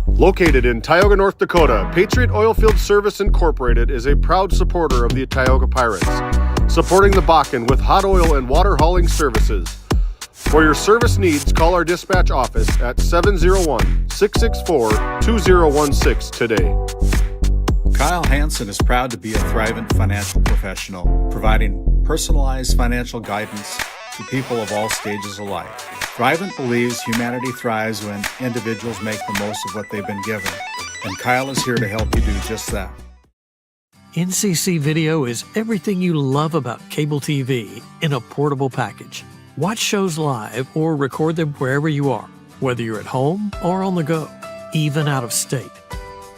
S13: Located in Tioga, North Dakota, Patriot Oilfield Service Incorporated is a proud supporter of the Tioga Pirates, supporting the Bakken with hot oil and water hauling services. For your service needs, call our dispatch office at 701-664-2016 today.
S2: Kyle Hansen is proud to be a thrivent financial professional, providing personalized financial guidance to people of all stages of life. Thrivent believes humanity thrives when individuals make the most of what they've been given, and Kyle is here to help you do just that.
S21: NCC Video is everything you love about cable TV in a portable package. Watch shows live or record them wherever you are, whether you're at home or on the go, even out of state.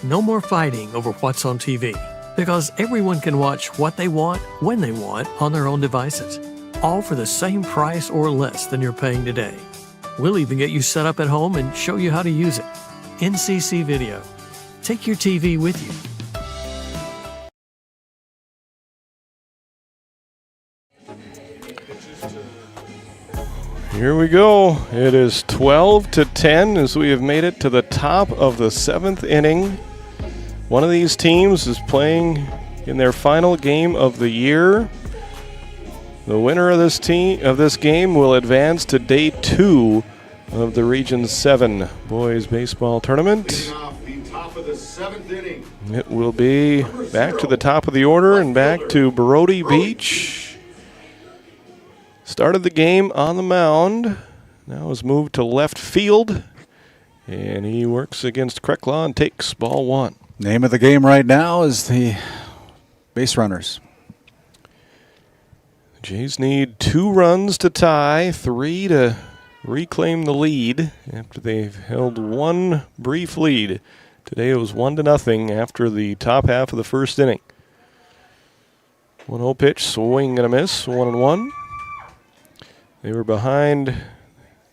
S21: No more fighting over what's on TV, because everyone can watch what they want, when they want, on their own devices, all for the same price or less than you're paying today. We'll even get you set up at home and show you how to use it. NCC Video. Take your TV with you.
S3: Here we go. It is 12-10 as we have made it to the top of the 7th inning. One of these teams is playing in their final game of the year. The winner of this game will advance to day 2 of the Region 7 boys baseball tournament.
S1: The top of the 7th inning.
S3: It will be back to the top of the order and back to Brody Beach. Started the game on the mound. Now is moved to left field. And he works against Krekla and takes ball 1.
S2: Name of the game right now is the base runners.
S3: The Jays need 2 runs to tie, 3 to reclaim the lead after they've held one brief lead. Today it was 1-0 after the top half of the first inning. 1-0 pitch, swing and a miss, 1-1. They were behind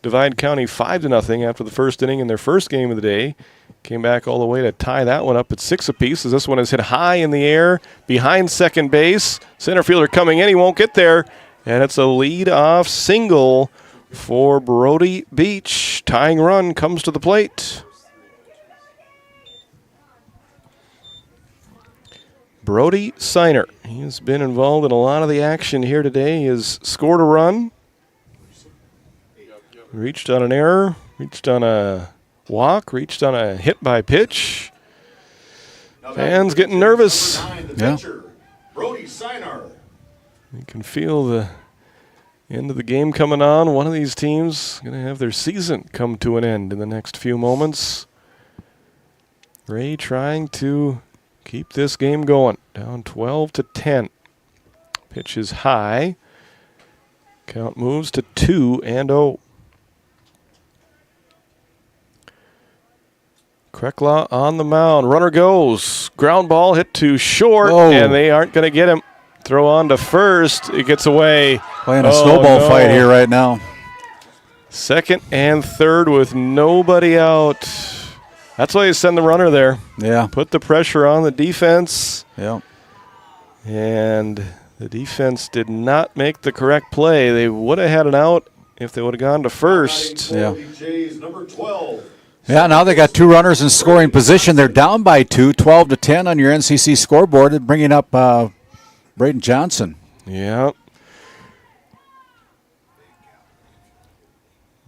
S3: Divide County 5-0 after the first inning in their first game of the day. Came back all the way to tie that one up at 6 apiece as this one is hit high in the air behind second base. Center fielder coming in, he won't get there. And it's a lead-off single for Brody Beach. Tying run comes to the plate. Brody Signer. He has been involved in a lot of the action here today. He has scored a run. Reached on an error, reached on a walk, reached on a hit by pitch. Fans getting nervous.
S2: Yeah.
S1: Brody Signer.
S3: You can feel the end of the game coming on. One of these teams going to have their season come to an end in the next few moments. Ray trying to keep this game going. Down 12-10. Pitch is high. Count moves to 2-0. Krekla on the mound. Runner goes. Ground ball hit to short, and they aren't going to get him. Throw on to first. It gets away.
S2: Playing a snowball fight here right now.
S3: Second and third with nobody out. That's why you send the runner there.
S2: Yeah.
S3: Put the pressure on the defense.
S2: Yeah.
S3: And the defense did not make the correct play. They would have had an out if they would have gone to first.
S2: Yeah.
S1: Jays, number 12.
S2: Yeah, now they got 2 runners in scoring position. They're down by 2, 12-10 on your NCC scoreboard, bringing up Braden Johnson.
S3: Yeah.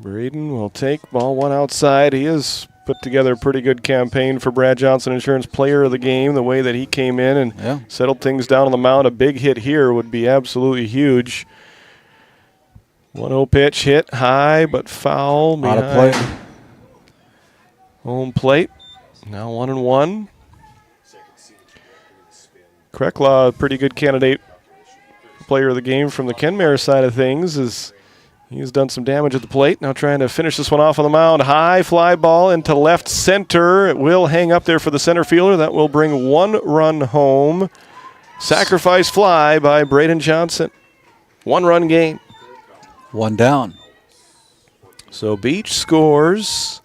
S3: Braden will take ball 1 outside. He has put together a pretty good campaign for Brad Johnson Insurance Player of the Game, the way that he came in and settled things down on the mound. A big hit here would be absolutely huge. 1-0 pitch hit high but foul.
S2: Out of play.
S3: Home plate. Now 1-1. Krekla, pretty good candidate for Player of the Game from the Kenmare side of things, as He's done some damage at the plate. Now trying to finish this one off on the mound. High fly ball into left center. It will hang up there for the center fielder. That will bring 1 run home. Sacrifice fly by Braden Johnson. 1-run game.
S2: 1 down.
S3: So Beach scores.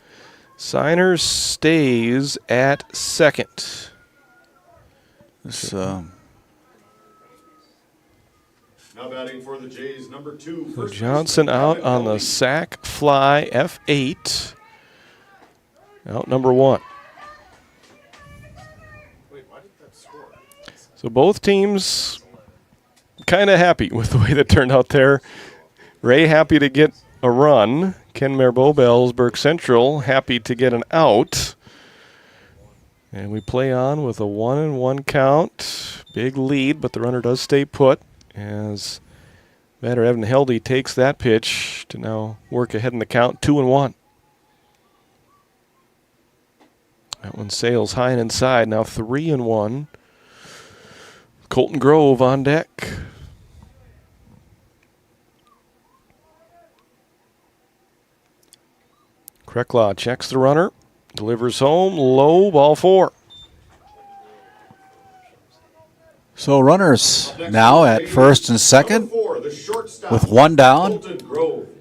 S3: Signer stays at second.
S2: This,
S1: Now batting for the Jays, number 2.
S3: So Johnson out on the sac fly F8. Out number 1. So both teams kind of happy with the way that turned out there. Ray happy to get a run. Kenmare Bowbellsburg Central happy to get an out. And we play on with a 1-1 count. Big lead, but the runner does stay put as batter Evan Heldy takes that pitch to now work ahead in the count, 2-1. That one sails high and inside, now 3-1. Colton Grove on deck. Krecklaw checks the runner, delivers home, low, ball 4.
S2: So runners now at first and second with 1 down.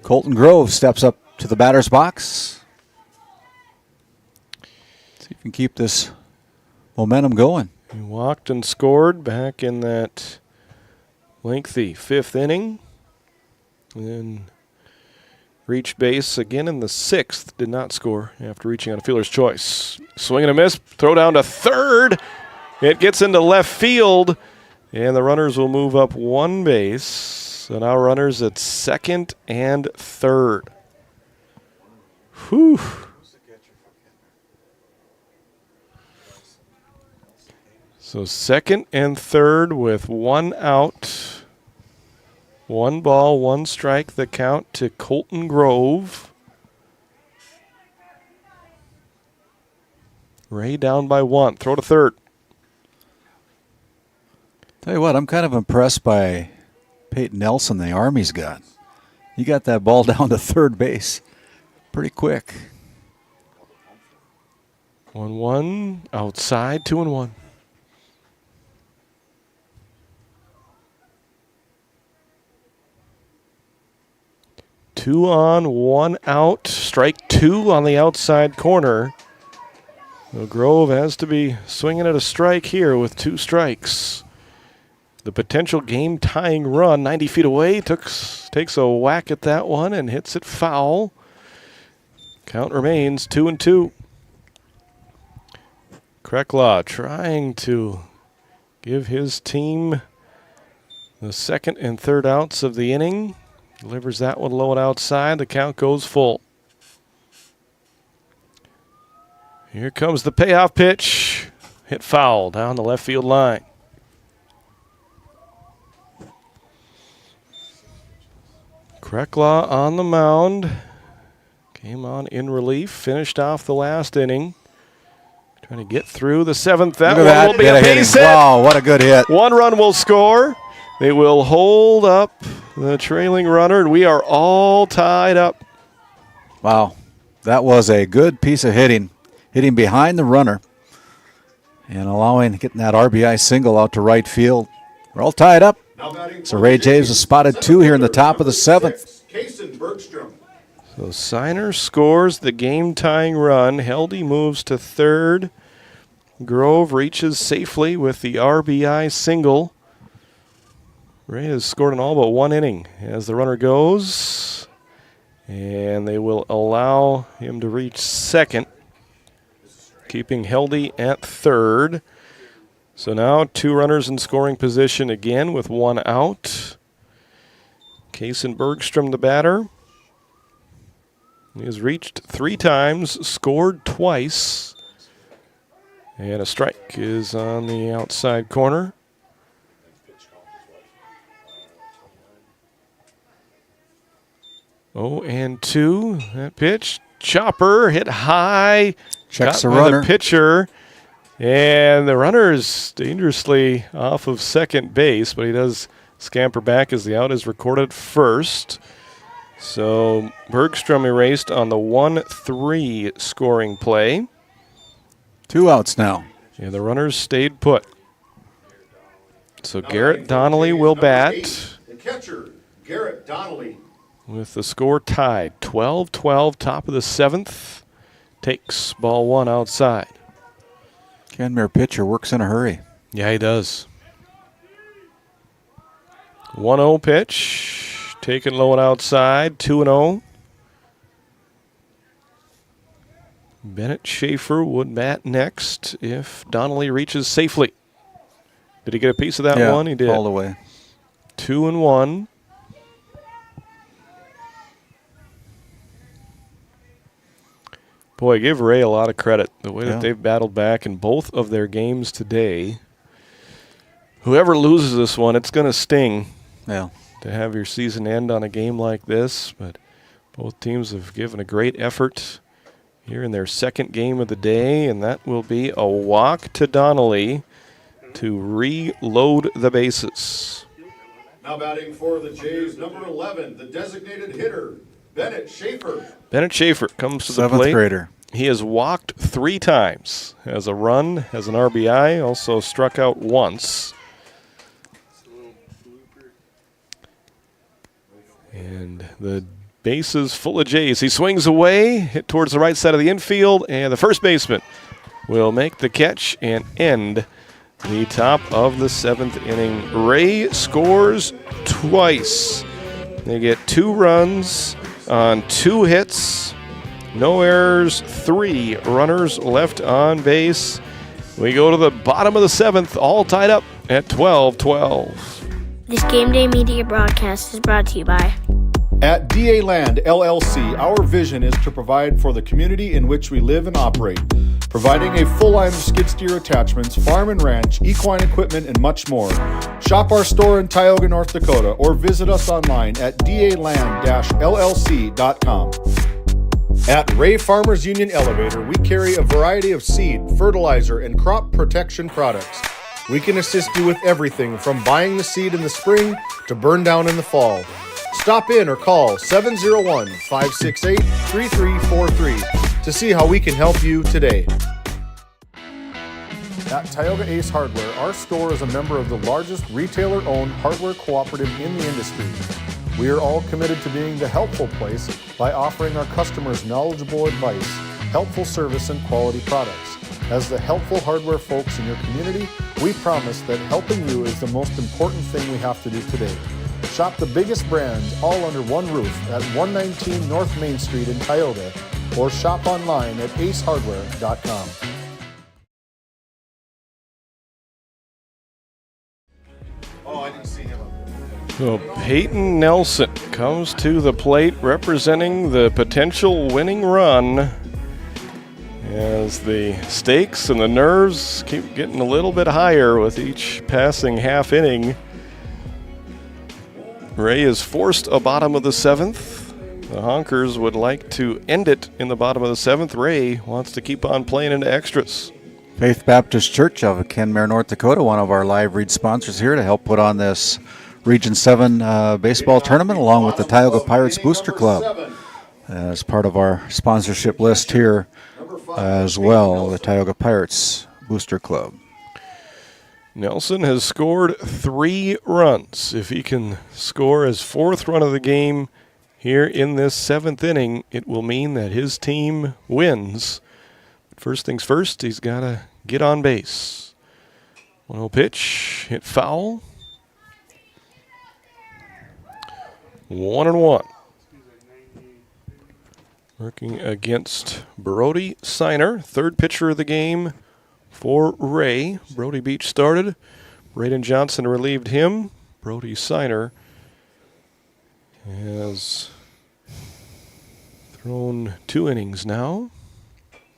S2: Colton Grove steps up to the batter's box. See if we can keep this momentum going.
S3: He walked and scored back in that lengthy 5th inning. And then reached base again in the 6th. Did not score after reaching on a fielder's choice. Swing and a miss. Throw down to third. It gets into left field. And the runners will move up 1 base. So now runners at second and third. Whew. So second and third with 1 out. 1 ball, 1 strike, the count to Colton Grove. Ray down by 1. Throw to third.
S2: Tell you what, I'm kind of impressed by Peyton Nelson, the Army's got. He got that ball down to third base pretty quick.
S3: 1-1, outside, 2-1. Two on, 1 out. Strike 2 on the outside corner. So Grove has to be swinging at a strike here with 2 strikes. The potential game-tying run, 90 feet away, takes a whack at that one and hits it foul. Count remains 2-2. Krecklaw trying to give his team the second and third outs of the inning. Delivers that one low and outside. The count goes full. Here comes the payoff pitch. Hit foul down the left field line. Krecklaw on the mound. Came on in relief. Finished off the last inning. Trying to get through the 7th. That one will be a base hit.
S2: Wow, what a good hit.
S3: 1 run will score. They will hold up the trailing runner, and we are all tied up.
S2: Wow, that was a good piece of hitting. Hitting behind the runner and getting that RBI single out to right field. We're all tied up. So Ray Jays has spotted 2 here in the top of the 7th.
S3: So Signer scores the game-tying run. Heldy moves to third. Grove reaches safely with the RBI single. Ray has scored in all but 1 inning as the runner goes. And they will allow him to reach second, keeping Heldy at third. So now 2 runners in scoring position again with 1 out. Kason Bergstrom, the batter. He has reached 3 times, scored twice. And a strike is on the outside corner. Oh, and 2. That pitch. Chopper hit high.
S2: Checks the
S3: by
S2: runner.
S3: The pitcher. And the runner is dangerously off of second base, but he does scamper back as the out is recorded first. So Bergstrom erased on the 1-3 scoring play.
S2: 2 outs now.
S3: Yeah, the runners stayed put. So Garrett Donnelly will bat.
S1: The catcher, Garrett Donnelly.
S3: With the score tied, 12-12, top of the 7th. Takes ball 1 outside.
S2: Canmere pitcher works in a hurry.
S3: Yeah, he does. 1-0 pitch. Taken low and outside, 2-0. Bennett Schaefer would bat next if Donnelly reaches safely. Did he get a piece of that one? He did.
S2: All the way.
S3: 2-1. Boy, give Ray a lot of credit. The way that they've battled back in both of their games today. Whoever loses this one, it's going to sting.
S2: Yeah.
S3: To have your season end on a game like this, but both teams have given a great effort here in their second game of the day, and that will be a walk to Donnelly to reload the bases.
S1: Now batting for the Jays, number 11, the designated hitter, Bennett Schaefer.
S3: Bennett Schaefer comes to the plate.
S2: 7th grader.
S3: He has walked 3 times, has a run, has an RBI, also struck out once. And the bases full of Jays. He swings away, hit towards the right side of the infield, and the first baseman will make the catch and end the top of the 7th inning. Ray scores twice. They get 2 runs on 2 hits, no errors, 3 runners left on base. We go to the bottom of the 7th, all tied up at 12-12.
S4: This Game Day media broadcast is brought to you by
S1: At DA Land LLC, our vision is to provide for the community in which we live and operate, providing a full line of skid steer attachments, farm and ranch, equine equipment, and much more. Shop our store in Tioga, North Dakota, or visit us online at daland-llc.com. At Ray Farmers Union Elevator, we carry a variety of seed, fertilizer, and crop protection products. We can assist you with everything from buying the seed in the spring to burn down in the fall. Stop in or call 701-568-3343 to see how we can help you today. At Tioga Ace Hardware, our store is a member of the largest retailer-owned hardware cooperative in the industry. We are all committed to being the helpful place by offering our customers knowledgeable advice, helpful service, and quality products. As the helpful hardware folks in your community, we promise that helping you is the most important thing we have to do today. Shop the biggest brands all under one roof at 119 North Main Street in Tioga, or shop online at acehardware.com. Oh, I didn't see him.
S3: So Peyton Nelson comes to the plate representing the potential winning run as the stakes and the nerves keep getting a little bit higher with each passing half inning. Ray is forced a bottom of the 7th. The Honkers would like to end it in the bottom of the 7th. Ray wants to keep on playing into extras.
S2: Faith Baptist Church of Canmere, North Dakota, one of our live read sponsors here to help put on this Region 7 baseball tournament, along with the Tioga Pirates Booster Club as part of our sponsorship list here as well, the Tioga Pirates Booster Club.
S3: Nelson has scored 3 runs. If he can score his 4th run of the game here in this 7th inning, it will mean that his team wins. But first things first, he's got to get on base. 1-0 pitch, hit foul. 1-1. Working against Brody Siner, 3rd pitcher of the game for Ray. Brody Beach started. Braden Johnson relieved him. Brody Siner has thrown 2 innings now,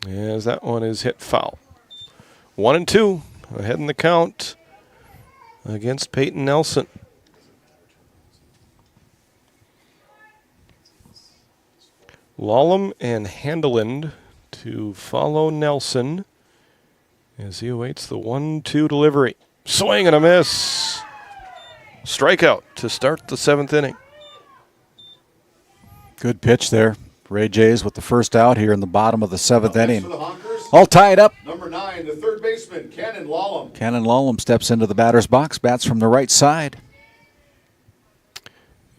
S3: as that one is hit foul. 1-2, ahead in the count against Peyton Nelson. Lallam and Handeland to follow Nelson as he awaits the 1-2 delivery. Swing and a miss. Strikeout to start the 7th inning.
S2: Good pitch there. Ray Jays with the first out here in the bottom of the 7th inning. All tied up.
S1: Number 9, the third baseman, Cannon Lallam.
S2: Cannon Lallam steps into the batter's box, bats from the right side.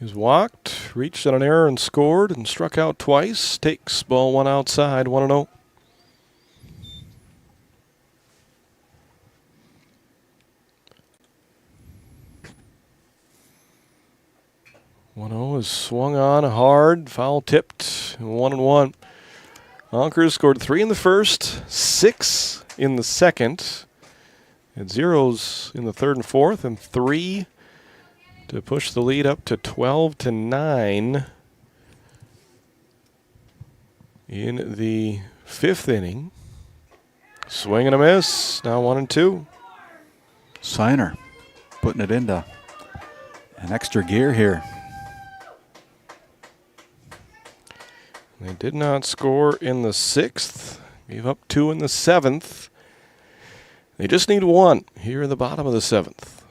S3: He's walked, reached on an error and scored and struck out twice. Takes ball 1 outside, 1-0. Is swung on hard, foul tipped, 1-1. Honkers scored 3 in the first, 6 in the second, and zeros in the third and fourth, and 3 to push the lead up to 12-9 in the 5th inning. Swing and a miss, now 1-2.
S2: Signer putting it into an extra gear here.
S3: They did not score in the 6th. Gave up 2 in the 7th. They just need 1 here in the bottom of the 7th.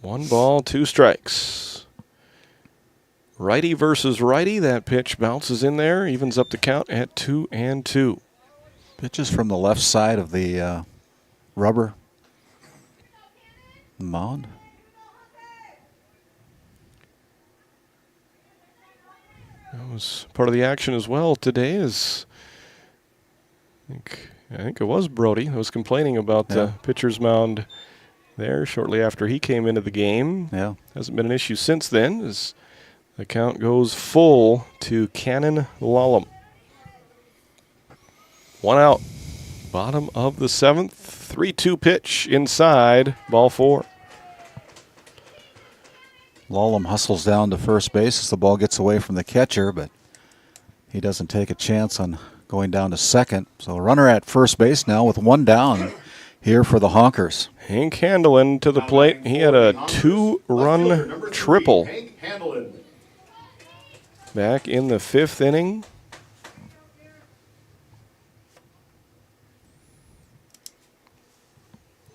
S3: 1 ball, 2 strikes. Righty versus righty. That pitch bounces in there, evens up the count at 2-2.
S2: Pitches from the left side of the rubber mound.
S3: That was part of the action as well today. Is I think it was Brody who was complaining about the pitcher's mound there shortly after he came into the game.
S2: Yeah,
S3: hasn't been an issue since then. As the count goes full to Cannon Lallam. 1 out. Bottom of the 7th. 3-2 pitch inside. Ball 4.
S2: Lallam hustles down to first base as the ball gets away from the catcher, but he doesn't take a chance on going down to second. So a runner at first base now with 1 down here for the Honkers.
S3: Hank Handelin to the plate. He had a 2-run triple back in the 5th inning.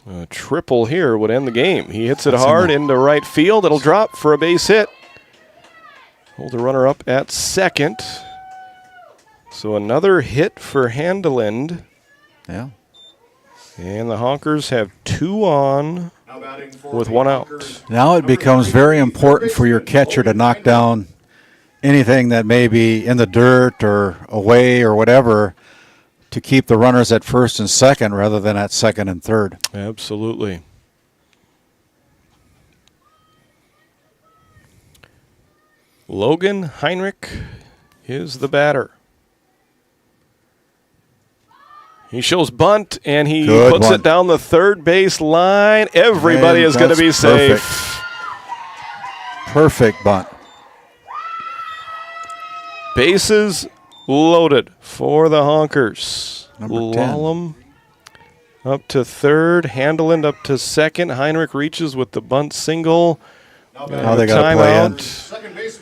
S3: A triple here would end the game. He hits it hard into right field. It'll drop for a base hit. Hold the runner up at second. So another hit for Handelin.
S2: Yeah.
S3: And the Honkers have 2 on with 1 out.
S2: Now it becomes very important for your catcher to knock down anything that may be in the dirt or away or whatever, to keep the runners at first and second rather than at second and third.
S3: Absolutely. Logan Heinrich is the batter. He shows bunt, and he puts it down the third base line. Everybody is going to be safe.
S2: Perfect bunt.
S3: Bases loaded for the Honkers.
S2: Number 10.
S3: Lallam up to third, Handelin up to second. Heinrich reaches with the bunt single.
S2: Now they got to play in.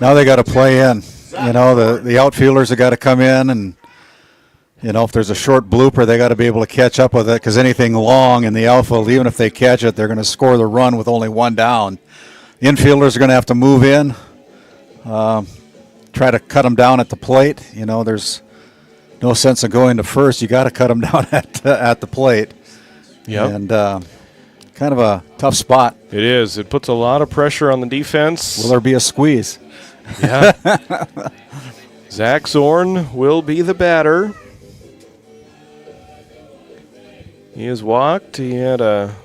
S2: Now they got to play in. You know, the outfielders have got to come in, and you know, if there's a short blooper, they got to be able to catch up with it, because anything long in the outfield, even if they catch it, they're going to score the run with only 1 down. The infielders are going to have to move in, try to cut them down at the plate. You know, there's no sense of going to first. You got to cut them down at the plate.
S3: Yep.
S2: And kind of a tough spot.
S3: It is. It puts a lot of pressure on the defense.
S2: Will there be a squeeze?
S3: Yeah. Zach Zorn will be the batter. He has walked. He had a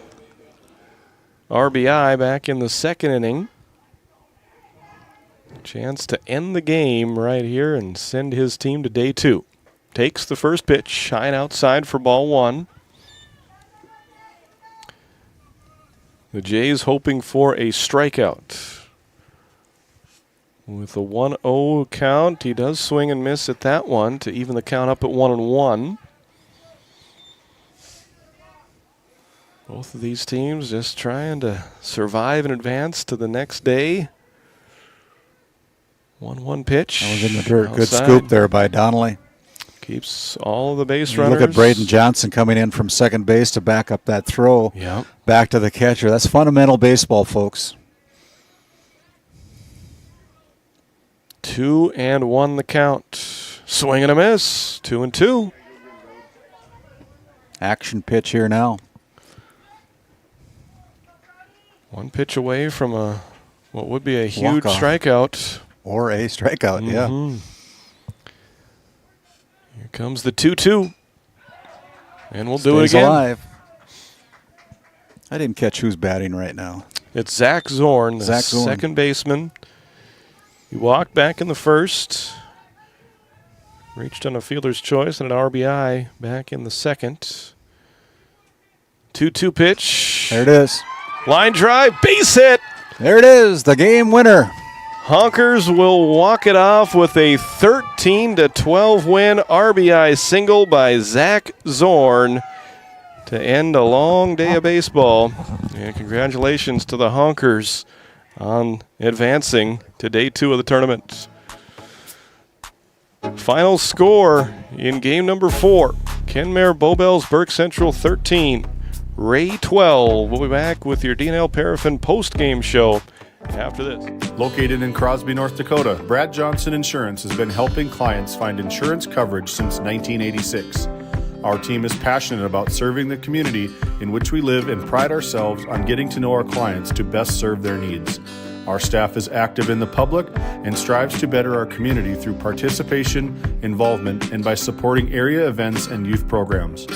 S3: RBI back in the 2nd inning. Chance to end the game right here and send his team to day 2. Takes the first pitch, high and outside for ball 1. The Jays hoping for a strikeout. With a 1-0 count, he does swing and miss at that one to even the count up at 1-1. Both of these teams just trying to survive and advance to the next day. 1-1 pitch.
S2: That was in the dirt.
S3: Outside.
S2: Good scoop there by Donnelly.
S3: Keeps all the base runners.
S2: Look at Braden Johnson coming in from second base to back up that throw back to the catcher. That's fundamental baseball, folks.
S3: 2-1 the count. Swing and a miss. 2-2.
S2: Action pitch here now.
S3: One pitch away from what would be a huge strikeout.
S2: Or a strikeout, yeah.
S3: Here comes the 2-2. And we'll do it
S2: Stays
S3: again.
S2: Alive. I didn't catch who's batting right now.
S3: It's Zach Zorn, the
S2: Zach Zorn.
S3: second baseman. He walked back in the first. Reached on a fielder's choice and an RBI back in the second. 2-2 pitch.
S2: There it is.
S3: Line drive, base hit.
S2: There it is, the game winner.
S3: Honkers will walk it off with a 13-12 win. RBI single by Zach Zorn to end a long day of baseball. And congratulations to the Honkers on advancing to day 2 of the tournament. Final score in game number 4. Kenmare Bowbells Burke Central 13. Ray 12. We'll be back with your D&L Paraffin post-game show after this.
S1: Located in Crosby, North Dakota, Brad Johnson Insurance has been helping clients find insurance coverage since 1986. Our team is passionate about serving the community in which we live and pride ourselves on getting to know our clients to best serve their needs. Our staff is active in the public and strives to better our community through participation, involvement, and by supporting area events and youth programs.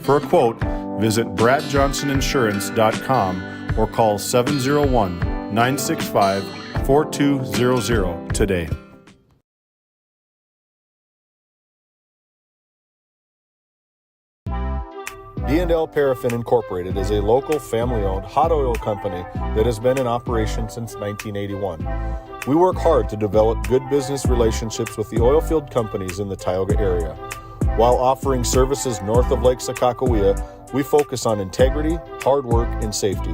S1: For a quote, visit bradjohnsoninsurance.com or call 701-965-4200 today. D&L Paraffin Incorporated is a local family-owned hot oil company that has been in operation since 1981. We work hard to develop good business relationships with the oil field companies in the Tioga area. While offering services north of Lake Sakakawea, we focus on integrity, hard work, and safety.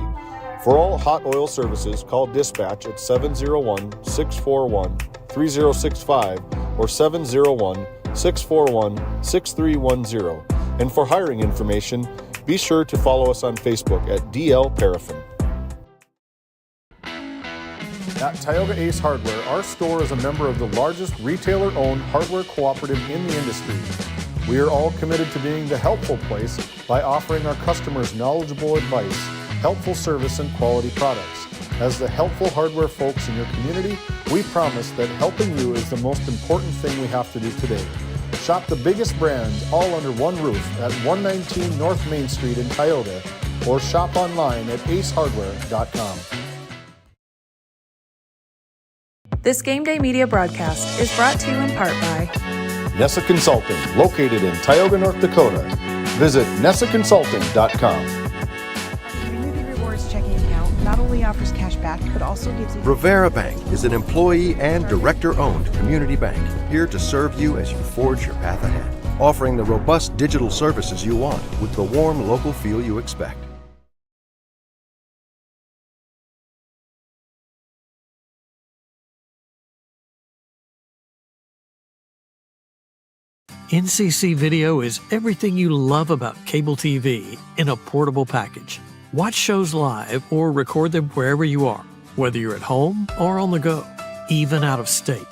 S1: For all hot oil services, call dispatch at 701-641-3065 or 701-641-6310. And for hiring information, be sure to follow us on Facebook at DL Paraffin. At Tioga Ace Hardware, our store is a member of the largest retailer-owned hardware cooperative in the industry. We are all committed to being the helpful place by offering our customers knowledgeable advice, helpful service, and quality products. As the helpful hardware folks in your community, we promise that helping you is the most important thing we have to do today. Shop the biggest brands all under one roof at 119 North Main Street in Tioga or shop online at acehardware.com.
S10: This Game Day media broadcast is brought to you in part by
S1: Nessa Consulting, located in Tioga, North Dakota. Visit nessaconsulting.com.
S11: Community Rewards checking account not only offers cash back, but also gives you...
S14: Rivera Bank is an employee and director-owned community bank, here to serve you as you forge your path ahead, offering the robust digital services you want with the warm local feel you expect.
S21: NCC Video is everything you love about cable TV in a portable package. Watch shows live or record them wherever you are, whether you're at home or on the go, even out of state.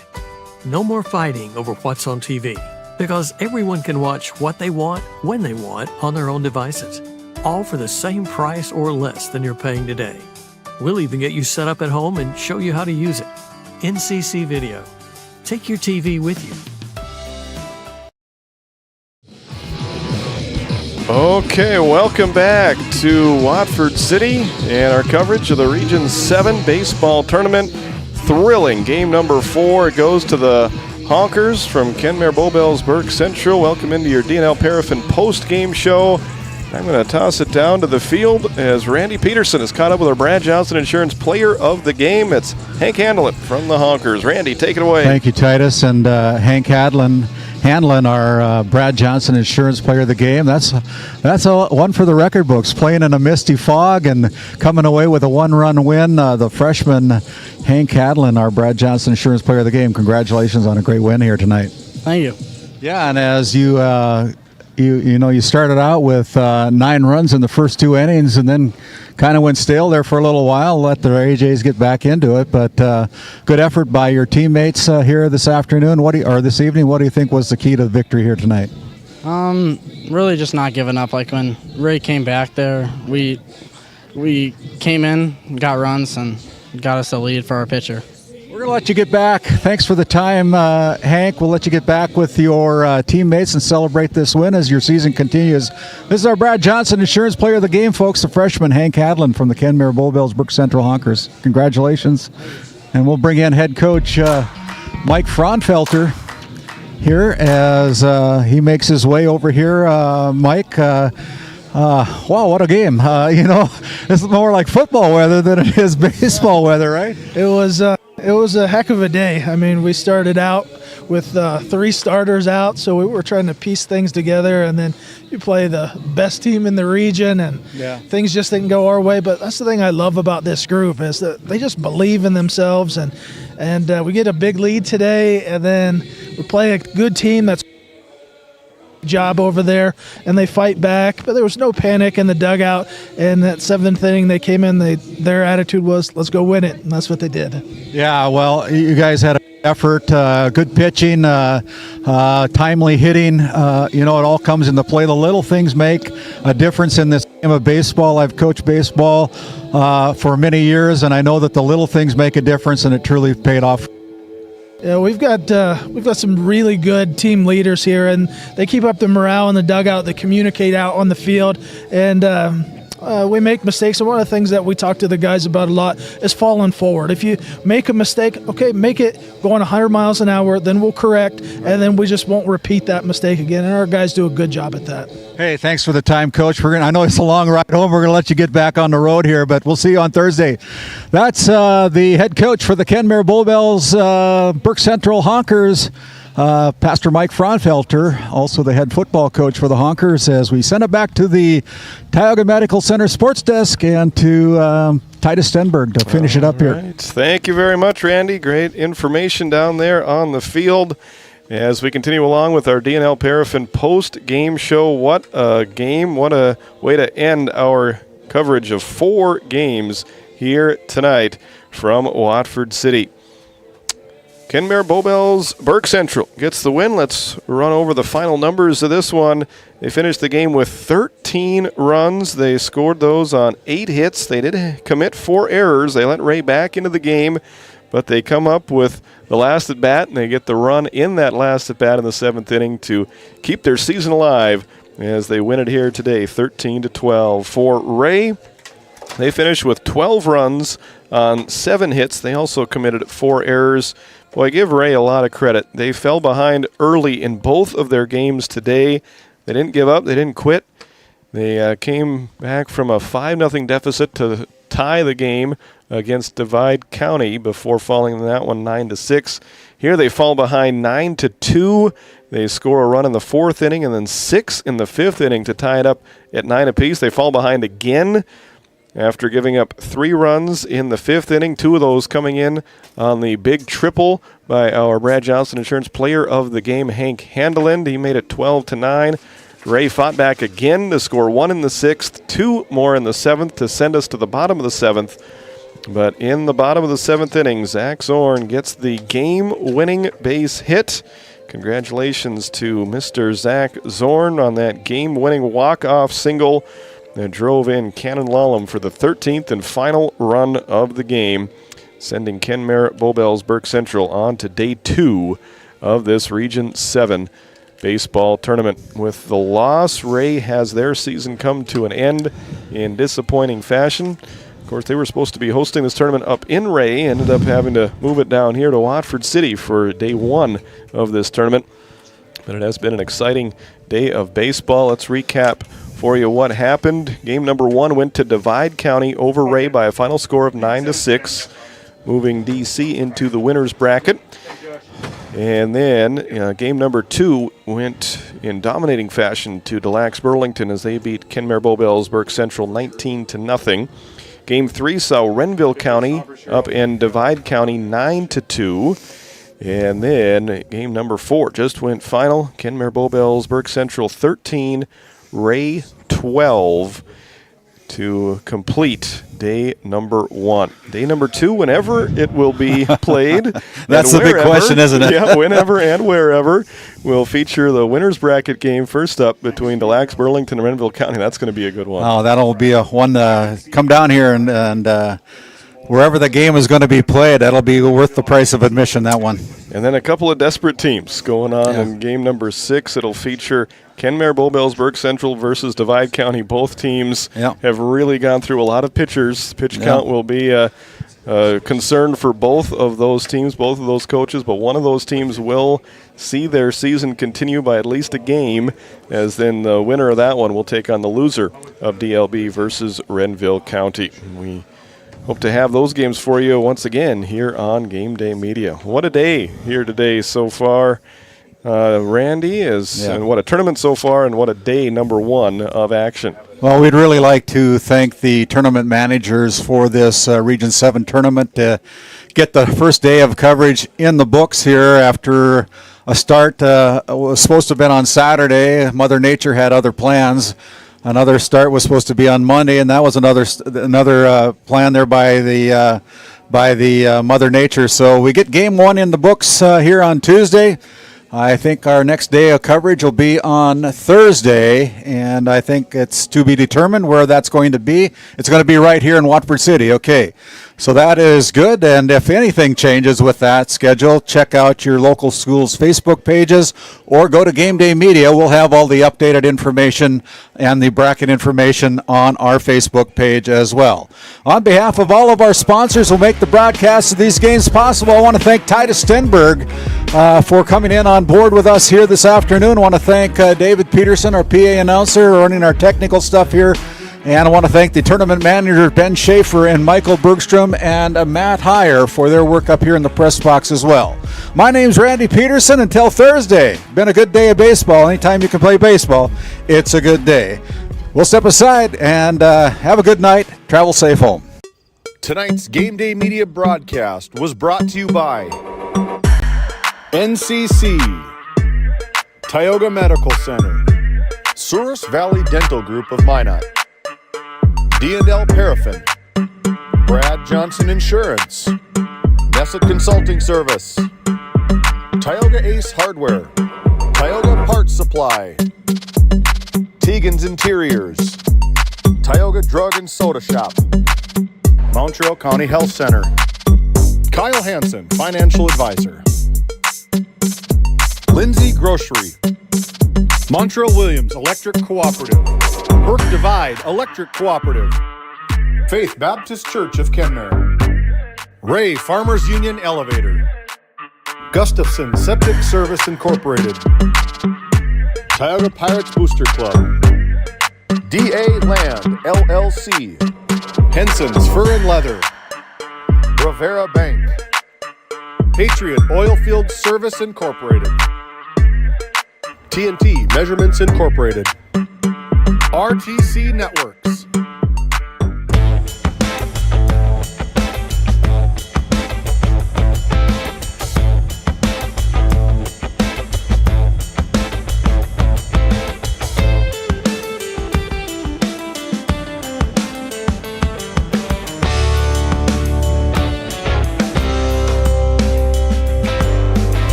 S21: No more fighting over what's on TV, because everyone can watch what they want, when they want, on their own devices, all for the same price or less than you're paying today. We'll even get you set up at home and show you how to use it. NCC Video. Take your TV with you.
S3: Okay, welcome back to Watford City and our coverage of the Region 7 baseball tournament. Thrilling game number 4. It goes to the Honkers from Kenmare Bowbells Burke Central. Welcome into your D&L Paraffin post-game show. I'm going to toss it down to the field as Randy Peterson is caught up with our Brad Johnson Insurance Player of the Game. It's Hank Hanlon from the Honkers. Randy, take it away.
S2: Thank you, Titus. And Hank Hanlon, our Brad Johnson Insurance Player of the Game. That's a one for the record books, playing in a misty fog and coming away with a one-run win. The freshman Hank Hanlon, our Brad Johnson Insurance Player of the Game. Congratulations on a great win here tonight.
S19: Thank you.
S2: Yeah, and as you you started out with 9 runs in the first 2 innings, and then kind of went stale there for a little while. Let the AJs get back into it, but good effort by your teammates here this afternoon. Or this evening? What do you think was the key to the victory here tonight?
S19: Really just not giving up. Like when Ray came back there, we came in, got runs, and got us a lead for our pitcher.
S2: We're going to let you get back. Thanks for the time, Hank. We'll let you get back with your teammates and celebrate this win as your season continues. This is our Brad Johnson Insurance Player of the Game, folks, the freshman Hank Hadlin from the Kenmare Bullbills Brook Central Honkers. Congratulations. And we'll bring in head coach Mike Fraunfelter here as he makes his way over here. Mike, wow, what a game. This is more like football weather than it is baseball weather, right?
S20: It was a heck of a day. I mean, we started out with 3 starters out, so we were trying to piece things together, and then you play the best team in the region, and things just didn't go our way. But that's the thing I love about this group is that they just believe in themselves, and we get a big lead today, and then we play a good team that's job over there, and they fight back, but there was no panic in the dugout. And that 7th inning, they came in, their attitude was, let's go win it, and that's what they did.
S2: Yeah, well, you guys had an effort, good pitching, timely hitting. It all comes into play. The little things make a difference in this game of baseball. I've coached baseball for many years, and I know that the little things make a difference, and it truly paid off.
S20: Yeah, we've got some really good team leaders here, and they keep up the morale in the dugout. They communicate out on the field, and we make mistakes. And one of the things that we talk to the guys about a lot is falling forward. If you make a mistake, okay, make it going 100 miles an hour, then we'll correct, and then we just won't repeat that mistake again. And our guys do a good job at that.
S2: Hey, thanks for the time, Coach. I know it's a long ride home. We're going to let you get back on the road here, but we'll see you on Thursday. That's the head coach for the Kenmare Bullbills, Brook Central Honkers, Pastor Mike Fraunfelter, also the head football coach for the Honkers, as we send it back to the Tioga Medical Center sports desk and to Titus Stenberg to finish it up here.
S3: Thank you very much, Randy. Great information down there on the field. As we continue along with our DNL Paraffin post-game show, what a game, what a way to end our coverage of 4 games here tonight from Watford City. Kenmare Bullbills, Brook Central gets the win. Let's run over the final numbers of this one. They finished the game with 13 runs. They scored those on 8 hits. They did commit 4 errors. They let Ray back into the game, but they come up with the last at bat, and they get the run in that last at bat in the 7th inning to keep their season alive as they win it here today, 13-12. For Ray, they finished with 12 runs on 7 hits. They also committed 4 errors. Well, I give Ray a lot of credit. They fell behind early in both of their games today. They didn't give up. They didn't quit. They came back from a 5-0 deficit to tie the game against Divide County before falling in that one 9-6. Here they fall behind 9-2. They score a run in the 4th inning and then 6 in the 5th inning to tie it up at 9 apiece. They fall behind again after giving up 3 runs in the 5th inning, 2 of those coming in on the big triple by our Brad Johnson Insurance Player of the Game, Hank Handeland. He made it 12-9. Ray fought back again to score 1 in the 6th, 2 more in the 7th to send us to the bottom of the 7th. But in the bottom of the 7th inning, Zach Zorn gets the game-winning base hit. Congratulations to Mr. Zach Zorn on that game-winning walk-off single that drove in Cannon Lallam for the 13th and final run of the game, sending Kenmare Bullbills Brook Central on to day 2 of this Region 7 baseball tournament. With the loss, Ray has their season come to an end in disappointing fashion. Of course, they were supposed to be hosting this tournament up in Ray, ended up having to move it down here to Watford City for day 1 of this tournament. But it has been an exciting day of baseball. Let's recap for you what happened. Game number 1 went to Divide County over Ray by a final score of 9-6, moving DC into the winner's bracket. And then game number 2 went in dominating fashion to Delax Burlington as they beat Kenmare Bullbills Brook Central 19-0. Game 3 saw Renville County up in Divide County 9-2. And then game number 4 just went final. Kenmare Bowbells, Burke Central 13, Ray 12 to complete day number 1. Day number 2, whenever it will be played.
S2: That's the big question, isn't it?
S3: Yeah, whenever and wherever. We'll feature the winner's bracket game first up between Des Lacs, Burlington, and Renville County. That's going to be a good one.
S2: Oh, that'll be a one. Come down here and wherever the game is going to be played, that'll be worth the price of admission, that one.
S3: And then a couple of desperate teams going on in game number 6. It'll feature Kenmare Bowbells, Burke Central versus Divide County. Both teams have really gone through a lot of pitchers. Pitch count will be a concern for both of those teams, both of those coaches, but one of those teams will see their season continue by at least a game, as then the winner of that one will take on the loser of DLB versus Renville County. We hope to have those games for you once again here on Game Day Media. What a day here today so far, Randy, and what a tournament so far, and what a day number 1 of action.
S2: Well, we'd really like to thank the tournament managers for this Region 7 tournament to get the first day of coverage in the books here after a start was supposed to have been on Saturday. Mother Nature had other plans. Another start was supposed to be on Monday, and that was another plan there by the Mother Nature. So we get game 1 in the books here on Tuesday. I think our next day of coverage will be on Thursday, and I think it's to be determined where that's going to be. It's going to be right here in Watford City. Okay, so that is good, and if anything changes with that schedule, check out your local school's Facebook pages or go to Game Day Media. We'll have all the updated information and the bracket information on our Facebook page as well. On behalf of all of our sponsors who make the broadcast of these games possible, I want to thank Titus Stenberg for coming in on board with us here this afternoon. I want to thank David Peterson, our PA announcer, running our technical stuff here. And I want to thank the tournament manager, Ben Schaefer, and Michael Bergstrom, and Matt Heyer for their work up here in the press box as well. My name's Randy Peterson. Until Thursday, been a good day of baseball. Anytime you can play baseball, it's a good day. We'll step aside and have a good night. Travel safe home.
S1: Tonight's Game Day Media broadcast was brought to you by NCC, Tioga Medical Center, Souris Valley Dental Group of Minot, D&L Paraffin, Brad Johnson Insurance, Nessa Consulting Service, Tioga Ace Hardware, Tioga Parts Supply, Tegan's Interiors, Tioga Drug and Soda Shop, Montreal County Health Center, Kyle Hansen, Financial Advisor, Lindsay Grocery, Montreal Williams Electric Cooperative, Burke Divide Electric Cooperative, Faith Baptist Church of Kenmare, Ray Farmers Union Elevator, Gustafson Septic Service Incorporated, Tioga Pirates Booster Club, DA Land LLC, Henson's Fur and Leather, Rivera Bank, Patriot Oilfield Service Incorporated, TNT Measurements Incorporated, RTC Networks,